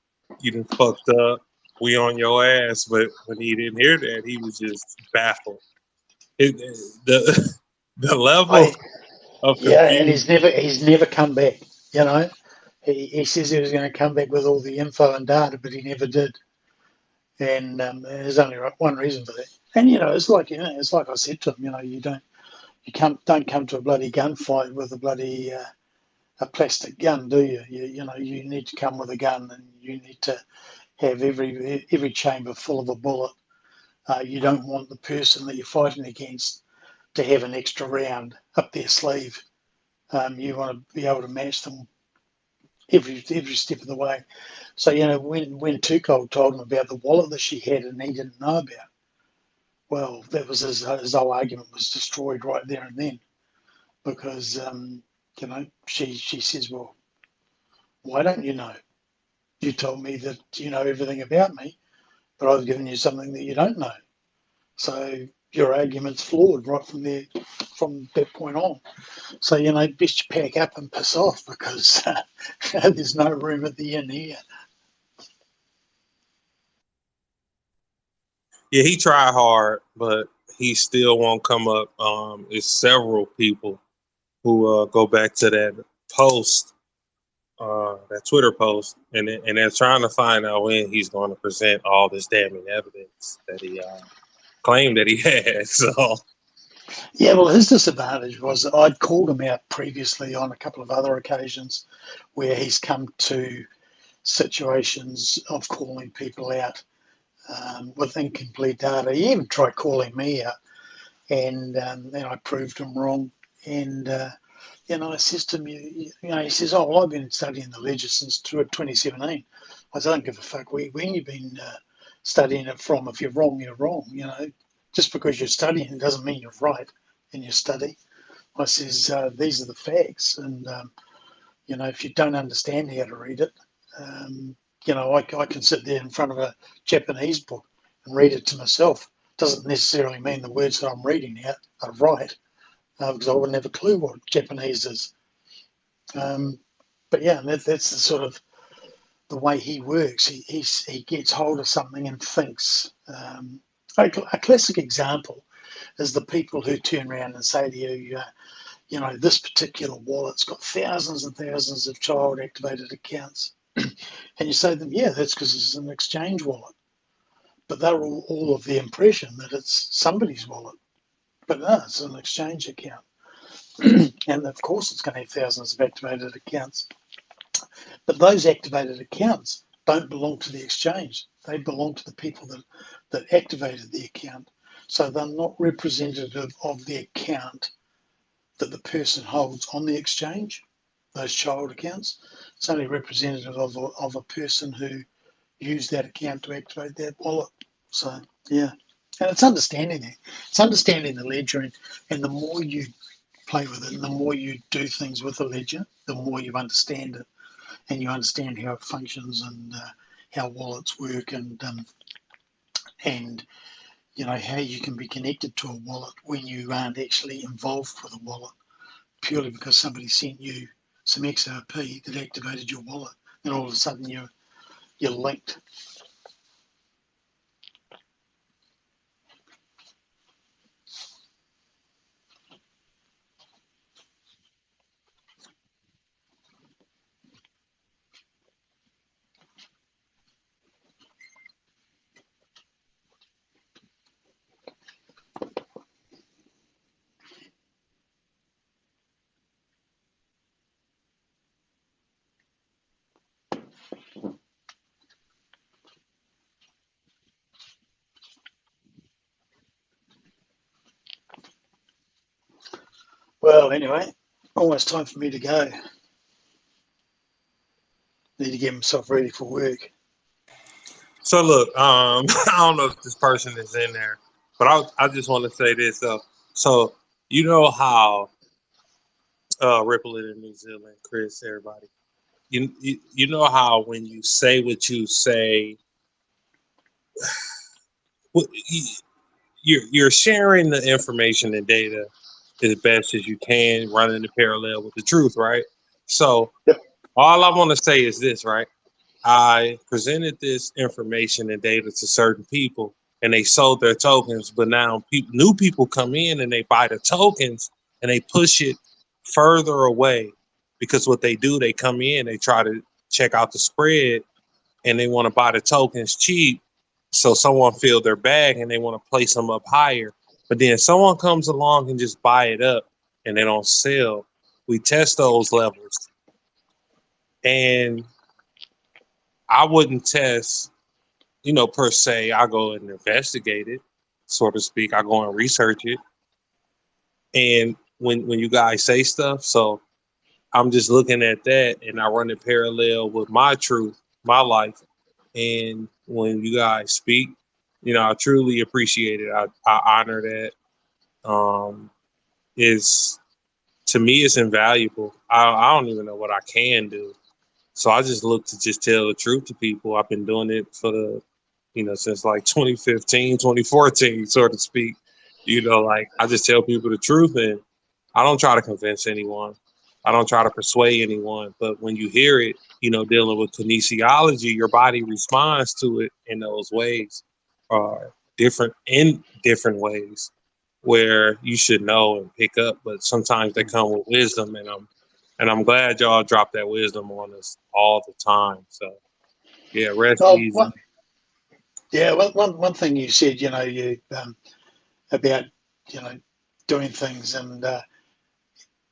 Speaker 12: you done fucked up. We on your ass. But when he didn't hear that, he was just baffled. The the level of
Speaker 19: And
Speaker 12: confusion.
Speaker 19: he's never come back. He says he was going to come back with all the info and data, but he never did. And there's only one reason for that. And it's like I said to him. Don't come to a bloody gunfight with a bloody a plastic gun, do you? You need to come with a gun, and you need to have every chamber full of a bullet. You don't want the person that you're fighting against to have an extra round up their sleeve. You want to be able to match them every step of the way. So when Too Cold told him about the wallet that she had and he didn't know about, well, that was his whole argument was destroyed right there and then because she says, well, why don't you know? You told me that you know everything about me, but I've given you something that you don't know. So your argument's flawed right from that point on. So best you pack up and piss off because there's no room at the inn here.
Speaker 12: Yeah, he tried hard, but he still won't come up. It's several people who go back to that post, that Twitter post, and they're trying to find out when he's going to present all this damning evidence that he claimed that he had. So
Speaker 19: Yeah, well, his disadvantage was that I'd called him out previously on a couple of other occasions where he's come to situations of calling people out with incomplete data. He even tried calling me out, and I proved him wrong. And I says to him, he says, "Oh, well, I've been studying the ledger since 2017." I said, "I don't give a fuck when you've been studying it from. If you're wrong, you're wrong. Just because you're studying doesn't mean you're right in your study." I says, "These are the facts, and if you don't understand how to read it, I can sit there in front of a Japanese book and read it to myself. Doesn't necessarily mean the words that I'm reading out are right, because I wouldn't have a clue what Japanese is." But yeah, that's the sort of the way he works, he gets hold of something and thinks. A classic example is the people who turn around and say to you, you know, this particular wallet's got thousands and thousands of child activated accounts. And you say to them, yeah, that's because it's an exchange wallet. But they're all of the impression that it's somebody's wallet. But no, it's an exchange account. And of course, it's going to have thousands of activated accounts. But those activated accounts don't belong to the exchange. They belong to the people that activated the account. So they're not representative of the account that the person holds on the exchange, those child accounts. It's only representative of a person who used that account to activate that wallet. So, yeah. And it's understanding that. It's understanding the ledger. And the more you play with it and the more you do things with the ledger, the more you understand it. And you understand how it functions and how wallets work and you know how you can be connected to a wallet when you aren't actually involved with a wallet purely because somebody sent you some XRP that activated your wallet and all of a sudden you're linked. Well, anyway, almost time for me to go. Need to get myself ready for work.
Speaker 12: So look, I don't know if this person is in there, but I just want to say this. So you know how Ripple in New Zealand, Chris, everybody. You know how when you say what you say, you're sharing the information and data as best as you can, running the parallel with the truth, right? So all I want to say is this, right? I presented this information and data to certain people and they sold their tokens, but now new people come in and they buy the tokens and they push it further away because what they do, they come in, they try to check out the spread and they want to buy the tokens cheap. So someone filled their bag and they want to place them up higher. But then someone comes along and just buy it up and they don't sell. We test those levels. And I wouldn't test, per se. I go and investigate it, so to speak. I go and research it. And when you guys say stuff, so I'm just looking at that and I run it parallel with my truth, my life. And when you guys speak, I truly appreciate it. I honor that. Is to me, it's invaluable. I don't even know what I can do. So I just look to just tell the truth to people. I've been doing it for since like 2015, 2014, so to speak. Like I just tell people the truth and I don't try to convince anyone. I don't try to persuade anyone. But when you hear it, dealing with kinesiology, your body responds to it in those ways, different ways where you should know and pick up. But sometimes they come with wisdom, and I'm glad y'all drop that wisdom on us all the time. So yeah, rest easy.
Speaker 19: One thing you said, you about doing things, and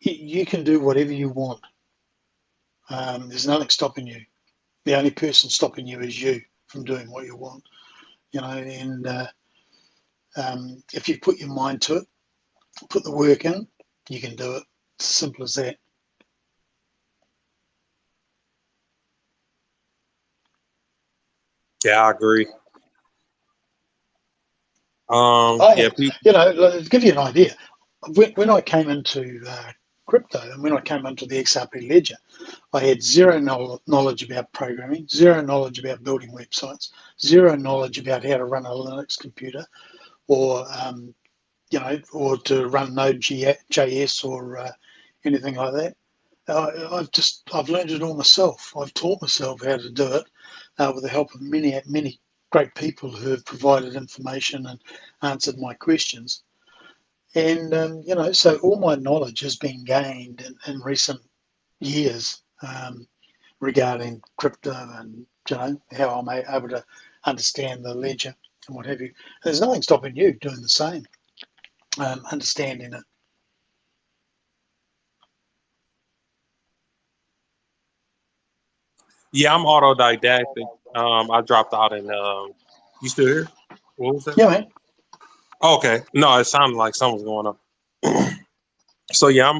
Speaker 19: you can do whatever you want. There's nothing stopping you. The only person stopping you is you from doing what you want. And if you put your mind to it, put the work in, you can do it. It's as simple as that.
Speaker 12: Yeah, I agree.
Speaker 19: To give you an idea, when I came into crypto and when I came into the Xrpl ledger, I had zero knowledge about programming, zero knowledge about building websites, zero knowledge about how to run a Linux computer, or or to run Node.js or anything like that. I've learned it all myself. I've taught myself how to do it with the help of many great people who have provided information and answered my questions. And so all my knowledge has been gained in recent years regarding crypto and how I'm able to understand the ledger and what have you. There's nothing stopping you doing the same, understanding it.
Speaker 12: Yeah, I'm autodidactic. I dropped out in. You still here? What was that?
Speaker 19: Yeah, man.
Speaker 12: Okay. No, it sounded like something was going on. So yeah,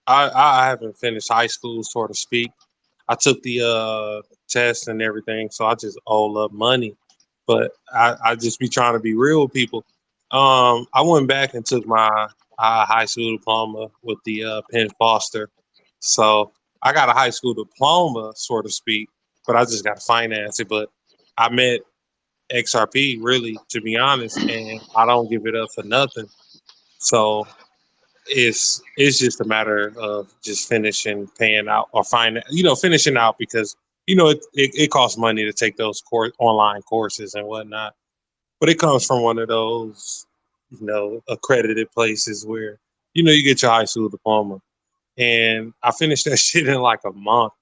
Speaker 12: I haven't finished high school, so to speak. I took the test and everything, so I just owe up money. But I just be trying to be real with people. I went back and took my high school diploma with the Penn Foster. So I got a high school diploma, so to speak, but I just got to finance it. But I met XRP, really, to be honest, and I don't give it up for nothing. So it's just a matter of just finishing paying out or finishing out because it costs money to take those online courses and whatnot, but it comes from one of those accredited places where you get your high school diploma, and I finished that shit in like a month.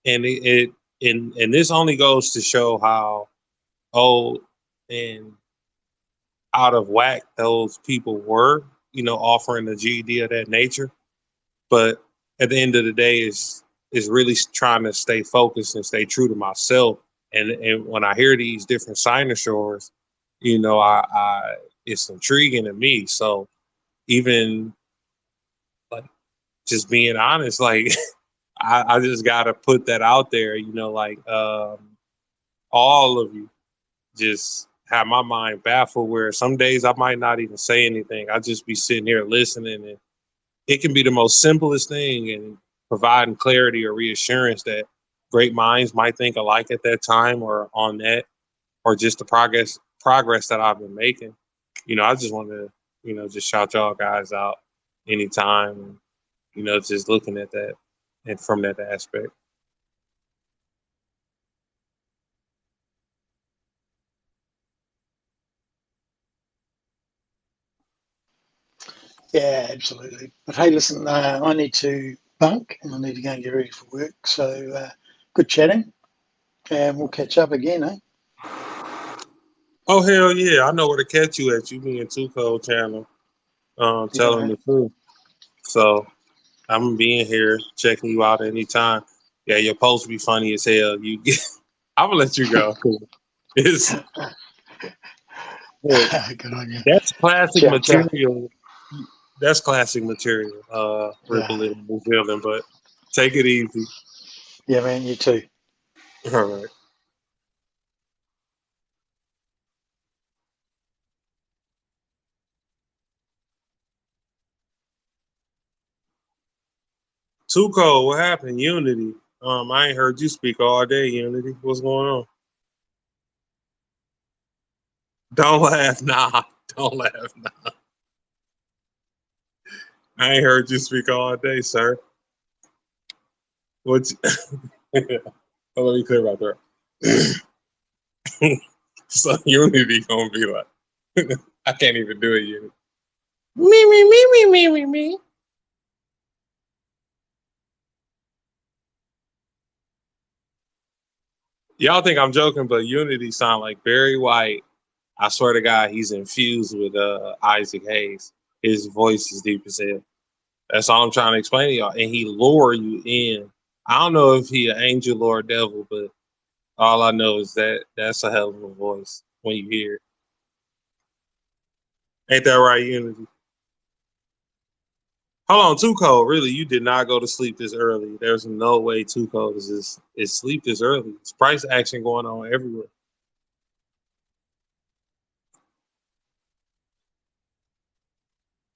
Speaker 12: And and this only goes to show how old and out of whack those people were, offering a GED of that nature. But at the end of the day, is really trying to stay focused and stay true to myself. And when I hear these different signatures, I it's intriguing to me. So even like just being honest, like I just gotta put that out there, all of you just have my mind baffled where some days I might not even say anything. I just be sitting here listening, and it can be the most simplest thing and providing clarity or reassurance that great minds might think alike at that time or on that, or just the progress that I've been making. I just want to, just shout y'all guys out anytime, and, just looking at that and from that aspect.
Speaker 19: Yeah, absolutely. But hey, listen, I need to bunk and I need to go and get ready for work. So good chatting, and we'll catch up again, eh?
Speaker 12: Oh hell yeah! I know where to catch you at. You me and Tuco channel,
Speaker 19: Yeah,
Speaker 12: telling
Speaker 19: man.
Speaker 12: the truth. So I'm being here checking you out anytime. Yeah, your posts be funny as hell. I'm gonna let you go. 'Cause it's look,
Speaker 19: Good on you.
Speaker 12: that's classic
Speaker 19: Ciao, ciao.
Speaker 12: material. That's classic material.
Speaker 19: Yeah,
Speaker 12: Ripple in New Zealand, but take it easy.
Speaker 19: yeah, man. You too.
Speaker 12: All right. Too cold. What happened? Unity. I ain't heard you speak all day. Unity. What's going on? Don't laugh. Nah. Don't laugh. Nah. I ain't heard you speak all day, sir. What? Oh, let me clear my throat. So Unity gonna be like, I can't even do it, Unity. Me, me, me, me, me, me, me. Y'all think I'm joking, but Unity sound like Barry White. I swear to God, he's infused with Isaac Hayes. His voice is deep as hell. That's all I'm trying to explain to y'all. And he lure you in. I don't know if he an angel or a devil, but all I know is that that's a hell of a voice when you hear it. Ain't that right, Unity? Hold on, Too Cold. Really, you did not go to sleep this early. There's no way Too Cold is sleep this early. It's price action going on everywhere.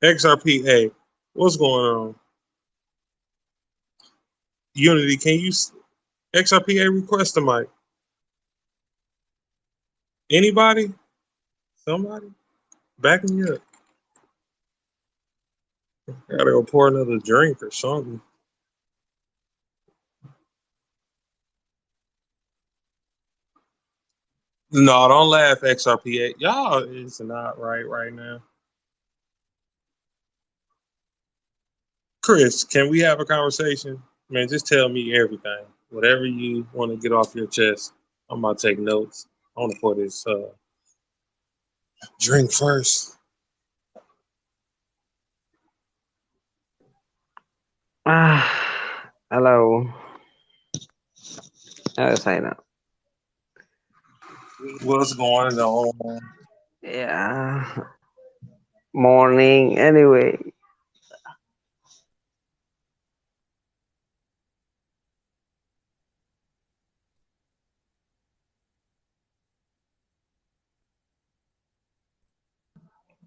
Speaker 12: XRPA, what's going on? Unity, can you XRPA request a mic? Anybody? Somebody? Back me up. I gotta go pour another drink or something. No, don't laugh, XRP. Y'all is not right now. Chris, can we have a conversation? Man, just tell me everything. Whatever you want to get off your chest. I'm about to take notes. I want to pour this drink first.
Speaker 13: Hello. Sign up.
Speaker 12: What's going on?
Speaker 13: Yeah. Morning. Anyway.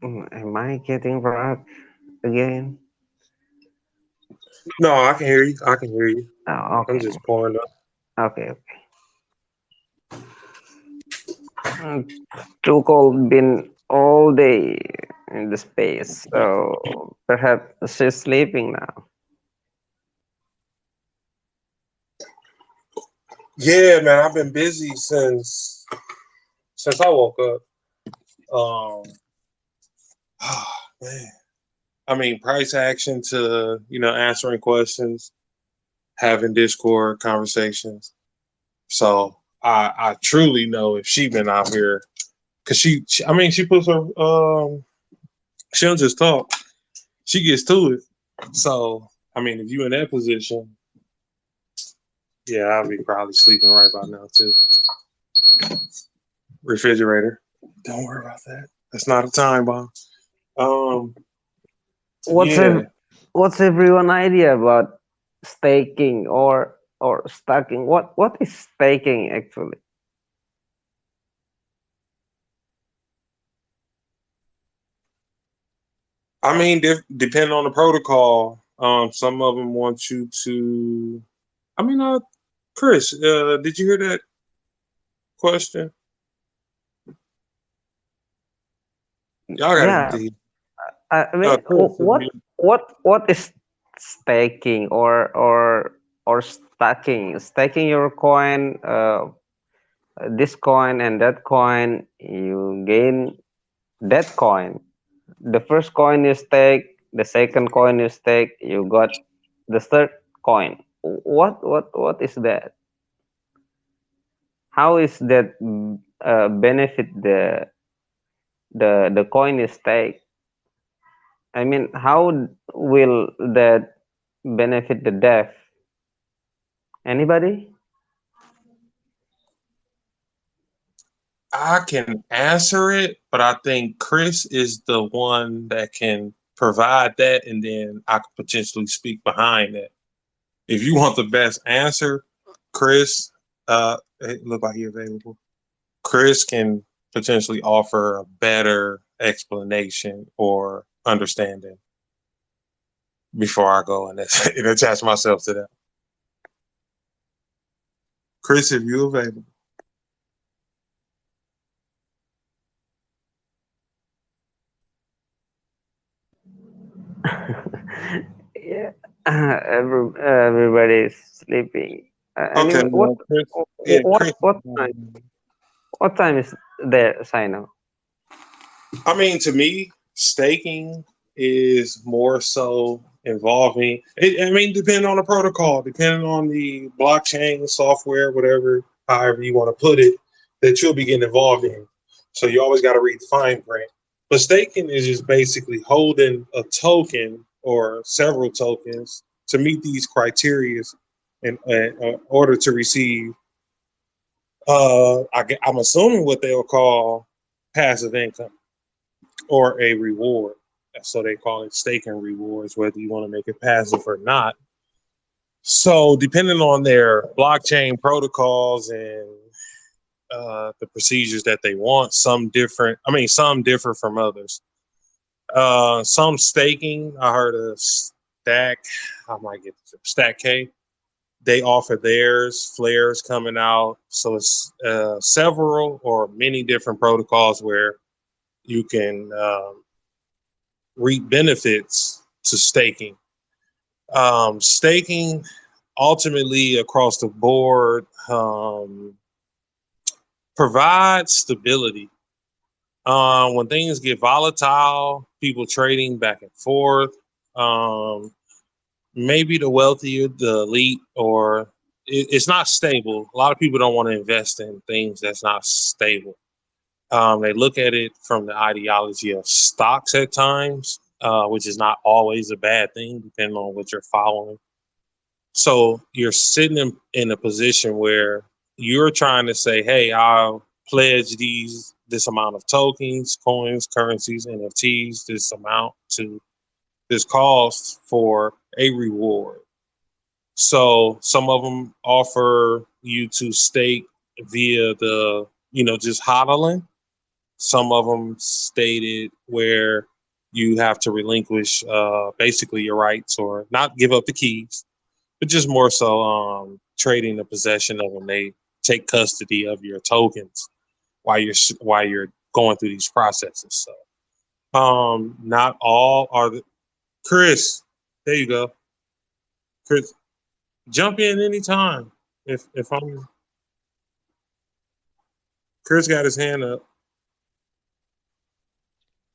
Speaker 13: Am I getting rocked again?
Speaker 12: No, I can hear you. I can hear you.
Speaker 13: Oh,
Speaker 12: I'm
Speaker 13: okay.
Speaker 12: just pouring up.
Speaker 13: Okay. Too cold. Been all day in the space. So perhaps she's sleeping now.
Speaker 12: Yeah, man, I've been busy since I woke up. Man. I mean, price action to, answering questions, having Discord conversations. So I truly know if she been out here, cause I mean, she puts her, she don't just talk, she gets to it. So, I mean, if you in that position, yeah, I'll be probably sleeping right by now too. Refrigerator. Don't worry about that. That's not a time bomb. Um,
Speaker 13: What's
Speaker 12: yeah.
Speaker 13: what's everyone idea about staking or stacking? What is staking actually?
Speaker 12: I mean, depending on the protocol, some of them want you to. I mean, Chris, did you hear that question? Y'all got to
Speaker 13: Yeah,
Speaker 12: be.
Speaker 13: I mean,
Speaker 12: Chris,
Speaker 13: what is staking or stacking? Staking your coin, this coin and that coin, you gain that coin. The first coin you stake, the second coin you stake, you got the third coin. What is that? How is that benefit the coin is stake? I mean, how will that benefit the deaf? Anybody?
Speaker 12: I can answer it, but I think Chris is the one that can provide that, and then I could potentially speak behind that. If you want the best answer, Chris, it look like he's available. Chris can potentially offer a better explanation or understanding before I go and attach myself to that. Chris, if you available.
Speaker 13: Yeah, everybody is sleeping.
Speaker 12: Okay,
Speaker 13: Anyway,
Speaker 12: Chris. Yeah, Chris.
Speaker 13: what time is there, Sino?
Speaker 12: I mean, to me, staking is more so involving. I mean, depending on the protocol, depending on the blockchain software, whatever, however you want to put it, that you'll be getting involved in. So you always got to read the fine print. But staking is just basically holding a token or several tokens to meet these criteria in order to receive. I'm assuming what they'll call passive income or a reward. So they call it staking rewards, whether you want to make it passive or not. So depending on their blockchain protocols and the procedures that they want, some differ from others. Some staking, I heard of I might get Stack K. They offer theirs, flares coming out. So it's several or many different protocols where you can reap benefits to staking. Staking ultimately across the board provide stability. When things get volatile, people trading back and forth, um, maybe the wealthy, the elite, or it's not stable. A lot of people don't want to invest in things that's not stable. They look at it from the ideology of stocks at times, which is not always a bad thing, depending on what you're following. So you're sitting in a position where you're trying to say, hey, I'll pledge this amount of tokens, coins, currencies, NFTs, this amount to this cost for a reward. So some of them offer you to stake via the, just hodling. Some of them stated where you have to relinquish basically your rights or not give up the keys, but just more so trading the possession of them. They take custody of your tokens while you're going through these processes. So not all are the Chris. There you go, Chris. Jump in anytime. If I'm Chris got his hand up.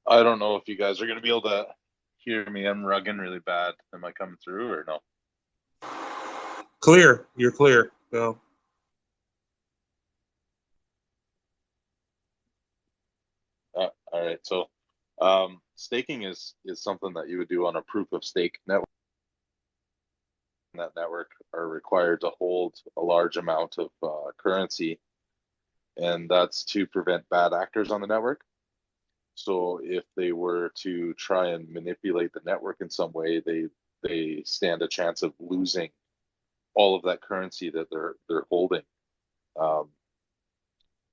Speaker 14: I don't know if you guys are going to be able to hear me. I'm rugging really bad. Am I coming through or no?
Speaker 12: Clear. You're clear. Go.
Speaker 14: All right. So staking is something that you would do on a proof of stake network. That network are required to hold a large amount of currency, and that's to prevent bad actors on the network. So if they were to try and manipulate the network in some way, they stand a chance of losing all of that currency that they're holding.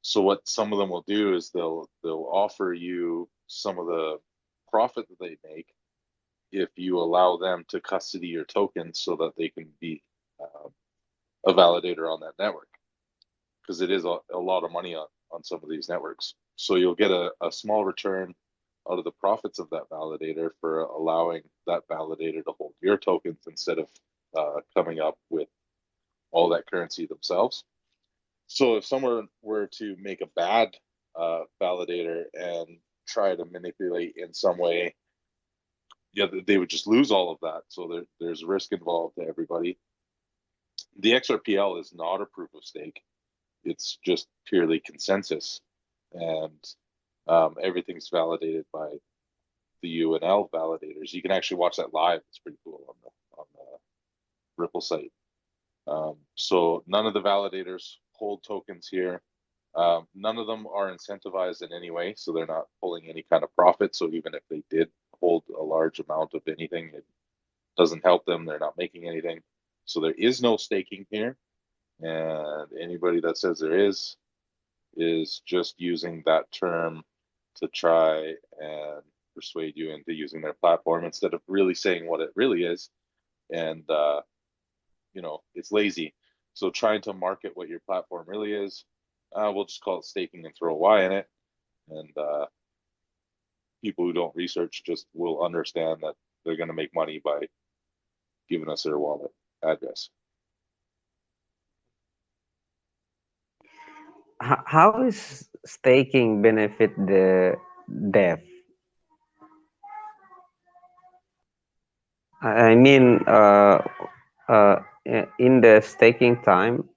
Speaker 14: So what some of them will do is they'll offer you some of the profit that they make if you allow them to custody your tokens so that they can be a validator on that network, because it is a lot of money on some of these networks. So you'll get a small return out of the profits of that validator for allowing that validator to hold your tokens instead of coming up with all that currency themselves. So if someone were to make a bad validator and try to manipulate in some way, yeah, they would just lose all of that. So there's risk involved to everybody. The XRPL is not a proof of stake. It's just purely consensus, and everything's validated by the UNL validators. You can actually watch that live. It's pretty cool on the Ripple site. So none of the validators hold tokens here. None of them are incentivized in any way, so they're not pulling any kind of profit. So even if they did hold a large amount of anything, it doesn't help them. They're not making anything. So there is no staking here. And anybody that says there is just using that term to try and persuade you into using their platform instead of really saying what it really is. And it's lazy. So trying to market what your platform really is, we'll just call it staking and throw a Y in it. And people who don't research just will understand that they're going to make money by giving us their wallet address.
Speaker 13: How is staking benefit the dev? I mean, in the staking time,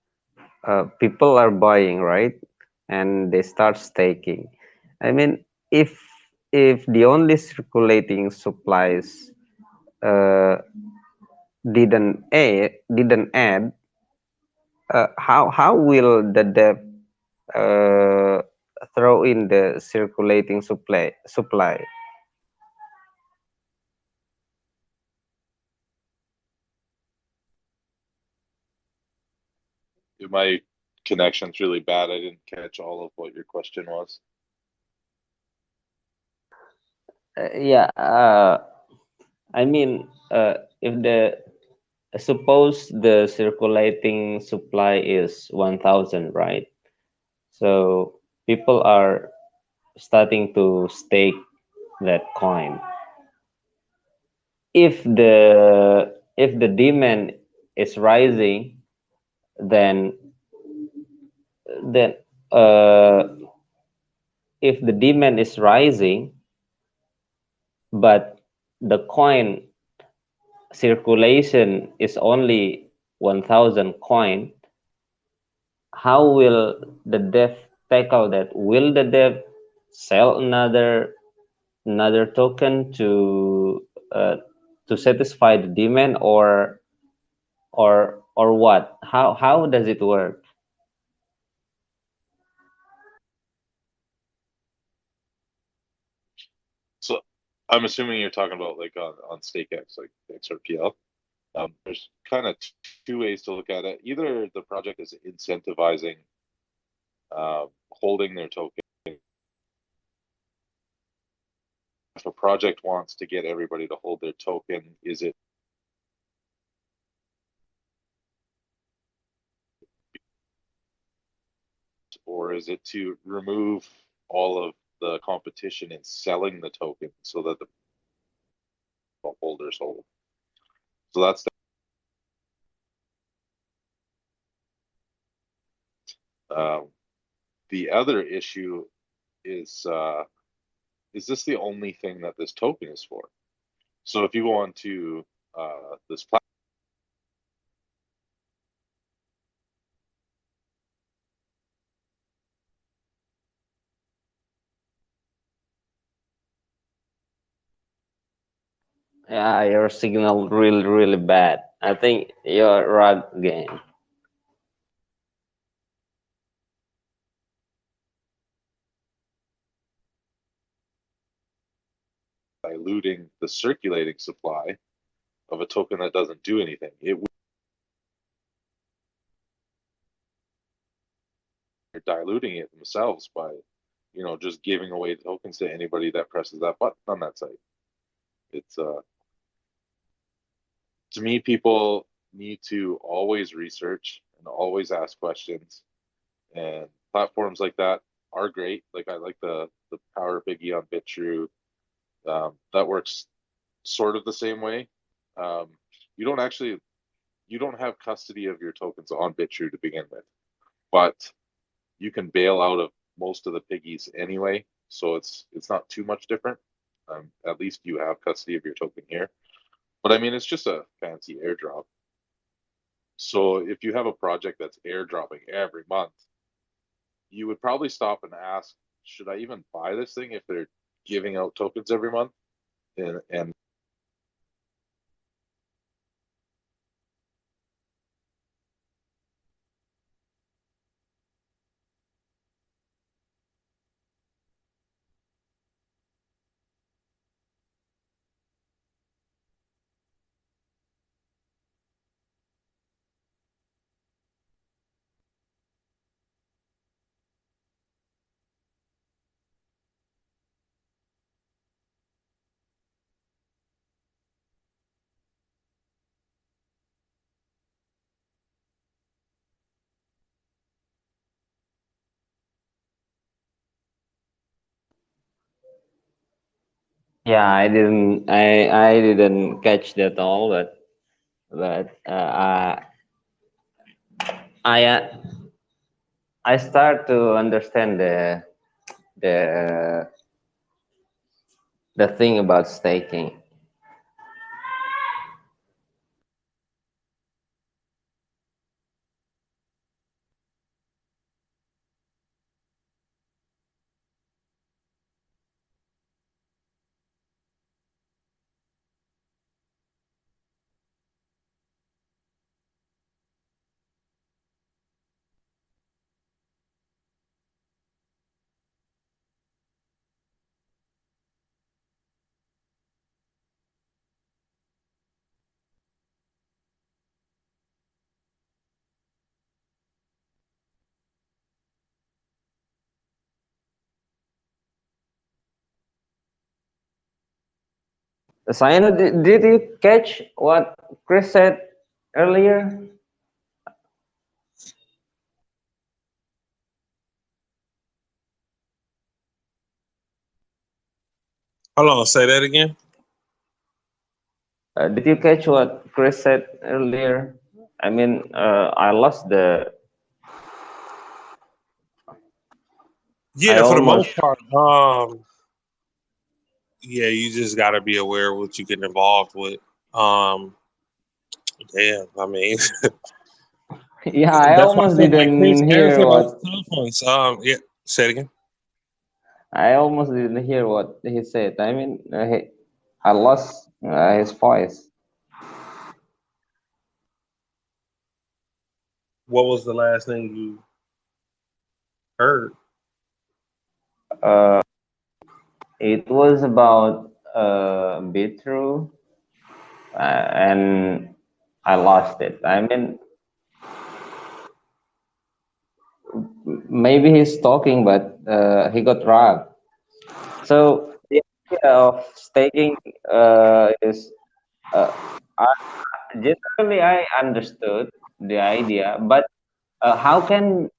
Speaker 13: people are buying, right? And they start staking. I mean, if the only circulating supplies didn't add, how will the dev throw in the circulating supply?
Speaker 14: My connection's really bad. I didn't catch all of what your question was.
Speaker 13: Yeah, I mean, if suppose the circulating supply is 1,000, right? So people are starting to stake that coin. If the demand is rising, then then uh, if the demand is rising, but the coin circulation is only 1,000 coin, how will the dev tackle that? Will the dev sell another token uh, to satisfy the demand, or what? How does it work?
Speaker 14: So I'm assuming you're talking about like on StakeX, like Xrpl. There's kind of two ways to look at it. Either the project is incentivizing holding their token. If a project wants to get everybody to hold their token, is it or is it to remove all of the competition in selling the token so that the holders hold? So that's the other issue is this the only thing that this token is for? So if you go onto this platform,
Speaker 13: Yeah, your signal really bad. I think you're rug again.
Speaker 14: diluting the circulating supply of a token that doesn't do anything. They're diluting it themselves by, just giving away tokens to anybody that presses that button on that site. It's to me, people need to always research and always ask questions. And platforms like that are great. Like I like the Power Biggie on BitTrue. That works sort of the same way. Um, you don't actually you don't have custody of your tokens on BitTrue to begin with, but you can bail out of most of the piggies anyway, so it's not too much different. At least you have custody of your token here. But I mean, it's just a fancy airdrop. So if you have a project that's airdropping every month, you would probably stop and ask, should I even buy this thing if they're giving out tokens every month? And
Speaker 13: Yeah, I didn't catch that all, but I uh, I start to understand the the thing about staking. Sayano, did you catch what Chris said earlier?
Speaker 12: Hold on, say that again.
Speaker 13: Did you catch what Chris said earlier? I mean, I lost I
Speaker 12: Yeah, for the most
Speaker 13: almost
Speaker 12: part, yeah, you just got to be aware of what you get involved with. Um, Damn, I mean,
Speaker 13: yeah, I
Speaker 12: that's why I
Speaker 13: almost
Speaker 12: said like Chris
Speaker 13: didn't
Speaker 12: asked
Speaker 13: hear
Speaker 12: about
Speaker 13: what
Speaker 12: the tough ones. Yeah, say it again.
Speaker 13: I almost didn't hear what he said. I mean, I lost his voice.
Speaker 12: What was the last thing you heard?
Speaker 13: Uh, it was about Beetroot, and I lost it. I mean, maybe he's talking, but he got drugged. So the idea of staking is I, generally I understood the idea, but how can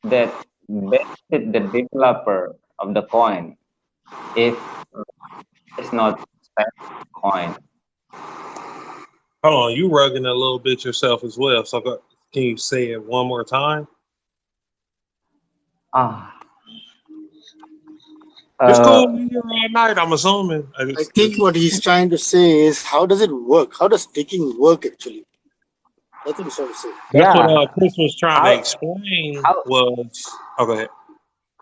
Speaker 13: that benefit the developer of the coin if it's not spent coin?
Speaker 12: Hold on, you rugging a little bit yourself as well. So can you say it one more time?
Speaker 13: Ah,
Speaker 12: It's cool.
Speaker 13: uh,
Speaker 12: We here all night. I'm assuming.
Speaker 19: I think what he's trying to say is, how does it work? How does staking work actually? That's what he's trying to say.
Speaker 12: That's what
Speaker 13: yeah.
Speaker 12: Chris was trying to
Speaker 13: How
Speaker 12: explain.
Speaker 13: how
Speaker 12: Was oh, go ahead.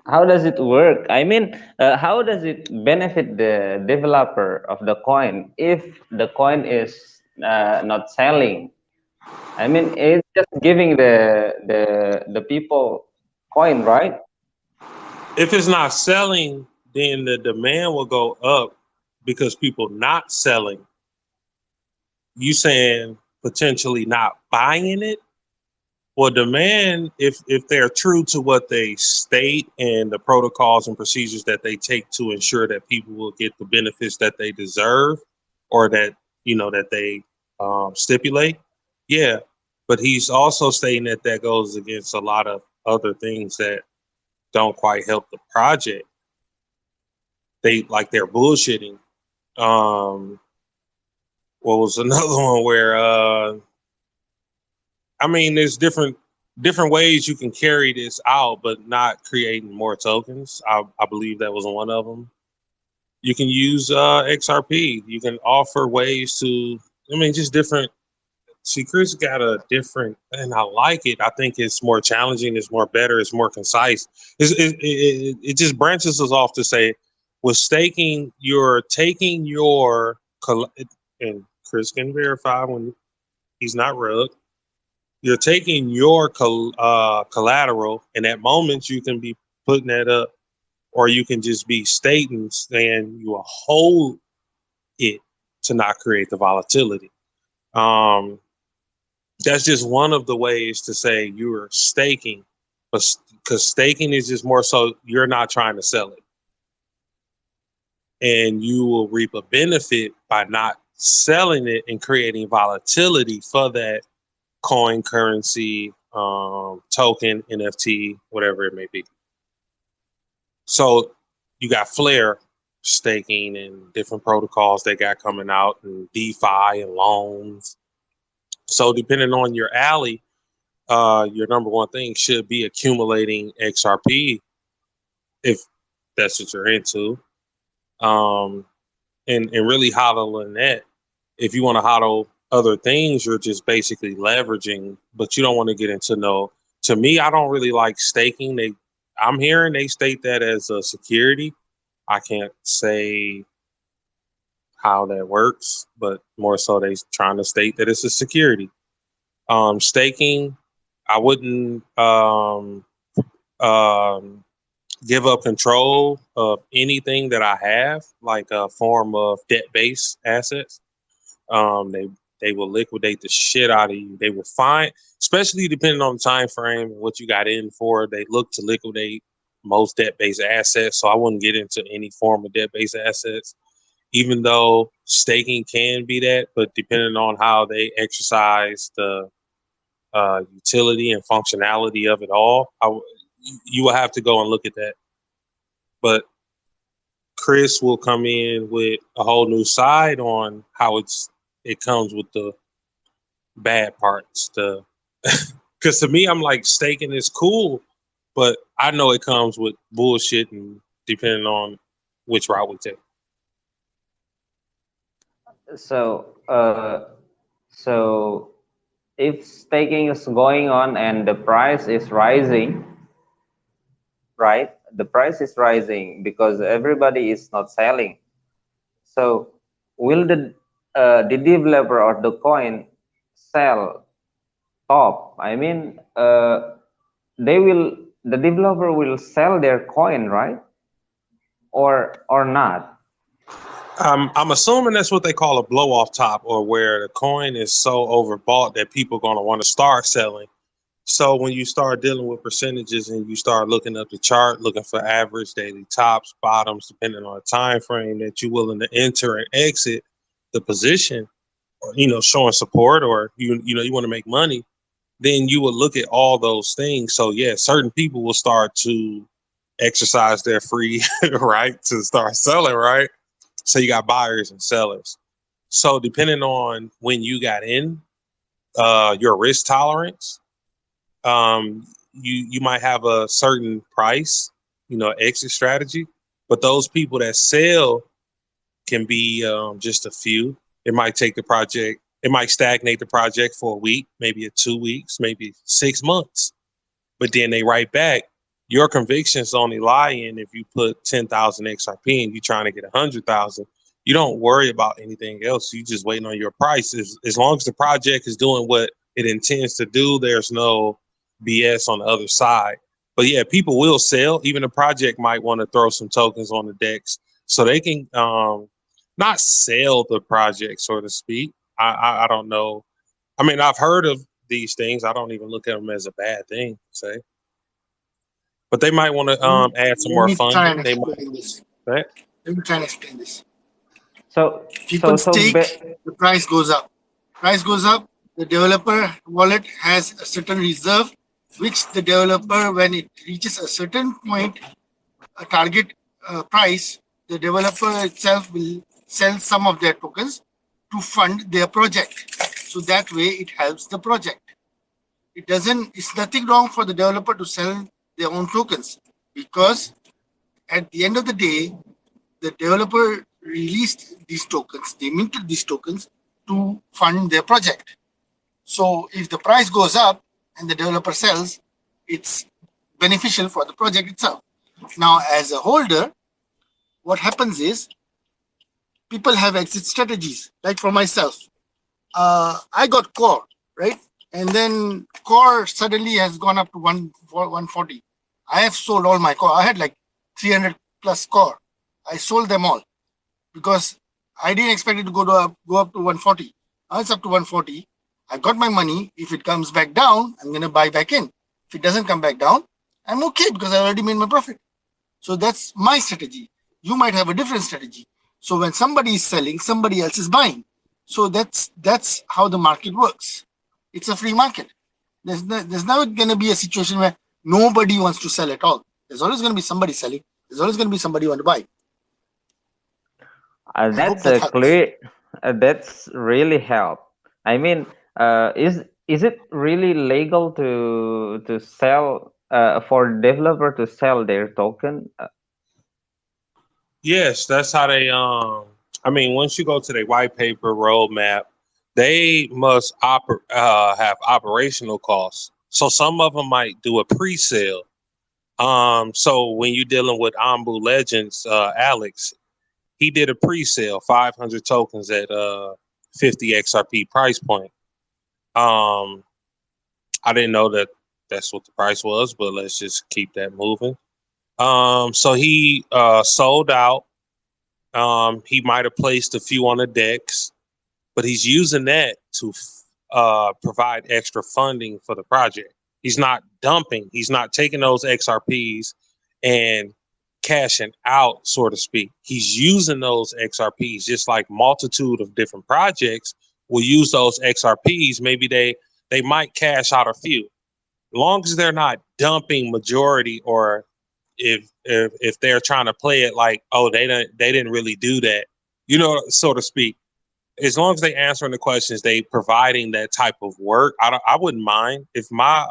Speaker 13: how does it work? I mean, how does it benefit the developer of the coin if the coin is not selling? I mean, it's just giving the people coin, right?
Speaker 12: If it's not selling, then the demand will go up because people not selling. You saying potentially not buying it? Well, demand, if they're true to what they state and the protocols and procedures that they take to ensure that people will get the benefits that they deserve, or that that they stipulate, yeah. But he's also stating that that goes against a lot of other things that don't quite help the project. They're bullshitting. Um, what was another one where I mean, there's different ways you can carry this out, but not creating more tokens. I believe that was one of them. You can use XRP. You can offer ways to. I mean, just different. See, Chris got a different, and I like it. I think it's more challenging. It's more better. It's more concise. It just branches us off to say, with staking, you're taking your and Chris can verify when he's not rugged. You're taking your collateral, and at moments you can be putting that up, or you can just be stating, saying you will hold it to not create the volatility. Um, that's just one of the ways to say you're staking, but because staking is just more so you're not trying to sell it, and you will reap a benefit by not selling it and creating volatility for that coin, currency, token, NFT, whatever it may be. So you got Flare staking and different protocols they got coming out, and DeFi and loans. So depending on your alley, your number one thing should be accumulating XRP if that's what you're into, um, and really hodling that. If you want to hodl other things, you're just basically leveraging, but you don't want to get into no. To me, I don't really like staking. I'm hearing they state that as a security. I can't say how that works, but more so they trying to state that it's a security. Staking, I wouldn't um, give up control of anything that I have, like a form of debt-based assets. They will liquidate the shit out of you. They will find, especially depending on the time frame and what you got in for. They look to liquidate most debt-based assets. So I wouldn't get into any form of debt-based assets, even though staking can be that. But depending on how they exercise the utility and functionality of it all, you will have to go and look at that. But Chris will come in with a whole new side on how it comes with the bad parts. Because to me, I'm like, staking is cool, But I know it comes with bullshit and depending on which route we take.
Speaker 13: So, so if staking is going on and the price is rising, right? The price is rising because everybody is not selling. So, will the developer or the coin sell top? I mean, they will. The developer will sell their coin, right? Or not?
Speaker 12: I'm assuming that's what they call a blow off top, or where the coin is so overbought that people are going to want to start selling. So when you start dealing with percentages and you start looking up the chart, looking for average daily tops, bottoms, depending on the time frame that you're willing to enter and exit the position, or, showing support, or you want to make money, then you would look at all those things. So yeah, certain people will start to exercise their free right to start selling, right? So you got buyers and sellers. So depending on when you got in, your risk tolerance, you might have a certain price, exit strategy. But those people that sell can be just a few. It might take the project. It might stagnate the project for a week, maybe 2 weeks, maybe 6 months. But then they write back. Your convictions only lie in if you put 10,000 XRP and you're trying to get 100,000. You don't worry about anything else. You just waiting on your price. As long as the project is doing what it intends to do, there's no BS on the other side. But yeah, people will sell. Even the project might want to throw some tokens on the decks so they can not sell the project, so to speak. I don't know. I mean, I've heard of these things. I don't even look at them as a bad thing, say. But they might want to add some
Speaker 10: Let
Speaker 12: more
Speaker 10: me try
Speaker 12: funding.
Speaker 10: and
Speaker 12: They might,
Speaker 10: explain this.
Speaker 12: right?
Speaker 10: Let me try and explain this.
Speaker 13: So,
Speaker 10: People
Speaker 13: so
Speaker 10: stake, the price goes up. Price goes up, the developer wallet has a certain reserve, which the developer, when it reaches a certain point, a target price, the developer itself will sell some of their tokens to fund their project. So that way it helps the project. It's nothing wrong for the developer to sell their own tokens, because at the end of the day, the developer released these tokens, they minted these tokens to fund their project. So if the price goes up and the developer sells, it's beneficial for the project itself. Now, as a holder, what happens is people have exit strategies. Like for myself, I got core, right? And then core suddenly has gone up to 140. I have sold all my core. I had like 300 plus core. I sold them all because I didn't expect it to go up to 140. Now it's up to 140. I got my money. If it comes back down, I'm going to buy back in. If it doesn't come back down, I'm okay because I already made my profit. So that's my strategy. You might have a different strategy. So when somebody is selling, somebody else is buying. So that's how the market works. It's a free market. There's never going to be a situation where nobody wants to sell at all. There's always going to be somebody selling. There's always going to be somebody who want to buy. I hope
Speaker 13: That's
Speaker 10: that
Speaker 13: a
Speaker 10: helps.
Speaker 13: clear. That's really help. I mean, is it really legal to sell for developer to sell their token?
Speaker 12: Yes, that's how they. I mean, once you go to their white paper roadmap, they must have operational costs. So some of them might do a pre-sale. So when you're dealing with Ambu Legends, Alex, he did a pre-sale, 500 tokens at 50 XRP price point. I didn't know that that's what the price was, but let's just keep that moving. So he sold out. He might have placed a few on the decks, but he's using that to provide extra funding for the project. He's not dumping. He's not taking those XRPs and cashing out, so to speak. He's using those XRPs, just like multitude of different projects will use those XRPs. Maybe they might cash out a few, long as they're not dumping majority, or if they're trying to play it like, oh, they didn't really do that, so to speak. As long as they answering the questions, they providing that type of work, I wouldn't mind if my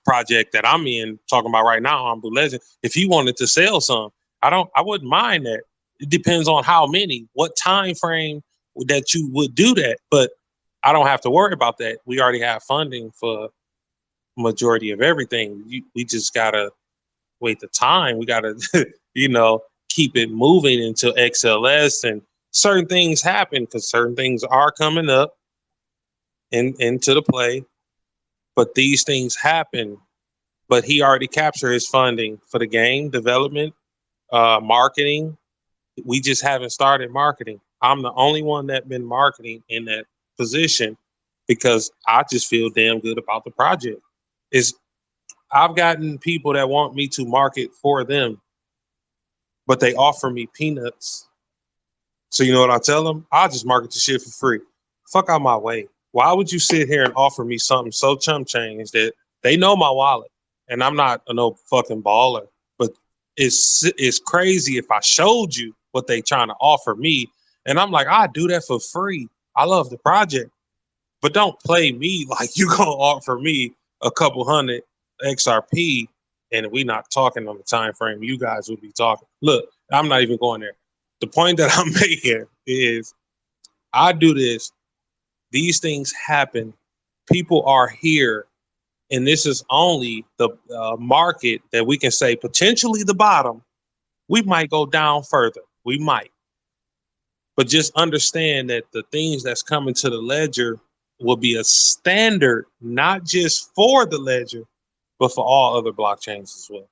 Speaker 12: project that I'm in, talking about right now, Humble Legend, if he wanted to sell some, I wouldn't mind that. It depends on how many, what time frame that you would do that, but I don't have to worry about that. We already have funding for majority of everything. We just gotta wait the time. We gotta, keep it moving until XLS and certain things happen because certain things are coming up into the play. But these things happen. But he already captured his funding for the game development, marketing. We just haven't started marketing. I'm the only one that been marketing in that position because I just feel damn good about the project. Is I've gotten people that want me to market for them, but they offer me peanuts. So you know what I tell them? I'll just market the shit for free. Fuck out my way. Why would you sit here and offer me something so chump change that they know my wallet and I'm not no fucking baller? But it's crazy if I showed you what they trying to offer me and I'm like, I do that for free. I love the project, but don't play me like you gonna offer me a couple hundred XRP and we not talking on the time frame you guys would be talking. Look, I'm not even going there. The point that I'm making is I do this. These things happen. People are here. And this is only the market that we can say potentially the bottom. We might go down further. We might. But just understand that the things that's coming to the ledger will be a standard, not just for the ledger, but for all other blockchains as well.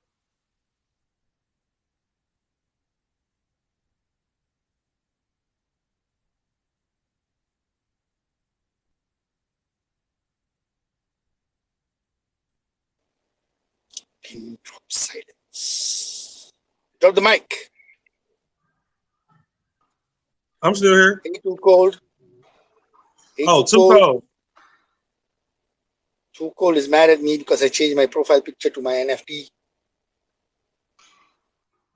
Speaker 6: Drop silence. Drop the mic.
Speaker 12: I'm still here.
Speaker 6: Hey, Too Cold. Hey,
Speaker 12: Oh, Too Cold.
Speaker 6: Too Cold is mad at me because I changed my profile picture to my NFT.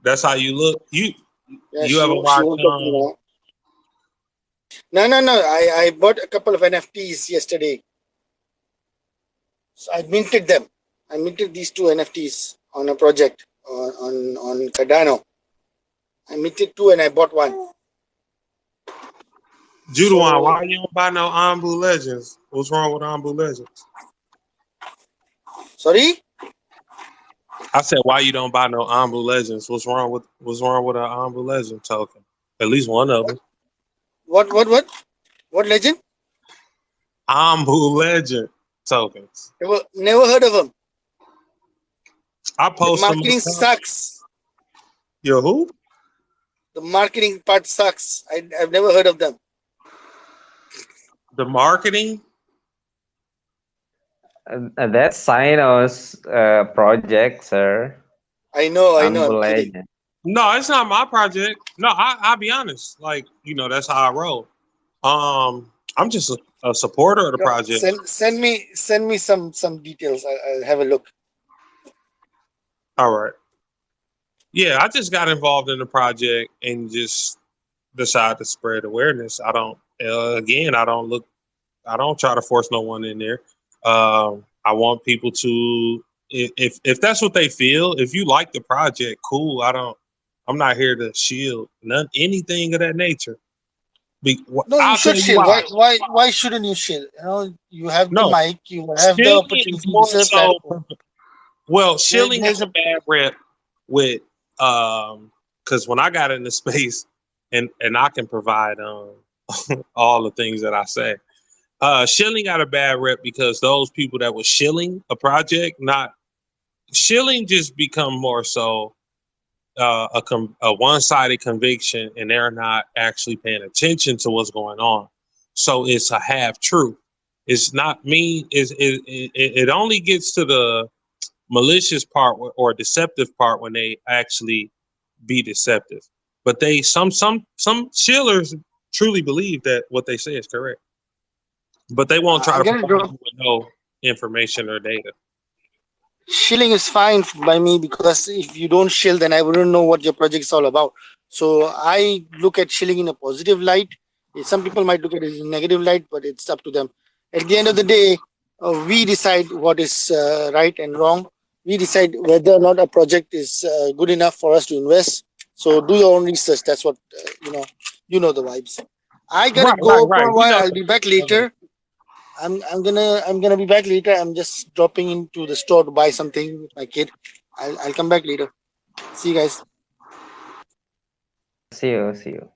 Speaker 12: That's how you look. You ever
Speaker 6: She
Speaker 12: watch?
Speaker 6: won't talk to me now. No. I bought a couple of NFTs yesterday. So I minted them. I minted these two NFTs on a project on Cardano. I minted two and I bought one.
Speaker 12: Judawan, why you don't buy no Ambu Legends? What's wrong with Ambu Legends?
Speaker 6: Sorry?
Speaker 12: I said, why you don't buy no Ambu Legends? What's wrong with an Ambu Legend token? At least one of them.
Speaker 6: What legend?
Speaker 12: Ambu Legend tokens.
Speaker 6: Never heard of them.
Speaker 12: I post
Speaker 6: the
Speaker 12: them.
Speaker 6: marketing sucks.
Speaker 12: Yo, who?
Speaker 6: The marketing part sucks. I've never heard of them.
Speaker 12: The marketing?
Speaker 13: That's Sino's project, sir.
Speaker 6: I know. I'm
Speaker 13: Legend.
Speaker 6: kidding.
Speaker 12: No, it's not my project. No, I'll be honest. Like, that's how I roll. I'm just a supporter of the project.
Speaker 6: Send me some details. I'll have a look.
Speaker 12: All right. Yeah, I just got involved in the project and just decided to spread awareness. I don't try to force no one in there. I want people to, if that's what they feel, if you like the project, cool. I'm not here to shield anything of that nature.
Speaker 6: No, you should shield. Why shouldn't you shield? You have the mic. You have the opportunity to sell platform.
Speaker 12: Well, shilling has a bad rep with because when I got into space and I can provide all the things that I say. Shilling got a bad rep because those people that were shilling a project, shilling just become more so a one-sided conviction, and they're not actually paying attention to what's going on. So it's a half truth. It's not me. It only gets to the malicious part or deceptive part when they actually be deceptive. But some shillers truly believe that what they say is correct. But they won't try to provide you with no information or data.
Speaker 6: Shilling is fine by me because if you don't shill, then I wouldn't know what your project is all about. So I look at shilling in a positive light. Some people might look at it in a negative light, but it's up to them. At the end of the day, we decide what is right and wrong. We decide whether or not a project is good enough for us to invest. So do your own research. That's what you know the vibes. I gotta
Speaker 12: Right, right,
Speaker 6: go for
Speaker 12: right.
Speaker 6: a
Speaker 12: We
Speaker 6: while.
Speaker 12: know.
Speaker 6: I'll be back later. I'm gonna be back later. I'm just dropping into the store to buy something with my kid. I'll come back later. See you guys.
Speaker 13: See you. See you.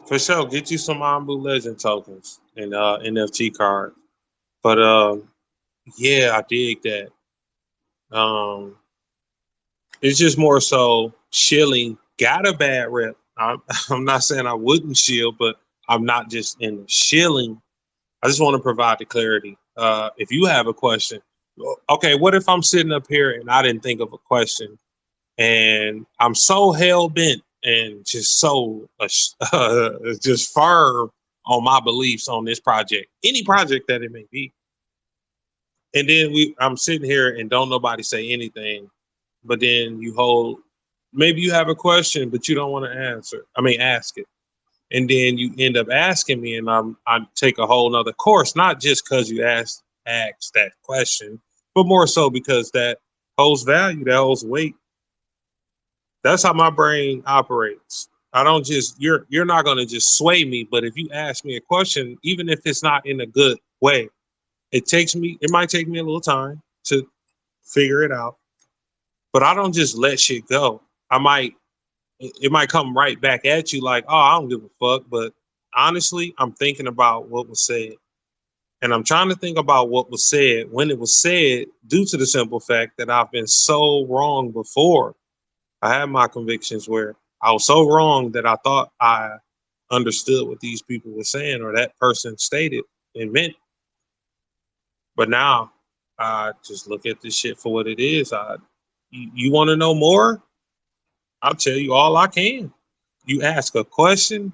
Speaker 12: For sure, get you some Ambu Legend tokens and NFT card. But yeah, I dig that. Um, it's just more so shilling got a bad rep. I'm, I'm not saying I wouldn't shill, but I'm not just in the shilling. I just want to provide the clarity. If you have a question, okay, what if I'm sitting up here and I didn't think of a question, and I'm so hell bent and just so just firm on my beliefs on this project, any project that it may be, and then I'm sitting here and don't nobody say anything, but then you hold, maybe you have a question but you don't want to ask it, and then you end up asking me, and I take a whole nother course, not just because you asked that question, but more so because that holds value, that holds weight. That's how my brain operates. I don't just you're not gonna just sway me, but if you ask me a question, even if it's not in a good way, it might take me a little time to figure it out. But I don't just let shit go. I might it might come right back at you like, oh, I don't give a fuck. But honestly, I'm thinking about what was said. And I'm trying to think about what was said when it was said, due to the simple fact that I've been so wrong before. I had my convictions where I was so wrong that I thought I understood what these people were saying or that person stated and meant. But now I just look at this shit for what it is. You want to know more? I'll tell you all I can. You ask a question.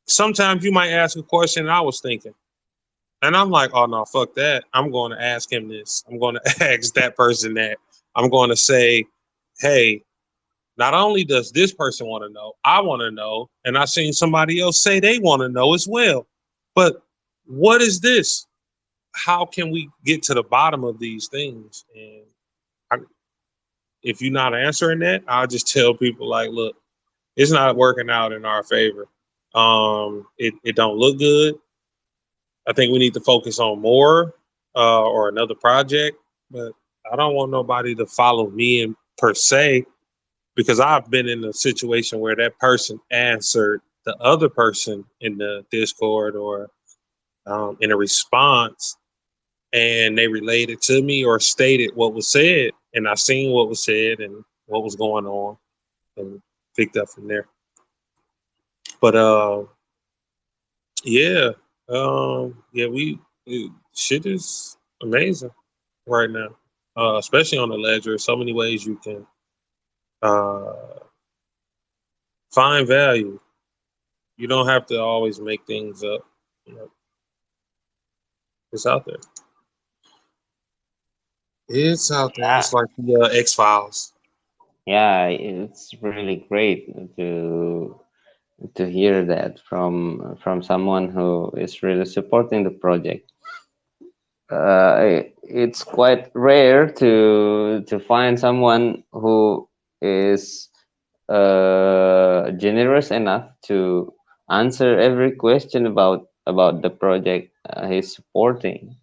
Speaker 12: Sometimes you might ask a question and I was thinking. And I'm like, oh no, fuck that. I'm going to ask him this. I'm going to ask that person that. I'm going to say, hey, not only does this person want to know, I want to know, and I seen somebody else say they want to know as well. But what is this? How can we get to the bottom of these things? And I, if you're not answering that, I'll just tell people like, look, it's not working out in our favor. It don't look good. I think we need to focus on more or another project. But I don't want nobody to follow me in per se, because I've been in a situation where that person answered the other person in the Discord or in a response, and they related to me or stated what was said, and I seen what was said and what was going on, and picked up from there. But yeah, yeah, shit is amazing right now, especially on the ledger. So many ways you can uh, find value. You don't have to always make things up. You know, it's out there. It's out there.
Speaker 13: Yeah.
Speaker 12: It's like the X Files.
Speaker 13: Yeah, it's really great to hear that from someone who is really supporting the project. It's quite rare to find someone who is generous enough to answer every question about the project he's supporting.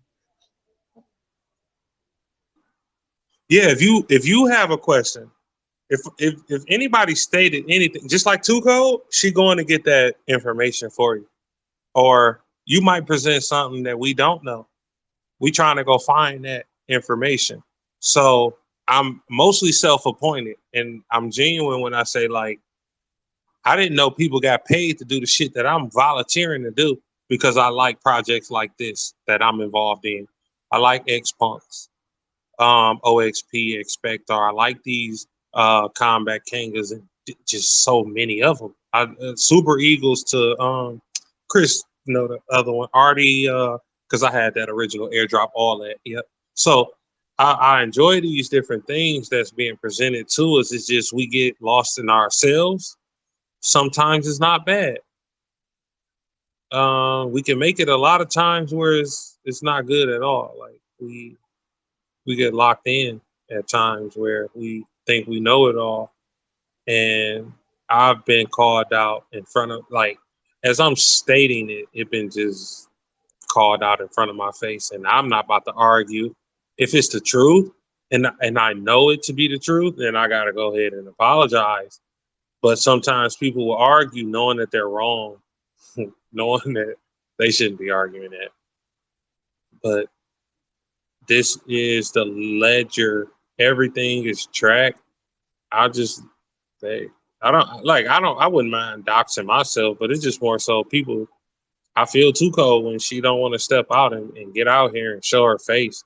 Speaker 12: Yeah, if you have a question, if anybody stated anything, just like Two Code, she going to get that information for you. Or you might present something that we don't know. We trying to go find that information. So I'm mostly self-appointed, and I'm genuine when I say like I didn't know people got paid to do the shit that I'm volunteering to do because I like projects like this that I'm involved in. I like X Punks, OXP, Expectar. I like these Combat Kangas and just so many of them. Super Eagles to Chris, the other one, Artie, because I had that original airdrop, all that. Yep. So I enjoy these different things that's being presented to us. It's just we get lost in ourselves. Sometimes it's not bad. we can make it a lot of times where it's not good at all. Like we get locked in at times where we think we know it all, and I've been called out in front of, like, as I'm stating it, it been just called out in front of my face, and I'm not about to argue. If it's the truth, and I know it to be the truth, then I gotta go ahead and apologize. But sometimes people will argue knowing that they're wrong, knowing that they shouldn't be arguing that. But this is the ledger. Everything is tracked. I just say I wouldn't mind doxing myself, but it's just more so people. I feel too cold when she don't want to step out and get out here and show her face.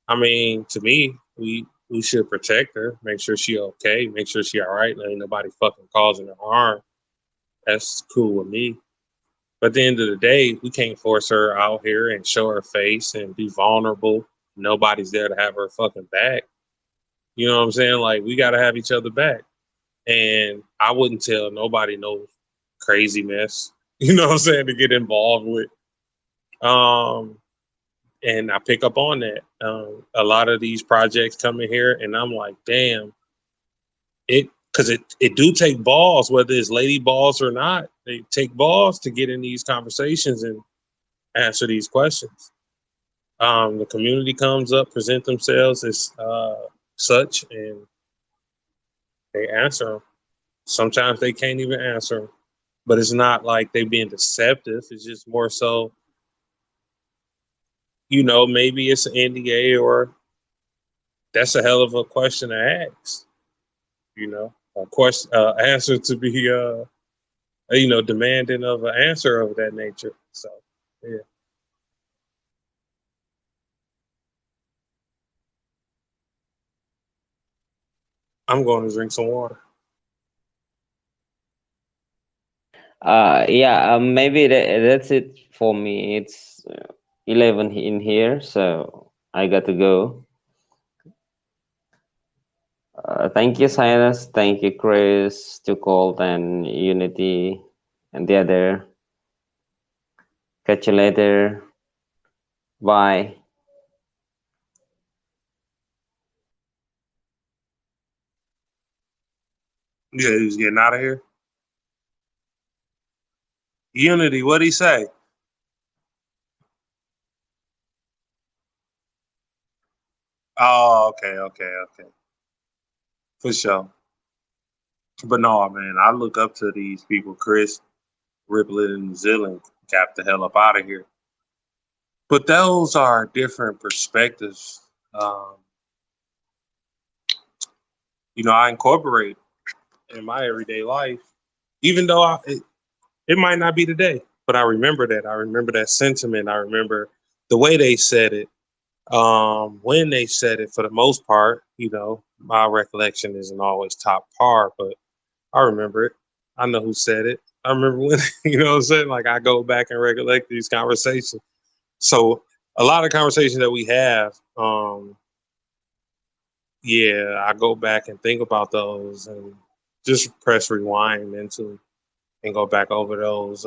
Speaker 12: I mean, to me, we should protect her, make sure she okay, make sure she all right, and ain't nobody fucking causing her harm. That's cool with me. But at the end of the day, we can't force her out here and show her face and be vulnerable. Nobody's there to have her fucking back. You know what I'm saying? Like, we got to have each other back. And I wouldn't tell nobody no crazy mess, you know what I'm saying, to get involved with. Um, and I pick up on that. A lot of these projects come in here, and I'm like, damn, because it do take balls, whether it's lady balls or not. They take balls to get in these conversations and answer these questions. The community comes up, present themselves as such, and they answer them. Sometimes they can't even answer them, but it's not like they being deceptive. It's just more so, maybe it's an NDA, or that's a hell of a question to ask. A question, answer to be, demanding of an answer of that nature. So, yeah. I'm going to drink some water.
Speaker 13: Yeah, maybe that's it for me. It's 11 in here, so I got to go. Thank you, Silas. Thank you, Chris, to Colt and Unity, and the other. Catch you later. Bye.
Speaker 12: Yeah, he was getting out of here. Unity, what'd he say? Oh, okay. For sure. But no, man, I look up to these people. Chris, Xrpl in New Zealand, got the hell up out of here. But those are different perspectives. Um, I incorporate in my everyday life, even though it might not be today, but I remember that. I remember that sentiment. I remember the way they said it, when they said it. For the most part, my recollection isn't always top par, but I remember it. I know who said it. I remember when, you know what I'm saying? Like, I go back and recollect these conversations. So a lot of conversations that we have, yeah, I go back and think about those and just press rewind mentally and go back over those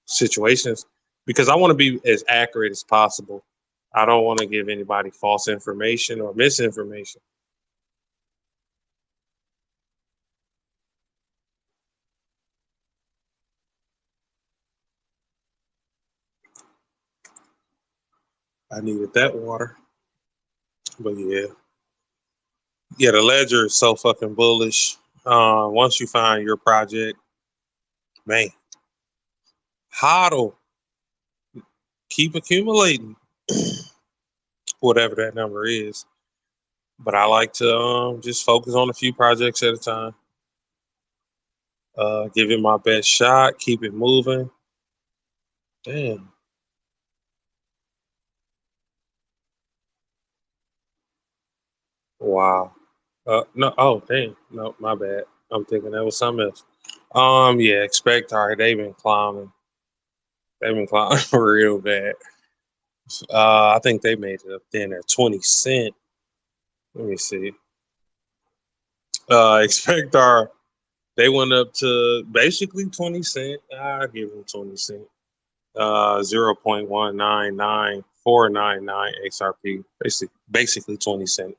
Speaker 12: situations, because I want to be as accurate as possible. I don't want to give anybody false information or misinformation. I needed that water. But yeah, the ledger is so fucking bullish. Once you find your project, man, hodl, keep accumulating, whatever that number is. But I like to just focus on a few projects at a time. Give it my best shot, keep it moving. Damn. Wow. No, oh, damn. No, my bad. I'm thinking that was something else. Yeah, expect they've been clowning. They've been clowning real bad. I think they made it up then at 20 cent. Let me see. Expect they went up to basically 20 cent. I give them 20 cent. 0.199499 XRP, basically 20 cents.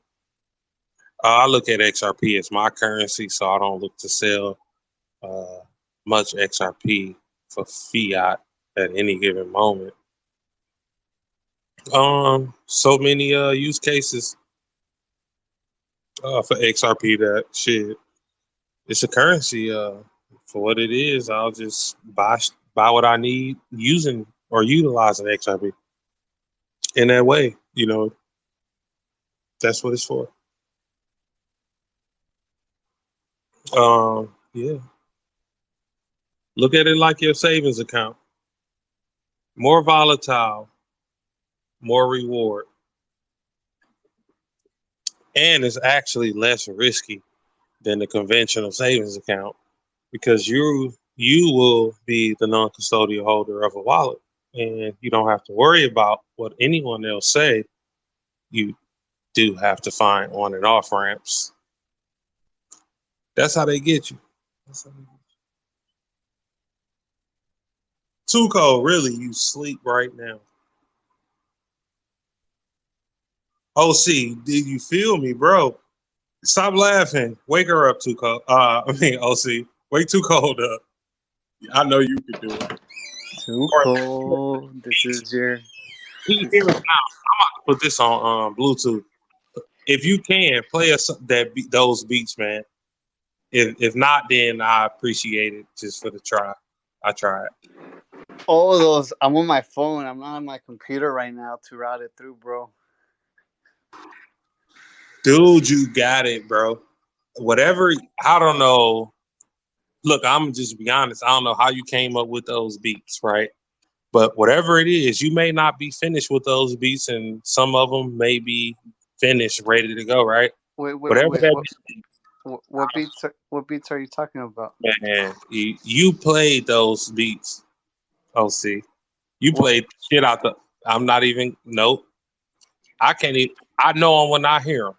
Speaker 12: I look at XRP as my currency, so I don't look to sell much XRP for fiat at any given moment. So many use cases for XRP that shit. It's a currency. For what it is, I'll just buy what I need using or utilizing XRP. In that way, that's what it's for. Yeah. Look at it like your savings account. More volatile, more reward. And it's actually less risky than the conventional savings account because you will be the non-custodial holder of a wallet and you don't have to worry about what anyone else say. You do have to find on and off ramps. That's how they get you. Too cold, really, you sleep right now. OC, did you feel me, bro? Stop laughing. Wake her up, Too Cold. OC, wake Too Cold up. I know you could do it.
Speaker 9: Too cold. This is your.
Speaker 12: Can you hear us now? I'm about to put this on Bluetooth. If you can play us those beats, man. If not, then I appreciate it just for the try. I tried.
Speaker 9: Oh, those. I'm on my phone. I'm not on my computer right now to route it through, bro.
Speaker 12: Dude, you got it, bro. Whatever. I don't know. Look, I'm just be honest. I don't know how you came up with those beats, right? But whatever it is, you may not be finished with those beats, and some of them may be finished, ready to go, right?
Speaker 9: Wait.
Speaker 12: Whatever that
Speaker 9: What beats? What beats are you talking about?
Speaker 12: man, you played those beats. OC, you played shit out the. I'm not even. Nope. I can't even. I know them when I hear them.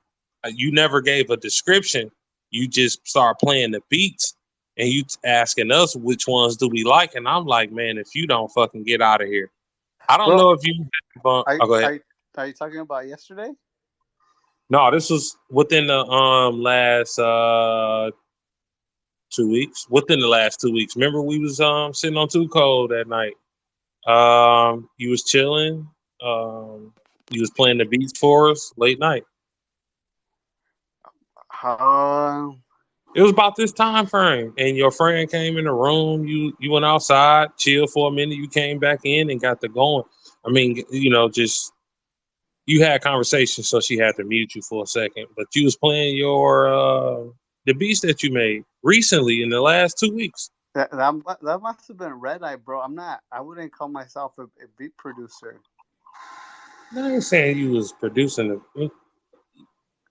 Speaker 12: You never gave a description. You just start playing the beats, and you asking us which ones do we like, and I'm like, man, if you don't fucking get out of here, I don't
Speaker 9: Bro,
Speaker 12: know if you. Go ahead.
Speaker 9: Are you talking about yesterday?
Speaker 12: No, this was within the last 2 weeks. Within the last 2 weeks. Remember we was sitting on Too Cold that night. You was chilling. You was playing the beats for us late night. It was about this time frame, and your friend came in the room. You went outside, chilled for a minute. You came back in and got the going. I mean, just you had conversation, so she had to mute you for a second. But you was playing your the beats that you made recently in the last 2 weeks.
Speaker 9: That must have been Red Eye, bro. I wouldn't call myself a beat producer.
Speaker 12: No, I ain't saying you was producing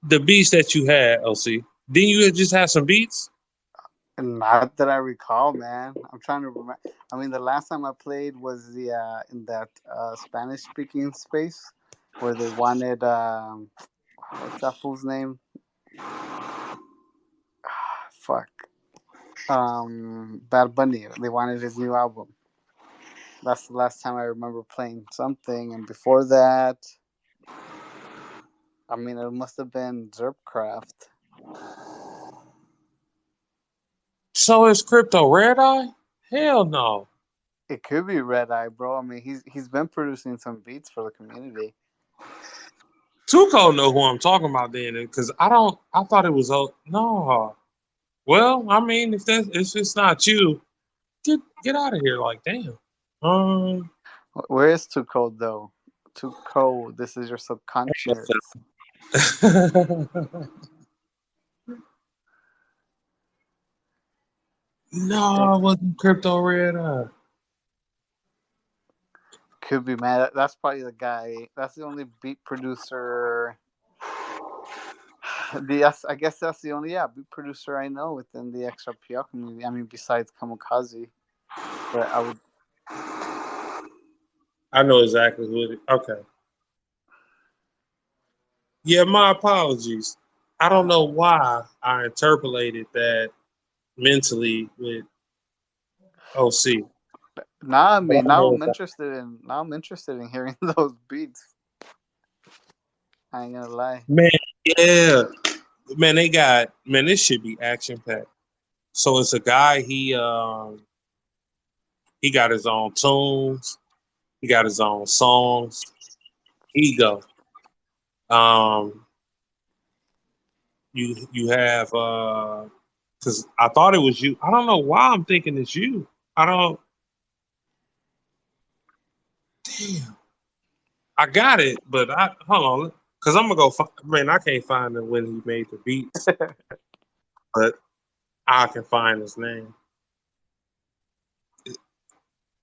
Speaker 12: the beats that you had, OC. Didn't you just have some beats?
Speaker 9: Not that I recall, man. I'm trying to remember. I mean, the last time I played was in that Spanish speaking space where they wanted what's that fool's name? Fuck. Bad Bunny. They wanted his new album. That's the last time I remember playing something, and before that, I mean, it must have been Xrpl.
Speaker 12: So is Crypto Red Eye? Hell no.
Speaker 9: It could be Red Eye, bro. I mean, he's been producing some beats for the community.
Speaker 12: Tuco know who I'm talking about then, because I thought it was no. Well, I mean, if it's not you, get out of here. Like, damn.
Speaker 9: Where is Too Cold though? Too Cold. This is your subconscious.
Speaker 12: No, it wasn't Crypto Red Eye.
Speaker 9: Could be, man. That's probably the guy. That's the only beat producer. I guess that's the only beat producer I know within the Xrpl community. I mean, besides Kamikaze, but I would.
Speaker 12: I know exactly who it is. Okay. Yeah, my apologies. I don't know why I interpolated that mentally with OC.
Speaker 9: Now I
Speaker 12: But
Speaker 9: mean,
Speaker 12: I heard that.
Speaker 9: now I'm interested in hearing those beats. I ain't gonna lie.
Speaker 12: Man, yeah. Man, this should be action packed. So it's a guy, he got his own tunes, he got his own songs. Ego. Um you have because I thought it was you. I don't know why I'm thinking it's you. I don't damn. I got it, but I hold on because I'm gonna go. Man, I can't find it when he made the beats, but I can find his name.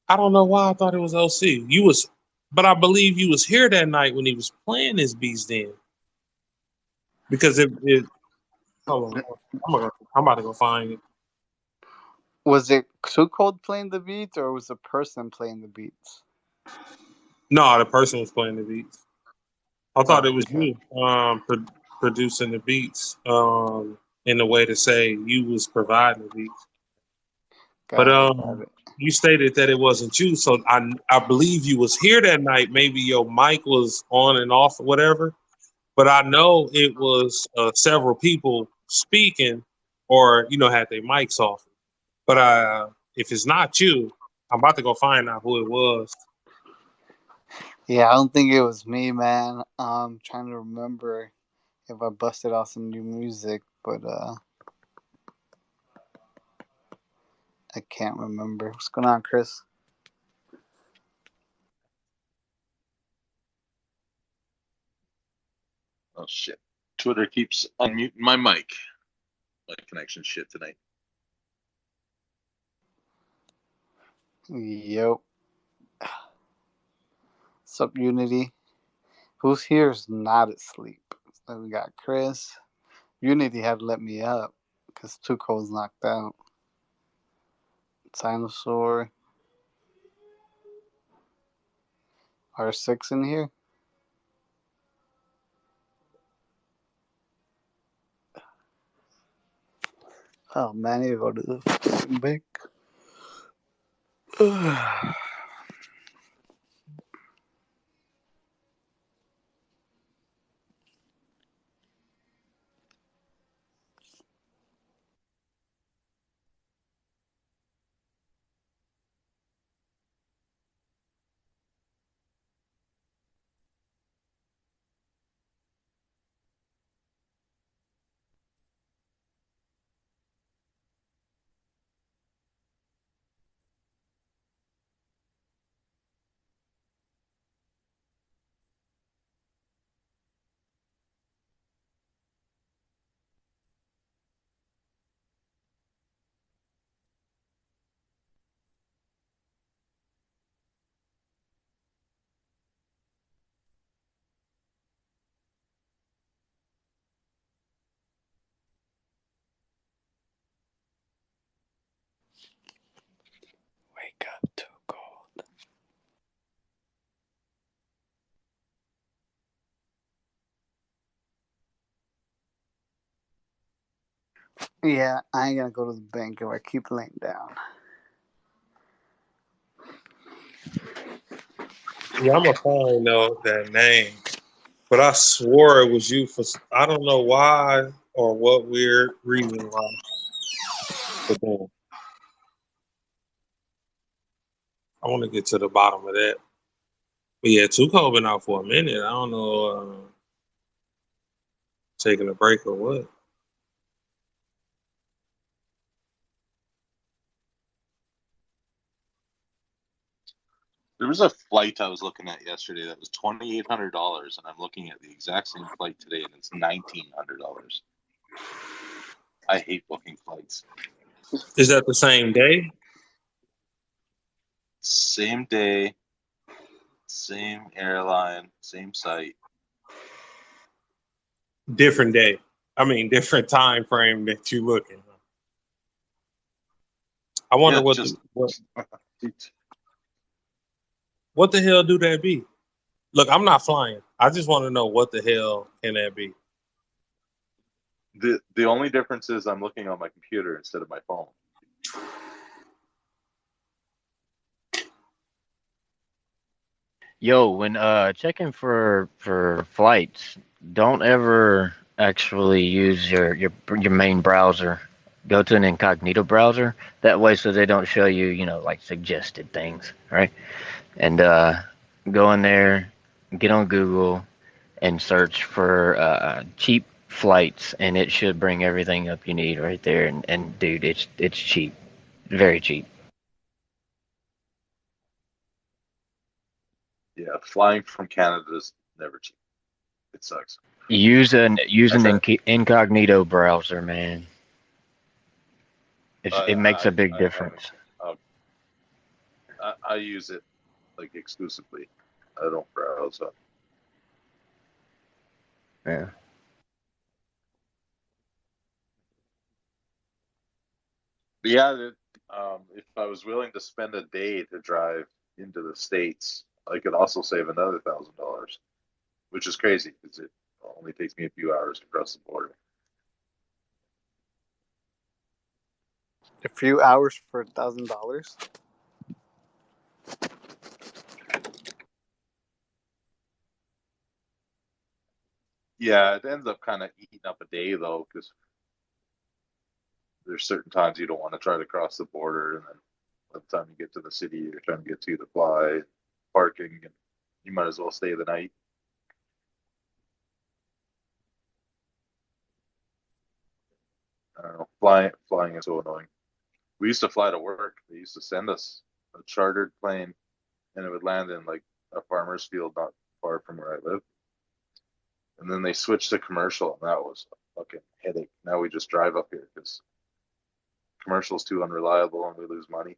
Speaker 12: I don't know why I thought it was OC. You was, but I believe you was here that night when he was playing his beats then because it hold on, I'm about to go find it.
Speaker 9: Was it Too Cold playing the beats, or was the person playing the beats?
Speaker 12: No, the person was playing the beats. I thought it
Speaker 9: Oh,
Speaker 12: was
Speaker 9: okay.
Speaker 12: you producing the beats in a way to say you was providing the beats. But
Speaker 9: Got it, got it.
Speaker 12: you stated that it wasn't you, so I believe you was here that night. Maybe your mic was on and off or whatever. But I know it was several people speaking, or had their mics off. But if it's not you, I'm about to go find out who it was.
Speaker 9: Yeah, I don't think it was me, man. I'm trying to remember if I busted out some new music, but I can't remember. What's going on, Chris?
Speaker 14: Oh shit! Twitter keeps unmuting my mic. My connection shit tonight.
Speaker 9: Yep. Sup, Unity? Who's here is not asleep? So we got Chris. Unity had to let me up because Tuco's knocked out. Dinosaur. R6 in here? Oh man, I need to go to the fucking bank. Wake up, Tuco. Yeah, I ain't gonna go to the bank if I keep laying down.
Speaker 12: Yeah, I'm gonna find that name. But I swore it was you for I don't know why or what weird reason why. But then I want to get to the bottom of that. But yeah, Tuco been out for a minute. I don't know, taking a break or what.
Speaker 14: There was a flight I was looking at yesterday that was $2,800, and I'm looking at the exact same flight today, and it's $1,900. I hate booking flights.
Speaker 12: Is that the same day?
Speaker 14: Same day, same airline, same site.
Speaker 12: Different day. I mean, different time frame that you looking. I wonder
Speaker 14: Yeah,
Speaker 12: what
Speaker 14: just
Speaker 12: what the hell do that be? Look, I'm not flying. I just want to know what the hell can that be.
Speaker 14: the only difference is I'm looking on my computer instead of my phone.
Speaker 4: Yo, when checking for flights, don't ever actually use your main browser. Go to an incognito browser. That way, so they don't show you, like suggested things, right? And go in there, get on Google, and search for cheap flights, and it should bring everything up you need right there. And dude, it's cheap, very cheap.
Speaker 14: Yeah, flying from Canada is never cheap. It sucks.
Speaker 4: Use
Speaker 14: I
Speaker 4: an
Speaker 14: try.
Speaker 4: incognito browser, man. It makes a big
Speaker 14: I only
Speaker 4: difference.
Speaker 14: I use it like exclusively. I don't browse.
Speaker 4: Yeah.
Speaker 14: But yeah, if I was willing to spend a day to drive into the States, I could also save another $1,000, which is crazy because it only takes me a few hours to cross the border.
Speaker 9: A few hours for $1,000.
Speaker 14: Yeah, it ends up kind of eating up a day though, because there's certain times you don't want to try to cross the border, and then by the time you get to the city you're trying to get to fly, parking, and you might as well stay the night. I don't know. Flying is so annoying. We used to fly to work. They used to send us a chartered plane, and it would land in like a farmer's field not far from where I live. And then they switched to commercial, and that was a fucking headache. Now we just drive up here because commercial's too unreliable and we lose money.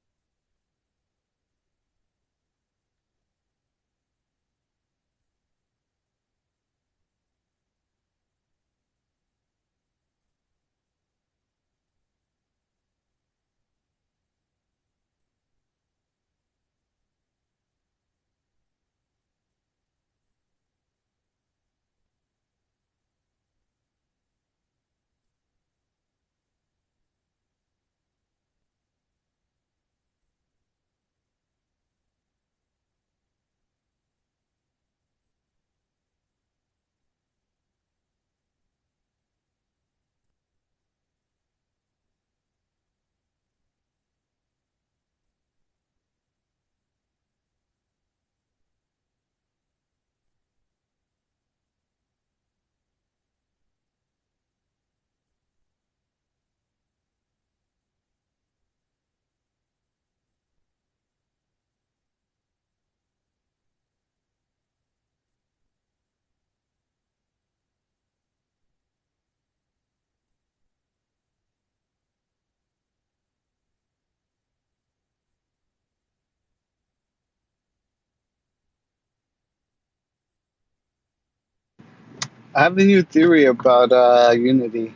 Speaker 9: I have a new theory about Unity.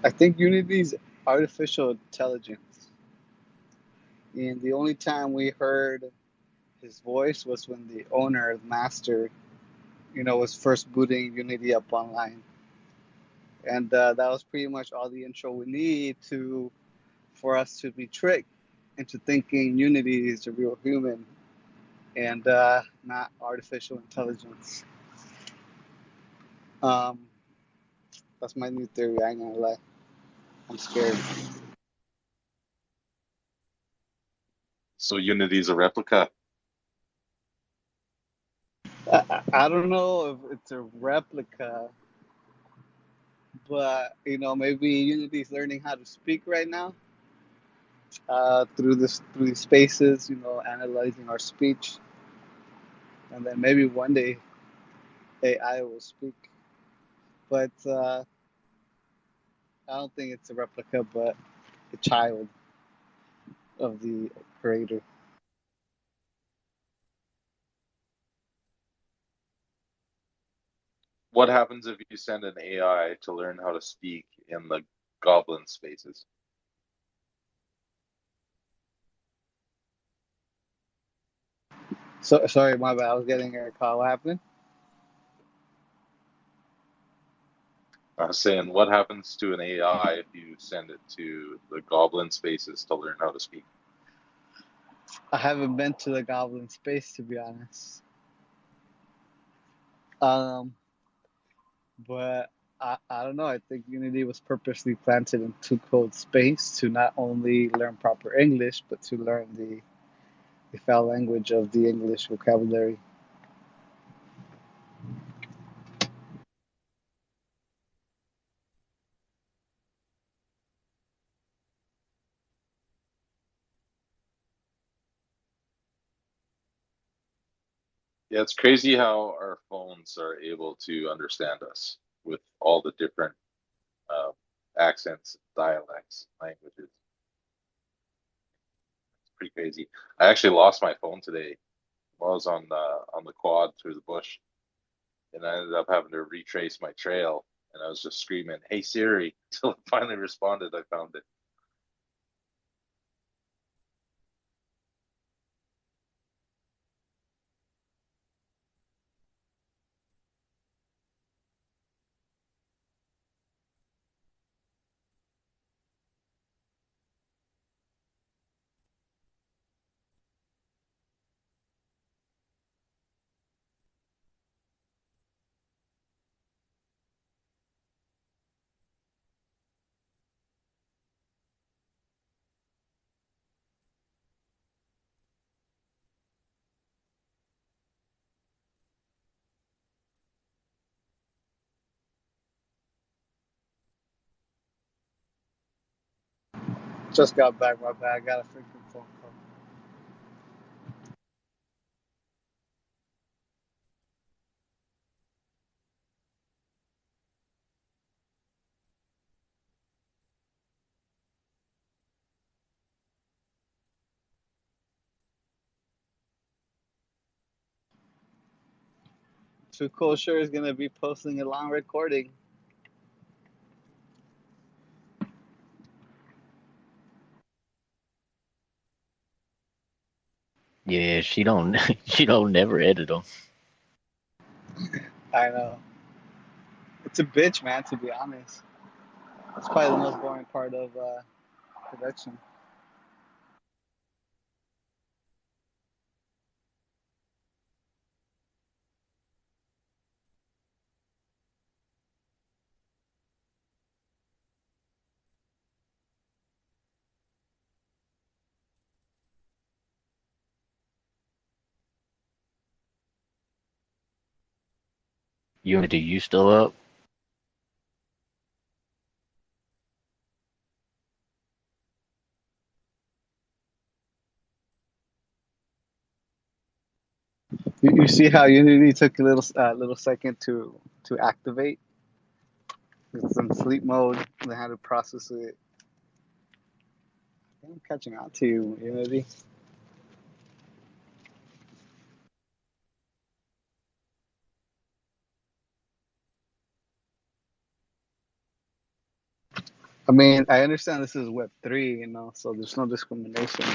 Speaker 9: I think Unity is artificial intelligence. And the only time we heard his voice was when the owner, the master, was first booting Unity up online. And that was pretty much all the intro we need for us to be tricked into thinking Unity is a real human and not artificial intelligence. Um, that's my new theory. I ain't gonna lie. I'm scared.
Speaker 14: So Unity's a replica.
Speaker 9: I don't know if it's a replica, but maybe Unity's learning how to speak right now through these spaces. Analyzing our speech, and then maybe one day AI will speak. But I don't think it's a replica, but a child of the creator.
Speaker 14: What happens if you send an AI to learn how to speak in the goblin spaces?
Speaker 9: So sorry, my bad. I was getting a call. What happened?
Speaker 14: I was saying, what happens to an AI if you send it to the goblin spaces to learn how to speak?
Speaker 9: I haven't been to the Goblin space, to be honest. Um, but I don't know. I think Unity was purposely planted in too cold space to not only learn proper English, but to learn the foul language of the English vocabulary.
Speaker 14: Yeah, it's crazy how our phones are able to understand us with all the different uh, accents, dialects, languages. It's pretty crazy. I actually lost my phone today while I was on the quad through the bush, and I ended up having to retrace my trail. And I was just screaming, "Hey Siri!" Until it finally responded. I found it.
Speaker 9: Just got back, my bad. I got a freaking phone call. Too Cold Sure is gonna be posting a long recording.
Speaker 4: Yeah, she don't she don't never edit them.
Speaker 9: I know. It's a bitch, man. To be honest, it's probably the most boring part of production.
Speaker 4: Unity, you still up?
Speaker 9: You see how Unity took a little second to activate? It's in sleep mode. And they had to process it. I'm catching on to you, Unity. I mean, I understand this is Web3, so there's no discrimination.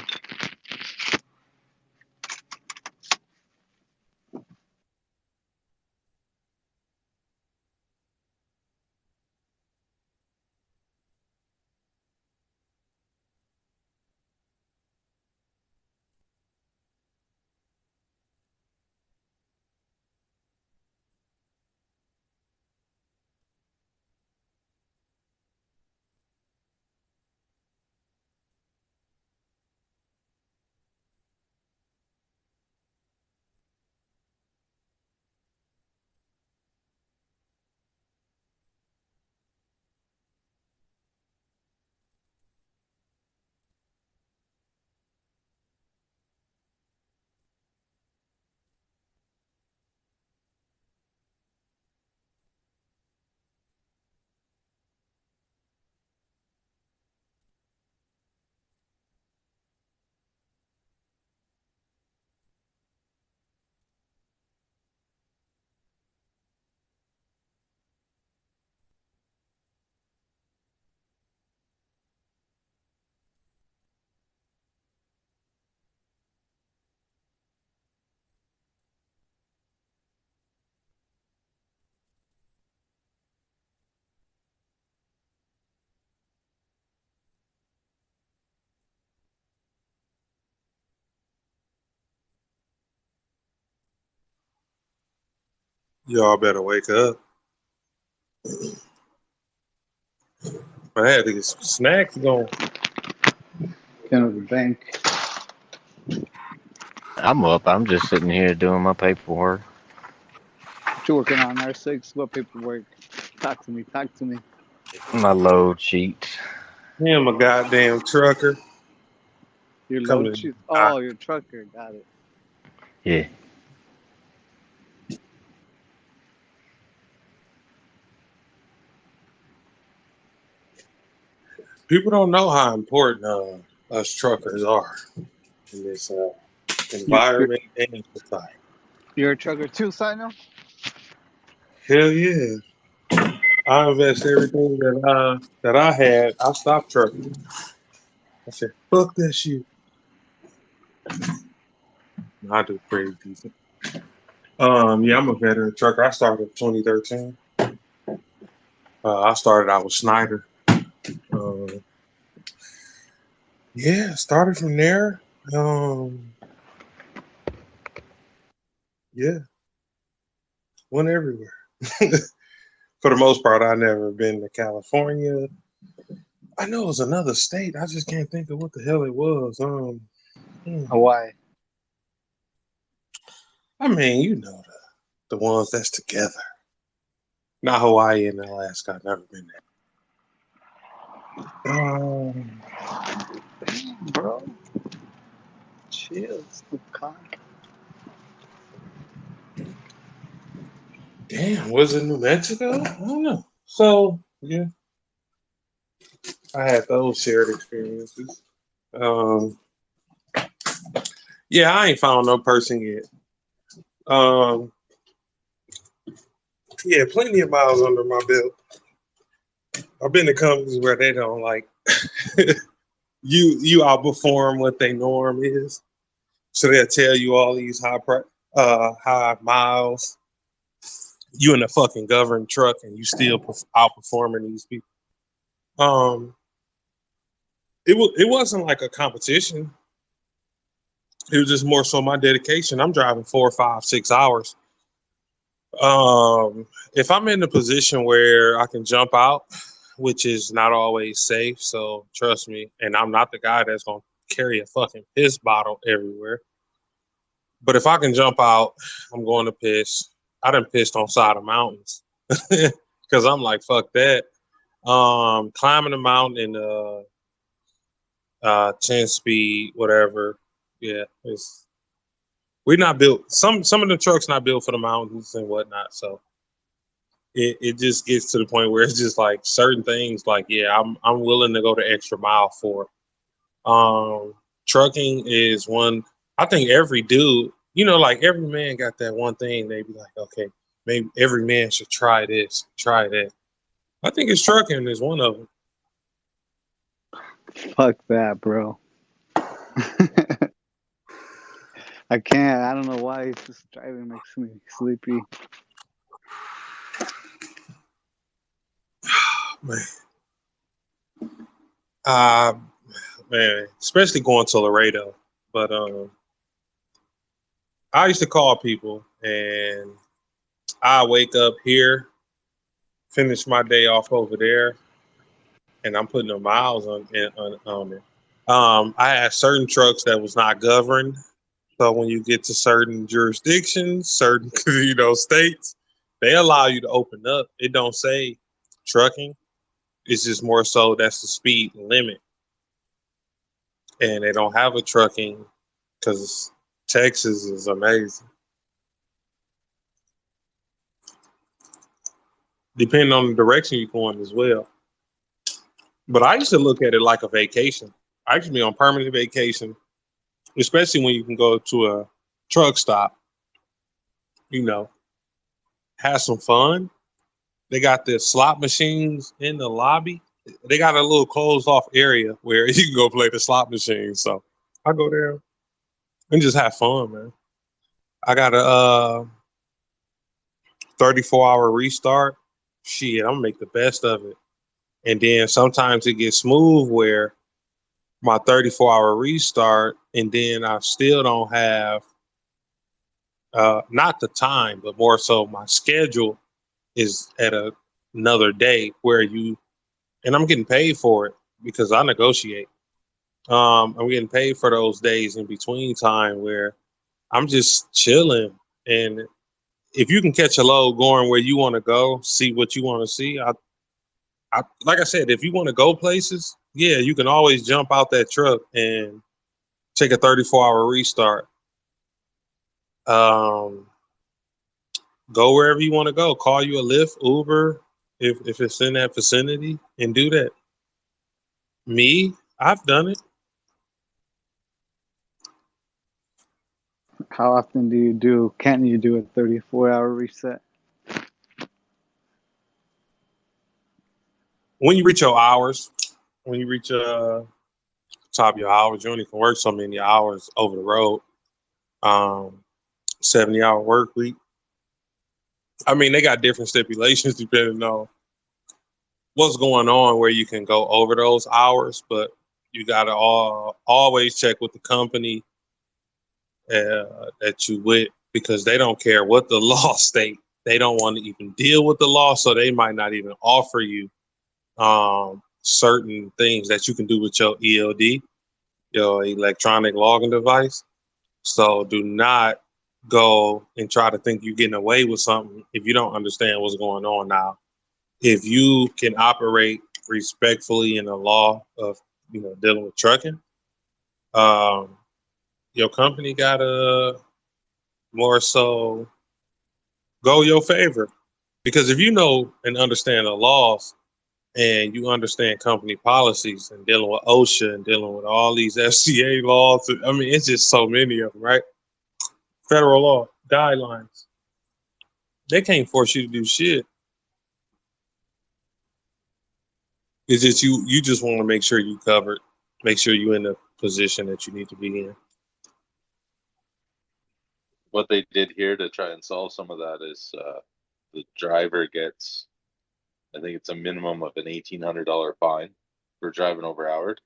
Speaker 12: Y'all better wake up. I had to get some snacks going.
Speaker 9: Going to the bank.
Speaker 4: I'm up. I'm just sitting here doing my paperwork.
Speaker 9: What you working on, R6? What paperwork? Talk to me. Talk to me.
Speaker 4: My load sheets.
Speaker 12: Him a goddamn trucker
Speaker 9: Your load
Speaker 12: coming.
Speaker 9: sheet. Oh, your trucker. Got it.
Speaker 4: Yeah.
Speaker 12: People don't know how important us truckers are in this
Speaker 9: You, you're,
Speaker 12: environment and society.
Speaker 9: you're a trucker too, Sino?
Speaker 12: Hell yeah. I invest everything that I had. I stopped trucking. I said, fuck that shit. I do pretty decent. Yeah, I'm a veteran trucker. I started in 2013. I started out with Snyder. Um, yeah, started from there. Um, yeah, went everywhere. For the most part, I never been to California. I know it was another state. I just can't think of what the hell it was.
Speaker 9: Hawaii.
Speaker 12: I mean, you know the ones that's together. Not Hawaii and Alaska. I've never been there.
Speaker 9: Bro. Chill. Stay calm.
Speaker 12: Damn, was it New Mexico? I don't know. So yeah, I had those shared experiences. Um, yeah, I ain't found no person yet. Um, yeah, plenty of miles under my belt. I've been to companies where they don't like you outperform what they norm is. So they'll tell you all these high miles. You in a fucking governed truck and you still outperforming these people. Um, it wasn't like a competition. It was just more so my dedication. I'm driving 4, 5, 6 hours. If I'm in a position where I can jump out, which is not always safe, so trust me, and I'm not the guy that's gonna carry a fucking piss bottle everywhere. But if I can jump out, I'm going to piss. I done pissed on side of mountains because I'm like, fuck that. Climbing a mountain in 10 speed, whatever. Yeah, we're not built. Some of the trucks not built for the mountains and whatnot. So it just gets to the point where it's just like certain things. Like yeah, I'm willing to go the extra mile for. Trucking is one. I think every dude, like every man got that one thing. They be like, okay, maybe every man should try this, try that. I think it's trucking is one of them.
Speaker 9: Fuck that, bro. I can't. I don't know why. It's just driving makes me sleepy.
Speaker 12: Man. Uh, man, especially going to Laredo. But I used to call people and I wake up here, finish my day off over there, and I'm putting the miles on it. I had certain trucks that was not governed. So when you get to certain jurisdictions, certain states, they allow you to open up. It don't say trucking. It's just more so that's the speed limit, and they don't have a trucking because Texas is amazing. Depending on the direction you're going as well. But I used to look at it like a vacation. I used to be on permanent vacation, especially when you can go to a truck stop, you know, have some fun. They got the slot machines in the lobby. They got a little closed off area where you can go play the slot machines. So I go there and just have fun, man. I got a 34-hour restart. Shit, I'm gonna make the best of it. And then sometimes it gets smooth where my 34-hour restart, and then I still don't have not the time, but more so my schedule is at another day where and I'm getting paid for it because I negotiate. I'm getting paid for those days in between time where I'm just chilling. And if you can catch a load going where you want to go, see what you want to see. Like I said, if you want to go places, yeah, you can always jump out that truck and take a 34-hour restart. Um, go wherever you want to go. Call you a Lyft, Uber, if it's in that vicinity, and do that. Me, I've done it.
Speaker 9: How often can you do a 34-hour reset?
Speaker 12: When you reach your hours, when you reach top of your hours, you only can work so many hours over the road. 70-hour work week. I mean, they got different stipulations depending on what's going on where you can go over those hours, but you got to always check with the company that you with because they don't care what the law state. They don't want to even deal with the law, so they might not even offer you certain things that you can do with your ELD, your electronic logging device. So do not go and try to think you're getting away with something if you don't understand what's going on now. If you can operate respectfully in the law of dealing with trucking, your company gotta more so go your favor. Because if you know and understand the laws and you understand company policies and dealing with OSHA and dealing with all these FCA laws, I mean, it's just so many of them, right? Federal law, guidelines. They can't force you to do shit. It's just you just want to make sure you covered, make sure you're in the position that you need to be in.
Speaker 14: What they did here to try and solve some of that is the driver gets, I think it's a minimum of an $1,800 fine for driving over hours.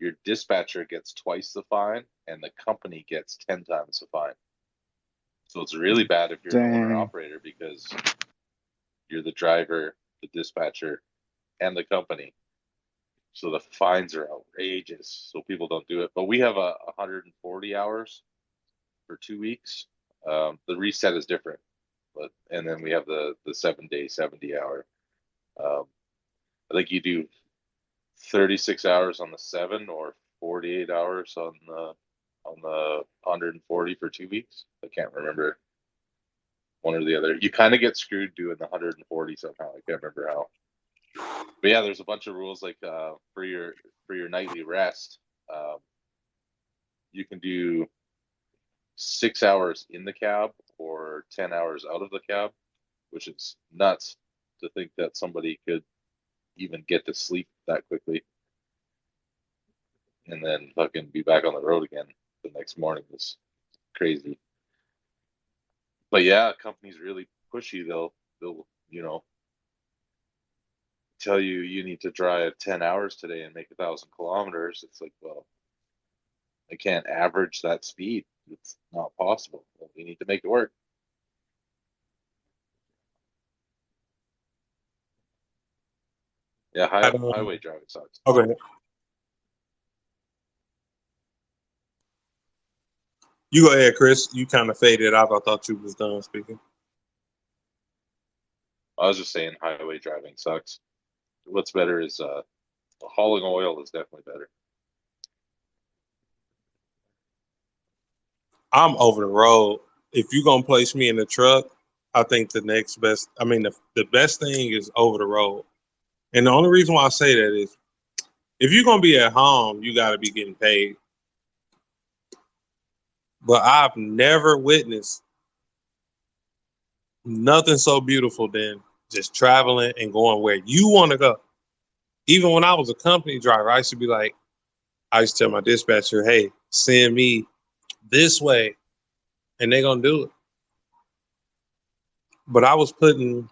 Speaker 14: Your dispatcher gets twice the fine, and the company gets 10 times the fine. So it's really bad if you're an owner
Speaker 9: Dang.
Speaker 14: operator because you're the driver, the dispatcher, and the company. So the fines are outrageous. So people don't do it. But we have 140 hours for 2 weeks. The reset is different, and then we have the 7-day, 70-hour. I think you do 36 hours on the 7 or 48 hours on the 140 for 2 weeks. I can't remember one or the other. You kind of get screwed doing the 140 somehow. I can't remember how. But yeah, there's a bunch of rules like for your nightly rest. You can do 6 hours in the cab or 10 hours out of the cab, which is nuts to think that somebody could even get to sleep that quickly and then fucking be back on the road again the next morning. Is crazy. But yeah, companies really push you. They'll tell you need to drive 10 hours today and make 1,000 kilometers. It's like, well, I can't average that speed. It's not possible. We need to make it work. Yeah, highway driving sucks.
Speaker 12: Okay. You go ahead, Chris. You kind of faded out. I thought you was done speaking.
Speaker 14: I was just saying highway driving sucks. What's better is hauling oil is definitely better.
Speaker 12: I'm over the road. If you're going to place me in the truck, I think the best thing is over the road. And the only reason why I say that is if you're going to be at home, you got to be getting paid. But I've never witnessed nothing so beautiful than just traveling and going where you want to go. Even when I was a company driver, I used to tell my dispatcher, hey, send me this way, and they're going to do it. But I was putting,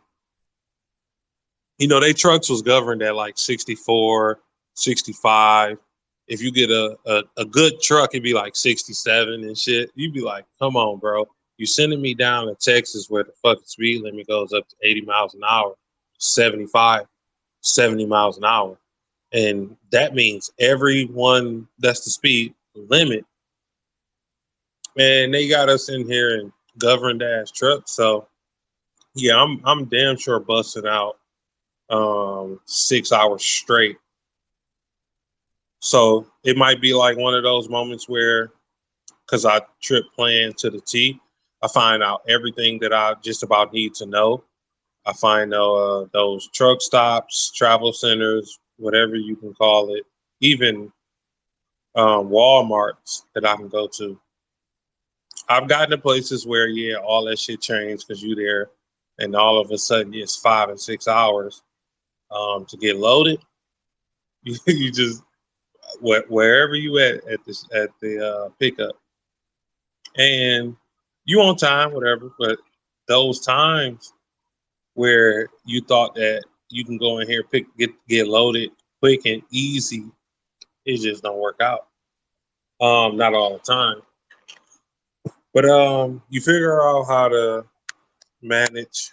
Speaker 12: they trucks was governed at like 64, 65. If you get a good truck, it'd be like 67 and shit. You'd be like, come on, bro. You sending me down to Texas where the fucking speed limit goes up to 80 miles an hour, 75, 70 miles an hour. And that means everyone that's the speed limit. Man, they got us in here in governed ass trucks. So yeah, I'm damn sure busting out 6 hours straight. So it might be like one of those moments where, because I trip plan to the T, I find out everything that I just about need to know. I find those truck stops, travel centers, whatever you can call it, even Walmarts that I can go to. I've gotten to places where, yeah, all that shit changed because you there, and all of a sudden it's 5 and 6 hours to get loaded. You just wherever you at this at the pickup, and you on time, whatever. But those times where you thought that you can go in here get loaded quick and easy, it just don't work out. Not all the time, but you figure out how to manage.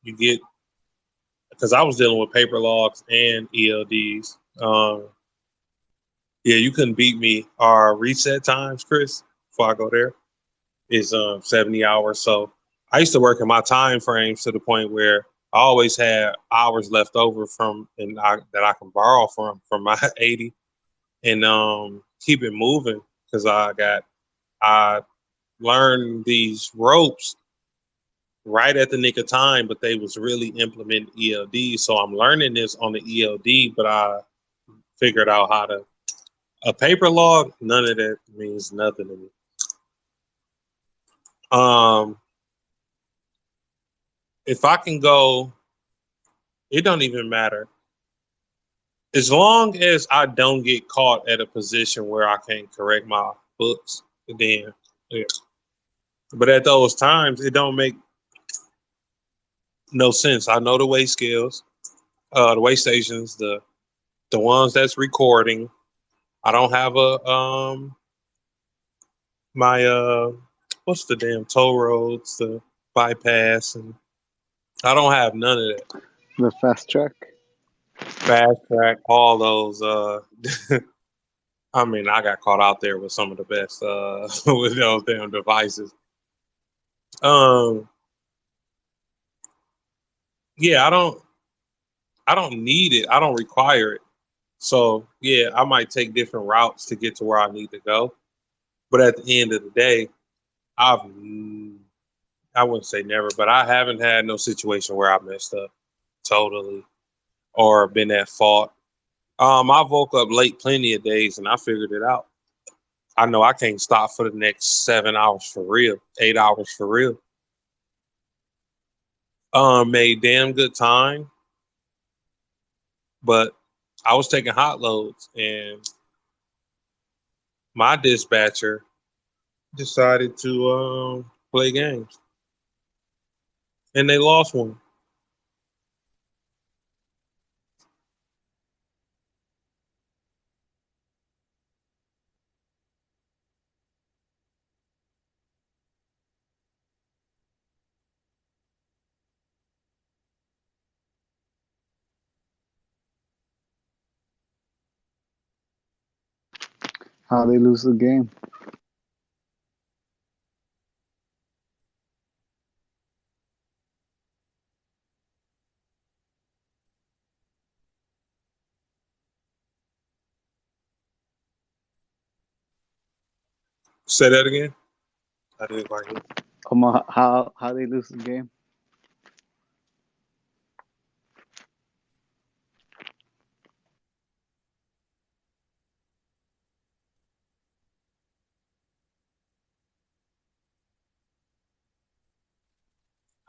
Speaker 12: You get, because I was dealing with paper logs and ELDs. Yeah, you couldn't beat me. Our reset times, Chris, before I go there, is 70 hours. So I used to work in my time frames to the point where I always had hours left over that I can borrow from my 80 and keep it moving, because I learned these ropes right at the nick of time, but they was really implementing ELD. So I'm learning this on the ELD, but I figured out how to a paper log. None of that means nothing to me. If I can go, it don't even matter. As long as I don't get caught at a position where I can't correct my books, then yeah. But at those times, it don't make no sense. I know the weigh scales, the weigh stations, the ones that's recording. I don't have a my what's the damn toll roads, the bypass, and I don't have none of that.
Speaker 9: The fast track.
Speaker 12: Fast track, all those. I mean, I got caught out there with some of the best with those damn devices. Um, yeah, I don't need it. I don't require it. So yeah, I might take different routes to get to where I need to go. But at the end of the day, I've I wouldn't say never, but I haven't had no situation where I messed up totally or been at fault. I woke up late plenty of days and I figured it out. I know I can't stop for the next 7 hours for real, 8 hours for real. Made damn good time, but I was taking hot loads and my dispatcher decided to play games and they lost one.
Speaker 9: How they lose the game?
Speaker 12: Say that again. I didn't quite hear.
Speaker 9: How they lose the game?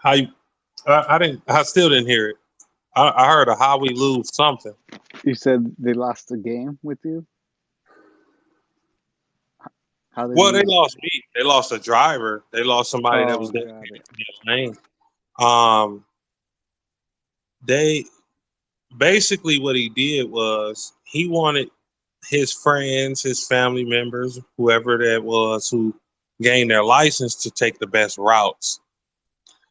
Speaker 12: How you? I didn't. I still didn't hear it. I heard of how we lose something.
Speaker 9: You said they lost the game with you. How they
Speaker 12: Well, they
Speaker 9: lose?
Speaker 12: lost me. They lost a driver. They lost somebody that was
Speaker 9: Oh, got
Speaker 12: dedicated
Speaker 9: it.
Speaker 12: to their lane. They basically what he did was he wanted his friends, his family members, whoever that was, who gain their license to take the best routes.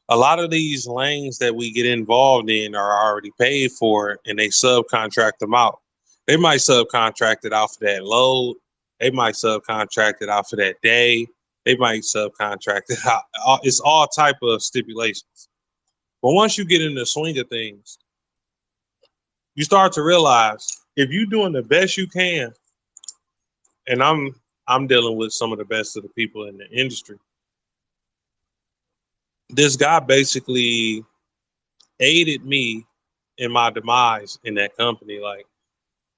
Speaker 12: A lot of these lanes that we get involved in are already paid for and they subcontract them out. They might subcontract it out for that load. They might subcontract it out for that day. They might subcontract it out. It's all type of stipulations. But once you get in the swing of things, you start to realize if you're doing the best you can, and I'm dealing with some of the best of the people in the industry. This guy basically aided me in my demise in that company. Like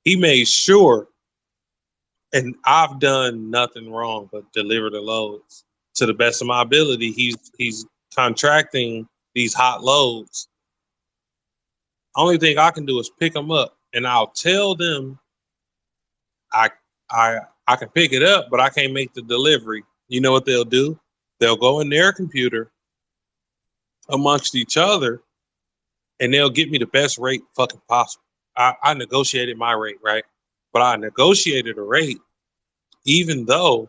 Speaker 12: he made sure, and I've done nothing wrong but deliver the loads to the best of my ability. He's contracting these hot loads. Only thing I can do is pick them up, and I'll tell them I I I can pick it up, but I can't make the delivery. You know what they'll do? They'll go in their computer amongst each other, and they'll get me the best rate fucking possible. I negotiated my rate, right? But I negotiated a rate, even though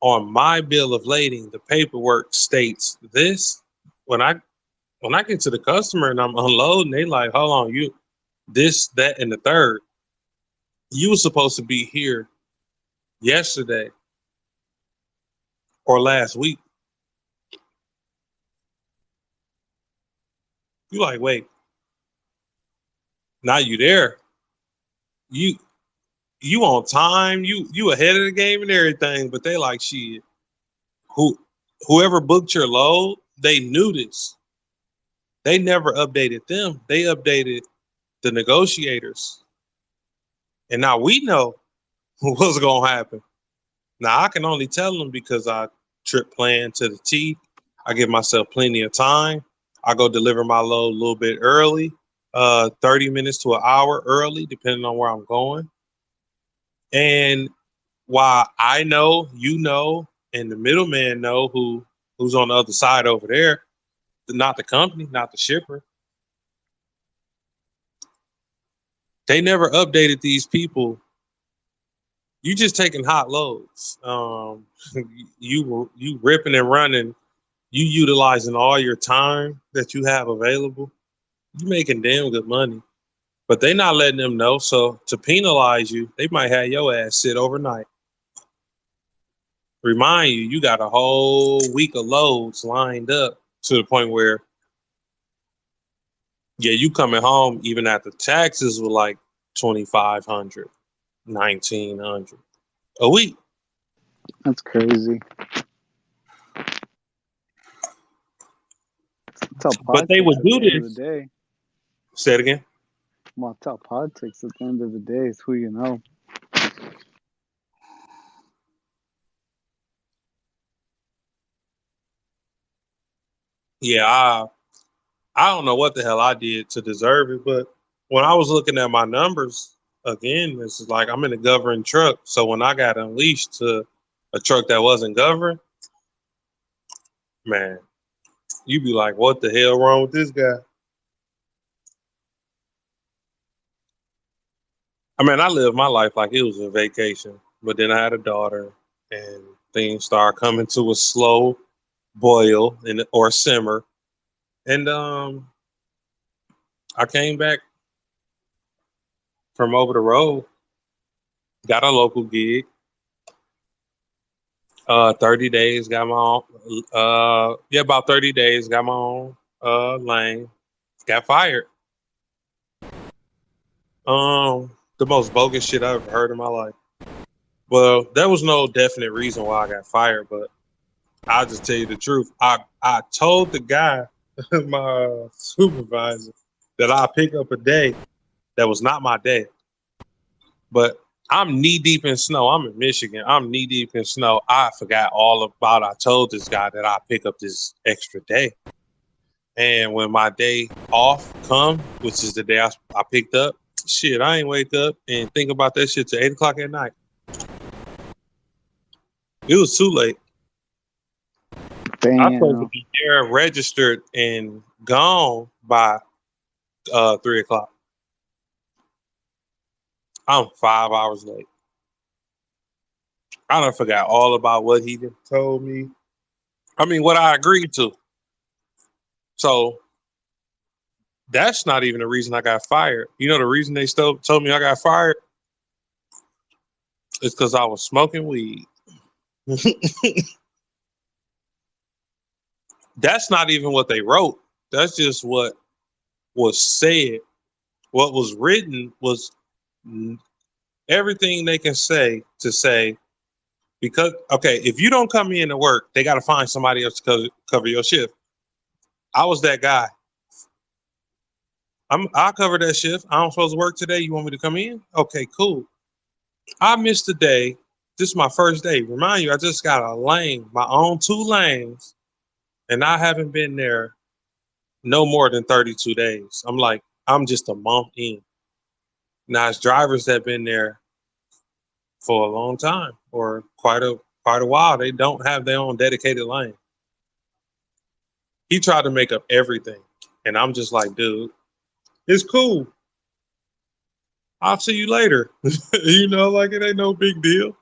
Speaker 12: on my bill of lading, the paperwork states this. When I get to the customer and I'm unloading, they like, hold on, you this, that, and the third. You were supposed to be here yesterday or last week. You like, wait, now you there. You you on time, you ahead of the game and everything, but they like shit. Whoever booked your load, they knew this. They never updated them. They updated the negotiators. And now we know what's gonna happen. Now I can only tell them because I trip plan to the T. I give myself plenty of time. I go deliver my load a little bit early, 30 minutes to an hour early, depending on where I'm going. And while I know, you know, and the middleman know who's on the other side over there, not the company, not the shipper. They never updated these people. You just taking hot loads. You ripping and running. You utilizing all your time that you have available. You making damn good money, but they not letting them know. So to penalize you, they might have your ass sit overnight. Remind you, you got a whole week of loads lined up to the point where, yeah, you coming home even after taxes were like 2,500, 1,900 a week.
Speaker 9: That's crazy. That's how
Speaker 12: But they
Speaker 9: politics
Speaker 12: would
Speaker 9: at
Speaker 12: do
Speaker 9: the end of the
Speaker 12: this.
Speaker 9: day.
Speaker 12: Say it again.
Speaker 9: Well, that's how politics at the end of the day is who you know.
Speaker 12: Yeah, I don't know what the hell I did to deserve it, but when I was looking at my numbers again, it's like I'm in a governed truck. So when I got unleashed to a truck that wasn't governed, man, you be like, what the hell wrong with this guy? I mean, I lived my life like it was a vacation, but then I had a daughter and things started coming to a slow boil and or simmer. And I came back from over the road, got a local gig. 30 days, got my own. Yeah, about 30 days, got my own lane. Got fired. The most bogus shit I've ever heard in my life. Well, there was no definite reason why I got fired, but I'll just tell you the truth. I told the guy, my supervisor, that I pick up a day that was not my day. But I'm knee deep in snow. I'm in Michigan. I'm knee deep in snow. I forgot all about. I told this guy that I pick up this extra day. And when my day off come, which is the day I picked up, shit, I ain't wake up and think about that shit till 8 o'clock at night. It was too late. I'm supposed to
Speaker 9: Damn.
Speaker 12: be there, registered, and gone by 3 o'clock. I'm 5 hours late. I done forgot all about what he told me. I mean, what I agreed to. So that's not even the reason I got fired. You know, the reason they still told me I got fired is because I was smoking weed. That's not even what they wrote. That's just what was said. What was written was everything they can say to say, because, okay, if you don't come in to work, they got to find somebody else to cover your shift. I was that guy. I'll cover that shift. I'm supposed to work today. You want me to come in? Okay, cool. I missed a day. This is my first day. Remind you, I just got a lane, my own 2 lanes, and I haven't been there no more than 32 days. I'm just a month in. Now it's drivers that been there for a long time or quite a while. They don't have their own dedicated lane. He tried to make up everything. And I'm just like, dude, it's cool. I'll see you later. You know, like it ain't no big deal.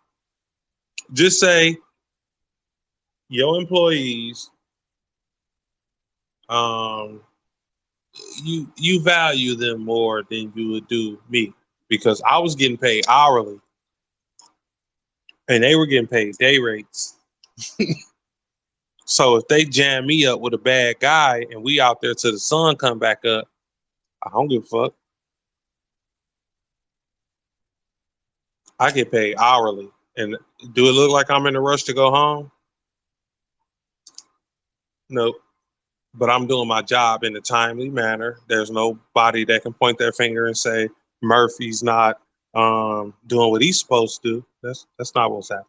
Speaker 12: Just say your employees, um, you value them more than you would do me, because I was getting paid hourly and they were getting paid day rates. So if they jam me up with a bad guy and we out there till the sun come back up, I don't give a fuck. I get paid hourly. And do it look like I'm in a rush to go home? Nope. But I'm doing my job in a timely manner. There's nobody that can point their finger and say Murphy's not doing what he's supposed to do. That's not what's happening.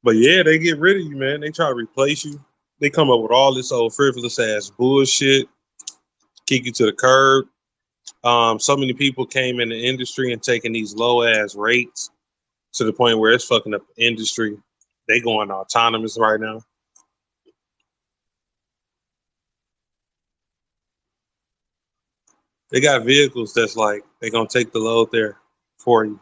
Speaker 12: But yeah, they get rid of you, man. They try to replace you. They come up with all this old frivolous ass bullshit, kick you to the curb. So many people came in the industry and taking these low ass rates to the point where it's fucking up the industry. They going autonomous right now. They got vehicles that's like they're gonna take the load there for you.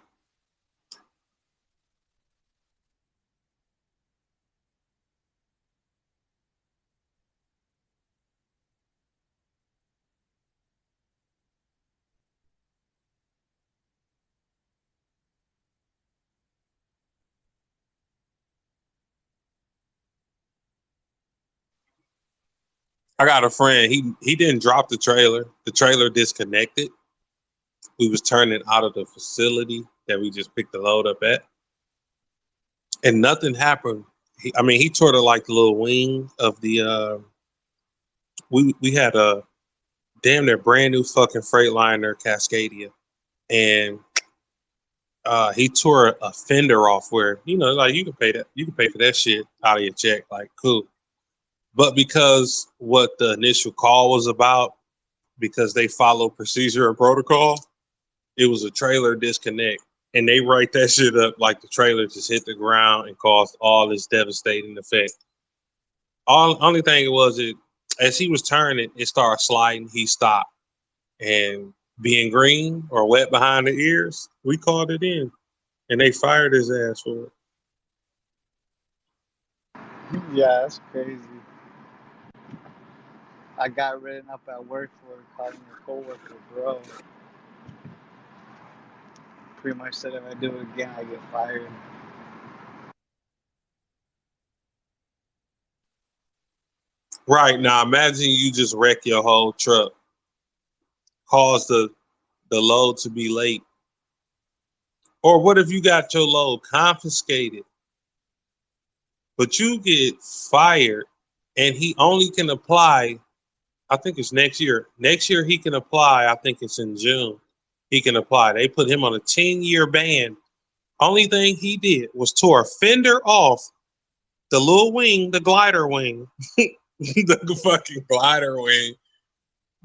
Speaker 12: I got a friend. He didn't drop the trailer. The trailer disconnected. We was turning out of the facility that we just picked the load up at, and nothing happened. He tore the like the little wing of the. We had a damn near brand new fucking Freightliner Cascadia, and he tore a fender off where, you know, like you can pay for that shit out of your check, like cool. But because what the initial call was about, because they follow procedure and protocol, it was a trailer disconnect. And they write that shit up like the trailer just hit the ground and caused all this devastating effect. Only thing it was, as he was turning, it started sliding. He stopped, and being green or wet behind the ears, we called it in, and they fired his ass for it.
Speaker 9: Yeah, that's crazy. I got written up at work for calling a coworker bro. Pretty much said if I do it again, I get fired.
Speaker 12: Right now, imagine you just wreck your whole truck, cause the load to be late. Or what if you got your load confiscated, but you get fired and he only can apply, I think it's next year. Next year he can apply, I think it's in June. He can apply. They put him on a 10-year ban. Only thing he did was tore a fender off the little wing, the glider wing, the fucking glider wing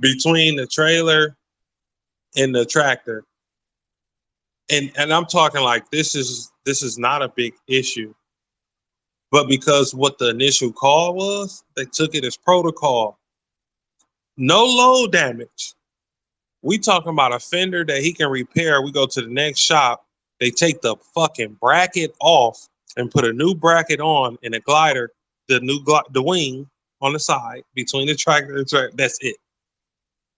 Speaker 12: between the trailer and the tractor. And I'm talking like this is not a big issue. But because what the initial call was, they took it as protocol. No load damage. We talking about a fender that he can repair. We go to the next shop. They take the fucking bracket off and put a new bracket on in a glider, the wing on the side between the tractor and the tractor. That's it.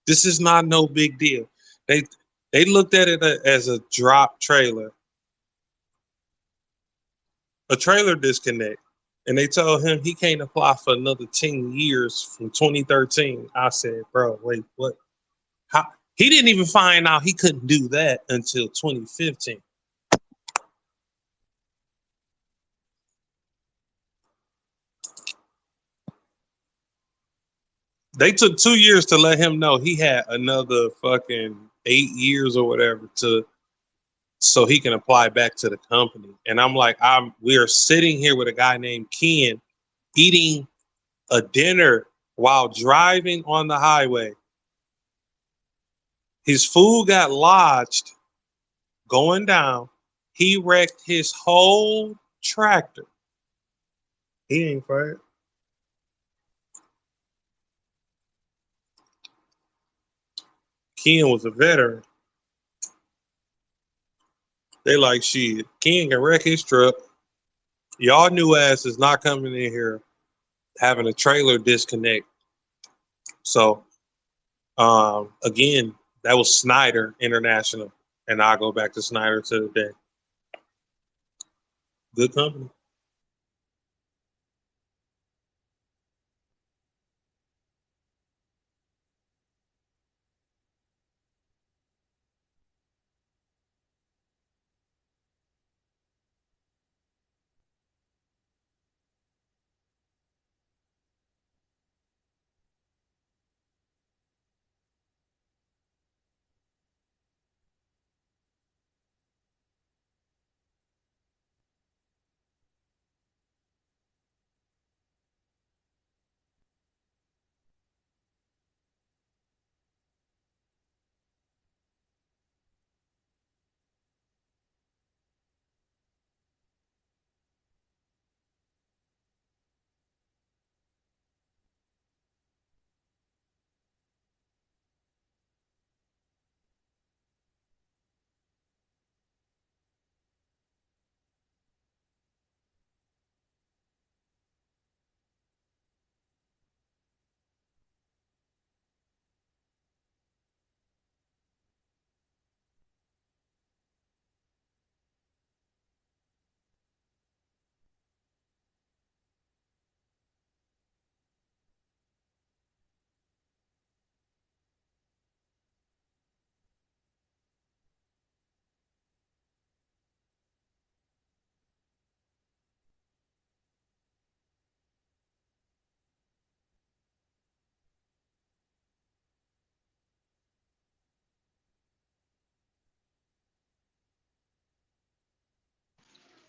Speaker 12: This is not no big deal. They they looked at it as a drop trailer, a trailer disconnect, and they told him he can't apply for another 10 years from 2013. I said, bro, wait, what? How? He didn't even find out he couldn't do that until 2015. They took 2 years to let him know he had another fucking 8 years or whatever to so he can apply back to the company. And I'm like, we are sitting here with a guy named Ken eating a dinner while driving on the highway. His food got lodged going down. He wrecked his whole tractor. He ain't fired. Ken was a veteran. They like, shit, Ken can wreck his truck. Y'all new ass is not coming in here having a trailer disconnect. So, again, that was Snyder International. And I'll go back to Snyder to the day. Good company.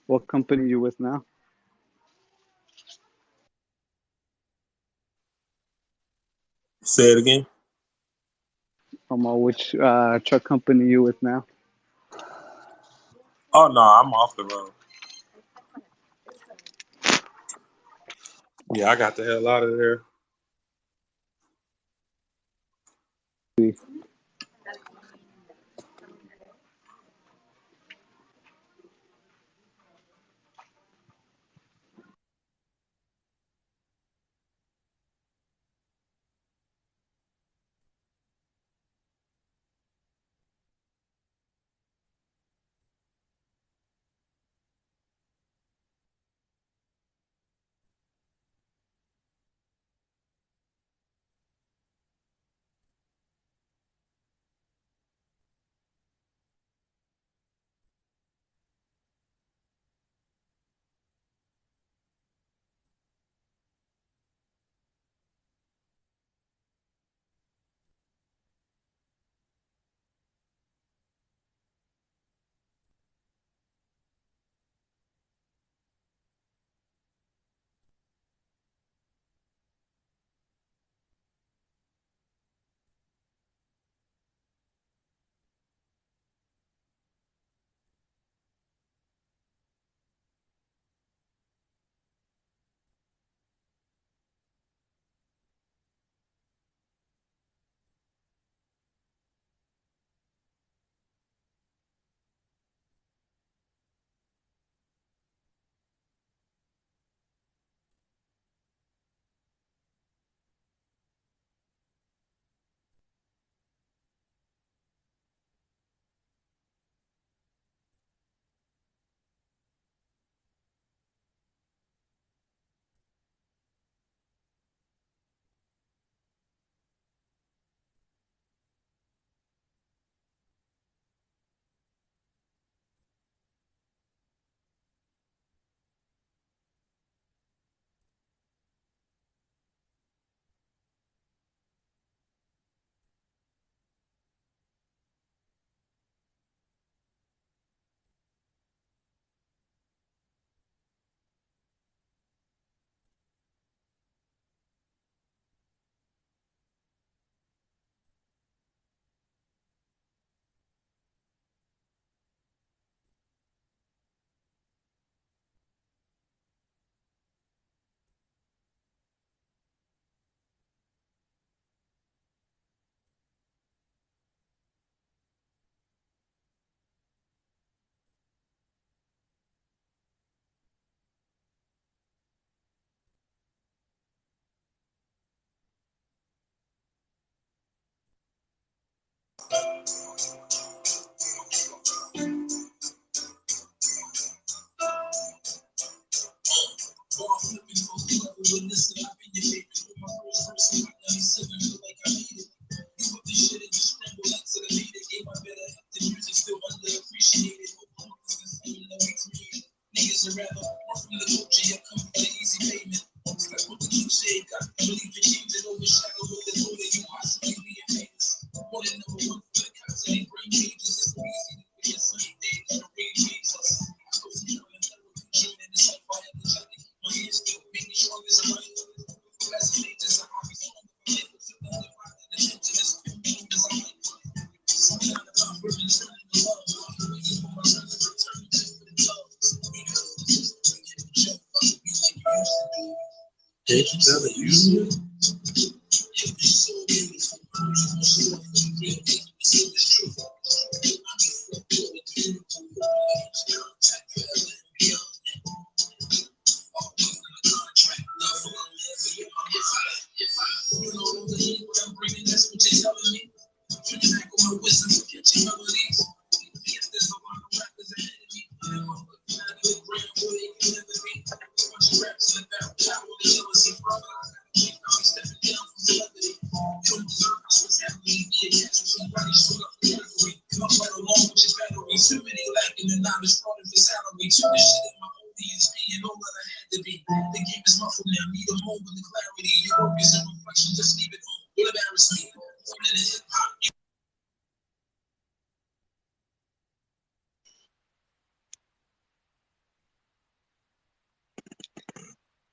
Speaker 9: What company you with now?
Speaker 12: Say it again.
Speaker 9: Which truck company you with now?
Speaker 12: Oh no, I'm off the road. Yeah, I got the hell out of there.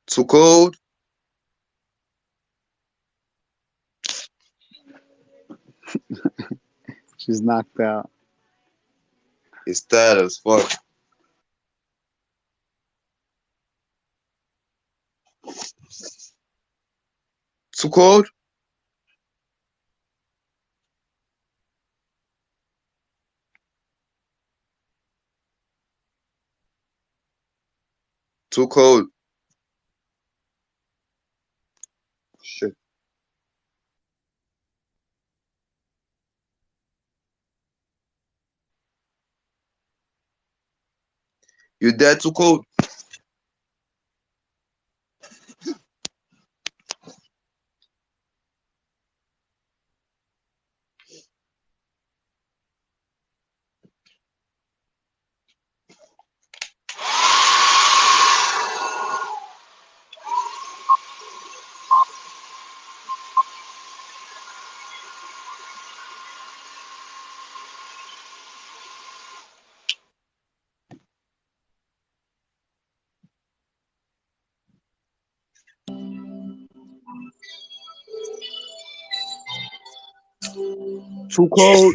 Speaker 10: Too cold.
Speaker 9: She's knocked out.
Speaker 10: It's tired as fuck. Too cold. Too cold. Shit. You dead? Too cold. Too cold.